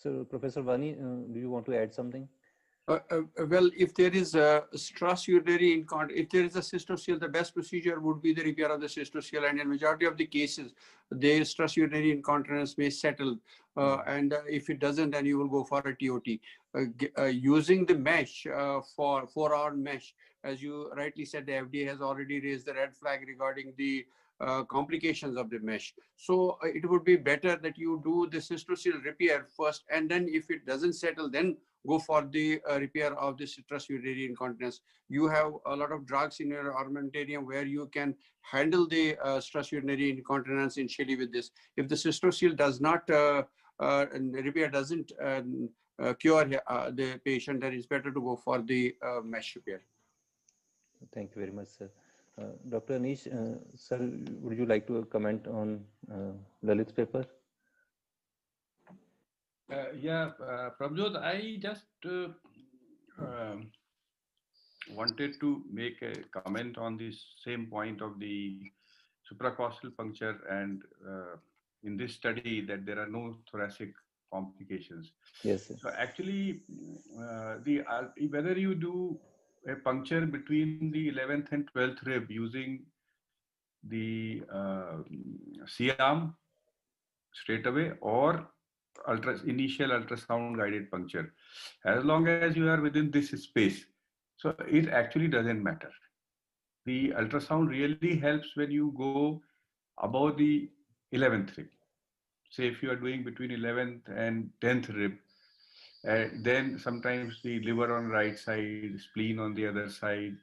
So, Professor Vani, do you want to add something?
Well, if there is a stress urinary incontinence, if there is a cystocele, the best procedure would be the repair of the cystocele, and in majority of the cases, the stress urinary incontinence may settle, and if it doesn't, then you will go for a TOT. Using the mesh for 4-hour mesh, as you rightly said, the FDA has already raised the red flag regarding the complications of the mesh. So it would be better that you do the cystocele repair first, and then if it doesn't settle, then go for the repair of the stress urinary incontinence. You have a lot of drugs in your armamentarium where you can handle the stress urinary incontinence initially with this. If the cystocele does not repair, doesn't cure the patient, then it's better to go for the mesh repair.
Thank you very much, sir. Dr. Anish, sir, would you like to comment on Lalit's paper?
Prabjot, I just wanted to make a comment on the same point of the supracostal puncture, and in this study that there are no thoracic complications.
Yes, sir.
So actually, whether you do a puncture between the 11th and 12th rib using the C-arm straight away or initial ultrasound guided puncture, as long as you are within this space, so it actually doesn't matter. The ultrasound really helps when you go above the 11th rib. Say if you are doing between 11th and 10th rib, then sometimes the liver on right side, spleen on the other side,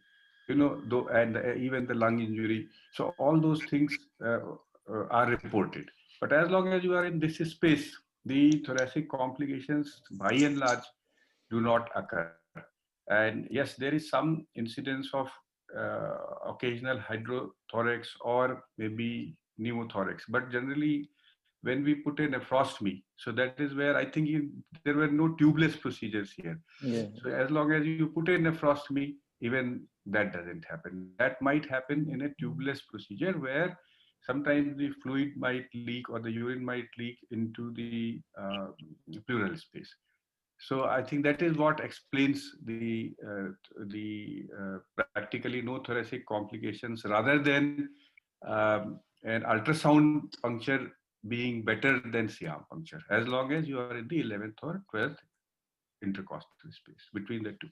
and even the lung injury. So all those things are reported. But as long as you are in this space, the thoracic complications by and large do not occur. And yes, there is some incidence of occasional hydrothorax or maybe pneumothorax, but generally when we put in a nephrostomy, so that is where I think there were no tubeless procedures here.
Yeah.
So as long as you put in a nephrostomy, even that doesn't happen. That might happen in a tubeless procedure where sometimes the fluid might leak or the urine might leak into the pleural space. So I think that is what explains the practically no thoracic complications, rather than an ultrasound puncture being better than C-arm puncture, as long as you are in the 11th or 12th intercostal space between the two.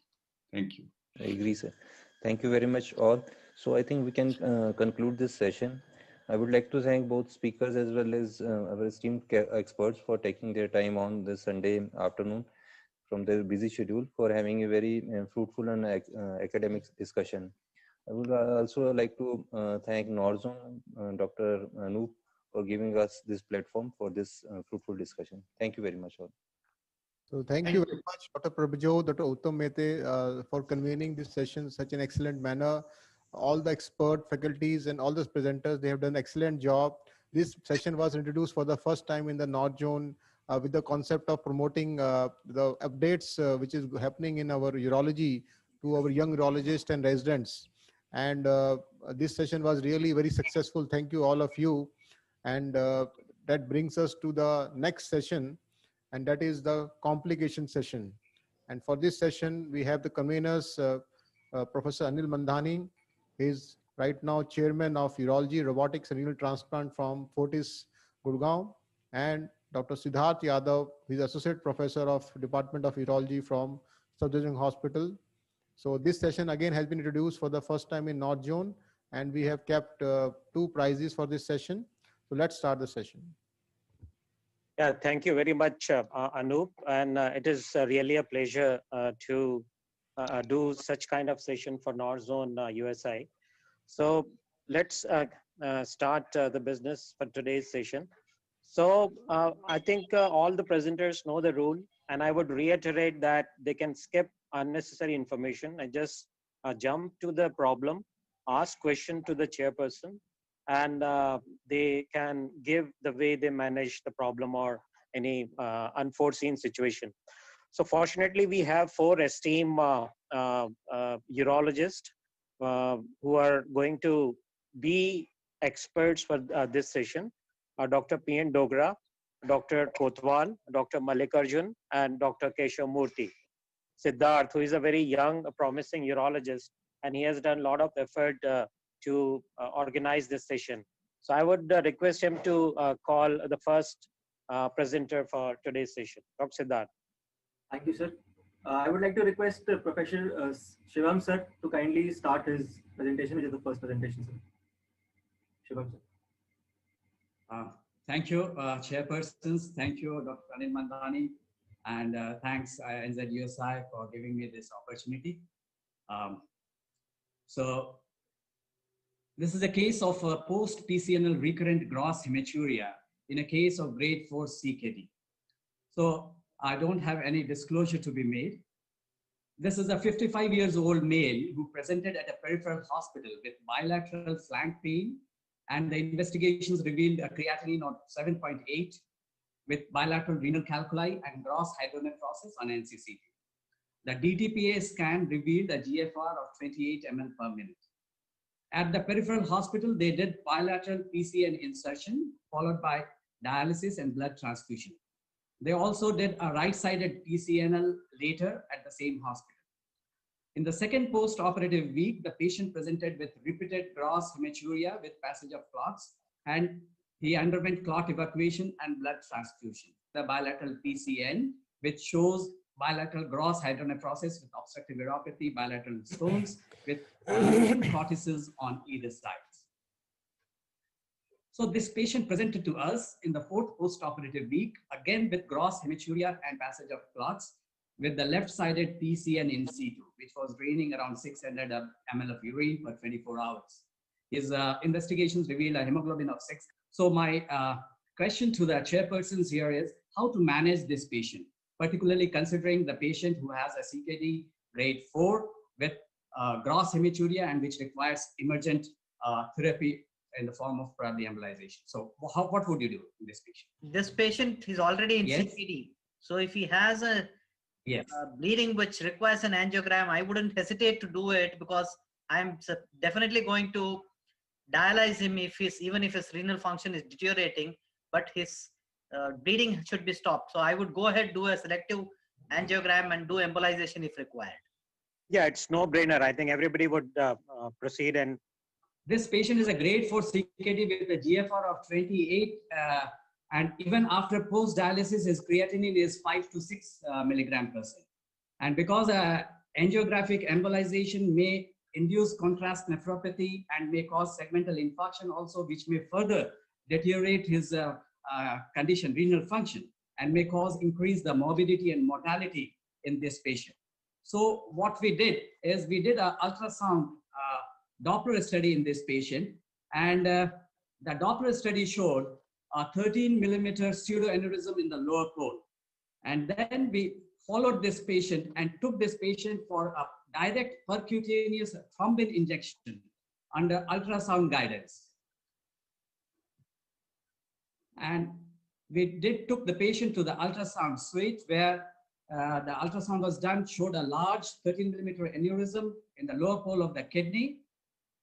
Thank you.
I agree, sir. Thank you very much all. So I think we can conclude this session. I would like to thank both speakers as well as our esteemed experts for taking their time on this Sunday afternoon from their busy schedule for having a very fruitful and academic discussion. I would also like to thank Norzon, Dr. Anoop, for giving us this platform for this fruitful discussion. Thank you very much all.
So thank you very much, Dr. Prabhajot, Dr. Uttam Mehte, for convening this session in such an excellent manner. All the expert faculties and all the presenters, they have done an excellent job. This session was introduced for the first time in the North Zone with the concept of promoting the updates which is happening in our urology to our young urologists and residents. And this session was really very successful. Thank you, all of you. And that brings us to the next session, and that is the complication session. And for this session, we have the conveners, Professor Anil Mandhani. He is right now chairman of Urology, Robotics and Renal Transplant from Fortis, Gurgaon, and Dr. Siddharth Yadav, who is associate professor of Department of Urology from Safdarjung Hospital. So this session again has been introduced for the first time in North Zone, and we have kept 2 prizes for this session. So let's start the session.
Yeah, thank you very much, Anup. And it is really a pleasure to do such kind of session for North Zone USI. So let's start the business for today's session. So I think all the presenters know the rule, and I would reiterate that they can skip unnecessary information and just jump to the problem, ask question to the chairperson, and they can give the way they manage the problem or any unforeseen situation. So fortunately, we have 4 esteemed urologists who are going to be experts for this session. Dr. P.N. Dogra, Dr. Kotwal, Dr. Mallikarjun, and Dr. Keshav Murthy. Siddharth, who is a very young, promising urologist, and he has done a lot of effort to organize this session. So I would request him to call the first presenter for today's session, Dr. Siddharth.
Thank you, sir. I would like to request Professor Shivam sir to kindly start his presentation, which is the first presentation, sir. Shivam sir.
Thank you, chairpersons. Thank you, Dr. Anil Mandhani, and thanks NZUSI for giving me this opportunity. So this is a case of post-PCNL recurrent gross hematuria in a case of grade 4 CKD. So I don't have any disclosure to be made. This is a 55 years old male who presented at a peripheral hospital with bilateral flank pain, and the investigations revealed a creatinine of 7.8 with bilateral renal calculi and gross hydronephrosis on NCCT. The DTPA scan revealed a GFR of 28 ml per minute. At the peripheral hospital, they did bilateral PCN insertion followed by dialysis and blood transfusion. They also did a right-sided PCNL later at the same hospital. In the second post-operative week, the patient presented with repeated gross hematuria with passage of clots, and he underwent clot evacuation and blood transfusion. The bilateral PCN, which shows bilateral gross hydronephrosis with obstructive uropathy, bilateral stones with 2 cortices on either side. So this patient presented to us in the 4th post-operative week, again with gross hematuria and passage of clots, with the left-sided PCN in situ, which was draining around 600 ml of urine per 24 hours. His investigations revealed a hemoglobin of 6. So my question to the chairpersons here is how to manage this patient, particularly considering the patient who has a CKD grade 4 with gross hematuria and which requires emergent therapy in the form of probably embolization. So what would you do in this patient?
This patient is already in
Yes.
CKD. So if he has a
Yes.
bleeding which requires an angiogram, I wouldn't hesitate to do it, because I'm definitely going to dialyze him even if his renal function is deteriorating, but his bleeding should be stopped. So I would go ahead, do a selective angiogram and do embolization if required.
Yeah, it's no brainer. I think everybody would proceed. And
this patient is a grade 4 CKD with a GFR of 28, and even after post-dialysis, his creatinine is 5 to 6 mg/cent. And because angiographic embolization may induce contrast nephropathy and may cause segmental infarction also, which may further deteriorate his condition, renal function, and may cause increase the morbidity and mortality in this patient. So what we did is we did an ultrasound Doppler study in this patient, and the Doppler study showed a 13 millimeter pseudoaneurysm in the lower pole. And then we followed this patient and took this patient for a direct percutaneous thrombin injection under ultrasound guidance. And we took the patient to the ultrasound suite where the ultrasound was done, showed a large 13mm aneurysm in the lower pole of the kidney.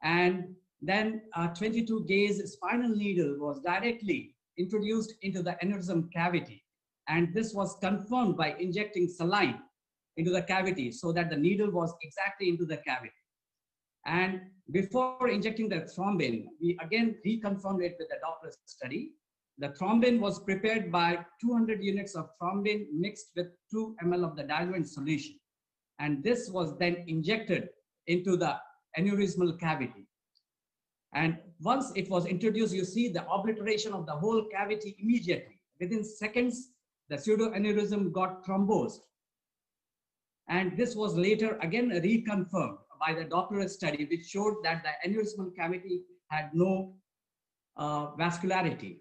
And then a 22 gauge spinal needle was directly introduced into the aneurysm cavity. And this was confirmed by injecting saline into the cavity so that the needle was exactly into the cavity. And before injecting the thrombin, we again reconfirmed it with the Doppler study. The thrombin was prepared by 200 units of thrombin mixed with 2 ml of the diluent solution. And this was then injected into the aneurysmal cavity. And once it was introduced, you see the obliteration of the whole cavity immediately. Within seconds, the pseudoaneurysm got thrombosed. And this was later again reconfirmed by the Doppler study, which showed that the aneurysmal cavity had no vascularity.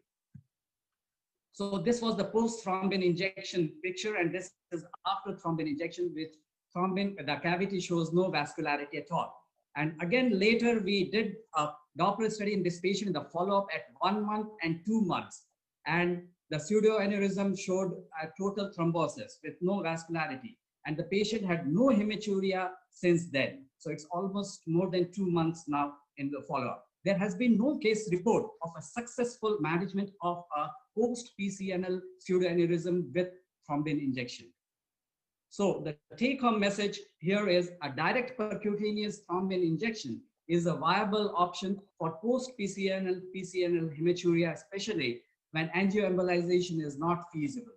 So this was the post-thrombin injection picture, and this is after thrombin injection with thrombin, the cavity shows no vascularity at all. And again, later we did a Doppler study in this patient in the follow-up at 1 month and 2 months. And the pseudoaneurysm showed a total thrombosis with no vascularity. And the patient had no hematuria since then. So it's almost more than 2 months now in the follow-up. There has been no case report of a successful management of a post-PCNL pseudoaneurysm with thrombin injection. So the take-home message here is a direct percutaneous thrombin injection is a viable option for post-PCNL, PCNL hematuria, especially when angioembolization is not feasible.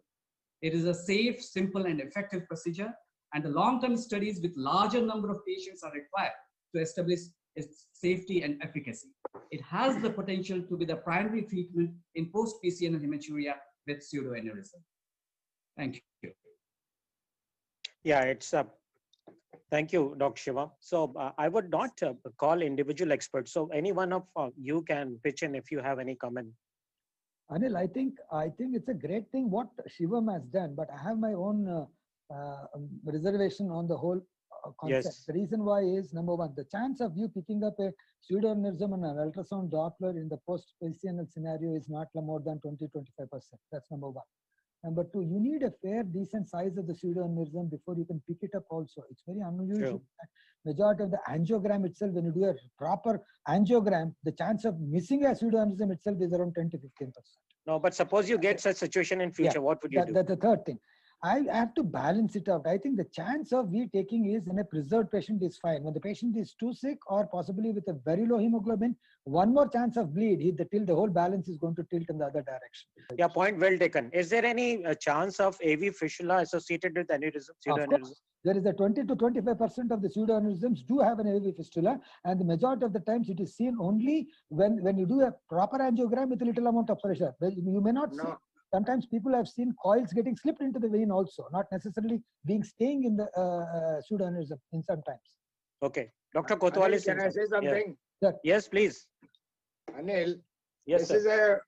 It is a safe, simple, and effective procedure, and the long-term studies with larger number of patients are required to establish its safety and efficacy. It has the potential to be the primary treatment in post-PCNL hematuria with pseudoaneurysm. Thank you.
Yeah, it's thank you, Dr. Shiva. So I would not call individual experts. So any one of you can pitch in if you have any comment.
Anil, I think it's a great thing what Shivam has done, but I have my own reservation on the whole concept.
Yes.
The reason why is, number one, the chance of you picking up a pseudoaneurysm and an ultrasound Doppler in the post-PCNL scenario is not more than 20-25%. That's number one. Number two, you need a fair, decent size of the pseudoaneurysm before you can pick it up also. It's very unusual.
True.
Majority of the angiogram itself, when you do a proper angiogram, the chance of missing a pseudoaneurysm itself is around 10-15%.
No, but suppose you get such situation in future, what would you do?
That's the third thing. I have to balance it out. I think the chance of we taking is in a preserved patient is fine. When the patient is too sick or possibly with a very low hemoglobin, one more chance of bleed, the whole balance is going to tilt in the other direction.
Yeah, point well taken. Is there any chance of AV fistula associated with aneurysm?
Of course, there is a 20-25% of the pseudoaneurysms do have an AV fistula, and the majority of the times it is seen only when you do a proper angiogram with a little amount of pressure. You may not see. Sometimes people have seen coils getting slipped into the vein also, not necessarily staying in the pseudoaneurysm in sometimes.
Okay. Dr. Kotwal,
can I say something?
Yeah.
Yes, please.
Anil,
yes,
this is a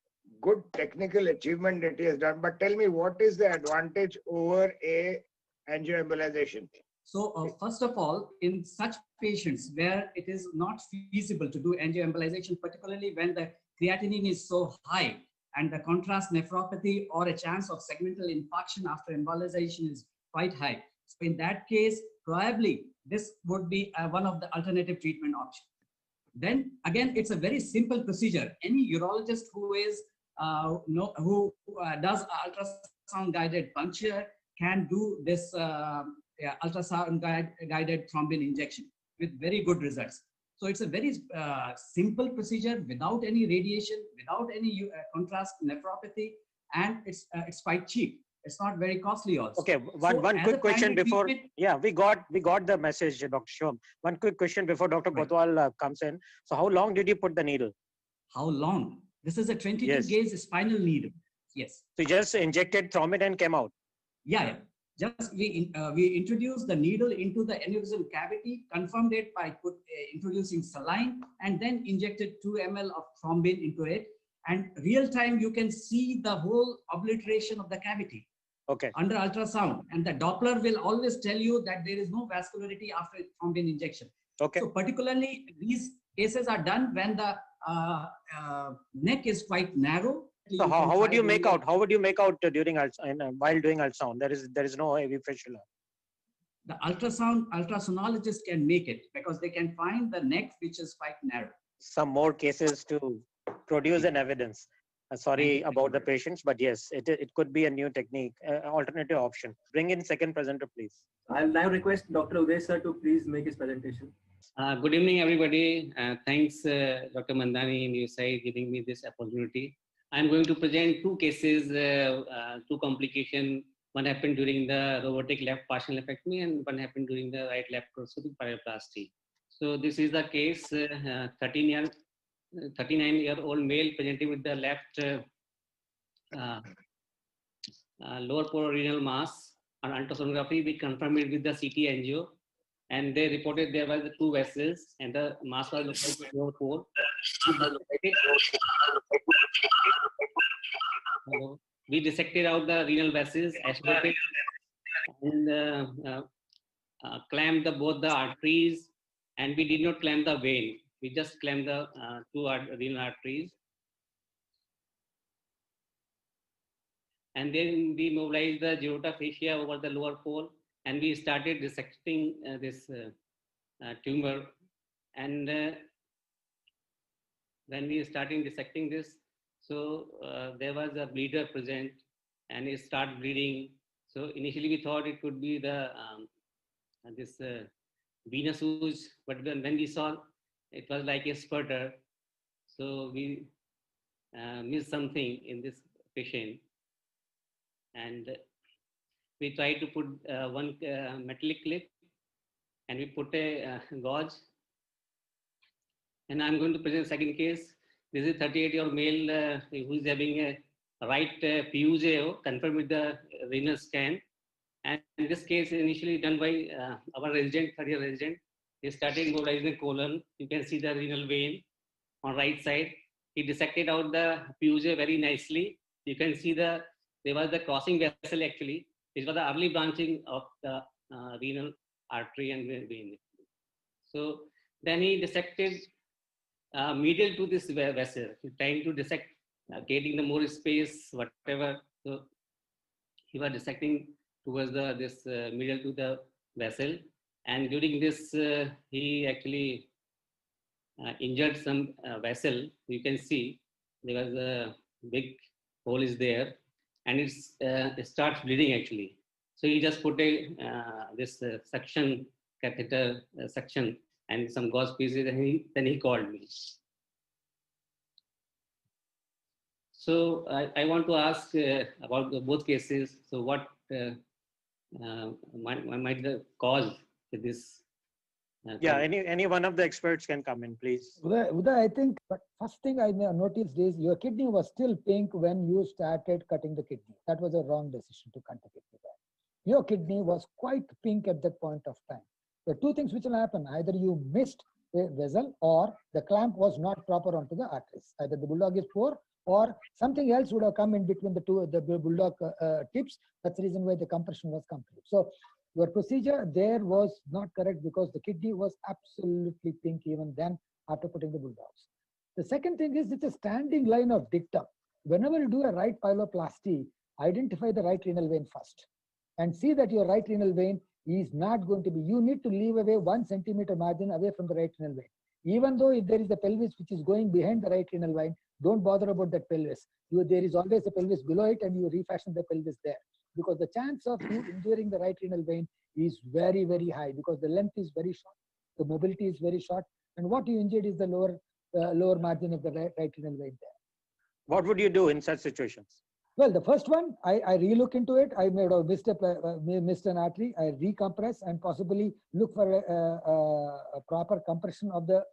good technical achievement that he has done, but tell me, what is the advantage over a angioembolization?
So first of all, in such patients where it is not feasible to do angioembolization, particularly when the creatinine is so high, and the contrast nephropathy or a chance of segmental infarction after embolization is quite high. So in that case, probably this would be one of the alternative treatment options. Then again, it's a very simple procedure. Any urologist who is does ultrasound guided puncture can do this ultrasound guided thrombin injection with very good results. So it's a very simple procedure without any radiation, without any contrast nephropathy, and it's quite cheap. It's not very costly also.
Okay, one quick question before. Yeah, we got the message, Dr. Shivam. One quick question before Dr. Kotwal comes in. So how long did you put the needle?
How long? This is a 22 gauge spinal needle. Yes.
So you just injected thrombin and came out.
Yeah. Just we introduced the needle into the aneurysm cavity, confirmed it by introducing saline, and then injected 2 ml of thrombin into it. And real time, you can see the whole obliteration of the cavity.
Okay.
Under ultrasound, and the Doppler will always tell you that there is no vascularity after thrombin injection.
Okay.
So particularly these cases are done when the neck is quite narrow.
So how would you make out? How would you make out during while doing ultrasound? There is no AV fistula.
The ultrasonologist can make it because they can find the neck which is quite narrow.
Some more cases to produce an evidence. Sorry about the patients, but yes, it could be a new technique, alternative option. Bring in second presenter, please.
I'll now request Dr. Uday sir to please make his presentation.
Good evening, everybody. Thanks, Dr. Mandani and USI giving me this opportunity. I'm going to present two cases, two complications. One happened during the robotic left partial nephrectomy and one happened during the right laparoscopic pyeloplasty. So this is the case, 39-year-old male presenting with the left lower pole renal mass on ultrasonography. We confirmed it with the CT angio, and they reported there were the two vessels and the mass was located in the lower pole. We dissected out the renal vessels, aspirated, and clamped both the arteries, and we did not clamp the vein. We just clamped the two renal arteries. And then we mobilized the aorta fascia over the lower pole, and we started dissecting this tumor. And when we started dissecting this, so there was a bleeder present, and it started bleeding. So initially we thought it could be the this venous ooze, but when we saw it was like a spurter, so we missed something in this patient, and we tried to put one metallic clip, and we put a gauge. And I'm going to present second case. This is 38-year-old male who is having a right PUJO confirmed with the renal scan. And in this case, initially done by our resident, third-year resident, he started mobilizing the colon. You can see the renal vein on right side. He dissected out the PUJO very nicely. You can see there was the crossing vessel actually. This was the early branching of the renal artery and vein. So then he dissected medial to this vessel, trying to dissect, getting the more space, whatever. So he was dissecting towards this medial to the vessel, and during this he actually injured some vessel. You can see there was a big hole is there, and it starts bleeding actually. So he just put a this suction catheter suction and some gauze pieces, and then he called me. So I want to ask about both cases. So what might the cause to this?
Yeah, any one of the experts can come in, please.
Uday, I think, but first thing I noticed is your kidney was still pink when you started cutting the kidney. That was a wrong decision to cut the kidney back. Your kidney was quite pink at that point of time. The two things which will happen: either you missed a vessel or the clamp was not proper onto the arteries. Either the bulldog is poor or something else would have come in between the bulldog tips. That's the reason why the compression was complete. So your procedure there was not correct because the kidney was absolutely pink even then after putting the bulldogs. The second thing is it's a standing line of dictum. Whenever you do a right pyeloplasty, identify the right renal vein first and see that your right renal vein is not going to be, you need to leave away 1 centimeter margin away from the right renal vein. Even though if there is a pelvis which is going behind the right renal vein, don't bother about that pelvis. There is always a pelvis below it and you refashion the pelvis there. Because the chance of you injuring the right renal vein is very, very high because the length is very short, the mobility is very short, and what you injured is the lower margin of the right renal vein there.
What would you do in such situations?
Well, the first one, I relook into it. I may have missed an artery. I recompress and possibly look for a proper compression of the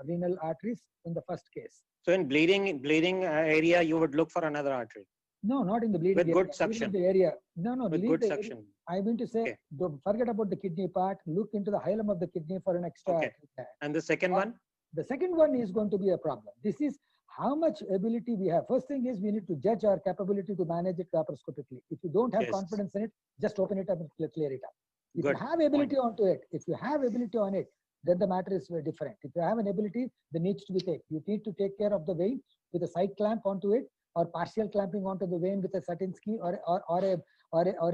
renal arteries in the first case.
So in bleeding area, you would look for another artery?
No, not in the bleeding
with
area.
Good suction.
The area. No,
with good suction.
I mean to say,
okay.
Don't forget about the kidney part. Look into the hilum of the kidney for an extra.
Okay. And the second one?
The second one is going to be a problem. This is how much ability we have. First thing is we need to judge our capability to manage it laparoscopically. If you don't have
Yes.
confidence in it, just open it up and clear it up. If
Good
you have ability onto it, then the matter is very different. If you have an ability, there needs to be take. You need to take care of the vein with a side clamp onto it, or partial clamping onto the vein with a Satinsky or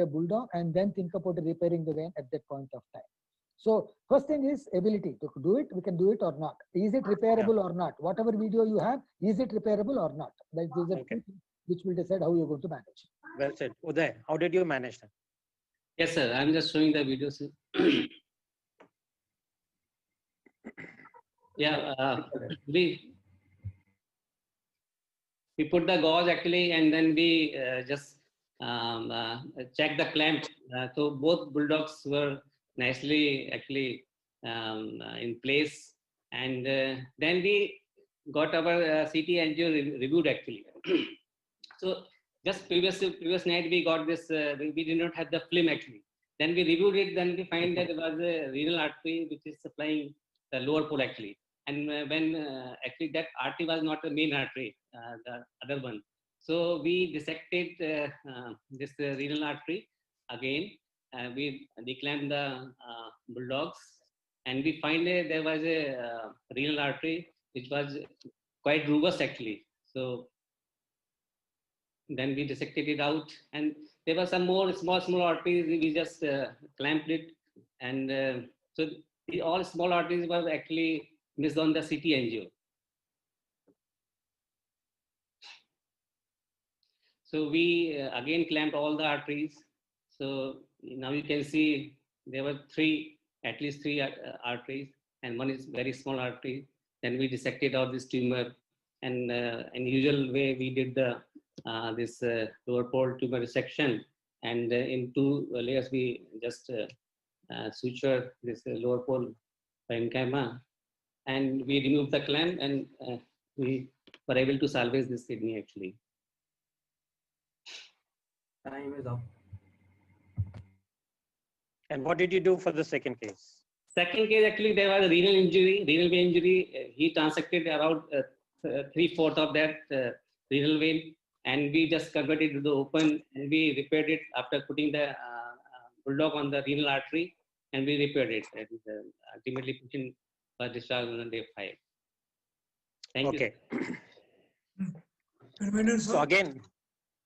a bulldog, and then think about repairing the vein at that point of time. So first thing is ability to do it. We can do it or not. Is it repairable or not? Whatever video you have, is it repairable or not? These are two things which will decide how you're going to manage.
Well said. Uday, how did you manage that?
Yes, sir. I'm just showing the videos. Yeah, we put the gauze actually, and then we just check the clamp. So both bulldogs were nicely actually in place, and then we got our CT angio reviewed actually. So just previous night we got this. We did not have the film actually. Then we reviewed it. Then we find that there was a renal artery which is supplying the lower pole actually. And when actually that artery was not the main artery, the other one. So we dissected this renal artery again. We declamped the bulldogs, and we find there was a renal artery which was quite robust actually. So then we dissected it out, and there were some more small arteries. We just clamped it, and so all small arteries were actually missed on the CT angio. So we again clamped all the arteries. So now you can see there were at least three arteries, and one is very small artery. Then we dissected out this tumor, and in usual way we did the this lower pole tumor resection, and in 2 layers we just suture this lower pole parenchyma, and we removed the clamp, and we were able to salvage this kidney actually.
Time is up.
And what did you do for the second case?
Second case, actually, there was a renal vein injury. He transected around 3/4 of that renal vein, and we just converted it to the open, and we repaired it after putting the bulldog on the renal artery, and we repaired it, and ultimately patient was discharged on day 5. Thank you.
So again,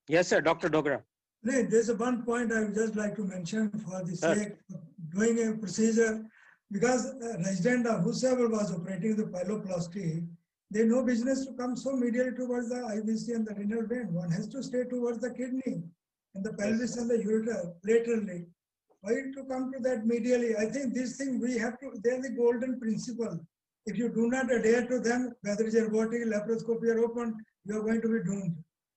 yes, sir, Dr. Dogra.
There's one point I would just like to mention for the sake of doing a procedure, because resident of whosoever was operating the pyeloplasty, they no business to come so medially towards the IVC and the renal vein. One has to stay towards the kidney and the pelvis and the ureter laterally. Why to come to that medially? I think this thing we have to, they're the golden principle. If you do not adhere to them, whether it's robotic, laparoscopy or open, you are going to be doomed.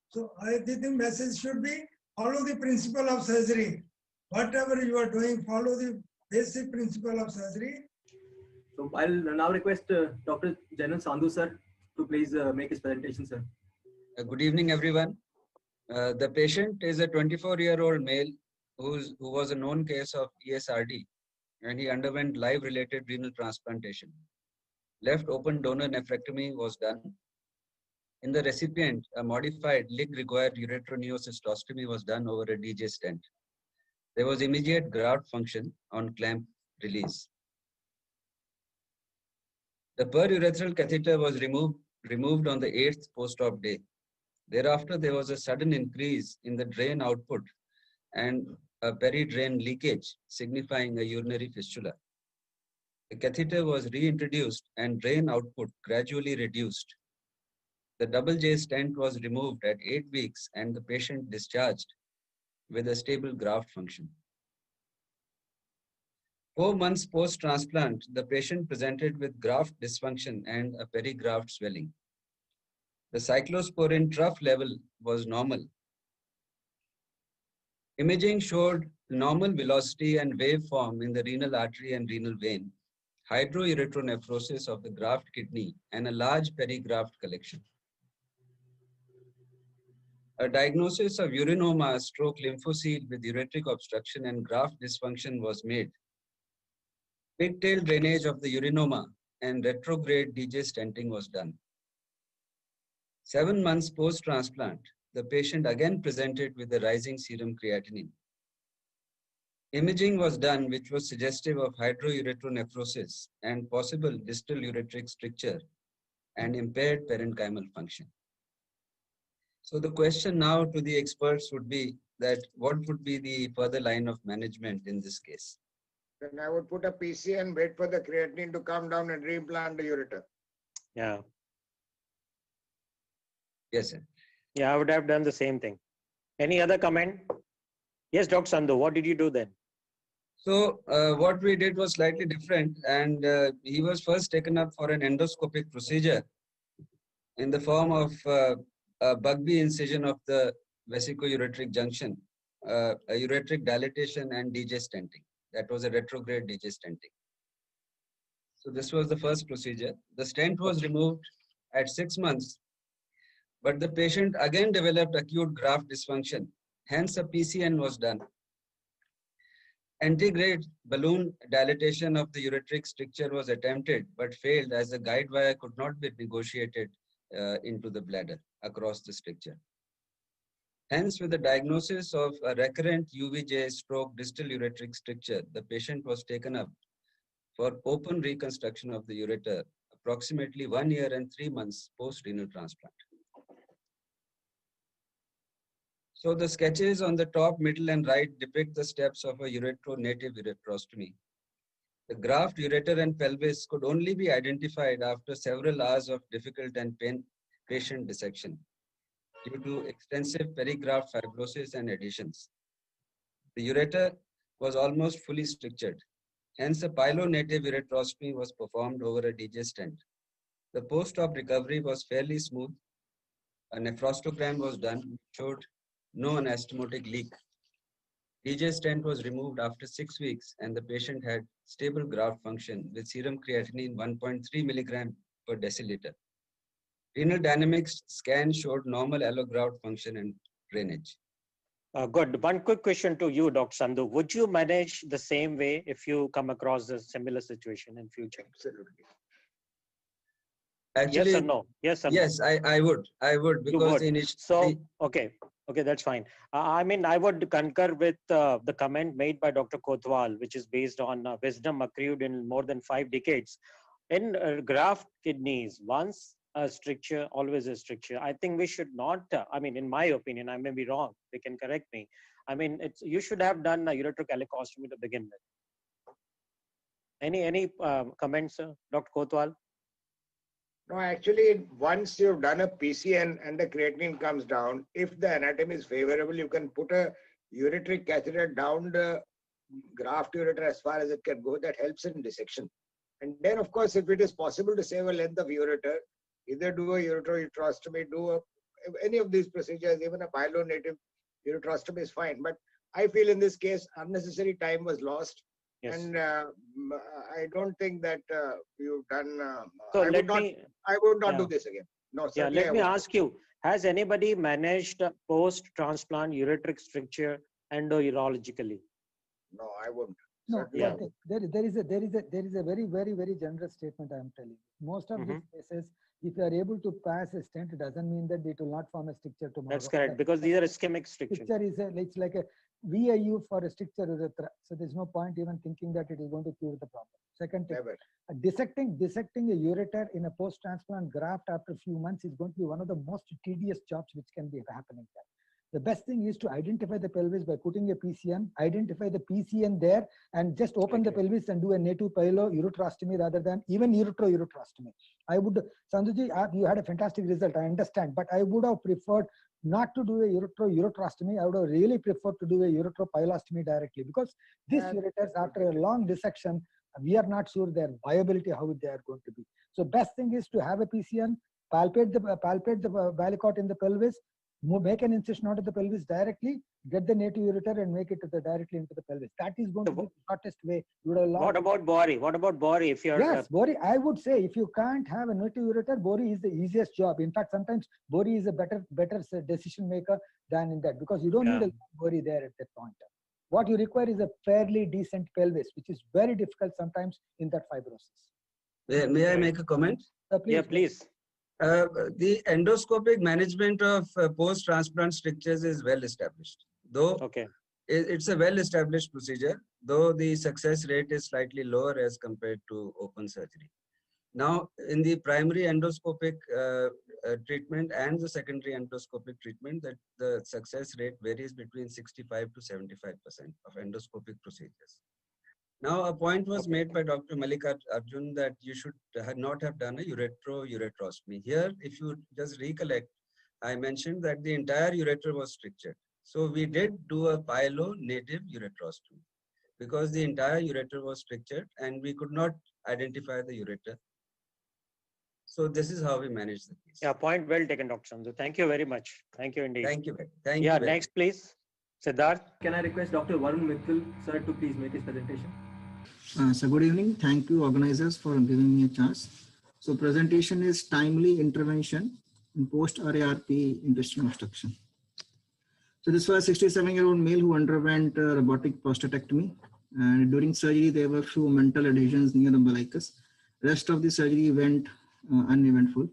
So I think the message should be, follow the principle of surgery. Whatever you are doing, follow the basic principle of surgery.
So I'll now request Dr. Janan Sandhu sir to please make his presentation, sir.
Good evening, everyone. The patient is a 24-year-old male who was a known case of ESRD, and he underwent live-related renal transplantation. Left open donor nephrectomy was done. In the recipient, a modified Lick-required ureteroneocystostomy was done over a DJ stent. There was immediate graft function on clamp release. The perurethral catheter was removed on the 8th post-op day. Thereafter, there was a sudden increase in the drain output and a peri-drain leakage, signifying a urinary fistula. The catheter was reintroduced and drain output gradually reduced. The double J stent was removed at 8 weeks and the patient discharged with a stable graft function. 4 months post-transplant, the patient presented with graft dysfunction and a perigraft swelling. The cyclosporin trough level was normal. Imaging showed normal velocity and waveform in the renal artery and renal vein, hydroureteronephrosis of the graft kidney, and a large perigraft collection. A diagnosis of urinoma stroke lymphocyte with ureteric obstruction and graft dysfunction was made. Pigtail drainage of the urinoma and retrograde DJ stenting was done. 7 months post-transplant, the patient again presented with a rising serum creatinine. Imaging was done, which was suggestive of hydroureteronephrosis and possible distal ureteric stricture and impaired parenchymal function. So the question now to the experts would be that what would be the further line of management in this case?
Then I would put a PC and wait for the creatinine to come down and reimplant the ureter.
Yeah.
Yes, sir.
Yeah, I would have done the same thing. Any other comment? Yes, Dr. Sandhu, what did you do then?
So what we did was slightly different, and he was first taken up for an endoscopic procedure in the form of a Bugbee incision of the vesicoureteric junction, a ureteric dilatation and DJ stenting. That was a retrograde DJ stenting. So this was the first procedure. The stent was removed at 6 months, but the patient again developed acute graft dysfunction. Hence a PCN was done. Antegrade balloon dilatation of the ureteric stricture was attempted, but failed as the guide wire could not be negotiated into the bladder across the stricture. Hence, with the diagnosis of a recurrent UVJ stroke distal ureteric stricture, the patient was taken up for open reconstruction of the ureter approximately 1 year and 3 months post-renal transplant. So the sketches on the top, middle, and right depict the steps of a uretero-native ureterostomy. The graft ureter and pelvis could only be identified after several hours of difficult and patient dissection due to extensive perigraft fibrosis and adhesions. The ureter was almost fully strictured. Hence, a pyelo-native ureterostomy was performed over a DJ stent. The post-op recovery was fairly smooth. A nephrostogram was done, which showed no anastomotic leak. DJ stent was removed after 6 weeks, and the patient had stable graft function with serum creatinine 1.3 milligram per deciliter. Renal dynamics scan showed normal allograft function and drainage.
Good. One quick question to you, Dr. Sandhu. Would you manage the same way if you come across a similar situation in future?
Absolutely.
Actually,
yes or no? Yes or
yes,
no?
I would, because initially.
So, okay, that's fine. I mean, I would concur with the comment made by Dr. Kotwal, which is based on wisdom accrued in more than 5 decades. In graft kidneys, once a stricture, always a stricture. I think we should not, I mean, in my opinion, I may be wrong, they can correct me. I mean, you should have done a ureterocalicostomy to begin with. Any comments, Dr. Kotwal?
No, actually, once you've done a PCN and the creatinine comes down, if the anatomy is favorable, you can put a ureteric catheter down the graft ureter as far as it can go. That helps in dissection. And then, of course, if it is possible to save a length of ureter, either do a ureterostomy, any of these procedures, even a pyelo-native ureterostomy is fine. But I feel in this case, unnecessary time was lost. Yes. And I don't think that you've done.
So
I would not do this again. No,
yeah, let me ask you: has anybody managed post-transplant ureteric stricture endourologically?
No, I wouldn't.
No, yeah. There is a very generous statement I am telling you. Most of these cases, if you are able to pass a stent, it doesn't mean that it will not form a stricture tomorrow.
That's correct, because these are ischemic strictures.
Stricture is it's like a VIU for a stricture urethra. So there's no point even thinking that it is going to cure the problem. Second thing, dissecting a ureter in a post-transplant graft after a few months is going to be one of the most tedious jobs which can be happening there. The best thing is to identify the pelvis by putting a PCN, identify the PCN there, and just open the pelvis and do a native pyelo ureterostomy rather than even ureterostomy. I would, Sandhuji, you had a fantastic result, I understand, but I would have preferred not to do a ureterostomy. I would have really preferred to do a uretero-pyelostomy directly, because these ureters, after a long dissection, we are not sure their viability, how they are going to be. So best thing is to have a PCN, palpate the vallecot in the pelvis, make an incision onto the pelvis directly, get the native ureter and make it directly into the pelvis. That is going to be the shortest way.
What about Bori? What about Bori? If you're
yes, Bori, I would say if you can't have a native ureter, Bori is the easiest job. In fact, sometimes Bori is a better decision maker than in that, because you don't need a Bori there at that point. What you require is a fairly decent pelvis, which is very difficult sometimes in that fibrosis.
May I make a comment?
Please. Yeah, please.
The endoscopic management of post-transplant strictures is well established. Though it's a well-established procedure, though the success rate is slightly lower as compared to open surgery. Now, in the primary endoscopic treatment and the secondary endoscopic treatment, that the success rate varies between 65 to 75% of endoscopic procedures. Now, a point was made by Dr. Mallika Arjun that you should not have done a ureterostomy. Here, if you just recollect, I mentioned that the entire ureter was strictured. So we did do a pyelo-native ureterostomy because the entire ureter was strictured and we could not identify the ureter. So this is how we manage the case.
Yeah, point well taken, Dr. Sandhu. Thank you very much. Thank you indeed.
Thank you. Thank
you.
Yeah,
Next, please. Siddharth.
Can I request Dr. Varun Mittal, sir, to please make his presentation?
So good evening. Thank you organizers for giving me a chance. So presentation is timely intervention in post-RARP intestinal obstruction. So this was a 67-year-old male who underwent robotic prostatectomy, and during surgery there were few mental adhesions near the umbilicus. Rest of the surgery went uneventful.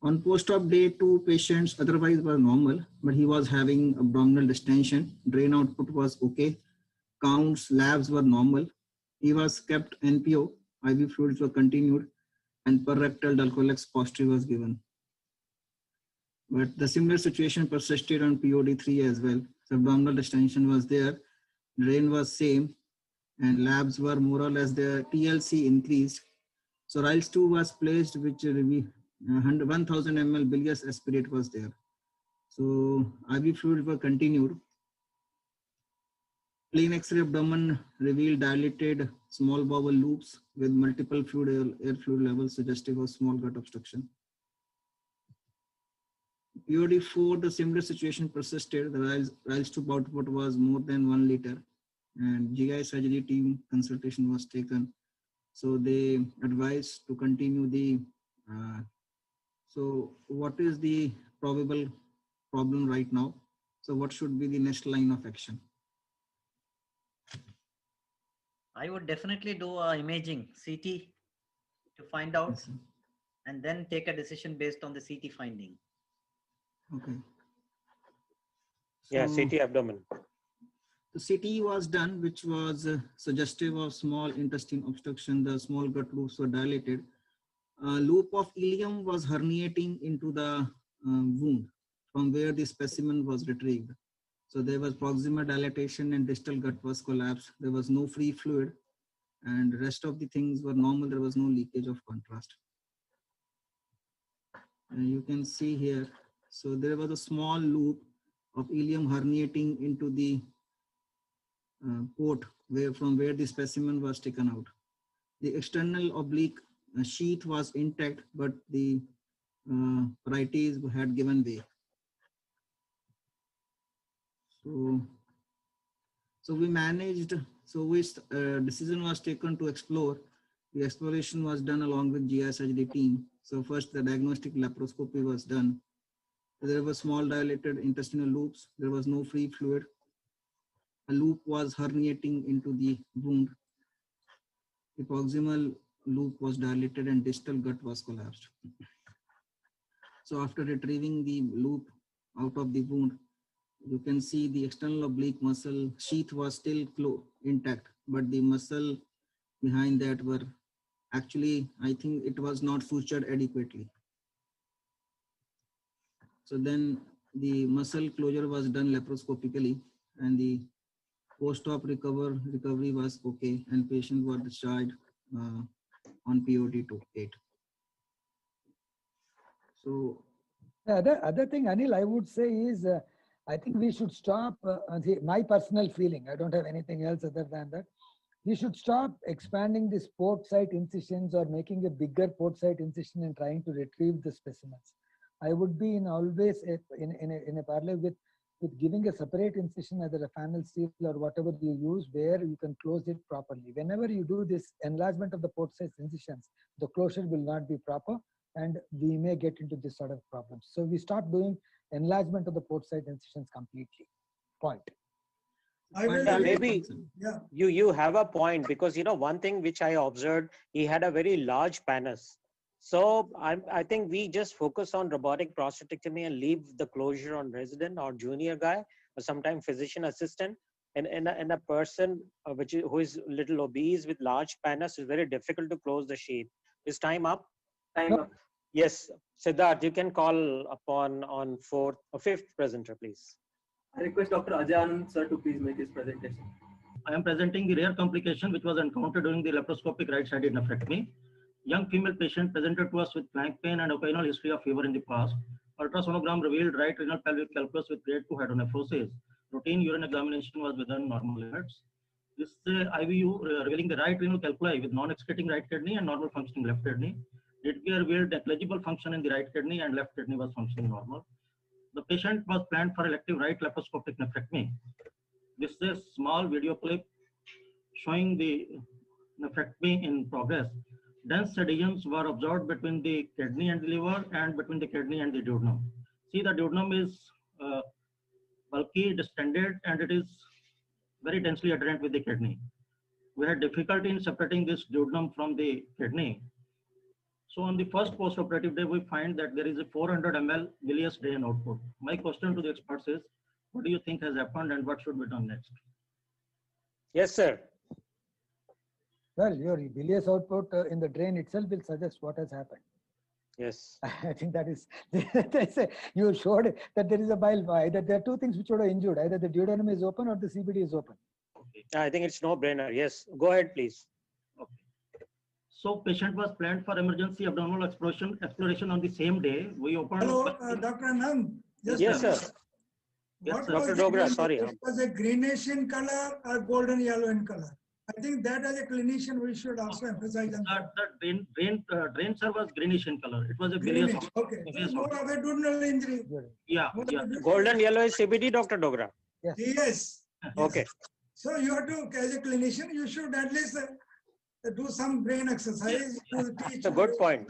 On post-op day, 2 patients otherwise were normal, but he was having abdominal distension. Drain output was okay. Counts, labs were normal. He was kept NPO, IV fluids were continued, and perrectal Dulcolax posterior was given. But the similar situation persisted on POD3 as well. So abdominal distension was there, drain was same, and labs were more or less there. TLC increased. So Riles 2 was placed, which 1000 ml bilious aspirate was there. So IV fluids were continued. Plain X-ray abdomen revealed dilated small bowel loops with multiple air fluid levels suggestive of small gut obstruction. POD4, the similar situation persisted. The Riles 2 output was more than 1 liter, and GI surgery team consultation was taken. So they advised to continue the. So what is the probable problem right now? So what should be the next line of action?
I would definitely do imaging, CT, to find out, yes, and then take a decision based on the CT finding.
Okay.
Yeah, CT abdomen.
The CT was done, which was suggestive of small intestine obstruction. The small gut loops were dilated. Loop of ileum was herniating into the wound from where the specimen was retrieved. So there was proximal dilatation and distal gut was collapsed. There was no free fluid and the rest of the things were normal. There was no leakage of contrast. And you can see here, so there was a small loop of ileum herniating into the port from where the specimen was taken out. The external oblique sheath was intact, but the parietes had given way. So we managed, decision was taken to explore. The exploration was done along with GI surgery team. So first the diagnostic laparoscopy was done. There were small dilated intestinal loops. There was no free fluid. A loop was herniating into the wound. The proximal loop was dilated and distal gut was collapsed. So after retrieving the loop out of the wound, you can see the external oblique muscle sheath was still intact, but the muscle behind that were actually, I think it was not sutured adequately. So then the muscle closure was done laparoscopically and the post-op recovery was okay and patient was discharged on POD 8. So
the other thing, Anil, I would say is, I think we should stop, my personal feeling, I don't have anything else other than that, we should stop expanding these port site incisions or making a bigger port site incision and trying to retrieve the specimens. I would be always in a parallel with giving a separate incision, either a funnel seal or whatever you use, where you can close it properly. Whenever you do this enlargement of the port site incisions, the closure will not be proper and we may get into this sort of problems. So we start doing enlargement of the port site incisions completely. Point.
Maybe you have a point, because one thing which I observed, he had a very large pannus. So I think we just focus on robotic prostatectomy and leave the closure on resident or junior guy or sometimes physician assistant. And a person who is little obese with large panas is very difficult to close the sheath. Is time up?
Time up.
Yes, Siddharth, you can call upon on fourth or fifth presenter, please.
I request Dr. Ajan sir to please make his presentation.
I am presenting the rare complication which was encountered during the laparoscopic right-sided nephrectomy. Young female patient presented to us with flank pain and occasional history of fever in the past. Ultrasonogram revealed right renal pelvic calculus with grade 2 hydronephrosis. Routine urine examination was within normal limits. This IVU revealing the right renal calculi with non-excreting right kidney and normal functioning left kidney. DTP revealed negligible function in the right kidney and left kidney was functioning normal. The patient was planned for elective right laparoscopic nephrectomy. This is a small video clip showing the nephrectomy in progress. Dense adhesions were observed between the kidney and the liver and between the kidney and the duodenum. See, the duodenum is bulky, distended, and it is very densely adherent with the kidney. We had difficulty in separating this duodenum from the kidney. So on the first post-operative day, we find that there is a 400 ml bilious drain output. My question to the experts is, what do you think has happened and what should be done next?
Yes, sir.
Well, your bilious output in the drain itself will suggest what has happened.
Yes.
I think that is, you showed that there is a bile, that there are two things which would have injured. Either the duodenum is open or the CBD is open.
I think it's no brainer. Yes, go ahead, please.
Okay. So patient was planned for emergency abdominal exploration on the same day. We opened.
Hello, Dr. Anand.
Yes, sir.
What
Dr. Dogra, sorry.
It was a greenish in color or golden yellow in color? I think that as a clinician, we should also emphasize on that.
The drain sir was greenish in color. It was a
Greenish,
bilious.
okay. More of a duodenal injury.
Yeah.
Golden yellow is CBD, Dr. Dogra.
Yes.
Okay.
So you have to, as a clinician, you should at least do some brain exercise.
It's a good point.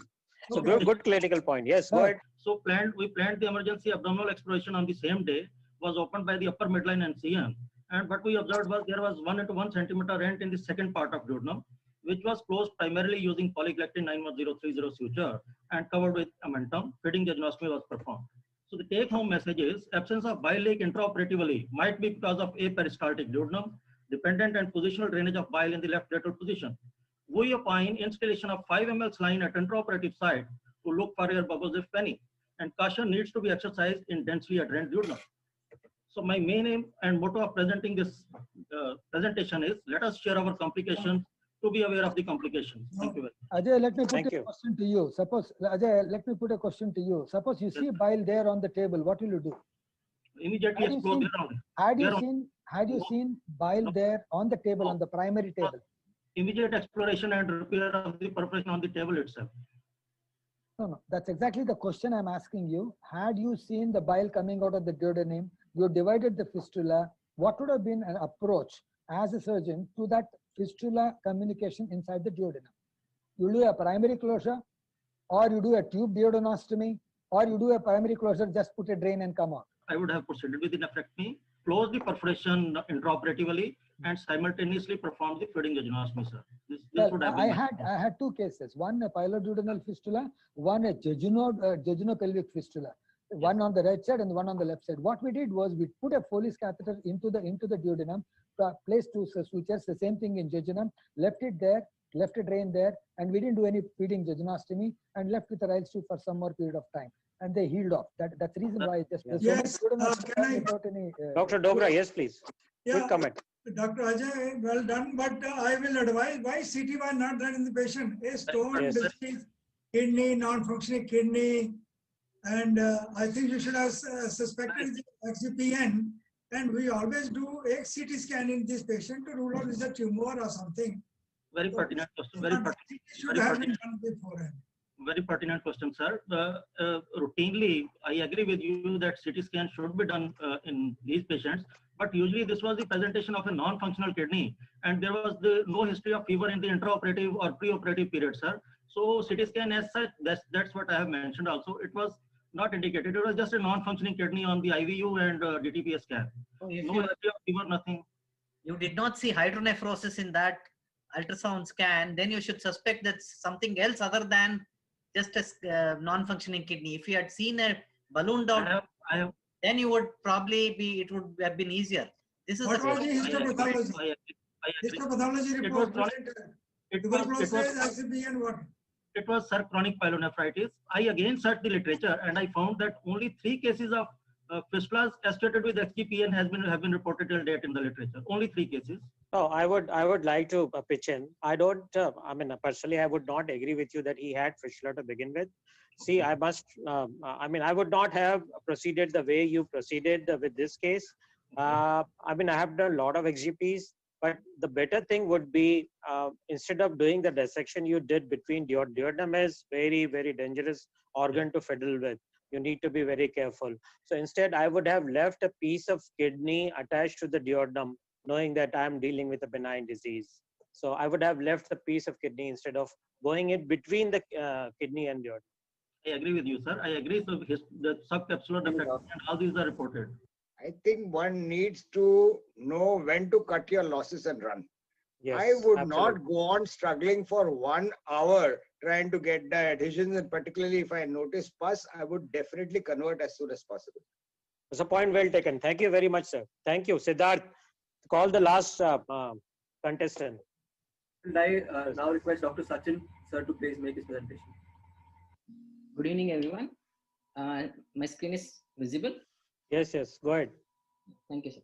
So good clinical point. Yes, go ahead.
So we planned the emergency abdominal exploration on the same day, was opened by the upper midline and CM. And what we observed was there was 1 into 1 centimeter rent in the second part of duodenum, which was closed primarily using polyglactin 91030 suture and covered with amentum. Feeding jejunostomy was performed. So the take-home message is absence of bile leak intraoperatively might be because of aperistaltic duodenum, dependent and positional drainage of bile in the left lateral position. We opine installation of 5 ml line at intraoperative site to look for air bubbles if any, and caution needs to be exercised in densely adherent duodenum. So my main aim and motto of presenting this presentation is let us share our complications to be aware of the complications. Thank you very much.
Ajay, let me put a question to you. Suppose, Ajay, let me put a question to you. Suppose you see bile there on the table, what will you do?
Immediately explore there only.
Had you seen bile there on the table, on the primary table?
Immediate exploration and repair of the perforation on the table itself.
No, that's exactly the question I'm asking you. Had you seen the bile coming out of the duodenum, you divided the fistula, what would have been an approach as a surgeon to that fistula communication inside the duodenum? You do a primary closure, or you do a tube duodenostomy, or you do a primary closure, just put a drain and come out.
I would have proceeded with the nephrectomy, close the perforation intraoperatively, and simultaneously perform the feeding jejunostomy, sir. This would have been
I had two cases, one a piloduodenal fistula, one a jejunopelvic fistula, one on the right side and one on the left side. What we did was we put a Foley's catheter into the duodenum, placed two sutures, the same thing in jejunum, left it there, left a drain there, and we didn't do any feeding jejunostomy and left with the right tube for some more period of time. And they healed off. That's the reason why I just
yes.
Dr. Dogra, yes, please.
Yeah,
quick comment.
Dr. Ajay, well done, but I will advise why CT was not done in the patient. A stone disease, kidney, non-functioning kidney, and I think you should have suspected XGPN. And we always do a CT scan in this patient to rule out is a tumor or something.
Very pertinent question. Very pertinent question, sir. Routinely, I agree with you that CT scan should be done in these patients, but usually this was the presentation of a non-functional kidney, and there was no history of fever in the intraoperative or preoperative period, sir. So CT scan as such, that's what I have mentioned also. It was not indicated. It was just a non-functioning kidney on the IVU and DTPA scan.
So
no history of fever, nothing.
You did not see hydronephrosis in that ultrasound scan, then you should suspect that something else other than just a non-functioning kidney. If you had seen a ballooned out, then you would probably be, it would have been easier. This is
What
a
was the histopathology? Histopathology report presented. Tuberculosis, ICP, and what?
It was, sir, chronic pyelonephritis. I again searched the literature and I found that only 3 cases of fistulas associated with XGPN have been reported till date in the literature. Only 3 cases.
Oh, I would like to pitch in. I don't. I mean, personally, I would not agree with you that he had fistula to begin with. See, I must. I mean, I would not have proceeded the way you proceeded with this case. I mean, I have done a lot of XGPs, but the better thing would be instead of doing the dissection you did between duodenum is very, very dangerous organ to fiddle with. You need to be very careful. So instead, I would have left a piece of kidney attached to the duodenum, knowing that I'm dealing with a benign disease. So I would have left the piece of kidney instead of going it between the kidney and duodenum.
I agree with you, sir. I agree. So the subcapsular defect and all these are reported.
I think one needs to know when to cut your losses and run.
Yes,
I would
absolutely.
not go on struggling for 1 hour trying to get the adhesions, and particularly if I notice pus, I would definitely convert as soon as possible.
That's a point well taken. Thank you very much, sir. Thank you. Siddharth, call the last contestant.
And I now request Dr. Sachin, sir, to please make his presentation.
Good evening, everyone. My screen is visible?
Yes, yes. Go ahead.
Thank you, sir.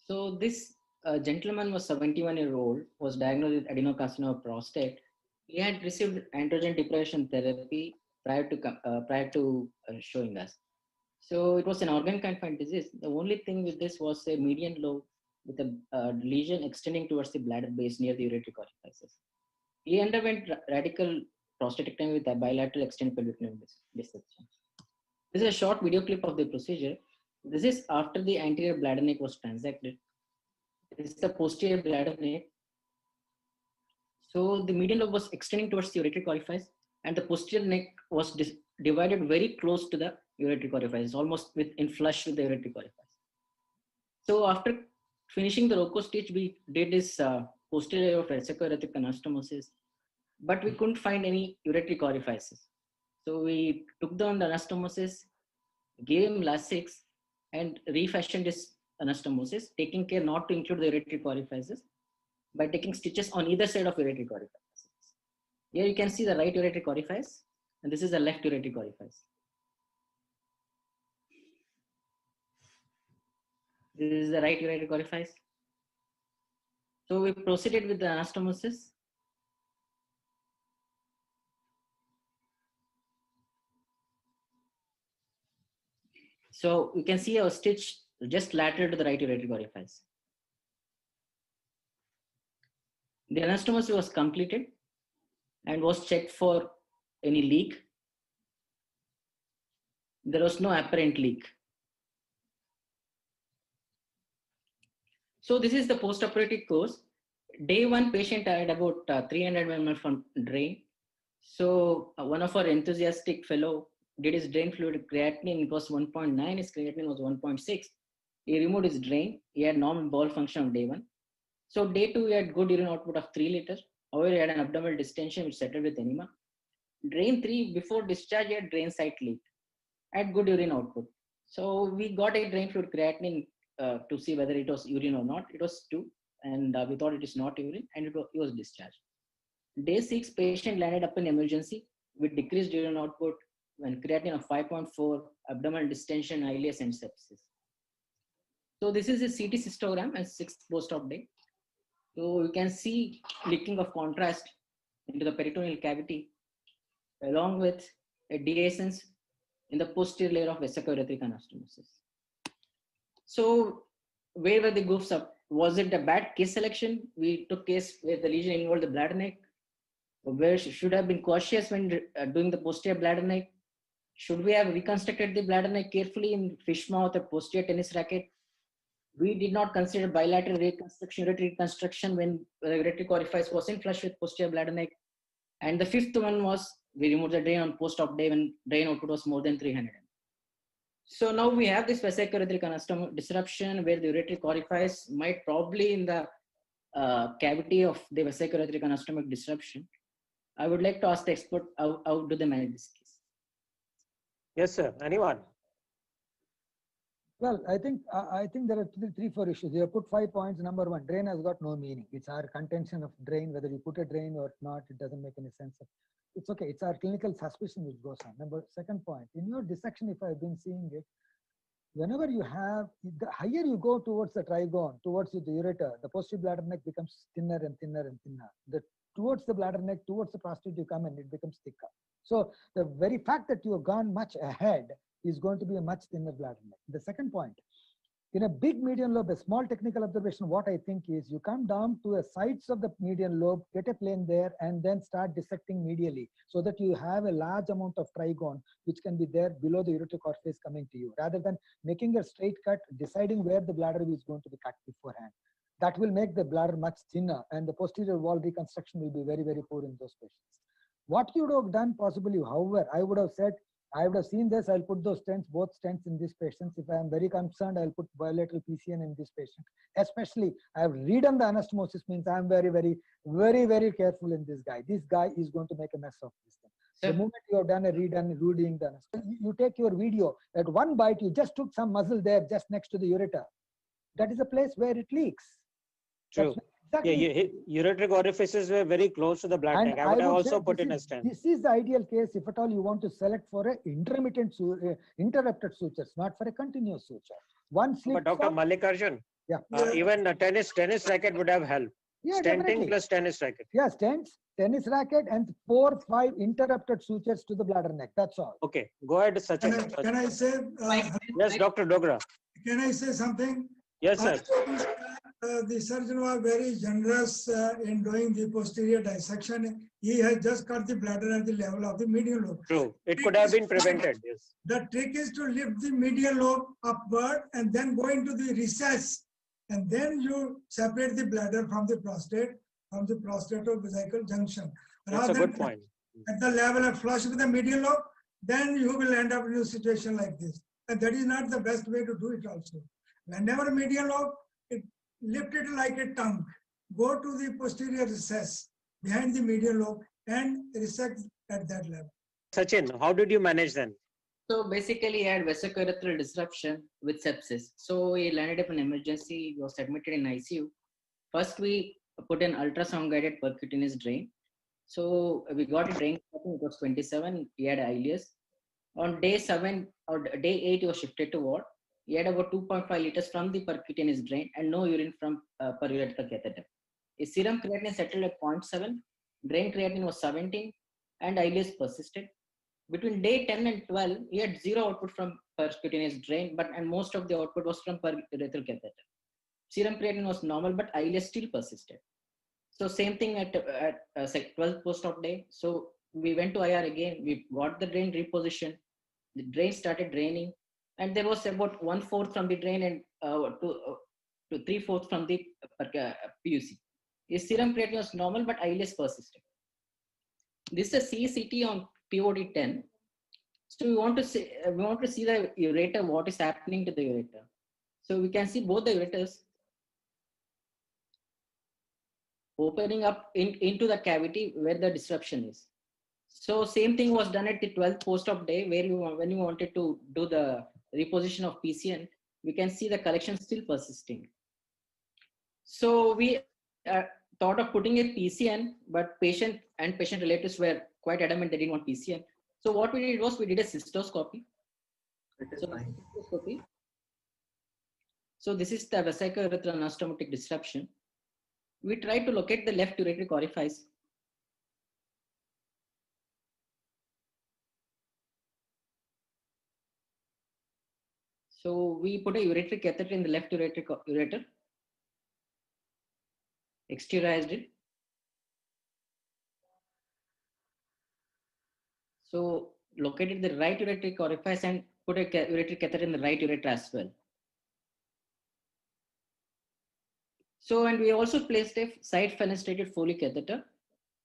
So this gentleman was 71-year-old, was diagnosed with adenocarcinoma of prostate. He had received androgen deprivation therapy prior to showing us. So it was an organ-confined disease. The only thing with this was a median lobe with a lesion extending towards the bladder base near the ureteric orifices. He underwent radical prostatectomy with a bilateral extended pelvic dissection. This is a short video clip of the procedure. This is after the anterior bladder neck was transected. This is the posterior bladder neck. So the median lobe was extending towards the ureteric orifice, and the posterior neck was divided very close to the ureteric orifice, almost in flush with the ureteric orifice. So after finishing the Rocco stitch, we did this posterior of vesico-urethric anastomosis, but we couldn't find any ureteric orifices. So we took down the anastomosis, gave him Lasix, and refashioned this anastomosis, taking care not to include the ureteric orifices by taking stitches on either side of ureteric orifices. Here you can see the right ureteric orifice, and this is the left ureteric orifice. This is the right ureteric orifice. So we proceeded with the anastomosis. So you can see our stitch just lateral to the right ureteric orifice. The anastomosis was completed and was checked for any leak. There was no apparent leak. So this is the post-operative course. Day 1, patient had about 300 ml from drain. So one of our enthusiastic fellow did his drain fluid creatinine. It was 1.9. His creatinine was 1.6. He removed his drain. He had normal bowel function on day 1. So day 2, he had good urine output of 3 liters. However, he had an abdominal distension which settled with enema. Drain 3, before discharge, he had drain site leak. Had good urine output. So we got a drain fluid creatinine to see whether it was urine or not. It was 2, and we thought it is not urine, and it was discharged. Day 6, patient landed up in emergency with decreased urine output and creatinine of 5.4, abdominal distension, ileus, and sepsis. So this is a CT cystogram and 6th post-op day. So you can see leaking of contrast into the peritoneal cavity along with a dehiscence in the posterior layer of vesico-urethric anastomosis. So where were the goofs up? Was it a bad case selection? We took case where the lesion involved the bladder neck. Where should have been cautious when doing the posterior bladder neck? Should we have reconstructed the bladder neck carefully in fish mouth or posterior tennis racket? We did not consider bilateral reconstruction, ureteric reconstruction when the ureteric orifice was in flush with posterior bladder neck. And the 5th one was we removed the drain on post-op day when drain output was more than 300. So now we have this vesico-urethric anastomose disruption where the ureteric orifice might probably in the cavity of the vesico-urethric anastomic disruption. I would like to ask the expert, how do they manage this case?
Yes, sir. Anyone?
Well, I think there are three, four issues. You have put 5 points. Number one, drain has got no meaning. It's our contention of drain, whether you put a drain or not, it doesn't make any sense. It's okay. It's our clinical suspicion which goes on. Second point, in your dissection, if I've been seeing it, whenever you have, the higher you go towards the trigone, towards the ureter, the posterior bladder neck becomes thinner and thinner and thinner. Towards the bladder neck, towards the prostate you come and it becomes thicker. So the very fact that you have gone much ahead is going to be a much thinner bladder neck. The second point, in a big median lobe, a small technical observation, what I think is you come down to the sides of the median lobe, get a plane there, and then start dissecting medially so that you have a large amount of trigone which can be there below the ureteric orifice coming to you, rather than making a straight cut, deciding where the bladder is going to be cut beforehand. That will make the bladder much thinner, and the posterior wall reconstruction will be very, very poor in those patients. What you would have done possibly, however, I would have said, I would have seen this, I'll put those stents, both stents in these patients. If I am very concerned, I'll put bilateral PCN in this patient. Especially, I have redone the anastomosis, means I'm very, very, very, very careful in this guy. This guy is going to make a mess of this thing. The moment you have done redoing the anastomosis, you take your video, at one bite, you just took some muscle there just next to the ureter. That is a place where it leaks.
True. Exactly. Yeah, ureteric orifices were very close to the blood tank. I would have also put in a stent.
This is the ideal case if at all you want to select for a intermittent interrupted sutures, not for a continuous suture. One slip.
But Dr. Mallikarjun, even a tennis racket would have helped.
Yeah,
Stenting
definitely.
plus tennis racket.
Yeah, stents, tennis racket, and 4, 5 interrupted sutures to the bladder neck. That's all.
Okay, go ahead, Sachin.
Can I say?
Yes, Dr. Dogra.
Can I say something?
Yes, sir.
The surgeon was very generous in doing the posterior dissection. He has just cut the bladder at the level of the median lobe.
True. It could have been prevented. Yes.
The trick is to lift the median lobe upward and then go into the recess. And then you separate the bladder from the prostatovesical junction.
That's a good point.
At the level of flush with the median lobe, then you will end up in a situation like this. And that is not the best way to do it also. Whenever median lobe, lift it like a tongue. Go to the posterior recess behind the median lobe and resect at that level.
Sachin, how did you manage then?
So basically, he had vesicourethral disruption with sepsis. So he landed up in emergency. He was admitted in ICU. First, we put an ultrasound guided percutaneous drain. So we got a drain. I think it was 27. He had ileus. On day 7 or day 8, he was shifted to ward. He had about 2.5 liters from the percutaneous drain and no urine from periurethral catheter. His serum creatinine settled at 0.7. Drain creatinine was 17, and ileus persisted. Between day 10 and 12, he had zero output from percutaneous drain, and most of the output was from periurethral catheter. Serum creatinine was normal, but ileus still persisted. So same thing at 12th post-op day. So we went to IR again. We got the drain repositioned. The drain started draining, and there was about 1/4 from the drain and to 3/4 from the PUC. His serum creatinine was normal, but ileus persisted. This is a CCT on POD 10. So we want to see the ureter, what is happening to the ureter. So we can see both the ureters opening up into the cavity where the disruption is. So same thing was done at the 12th post-op day, where when you wanted to do the reposition of PCN, we can see the collection still persisting. So we thought of putting a PCN, but patient and patient relatives were quite adamant they didn't want PCN. So what we did was we did a cystoscopy. So this is the vesicourethral anastomotic disruption. We tried to locate the left ureteric orifice. So we put a ureteric catheter in the left ureter, exteriorized it. So located the right ureteric orifice and put a ureteric catheter in the right ureter as well. So, and we also placed a side fenestrated Foley catheter.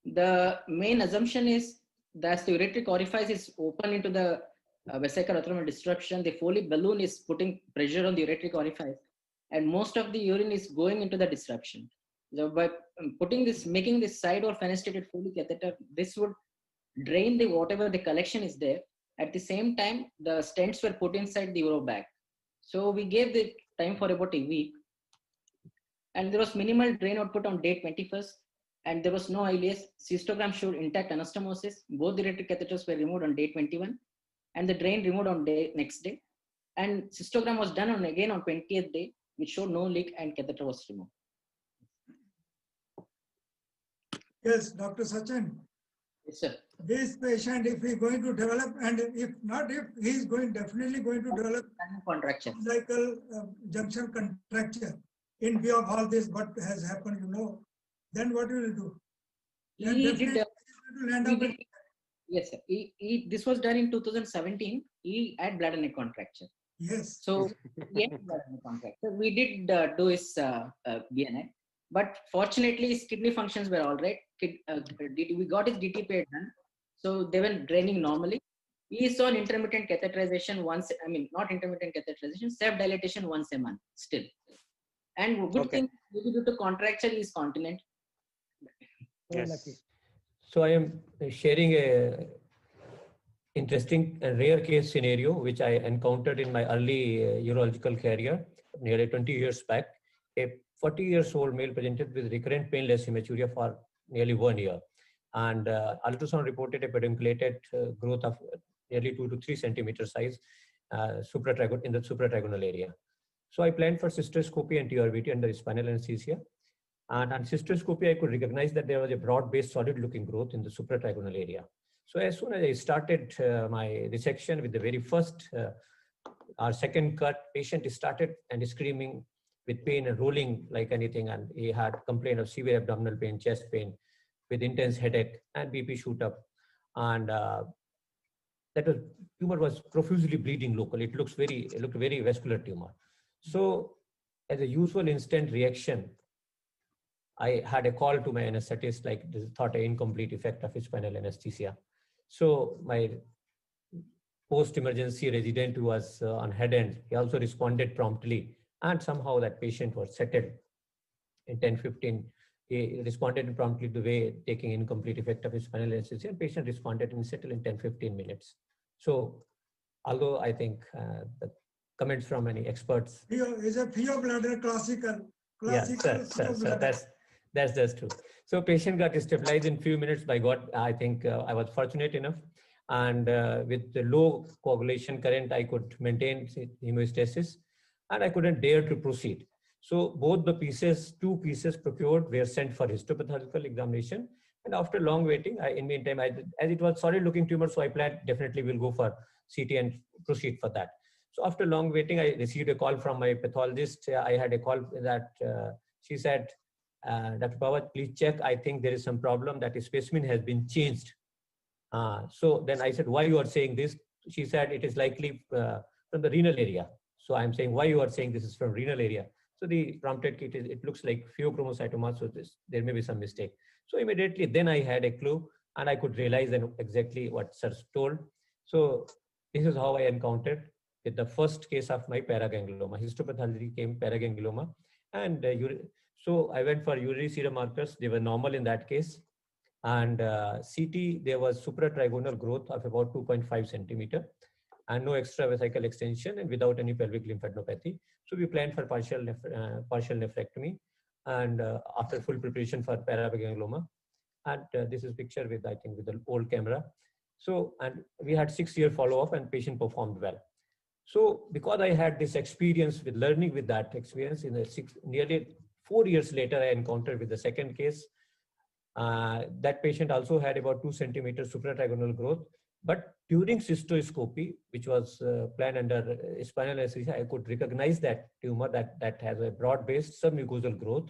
The main assumption is that the ureteric orifice is open into the vesicourethral disruption. The Foley balloon is putting pressure on the ureteric orifice, and most of the urine is going into the disruption. So by making this side or fenestrated Foley catheter, this would drain whatever the collection is there. At the same time, the stents were put inside the Euro bag. So we gave the time for about a week, and there was minimal drain output on day 21st, and there was no ileus. Cystogram showed intact anastomosis. Both the electric catheters were removed on day 21, and the drain removed on next day. And cystogram was done again on 20th day, which showed no leak and catheter was removed.
Yes, Dr. Sachin.
Yes, sir.
This patient, if he is going to develop, and if not, if he is definitely going to develop
contracture,
cycle junction contracture, in view of all this, what has happened, then what will you do?
Yes, sir. This was done in 2017. He had bladder neck contracture.
Yes.
So he had bladder neck contracture. We did do his BNI, but fortunately his kidney functions were all right. We got his DTPA done, so they were draining normally. He saw an intermittent catheterization once. I mean, not intermittent catheterization, self-dilatation once a month still. And good thing, maybe due to contracture, he is continent.
Yes. So I am sharing a interesting and rare case scenario which I encountered in my early urological career nearly 20 years back. A 40 years old male presented with recurrent painless hematuria for nearly 1 year, and ultrasound reported a pedunculated growth of nearly 2 to 3 centimeter size in the supratrigonal area. So I planned for cystoscopy and TRVT under spinal anesthesia. And on cystoscopy, I could recognize that there was a broad-based solid-looking growth in the supratrigonal area. So as soon as I started my resection with the very first or second cut, patient started and screaming with pain and rolling like anything. And he had complaint of severe abdominal pain, chest pain, with intense headache and BP shoot up. And tumor was profusely bleeding locally. It looked very vascular tumor. So as a usual instant reaction, I had a call to my anesthetist, like this thought an incomplete effect of spinal anesthesia. So my post-emergency resident who was on head end, he also responded promptly, and somehow that patient was settled in 10-15. He responded promptly to the way taking incomplete effect of spinal anesthesia, and patient responded and settled in 10-15 minutes. So although I think the comments from any experts.
Is a PO bladder classical.
Yeah, that's true. So patient got stabilized in few minutes by God. I think I was fortunate enough, and with the low coagulation current, I could maintain hemostasis, and I couldn't dare to proceed. So both the two pieces procured were sent for histopathological examination. And after long waiting, in meantime, as it was solid looking tumor, so I planned definitely will go for CT and proceed for that. So after long waiting, I received a call from my pathologist. I had a call that she said, Dr. Pawat, please check. I think there is some problem that a specimen has been changed. So then I said, why you are saying this? She said, it is likely from the renal area. So I'm saying, why you are saying this is from renal area? So the prompted kit, it looks like pheochromocytoma, so there may be some mistake. So immediately then I had a clue and I could realize exactly what sir told. So this is how I encountered with the first case of my paraganglioma. Histopathology came paraganglioma, and so I went for urinary serum markers. They were normal in that case. And CT, there was supratrigonal growth of about 2.5 centimeter and no extravesical extension and without any pelvic lymphadenopathy. So we planned for partial nephrectomy and after full preparation for paraganglioma. And this is picture with, I think, with the old camera. So, and we had 6-year follow-up and patient performed well. So because I had this experience with learning with that experience, nearly 4 years later, I encountered with the second case. That patient also had about 2 centimeter supratrigonal growth. But during cystoscopy, which was planned under spinal anesthesia, I could recognize that tumor that has a broad-based submucosal growth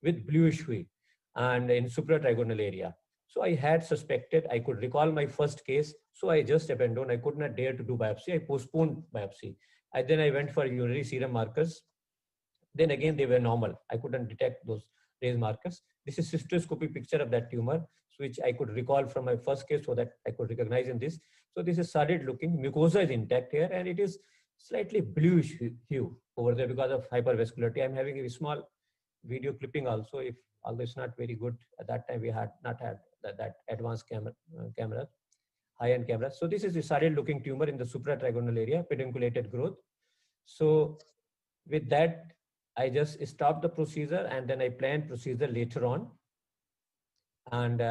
with bluish hue and in supratrigonal area. So I had suspected, I could recall my first case. So I just abandoned. I could not dare to do biopsy. I postponed biopsy. Then I went for urinary serum markers. Then again, they were normal. I couldn't detect those raised markers. This is cystoscopy picture of that tumor, which I could recall from my first case so that I could recognize in this. So this is solid looking, mucosa is intact here, and it is slightly bluish hue over there because of hypervascularity. I'm having a small video clipping also, if although it's not very good. At that time, we had not had that advanced camera, high-end camera. So this is a solid looking tumor in the supratrigonal area, pedunculated growth. So with that, I just stopped the procedure and then I planned procedure later on. And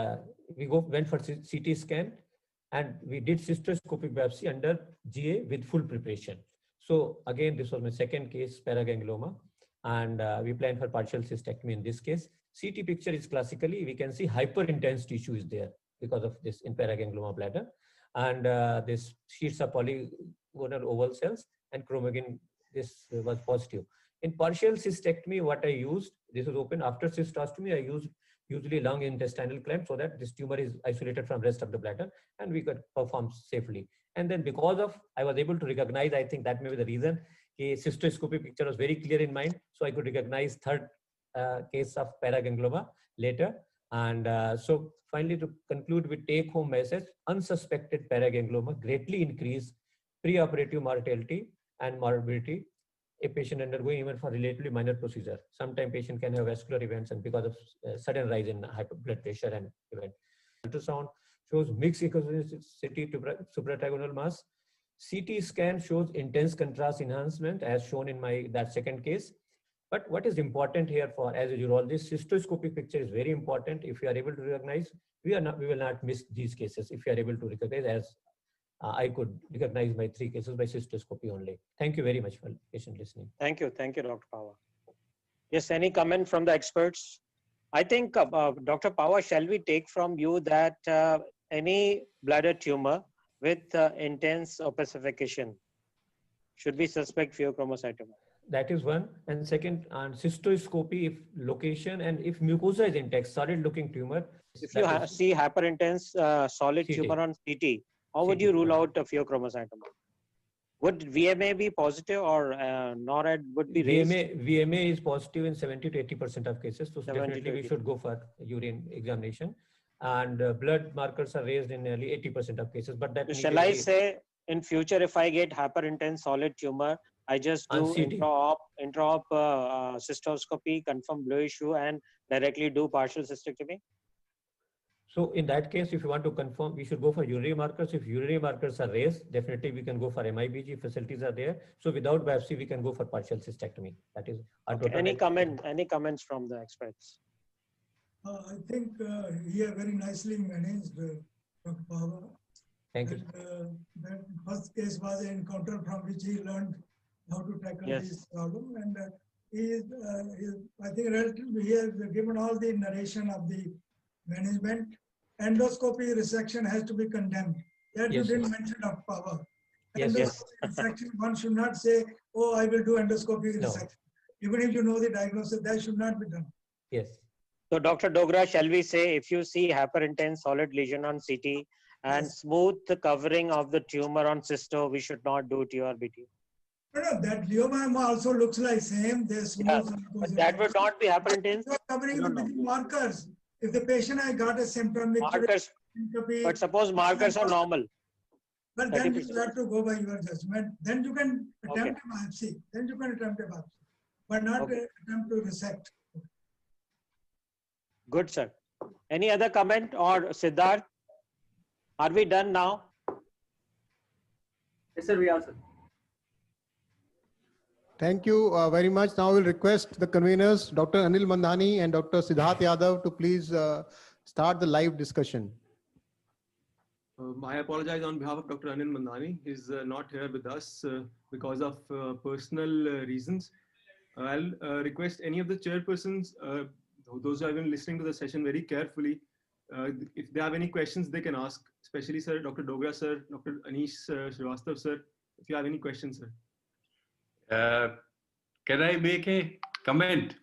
we went for CT scan and we did cystoscopic biopsy under GA with full preparation. So again, this was my second case, paraganglioma, and we planned for partial cystectomy in this case. CT picture is classically, we can see hyper-intense tissue is there because of this in paraganglioma bladder. And this sheets of polygonal oval cells and chromogen, this was positive. In partial cystectomy, what I used, this was open after cystostomy, I used usually lung intestinal clamp so that this tumor is isolated from rest of the bladder and we could perform safely. And then because of, I was able to recognize, I think that may be the reason, a cystoscopic picture was very clear in mind. So I could recognize third case of paraganglioma later. And so finally, to conclude with take home message, unsuspected paraganglioma greatly increase preoperative mortality and morbidity. A patient undergoing even for relatively minor procedure. Sometimes patient can have vascular events and because of sudden rise in blood pressure and event. Ultrasound shows mixed iconicity to supratrigonal mass. CT scan shows intense contrast enhancement as shown in that second case. But what is important here for as a urologist, cystoscopic picture is very important. If you are able to recognize, we will not miss these cases if you are able to recognize, as I could recognize my 3 cases by cystoscopy only. Thank you very much for patient listening.
Thank you, Dr. Pava. Yes, any comment from the experts? I think, Dr. Pava, shall we take from you that any bladder tumor with intense opacification should we suspect pheochromocytoma?
That is one. And second, on cystoscopy, if location and if mucosa is intact, solid looking tumor.
If you see hyperintense solid
CT.
tumor on CT, how would you rule out a pheochromocytoma? Would VMA be positive or NORAD would be raised?
VMA is positive in 70 to 80% of cases. So
70
definitely
to
we
80.
should go for urine examination. And blood markers are raised in nearly 80% of cases. But that
So shall I say in future, if I get hyperintense solid tumor, I just do intra-op cystoscopy, confirm blue issue, and directly do partial cystectomy?
So in that case, if you want to confirm, we should go for urinary markers. If urinary markers are raised, definitely we can go for MIBG, facilities are there. So without biopsy, we can go for partial cystectomy. That is
okay. Any comments from the experts?
I think he has very nicely managed, Dr. Pava.
Thank you.
That first case was an encounter from which he learned how to tackle this problem. And I think relatively, he has given all the narration of the management. Endoscopy resection has to be condemned. That you didn't mention, Dr. Pava. Endoscopy resection, one should not say, oh, I will do endoscopy resection. Even if you know the diagnosis, that should not be done.
Yes.
So Dr. Dogra, shall we say if you see hyperintense solid lesion on CT and smooth covering of the tumor on cysto, we should not do TURBT?
No, that glioma also looks like same.
But that would not be hyperintense.
Covering the markers. If the patient has got a symptom,
markers, but suppose markers are normal.
But then you have to go by your judgment. Then you can attempt a biopsy. But not attempt to resect.
Good, sir. Any other comment or Siddharth? Are we done now?
Yes, sir, we are, sir.
Thank you very much. Now we'll request the conveners, Dr. Anil Mandhani and Dr. Siddharth Yadav, to please start the live discussion.
I apologize on behalf of Dr. Anil Mandhani. He's not here with us because of personal reasons. I'll request any of the chairpersons, those who have been listening to the session very carefully, if they have any questions they can ask, especially sir, Dr. Dogra sir, Dr. Anish Srivastav sir, if you have any questions, sir.
Can I make a comment?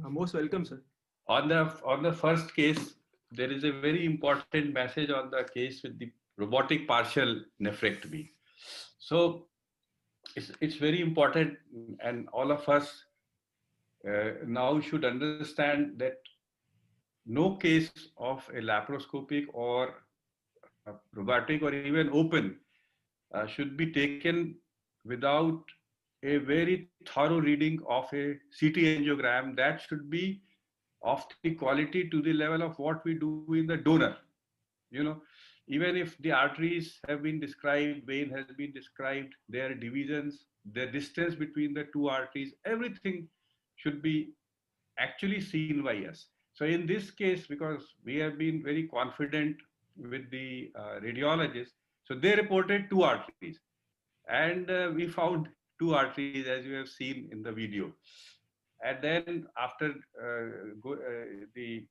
Most welcome, sir.
On the first case, there is a very important message on the case with the robotic partial nephrectomy. So it's very important, and all of us now should understand that no case of a laparoscopic or robotic or even open should be taken without a very thorough reading of a CT angiogram that should be of the quality to the level of what we do in the donor. You know, even if the arteries have been described, vein has been described, their divisions, the distance between the two arteries, everything should be actually seen by us. So in this case, because we have been very confident with the radiologists, so they reported two arteries, and we found two arteries as you have seen in the video. And then after the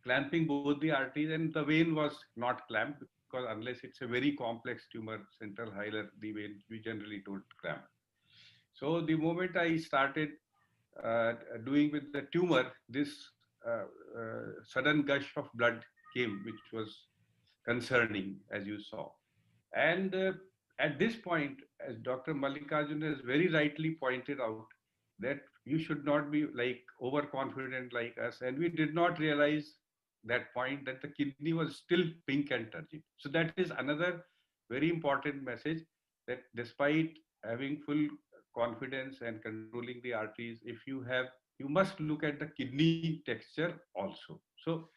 clamping both the arteries, and the vein was not clamped, because unless it's a very complex tumor, central hilar, the vein, we generally don't clamp. So the moment I started doing with the tumor, this sudden gush of blood came, which was concerning, as you saw. And at this point, as Dr. Mallikarjun has very rightly pointed out, that you should not be like overconfident like us. And we did not realize that point, that the kidney was still pink and turgid. So that is another very important message, that despite having full confidence and controlling the arteries, if you have, you must look at the kidney texture also. So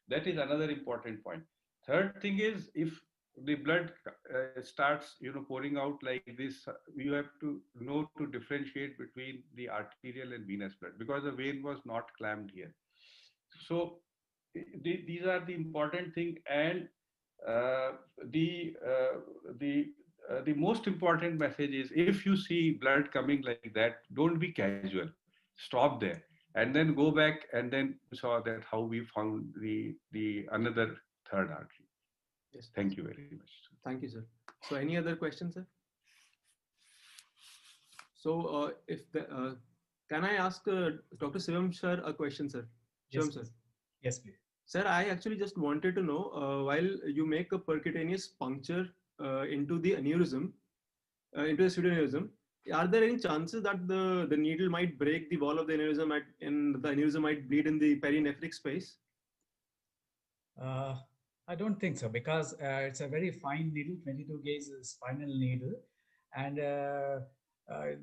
that is another important point. Third thing is, if the blood starts, pouring out like this, you have to know to differentiate between the arterial and venous blood, because the vein was not clamped here. So these are the important thing. And the most important message is, if you see blood coming like that, don't be casual. Stop there and then go back, and then saw that how we found the another third artery.
Yes.
Thank you very much.
Thank you, sir. So any other questions, sir? So can I ask Dr. Shivam sir a question, sir?
Yes,
Shivam, sir.
Yes, please.
Sir, I actually just wanted to know, while you make a percutaneous puncture into the aneurysm, into a pseudoaneurysm, are there any chances that the needle might break the wall of the aneurysm and the aneurysm might bleed in the perinephric space?
I don't think so, because it's a very fine needle, 22 gauge spinal needle, and there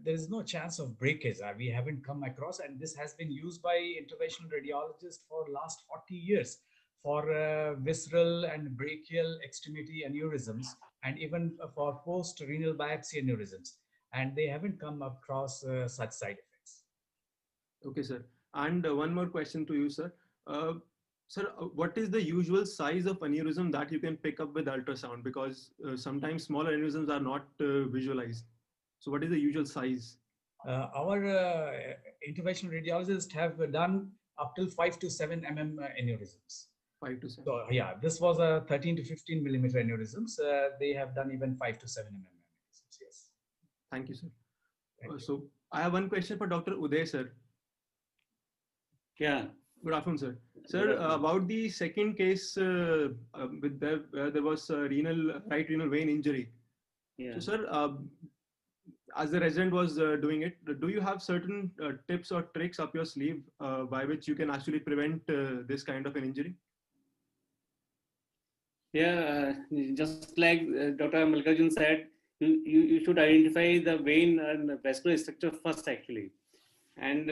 is no chance of breakage. We haven't come across, and this has been used by interventional radiologists for last 40 years for visceral and brachial extremity aneurysms, and even for post-renal biopsy aneurysms, and they haven't come across such side effects.
Okay, sir. And one more question to you, sir. Sir, what is the usual size of aneurysm that you can pick up with ultrasound? Because sometimes smaller aneurysms are not visualized. So what is the usual size?
Our interventional radiologists have done up till 5 to 7 mm aneurysms.
5 to 7.
So yeah, this was a 13 to 15 millimeter aneurysms. They have done even 5 to 7 mm aneurysms. Yes.
Thank you, sir. So I have one question for Dr. Uday, sir.
Yeah.
Good afternoon, sir. Sir, about the second case with there was right renal vein injury.
Yeah.
So, sir, as the resident was doing it, do you have certain tips or tricks up your sleeve by which you can actually prevent this kind of an injury?
Yeah, just like Dr. Mallikarjun said, you should identify the vein and the vascular structure first, actually. And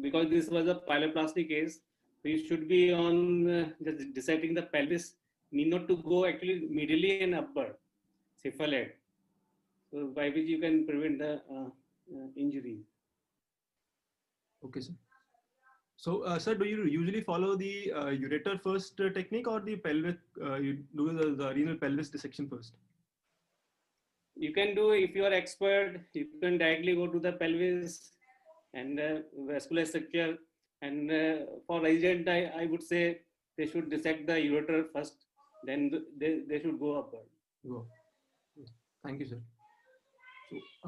because this was a pyeloplasty case, we should be on just dissecting the pelvis, need not to go actually medially and upward, cephalad, so by which you can prevent the injury.
Okay, sir. So, sir, do you usually follow the ureter first technique, or the pelvic, you do the renal pelvis dissection first?
You can do, if you are expert, you can directly go to the pelvis and vascular structure. And for resident, I would say they should dissect the ureter first, then they should go upward.
Go. Thank you, sir.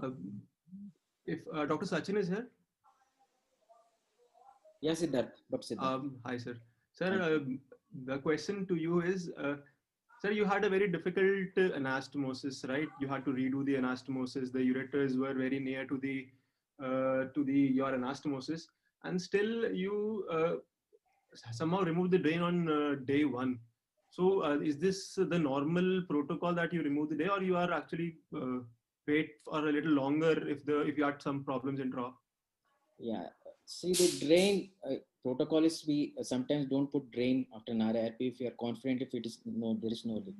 So, if Dr. Sachin is here.
Yes, Siddharth.
Hi, sir. Sir, the question to you is, sir, you had a very difficult anastomosis, right? You had to redo the anastomosis. The ureters were very near to your anastomosis, and still you somehow removed the drain on day one. So, is this the normal protocol that you remove the drain, or you are actually wait for a little longer if you had some problems in draw?
Yeah, see the drain protocol is we sometimes don't put drain after an RIRP if you are confident if it is no, there is no leak.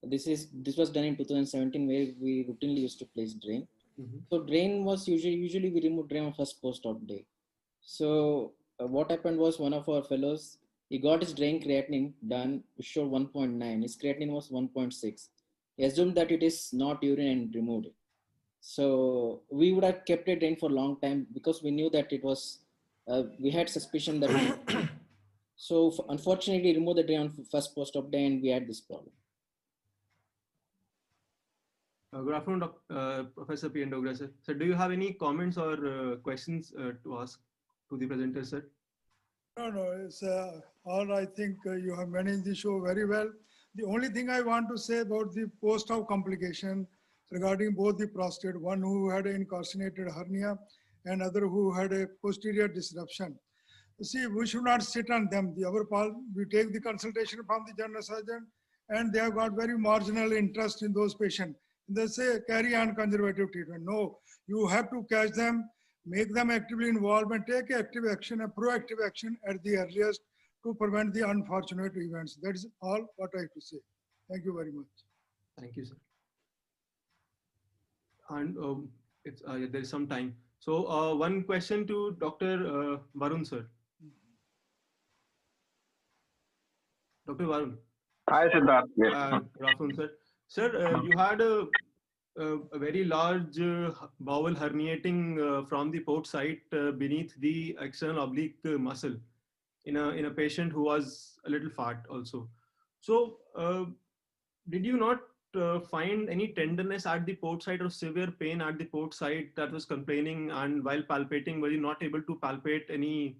This was done in 2017 where we routinely used to place drain. So drain was usually we remove drain on first post-op day. So what happened was one of our fellows, he got his drain creatinine done, which showed 1.9. His creatinine was 1.6. He assumed that it is not urine and removed it. So we would have kept it drain for a long time because we knew that it was, we had suspicion that so unfortunately removed the drain on first post-op day and we had this problem.
Good afternoon, Professor P. N. Dogra, sir. So do you have any comments or questions to ask to the presenter, sir?
No, it's all I think you have managed the show very well. The only thing I want to say about the post-op complication regarding both the prostate, one who had an incarcerated hernia and other who had a posterior disruption. You see, we should not sit on them. We take the consultation from the general surgeon and they have got very marginal interest in those patients. They say carry on conservative treatment. No, you have to catch them, make them actively involved and take active action, a proactive action at the earliest to prevent the unfortunate events. That is all what I have to say. Thank you very much.
Thank you, sir. And there is some time. So one question to Dr. Varun, sir. Dr. Varun.
Hi, Siddharth. Yes.
Good afternoon, sir. Sir, you had a very large bowel herniating from the port site beneath the external oblique muscle in a patient who was a little fat also. So did you not find any tenderness at the port site or severe pain at the port site that was complaining, and while palpating were you not able to palpate any?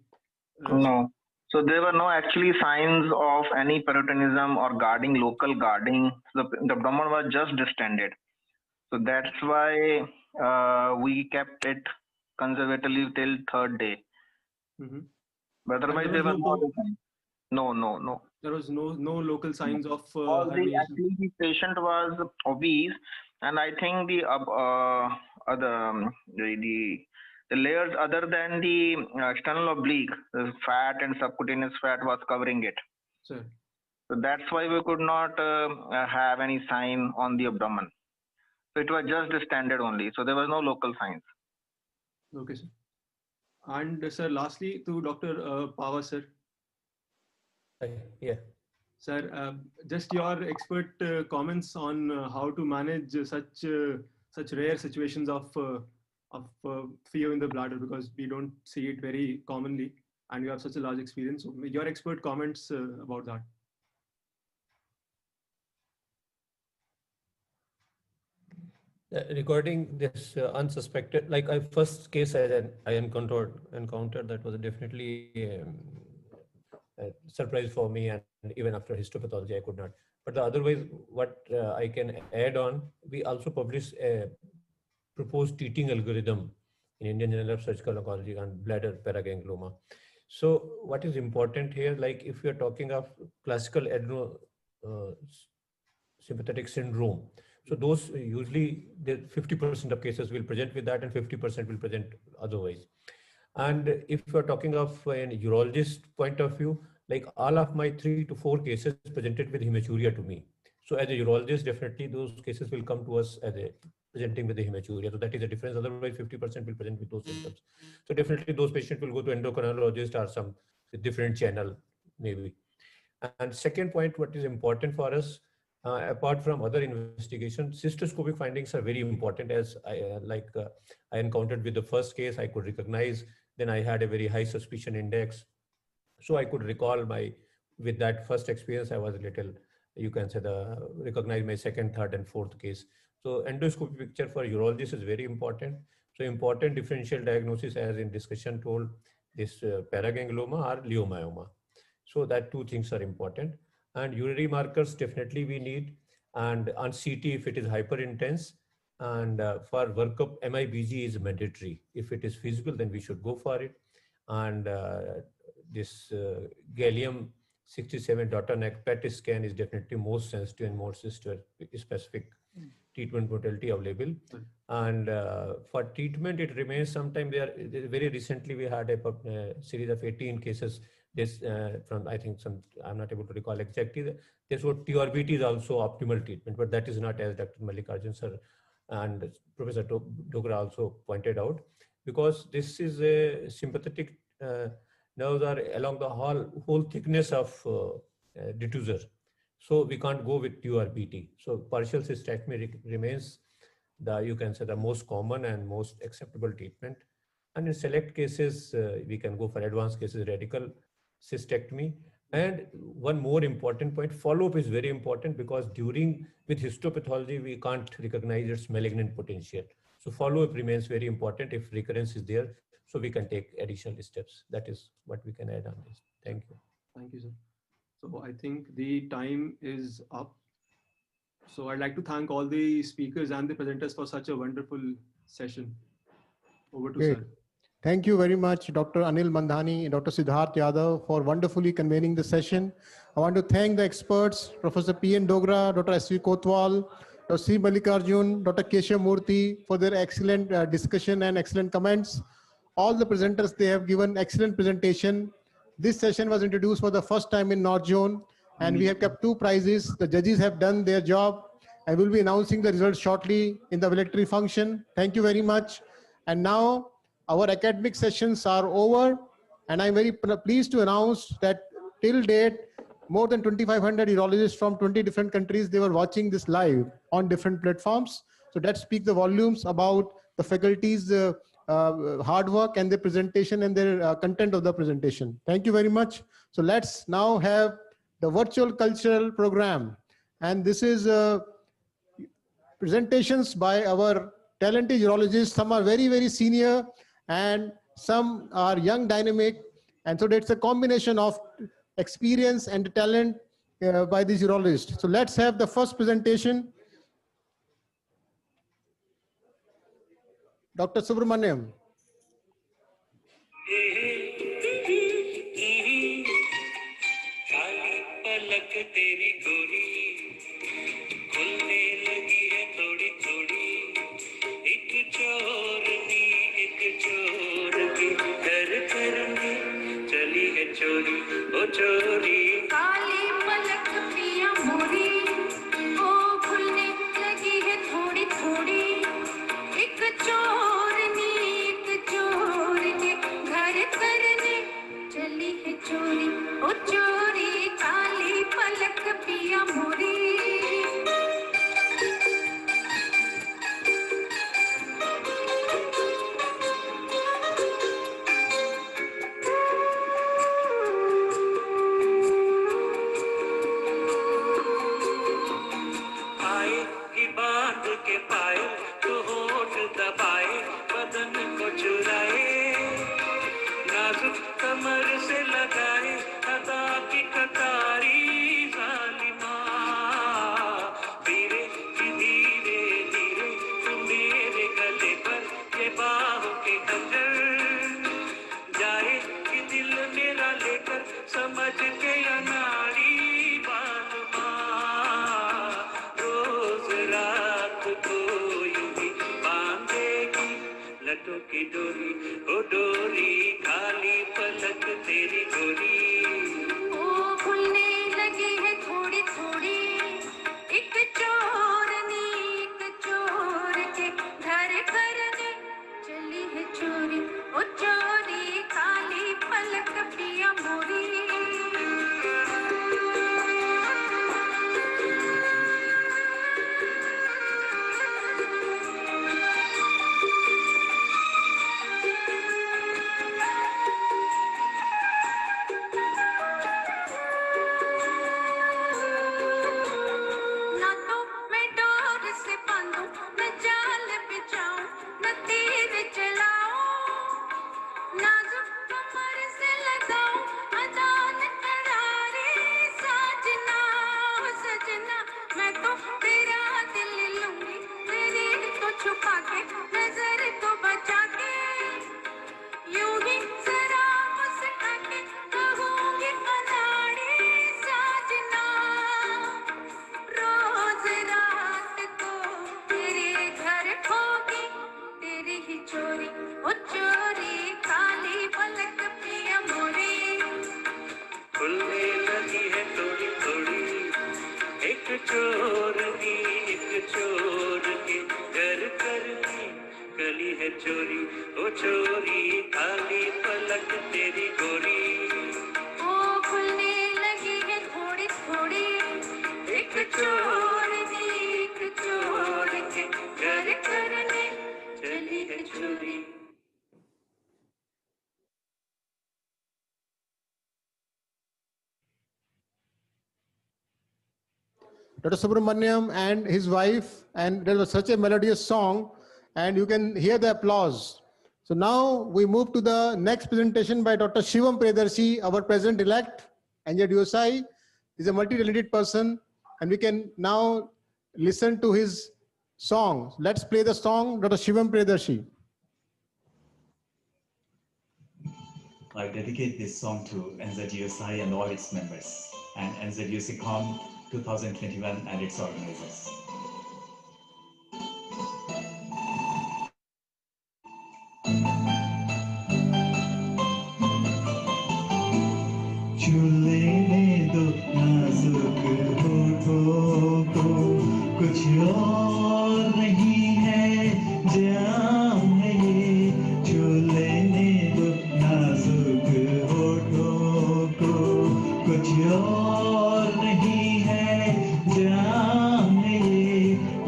No. So there were no actually signs of any peritonism or local guarding. The abdomen was just distended. So that's why we kept it conservatively till third day. But otherwise there was no.
There was no local signs of
actually the patient was obese, and I think the layers other than the external oblique, the fat and subcutaneous fat was covering it.
Sure.
So that's why we could not have any sign on the abdomen. So it was just distended only. So there was no local signs.
Okay, sir. And sir, lastly to Dr. Pava, sir.
Yeah.
Sir, just your expert comments on how to manage such rare situations of fear in the bladder, because we don't see it very commonly, and you have such a large experience. So your expert comments about that.
Regarding this unsuspected, like first case I encountered that was definitely a surprise for me, and even after histopathology I could not. But otherwise, what I can add on, we also published a proposed treating algorithm in Indian Journal of Surgical Oncology on bladder paraganglioma. So what is important here, like if you're talking of classical adenosympathetic syndrome, so those usually 50% of cases will present with that and 50% will present otherwise. And if you're talking of an urologist point of view, like all of my 3 to 4 cases presented with hematuria to me. So as a urologist, definitely those cases will come to us as presenting with the hematuria. So that is a difference. Otherwise, 50% will present with those symptoms. So definitely those patients will go to endocrinologist or some different channel maybe. And second point, what is important for us, apart from other investigations, cystoscopic findings are very important. As I encountered with the first case, I could recognize, then I had a very high suspicion index. So I could recall with that first experience, I was a little, you can say recognize my second, third and fourth case. So endoscopic picture for urologists is very important. So important differential diagnosis, as in discussion told, this paraganglioma or leiomyoma. So that 2 things are important. And urinary markers definitely we need. And on CT, if it is hyper intense, and for workup, MIBG is mandatory. If it is feasible, then we should go for it. And this gallium 67 daughter neck PET scan is definitely most sensitive and more specific treatment modality available. And for treatment, it remains sometime there. Very recently, we had a series of 18 cases. This from, I think, I'm not able to recall exactly. This what TURBT is also optimal treatment, but that is not, as Dr. Mallikarjun sir and Professor Dogra also pointed out, because this is a sympathetic nerves are along the whole thickness of diffuser. So we can't go with TURBT. So partial cystectomy remains you can say the most common and most acceptable treatment. And in select cases, we can go for advanced cases, radical cystectomy. And one more important point, follow-up is very important, because with histopathology, we can't recognize its malignant potential. So follow-up remains very important if recurrence is there. So we can take additional steps. That is what we can add on this. Thank you.
Thank you, sir. So I think the time is up. So I'd like to thank all the speakers and the presenters for such a wonderful session. Over to
Great.
sir.
Thank you very much, Dr. Anil Mandhani and Dr. Siddharth Yadav, for wonderfully convening the session. I want to thank the experts, Professor P.N. Dogra, Dr. S.V. Kotwal, Dr. C. Mallikarjun, Dr. Keshav Murthy, for their excellent discussion and excellent comments. All the presenters, they have given excellent presentation. This session was introduced for the first time in North Zone, and we have kept 2 prizes. The judges have done their job, and we'll be announcing the results shortly in the valedictory function. Thank you very much. And now, our academic sessions are over, and I'm very pleased to announce that till date, more than 2,500 urologists from 20 different countries, they were watching this live on different platforms. So that speaks the volumes about the faculty's hard work and the presentation and their content of the presentation. Thank you very much. So let's now have the virtual cultural program. And this is presentations by our talented urologists. Some are very, very senior, and some are young, dynamic. And so that's a combination of experience and talent by these urologists. So let's have the first presentation. Dr. Subramaniam.
चोरी ओ चोरी काली पलक पिया मोरी ओ खुलने लगी है थोड़ी थोड़ी एक चोरनी एक चोर के घर करने चली है चोरी ओ चोरी काली पलक पिया मोरी कमर से लगाए अदा की कतारी जालिमा धीरे धीरे धीरे तुम मेरे गले पर ये बाहों के खंजर जाए कि दिल मेरा लेकर समझ के अनाड़ी बालमा रोज रात को यूं ही बांधेगी लटों की डोरी ओ डोरी खाली पलक तेरी गोरी ओ खुलने लगी है थोड़ी थोड़ी एक चोरनी एक चोर के घर करने चली है चोरी ओ चोरी खाली पलक पिया मोरी है चोरी ओ चोरी काली पलक तेरी गोरी
ओ खुलने लगी है थोड़ी थोड़ी एक चोर के घर करने चली है चोरी.
Dr. Subramaniam and his wife, and there was such a melodious song, and you can hear the applause. So now we move to the next presentation by Dr. Shivam Priyadarshi, our president-elect, NZUSI. He's a multi-talented person, and we can now listen to his song. Let's play the song, Dr. Shivam Priyadarshi.
I dedicate this song to NZUSI and all its members, and NZUSICON 2021 and its organizers. चूल्हे दो नाजुक होठों को कुछ और नहीं है जाम है ये चूल्हे दो नाजुक होठों को कुछ और नहीं है जाम है ये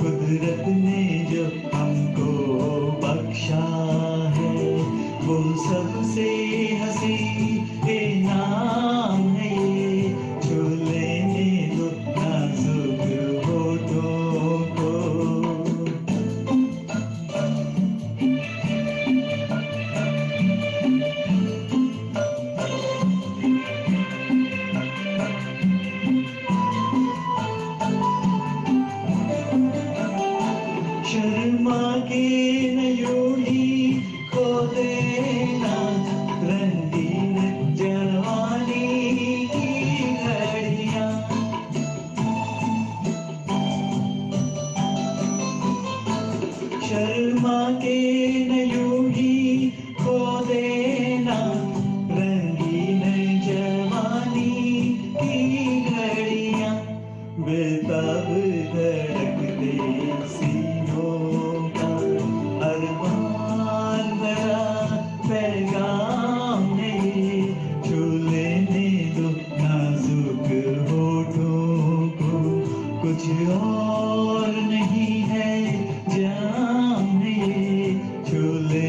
कुदरत ने जो हमको बख्शा है वो सबसे हंसी नाम है ये चूल्हे दो नाजुक होठों को शर्मा के नयूही खो देना रंगीन जवानी की घड़ियां शर्मा के नयूही खो देना रंगीन जवानी की घड़ियां बेताब धड़कते सीनों का अरमान भरा पैगाम है ये चूल्हे दो नाजुक होठों को कुछ और नहीं है जाम है ये चूल्हे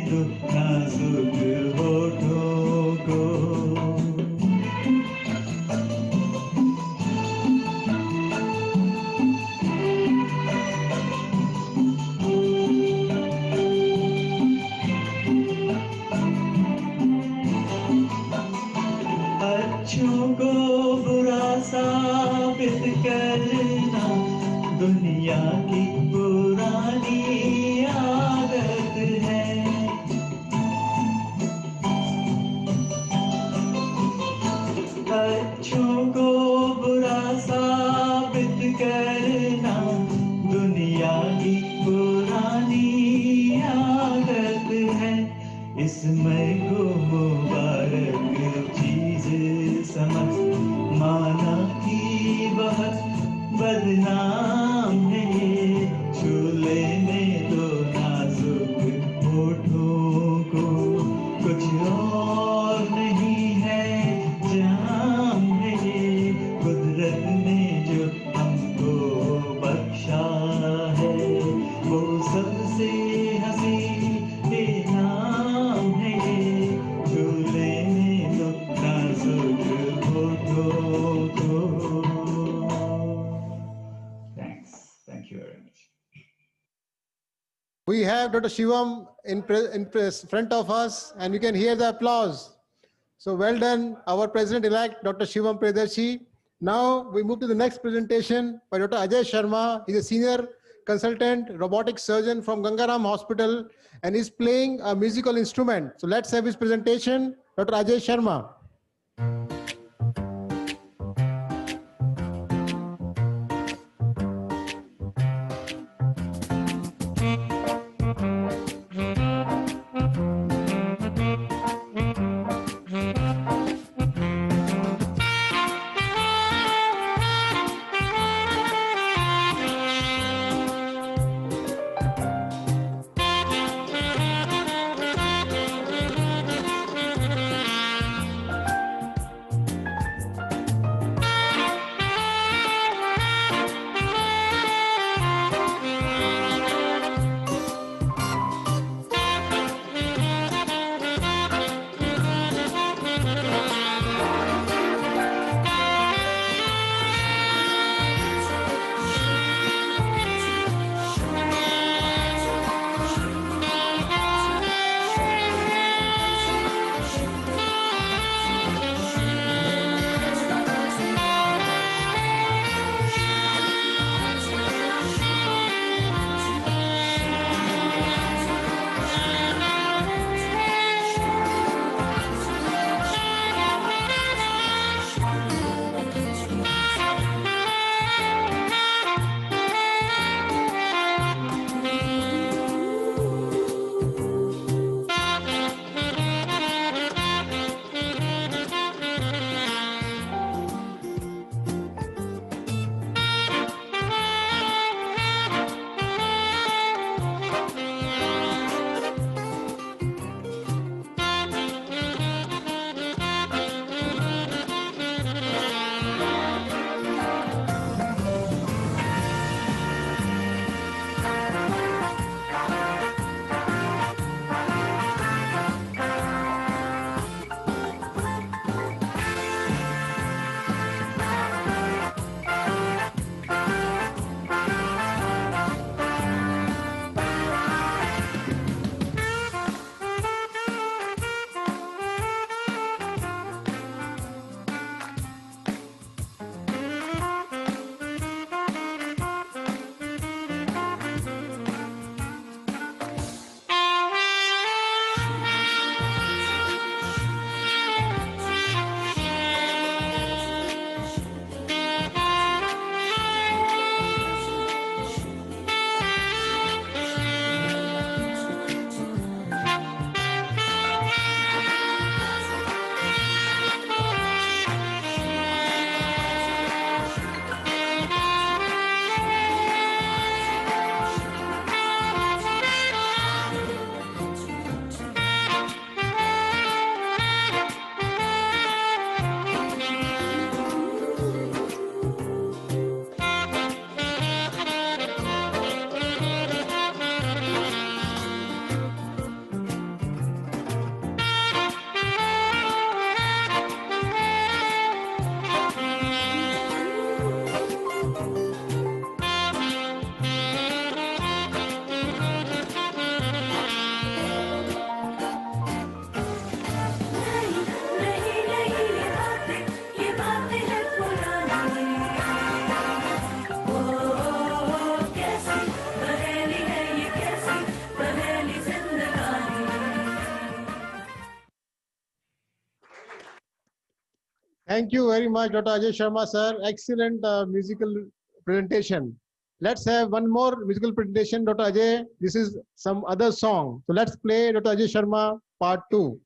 दो नाजुक होठों को अच्छों को बुरा साबित करना दुनिया की पुरानी आदत है अच्छों को बुरा साबित करना दुनिया की पुरानी आदत है इसमें को मुबारक चीज समझ माना की बहुत बदनाम है ये चूल्हे दो नाजुक होठों को कुछ और नहीं है जाम है ये कुदरत ने जो हमको बख्शा है वो सबसे हंसी नाम है ये चूल्हे दो नाजुक होठों को Thank you very much.
We have Dr. Shivam in front of us, and you can hear the applause. So well done, our President-elect, Dr. Shivam Priyadarshi. Now we move to the next presentation by Dr. Ajay Sharma. He's a senior consultant, robotic surgeon from Gangaram Hospital, and is playing a musical instrument. So let's have his presentation, Dr. Ajay Sharma. Thank you very much, Dr. Ajay Sharma, sir. Excellent musical presentation. Let's have one more musical presentation, Dr. Ajay. This is some other song. So let's play Dr. Ajay Sharma part 2.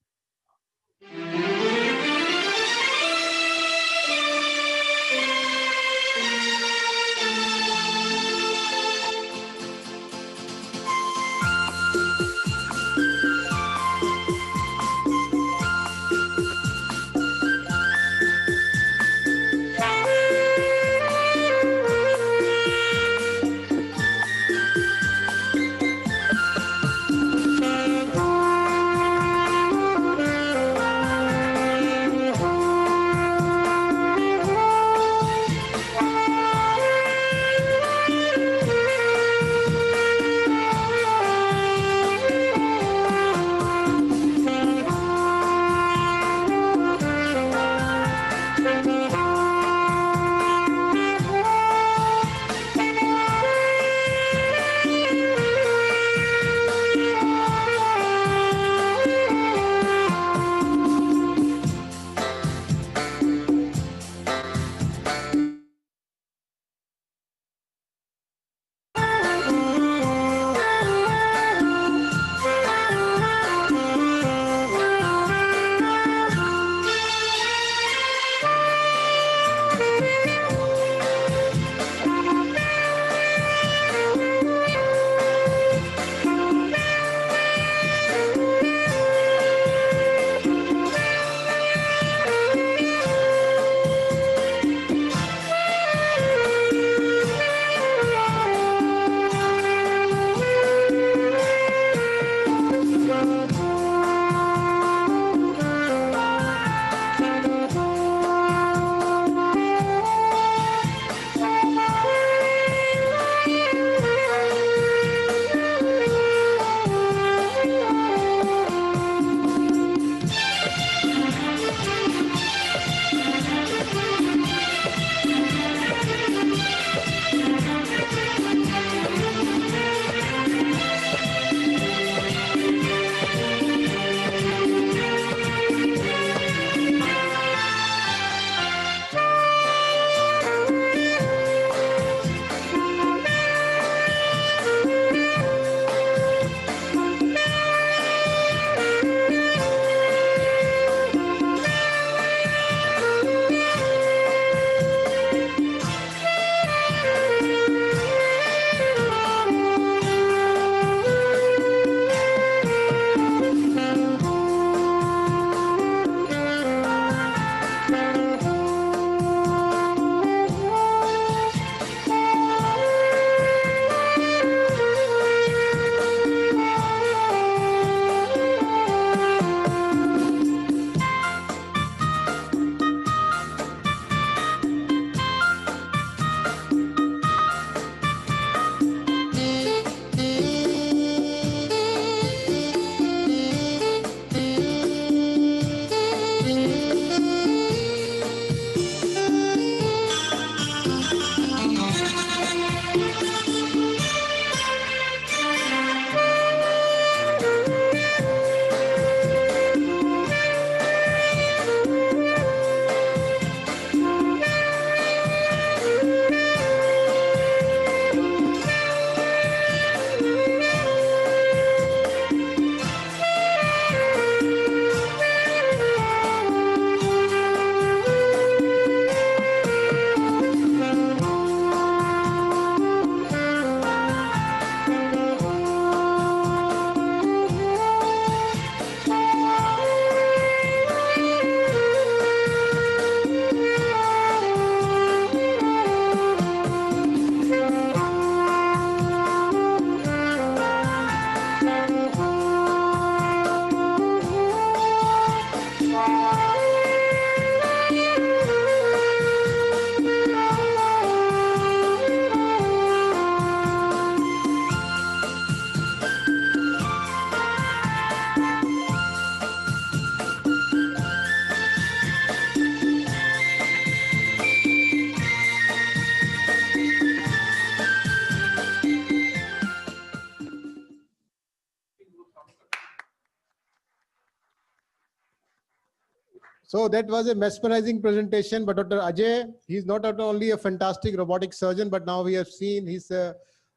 So that was a mesmerizing presentation. But Dr. Ajay, he's not only a fantastic robotic surgeon, but now we have seen he's a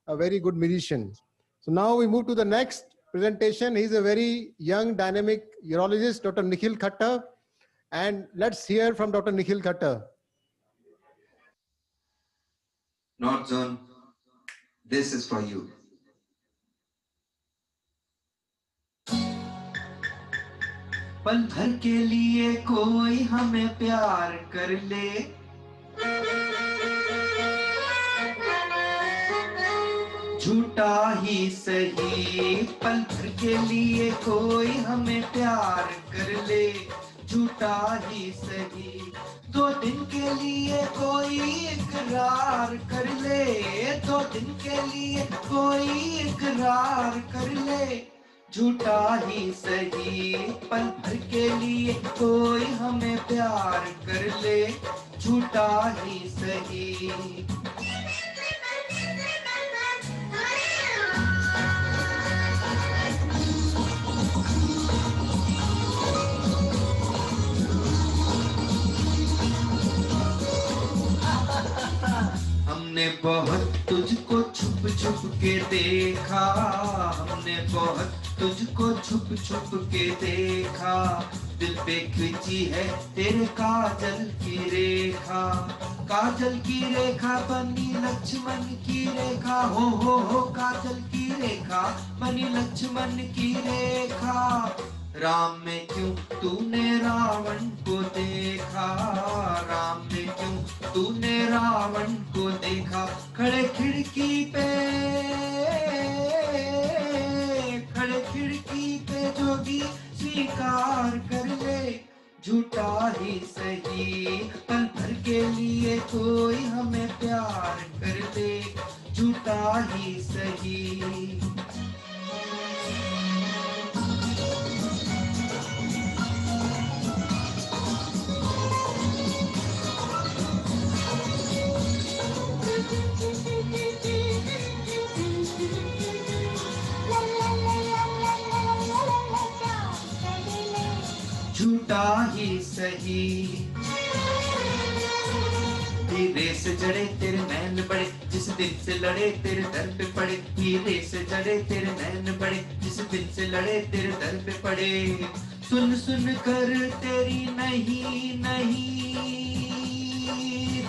very good musician. So now we move to the next presentation. He's a very young, dynamic urologist, Dr. Nikhil Khattar. And let's hear from Dr. Nikhil Khattar.
North Zone, this is for you. पल भर के लिए कोई हमें प्यार कर ले, झूठा ही सही। पल भर के लिए कोई हमें प्यार कर ले, झूठा ही सही। 2 दिन के लिए कोई इकरार कर ले, 2 दिन के लिए कोई इकरार कर ले, झूठा ही सही। पल भर के लिए कोई हमें प्यार कर ले, झूठा ही सही। हमने बहुत तुझको छुप छुप के देखा, हमने बहुत तुझको छुप छुप के देखा। दिल पे खिंची है तेरे काजल की रेखा, काजल की रेखा बनी लक्ष्मण की रेखा। हो काजल की रेखा बनी लक्ष्मण की रेखा। राम में क्यों तूने रावण को देखा, राम में क्यों तूने रावण को देखा। खड़े खिड़की पे, खड़े खिड़की पे जोगी स्वीकार कर ले, झूठा ही सही। पल भर के लिए कोई हमें प्यार कर ले, झूठा ही सही। झूठा ही सही। हीरे से जड़े तेरे नैन बड़े, जिस दिन से लड़े तेरे दर पे पड़े। हीरे से जड़े तेरे नैन बड़े, जिस दिन से लड़े तेरे दर पे पड़े। सुन सुन कर तेरी नहीं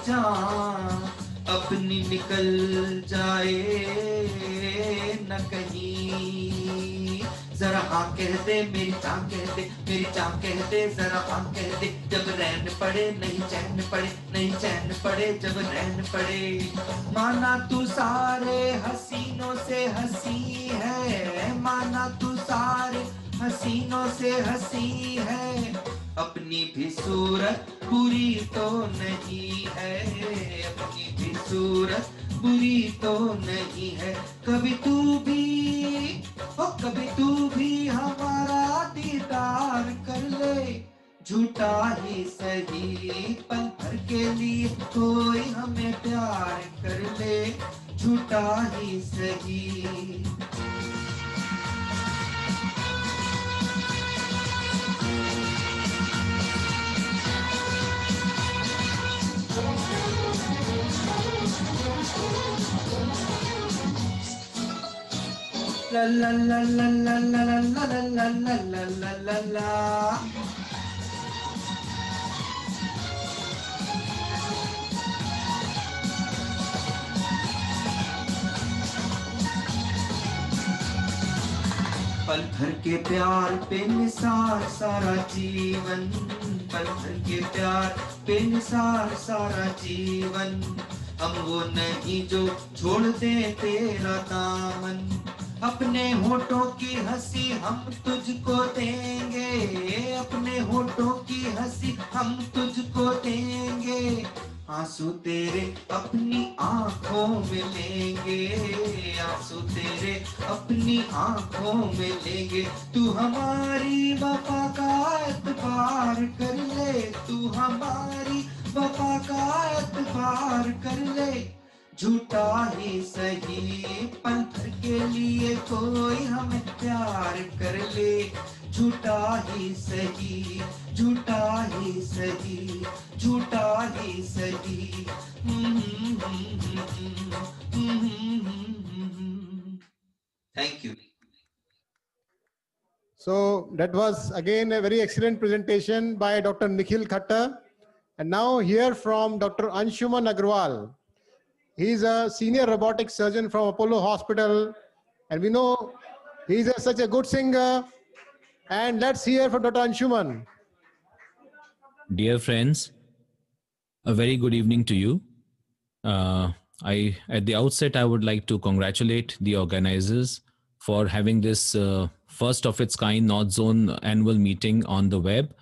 जान अपनी निकल जाए न कहीं। जरा हाँ कह दे मेरी जान कह दे, मेरी जान कह दे, जरा हाँ कह दे। जब रैन पड़े नहीं चैन पड़े, नहीं चैन पड़े जब रैन पड़े। माना तू सारे हसीनों से हंसी है, माना तू सारे हसीनों से हंसी है। अपनी भी सूरत बुरी तो नहीं है, अपनी भी सूरत बुरी तो नहीं है। कभी तू भी कभी तू भी हमारा दीदार कर ले, झूठा ही सही। पल भर के लिए कोई हमें प्यार कर ले, झूठा ही सही। La la la la la la la la la la la la la la। पल भर के प्यार पे निसार सारा जीवन, पल भर के प्यार पे निसार सारा जीवन। हम वो नहीं जो छोड़ दे तेरा दामन। अपने होठों की हंसी हम तुझको देंगे, अपने होठों की हंसी हम तुझको देंगे। आंसू तेरे अपनी आंखों में लेंगे, आंसू तेरे अपनी आंखों में लेंगे। तू हमारी वफा का एतबार कर ले, तू हमारी वफा का एतबार कर ले, झूठा ही सही पल भर के लिए कोई हमें प्यार कर ले, झूठा ही सही, झूठा ही सही, झूठा ही सही। Thank you.
So that was again a very excellent presentation by Dr. Nikhil Khatta. And now hear from Dr. Anshuman Agrawal. He's a senior robotic surgeon from Apollo Hospital. And we know he's such a good singer. And let's hear from Dr. Anshuman.
Dear friends, a very good evening to you. At the outset, I would like to congratulate the organizers for having this first of its kind North Zone annual meeting on the web.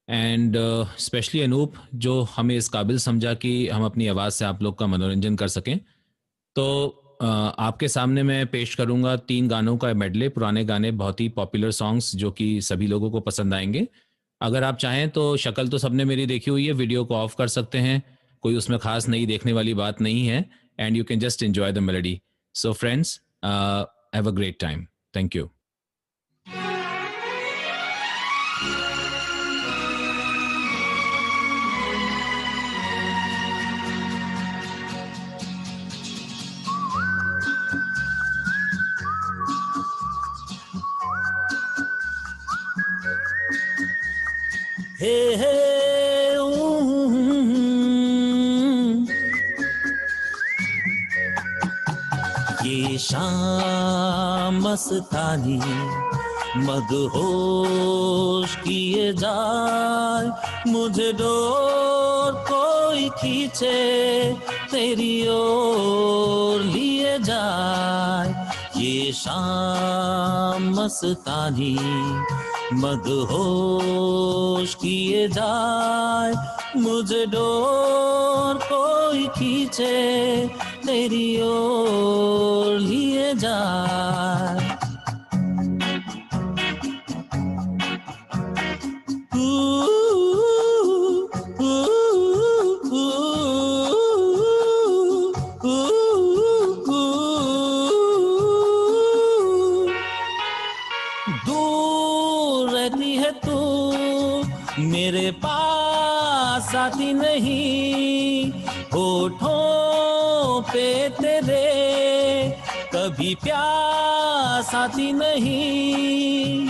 And specially Anoop जो हमें इस काबिल समझा कि हम अपनी आवाज़ से आप लोग का मनोरंजन कर सकें। तो आपके सामने मैं पेश करूंगा 3 गानों का मेडले, पुराने गाने, बहुत ही पॉपुलर सॉन्ग्स जो कि सभी लोगों को पसंद आएंगे। अगर आप चाहें तो शक्ल तो सबने मेरी देखी हुई है, वीडियो को ऑफ कर सकते हैं, कोई उसमें खास नई देखने वाली बात नहीं है, and you can just enjoy the melody. So friends, have a great time. Thank you.
Hey, hey, ये शाम मस्तानी मदहोश किए जाए, मुझे डोर कोई खींचे तेरी ओर लिए जाए। ये शाम मस्तानी मदहोश किए जाए, मुझे डोर कोई खींचे तेरी ओर लिए जाए। मेरे पास आती नहीं, होठों पे तेरे कभी प्यास आती नहीं।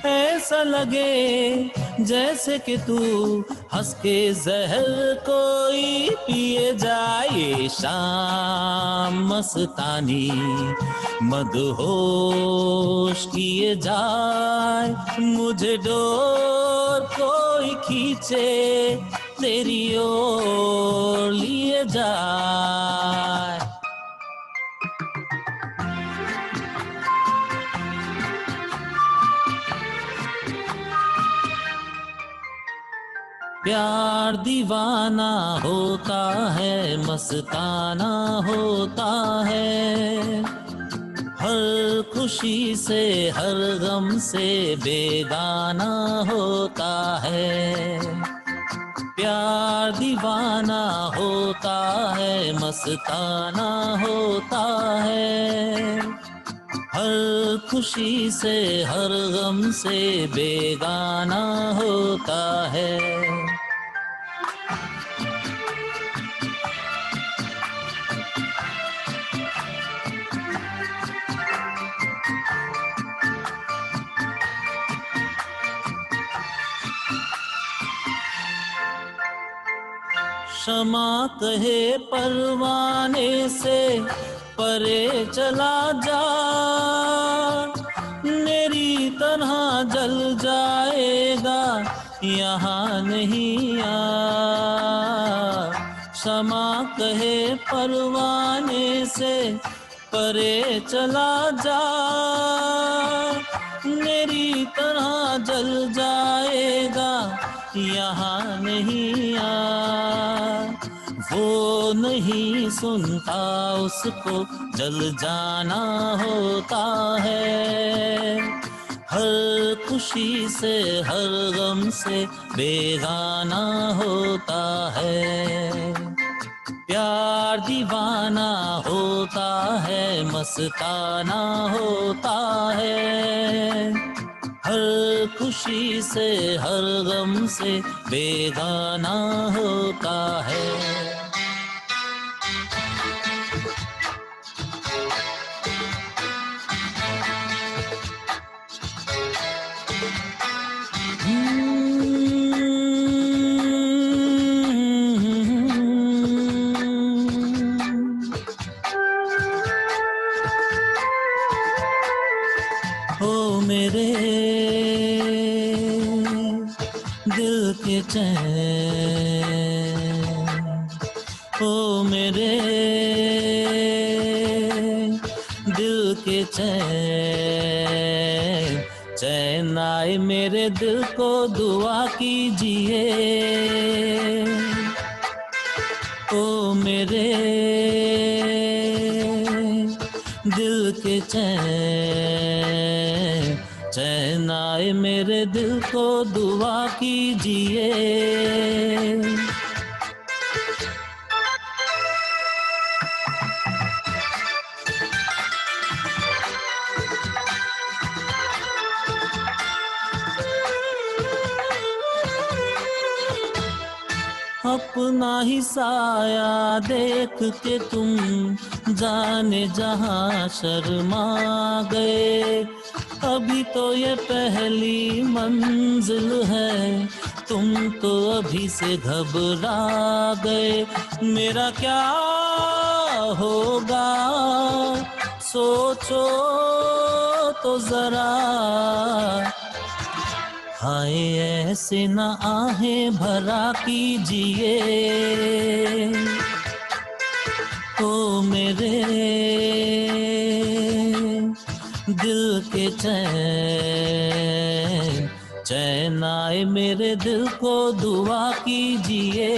ऐसा लगे जैसे कि तू हंस के जहर कोई पिए जाए। शाम मस्तानी मदहोश किए जाए, मुझे डोर कोई खींचे तेरी ओर लिए जाए। प्यार दीवाना होता है, मस्ताना होता है, हर खुशी से हर गम से बेगाना होता है। प्यार दीवाना होता है, मस्ताना होता है, हर खुशी से हर गम से बेगाना होता है। क्षमा कहे परवाने से परे चला जा, मेरी तरह जल जाएगा यहाँ नहीं आ। क्षमा कहे परवाने से परे चला जा, मेरी तरह जल जाएगा यहाँ नहीं आ। वो नहीं सुनता उसको जल जाना होता है, हर खुशी से हर गम से बेगाना होता है। प्यार दीवाना होता है, मस्ताना होता है, हर खुशी से हर गम से बेगाना होता है। ओ मेरे दिल के चैन, ओ मेरे दिल के चैन, चैन आए मेरे दिल को दुआ कीजिए। ओ मेरे दिल के चैन, चैन आए मेरे दिल को दुआ कीजिए। अपना ही साया देख के तुम जाने जहां शर्मा गए। अभी तो ये पहली मंजिल है, तुम तो अभी से घबरा गए। मेरा क्या होगा सोचो तो जरा, हाय ऐसे न आहें भरा कीजिए। ओ मेरे दिल के चैन, चैन आए मेरे दिल को दुआ कीजिए।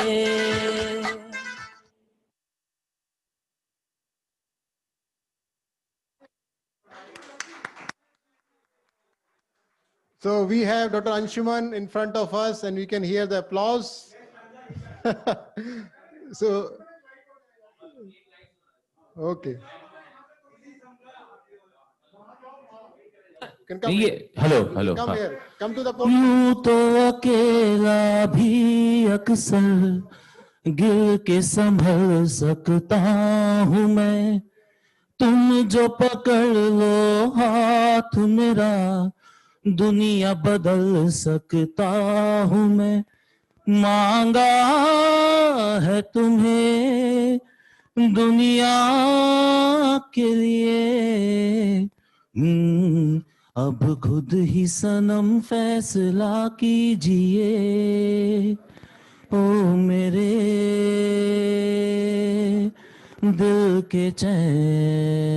So we have Dr. Anshuman in front of us and we can hear the applause. So, okay. Can come here.
Hello.
Come
हाँ.
here. Come to the podium.
यूं तो अकेला भी अक्सर गिर के संभल सकता हूँ मैं, तुम जो पकड़ लो हाथ मेरा दुनिया बदल सकता हूँ मैं। मांगा है तुम्हें दुनिया के लिए, अब खुद ही सनम फैसला कीजिए। ओ मेरे दिल के चैन,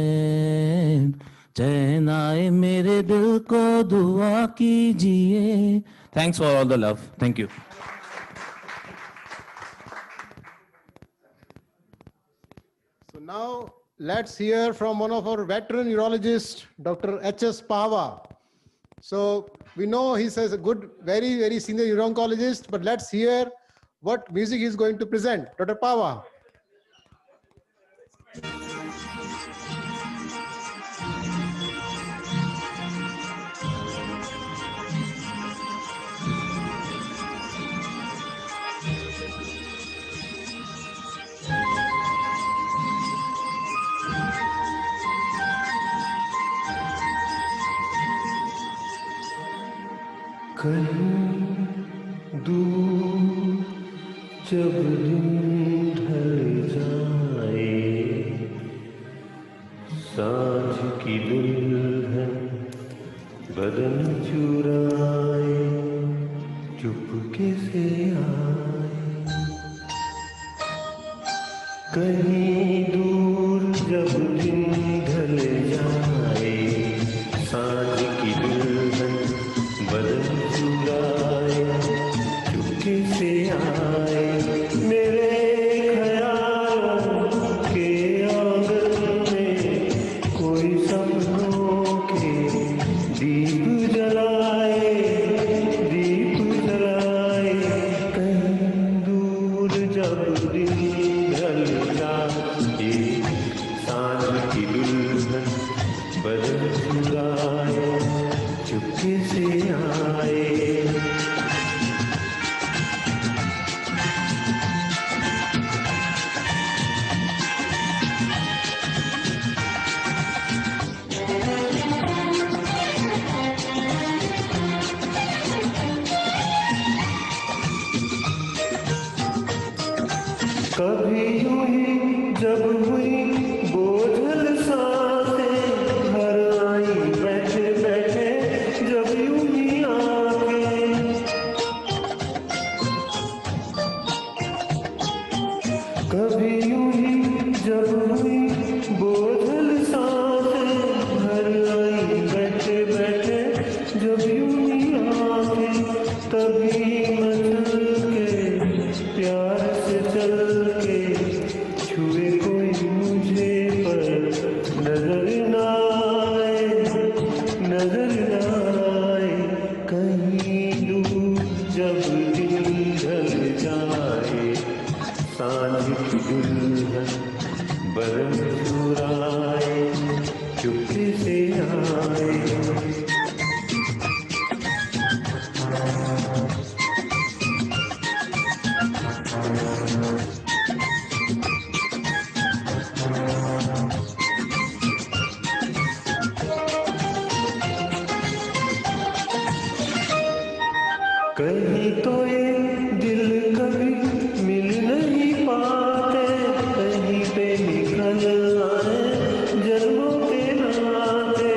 चैन आए मेरे दिल को दुआ कीजिए। Thanks for all the love. Thank you.
So now let's hear from one of our veteran urologists, Dr. H.S. Pava. So we know he's a good, very, very senior uro-oncologist, but let's hear what music he's going to present. Dr. Pava.
कहीं दूर जब दिन ढल जाए, सांझ की दुल्हन बदन चुराए चुपके से आए। कहीं दूर जब दिन ढल जाए, सांझ की दुल्हन बदन चुराए चुपके से आए। मेरे ख्यालों के आंगन में कोई सपनों के दीप जलाए, दीप जलाए। कहीं दूर जब दिन ढल आए। कभी यूं ही जब हुई बोझल सांसें घर आई बैठे बैठे जब यूं ही आके। कभी यूं ही जब हुई बोझल सांसें घर आई बैठे बैठे जब यूं ही आके। तभी मचल के प्यार से चल के छुए कोई मुझे पर नजर न आए, नजर न आए। कहीं दूर जब दिन ढल जाए सांझ की दुल्हन बरन चुराए चुपके से आए। कहीं तो ये दिल कभी मिल नहीं पाते, कहीं पे निकल आए जन्मों के नाते।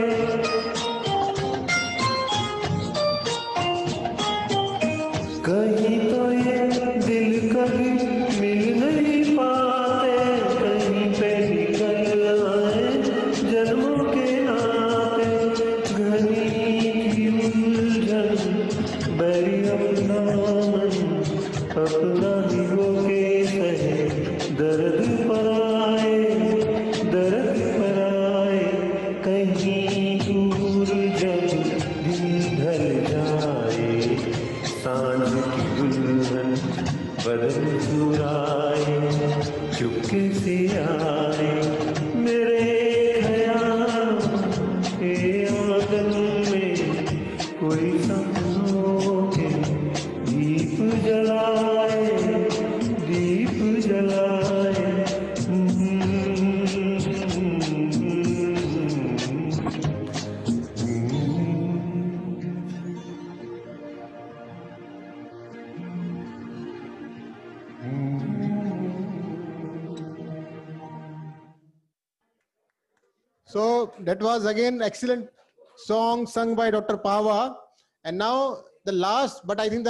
कहीं तो ये दिल कभी मिल नहीं पाते, कहीं पे निकल आए जन्मों के नाते। घनी की उलझन बैरी अपना मन अपना ही होके सहे दर्द पर आए, दर्द पर आए। कहीं दूर जब दिन ढल जाए सांझ की दुल्हन बदल चुराए चुपके से आए। मेरे ख्यालों के आंगन में कोई सपनों के दीप जलाए, दीप जलाए।
So that was again excellent song sung by Dr. Pava. And now the last, but I think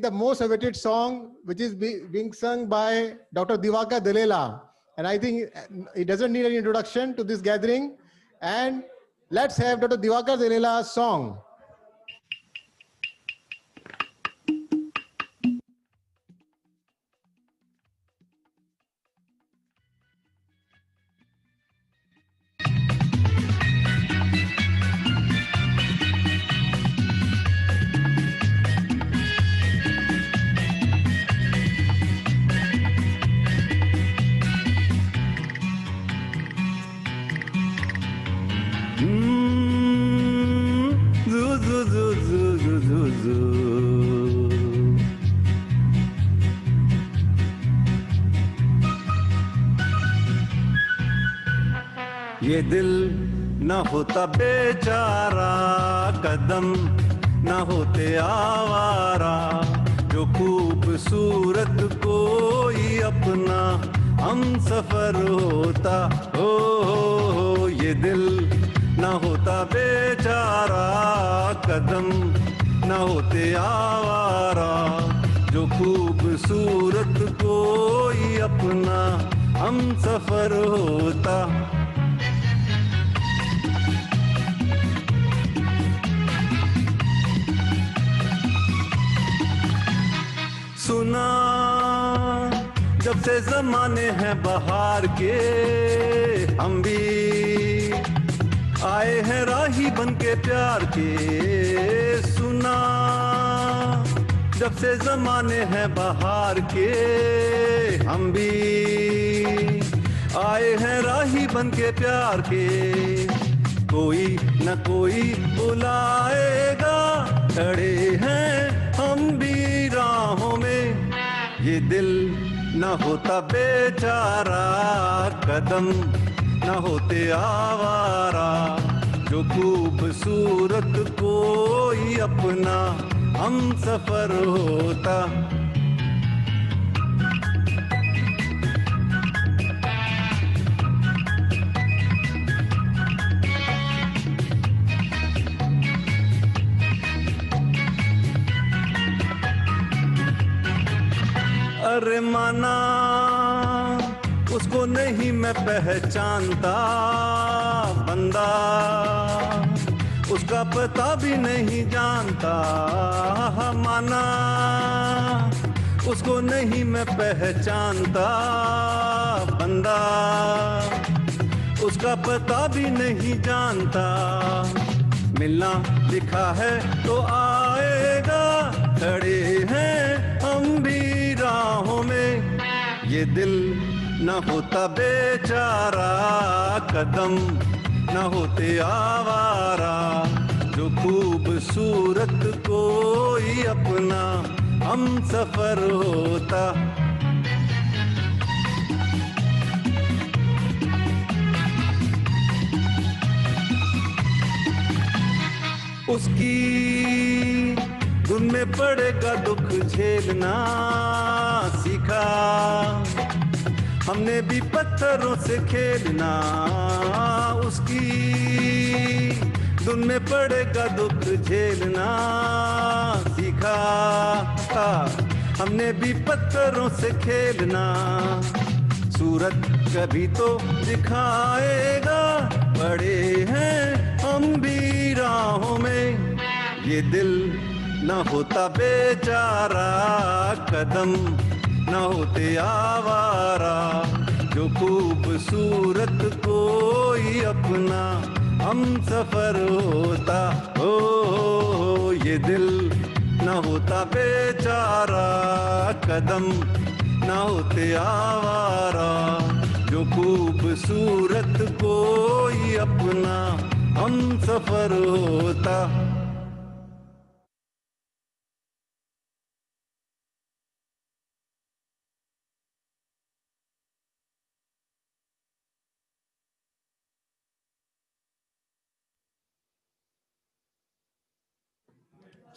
the most awaited song, which is being sung by Dr. Diwakar Delela. And I think it doesn't need any introduction to this gathering. And let's have Dr. Diwakar Delela's song.
ये दिल न होता बेचारा, कदम न होते आवारा, जो खूबसूरत कोई अपना हम सफर होता। हो ये दिल न होता बेचारा, कदम न होते आवारा, जो खूबसूरत कोई अपना हम सफर होता। सुना जब से जमाने हैं बहार के, हम भी आए हैं राही बन के प्यार के। सुना जब से जमाने हैं बहार के, हम भी आए हैं राही बन के प्यार के। कोई न कोई बुलाएगा, खड़े हैं हम भी राहों में। ये दिल न होता बेचारा, कदम न होते आवारा, जो खूबसूरत कोई अपना हम सफर होता। अरे माना उसको नहीं मैं पहचानता, बंदा उसका पता भी नहीं जानता। माना उसको नहीं मैं पहचानता, बंदा उसका पता भी नहीं जानता। मिलना लिखा है तो आएगा, खड़े हैं हम भी राहों में। ये दिल न होता बेचारा, कदम न होते आवारा, जो खूबसूरत कोई अपना हम सफर होता। उसकी धुन में पड़ेगा दुख झेलना सीखा, हमने भी पत्थरों से खेलना। उसकी धुन में पड़ेगा दुख झेलना सीखा, हमने भी पत्थरों से खेलना। सूरत कभी तो दिखाएगा, बड़े हैं हम भी राहों में। ये दिल न होता बेचारा, कदम न होते आवारा, जो खूबसूरत कोई अपना हम सफर होता। ओ ये दिल न होता बेचारा, कदम न होते आवारा, जो खूबसूरत कोई अपना हम सफर होता।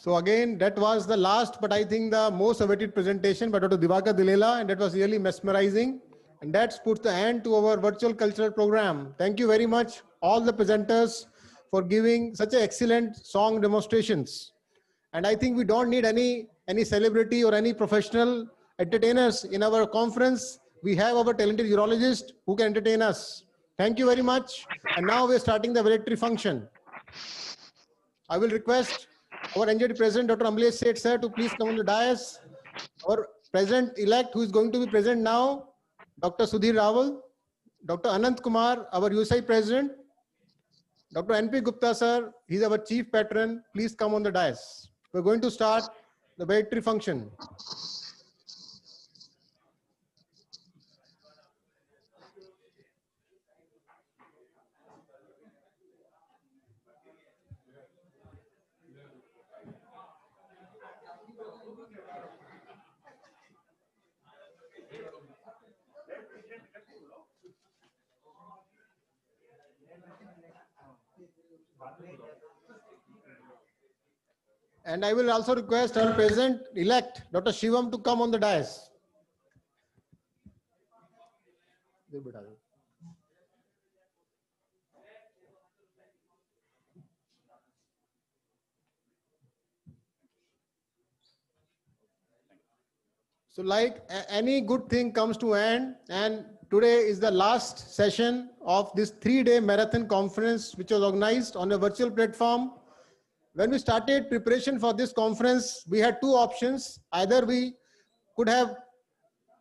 So again, that was the last, but I think the most awaited presentation by Dr. Divakar Dilela, and that was really mesmerizing. And that puts the end to our virtual cultural program. Thank you very much, all the presenters, for giving such excellent song demonstrations. And I think we don't need any celebrity or any professional entertainers in our conference. We have our talented urologist who can entertain us. Thank you very much. And now we're starting the valedictory function. I will request our NZD President, Dr. Amlesh Seth sir, to please come on the dais. Our President-elect, who is going to be present now, Dr. Sudhir Rawal, Dr. Anant Kumar, our USI President, Dr. NP Gupta sir, he's our Chief Patron. Please come on the dais. We're going to start the valedictory function. And I will also request our President-elect, Dr. Shivam, to come on the dais. So like any good thing comes to end, and today is the last session of this 3-day marathon conference, which was organized on a virtual platform. When we started preparation for this conference, we had two options. Either we could have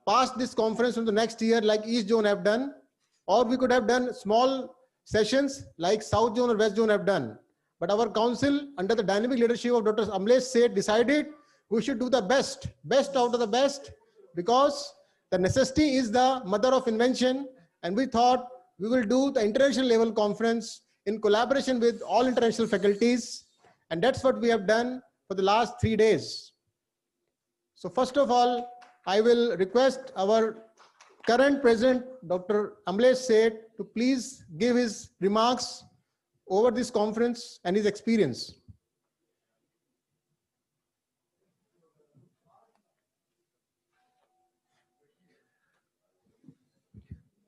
passed this conference into the next year like East Zone have done, or we could have done small sessions like South Zone or West Zone have done. But our council, under the dynamic leadership of Dr. Amlesh Seth, decided we should do the best out of the best, because the necessity is the mother of invention. And we thought we will do the international level conference in collaboration with all international faculties. And that's what we have done for the last 3 days. So first of all, I will request our current president, Dr. Amlesh Seth, to please give his remarks over this conference and his experience.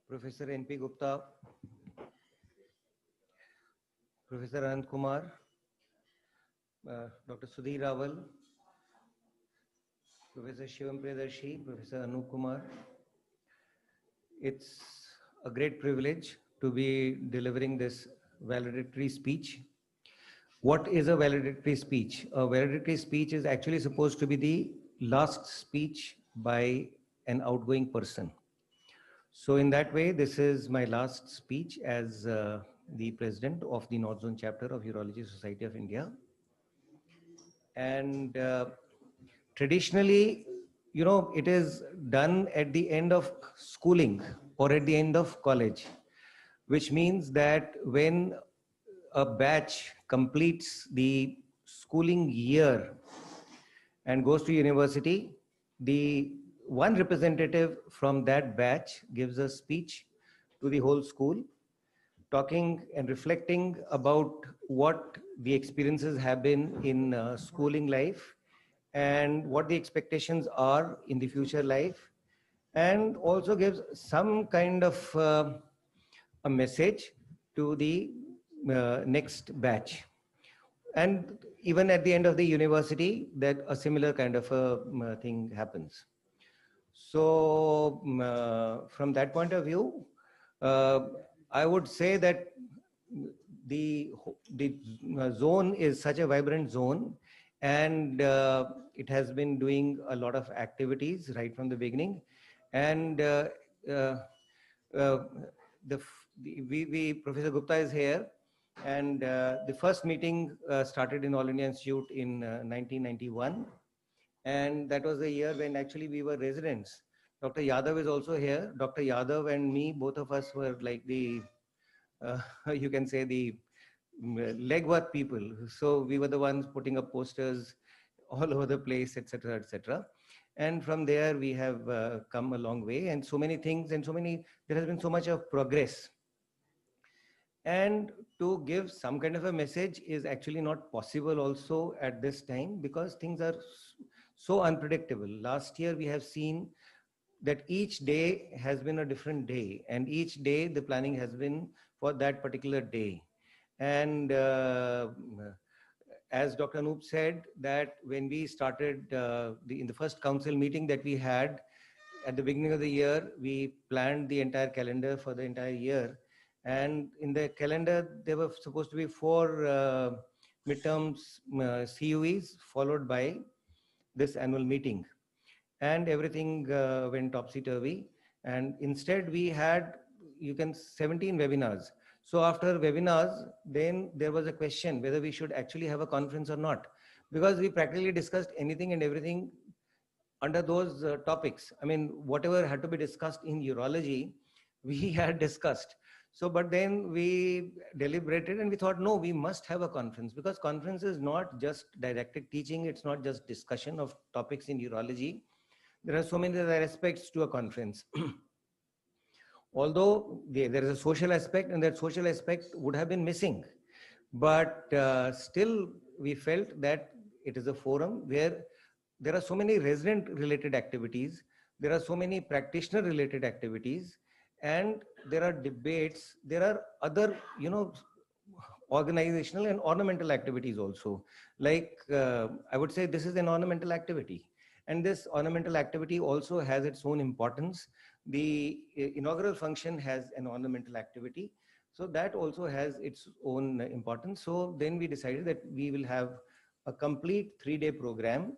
Professor N.P. Gupta, Professor Anand Kumar, Dr. Sudhir Raval, Professor Shivam Priyadarshi, Professor Anup Kumar. It's a great privilege to be delivering this valedictory speech. What is a valedictory speech? A valedictory speech is actually supposed to be the last speech by an outgoing person. So in that way, this is my last speech as the president of the North Zone chapter of Urology Society of India. And traditionally, you know, it is done at the end of schooling or at the end of college, which means that when a batch completes the schooling year and goes to university, the one representative from that batch gives a speech to the whole school, talking and reflecting about what the experiences have been in schooling life and what the expectations are in the future life, and also gives some kind of a message to the next batch. And even at the end of the university, that a similar kind of a thing happens. So from that point of view, I would say that the zone is such a vibrant zone, and it has been doing a lot of activities right from the beginning. And Professor Gupta is here, and the first meeting started in All India Institute in 1991, and that was the year when actually we were residents. Dr. Yadav is also here. Dr. Yadav and me, both of us were like the, you can say the legwork people. So we were the ones putting up posters all over the place, etc., etc. And from there we have come a long way, and so many things, and there has been so much of progress. And to give some kind of a message is actually not possible also at this time, because things are so unpredictable. Last year we have seen that each day has been a different day, and each day the planning has been for that particular day. And as Dr. Anup said, that when we started in the first council meeting that we had at the beginning of the year, we planned the entire calendar for the entire year. And in the calendar, there were supposed to be 4 midterms CUEs followed by this annual meeting. And everything went topsy-turvy. And instead we had, 17 webinars. So after webinars, then there was a question whether we should actually have a conference or not, because we practically discussed anything and everything under those topics. I mean, whatever had to be discussed in urology, we had discussed. So, but then we deliberated and we thought, no, we must have a conference, because conference is not just didactic teaching. It's not just discussion of topics in urology. There are so many other aspects to a conference. Although there is a social aspect, and that social aspect would have been missing. But still, we felt that it is a forum where there are so many resident related activities, there are so many practitioner related activities, and there are debates, there are other, organizational and ornamental activities also. Like, I would say this is an ornamental activity. And this ornamental activity also has its own importance. The inaugural function has an ornamental activity. So that also has its own importance. So then we decided that we will have a complete 3-day program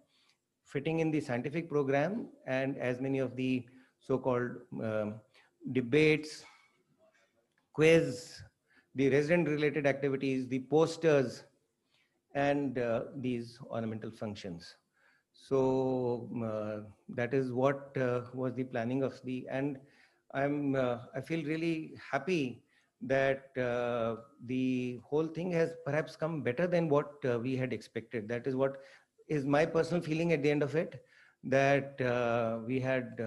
fitting in the scientific program, and as many of the so-called debates, quiz, the resident related activities, the posters, and these ornamental functions. So that is what was the planning of the, and I feel really happy that the whole thing has perhaps come better than what we had expected. That is what is my personal feeling at the end of it, that we had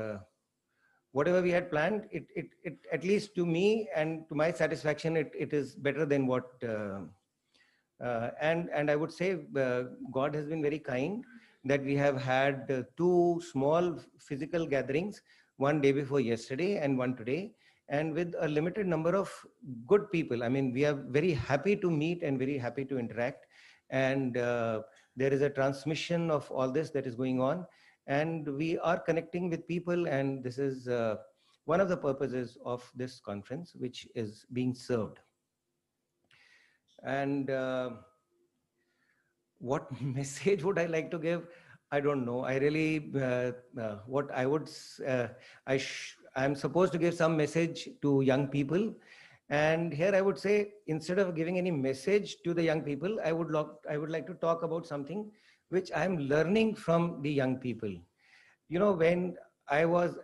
whatever we had planned, it at least to me and to my satisfaction, it is better than what and I would say God has been very kind that we have had two small physical gatherings, one day before yesterday and one today, and with a limited number of good people. I mean, we are very happy to meet and very happy to interact, and there is a transmission of all this that is going on, and we are connecting with people, and this is one of the purposes of this conference, which is being served. And what message would I like to give? I don't know. I really, what I would, I'm supposed to give some message to young people. And here I would say, instead of giving any message to the young people, I would like to talk about something which I'm learning from the young people. You know, when I was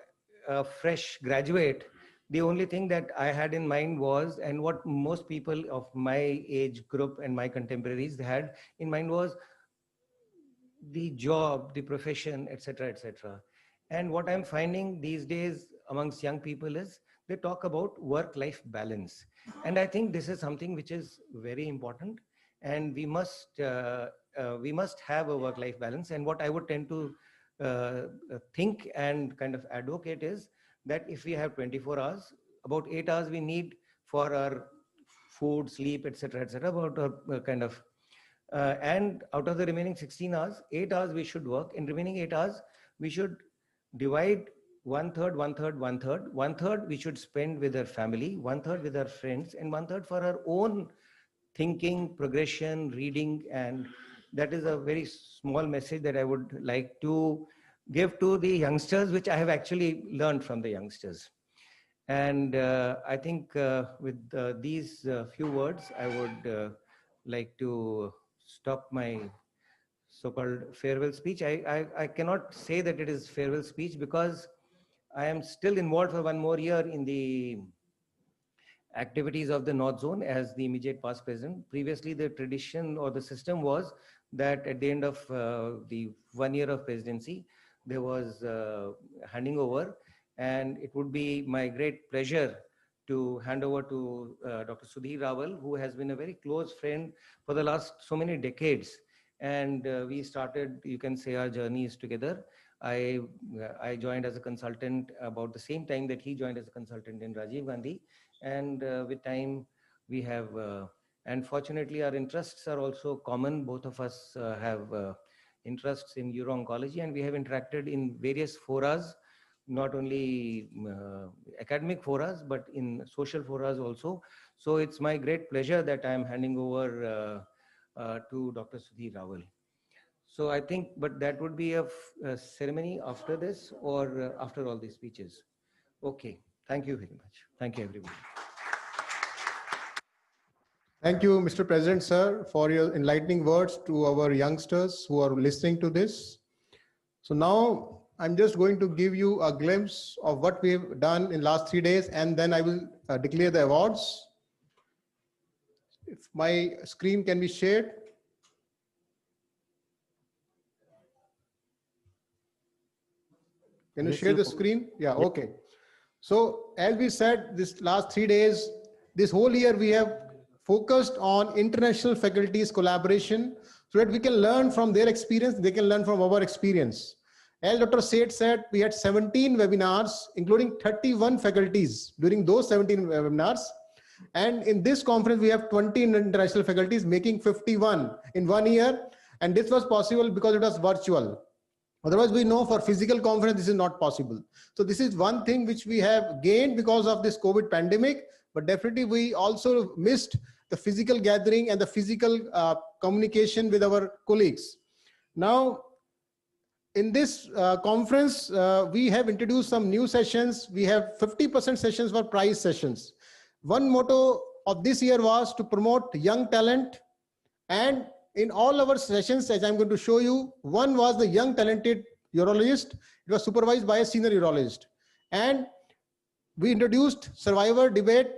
a fresh graduate, the only thing that I had in mind was, and what most people of my age group and my contemporaries had in mind was the job, the profession, etc., etc. And what I'm finding these days amongst young people is they talk about work-life balance. And I think this is something which is very important, and we must have a work-life balance. And what I would tend to think and kind of advocate is that if we have 24 hours, about 8 hours we need for our food, sleep, etc., about a kind of, and out of the remaining 16 hours, 8 hours we should work. In remaining 8 hours, we should divide 1/3, 1/3, 1/3. 1/3 we should spend with our family, 1/3 with our friends, and 1/3 for our own thinking, progression, reading. And that is a very small message that I would like to give to the youngsters, which I have actually learned from the youngsters. And I think with these few words, I would like to stop my so-called farewell speech. I cannot say that it is farewell speech because I am still involved for one more year in the activities of the North Zone as the immediate past president. Previously, the tradition or the system was that at the end of the 1 year of presidency, there was handing over, and it would be my great pleasure to hand over to Dr. Sudhir Rawal, who has been a very close friend for the last so many decades. And we started, you can say, our journeys together. I joined as a consultant about the same time that he joined as a consultant in Rajiv Gandhi. And with time, we have, and fortunately, our interests are also common. Both of us have interests in uro-oncology, and we have interacted in various forums, not only academic forums, but in social forums also. So it's my great pleasure that I'm handing over to Dr. Sudhir Rawal. So I think, but that would be a ceremony after this or after all these speeches. Okay, thank you very much. Thank you, everybody.
Thank you, Mr. President, sir, for your enlightening words to our youngsters who are listening to this. So now I'm just going to give you a glimpse of what we've done in last 3 days, and then I will declare the awards. If my screen can be shared. Can you share the screen? Yeah, okay. So as we said, this last 3 days, this whole year we have focused on international faculties collaboration so that we can learn from their experience, they can learn from our experience. As Dr. Seth said, we had 17 webinars, including 31 faculties during those 17 webinars. And in this conference, we have 20 international faculties, making 51 in 1 year. And this was possible because it was virtual. Otherwise, we know for physical conference, this is not possible. So this is one thing which we have gained because of this COVID pandemic, but definitely we also missed the physical gathering and the physical communication with our colleagues. Now, in this conference, we have introduced some new sessions. We have 50% sessions for prize sessions. One motto of this year was to promote young talent, and in all our sessions, as I'm going to show you, one was the young talented urologist. It was supervised by a senior urologist. And we introduced survivor debate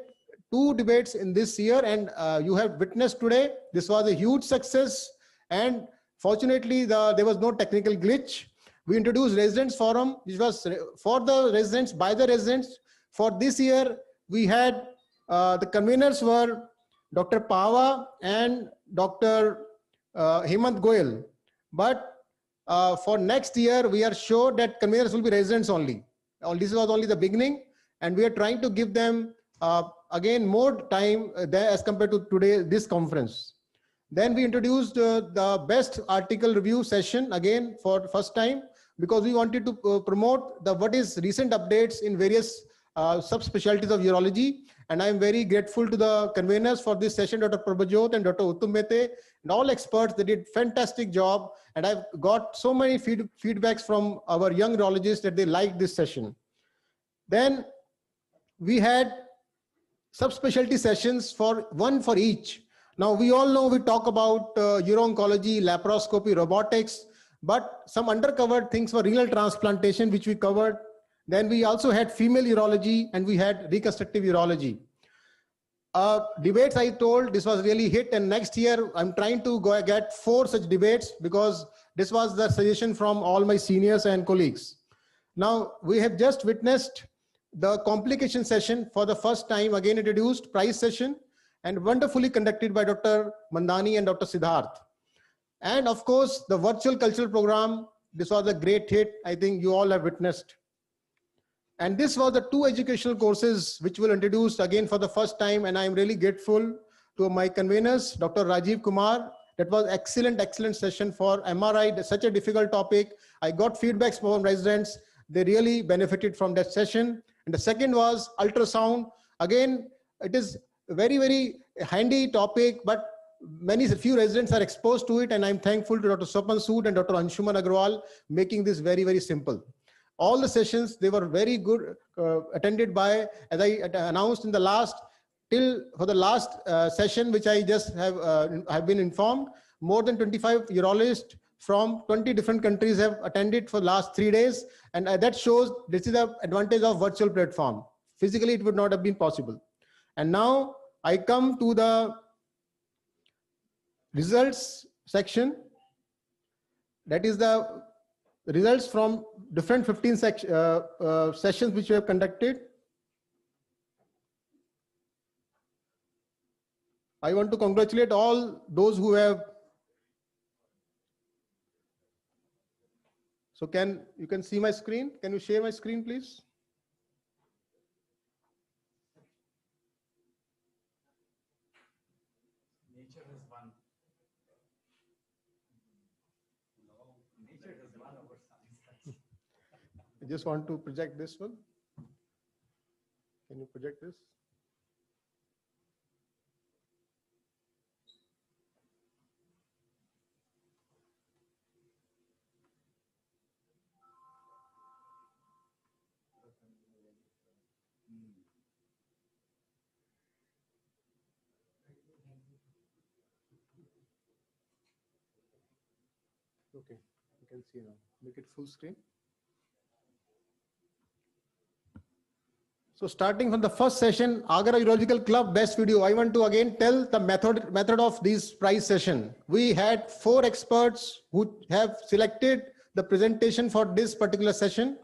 2 debates in this year, and you have witnessed today. This was a huge success, and fortunately there was no technical glitch. We introduced residents forum, which was for the residents, by the residents. For this year, we had the conveners were Dr. Pava and Dr. Hemant Goyal. But for next year, we are sure that conveners will be residents only. This was only the beginning, and we are trying to give them again more time as compared to today, this conference. Then we introduced the best article review session again for the first time, because we wanted to promote what is recent updates in various subspecialties of urology. And I'm very grateful to the conveners for this session, Dr. Prabhajot and Dr. Uttam Mehte, and all experts. They did fantastic job. And I've got so many feedbacks from our young urologists that they liked this session. Then we had subspecialty sessions, one for each. Now, we all know we talk about uro-oncology, laparoscopy, robotics, but some undercovered things for renal transplantation, which we covered. Then we also had female urology, and we had reconstructive urology. Debates, I told, this was really hit, and next year I'm trying to get 4 such debates, because this was the suggestion from all my seniors and colleagues. Now, we have just witnessed the complication session for the first time, again introduced prize session, and wonderfully conducted by Dr. Mandani and Dr. Siddharth. And of course, the virtual cultural program, this was a great hit. I think you all have witnessed. And this was the 2 educational courses which were introduced again for the first time. And I'm really grateful to my conveners, Dr. Rajiv Kumar. That was excellent session for MRI, such a difficult topic. I got feedbacks from residents. They really benefited from that session. And the second was ultrasound. Again, it is a very, very handy topic, but few residents are exposed to it, and I'm thankful to Dr. Swapan Sood and Dr. Anshuman Agrawal making this very, very simple. All the sessions, they were very good, attended by, as I announced in the last, for the last session, which I just have been informed, more than 25 urologists from 20 different countries have attended for the last 3 days, and that shows this is the advantage of virtual platform. Physically, it would not have been possible. And now I come to the results section. That is the results from different 15 sessions which we have conducted. I want to congratulate all those who have. So you can see my screen? Can you share my screen, please?
Nature is one. Nature is one over science.
I just want to project this one. Can you project this? Okay, you can see now. Make it full screen. So starting from the first session, Agra Urological Club Best Video, I want to again tell the method of this prize session. We had 4 experts who have selected the presentation for this particular session.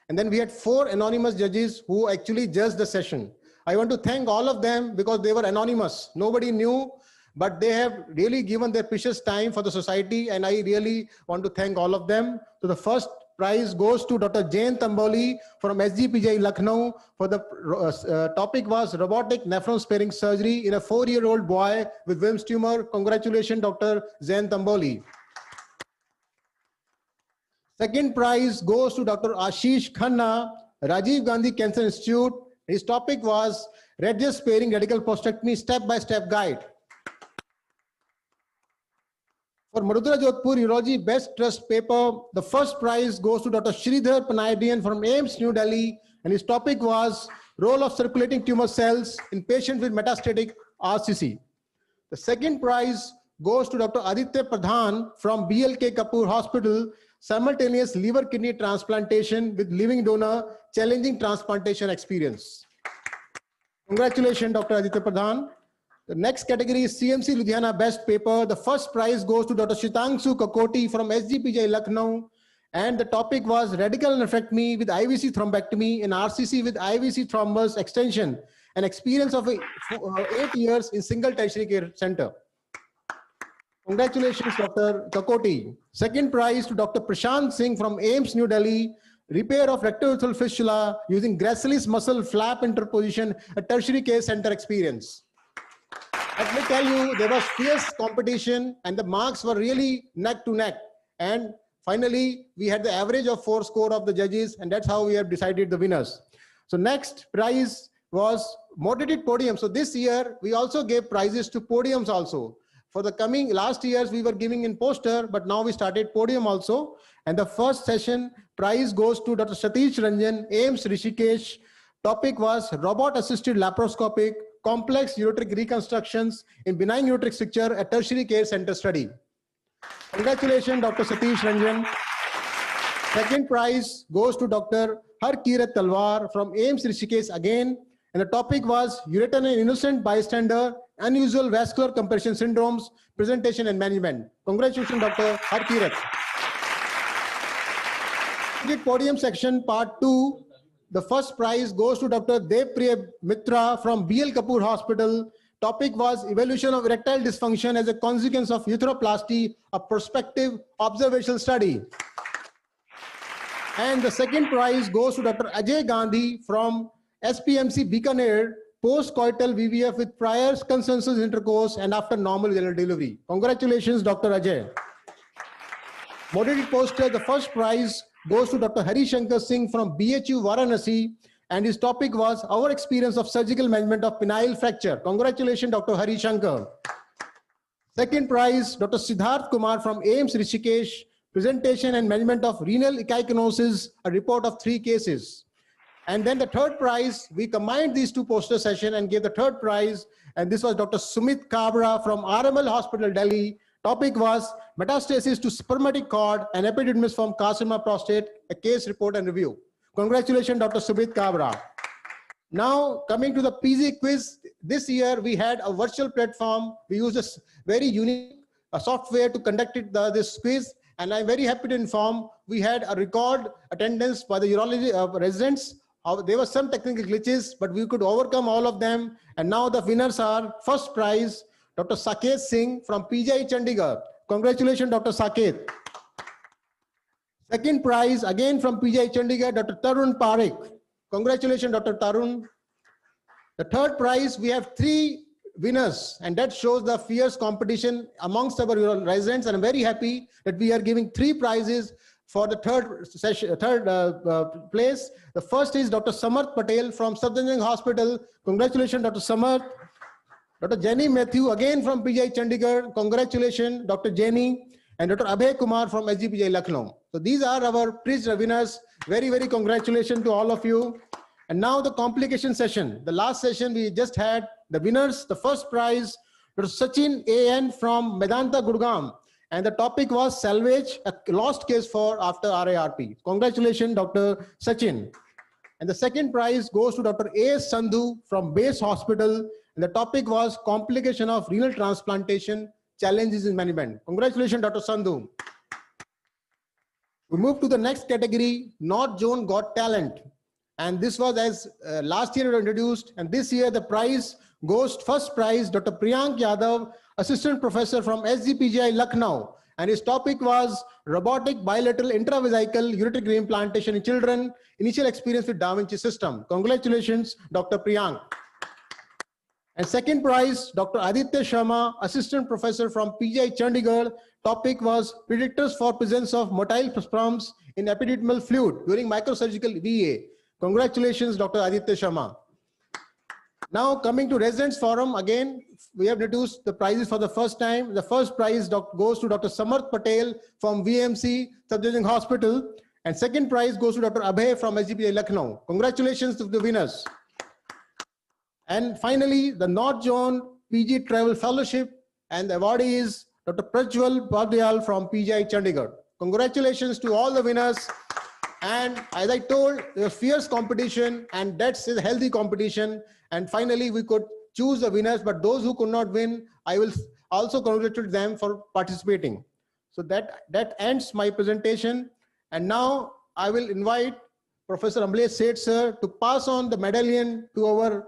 And then we had 4 anonymous judges who actually judged the session. I want to thank all of them because they were anonymous. Nobody knew, but they have really given their precious time for the society. And I really want to thank all of them. So the first prize goes to Dr. Jain Tamboli from SGPJ Lucknow. For the topic was robotic nephron sparing surgery in a 4-year-old boy with Wilms tumor. Congratulations, Dr. Jain Tamboli. Second prize goes to Dr. Ashish Khanna, Rajiv Gandhi Cancer Institute. His topic was radius sparing radical prostatectomy step-by-step guide. For Madhura Jodhpur Urology Best Trust Paper, the first prize goes to Dr. Sridhar Panayadian from AIMS New Delhi, and his topic was role of circulating tumor cells in patients with metastatic RCC. The second prize goes to Dr. Aditya Pradhan from BLK Kapoor Hospital, simultaneous liver kidney transplantation with living donor, challenging transplantation experience.
Congratulations, Dr. Aditya Pradhan. The next category is CMC Ludhiana Best Paper. The first prize goes to Dr. Shitangsu Kakoti from SGPJ Lucknow. And the topic was radical nephrectomy with IVC thrombectomy in RCC with IVC thrombus extension, an experience of 8 years in single tertiary care center. Congratulations, Dr. Kakoti. Second prize to Dr. Prashant Singh from AIMS New Delhi, repair of rectourethral fistula using gracilis muscle flap interposition, a tertiary care center experience. Let me tell you, there was fierce competition and the marks were really neck to neck. And finally, we had the average of 4 score of the judges, and that's how we have decided the winners. So next prize was moderated podium. So this year, we also gave prizes to podiums also. For the coming last years, we were giving in poster, but now we started podium also. And the first session prize goes to Dr. Satish Ranjan, AIMS Rishikesh. Topic was robot-assisted laparoscopic complex ureteric reconstructions in benign ureteric stricture, a tertiary care center study. Congratulations, Dr. Satish Ranjan. Second prize goes to Dr. Harkirat Talwar from AIMS Rishikesh again. And the topic was ureter and innocent bystander, unusual vascular compression syndromes, presentation and management. Congratulations, Dr. Harkirat. Podium section part 2. The first prize goes to Dr. Devpriya Mitra from BL Kapoor Hospital. Topic was evaluation of erectile dysfunction as a consequence of uteroplasty, a prospective observational study. And the second prize goes to Dr. Ajay Gandhi from SPMC Bikaner, post-coital VVF with prior consensus intercourse and after normal general delivery. Congratulations, Dr. Ajay. Moderated poster, the first prize goes to Dr. Hari Shankar Singh from BHU Varanasi, and his topic was our experience of surgical management of penile fracture. Congratulations, Dr. Hari Shankar. Second prize, Dr. Siddharth Kumar from AIMS Rishikesh, presentation and management of renal echinosis, a report of 3 cases. And then the third prize, we combined these 2 poster sessions and gave the third prize, and this was Dr. Sumit Kabra from RML Hospital, Delhi. Topic was metastasis to spermatic cord and epididymis from carcinoma prostate, a case report and review. Congratulations, Dr. Sumit Kabra. Now, coming to the PZ quiz, this year we had a virtual platform. We used a very unique software to conduct this quiz, and I'm very happy to inform we had a record attendance by the urology residents. There were some technical glitches, but we could overcome all of them. And now the winners are, first prize, Dr. Saket Singh from PGI Chandigarh. Congratulations, Dr. Saket. Second prize, again from PGI Chandigarh, Dr. Tarun Parekh. Congratulations, Dr. Tarun. The third prize, we have 3 winners, and that shows the fierce competition amongst our residents. And I'm very happy that we are giving 3 prizes for the third place. The first is Dr. Samarth Patel from Safdarjung Hospital. Congratulations, Dr. Samarth. Dr. Jenny Matthew, again from PGI Chandigarh. Congratulations, Dr. Jenny. And Dr. Abhay Kumar from SGPJ Lucknow. So these are our prize winners. Very, very congratulations to all of you. And now the complication session. The last session we just had the winners. The first prize, Dr. Sachin A.N. from Medanta, Gurgaon. And the topic was salvage, a lost case for after RARP. Congratulations, Dr. Sachin. And the second prize goes to Dr. A.S. Sandhu from Base Hospital. And the topic was complication of renal transplantation, challenges in management. Congratulations, Dr. Sandhu. We move to the next category, North Zone Got Talent. And this was as last year introduced. And this year the prize goes, first prize, Dr. Priyank Yadav, Assistant Professor from SGPGI Lucknow. And his topic was robotic bilateral intravesical ureteric reimplantation in children, initial experience with Da Vinci system. Congratulations, Dr. Priyank. And second prize, Dr. Aditya Sharma, Assistant Professor from PGI Chandigarh. Topic was predictors for presence of motile sperms in epididymal fluid during microsurgical VA. Congratulations, Dr. Aditya Sharma. Now coming to Residents Forum, again, we have introduced the prizes for the first time. The first prize goes to Dr. Samarth Patel from VMC Safdarjung Hospital. And second prize goes to Dr. Abhay from SGPJ Lucknow. Congratulations to the winners. And finally, the North Zone PG Travel Fellowship, and the awardee is Dr. Prajwal Bardiyal from PGI Chandigarh. Congratulations to all the winners. And as I told, there was fierce competition, and that's a healthy competition. And finally, we could choose the winners, but those who could not win, I will also congratulate them for participating. So that ends my presentation. And now I will invite Professor Amlesh Seth sir to pass on the medallion to our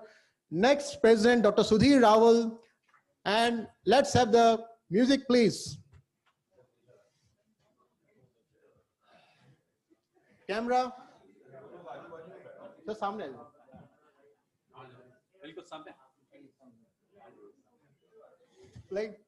next president, Dr. Sudhir Raval. And let's have the music, please. Camera. So सामने like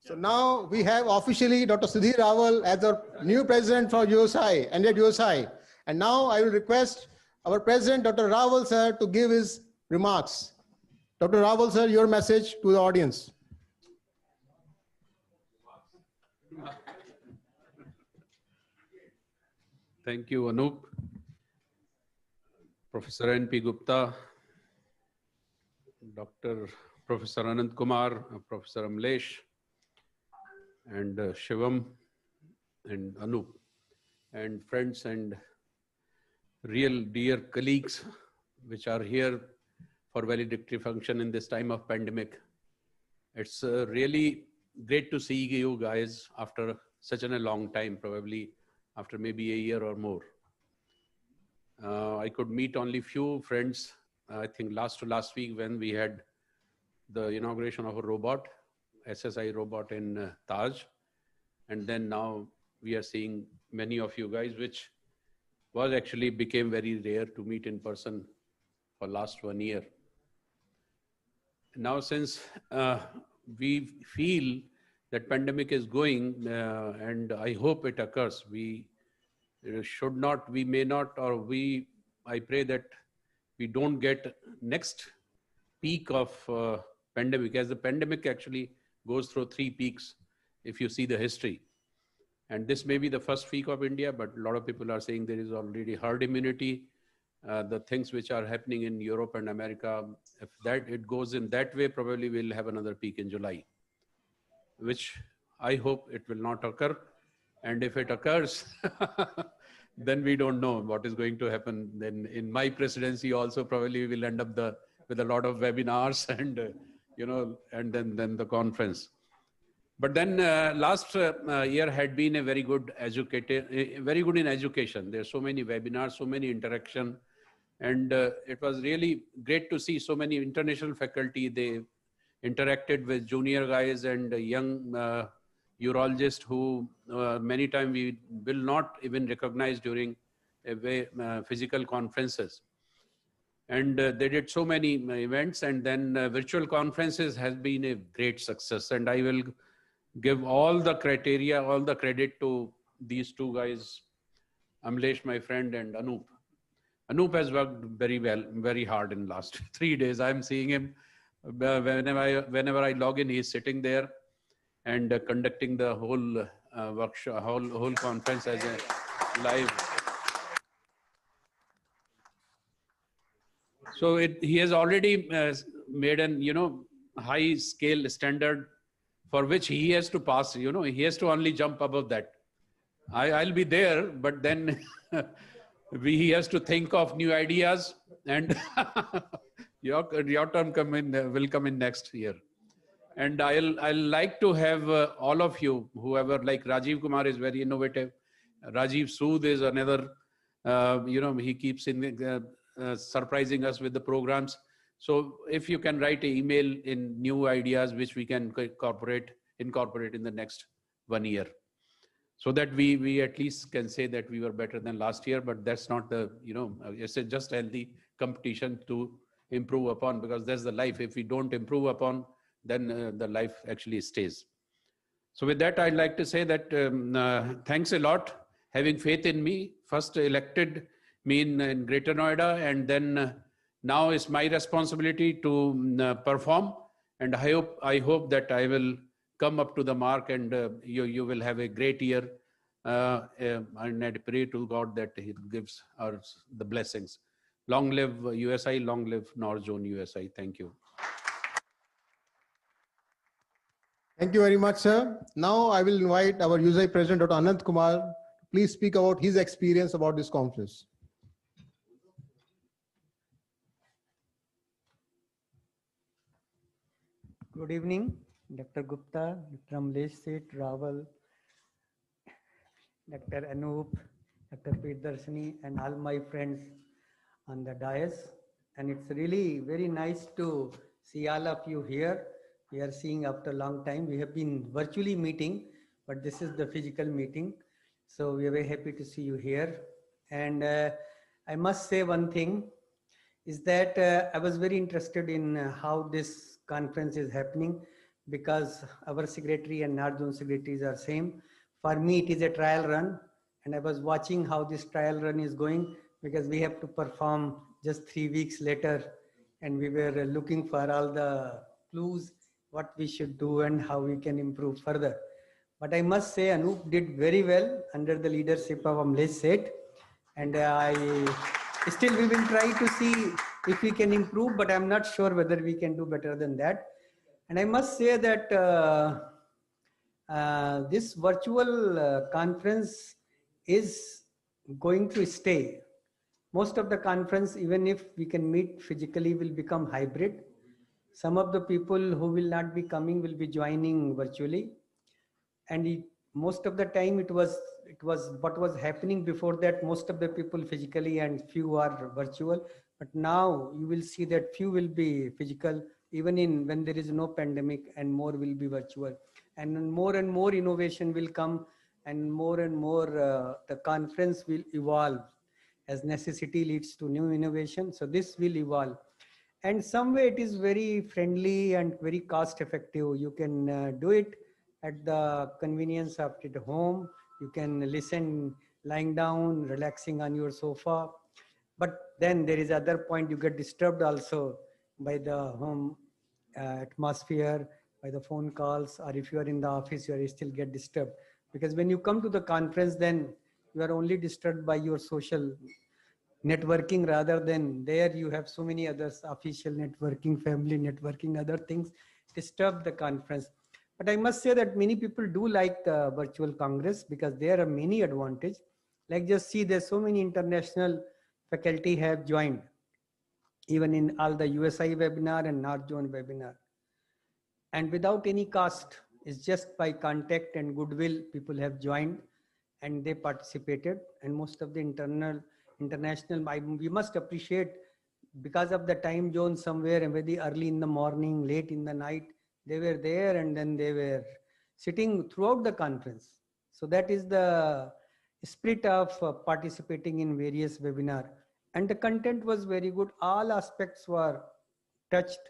So now we have officially Dr. Sudhir Raval as the new president for USI, NZUSI. And now I will request our president, Dr. Raval sir, to give his remarks. Dr. Raval sir, your message to the audience.
Thank you, Anup. Professor N.P. Gupta, Dr. Professor Anand Kumar, Professor Amlesh, and Shivam, and Anup, and friends and real dear colleagues which are here for valedictory function in this time of pandemic. It's really great to see you guys after such a long time, probably after maybe a year or more. I could meet only few friends, I think last week when we had the inauguration of a robot, SSI robot in Taj. And then now we are seeing many of you guys, which was actually became very rare to meet in person for last 1 year. Now, since we feel that pandemic is going, and I hope it occurs, we should not, we may not, or I pray that we don't get next peak of pandemic, as the pandemic actually goes through 3 peaks, if you see the history. And this may be the first peak of India, but a lot of people are saying there is already herd immunity. The things which are happening in Europe and America, if that it goes in that way, probably we'll have another peak in July, which I hope it will not occur. And if it occurs, then we don't know what is going to happen. Then in my presidency also probably we'll end up with a lot of webinars and, and then the conference. But then last year had been a very good very good in education. There's so many webinars, so many interaction. And it was really great to see so many international faculty. They interacted with junior guys and young urologists who many times we will not even recognize during physical conferences. And they did so many events, and then virtual conferences has been a great success. And I will give all the criteria, all the credit to these two guys, Amlesh, my friend, and Anup. Anup has worked very well, very hard in the last 3 days. I'm seeing him whenever I log in, he's sitting there and conducting the whole workshop, whole conference as a live. So he has already made an high scale standard for which he has to pass. He has to only jump above that. I'll be there, but then he has to think of new ideas, and your turn will come in next year. And I'll like to have all of you, whoever, like Rajiv Kumar is very innovative. Rajiv Sood is another, he keeps surprising us with the programs. So if you can write an email in new ideas, which we can incorporate in the next 1 year, so that we at least can say that we were better than last year. But that's not it's just healthy competition to improve upon, because that's the life. If we don't improve upon, then the life actually stays. So with that, I'd like to say that thanks a lot, having faith in me. First elected me in Greater Noida, and then now it's my responsibility to perform. And I hope that I will come up to the mark, and you will have a great year. And I pray to God that He gives us the blessings. Long live USI, long live North Zone USI. Thank you.
Thank you very much, sir. Now I will invite our USI President, Dr. Anant Kumar, to please speak about his experience about this conference.
Good evening, Dr. Gupta, Dr. Amlesh Seth, Raval, Dr. Anup, Dr. Petershani, and all my friends on the dais. And it's really very nice to see all of you here. We are seeing after a long time. We have been virtually meeting, but this is the physical meeting. So we are very happy to see you here. And I must say one thing is that I was very interested in how this conference is happening, because our secretary and North Zone secretaries are same. For me, it is a trial run, and I was watching how this trial run is going, because we have to perform just 3 weeks later, and we were looking for all the clues, what we should do and how we can improve further. But I must say Anup did very well under the leadership of Amlesh Seth, and still we will try to see if we can improve, but I'm not sure whether we can do better than that. And I must say that this virtual conference is going to stay. Most of the conference, even if we can meet physically, will become hybrid. Some of the people who will not be coming will be joining virtually. And most of the time it was what was happening before that, most of the people physically and few are virtual. But now you will see that few will be physical, even in when there is no pandemic, and more will be virtual. And more innovation will come, and more the conference will evolve as necessity leads to new innovation. So this will evolve. And some way it is very friendly and very cost effective. You can do it at the convenience of at home. You can listen lying down, relaxing on your sofa. But then there is other point, you get disturbed also by the home atmosphere, by the phone calls, or if you are in the office, you still get disturbed. Because when you come to the conference, then you are only disturbed by your social networking, rather than there you have so many others, official networking, family networking, other things disturb the conference. But I must say that many people do like the virtual congress, because there are many advantages. Like just see, there's so many international faculty have joined, even in all the USI webinar and North Zone webinar. And without any cost, it's just by contact and goodwill, people have joined and they participated. And most of the international, we must appreciate, because of the time zone, somewhere very early in the morning, late in the night, they were there, and then they were sitting throughout the conference. So that is the spirit of participating in various webinars. And the content was very good. All aspects were touched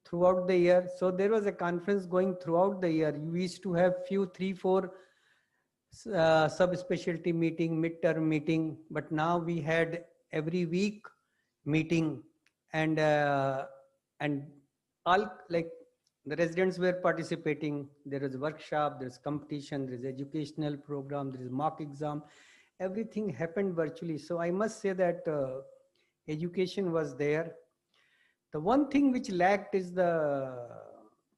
throughout the year. So there was a conference going throughout the year. We used to have 3-4 subspecialty meeting, midterm meeting, but now we had every week meeting, and all, like, the residents were participating. There is workshop, there's competition, there's educational program, there is mock exam. Everything happened virtually. So I must say that education was there. The one thing which lacked is the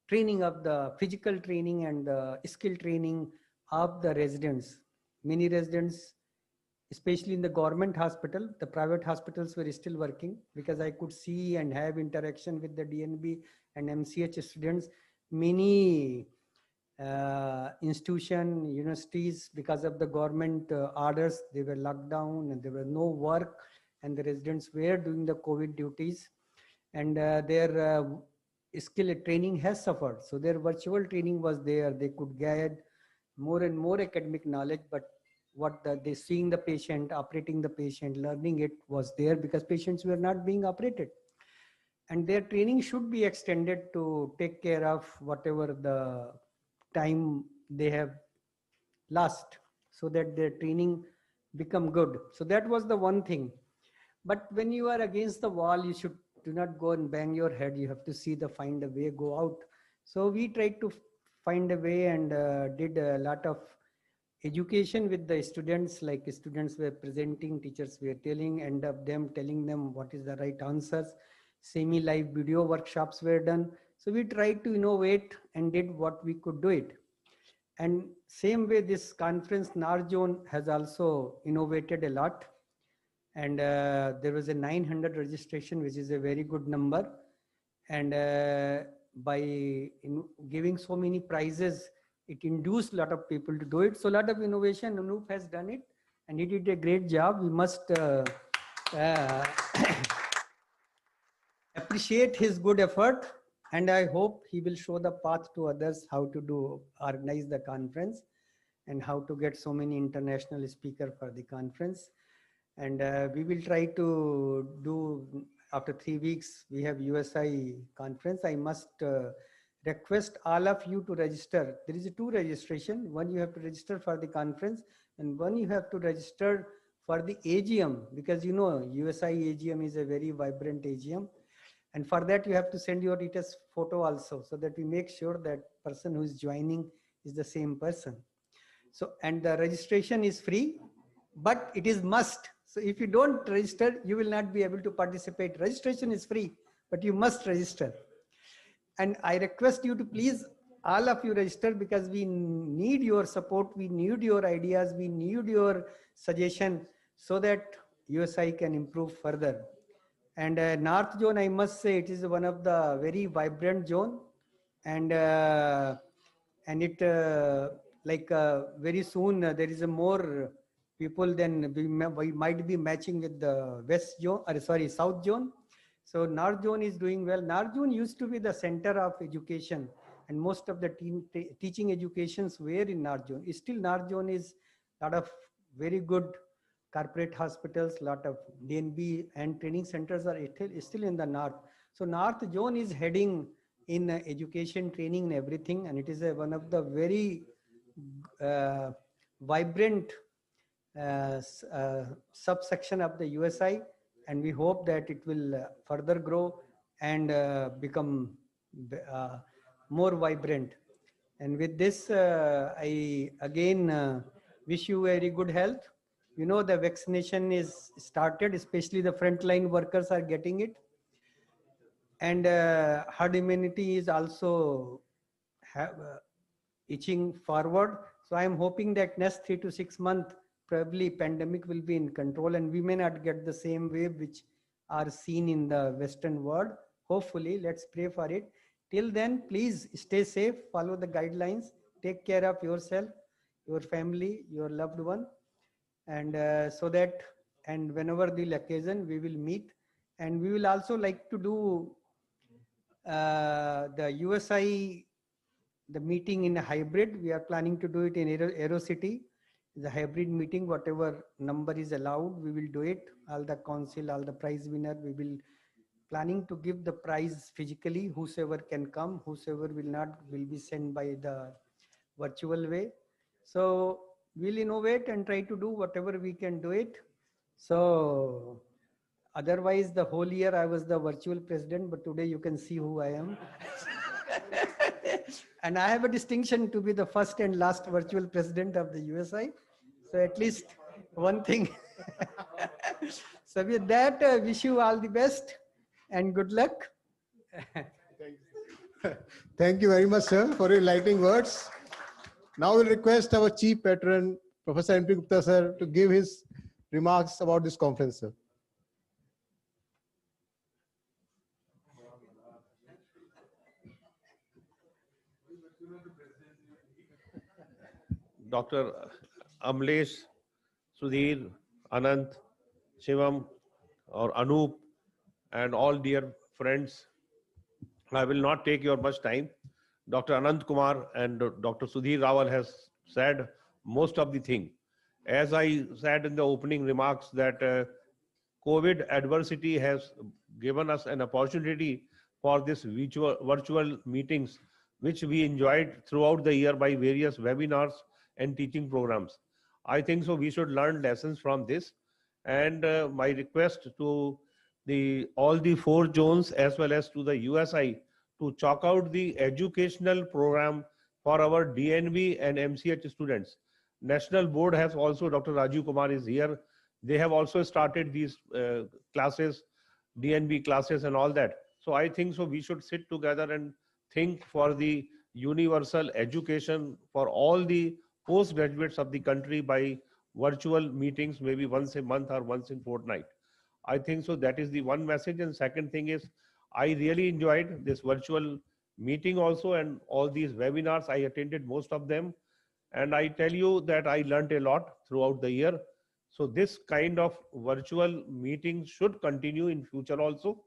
training of the physical training and the skill training of the residents. Many residents, especially in the government hospital, the private hospitals were still working, because I could see and have interaction with the DNB and MCH students. Many institution, universities, because of the government orders, they were locked down and there was no work, and the residents were doing the COVID duties, and their skill training has suffered. So their virtual training was there. They could get more and more academic knowledge, but what they seeing the patient, operating the patient, learning it was there, because patients were not being operated. And their training should be extended to take care of whatever the time they have lost, so that their training become good. So that was the one thing. But when you are against the wall, you should do not go and bang your head. You have to see the find a way, go out. So we tried to find a way and did a lot of education with the students. Like students were presenting, teachers were telling, end up them telling them what is the right answers. Semi-live video workshops were done. So we tried to innovate and did what we could do it. And same way, this conference NARZone has also innovated a lot. And there was a 900 registration, which is a very good number. And by giving so many prizes, it induced a lot of people to do it. So a lot of innovation, Anup has done it, and he did a great job. We must appreciate his good effort. And I hope he will show the path to others how to organize the conference and how to get so many international speakers for the conference. And we will try to do, after 3 weeks, we have USI conference. I must request all of you to register. There is 2 registration. One, you have to register for the conference, and one you have to register for the AGM, because you know USI AGM is a very vibrant AGM. And for that, you have to send your latest photo also, so that we make sure that person who is joining is the same person. So, and the registration is free, but it is must. So if you don't register, you will not be able to participate. Registration is free, but you must register. And I request you to please, all of you register, because we need your support, we need your ideas, we need your suggestion, so that USI can improve further. And North Zone, I must say, it is one of the very vibrant zone. And it very soon there is a more people, then we might be matching with the West Zone, or sorry, South Zone. So North Zone is doing well. North Zone used to be the center of education, and most of the teaching educations were in North Zone. Still North Zone is a lot of very good corporate hospitals, lot of DNB and training centers are still in the North. So North Zone is heading in education, training and everything, and it is one of the very vibrant subsection of the USI, and we hope that it will further grow and become more vibrant. And with this, I again wish you very good health. You know, the vaccination is started, especially the frontline workers are getting it. And herd immunity is also itching forward. So I am hoping that next 3 to 6 months, probably pandemic will be in control, and we may not get the same wave which are seen in the Western world. Hopefully, let's pray for it. Till then, please stay safe, follow the guidelines, take care of yourself, your family, your loved one. And so that, and whenever the occasion, we will meet. And we will also like to do the USI, the meeting in a hybrid. We are planning to do it in Aero City. The hybrid meeting, whatever number is allowed, we will do it. All the council, all the prize winner, we will planning to give the prize physically. Whosoever can come, whosoever will not, will be sent by the virtual way. So we'll innovate and try to do whatever we can do it. So otherwise, the whole year I was the virtual president, but today you can see who I am. And I have a distinction to be the first and last virtual president of the USI. So at least one thing. So with that, I wish you all the best and good luck.
Thank you very much, sir, for your enlightening words. Now we'll request our chief patron, Professor M.P. Gupta, sir, to give his remarks about this conference, sir.
Dr. Amlesh, Sudhir, Anant, Shivam, or Anup, and all dear friends, I will not take your much time. Dr. Anant Kumar and Dr. Sudhir Rawal has said most of the thing. As I said in the opening remarks that COVID adversity has given us an opportunity for this virtual meetings which we enjoyed throughout the year by various webinars and teaching programs. I think so we should learn lessons from this. And my request to all the 4 zones as well as to the USI to chalk out the educational program for our DNB and MCH students. National board has also, Dr. Rajiv Kumar is here. They have also started these classes, DNB classes and all that. So I think so we should sit together and think for the universal education for all the postgraduates of the country by virtual meetings, maybe once a month or once in fortnight. I think so that is the one message. And second thing is, I really enjoyed this virtual meeting also, and all these webinars. I attended most of them. And I tell you that I learned a lot throughout the year. So this kind of virtual meetings should continue in future also.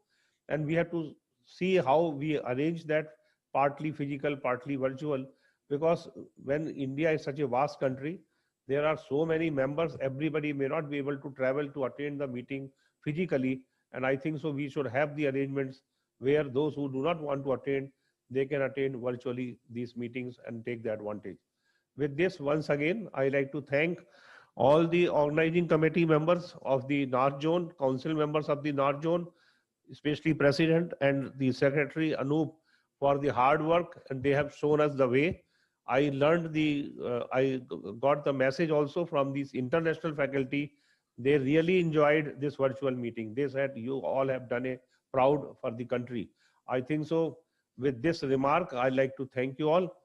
And we have to see how we arrange that, partly physical, partly virtual, because when India is such a vast country, there are so many members, everybody may not be able to travel to attend the meeting physically. And I think so we should have the arrangements where those who do not want to attend, they can attend virtually these meetings and take the advantage. With this, once again, I like to thank all the organizing committee members of the North Zone, council members of the North Zone, especially President and the Secretary Anup for the hard work, and they have shown us the way. I learned I got the message also from these international faculty. They really enjoyed this virtual meeting. They said, you all have done a proud for the country. I think so. With this remark, I'd like to thank you all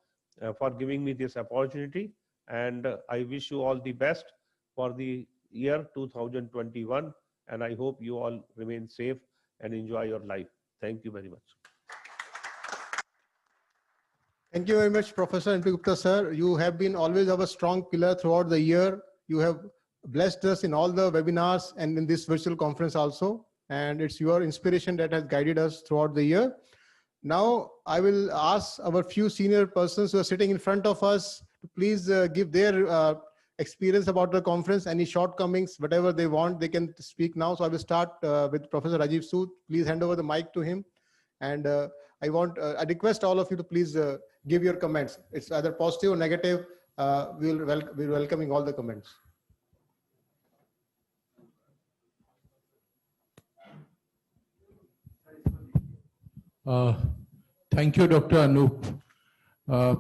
for giving me this opportunity. And I wish you all the best for the year 2021. And I hope you all remain safe and enjoy your life. Thank you very much.
Thank you very much, Professor N.P. Gupta, sir. You have been always our strong pillar throughout the year. You have blessed us in all the webinars and in this virtual conference also. And it's your inspiration that has guided us throughout the year. Now, I will ask our few senior persons who are sitting in front of us to please give their experience about the conference, any shortcomings, whatever they want, they can speak now. So I will start with Professor Rajiv Sood. Please hand over the mic to him. And I request all of you to please give your comments. It's either positive or negative. We're welcoming all the comments.
Thank you, Dr. Anup.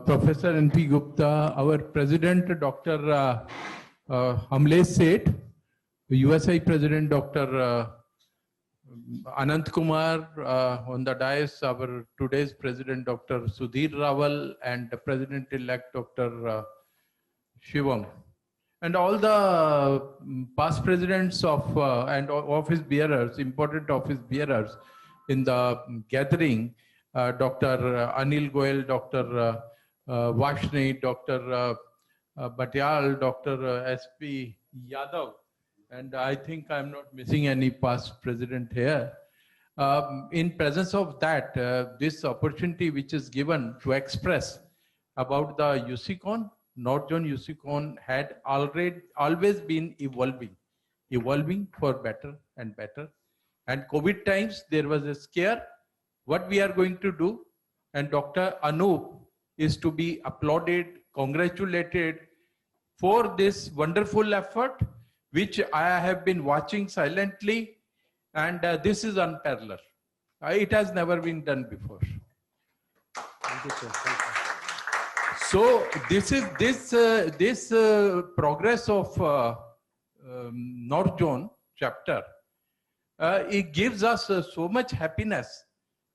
Professor N.P. Gupta, our President, Dr. Amlesh Seth, USI President, Dr. Anant Kumar, on the dais, our today's President, Dr. Sudhir Rawal, and the President-elect, Dr. Shivam, and all the past presidents of and office bearers, important office bearers in the gathering, Dr. Anil Goyal, Dr. Vashni, Dr. Batyal, Dr. S.P. Yadav, and I think I'm not missing any past president here. In presence of that, this opportunity which is given to express about the USICON, North Zone USICON had always been evolving for better and better. And COVID times, there was a scare, what we are going to do. And Dr. Anup is to be applauded, congratulated for this wonderful effort, which I have been watching silently. And this is unparalleled. It has never been done before.
Thank you, sir. Thank you.
So this is progress of North Zone chapter. It gives us so much happiness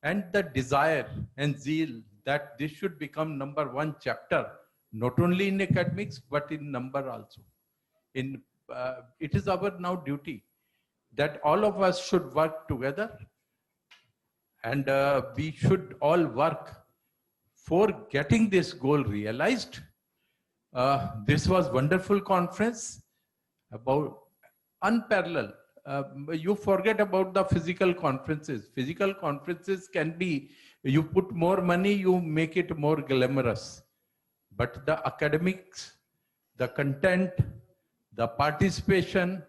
and the desire and zeal that this should become #1 chapter, not only in academics, but in number also. It is our now duty that all of us should work together, and we should all work for getting this goal realized. This was wonderful conference about unparalleled. You forget about the physical conferences. Physical conferences can be, you put more money, you make it more glamorous. But the academics, the content, the participation,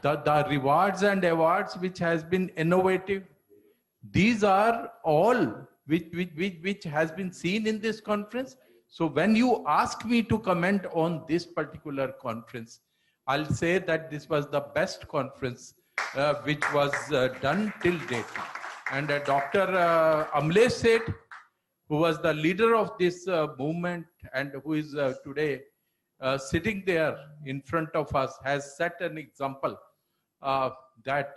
the rewards and awards which has been innovative, these are all which has been seen in this conference. So when you ask me to comment on this particular conference, I'll say that this was the best conference which was done till date. And Dr. Amlesh Seth, who was the leader of this movement and who is today sitting there in front of us, has set an example that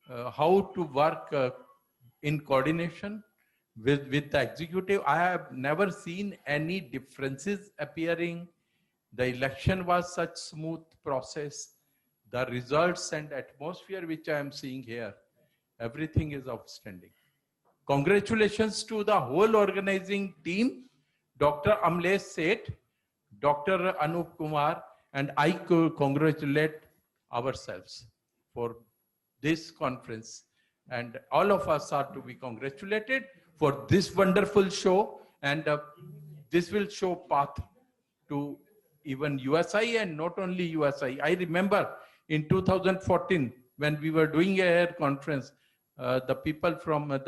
how to work in coordination with the executive. I have never seen any differences appearing. The election was such smooth process. The results and atmosphere which I am seeing here, everything is outstanding. Congratulations to the whole organizing team, Dr. Amlesh Seth, Dr. Anup Kumar, and I congratulate ourselves for this conference. And all of us are to be congratulated for this wonderful show. And this will show path to even USI, and not only USI. I remember in 2014, when we were doing a air conference, the people from the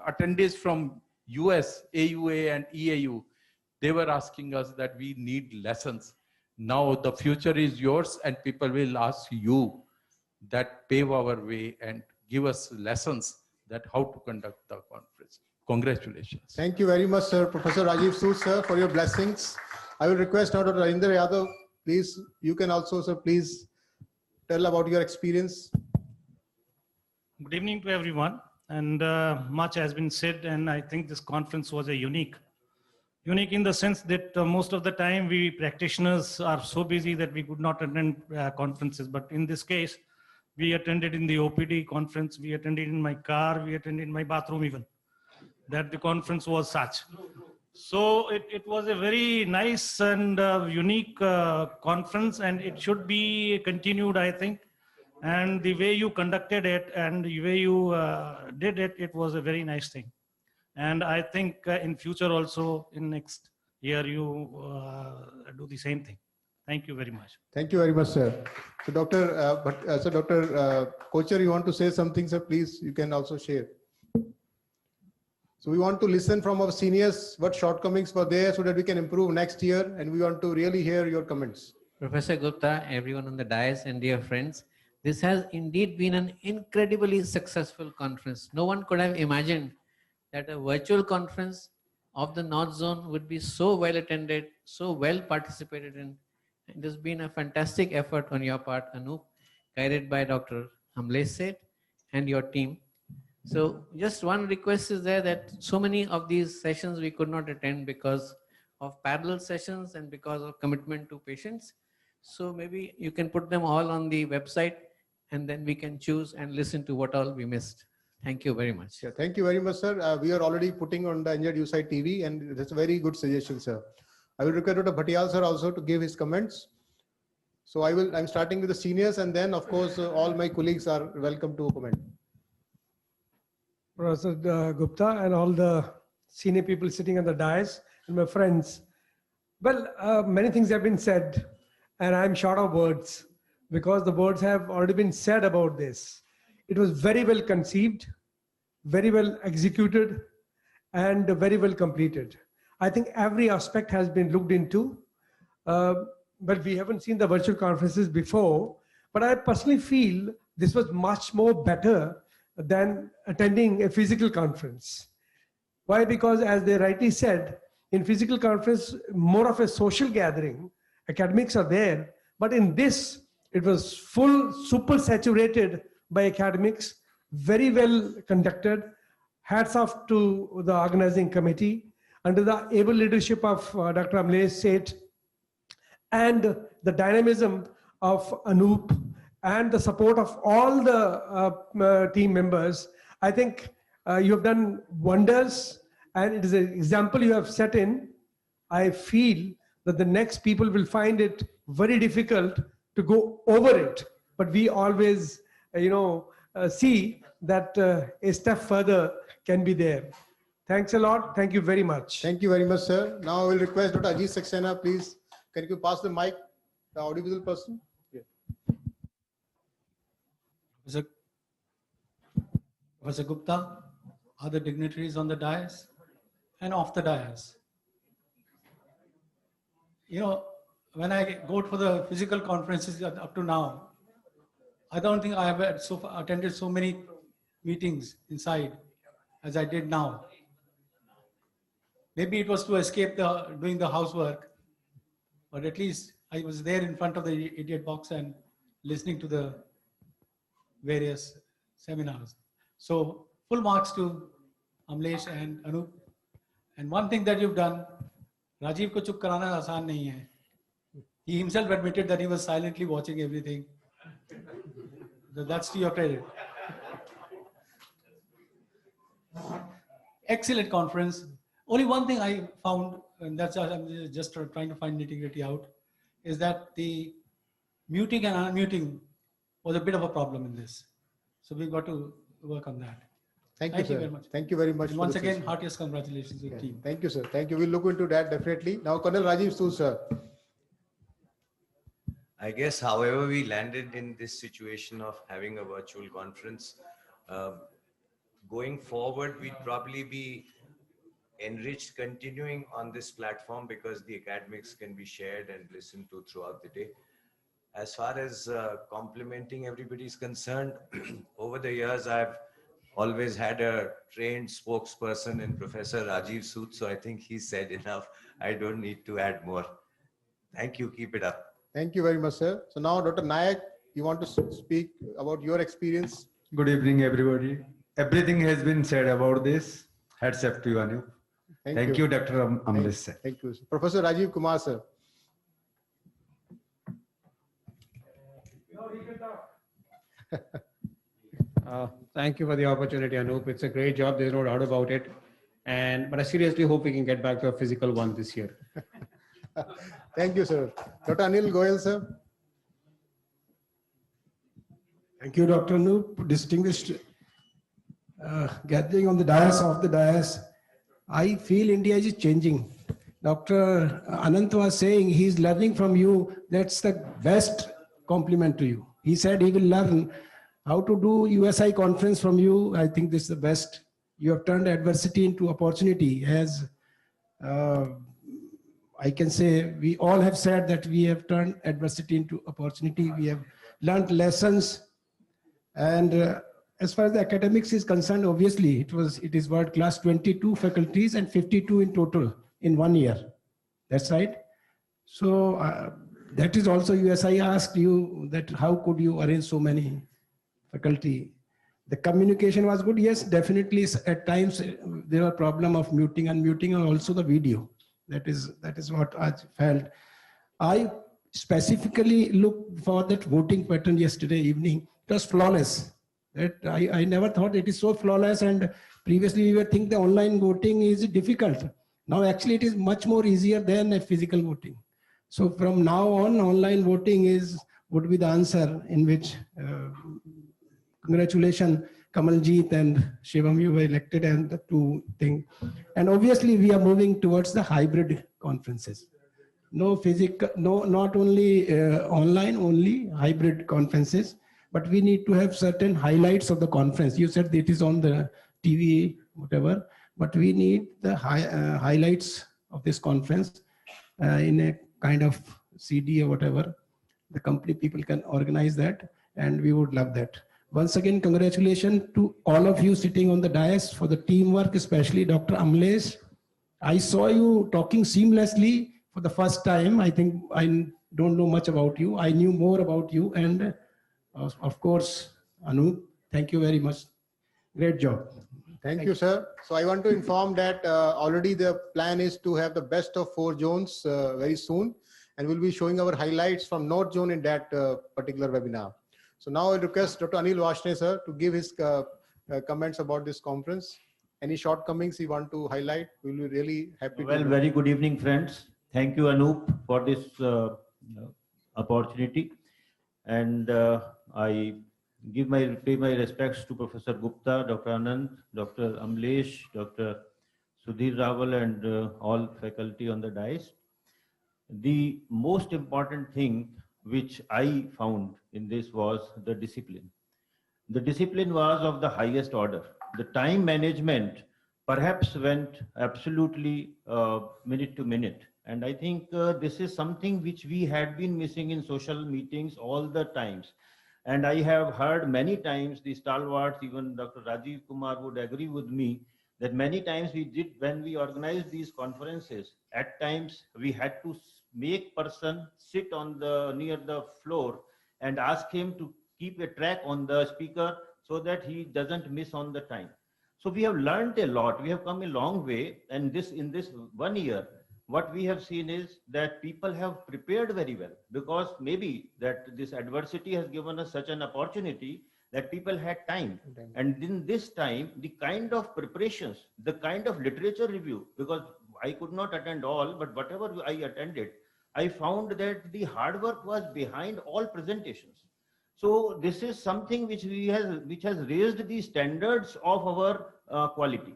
attendees from US, AUA and EAU, they were asking us that we need lessons. Now the future is yours, and people will ask you that pave our way and give us lessons that how to conduct the conference. Congratulations.
Thank you very much, sir. Professor Rajiv Sood, sir, for your blessings. I will request now Dr. Rajendra Yadav, please, you can also, sir, please tell about your experience.
Good evening to everyone. And much has been said, and I think this conference was a unique in the sense that most of the time we practitioners are so busy that we could not attend conferences. But in this case, we attended in the OPD conference, we attended in my car, we attended in my bathroom even, that the conference was such. So it was a very nice and unique conference, and it should be continued, I think. And the way you conducted it and the way you did it, it was a very nice thing. And I think in future also, in next year, you do the same thing. Thank you very much.
Thank you very much, sir. So Dr. Kocher, you want to say something, sir? Please, you can also share. So we want to listen from our seniors what shortcomings were there so that we can improve next year, and we want to really hear your comments.
Professor Gupta, everyone on the dais and dear friends, this has indeed been an incredibly successful conference. No one could have imagined that a virtual conference of the North Zone would be so well attended, so well participated in. It has been a fantastic effort on your part, Anup, guided by Dr. Amlesh Seth and your team. So just one request is there that so many of these sessions we could not attend because of parallel sessions and because of commitment to patients. So maybe you can put them all on the website, and then we can choose and listen to what all we missed. Thank you very much.
Yeah, thank you very much, sir. We are already putting on the NZUSI TV, and that's a very good suggestion, sir. I will request Dr. Bhatiyal, sir, also to give his comments. So I'm starting with the seniors, and then of course, all my colleagues are welcome to comment.
Professor Gupta and all the senior people sitting on the dais and my friends. Well, many things have been said, and I'm short of words because the words have already been said about this. It was very well conceived, very well executed, and very well completed. I think every aspect has been looked into, but we haven't seen the virtual conferences before. But I personally feel this was much more better than attending a physical conference. Why? Because as they rightly said, in physical conference, more of a social gathering, academics are there, but in this, it was full, super saturated by academics, very well conducted. Hats off to the organizing committee under the able leadership of Dr. Amlesh Seth and the dynamism of Anup and the support of all the team members. I think you have done wonders, and it is an example you have set in. I feel that the next people will find it very difficult to go over it, but we always, see that a step further can be there. Thanks a lot. Thank you very much.
Thank you very much, sir. Now I will request Dr. Ajit Saxena, please. Can you pass the mic, the audiovisual person? Yeah.
Professor Gupta,
other dignitaries on the dais and off the dais. You know, when I go for the physical conferences up to now, I don't think I have attended so many meetings inside as I did now. Maybe it was to escape doing the housework, but at least I was there in front of the idiot box and listening to the various seminars. So full marks to Amlesh and Anup. And one thing that you've done, Rajiv ko chup karana aasan nahi hai. He himself admitted that he was silently watching everything. So that's to your credit. Excellent conference. Only one thing I found, and that's I'm just trying to find nitty-gritty out, is that the muting and unmuting was a bit of a problem in this. So we've got to work on that.
Thank you, sir.
very much.
Thank you very much.
And
for
once
this
again,
session.
heartiest congratulations to the team.
Thank you, sir. Thank you. We'll look into that definitely. Now, Colonel Rajiv Sood, sir.
I guess, however, we landed in this situation of having a virtual conference, going forward, we'd probably be enriched continuing on this platform because the academics can be shared and listened to throughout the day. As far as complimenting everybody is concerned, over the years, I've always had a trained spokesperson in Professor Rajiv Sood, so I think he said enough. I don't need to add more. Thank you. Keep it up.
Thank you very much, sir. So now, Dr. Nayak, you want to speak about your experience?
Good evening, everybody. Everything has been said about this. Hats off to you, Anu. Thank you, Dr. Amlesh sir.
Thank you, sir. Professor Rajiv Kumar, sir.
Thank you for the opportunity, Anup. It's a great job. There's no doubt about it. But I seriously hope we can get back to a physical one this year.
Thank you, sir. Dr. Anil Goyal, sir.
Thank you, Dr. Anup. Distinguished gathering on the dais, off the dais. I feel India is changing. Dr. Anant was saying he's learning from you. That's the best compliment to you. He said he will learn how to do USI conference from you. I think this is the best. You have turned adversity into opportunity. As I can say, we all have said that we have turned adversity into opportunity. We have learned lessons. And as far as the academics is concerned, obviously it is world class, 22 faculties and 52 in total in 1 year. That's right. So that is also USI asked you that how could you arrange so many faculty? The communication was good. Yes, definitely. At times there were problem of muting, unmuting, and also the video. That is what I felt. I specifically looked for that voting pattern yesterday evening. It was flawless. That I never thought it is so flawless. And previously we were thinking the online voting is difficult. Now actually it is much more easier than a physical voting. So from now on, online voting would be the answer, in which congratulations, Kamaljeet and Shivam, you were elected, and the two things. And obviously we are moving towards the hybrid conferences. No physical, no, not only online, only hybrid conferences, but we need to have certain highlights of the conference. You said it is on the TV, whatever, but we need the highlights of this conference in a kind of CD or whatever. The company people can organize that, and we would love that. Once again, congratulations to all of you sitting on the dais for the teamwork, especially Dr. Amlesh. I saw you talking seamlessly for the first time. I think I don't know much about you. I knew more about you. And of course, Anup, thank you very much. Great job.
Thank you, sir. So I want to inform that already the plan is to have the best of 4 zones very soon. And we'll be showing our highlights from North Zone in that particular webinar. So now I'll request Dr. Anil Vashne, sir, to give his comments about this conference. Any shortcomings you want to highlight? We'll be really happy.
Well, very good evening, friends. Thank you, Anup, for this opportunity. And I pay my respects to Professor Gupta, Dr. Anand, Dr. Amlesh, Dr. Sudhir Raval, and all faculty on the dais. The most important thing which I found in this was the discipline. The discipline was of the highest order. the time management perhaps went absolutely minute to minute. And I think this is something which we had been missing in social meetings all the times. And I have heard many times the stalwarts, even Dr. Rajiv Kumar would agree with me, that many times we did, when we organized these conferences, at times we had to make person sit on the near the floor and ask him to keep a track on the speaker so that he doesn't miss on the time. So we have learned a lot. We have come a long way. And in this 1 year, what we have seen is that people have prepared very well, because maybe that this adversity has given us such an opportunity that people had time. And in this time, the kind of preparations, the kind of literature review, because I could not attend all, but whatever I attended, I found that the hard work was behind all presentations. So this is something which has raised the standards of our quality.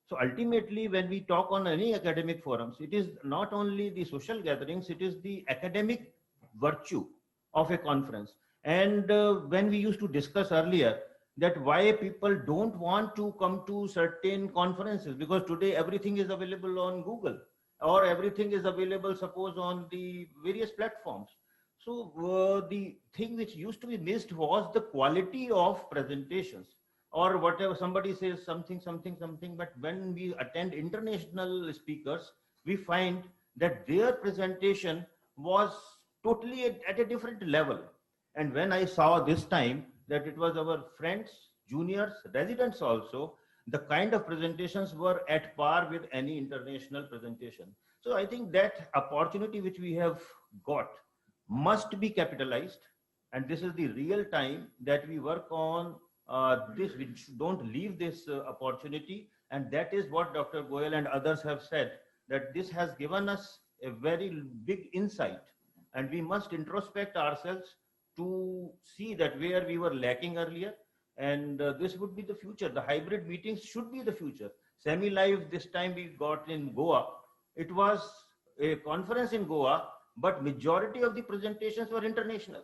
So ultimately, when we talk on any academic forums, it is not only the social gatherings, it is the academic virtue of a conference. And when we used to discuss earlier that why people don't want to come to certain conferences, because today everything is available on Google, or everything is available, suppose, on the various platforms. So the thing which used to be missed was the quality of presentations, or whatever somebody says something, but when we attend international speakers, we find that their presentation was totally at a different level. And when I saw this time that it was our friends, juniors, residents also, the kind of presentations were at par with any international presentation. So I think that opportunity which we have got must be capitalized. And this is the real time that we work on this. We don't leave this opportunity. And that is what Dr. Goyal and others have said, that this has given us a very big insight. And we must introspect ourselves to see that where we were lacking earlier. And this would be the future. The hybrid meetings should be the future. Semi-live this time we got in Goa. It was a conference in Goa, but majority of the presentations were international,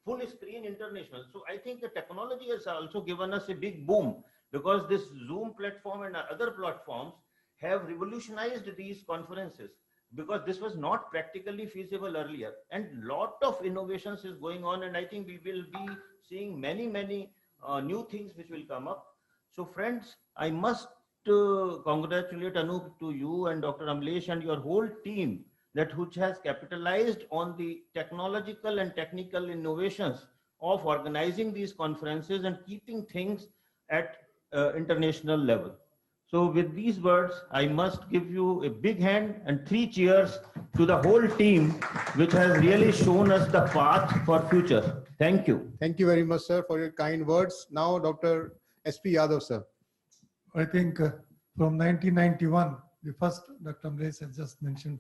full screen international. So I think the technology has also given us a big boom, because this Zoom platform and other platforms have revolutionized these conferences, because this was not practically feasible earlier. And lot of innovations is going on, and I think we will be seeing many new things which will come up. So friends, I must congratulate Anup, to you and Dr. Amlesh and your whole team, that which has capitalized on the technological and technical innovations of organizing these conferences and keeping things at international level. So with these words, I must give you a big hand and 3 cheers to the whole team, which has really shown us the path for future. Thank you.
Thank you very much, sir, for your kind words. Now, Dr. S.P. Yadav, sir.
I think from 1991, the first, Dr. Amlesh has just mentioned,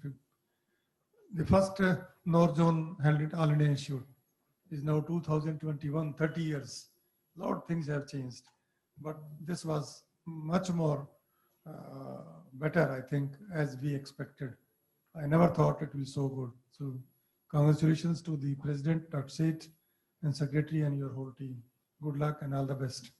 the first North Zone held at All India Institute is now 2021, 30 years. A lot of things have changed, but this was much more better, I think, as we expected. I never thought it would be so good. So congratulations to the President, Dr. Seth, and Secretary and your whole team. Good luck and all the best.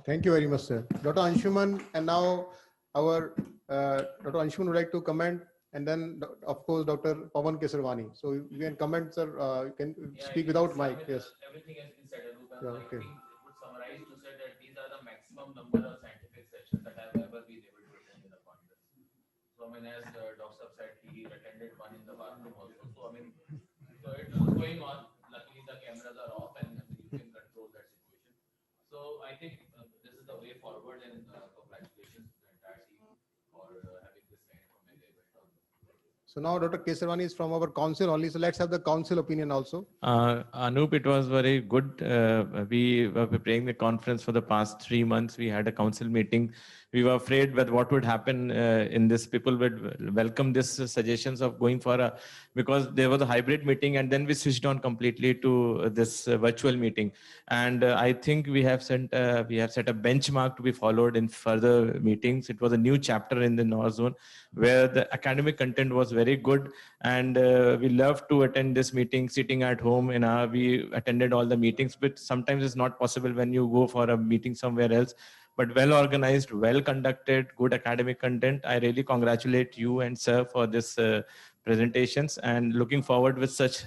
Thank you very much, sir. Dr. Anshuman, and now our Dr. Anshuman would like to comment, and then of course Dr. Pawan Kesarwani. So you can comment, sir. You can speak without mic. Yes.
Everything has been said.
Yeah, okay.
I think it would summarize to say that these are the maximum number of scientific sessions that I've ever been able to attend in a conference. So I mean, as Dr. said, he attended one in the bathroom also. So I mean, so it was going on. Luckily, the cameras are off, and you can control that situation. So I think this is the way forward, and congratulations to the entire team for having this kind of mega event.
So now Dr. Kesarwani is from our council only. So let's have the council opinion also.
Anup, it was very good. We were preparing the conference for the past 3 months. We had a council meeting. We were afraid that what would happen in this. People would welcome this suggestions of going for a, because there was a hybrid meeting, and then we switched on completely to this virtual meeting. And I think we have set a benchmark to be followed in further meetings. It was a new chapter in the North Zone where the academic content was very good, and we love to attend this meeting sitting at home. We attended all the meetings, but sometimes it's not possible when you go for a meeting somewhere else. but well organized, well conducted, good academic content. I really congratulate you and sir for this presentations, and looking forward with such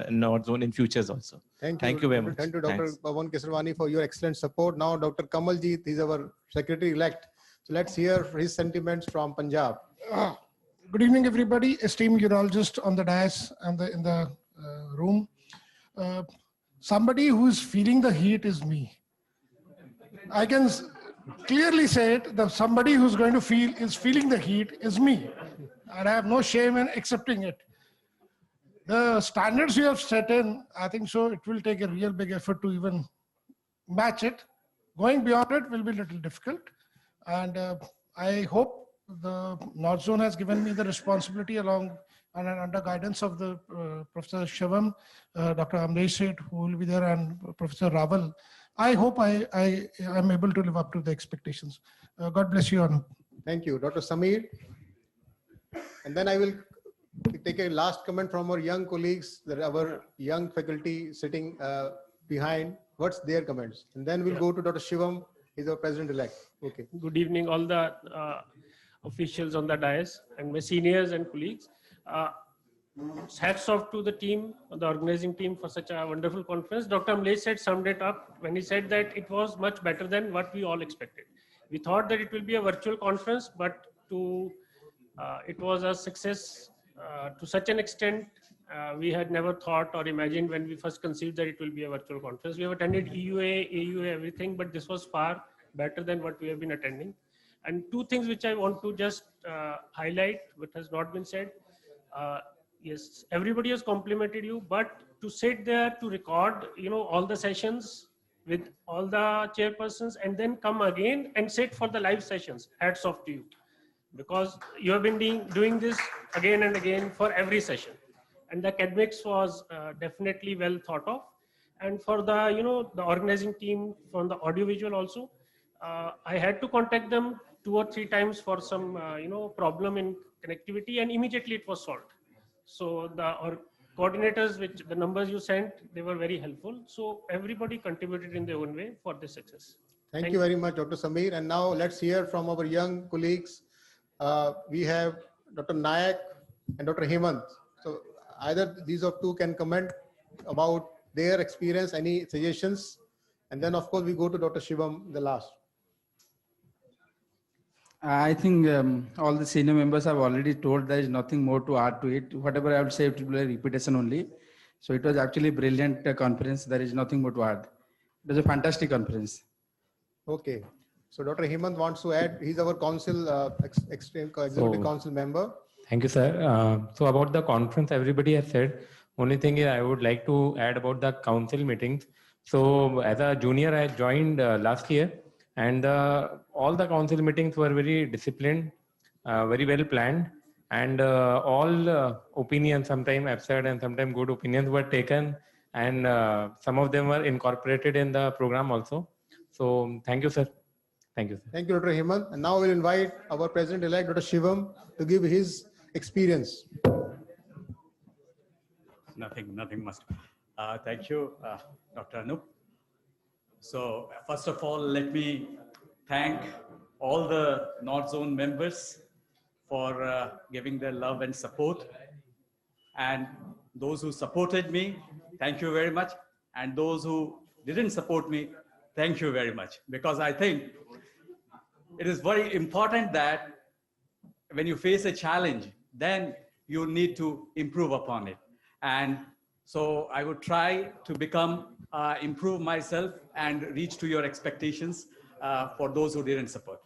North Zone in futures also. Thank you very much.
Thank you, Dr.
Thanks.
Pawan Kesarwani, for your excellent support. Now, Dr. Kamaljeet is our secretary-elect. So let's hear his sentiments from Punjab.
Good evening, everybody. Esteemed urologist on the dais and in the room. Somebody who is feeling the heat is me. I can clearly say it, that somebody who's going to is feeling the heat is me. And I have no shame in accepting it. The standards you have set in, I think so, it will take a real big effort to even match it. Going beyond it will be a little difficult. And I hope the North Zone has given me the responsibility along and under guidance of the Professor Shivam, Dr. Amresh Seth, who will be there, and Professor Raval. I hope I am able to live up to the expectations. God bless you, Anu.
Thank you. Dr. Sameer. And then I will take a last comment from our young colleagues, our young faculty sitting behind. What's their comments? And then we'll go to Dr. Shivam, he's our president-elect. Okay.
Good evening, all the officials on the dais and my seniors and colleagues. Hats off to the team, the organizing team, for such a wonderful conference. Dr. Amlesh said summed it up when he said that it was much better than what we all expected. We thought that it will be a virtual conference, but it was a success to such an extent we had never thought or imagined when we first conceived that it will be a virtual conference. We have attended EUA, AUA, everything, but this was far better than what we have been attending. And two things which I want to just highlight, what has not been said. Yes, everybody has complimented you, but to sit there to record, all the sessions with all the chairpersons and then come again and sit for the live sessions, hats off to you, because you have been doing this again and again for every session. And the academics was definitely well thought of. And for the, the organizing team from the audiovisual also, I had to contact them 2 or 3 times for some, problem in connectivity, and immediately it was solved. So the coordinators, which the numbers you sent, they were very helpful. So everybody contributed in their own way for this success.
Thank you very much, Dr. Sameer. And now let's hear from our young colleagues. We have Dr. Nayak and Dr. Hemant. So either these of two can comment about their experience, any suggestions, and then of course we go to Dr. Shivam, the last.
I think all the senior members have already told there is nothing more to add to it. Whatever I would say, it will be a repetition only. So it was actually a brilliant conference. There is nothing more to add. It was a fantastic conference.
Okay. So Dr. Hemant wants to add. He's our council, executive council member.
Thank you, sir. So about the conference, everybody has said. Only thing is I would like to add about the council meetings. So as a junior, I joined last year, and all the council meetings were very disciplined, very well planned, and all opinions, sometimes absurd and sometimes good opinions, were taken, and some of them were incorporated in the program also. So thank you, sir. Thank you, sir.
Thank you, Dr. Hemant. And now we'll invite our president-elect, Dr. Shivam, to give his experience.
Nothing must. Thank you, Dr. Anup. So first of all, let me thank all the North Zone members for giving their love and support. And those who supported me, thank you very much. And those who didn't support me, thank you very much. Because I think it is very important that when you face a challenge, then you need to improve upon it. And so I would try to improve myself and reach to your expectations for those who didn't support.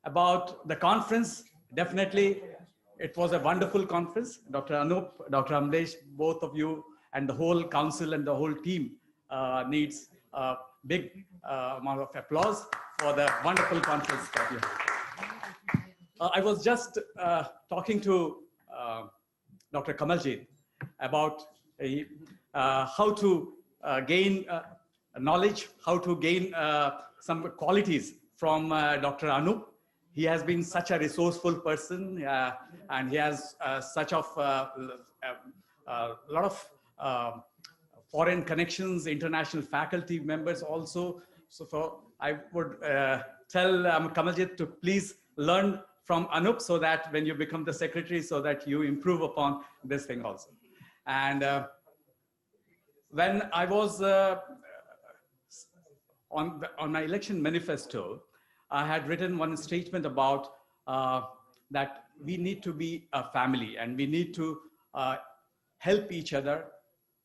About the conference, definitely it was a wonderful conference. Dr. Anup, Dr. Amlesh, both of you and the whole council and the whole team needs a big amount of applause for the wonderful conference that you had. I was just talking to Dr. Kamaljeet about how to gain knowledge, how to gain some qualities from Dr. Anup. He has been such a resourceful person, and he has such of a lot of foreign connections, international faculty members also. So I would tell Kamaljit to please learn from Anup so that when you become the secretary, so that you improve upon this thing also. And when I was on my election manifesto, I had written one statement about that we need to be a family and we need to help each other,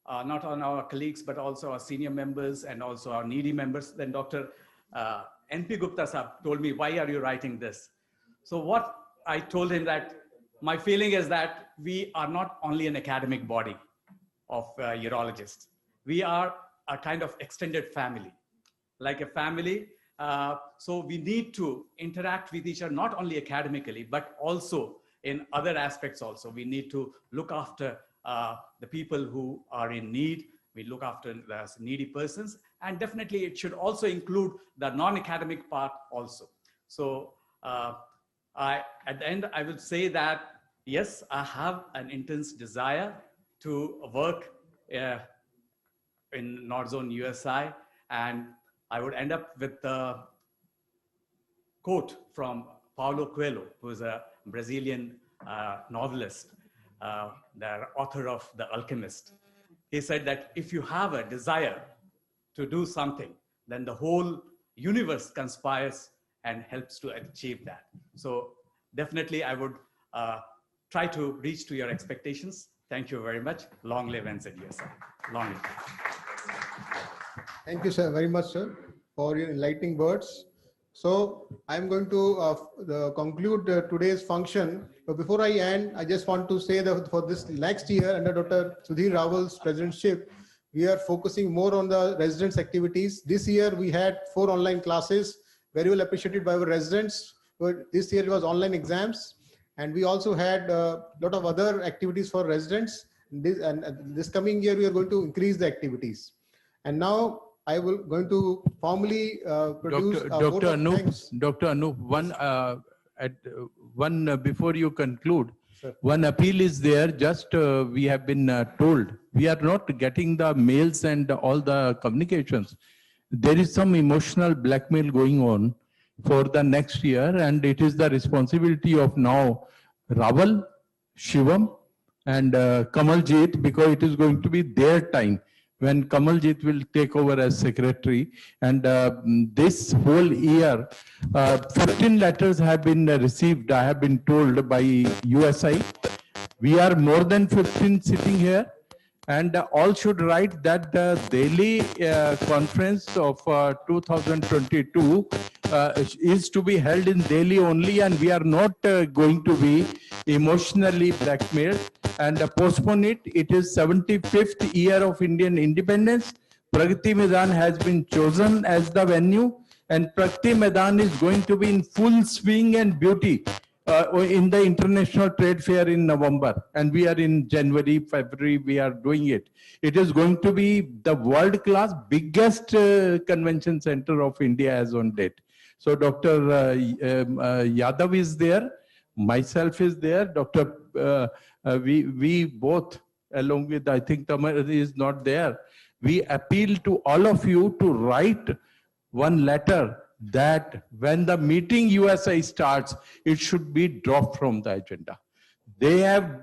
not on our colleagues, but also our senior members and also our needy members. Then Dr. N.P. Gupta sir told me, why are you writing this? So what I told him that my feeling is that we are not only an academic body of urologists. We are a kind of extended family, like a family. So we need to interact with each other, not only academically, but also in other aspects also. We need to look after the people who are in need. We look after the needy persons, and definitely it should also include the non-academic part also. So at the end, I will say that, yes, I have an intense desire to work in North Zone USI, and I would end up with the quote from Paulo Coelho, who is a Brazilian novelist, the author of The Alchemist. He said that if you have a desire to do something, then the whole universe conspires and helps to achieve that. So definitely I would try to reach to your expectations. Thank you very much. Long live NZUSICON. Long live.
Thank you, sir, very much, sir, for your enlightening words. So I'm going to conclude today's function. But before I end, I just want to say that for this next year, under Dr. Sudhir Raval's presidentship, we are focusing more on the residents' activities. This year, we had 4 online classes, very well appreciated by our residents. But this year, it was online exams. And we also had a lot of other activities for residents. This coming year, we are going to increase the activities. And now I will going to formally produce
Dr. Anup, before you conclude,
sir,
one appeal is there. Just we have been told we are not getting the mails and all the communications. There is some emotional blackmail going on for the next year, and it is the responsibility of now Raval, Shivam, and Kamaljit, because it is going to be their time when Kamaljit will take over as secretary. And this whole year, 15 letters have been received, I have been told, by USI. We are more than 15 sitting here, and all should write that the daily conference of 2022 is to be held in Delhi only, and we are not going to be emotionally blackmailed and postpone it. It is 75th year of Indian independence. Pragati Maidan has been chosen as the venue, and Pragati Maidan is going to be in full swing and beauty in the International Trade Fair in November, and we are in January, February, we are doing it. It is going to be the world-class biggest convention center of India as on date. So Dr. Yadav is there, myself is there, we both, along with, I think Tamar is not there. We appeal to all of you to write one letter that when the meeting USI starts, it should be dropped from the agenda. They have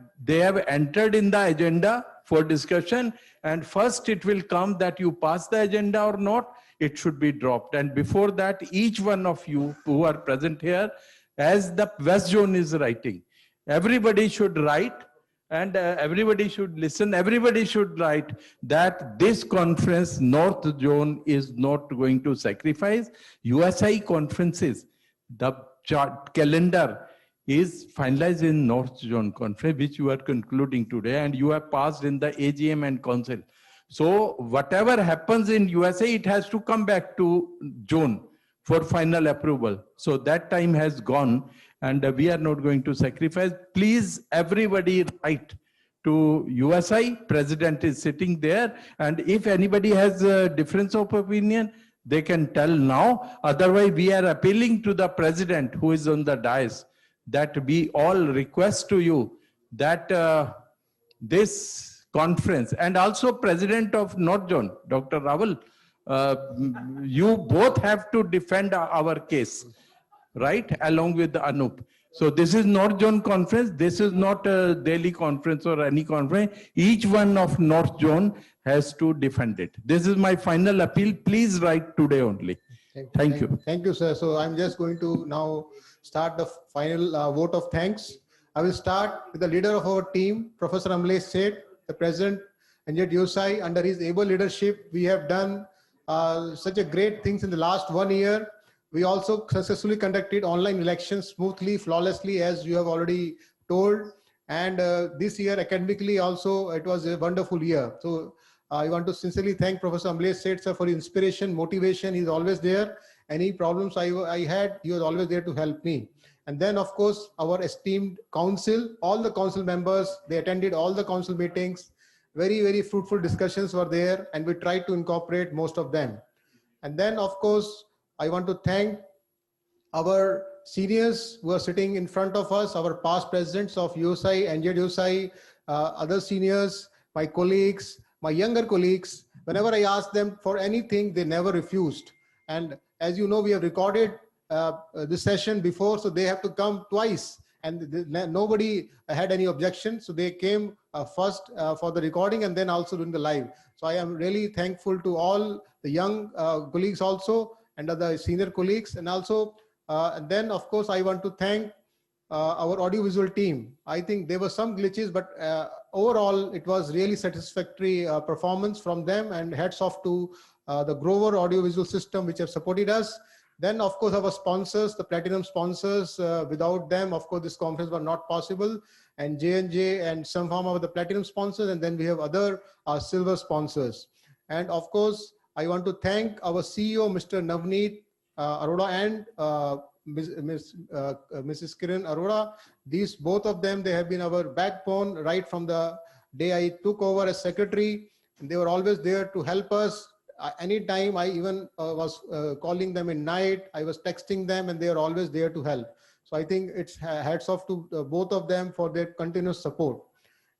entered in the agenda for discussion, and first it will come that you pass the agenda or not, it should be dropped. And before that, each one of you who are present here, as the West Zone is writing, everybody should write, and everybody should listen, everybody should write that this conference, North Zone, is not going to sacrifice. USI conferences, the calendar is finalized in North Zone conference, which you are concluding today, and you have passed in the AGM and council. So whatever happens in USA, it has to come back to June for final approval. So that time has gone, and we are not going to sacrifice. Please, everybody write to USI. President is sitting there, and if anybody has a difference of opinion, they can tell now. Otherwise, we are appealing to the president who is on the dais that we all request to you that this conference, and also President of North Zone, Dr. Raval, you both have to defend our case, right? Along with Anup. So this is not Zone Conference. This is not a Delhi conference or any conference. Each one of North Zone has to defend it. This is my final appeal. Please write today only. Thank you.
Thank you, sir. So I'm just going to now start the final vote of thanks. I will start with the leader of our team, Professor Amlesh Seth, the president, NZUSI. Under his able leadership, we have done such a great things in the last 1 year. We also successfully conducted online elections smoothly, flawlessly, as you have already told. And this year, academically also, it was a wonderful year. So I want to sincerely thank Professor Amlesh Seth, sir, for inspiration, motivation. He's always there. Any problems I had, he was always there to help me. And then, of course, our esteemed council, all the council members, they attended all the council meetings. Very, very fruitful discussions were there, and we tried to incorporate most of them. And then, of course, I want to thank our seniors who are sitting in front of us, our past presidents of USI, NZUSI, other seniors, my colleagues, my younger colleagues. Whenever I asked them for anything, they never refused. And as you know, we have recorded this session before, so they have to come twice. And nobody had any objection. So they came first for the recording and then also doing the live. So I am really thankful to all the young colleagues also and other senior colleagues. And also, and then of course, I want to thank our audiovisual team. I think there were some glitches, but overall, it was really satisfactory performance from them, and hats off to the Grover audiovisual system, which have supported us. Then, of course, our sponsors, the platinum sponsors, without them, of course, this conference was not possible. And J&J and some form of the platinum sponsors, and then we have other silver sponsors. And of course, I want to thank our CEO, Mr. Navneet Arora, and Mrs. Kiran Arora. These both of them, they have been our backbone right from the day I took over as secretary. And they were always there to help us. Anytime I even was calling them in night, I was texting them, and they are always there to help. So I think it's hats off to both of them for their continuous support.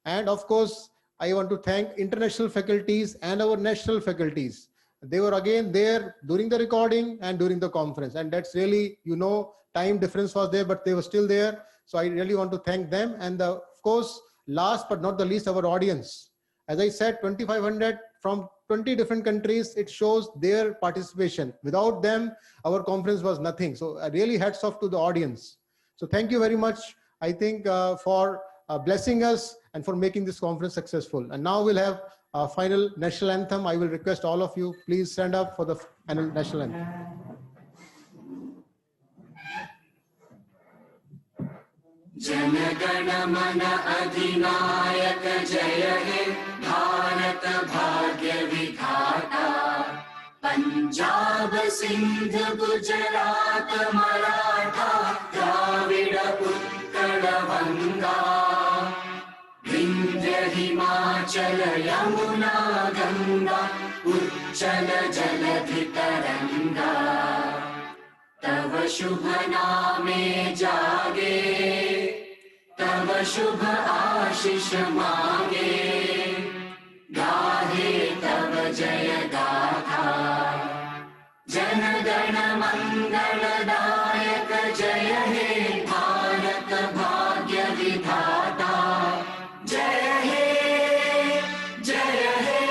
And of course, I want to thank international faculties and our national faculties. They were again there during the recording and during the conference. And that's really, you know, time difference was there, but they were still there. So I really want to thank them. And of course, last but not the least, our audience. As I said, 2,500 from 20 different countries, it shows their participation. Without them, our conference was nothing. So really hats off to the audience. So thank you very much, I think, for blessing us and for making this conference successful. And now we'll have a final national anthem. I will request all of you, please stand up for the final national anthem.
जनगण मन अधिनायक जय हे भारत भाग्य विधाता पंजाब सिंध गुजरात मराठा द्राविड उत्कल गंगा विंध्य हिमाचल यमुना गंगा उच्चल जलधि तरंगा तव शुभ नामे जागे तव शुभ आशीष मांगे गाहे तव जय गाथा जन गण मंगलदायक जय हे भारत भाग्य विधाता जय हे जय हे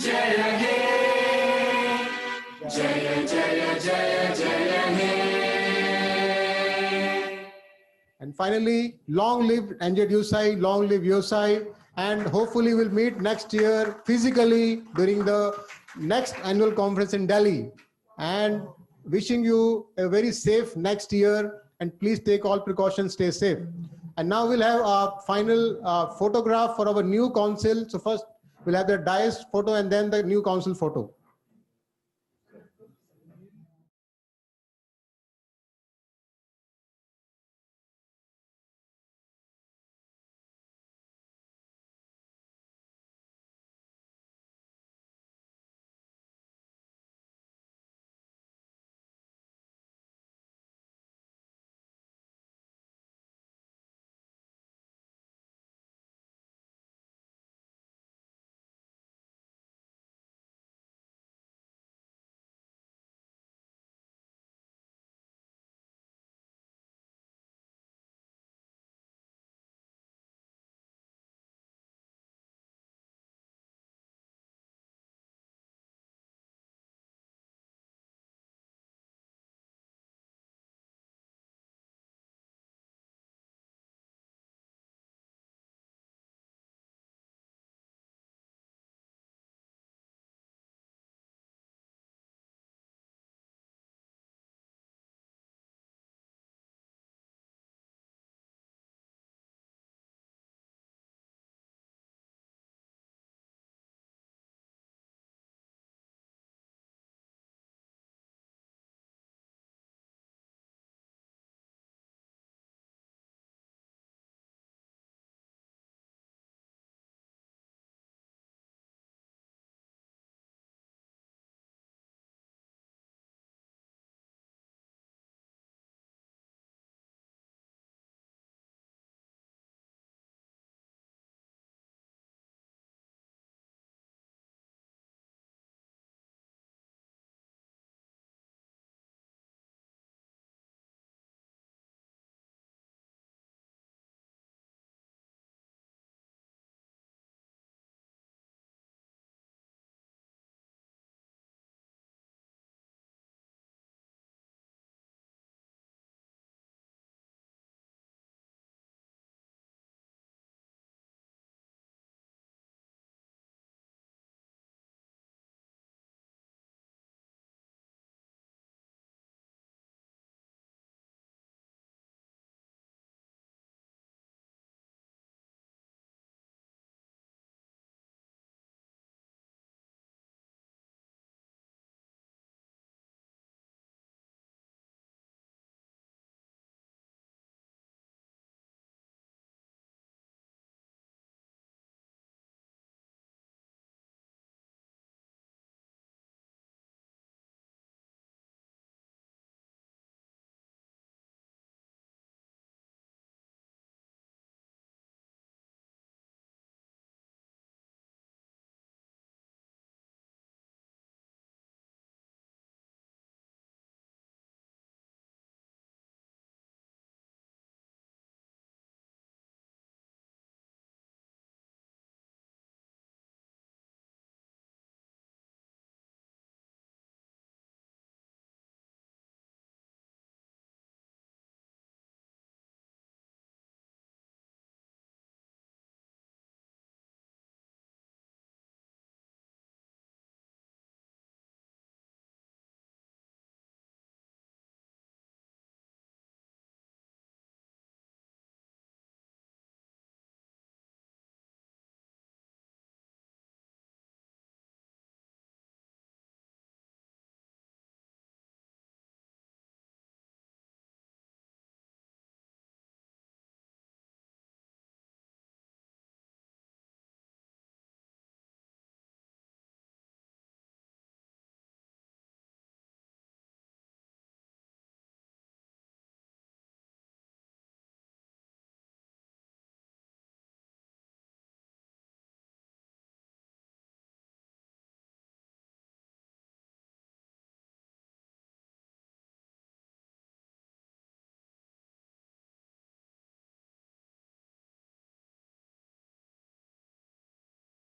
जय हे जय जय जय जय हे.
And finally, long live NZUSI, long live USI, and hopefully we'll meet next year physically during the next annual conference in Delhi. And wishing you a very safe next year, and please take all precautions, stay safe. And now we'll have a final photograph for our new council. So first we'll have the dais photo and then the new council photo.